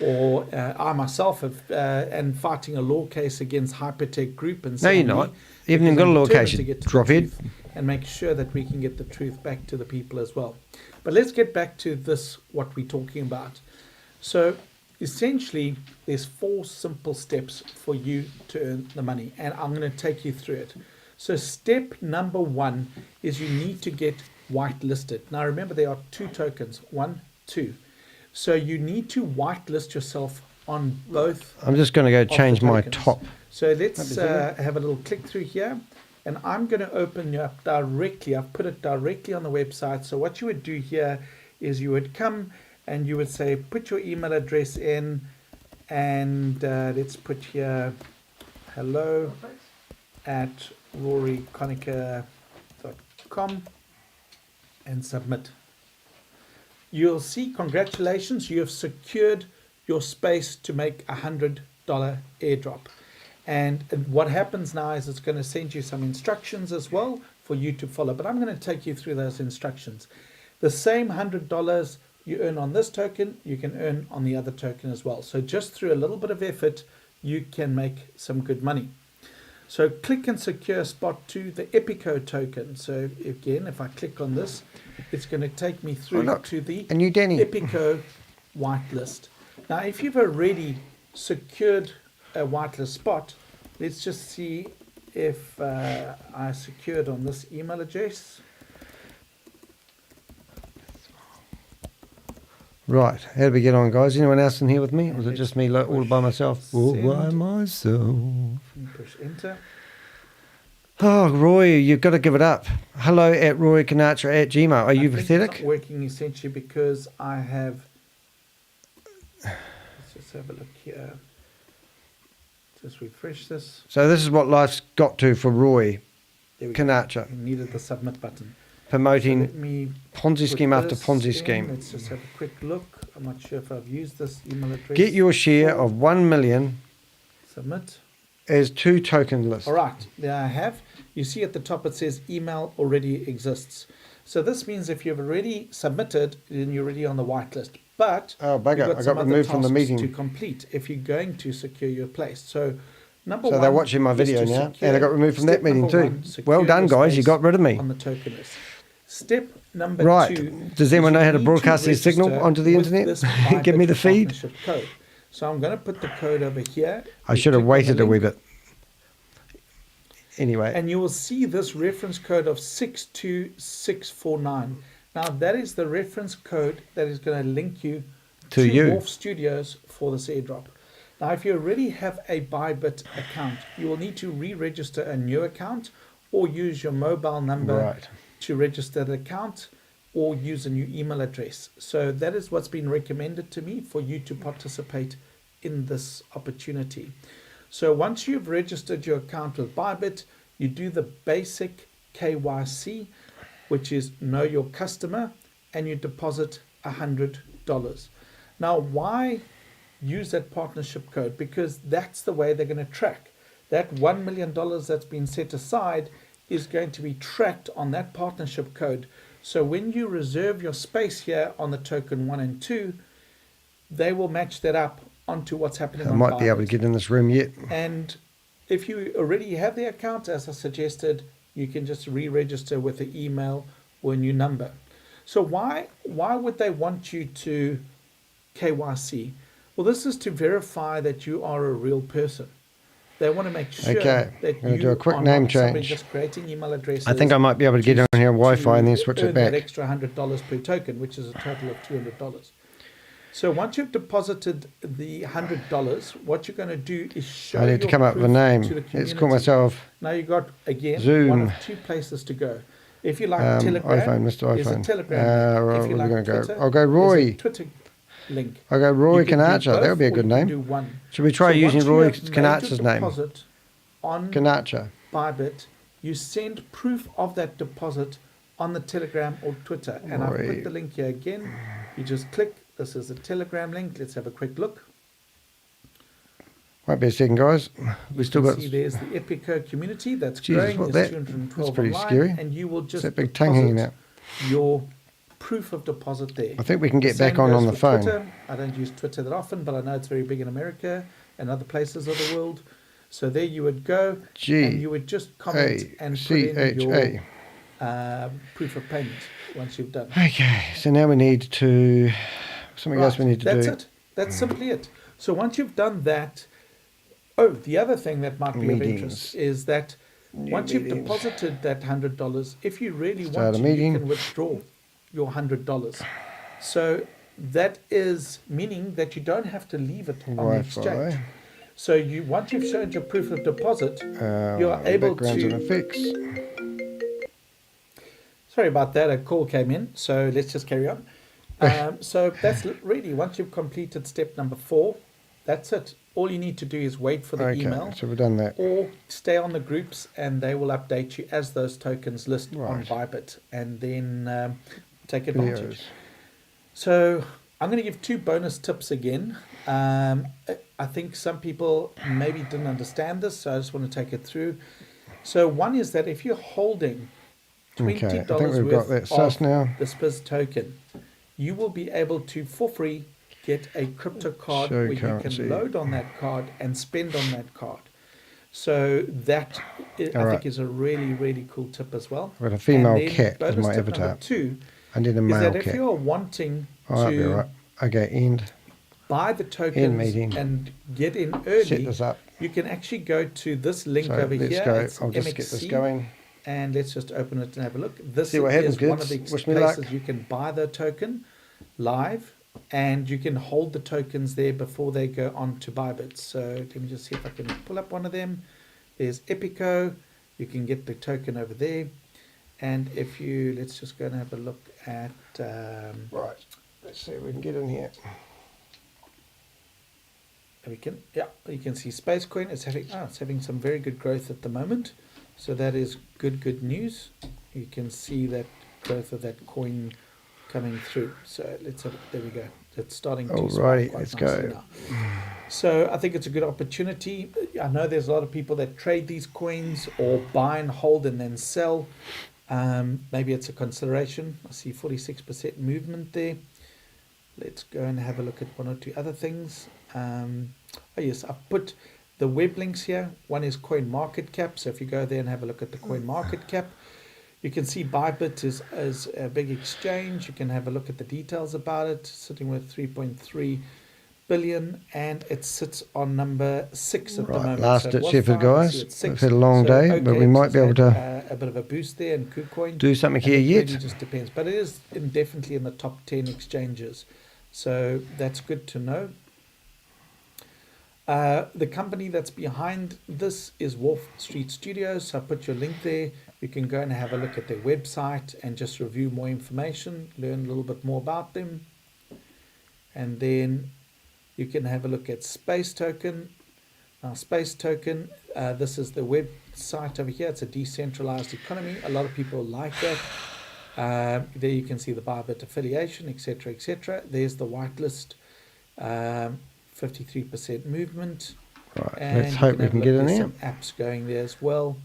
or I myself have and fighting a law case against Hypertech Group and No, you're Sam not. Lee, You haven't even got a because I'm law determined case, to you get to the drophead. truth and make sure that we can get the truth back to the people as well. But let's get back to this, what we're talking about. So essentially, there's 4 simple steps for you to earn the money, and I'm going to take you through it. So step number 1 is you need to get whitelisted. Now remember, there are 2 tokens, 1, 2. So you need to whitelist yourself on both. I'm just going to go of the change my tokens. top. So let's have a little click through here, and I'm going to open you up directly. I've put it directly on the website. So what you would do here is you would come and you would say, put your email address in, and let's put here hello at roryconacher.com and submit. You'll see, congratulations, you have secured your space to make $100 airdrop. And what happens now is it's going to send you some instructions as well for you to follow. But I'm going to take you through those instructions. The same $100 you earn on this token, you can earn on the other token as well. So just through a little bit of effort, you can make some good money. So click and secure spot 2, the Epico token. So again, if I click on this, it's going to take me through to the Epico whitelist. Now, if you've already secured a whitelist spot, let's just see if I secured on this email address. Right, how did we get on, guys? Anyone else in here with me? Or was it just me all by myself? All by myself. Push enter. Oh, Roy, you've got to give it up. Hello at Rory Conacher at Gmail. Are you pathetic? It's not working essentially because I have. Let's just have a look here. Just refresh this. So this is what life's got to for Roy Conacher. We needed the submit button. Promoting So let me Ponzi scheme put after this Ponzi in. scheme. Let's just have a quick look. I'm not sure if I've used this email address. Get your share of 1 million Submit. as 2 token lists. All right, there I have. You see at the top it says email already exists. So this means if you've already submitted, then you're already on the whitelist. But oh, bugger, you've I some got other removed from the tasks meeting. to complete if you're going to secure your place. So number So one, they're watching my is video to now, secure- and I got removed from that step meeting number too. one, secure Well done, your guys, you space got rid of me. on the token list. Step number Right. 2. Does anyone know how to broadcast their signal onto the internet? Give me the feed. Code. So I'm going to put the code over here. I You should have click on the waited a wee link, bit. Anyway. and you will see this reference code of 62649. Now that is the reference code that is going to link you To you. Wolf Studios for this airdrop. Now if you already have a Bybit account, you will need to re-register a new account or use your mobile number Right. to register the account or use a new email address. So that is what's been recommended to me for you to participate in this opportunity. So once you've registered your account with Bybit, you do the basic KYC, which is know your customer, and you deposit $100. Now, why use that partnership code? Because that's the way they're going to track. That $1 million that's been set aside is going to be tracked on that partnership code. So when you reserve your space here on the token 1 and 2, they will match that up onto what's happening I on might be able Bybit. to get in this room yet. And if you already have the account, as I suggested, you can just re-register with an email or a new number. So why would they want you to KYC? Well, this is to verify that you are a real person. They want to make sure Okay, that I'm gonna you do a quick are name not somebody change. just creating email addresses. I think I might be able to get on here on Wi-Fi and then switch it earn that back. extra $100 per token, which is a total of $200. So once you've deposited the $100, what you're going to do is show I need to your come up with a proof name. to the Let's call community. myself Now you've got, again, Zoom. one of two places to go. If you like Telegram, iPhone, Mr. there's a iPhone. Telegram link. If you Where are we like going to Twitter, go? I'll go there's a Rory. Twitter link. I'll go Rory You can do Conacher. That would both, be a or good you can name. do one. Should we try So using once you Rory have made your Conacher's name? deposit on Conacher. Bybit, you send proof of that deposit on the Telegram or Twitter. And I've Rory. put the link here again. You just click. This is the Telegram link. Let's have a quick look. Might be a second, guys. We still got. See, there's the Epico community that's Jesus, growing. what There's that? 212 That's pretty online, scary. and you will just that big tongue hanging deposit out. your proof of deposit there. I think we can get Same back on goes the for phone. Twitter. I don't use Twitter that often, but I know it's very big in America and other places of the world. So there you would go, and you would just comment and put in your proof of payment once you've done. Okay, so now we need to. Something else we need to That's do. it. That's simply it. So once you've done that, the other thing that might be of interest is that once you've deposited that $100, if you really want to, you can withdraw your $100. So that is meaning that you don't have to leave it on the exchange. So once you've shown your proof of deposit, you are able to. Sorry about that. A call came in, so let's just carry on. So that's really, once you've completed step number 4, that's it. All you need to do is wait for the email. So we've done that. Or stay on the groups, and they will update you as those tokens list on Bybit, and then take advantage. So I'm going to give 2 bonus tips again. I think some people maybe didn't understand this, so I just want to take it through. So one is that if you're holding $20 worth of the SPIZ token, you will be able to, for free, get a crypto card where you can load on that card and spend on that card. So that, I think, is a really, really cool tip as well. I've got a female And then cat as bonus my tip avatar. number 2 I need a is male that cat. if you're wanting That'll be to right. Okay, end. buy the tokens meeting. and get in early, Set this up. you can actually go to this link So over let's here. go. It's I'll just get this MXC, going. and let's just open it and have a look. This See what happens, is one of kids. the Wish me luck. places you can buy the token live, and you can hold the tokens there before they go on to Bybit. So let me just see if I can pull up one of them. There's Epico. You can get the token over there. And if you, let's just go and have a look at... right, let's see if we can get in here. We can, yeah, you can see Spacecoin is having some very good growth at the moment. So that is good news. You can see that growth of that coin coming through. So let's have, there we go. It's starting to Alrighty, quite let's nicely go. now. So I think it's a good opportunity. I know there's a lot of people that trade these coins or buy and hold and then sell. Maybe it's a consideration. I see 46% movement there. Let's go and have a look at one or two other things. Oh yes, I've put the web links here. One is CoinMarketCap. So if you go there and have a look at the CoinMarketCap, you can see Bybit is a big exchange. You can have a look at the details about it, sitting with 3.3 billion, and it sits on number 6 at the moment. Last So it ditch was effort, 5, I guys. see it's 6. We've had a long day, but we might be able to a bit of a boost there in KuCoin. do something And here it yet. really just depends, but it is definitely in the top 10 exchanges, so that's good to know. The company that's behind this is Wolf Street Studios. So I put your link there. You can go and have a look at their website and just review more information, learn a little bit more about them. And then you can have a look at Space Token. Now, Space Token, this is the website over here. It's a decentralized economy. A lot of people like that. There you can see the Bybit affiliation, etc., etc. There's the whitelist, 53% movement. Right, and let's hope we can get in there. Some apps going there as well.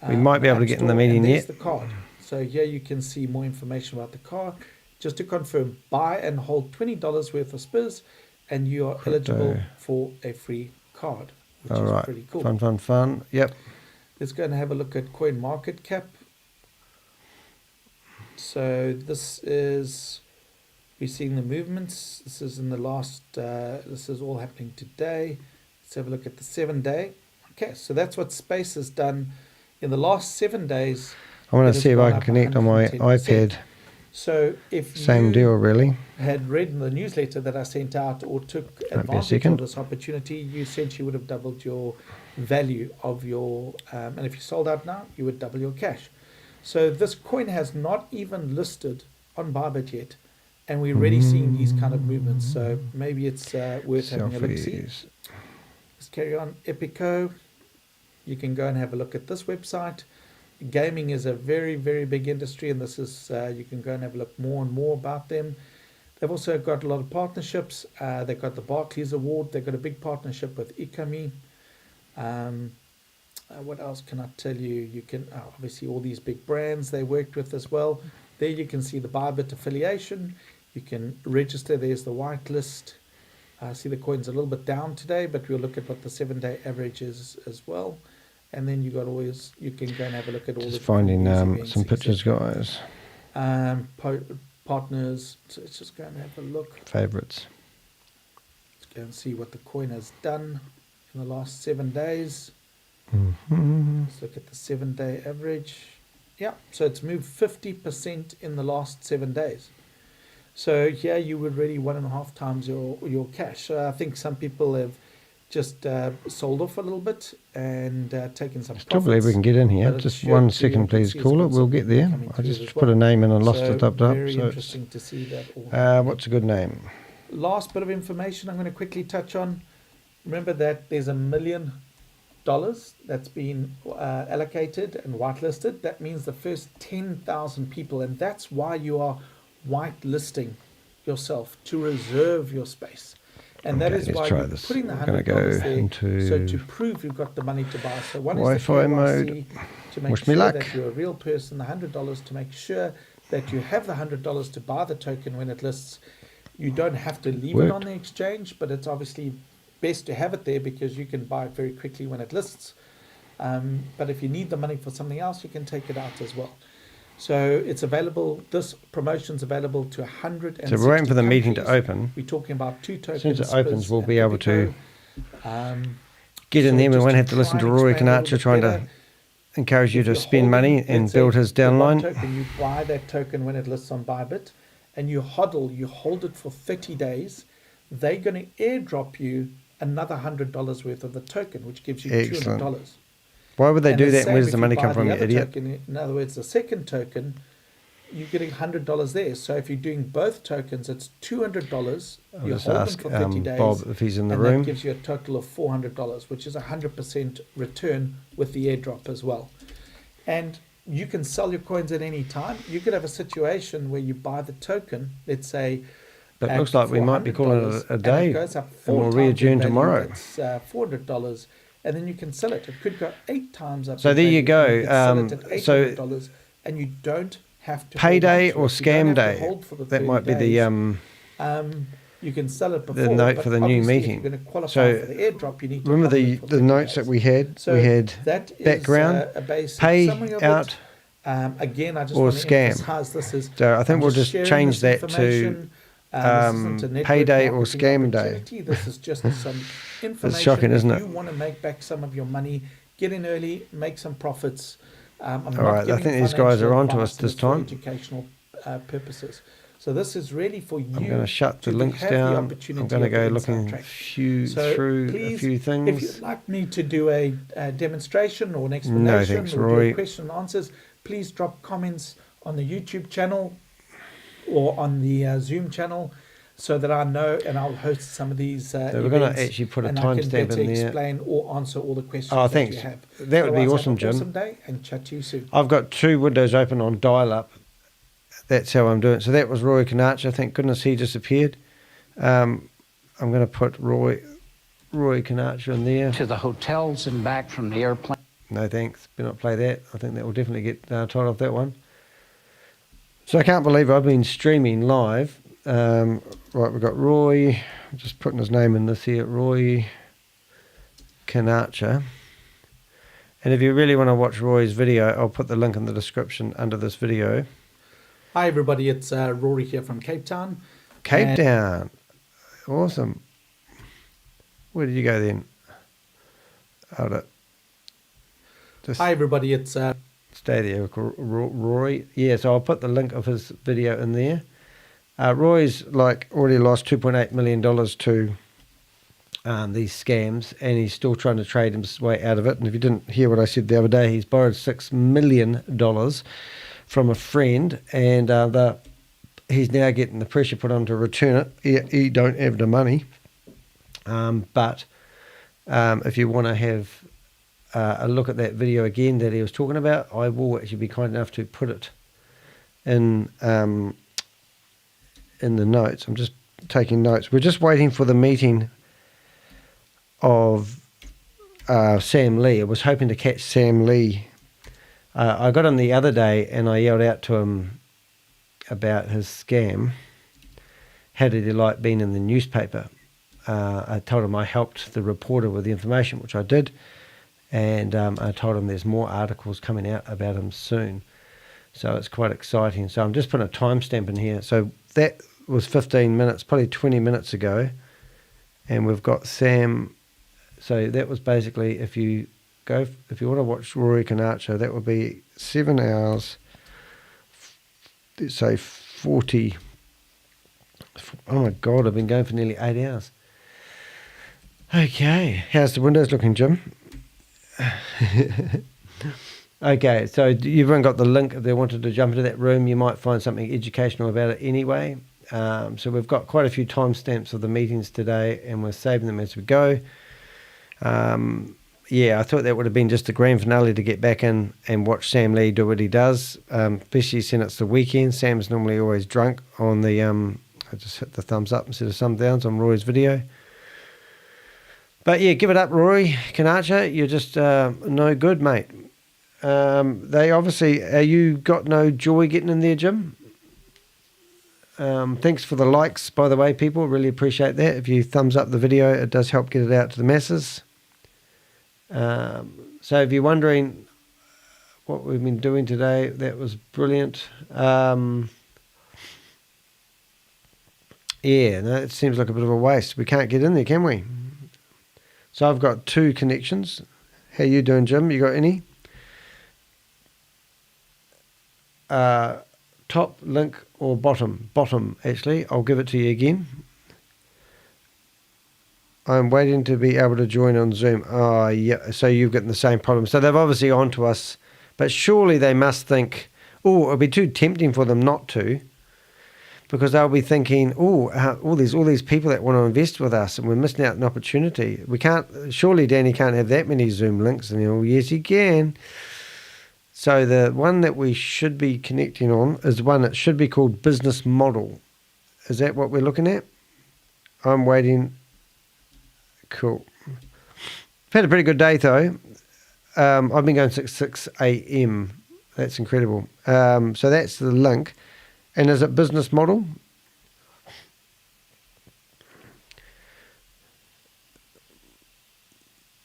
We might be able to get in the meeting and there's yet. the card. So here you can see more information about the card. Just to confirm, buy and hold $20 worth of SPIZ, and you are eligible for a free card, which is pretty cool. Fun. Yep. Let's go and have a look at CoinMarketCap. So this is, we're seeing the movements. This is in the last, this is all happening today. Let's have a look at the 7-day. Okay, so that's what Space has done in the last 7 days. I want to see if I can connect on my iPad So if Same you deal, really. had read the newsletter that I sent out or took advantage of this opportunity, you essentially would have doubled your value of your, and if you sold out now, you would double your cash. So this coin has not even listed on Bybit yet, and we're already seeing these kind of movements. So maybe it's worth having a look-see. Let's carry on. Epico, you can go and have a look at this website. Gaming is a very, very big industry, and this is you can go and have a look more and more about them. They've also got a lot of partnerships. They've got the Barclays Award. They've got a big partnership with Ikami. What else can I tell you? You can obviously all these big brands they worked with as well. There you can see the Bybit affiliation. You can register. There's the whitelist. I see the coin's a little bit down today, but we'll look at what the 7-day average is as well. And then you can go and have a look at all just finding some pictures, guys. Partners. So let's just go and have a look. Favorites. Let's go and see what the coin has done in the last 7 days. Let's look at the 7-day average. Yeah, so it's moved 50% in the last 7 days. So here you would really 1.5 times your cash. So I think some people have just sold off a little bit and taken some profits. I still believe we can get in here. Just 1 second, please, caller. We'll get there. I just put a name in and lost it up. Very interesting to see that all. What's a good name? Last bit of information I'm going to quickly touch on. Remember that there's $1 million that's been allocated and whitelisted. That means the first 10,000 people, and that's why you are whitelisting yourself, to reserve your space. And that is why you're putting the $100 there, so to prove you've got the money to buy. So one is the KYC mode. To make sure that you're a real person, the $100 to make sure that you have the $100 to buy the token when it lists. You don't have to leave it on the exchange, but it's obviously best to have it there because you can buy it very quickly when it lists. But if you need the money for something else, you can take it out as well. So it's available. This promotion's available to 160 So we're waiting for the meeting to countries. open. We're talking about 2 tokens. As soon as it opens, we'll be able to get in so there. We won't have to listen to Rory Conacher trying to encourage you to spend money and build his downline. You buy that token when it lists on Bybit, and you hold it for 30 days. They're going to airdrop you another $100 worth of the token, which gives you $200. Why would they do that? And where does the money come from, you idiot? Token, in other words, the second token, you're getting $100 there. So if you're doing both tokens, it's $200. You hold them for 30 days. Bob if he's in the and room. That gives you a total of $400, which is 100% return with the airdrop as well. And you can sell your coins at any time. You could have a situation where you buy the token, let's say. But it looks like we might be calling it a day, and, we'll re-adjourn tomorrow. It's $400. And then you can sell it. It could go 8 times up. So there you go. You sell it at $800, and you don't have to payday or scam day. That might be the you can sell it before, the note for the new meeting. So for the airdrop, you need to remember the notes that we had. So we had that background, is, payout, again, I just or want to scam. emphasize this is. So I think we'll just change that to payday or scam day. This is just some information. It's shocking, isn't it? If you want to make back some of your money, get in early, make some profits. All right, I think these guys are on to us this time. Educational purposes. So this is really for you. I'm going to shut the links down. I'm going to go looking through a few things. If you'd like me to do a demonstration or an explanation no, thanks, or Rory. do a question and answers, please drop comments on the YouTube channel or on the Zoom channel so that I know, and I'll host some of these so we're going to actually put a timestamp in there. Explain or answer all the questions that you have. That would be awesome, Jim. Awesome day, and chat to you soon. I've got 2 windows open on dial-up. That's how I'm doing it. So that was Rory Conacher. Thank goodness he disappeared. I'm going to put Rory Conacher in there. To the hotels and back from the airplane. No thanks. Better not play that. I think that will definitely get tied off that one. So I can't believe I've been streaming live. Right, we've got Roy. I'm just putting his name in this here. Rory Conacher. And if you really want to watch Roy's video, I'll put the link in the description under this video. Hi everybody, it's Rory here from Cape Town. Cape Town. Awesome. Where did you go then? Hold it. Hi everybody, it's Stay there, Rory. Yeah, so I'll put the link of his video in there. Roy's already lost $2.8 million to these scams, and he's still trying to trade his way out of it. And if you didn't hear what I said the other day, he's borrowed $6 million from a friend, and he's now getting the pressure put on to return it. He don't have the money. But if you want to have a look at that video again that he was talking about, I will actually be kind enough to put it in the notes. I'm just taking notes. We're just waiting for the meeting of Sam Lee. I was hoping to catch Sam Lee. I got him the other day and I yelled out to him about his scam. How did he like being in the newspaper? I told him I helped the reporter with the information, which I did. And I told him there's more articles coming out about him soon. So it's quite exciting. So I'm just putting a timestamp in here. So that was 15 minutes, probably 20 minutes ago. And we've got Sam. So that was basically, if you want to watch Rory Conacher, that would be 7 hours, let's say 40. Oh my God, I've been going for nearly 8 hours. Okay, how's the windows looking, Jim? Okay, so everyone got the link. If they wanted to jump into that room, you might find something educational about it anyway. So we've got quite a few timestamps of the meetings today, and we're saving them as we go. Yeah, I thought that would have been just the grand finale to get back in and watch Sam Lee do what he does, especially since it's the weekend. Sam's normally always drunk on the... I just hit the thumbs up instead of thumb downs on Rory's video. But yeah, give it up, Rory Conacher. You're just no good, mate. They obviously... you got no joy getting in there, Jim? Thanks for the likes, by the way, people. Really appreciate that. If you thumbs up the video, it does help get it out to the masses. So if you're wondering what we've been doing today, that was brilliant. Yeah, no, it seems like a bit of a waste. We can't get in there, can we? So I've got 2 connections. How you doing, Jim? You got any? Top link or bottom? Bottom, actually. I'll give it to you again. I'm waiting to be able to join on Zoom. Oh, yeah. So you've got the same problem. So they've obviously on to us, but surely they must think, oh, it'll be too tempting for them not to, because they'll be thinking, all these people that want to invest with us, and we're missing out an opportunity. We can't. Surely Danny can't have that many Zoom links. And yes, he can. So the one that we should be connecting on is one that should be called Business Model. Is that what we're looking at? I'm waiting. Cool. I've had a pretty good day, though. I've been going since 6 a.m. That's incredible. So that's the link. And is it Business Model?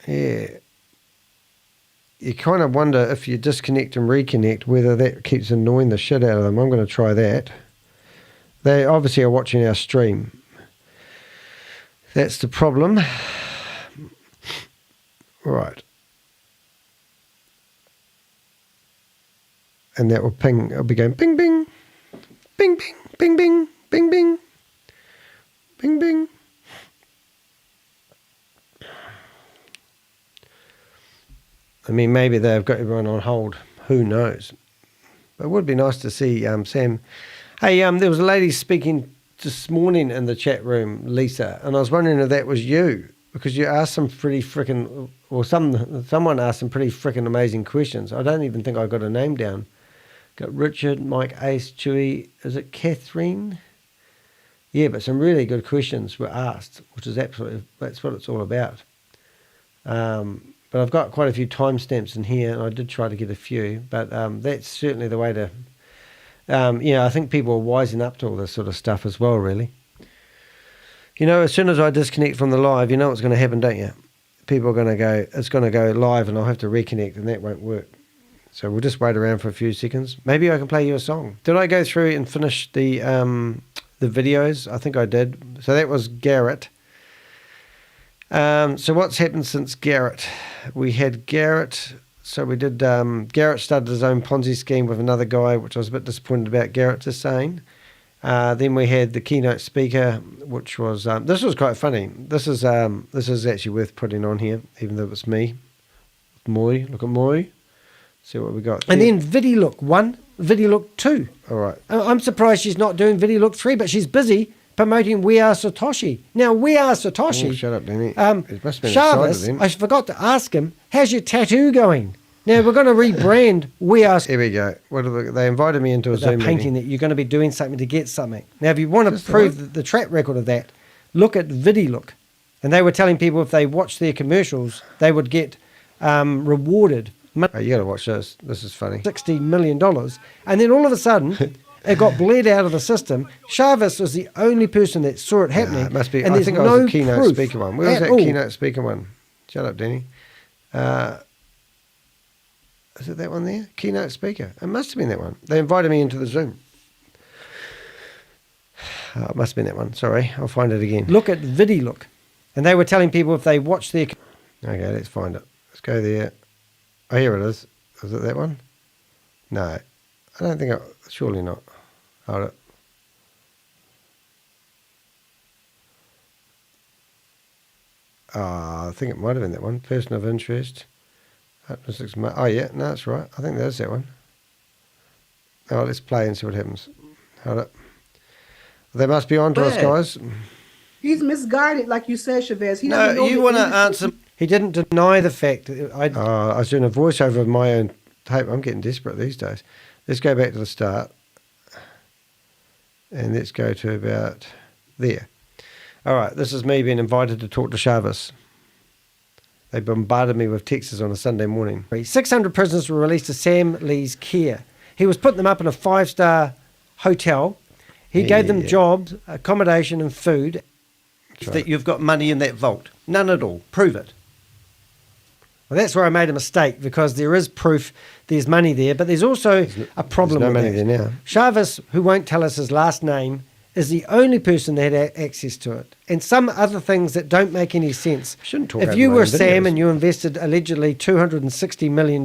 Yeah. You kind of wonder if you disconnect and reconnect whether that keeps annoying the shit out of them. I'm going to try that. They obviously are watching our stream. That's the problem. Right. And that will ping. It'll be going ping, bing. Bing, bing, bing, bing, bing, bing, bing, bing. I mean, maybe they've got everyone on hold. Who knows? But it would be nice to see Sam. Hey, there was a lady speaking this morning in the chat room, Lisa, and I was wondering if that was you, because you asked some pretty freaking, or someone asked some pretty freaking amazing questions. I don't even think I got a name down. Got Richard, Mike, Ace, Chewy. Is it Catherine? Yeah, but some really good questions were asked, which is absolutely, that's what it's all about. But I've got quite a few timestamps in here, and I did try to get a few, but that's certainly the way to, I think people are wising up to all this sort of stuff as well, really. As soon as I disconnect from the live, you know what's going to happen, don't you? People are going to go, it's going to go live, and I'll have to reconnect, and that won't work. So we'll just wait around for a few seconds. Maybe I can play you a song. Did I go through and finish the videos? I think I did. So that was Garrett. So what's happened since Garrett? We had Garrett So we did, Garrett started his own Ponzi scheme with another guy, which I was a bit disappointed about Garrett just saying. Then we had the keynote speaker, which was, this was quite funny. This is actually worth putting on here, even though it's me. Moi, look at Moi. See what we got. And then VidiLook 1, VidiLook 2. All right. I'm surprised she's not doing VidiLook 3, but she's busy promoting We Are Satoshi. Now, We Are Satoshi. Oh, shut up, Danny. It must have been Chavez, excited, I forgot to ask him, how's your tattoo going? Now, we're going to rebrand We Are... Here we go. They invited me into a They're Zoom painting meeting. that you're going to be doing something to get something. Now, if you want to prove the track record of that, look at VidiLook. And they were telling people if they watched their commercials, they would get rewarded. Oh, you got to watch this. This is funny. $60 million. And then all of a sudden, it got bled out of the system. Chavez was the only person that saw it happening. It must be. And I think I no was the keynote proof speaker one. Where was that at all. keynote speaker one? Shut up, Danny. Is it that one there? Keynote speaker. It must have been that one. They invited me into the Zoom. It must have been that one. Sorry, I'll find it again. Look at VidiLook. And they were telling people if they watch their... Okay, let's find it. Let's go there. Oh, here it is. Is it that one? No. I don't think surely not. Hold it. I think it might have been that one. Person of interest. Oh, yeah. No, that's right. I think that's that one. Oh, let's play and see what happens. Hold it. They must be on to us, guys. He's misguided, like you said, Chavez. He No, you want to answer... He didn't deny the fact. I was doing a voiceover of my own tape. I'm getting desperate these days. Let's go back to the start. And let's go to about there. All right, this is me being invited to talk to Chavez. They bombarded me with texts on a Sunday morning. 600 prisoners were released to Sam Lee's care. He was putting them up in a 5-star hotel. He gave them jobs, accommodation and food. That you've got money in that vault. None at all. Prove it. Well, that's where I made a mistake, because there is proof there's money there, but there's also a problem no with money that. there now. Chavez, who won't tell us his last name, is the only person that had access to it. And some other things that don't make any sense. Shouldn't talk if over you my were own Sam videos. and you invested allegedly $260 million,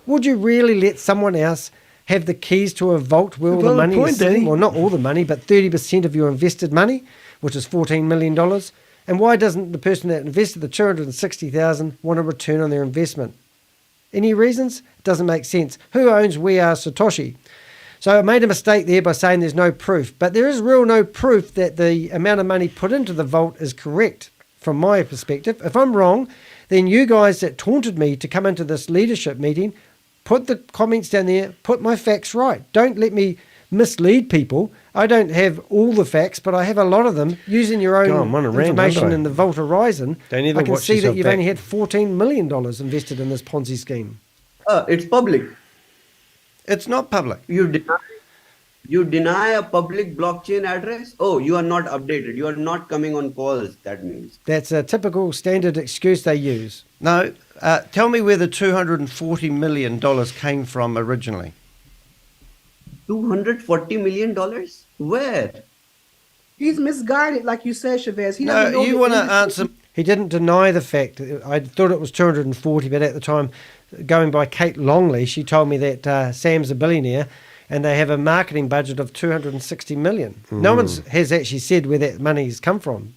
would you really let someone else have the keys to a vault where all the money is sitting? Well, not all the money, but 30% of your invested money, which is $14 million. And why doesn't the person that invested the $260,000 want a return on their investment? Any reasons? It doesn't make sense. Who owns We Are Satoshi? So I made a mistake there by saying there's no proof. But there is no proof that the amount of money put into the vault is correct from my perspective. If I'm wrong, then you guys that taunted me to come into this leadership meeting, put the comments down there, put my facts right. Don't let me mislead people. I don't have all the facts, but I have a lot of them. Using your own information in the Vault Horizon, I can see that you've only had $14 million invested in this Ponzi scheme. It's public. It's not public. You deny a public blockchain address? Oh, you are not updated. You are not coming on calls, that means. That's a typical standard excuse they use. No, tell me where the $240 million came from originally. $240 million? Where? He's misguided, like you said, Chavez. He No, you want to answer... He didn't deny the fact. I thought it was 240, but at the time, going by Kate Longley, she told me that Sam's a billionaire and they have a marketing budget of $260 million. No one has actually said where that money's come from.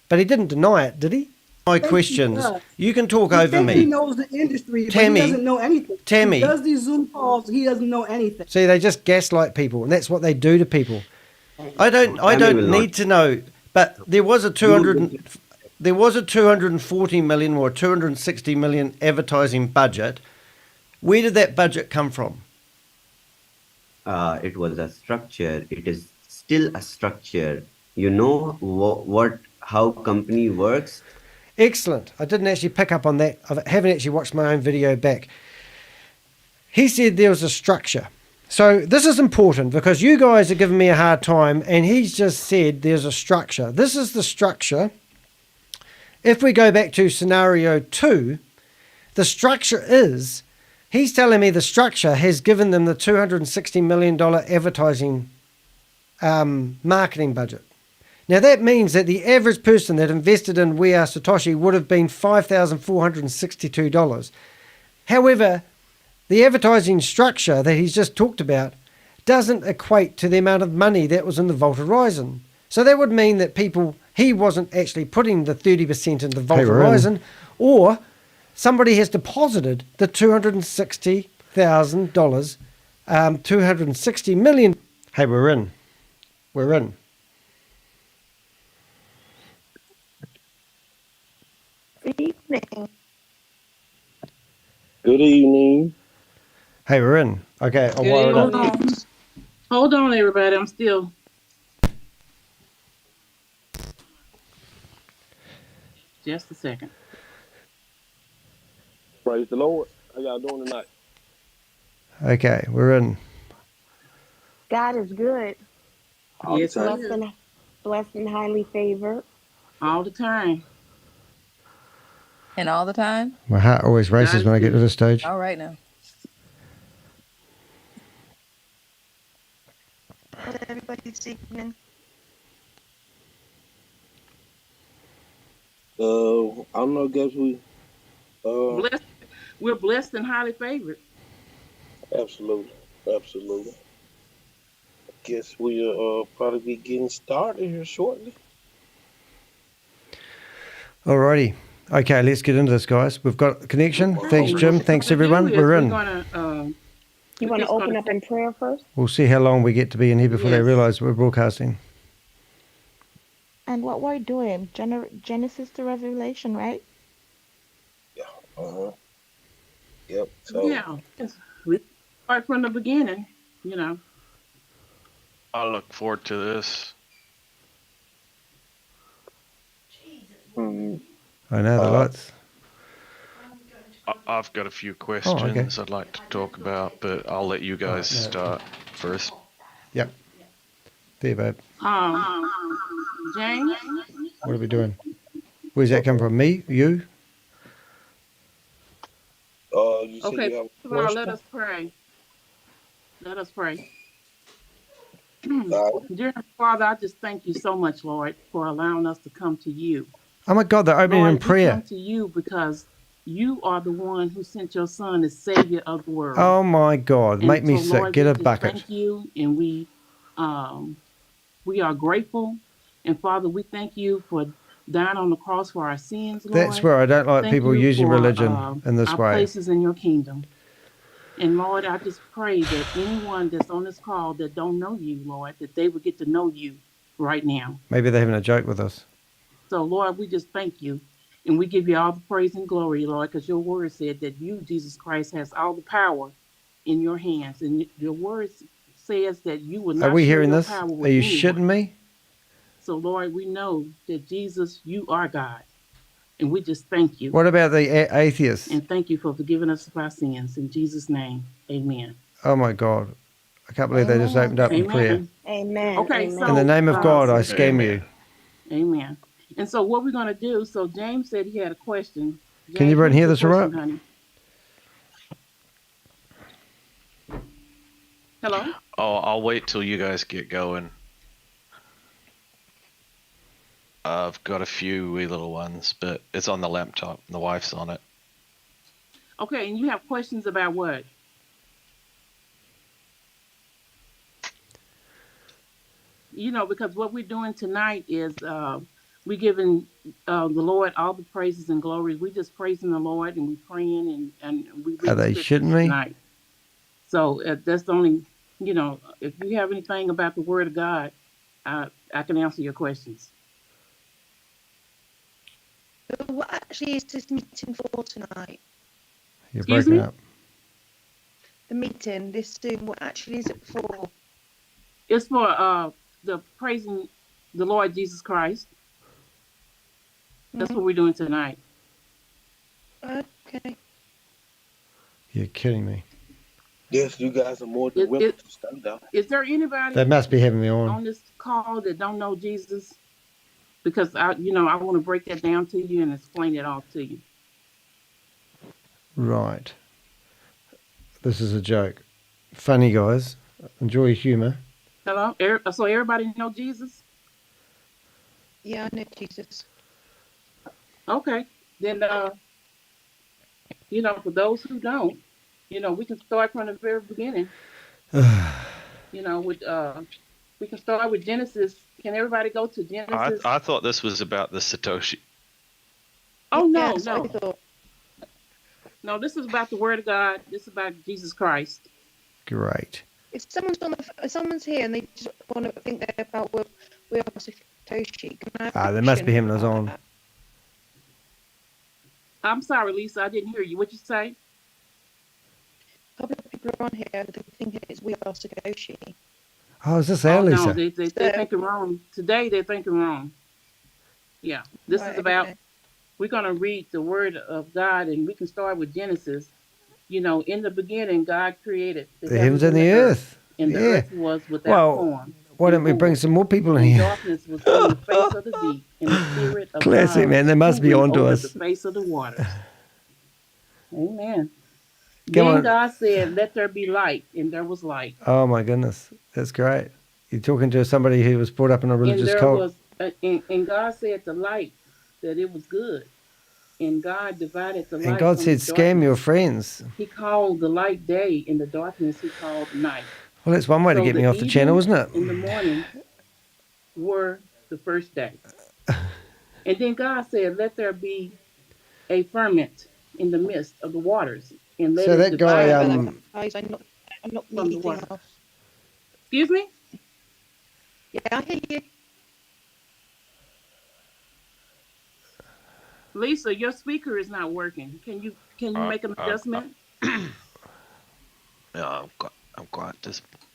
But he didn't deny it, did he? My questions. You can talk over me. He knows the industry, Tammy, but he doesn't know anything. Tammy. He does these Zoom calls. He doesn't know anything. See, they just gaslight people, and that's what they do to people. I don't need to know, but there was a $240 million or $260 million advertising budget. Where did that budget come from? It was a structure. It is still a structure. You know how company works. Excellent. I didn't actually pick up on that. I haven't actually watched my own video back. He said there was a structure. So this is important because you guys are giving me a hard time, and he's just said there's a structure. This is the structure. If we go back to scenario 2, the structure is, he's telling me the structure has given them the $260 million advertising marketing budget. Now that means that the average person that invested in We Are Satoshi would have been $5,462. However, the advertising structure that he's just talked about doesn't equate to the amount of money that was in the Vault Horizon. So that would mean that he wasn't actually putting the 30% in the Vault Horizon, or somebody has deposited the $260,000, 260 million. Hey, we're in. We're in. Good evening. Good evening. Hey, we're in. Okay, I'll wire it up. Hold on, everybody. I'm still. Just a second. Praise the Lord. How y'all doing tonight? Okay, we're in. God is good. Yes, Blessed and highly favored. All the time. And all the time? My heart always races when I get to this stage. All right now. How's everybody this evening? I don't know. I guess Blessed. We're blessed and highly favored. Absolutely. I guess we'll probably be getting started here shortly. Alrighty. Okay, let's get into this, guys. We've got a connection. Thanks, Jim. Thanks, everyone. We're in. You want to open up in prayer first? We'll see how long we get to be in here before they realise we're broadcasting. And what we're doing, Genesis to Revelation, right? Yeah. Yep. So. Yeah. We start from the beginning, you know. I look forward to this. I know the lights. I've got a few questions I'd like to talk about, but I'll let you guys start first. Yep. There, babe. James? What are we doing? Where's that come from? Me? You? You said Okay, you have a well, question? let us pray. Let us pray. Dear Father, I just thank you so much, Lord, for allowing us to come to you. Oh my God, they're opening Lord, in prayer. We come to you because you are the one who sent your son as Savior of the world. Oh my God, make me sick. Lord, Get a just bucket. Thank you, and we are grateful. And Father, we thank you for dying on the cross for our sins, Lord. That's where I don't like Thank people you using for, religion in this our way. places in your kingdom. And Lord, I just pray that anyone that's on this call that don't know you, Lord, that they would get to know you right now. Maybe they're having a joke with us. So, Lord, we just thank you. And we give you all the praise and glory, Lord, because your word said that you, Jesus Christ, has all the power in your hands. And your word says that you will not Are we share hearing your this? power with Are you anyone. shitting me? So, Lord, we know that Jesus, you are God. And we just thank you. What about the atheists? And thank you for forgiving us of our sins. In Jesus' name, amen. Oh my God. I can't believe they just opened up in prayer. Amen. Okay, Amen. so In the name of God, I scam you. Amen. And so what we're going to do, so James said he had a question. James, Can you run hear this all right? Honey? Hello? Oh, I'll wait till you guys get going. I've got a few wee little ones, but it's on the laptop. The wife's on it. Okay, and you have questions about what? You know, because what we're doing tonight is we're giving the Lord all the praises and glories. We just praising the Lord and we praying and we read Are they shitting me? tonight. So that's the only, you know, if you have anything about the Word of God, I can answer your questions. So what actually is this meeting for tonight? You're breaking up. The meeting, this Zoom, what actually is it for? It's for the praising the Lord Jesus Christ. That's what we're doing tonight. Okay. You're kidding me. Yes, you guys are more than welcome to stand up. Is there anybody They must be having me on. this call that don't know Jesus? Because I want to break that down to you and explain it all to you. Right. This is a joke. Funny, guys. Enjoy humour. Hello? So everybody know Jesus? Yeah, I know Jesus. Okay. Then, for those who don't, You know, we can start from the very beginning. You know, with we can start with Genesis. Can everybody go to Genesis? I thought this was about the Satoshi. Oh no, Yes, no, no. This is about the Word of God. This is about Jesus Christ. Great. If someone's here and they just want to think they're about we are Satoshi, can I have There must be him action that's on. I'm sorry, Lisa. I didn't hear you. What you say? A couple of people are on here that think it's we are Satoshi. Oh, is this our No, Lisa? they're thinking wrong. Today they're thinking wrong. Yeah, this is about. We're gonna read the Word of God, and we can start with Genesis. You know, in the beginning, God created The heavens and the earth. and the Yeah. earth was without form. Why don't we bring some more people in And here? darkness was on the face of the deep, and the Spirit of Classic, God man. They must be hovering onto over us. the face of the waters. Amen. Come Then on. God said, "Let there be light," and there was light. Oh my goodness, that's great. You're talking to somebody who was brought up in a And religious there cult. was, and God said the light that it was good, and God divided the light. And God from said, the "Scam your darkness. friends." He called the light day, and the darkness He called night. Well, that's one way to So get me off the channel, isn't it? In the morning were the first day. And then God said, "Let there be a ferment in the midst of the waters, and let So it that guy, divide Guys, I'm not from the anything water." else. Excuse me? Yeah, I hear you. Lisa, your speaker is not working. Can you make an adjustment? Yeah, I'm quite disappointed.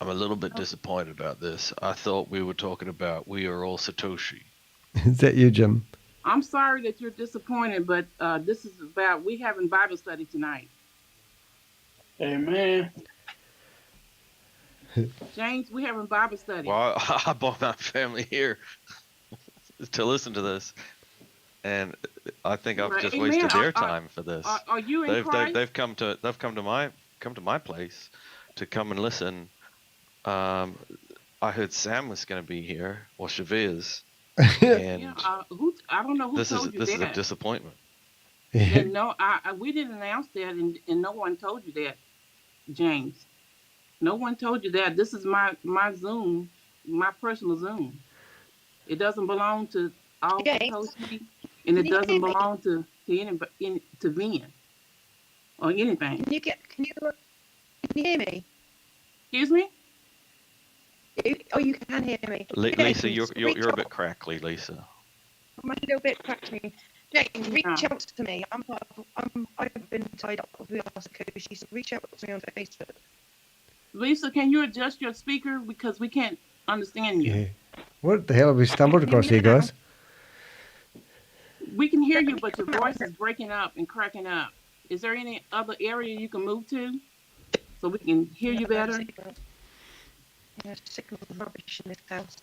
I'm a little bit disappointed about this. I thought we were talking about we are all Satoshi. Is that you, Jim? I'm sorry that you're disappointed, but this is about, we having Bible study tonight. Amen. James, we having Bible study. Well, I brought my family here to listen to this, and I think I've just wasted their time for this. Are you in Christ? They've come to my place to come and listen. I heard Sam was going to be here, or Chavez, and I don't know who this told you is that. a disappointment. And no, we didn't announce that, and no one told you that, James. No one told you that. This is my Zoom, my personal Zoom. It doesn't belong to all Satoshi, and it doesn't belong to anybody, to Vin or anything. Can you hear me? Excuse me? Oh, you can hear me. Lisa, you're a bit crackly, Lisa. I'm a little bit crackly. James, reach out to me. I've been tied up with Satoshi, so reach out to me on Facebook. Lisa, can you adjust your speaker because we can't understand you? Yeah. What the hell have we stumbled across here, guys? We can hear you, but your voice is breaking up and cracking up. Is there any other area you can move to so we can hear you better? Signal rubbish in this house.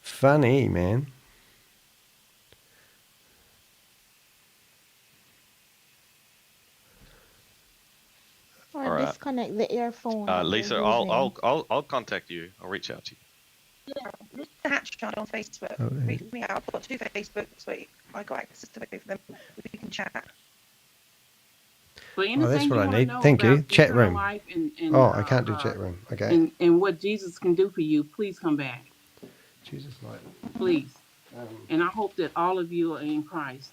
Funny, man. Or All right. disconnect the earphone. Lisa, I'll contact you. I'll reach out to you. Yeah, reach the hatch channel on Facebook. Reach me out. I've got 2 Facebooks, so I got access to both of them. We can chat. Oh, that's what I need. Thank you. Chat room. I can't do chat room. Okay. And what Jesus can do for you, please come back. Jesus light. Please. And I hope that all of you are in Christ.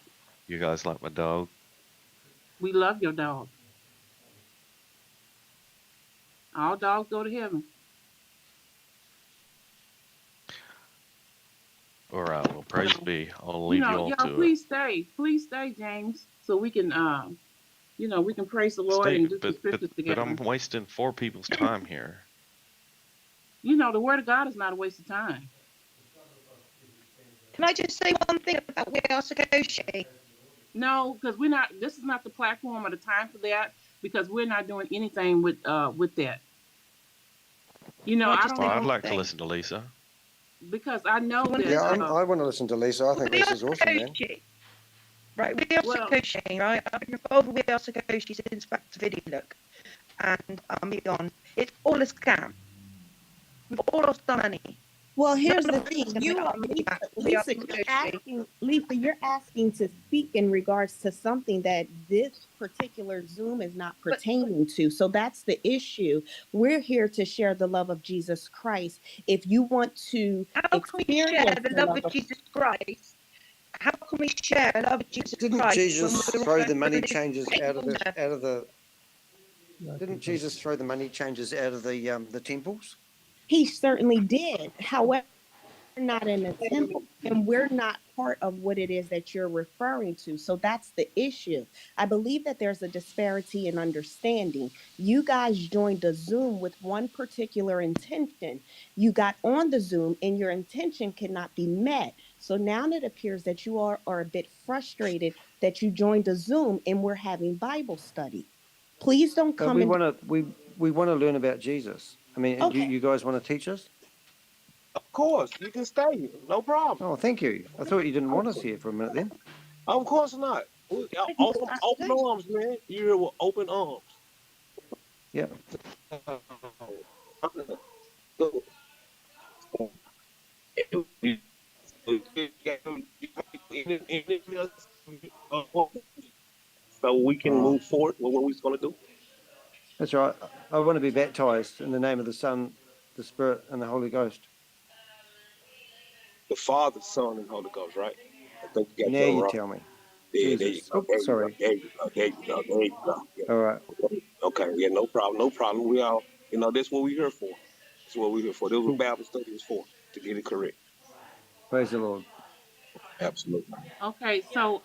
You guys like my dog? We love your dog. All dogs go to heaven. All right. Well, praise be. I'll leave you all to it. Please stay, James, so we can, we can praise the Lord and do the scriptures together. But I'm wasting 4 people's time here. The Word of God is not a waste of time. Can I just say one thing about We Are Satoshi? No, because this is not the platform or the time for that, because we're not doing anything with that. I'd like to listen to Lisa. Because I know that... Yeah, I want to listen to Lisa. I think Lisa's awesome, man. Right, We Are Satoshi, right? I've been involved with We Are Satoshi since back to video look. And beyond. It's all a scam. We've all lost our money. Well, here's No, the no, thing. it's gonna You be are on me, but Lisa, Lisa, you're asking to speak in regards to something that this particular Zoom is not pertaining to. So that's the issue. We're here to share the love of Jesus Christ. If you want to how can we share experience the love of Jesus Christ? How can we share the love of Jesus Didn't Christ Jesus when we're throw the all money in this changes out of kingdom? the? Didn't Jesus throw the money changes out of the temples? He certainly did. However, we're not in a temple and we're not part of what it is that you're referring to. So that's the issue. I believe that there's a disparity in understanding. You guys joined the Zoom with one particular intention. You got on the Zoom and your intention cannot be met. So now it appears that you are a bit frustrated that you joined the Zoom and we're having Bible study. Please don't But come we and. want to we want to learn about Jesus. I mean, and Okay. you guys want to teach us? Of course, you can stay. No problem. Oh, thank you. I thought you didn't want us here for a minute then. Of course not. Open arms, man. You're here with open arms. Yeah. So we can Oh, move forward with what we're going to do. that's right. I want to be baptized in the name of the Son, the Spirit, and the Holy Ghost. The Father, Son, and Holy Ghost, right? I think you got Now that you wrong. tell me. Yeah, there you Jesus. go. Oh, There you go. sorry. There you go. There you go. There you go. Yeah. All right. Okay. Yeah. No problem. No problem. We all, that's what we're here for. That's what we're here for. This is what Bible study is for, to get it correct. Praise the Lord. Absolutely. Okay, so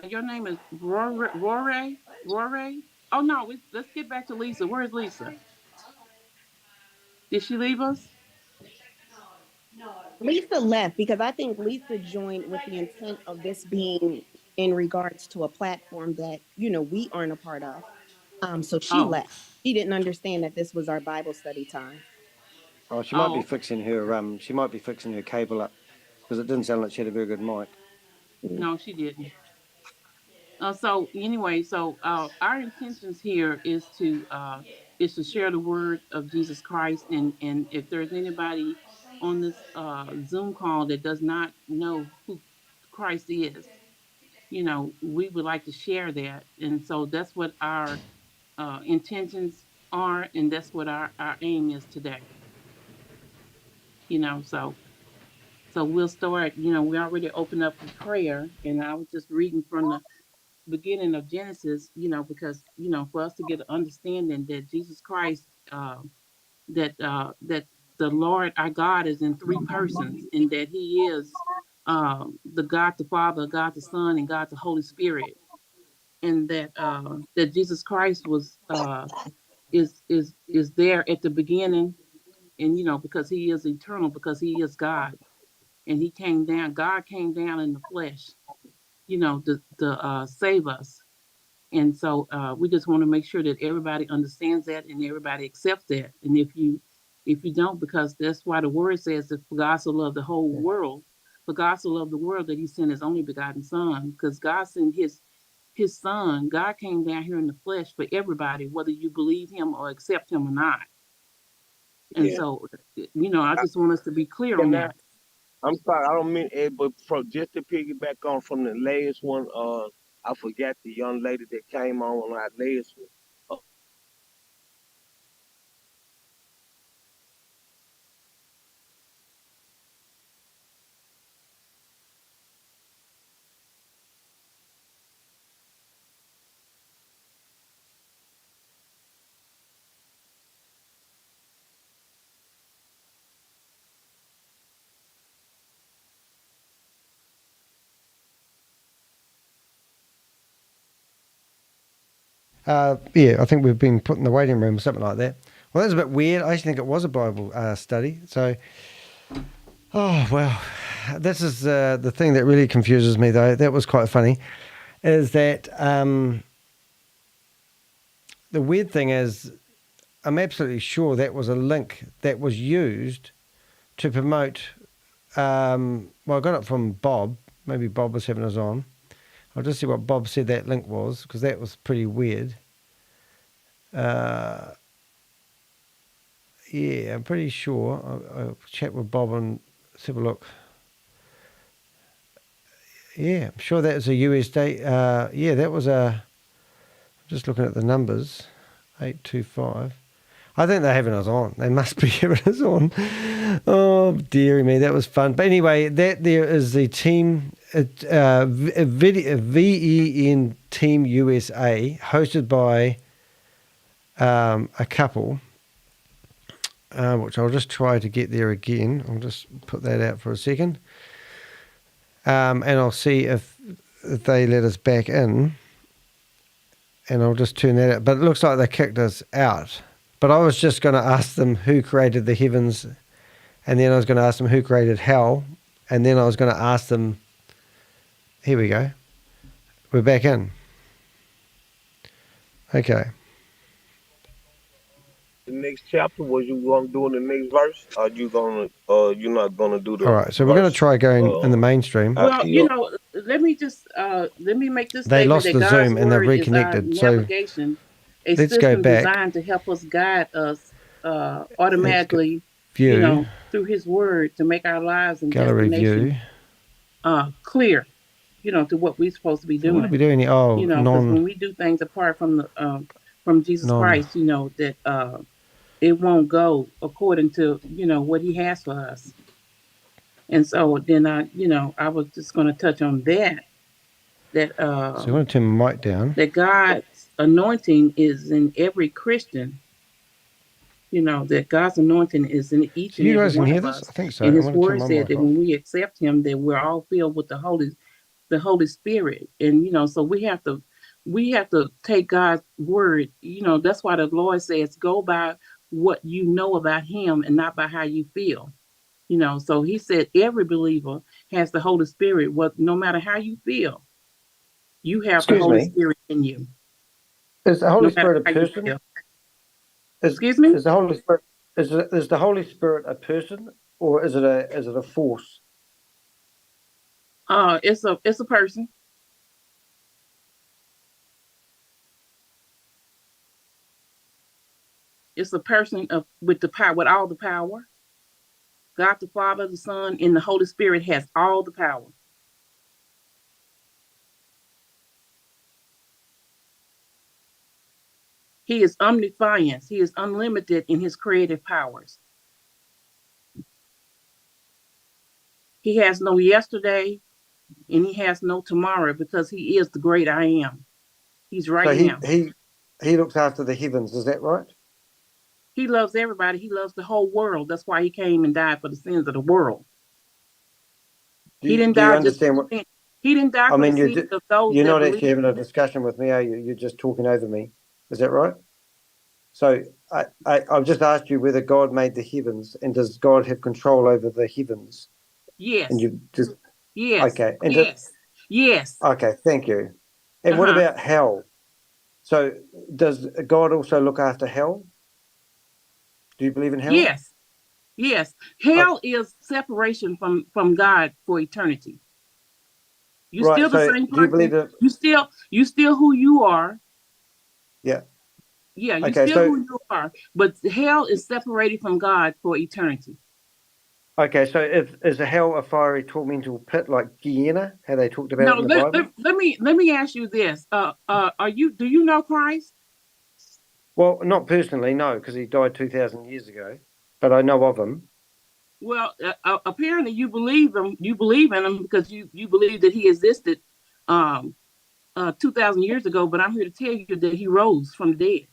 your name is Rory. Rory. Rory. Oh no, let's get back to Lisa. Where's Lisa? Did she leave us? Lisa left because I think Lisa joined with the intent of this being in regards to a platform that, we aren't a part of. So she Oh. left. She didn't understand that this was our Bible study time. Oh, she might Oh, be okay. fixing her cable up because it didn't sound like she had a very good mic. No, she didn't. So anyway, our intentions here is to share the word of Jesus Christ, and if there's anybody on this Zoom call that does not know who Christ is, we would like to share that, and so that's what our intentions are, and that's what our aim is today. So we'll start. We already opened up with prayer, and I was just reading from the beginning of Genesis, because for us to get an understanding that Jesus Christ, that the Lord our God is in three persons, and that He is the God the Father, God the Son, and God the Holy Spirit, and that Jesus Christ was is there at the beginning, and because He is eternal, because He is God, and He came down. God came down in the flesh, to save us. And so we just want to make sure that everybody understands that and everybody accepts that. And if you don't, because that's why the word says that for God so loved the whole world, for God so loved the world that He sent His only begotten Son, because God sent His Son. God came down here in the flesh for everybody, whether you believe Him or accept Him or not. And Yeah. so, I just want us to be clear on Can I, that. I'm sorry, I don't mean it, but just to piggyback on from the last one, I forgot the young lady that came on our last one. Yeah, I think we've been put in the waiting room or something like that. Well, that's a bit weird. I actually think it was a Bible study. So, oh, well, this is the thing that really confuses me, though. That was quite funny, is that the weird thing is I'm absolutely sure that was a link that was used to promote. Well, I got it from Bob. Maybe Bob was having us on. I'll just see what Bob said that link was, because that was pretty weird. Yeah, I'm pretty sure. I'll chat with Bob and let's have a look. Yeah, I'm sure that was a USD. Yeah, that was a. I'm just looking at the numbers. 825. I think they're having us on. They must be having us on. Oh, dearie me, that was fun. But anyway, that there is the team, VEN Team USA, hosted by a couple, which I'll just try to get there again. I'll just put that out for a second. And I'll see if they let us back in. And I'll just turn that out. But it looks like they kicked us out. But I was just going to ask them who created the heavens, and then I was going to ask them who created hell, and then I was going to ask them, here we go. We're back in. Okay. The next chapter, was you going to do in the next verse? Are you going to, you're not going to do the All right, so we're going to try going in the mainstream. Well, you know, let me make this They statement lost that the God's Zoom and they're word is reconnected. our So navigation, a let's system go back. designed to help us guide us automatically, View. you know, through His Word to make our lives and Gallery destination clear, you know, to what we're supposed to be doing. What are we doing here? Oh, you know, because when we do things apart from the from Jesus Christ, you know that it won't go according to what He has for us. And so then I was just going to touch on that. So I want to turn my mic down. That God's anointing is in every Christian. You know, that God's anointing is in each and every one of us. I think so. And His Word said that when we accept Him, that we're all filled with the Holy Spirit. And so we have to take God's word. That's why the Lord says, go by what you know about Him and not by how you feel. So He said every believer has the Holy Spirit. No matter how you feel, you have the Holy Spirit in you. Is the Holy Spirit a person? Excuse me? Is the Holy Spirit is the Holy Spirit a person, or is it a force? It's a person. It's a person with the power, with all the power. God the Father, the Son, and the Holy Spirit has all the power. He is omnipotent. He is unlimited in His creative powers. He has no yesterday and He has no tomorrow because He is the great I am. He's right now. He looks after the heavens, is that right? He loves everybody. He loves the whole world. That's why He came and died for the sins of the world. He didn't die just for the sins of those. You're not actually having a discussion with me, are you? You're just talking over me. Is that right? So I've just asked you whether God made the heavens, and does God have control over the heavens? Yes. And you just yes. Okay. And yes. Okay. Thank you. And what about hell? So does God also look after hell? Do you believe in hell? Yes. Yes. Hell is separation from God for eternity. You're still the same person. Do you believe that? You still who you are. Yeah. Yeah, you're still who you are. But hell is separated from God for eternity. Okay, so is a hell a fiery tormental pit like Guinea? How they talked about it in the Bible? Let me ask you this. Do you know Christ? Well, not personally, no, because he died 2,000 years ago. But I know of him. Well, apparently you believe him. You believe in him because you believe that he existed 2,000 years ago. But I'm here to tell you that he rose from the dead.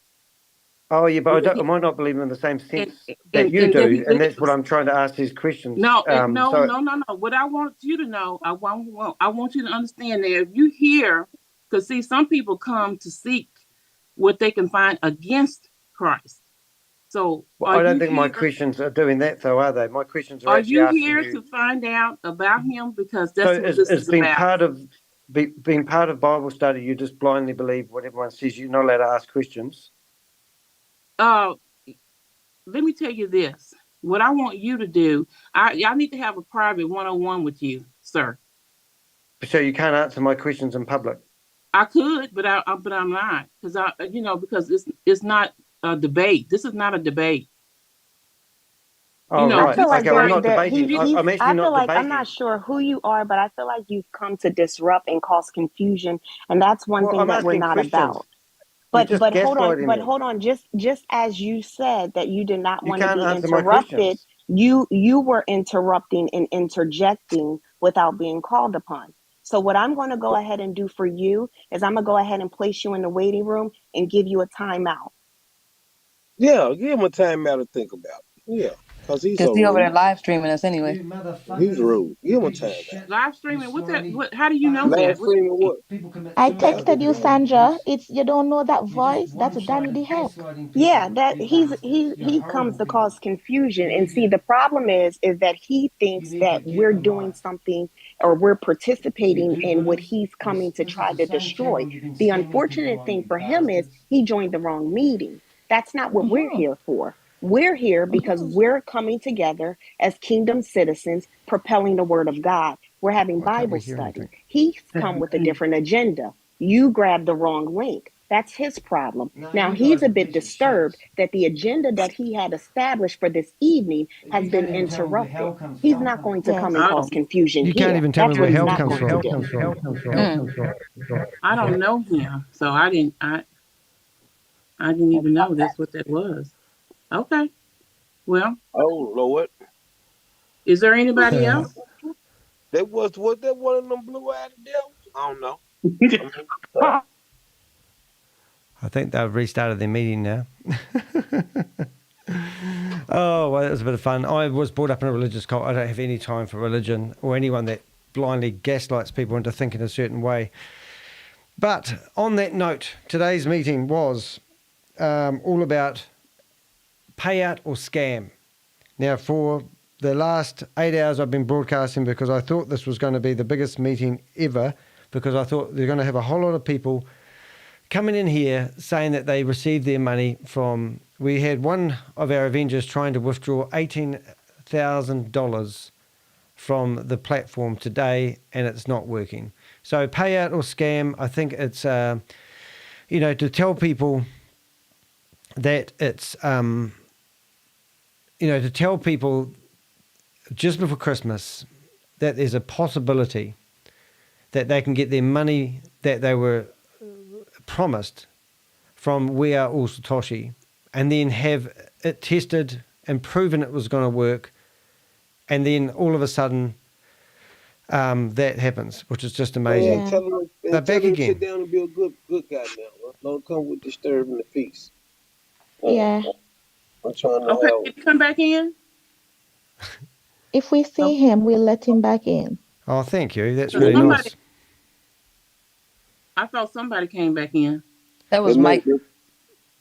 Oh, yeah, but I might not believe him in the same sense that you do, and that's what I'm trying to ask these questions. No. What I want you to know, I want you to understand that if you hear, because see, some people come to seek what they can find against Christ. So I don't think my questions are doing that, though, are they? My questions are actually asking you. Are you here to find out about him? Because that's what this is about. Being part of Bible study, you just blindly believe what everyone says. You're not allowed to ask questions. Let me tell you this. What I want you to do, I need to have a private one-on-one with you, sir. So you can't answer my questions in public. I could, but I'm not, because because it's not a debate. This is not a debate. Oh, know, right. I feel like Okay, well, I'm not there debating. I'm actually I feel not like debating. I'm not sure who you are, but I feel like you've come to disrupt and cause confusion, and that's one Well, thing I'm that we're asking not questions. about. You're But just gaslighting but me. hold on. Just as you said that you did not You want to can't be answer my interrupted, questions. you were interrupting and interjecting without being called upon. So what I'm going to go ahead and do for you is I'm going to go ahead and place you in the waiting room and give you a timeout. Yeah, give him a time out to think about it. Yeah, because he's Because so he over there rude. live streaming us anyway. You motherfuckers. He's rude. Give him a Piece of time out. shit. live streaming. What that? What? How do you know Live that? What streaming what? People commit I suicide texted you, because of Sandra. this. It's you don't know that You're just voice. That's Danny the one-sided Heck. gaslighting Yeah, people, that you bastards. You're he horrible comes to cause people. confusion. You And need see, to the problem is that he you thinks need to that get we're a doing life. something or we're You participating in what do-gooders. he's coming to This is try the to same destroy. channel you've been The scamming people unfortunate on, thing you for him is bastards. he joined the wrong meeting. That's not what we're Mm-hmm. here for. We're here because we're coming together as kingdom citizens, propelling the word of God. We're having Why can't we Bible hear study. anything? He's come with a different agenda. You grabbed the wrong link. That's his problem. No, Now you he's guys a are a bit piece of shit. disturbed that the agenda that he had established for this evening has You can't been even tell me where interrupted. hell comes He's from. not going to come Yes. and I cause don't. confusion You can't here. even tell me That's where what he's hell not comes going from. to do. I don't know him, so I didn't. I didn't even know that's what that was. Okay. Well, Oh Lord, is there anybody else? that was what that one of them blue-eyed devils. I don't know. I think they've restarted their meeting now. Oh, well, that was a bit of fun. I was brought up in a religious cult. I don't have any time for religion or anyone that blindly gaslights people into thinking a certain way. But on that note, today's meeting was all about payout or scam. Now, for the last 8 hours I've been broadcasting because I thought this was going to be the biggest meeting ever, because I thought they're going to have a whole lot of people coming in here saying that they received their money from... We had one of our Avengers trying to withdraw $18,000 from the platform today, and it's not working. So payout or scam, I think it's, to tell people that it's, to tell people just before Christmas that there's a possibility that they can get their money that they were promised from We Are All Satoshi, and then have it tested and proven it was going to work, and then all of a sudden that happens, which is just amazing. Tell him, They're back to again. sit down and be a good guy now. Don't come with disturbing the peace. Yeah. I'm trying to Okay, help. did he come back in? If we see him, we'll let him back in. Oh, thank you. That's So really nice. I thought somebody came back in. That was Mike.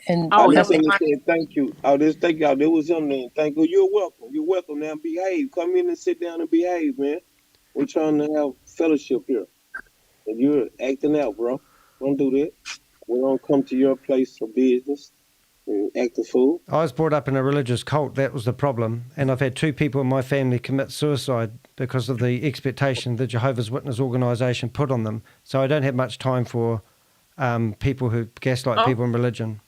And I that just was Mike. said thank you. I just thank y'all. There was him there. Thank you. You're welcome. You're welcome. Now behave. Come in and sit down and behave, man. We're trying to have fellowship here. And you're acting out, bro. Don't do that. We don't come to your place of business and act a fool. I was brought up in a religious cult. That was the problem. And I've had 2 people in my family commit suicide because of the expectation the Jehovah's Witness organisation put on them. So I don't have much time for people who gaslight people in religion.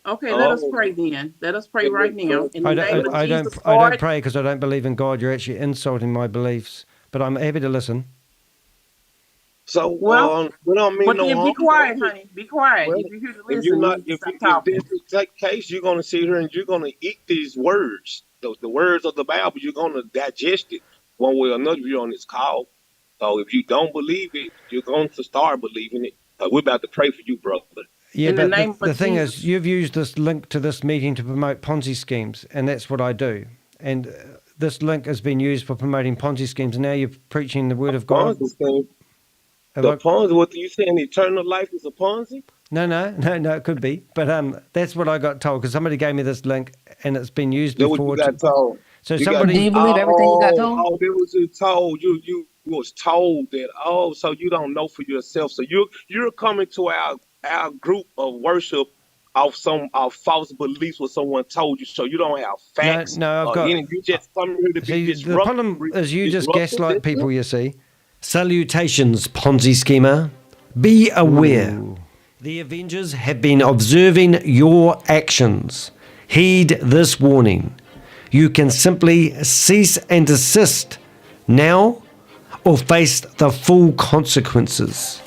Okay, let us pray then. Let us pray right now. In the name of Jesus, I Lord. don't pray because I don't believe in God. You're actually insulting my beliefs. But I'm happy to listen. So, Well, we don't mean no then harm. be quiet, honey. Be quiet. Well, If you're here to if you're listen, not, you need to if stop talking. this is the case, you're gonna sit here and you're gonna eat these words, the words of the Bible. You're gonna digest it one way or another. You're on this call. So if you don't believe it, you're going to start believing it. We're about to pray for you, brother. Yeah, but the thing is, you've used this link to this meeting to promote Ponzi schemes, and that's what I do. And this link has been used for promoting Ponzi schemes, and now you're preaching the word of God. Ponzi scheme. The Ponzi, what you saying? Eternal life is a Ponzi? No, it could be. But that's what I got told, because somebody gave me this link, and it's been used That's before. what you got told. So You somebody... Do you believe everything you got told? Oh, that was told. You was told that. Oh, so you don't know for yourself. So you're coming to our group of worship off false beliefs what someone told you. So you don't have facts. No, I've got... You just come here to be disruptive. The problem is you just gaslight people, you see. Salutations, Ponzi schemer. Be aware. Ooh. The Avengers have been observing your actions. Heed this warning. You can simply cease and desist now or face the full consequences.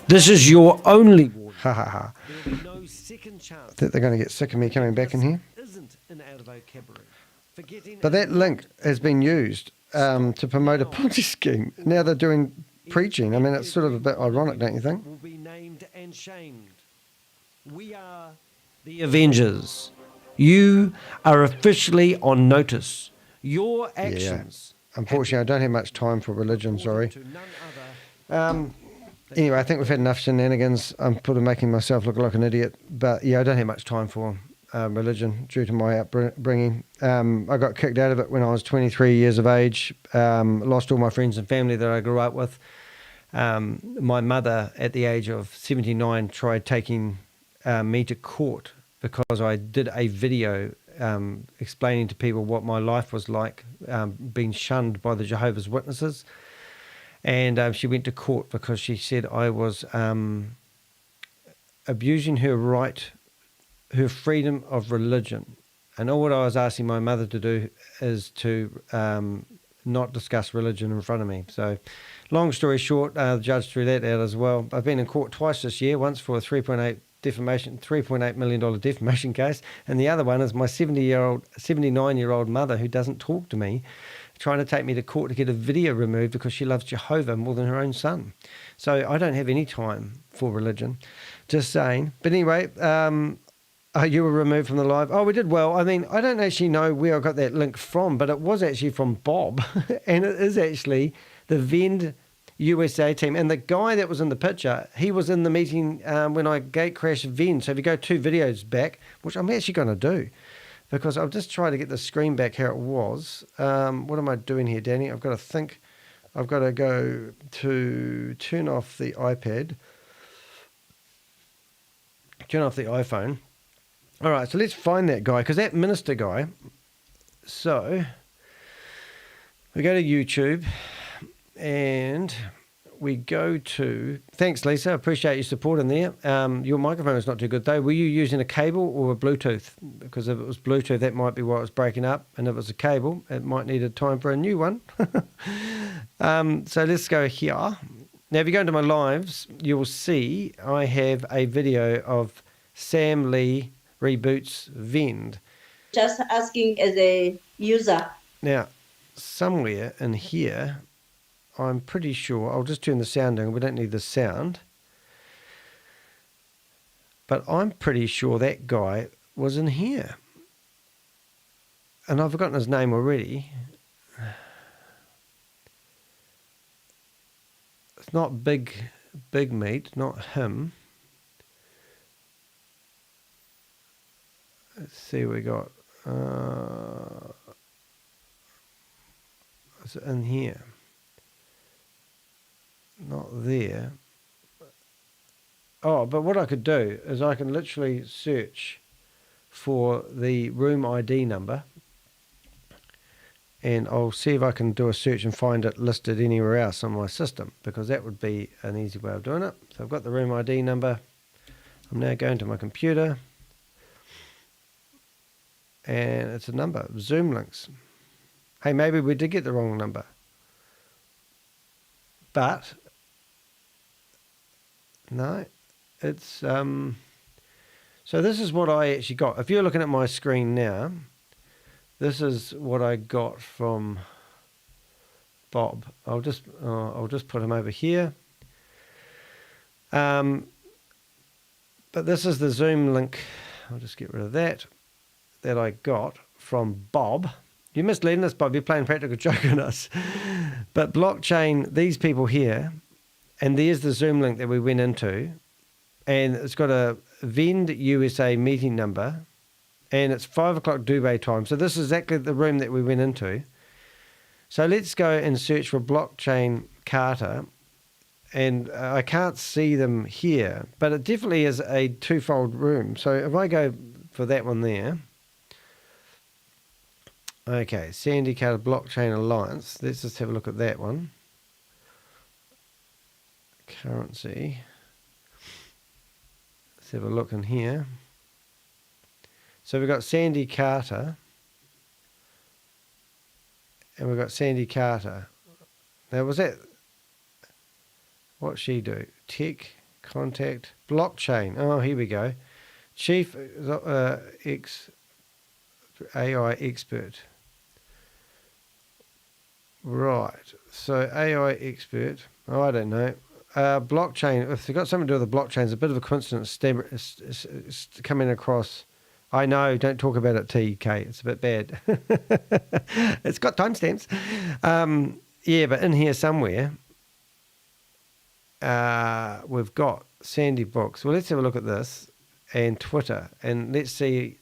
This is your only warning. Ha ha ha. There will be no second chance. I think they're going to get sick of me coming back in here. Isn't an out of vocabulary. But that link has been used to promote a Ponzi scheme. Now they're doing preaching. I mean, it's sort of a bit ironic, don't you think? Will be named and shamed. We are the Avengers. You are officially on notice. Your actions. Yeah. Unfortunately, I don't have much time for religion, sorry. Anyway, I think we've had enough shenanigans. I'm sort of making myself look like an idiot. But yeah, I don't have much time for religion due to my upbringing. I got kicked out of it when I was 23 years of age. Lost all my friends and family that I grew up with. My mother, at the age of 79, tried taking me to court because I did a video explaining to people what my life was like, being shunned by the Jehovah's Witnesses. And she went to court because she said I was abusing her freedom of religion. And all what I was asking my mother to do is to not discuss religion in front of me. So long story short, the judge threw that out as well. I've been in court twice this year, once for a $3.8 million defamation case, and the other one is my 79-year-old mother who doesn't talk to me, trying to take me to court to get a video removed because she loves Jehovah more than her own son. So I don't have any time for religion, just saying. But anyway, you were removed from the live. Oh, we did well. I mean, I don't actually know where I got that link from, but it was actually from Bob, and it is actually the Vend USA team. And the guy that was in the picture, he was in the meeting when I gate crashed Vend. So if you go 2 videos back, which I'm actually going to do, because I'll just try to get the screen back how it was. What am I doing here, Danny? I've got to think. I've got to go to turn off the iPad, turn off the iPhone. All right, so let's find that guy, because that minister guy. So we go to YouTube and we go to, thanks Lisa, appreciate your support in there. Your microphone is not too good though. Were you using a cable or a Bluetooth? Because if it was Bluetooth, that might be what was breaking up. And if it was a cable, it might need a time for a new one. So let's go here. Now, if you go into my lives, you'll see I have a video of Sam Lee reboots Vend. Just asking as a user. Now, somewhere in here, I'm pretty sure, I'll just turn the sound down, we don't need the sound. But I'm pretty sure that guy was in here. And I've forgotten his name already. It's not Big Meat, not him. Let's see what we got. It's in here. Not there. Oh, but what I could do is I can literally search for the room ID number, and I'll see if I can do a search and find it listed anywhere else on my system, because that would be an easy way of doing it. So I've got the room ID number. I'm now going to my computer, and it's a number, Zoom links. Hey, maybe we did get the wrong number. But no, it's so this is what I actually got. If you're looking at my screen now, this is what I got from Bob. I'll just put him over here. But this is the Zoom link. I'll just get rid of that I got from Bob. You're misleading us, Bob. You're playing practical joke on us. But blockchain, these people here, and there's the Zoom link that we went into, and it's got a Vend USA meeting number, and it's 5 o'clock Dubai time. So this is exactly the room that we went into. So let's go and search for blockchain Carter, and I can't see them here, but it definitely is a twofold room. So if I go for that one there, okay, Sandy Carter Blockchain Alliance. Let's just have a look at that one. Currency. Let's have a look in here. So we've got Sandy Carter. And we've got Sandy Carter. Now, was that... What's she do? Tech, contact, blockchain. Oh, here we go. Chief AI expert. Right. So AI expert. Oh, I don't know. Blockchain. If they've got something to do with the blockchain, it's a bit of a coincidence. It's coming across. I know. Don't talk about it, TK. It's a bit bad. It's got timestamps. Yeah, but in here somewhere, we've got Sandy Books. Well, let's have a look at this and Twitter, and let's see.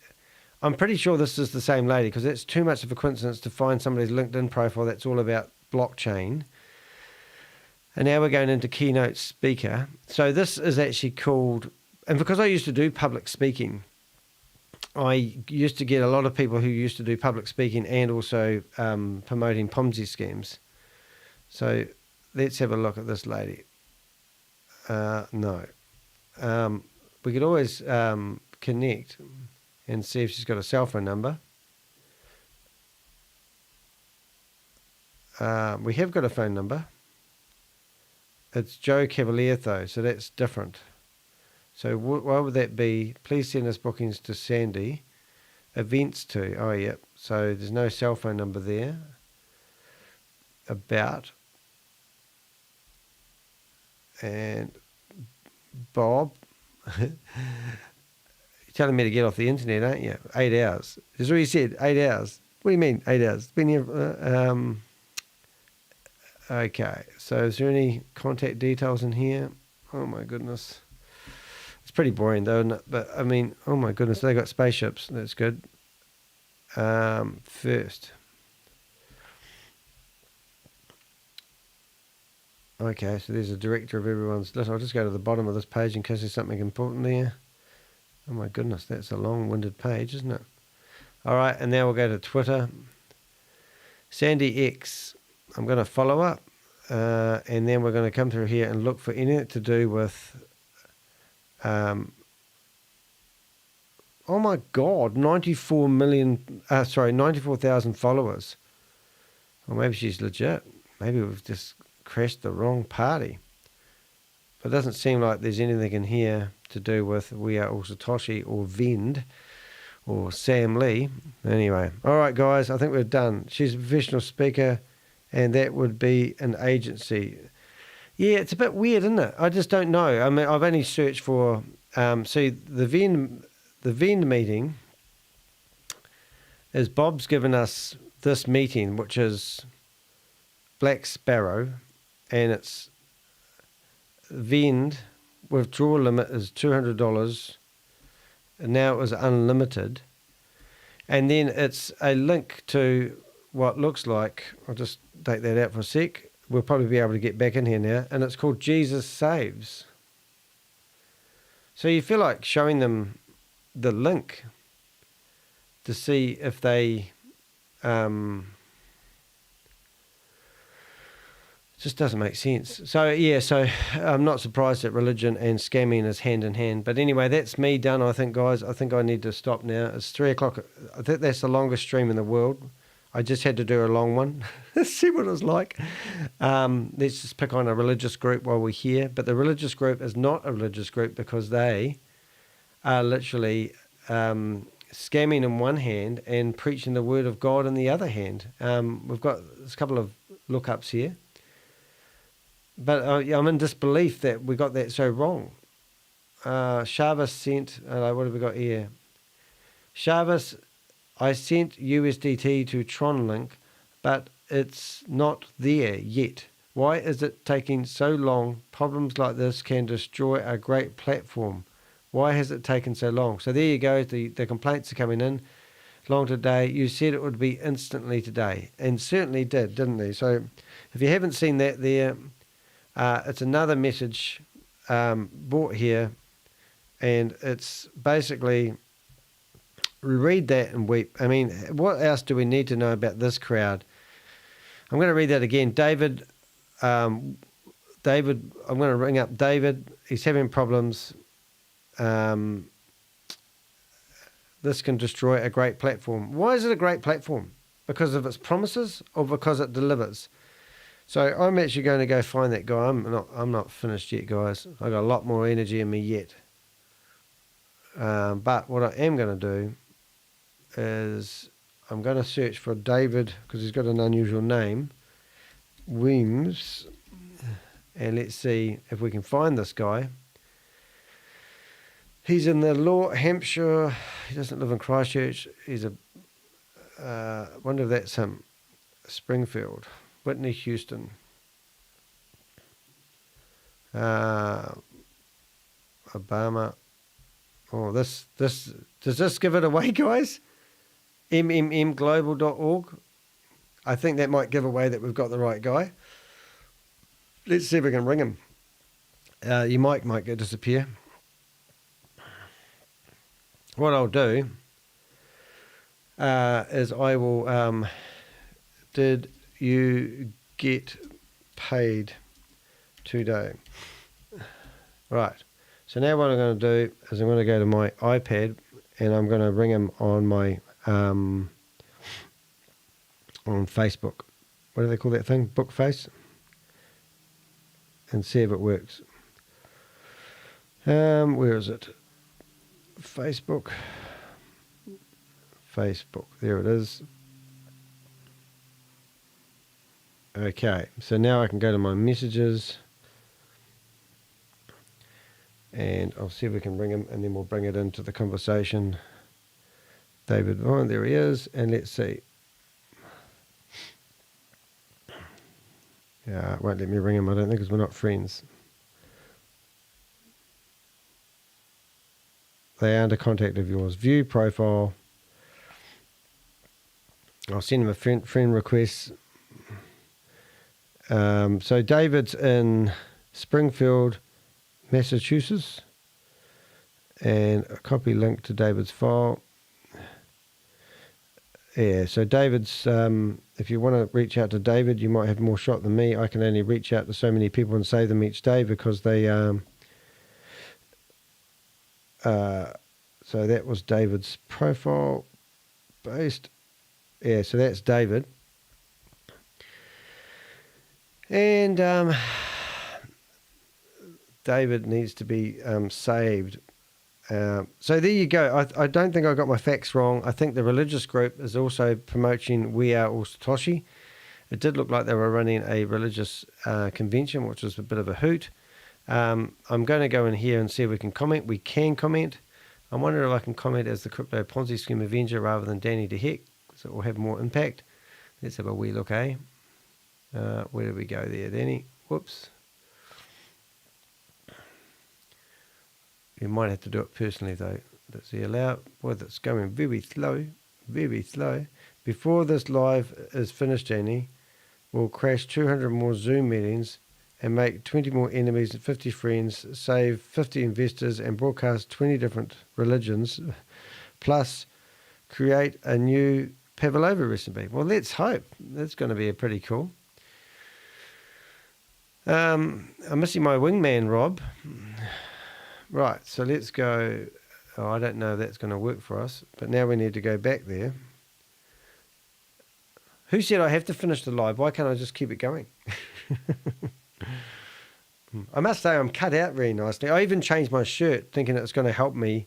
I'm pretty sure this is the same lady because it's too much of a coincidence to find somebody's LinkedIn profile that's all about blockchain. And now we're going into keynote speaker. So this is actually called, and because I used to do public speaking, I used to get a lot of people who used to do public speaking and also promoting Ponzi schemes. So let's have a look at this lady. No. We could always connect and see if she's got a cell phone number. We have got a phone number. It's Joe Cavalier though, so that's different. So why would that be? Please send us bookings to Sandy. Events to, oh yeah, so there's no cell phone number there. About. And Bob. You're telling me to get off the internet, aren't you? 8 hours. That's what you said, 8 hours. What do you mean, 8 hours? Been here, okay, so is there any contact details in here? Oh my goodness. It's pretty boring though, isn't it? But I mean, oh my goodness, they got spaceships. That's good. First. Okay, so there's a director of everyone's list. I'll just go to the bottom of this page in case there's something important there. Oh my goodness, that's a long-winded page, isn't it? All right, and now we'll go to Twitter. Sandy X. I'm going to follow up, and then we're going to come through here and look for anything to do with... oh my God, 94,000 followers. Well, maybe she's legit. Maybe we've just crashed the wrong party. But it doesn't seem like there's anything in here to do with We Are All Satoshi or Vend or Sam Lee. Anyway, all right, guys, I think we're done. She's a professional speaker, and that would be an agency. Yeah, it's a bit weird, isn't it? I just don't know. I mean, I've only searched for... see, the Vend meeting is Bob's given us this meeting, which is Black Sparrow, and it's Vend withdrawal limit is $200, and now it was unlimited. And then it's a link to what looks like, I'll just take that out for a sec. We'll probably be able to get back in here now, and it's called Jesus Saves. So you feel like showing them the link to see if they just doesn't make sense. So yeah, so I'm not surprised that religion and scamming is hand in hand. But anyway, that's me done, I think, guys. I think I need to stop now. It's 3 o'clock. I think that's the longest stream in the world. I just had to do a long one. See what it was like. Let's just pick on a religious group while we're here. But the religious group is not a religious group because they are literally scamming in one hand and preaching the word of God in the other hand. We've got a couple of lookups here. But I'm in disbelief that we got that so wrong. Shavas sent, what have we got here? Shavas, I sent USDT to TronLink, but it's not there yet. Why is it taking so long? Problems like this can destroy a great platform. Why has it taken so long? So there you go. The complaints are coming in. Long today. You said it would be instantly today, and certainly did, didn't they? So if you haven't seen that there, it's another message brought here, and it's basically... read that and weep. I mean, what else do we need to know about this crowd? I'm going to read that again. David, I'm going to ring up David. He's having problems. This can destroy a great platform. Why is it a great platform? because of its promises or because it delivers. So I'm actually going to go find that guy. I'm not finished yet, guys. I got a lot more energy in me yet. But what I am going to do is I'm going to search for David, because he's got an unusual name, Weems, and let's see if we can find this guy. He's in the Hampshire. He doesn't live in Christchurch. He's wonder if that's him. Springfield, Whitney, Houston. Obama. Oh, does this give it away, guys? mmmglobal.org. I think that might give away that we've got the right guy. Let's see if we can ring him. Your mic might disappear. What I'll do is I will. Did you get paid today? Right. So now what I'm going to do is I'm going to go to my iPad and I'm going to ring him on my on Facebook. What do they call that thing? Bookface. And see if it works. Where is it? Facebook. There it is. Okay, so now I can go to my messages and I'll see if we can ring him, and then we'll bring it into the conversation. David, oh, there he is, and let's see. Yeah, it won't let me ring him, I don't think, because we're not friends. They are under contact of yours. View profile. I'll send him a friend request. So David's in Springfield, Massachusetts, and a copy link to David's file. Yeah, so David's, if you want to reach out to David, you might have more shot than me. I can only reach out to so many people and save them each day because they, so that was David's profile based. Yeah, so that's David. And David needs to be saved. So there you go. I don't think I got my facts wrong. I think the religious group is also promoting We Are All Satoshi. It did look like they were running a religious convention, which was a bit of a hoot. I'm going to go in here and see if we can comment. We can comment. I wonder if I can comment as the Crypto Ponzi Scheme Avenger rather than Danny the Heck, so it will have more impact. Let's have a wee look, eh? Where did we go there, Danny? Whoops. You might have to do it personally, though. Let's see, allow. Boy, that's going very slow, very slow. Before this live is finished, Danny, we'll crash 200 more Zoom meetings and make 20 more enemies and 50 friends, save 50 investors, and broadcast 20 different religions, plus create a new pavlova recipe. Well, let's hope. That's going to be pretty cool. I'm missing my wingman, Rob. Right, so let's go. Oh, I don't know if that's going to work for us, but now we need to go back there. Who said I have to finish the live? Why can't I just keep it going? I must say I'm cut out very nicely. I even changed my shirt thinking it's going to help me.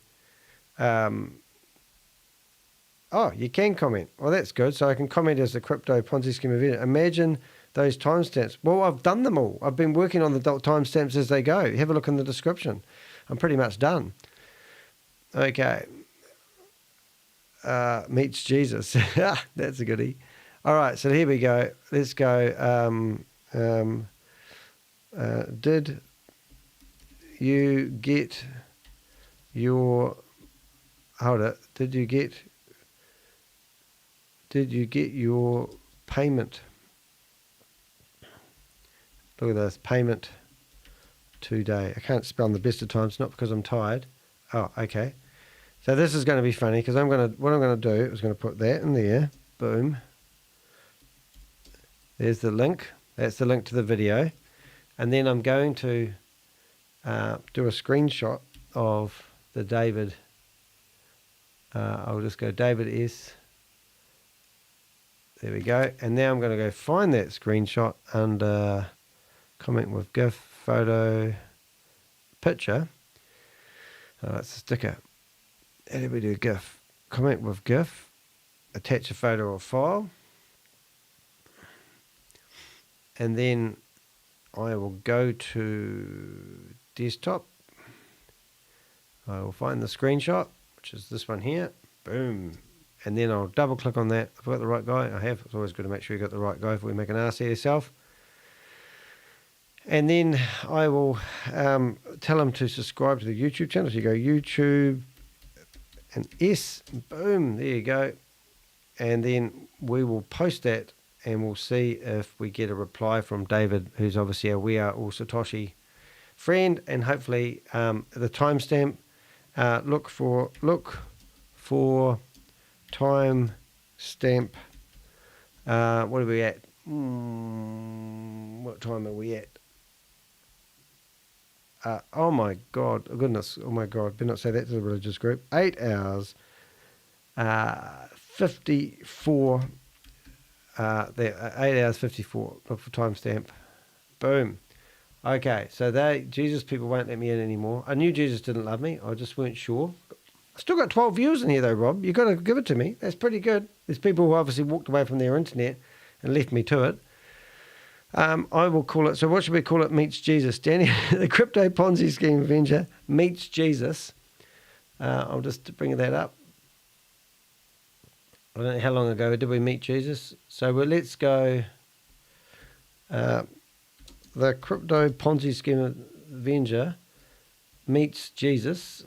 Oh, you can comment. Well, that's good. So I can comment as the Crypto Ponzi Scheme Avenger. Imagine those timestamps. Well, I've done them all. I've been working on the timestamps as they go. Have a look in the description. I'm pretty much done. Okay. Meets Jesus. That's a goodie. All right, so here we go. Let's go. Did you get your... Hold it. Did you get your payment? Look at this, payment today. I can't spell in the best of times, not because I'm tired. Oh, okay. So this is going to be funny because what I'm going to do is going to put that in there. Boom. There's the link. That's the link to the video. And then I'm going to do a screenshot of the David. I'll just go David S. There we go. And now I'm going to go find that screenshot under comment with GIF, photo, picture. Oh, that's a sticker. How do we do GIF? Comment with GIF, attach a photo or file. And then I will go to desktop. I will find the screenshot, which is this one here. Boom. And then I'll double click on that. If I've got the right guy, I have. It's always good to make sure you got the right guy before you make an ass of yourself. And then I will tell him to subscribe to the YouTube channel. So you go YouTube and S, boom, there you go. And then we will post that and we'll see if we get a reply from David, who's obviously a We Are All Satoshi friend. And hopefully the timestamp, look for timestamp. What are we at? What time are we at? Oh my God, goodness, oh my God, better not say that to the religious group. 8 hours, 54, 8 hours 54, look for timestamp, boom. Okay, so Jesus people won't let me in anymore. I knew Jesus didn't love me, I just weren't sure. I still got 12 views in here though, Rob, you've got to give it to me, that's pretty good. There's people who obviously walked away from their internet and left me to it. I will call it, so what should we call it? Meets Jesus. Danny, the Crypto Ponzi Scheme Avenger meets Jesus. I'll just bring that up. I don't know how long ago did we meet Jesus. So let's go, the Crypto Ponzi Scheme Avenger meets Jesus.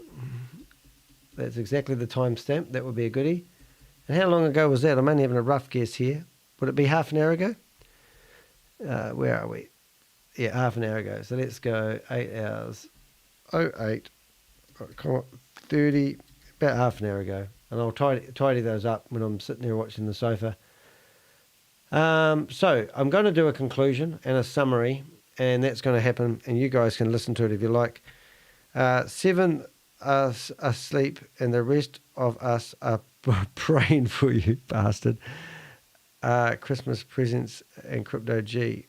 That's exactly the timestamp. That would be a goodie. And how long ago was that? I'm only having a rough guess here. Would it be half an hour ago? Where are we? Yeah, half an hour ago. So let's go 8 hours, 08, 30, about half an hour ago. And I'll tidy those up when I'm sitting there watching the sofa. So I'm going to do a conclusion and a summary, and that's going to happen, and you guys can listen to it if you like. 7 are asleep, and the rest of us are praying for you, bastard. Christmas presents and crypto G.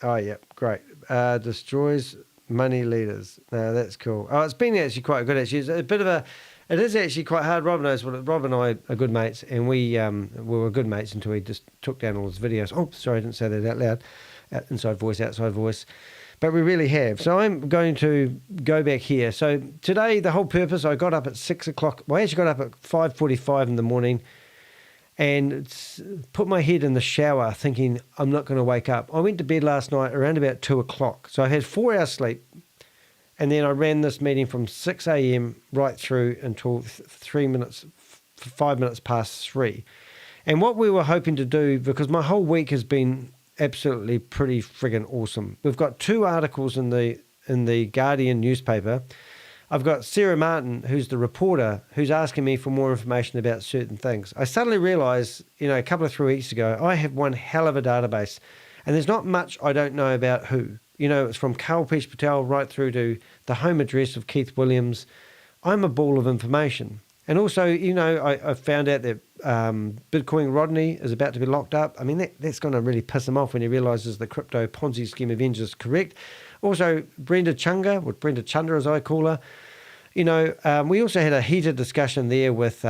Oh, yeah, great. Destroys money leaders. No, that's cool. Oh, it's been actually quite good, actually. It's a bit of a... It is actually quite hard. Rob knows what... Rob and I are good mates, and we were good mates until he just took down all his videos. Oh, sorry, I didn't say that out loud. Inside voice, outside voice. But we really have. So I'm going to go back here. So today, the whole purpose, I got up at 6 o'clock. Well, I actually got up at 5:45 in the morning, and put my head in the shower thinking I'm not going to wake up. I went to bed last night around about 2 o'clock. So I had 4 hours sleep, and then I ran this meeting from 6 a.m. right through until 5 minutes past 3. And what we were hoping to do, because my whole week has been absolutely pretty friggin' awesome. We've got 2 articles in the Guardian newspaper. I've got Sarah Martin, who's the reporter, who's asking me for more information about certain things. I suddenly realised, a couple of 3 weeks ago, I have one hell of a database, and there's not much I don't know about who. It's from Kalpesh Patel right through to the home address of Keith Williams. I'm a ball of information. And also, I found out that Bitcoin Rodney is about to be locked up. I mean, that's going to really piss him off when he realises the Crypto Ponzi Scheme Avenger is correct. Also, Brenda Chunga, or Brenda Chunder as I call her, we also had a heated discussion there with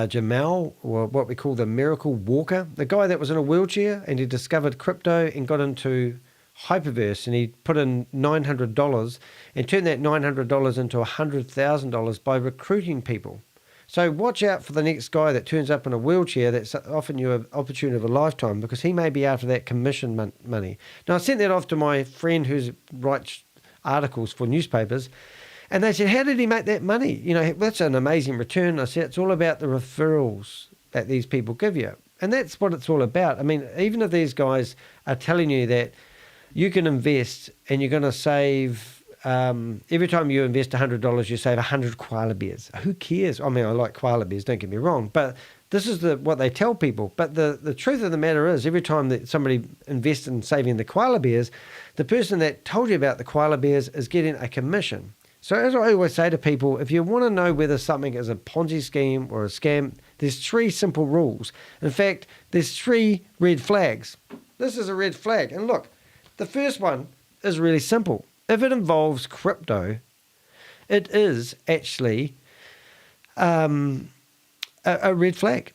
Jamal, or what we call the Miracle Walker, the guy that was in a wheelchair and he discovered crypto and got into HyperVerse, and he put in $900 and turned that $900 into $100,000 by recruiting people. So watch out for the next guy that turns up in a wheelchair that's offering you an opportunity of a lifetime, because he may be after that commission money. Now, I sent that off to my friend who writes articles for newspapers, and they said, how did he make that money? That's an amazing return. I said, it's all about the referrals that these people give you. And that's what it's all about. I mean, even if these guys are telling you that you can invest and you're going to save, every time you invest $100, you save 100 koala bears. Who cares? I mean, I like koala bears, don't get me wrong, but this is what they tell people. But the truth of the matter is, every time that somebody invests in saving the koala bears, the person that told you about the koala bears is getting a commission. So as I always say to people, if you want to know whether something is a Ponzi scheme or a scam, There's 3 simple rules. In fact, there's 3 red flags. This is a red flag. And look, the first one is really simple. If it involves crypto, it is actually a red flag.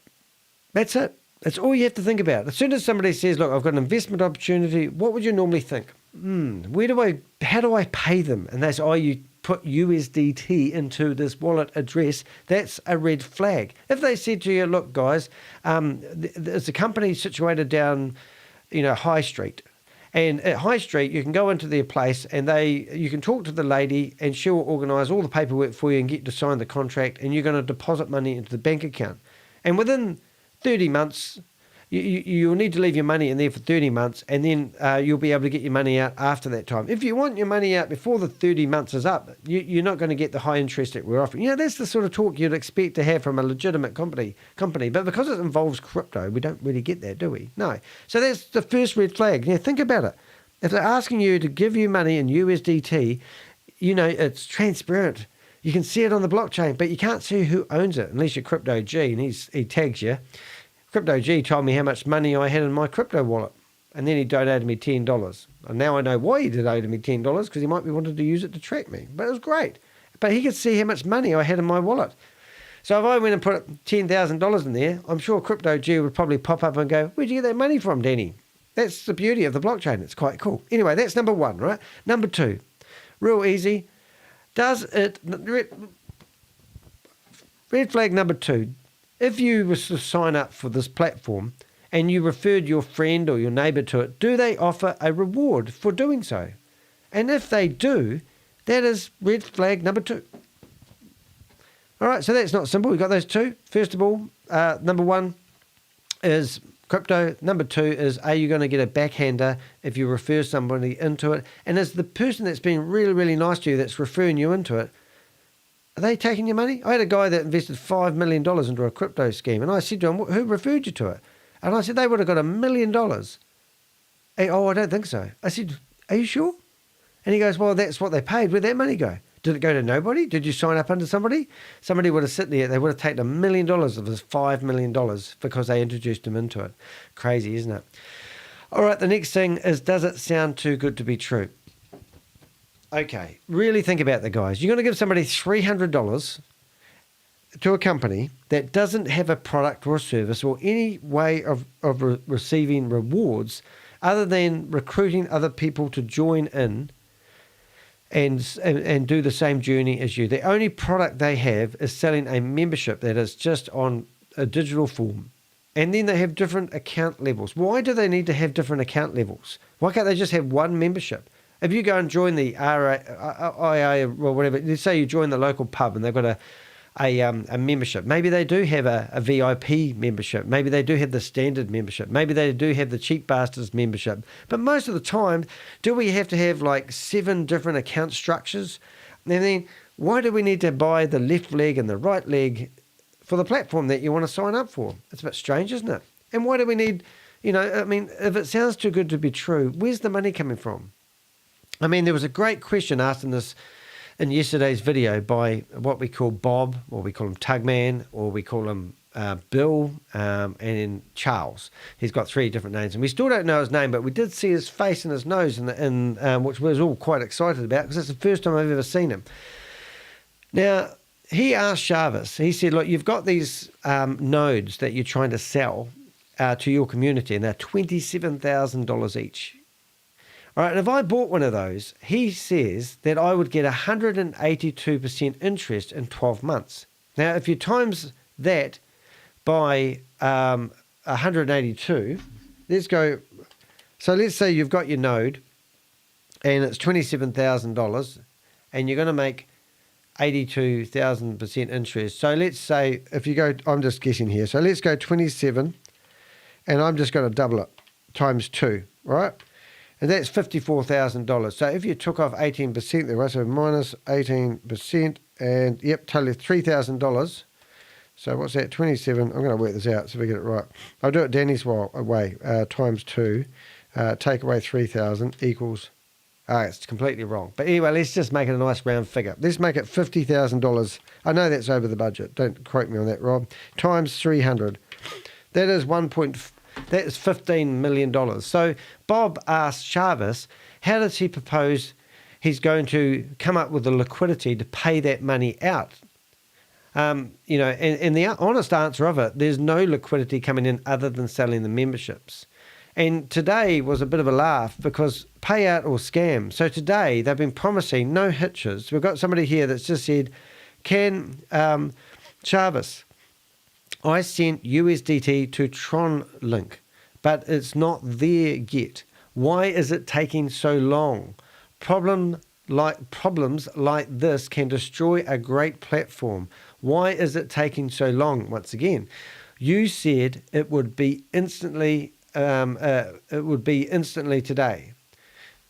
That's it. That's all you have to think about. As soon as somebody says, look, I've got an investment opportunity, what would you normally think? How do I pay them? And they say, oh, you put USDT into this wallet address. That's a red flag. If they said to you, look, guys, there's a company situated down, High Street. And at High Street, you can go into their place and you can talk to the lady and she'll organise all the paperwork for you and get you to sign the contract, and you're going to deposit money into the bank account. And within 30 months, you'll need to leave your money in there for 30 months, and then you'll be able to get your money out after that time. If you want your money out before the 30 months is up, you're not going to get the high interest that we're offering. That's the sort of talk you'd expect to have from a legitimate company. But because it involves crypto, we don't really get that, do we? No. So that's the first red flag. Think about it. If they're asking you to give you money in USDT, it's transparent. You can see it on the blockchain, but you can't see who owns it unless you're Crypto G and he tags you. Crypto G told me how much money I had in my crypto wallet, and then he donated me $10. And now I know why he donated me $10, because he might be wanted to use it to track me. But it was great. But he could see how much money I had in my wallet. So if I went and put $10,000 in there, I'm sure Crypto G would probably pop up and go, where'd you get that money from, Danny? That's the beauty of the blockchain. It's quite cool. Anyway, that's number 1, right? Number 2, real easy. Red flag number 2, if you were to sign up for this platform and you referred your friend or your neighbour to it, do they offer a reward for doing so? And if they do, that is red flag number 2. All right, so that's not simple. We've got those 2. First of all, number 1 is crypto. Number 2 is, are you going to get a backhander if you refer somebody into it? And is the person that's been really, really nice to you that's referring you into it, are they taking your money? I had a guy that invested $5 million into a crypto scheme, and I said to him, who referred you to it? And I said, they would have got $1 million. Hey, oh, I don't think so. I said, are you sure? And he goes, well, that's what they paid. Where'd that money go? Did it go to nobody? Did you sign up under somebody? Somebody would have sit there, they would have taken $1 million of his $5 million because they introduced him into it. Crazy, isn't it? All right, the next thing is, does it sound too good to be true? Okay, really think about that, guys. You're going to give somebody $300 to a company that doesn't have a product or a service or any way of receiving rewards other than recruiting other people to join in and do the same journey as you. The only product they have is selling a membership that is just on a digital form. And then they have different account levels. Why do they need to have different account levels? Why can't they just have one membership? If you go and join the RIA or whatever, let's say you join the local pub and they've got a membership. Maybe they do have a VIP membership. Maybe they do have the standard membership. Maybe they do have the cheap bastards membership. But most of the time, do we have to have like 7 different account structures? And then why do we need to buy the left leg and the right leg for the platform that you want to sign up for? It's a bit strange, isn't it? And why do we need, if it sounds too good to be true, where's the money coming from? I mean, there was a great question asked in yesterday's video by what we call Bob, or we call him Tugman, or we call him Bill, and Charles. He's got 3 different names, and we still don't know his name, but we did see his face and his nose, which we was all quite excited about, because it's the first time I've ever seen him. Now, he asked Shaz, he said, look, you've got these nodes that you're trying to sell to your community, and they're $27,000 each. All right, and if I bought one of those, he says that I would get 182% interest in 12 months. Now, if you times that by 182, let's go. So let's say you've got your node and it's $27,000 and you're going to make 82,000% interest. So let's say if you go, I'm just guessing here. So let's go 27 and I'm just going to double it times 2, right? And that's $54,000. So if you took off 18% there, right? So minus 18%, and yep, totally $3,000. So what's that? 27. I'm going to work this out so we get it right. I'll do it Danny's way. Times 2, take away 3,000 equals It's completely wrong. But anyway, let's just make it a nice round figure. Let's make it $50,000. I know that's over the budget. Don't quote me on that, Rob. Times 300. That is that is $15 million. So Bob asked Chavez, how does he propose he's going to come up with the liquidity to pay that money out? And the honest answer of it, there's no liquidity coming in other than selling the memberships. And today was a bit of a laugh because payout or scam. So today they've been promising no hitches. We've got somebody here that's just said, Chavez, I sent USDT to Tron Link, but it's not there yet. Why is it taking so long? Problems like this can destroy a great platform. Why is it taking so long? Once again, you said it would be instantly. Today.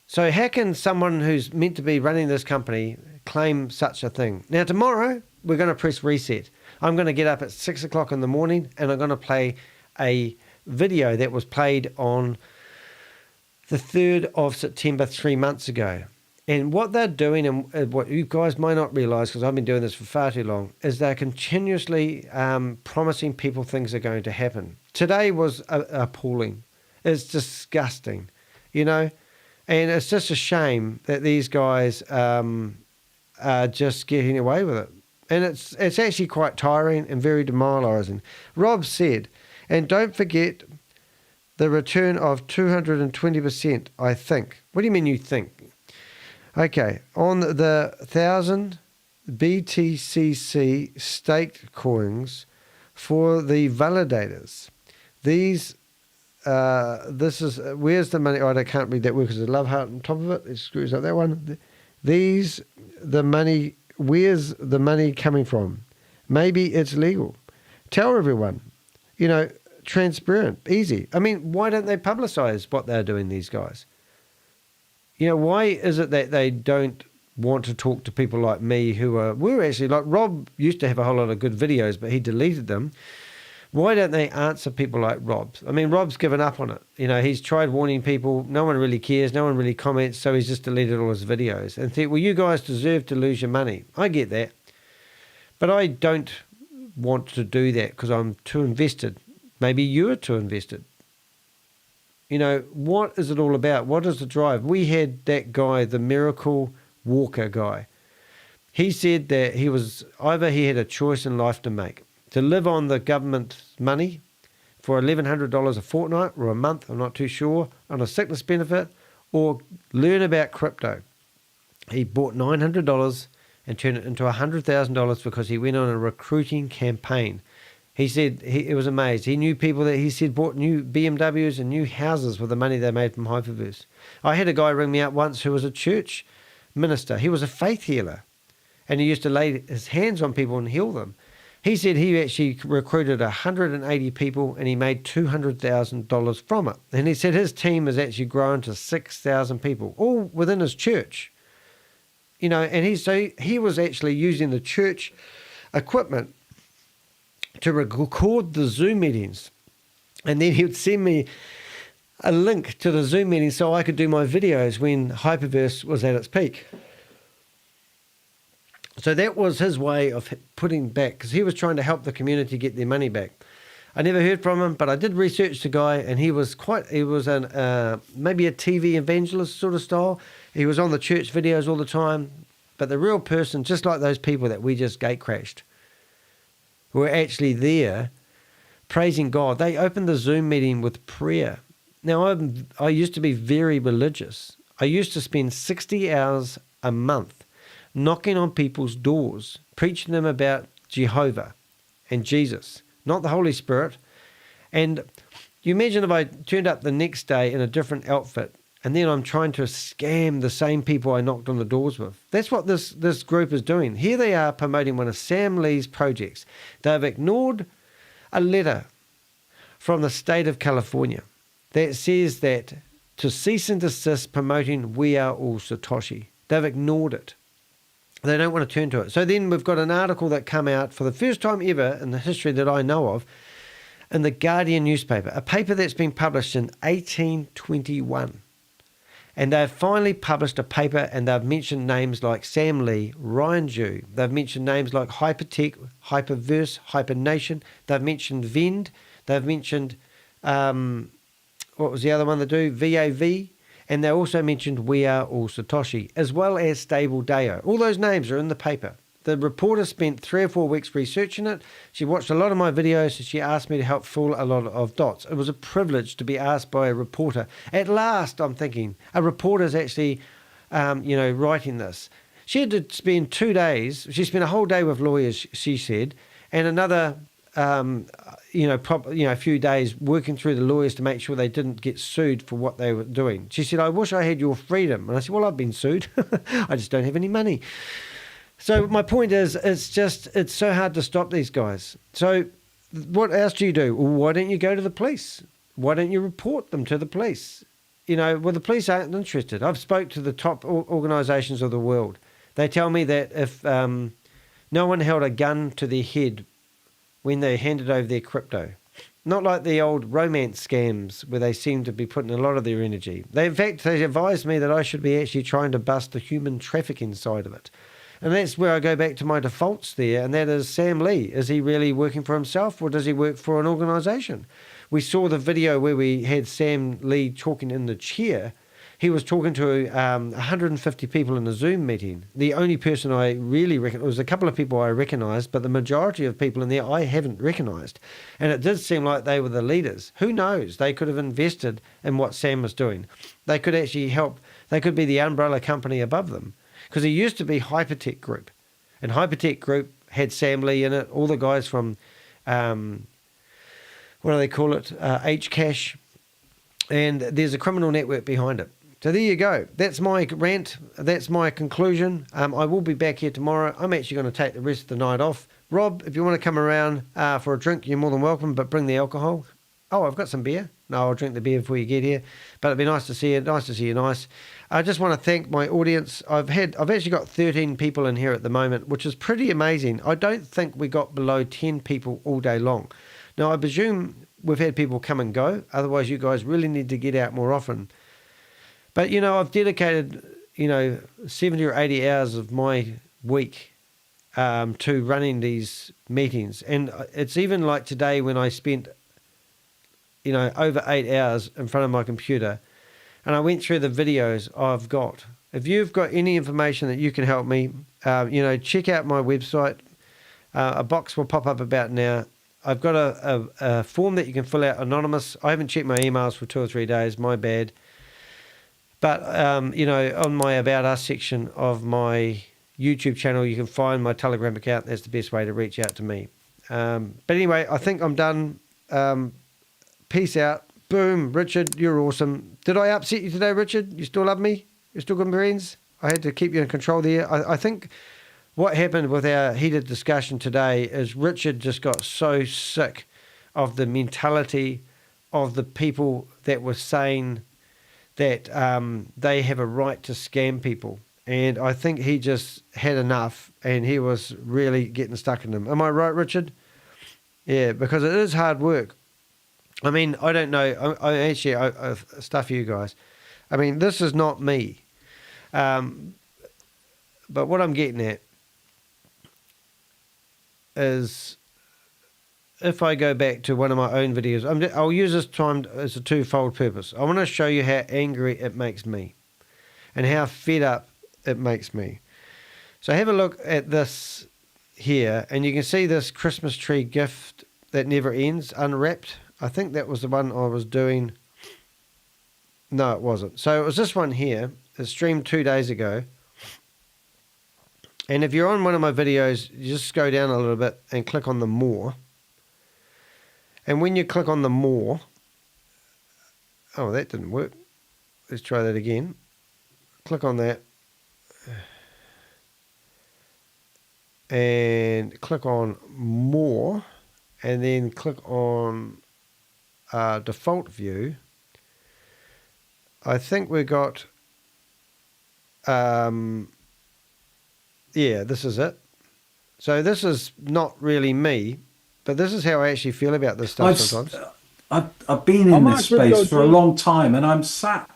So how can someone who's meant to be running this company claim such a thing? Now tomorrow we're going to press reset. I'm going to get up at 6 o'clock in the morning and I'm going to play a video that was played on the 3rd of September 3 months ago. And what they're doing, and what you guys might not realise, because I've been doing this for far too long, is they're continuously promising people things are going to happen. Today was appalling. It's disgusting, and it's just a shame that these guys are just getting away with it. And it's actually quite tiring and very demoralising. Rob said, and don't forget the return of 220%, I think. What do you mean you think? Okay, on the 1,000 BTCC staked coins for the validators. This is, where's the money? I can't read that word because there's a love heart on top of it. It screws up that one. Where's the money coming from? Maybe it's legal. Tell everyone, transparent, easy. I mean, why don't they publicize what they're doing, these guys? Why is it that they don't want to talk to people like me we're actually like, Rob used to have a whole lot of good videos, but he deleted them. Why don't they answer people like Rob? I mean, Rob's given up on it. He's tried warning people. No one really cares. No one really comments. So he's just deleted all his videos and think, well, you guys deserve to lose your money. I get that. But I don't want to do that because I'm too invested. Maybe you're too invested. What is it all about? What is the drive? We had that guy, the Miracle Walker guy. He said that he had a choice in life to make. To live on the government money for $1,100 a fortnight or a month, I'm not too sure, on a sickness benefit, or learn about crypto. He bought $900 and turned it into $100,000 because he went on a recruiting campaign. He said he was amazed. He knew people that he said bought new BMWs and new houses with the money they made from HyperVerse. I had a guy ring me up once who was a church minister. He was a faith healer, and he used to lay his hands on people and heal them. He said he actually recruited 180 people and he made $200,000 from it. And he said his team has actually grown to 6,000 people, all within his church. And he was actually using the church equipment to record the Zoom meetings. And then he would send me a link to the Zoom meeting so I could do my videos when HyperVerse was at its peak. So that was his way of putting back, because he was trying to help the community get their money back. I never heard from him, but I did research the guy, and he was maybe a TV evangelist sort of style. He was on the church videos all the time, but the real person, just like those people that we just gate crashed, were actually there praising God. They opened the Zoom meeting with prayer. Now, I used to be very religious. I used to spend 60 hours a month knocking on people's doors, preaching them about Jehovah and Jesus, not the Holy Spirit. And you imagine if I turned up the next day in a different outfit and then I'm trying to scam the same people I knocked on the doors with. That's what this group is doing. Here they are promoting one of Sam Lee's projects. They've ignored a letter from the state of California that says that to cease and desist promoting We Are All Satoshi. They've ignored it. They don't want to turn to it. So then we've got an article that come out for the first time ever in the history that I know of in the Guardian newspaper, a paper that's been published in 1821. And they've finally published a paper, and they've mentioned names like Sam Lee, Ryan Jew. They've mentioned names like Hypertech, HyperVerse, HyperNation. They've mentioned Vend. They've mentioned, what was the other one they do? VAV. And they also mentioned We Are All Satoshi, as well as Stable DAO. All those names are in the paper. The reporter spent 3 or 4 weeks researching it. She watched a lot of my videos, and she asked me to help fill a lot of dots. It was a privilege to be asked by a reporter. At last, I'm thinking, a reporter's actually, writing this. She had to spend 2 days. She spent a whole day with lawyers, she said, and another, a few days working through the lawyers to make sure they didn't get sued for what they were doing. She said, I wish I had your freedom. And I said, well, I've been sued. I just don't have any money. So my point is, it's so hard to stop these guys. So what else do you do? Well, why don't you go to the police? Why don't you report them to the police? The police aren't interested. I've spoke to the top organisations of the world. They tell me that if no one held a gun to their head when they handed over their crypto, not like the old romance scams where they seem to be putting a lot of their energy. They advised me that I should be actually trying to bust the human trafficking side of it. And that's where I go back to my defaults there, and that is Sam Lee. Is he really working for himself, or does he work for an organisation? We saw the video where we had Sam Lee talking in the chair. He was talking to 150 people in a Zoom meeting. The only person I really recognised, was a couple of people I recognised, but the majority of people in there I haven't recognised. And it did seem like they were the leaders. Who knows? They could have invested in what Sam was doing. They could actually help. They could be the umbrella company above them. Because he used to be Hypertech Group. And Hypertech Group had Sam Lee in it, all the guys from, what do they call it, Hcash. And there's a criminal network behind it. So there you go. That's my rant. That's my conclusion. I will be back here tomorrow. I'm actually going to take the rest of the night off. Rob, if you want to come around for a drink, you're more than welcome, but bring the alcohol. Oh, I've got some beer. No, I'll drink the beer before you get here. But it'd be nice to see you. Nice to see you. Nice. I just want to thank my audience. I've actually got 13 people in here at the moment, which is pretty amazing. I don't think we got below 10 people all day long. Now, I presume we've had people come and go. Otherwise, you guys really need to get out more often. But, I've dedicated, 70 or 80 hours of my week to running these meetings. And it's even like today when I spent over 8 hours in front of my computer, and I went through the videos I've got. If you've got any information that you can help me, check out my website. A box will pop up about now. I've got a form that you can fill out anonymous. I haven't checked my emails for 2 or 3 days, my bad. But, on my About Us section of my YouTube channel, you can find my Telegram account. That's the best way to reach out to me. But anyway, I think I'm done. Peace out. Boom. Richard, you're awesome. Did I upset you today, Richard? You still love me? You're still good friends? I had to keep you in control there. I think what happened with our heated discussion today is Richard just got so sick of the mentality of the people that were saying that they have a right to scam people. And I think he just had enough, and he was really getting stuck in them. Am I right, Richard? Yeah, because it is hard work. I mean, I don't know. I stuff you guys. I mean, this is not me. But what I'm getting at is, if I go back to one of my own videos, I'll use this time as a twofold purpose. I want to show you how angry it makes me and how fed up it makes me. So have a look at this here, and you can see this Christmas tree gift that never ends, unwrapped. I think that was the one I was doing. No, it wasn't. So it was this one here. It streamed 2 days ago. And if you're on one of my videos, you just go down a little bit and click on the more. And when you click on the more, oh, that didn't work. Let's try that again. Click on that. And click on more. And then click on default view. I think we got, yeah, this is it. So this is not really me, but this is how I actually feel about this stuff sometimes. I've been in this space for a long time, and I'm sat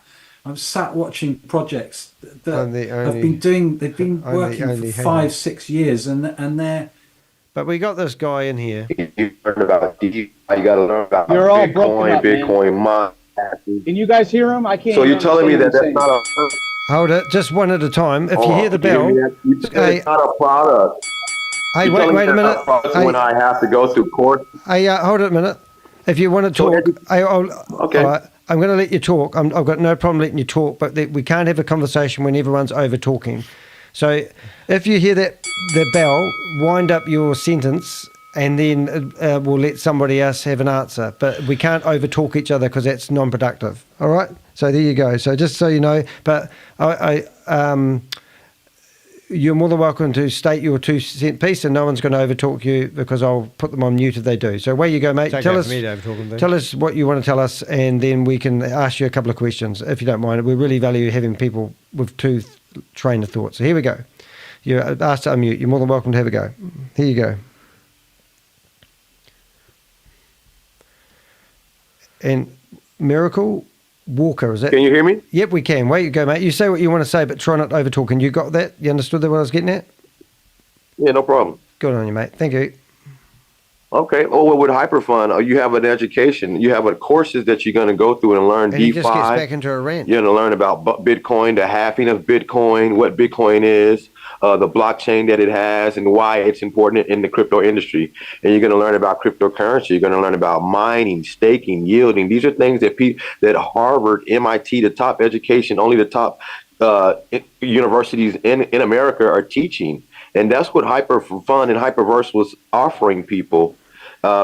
I'm sat watching projects that they've been working for 5-6 years, and they're. But we got this guy in here. You learn about DeFi. You got to learn about You're all broken up, Bitcoin mine. Can you guys hear him? I can't. So you're telling me that that's not a. Hold it, just one at a time. If you hear the bell, it's not a product. Hey, wait a minute. When I have to go through court. Hey, hold it a minute. If you want to talk, okay. All right, I'm going to let you talk. I've got no problem letting you talk, but we can't have a conversation when everyone's over talking. So if you hear that bell, wind up your sentence, and then we'll let somebody else have an answer. But we can't over talk each other because that's non-productive. All right. So there you go. So just so you know, but you're more than welcome to state your 2-cent piece, and no one's going to overtalk you because I'll put them on mute if they do. So away you go, mate. Tell us what you want to tell us, and then we can ask you a couple of questions if you don't mind. We really value having people with two train of thought. So here we go. You're asked to unmute. You're more than welcome to have a go. Here you go. And Miracle Walker, is that? Can you hear me? Yep, we can. Way you go, mate. You say what you want to say, but try not to over talk. And you got that? You understood that what I was getting at? Yeah, no problem. Good on you, mate. Thank you. Okay. Oh, well, with HyperFund, you have an education. You have courses that you're going to go through and learn DeFi. He just gets back into a rant. You're going to learn about Bitcoin, the halving of Bitcoin, what Bitcoin is, the blockchain that it has, and why it's important in the crypto industry. And you're going to learn about cryptocurrency. You're going to learn about mining, staking, yielding. These are things that Harvard, MIT, the top education, only the top universities in America are teaching. And that's what HyperFund and HyperVerse was offering people.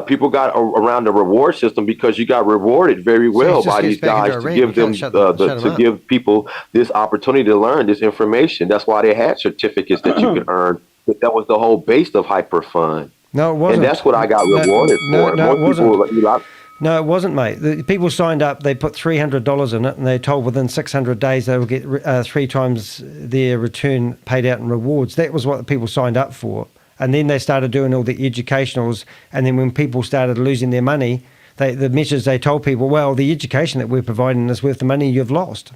People got around the reward system because you got rewarded very well by these guys to give them to give people this opportunity to learn this information. That's why they had certificates that you could earn. But that was the whole base of HyperFund. No, it wasn't. And that's what I got rewarded for. No, it wasn't. No, it wasn't, mate. The people signed up. They put $300 in it, and they told within 600 days they will get 3 times their return paid out in rewards. That was what the people signed up for. And then they started doing all the educationals. And then when people started losing their money, the message they told people, well, the education that we're providing is worth the money you've lost.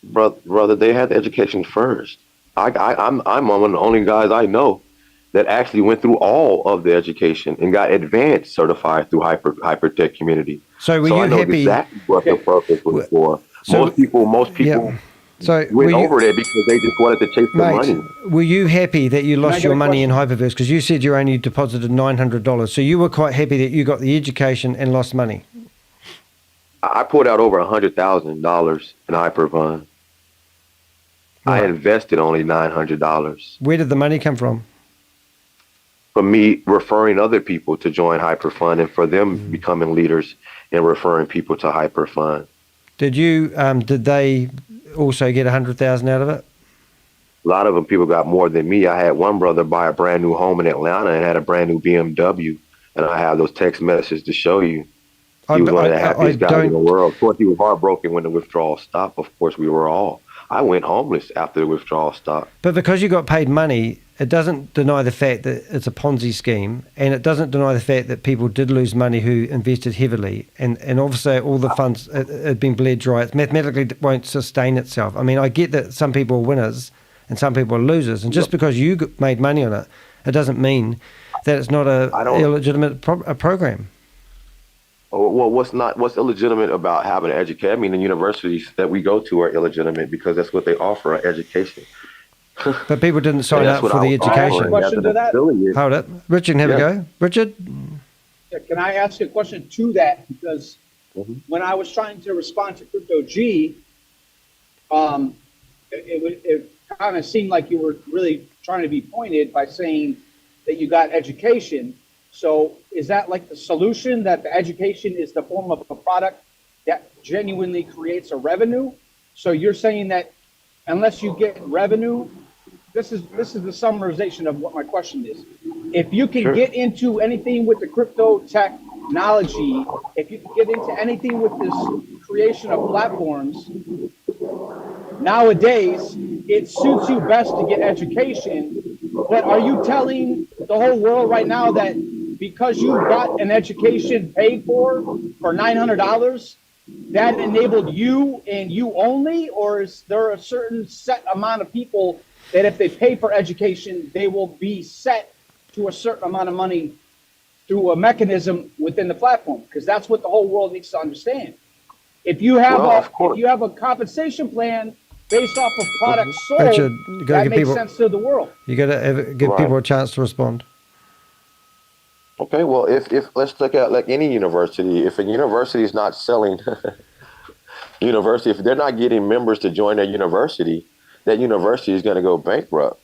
Brother, they had the education first. I'm one of the only guys I know that actually went through all of the education and got advanced certified through Hypertech Community. So were you I know happy? Exactly what the purpose was for. Most people went over there because they just wanted to chase the money. Were you happy that you lost your money in HyperVerse? Because you said you only deposited $900. So you were quite happy that you got the education and lost money. I pulled out over $100,000 in HyperFund. Right. I invested only $900. Where did the money come from? From me referring other people to join HyperFund and for them becoming leaders and referring people to HyperFund. Did you? Did they also get 100,000 out of it? A lot of them people got more than me. I had one brother buy a brand new home in Atlanta and had a brand new BMW, and I have those text messages to show you. He was one of the happiest guys in the world. Of course, he was heartbroken when the withdrawal stopped. Of course, we were all. I went homeless after the withdrawal stopped. But because you got paid money, it doesn't deny the fact that it's a Ponzi scheme, and it doesn't deny the fact that people did lose money who invested heavily, and obviously all the funds had been bled dry. It mathematically won't sustain itself. I mean, I get that some people are winners and some people are losers, and just because you made money on it, it doesn't mean that it's not a illegitimate program. Well, what's illegitimate about having an education? I mean, the universities that we go to are illegitimate because that's what they offer, an education. But people didn't sign up for the education. Question to that? Hold it. Richard, have a go. Richard? Yeah, can I ask you a question to that? Because when I was trying to respond to Crypto G, it kind of seemed like you were really trying to be pointed by saying that you got education. So is that like the solution, that the education is the form of a product that genuinely creates a revenue? So you're saying that unless you get revenue, this is the summarization of what my question is. If you can get into anything with the crypto technology, if you can get into anything with this creation of platforms, nowadays it suits you best to get education. But are you telling the whole world right now that because you got an education paid for $900, that enabled you and you only, or is there a certain set amount of people that if they pay for education, they will be set to a certain amount of money through a mechanism within the platform? Because that's what the whole world needs to understand. If you have a compensation plan based off of products sold, Richard, that makes sense to the world. You got to give people a chance to respond. Okay, well, if let's look at like any university. If a university is not selling university, if they're not getting members to join their university, that university is going to go bankrupt.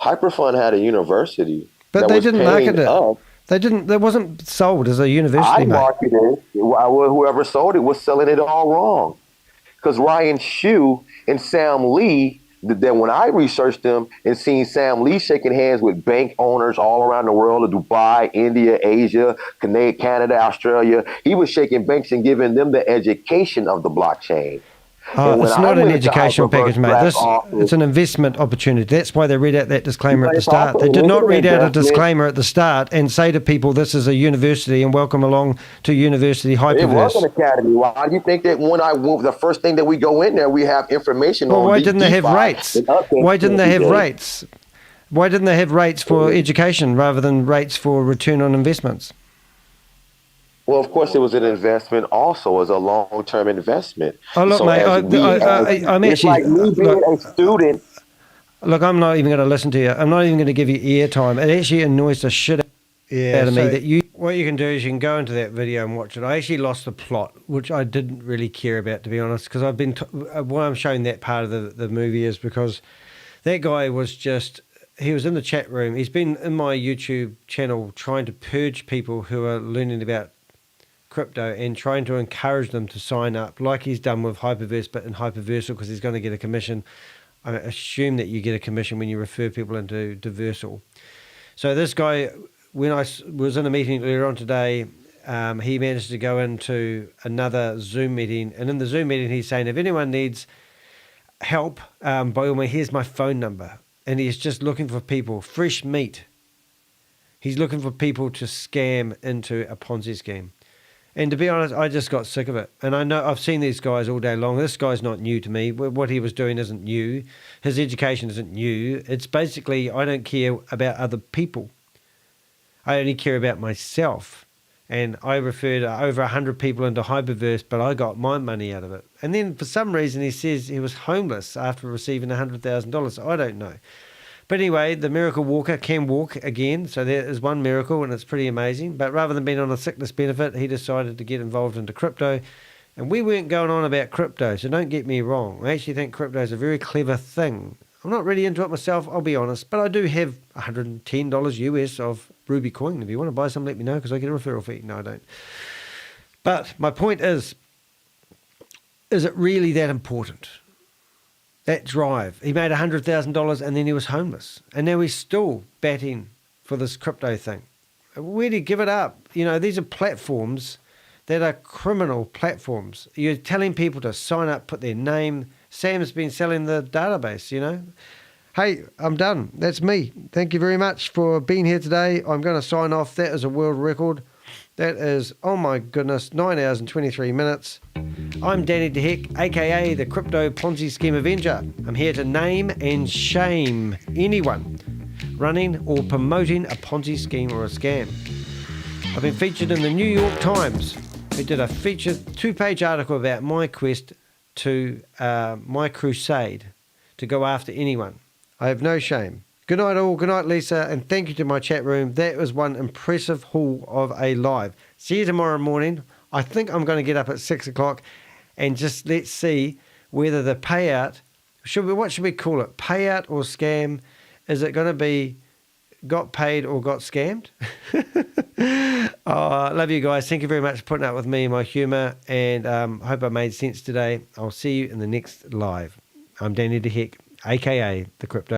HyperFund had a university, but they didn't market it. They didn't. It wasn't sold as a university. I marketed it. Whoever sold it was selling it all wrong. Because Ryan Shu and Sam Lee, that when I researched them and seen Sam Lee shaking hands with bank owners all around the world, Dubai, India, Asia, Canada, Australia, he was shaking banks and giving them the education of the blockchain. It's not an educational package, mate. It's an investment opportunity. That's why they read out that disclaimer at the start. They did not read out a disclaimer at the start and say to people, this is a university and welcome along to University HyperVerse. It was an academy. Why do you think that when the first thing that we go in there, we have information on why didn't they have rates? Why didn't they have rates? Why didn't they have rates for education rather than rates for return on investments? Well, of course, it was an investment also as a long-term investment. Oh, look, so mate, I'm actually... It's like me being a student. Look, I'm not even going to listen to you. I'm not even going to give you airtime. It actually annoys the shit out of me that you... What you can do is you can go into that video and watch it. I actually lost the plot, which I didn't really care about, to be honest, because I've been... why I'm showing that part of the movie is because that guy was just... He was in the chat room. He's been in my YouTube channel trying to purge people who are learning about crypto and trying to encourage them to sign up like he's done with HyperVerse, but in HyperVersal, because he's going to get a commission. I assume that you get a commission when you refer people into DAOVersal. So this guy, when I was in a meeting earlier on today, he managed to go into another Zoom meeting, and in the Zoom meeting he's saying, if anyone needs help, by all means, here's my phone number. And he's just looking for people, fresh meat. He's looking for people to scam into a Ponzi scheme. And to be honest, I just got sick of it. And I know I've seen these guys all day long. This guy's not new to me. What he was doing isn't new. His education isn't new. It's basically, I don't care about other people. I only care about myself. And I referred over 100 people into HyperVerse, but I got my money out of it. And then for some reason he says he was homeless after receiving $100,000. I don't know. But anyway, the miracle walker can walk again, so there is one miracle, and it's pretty amazing. But rather than being on a sickness benefit, he decided to get involved into crypto. And we weren't going on about crypto, so don't get me wrong. I actually think crypto is a very clever thing. I'm not really into it myself, I'll be honest, but I do have $110 US of Ruby coin. If you want to buy some, let me know, because I get a referral fee. No, I don't. But my point is it really that important? That drive. He made $100,000 and then he was homeless. And now he's still batting for this crypto thing. Where do you give it up? You know, these are platforms that are criminal platforms. You're telling people to sign up, put their name. Sam's been selling the database, you know. Hey, I'm done. That's me. Thank you very much for being here today. I'm going to sign off. That is a world record. That is, oh my goodness, 9 hours and 23 minutes. I'm Danny DeHeck, aka the Crypto Ponzi Scheme Avenger. I'm here to name and shame anyone running or promoting a Ponzi scheme or a scam. I've been featured in the New York Times, who did a featured 2-page article about my quest to my crusade to go after anyone. I have no shame. Good night all, good night Lisa, and thank you to my chat room. That was one impressive haul of a live. See you tomorrow morning. I think I'm going to get up at 6 o'clock and just let's see whether the payout, what should we call it? Payout or scam? Is it going to be got paid or got scammed? I love you guys. Thank you very much for putting up with me and my humour, and hope I made sense today. I'll see you in the next live. I'm Danny DeHeck, aka the Crypto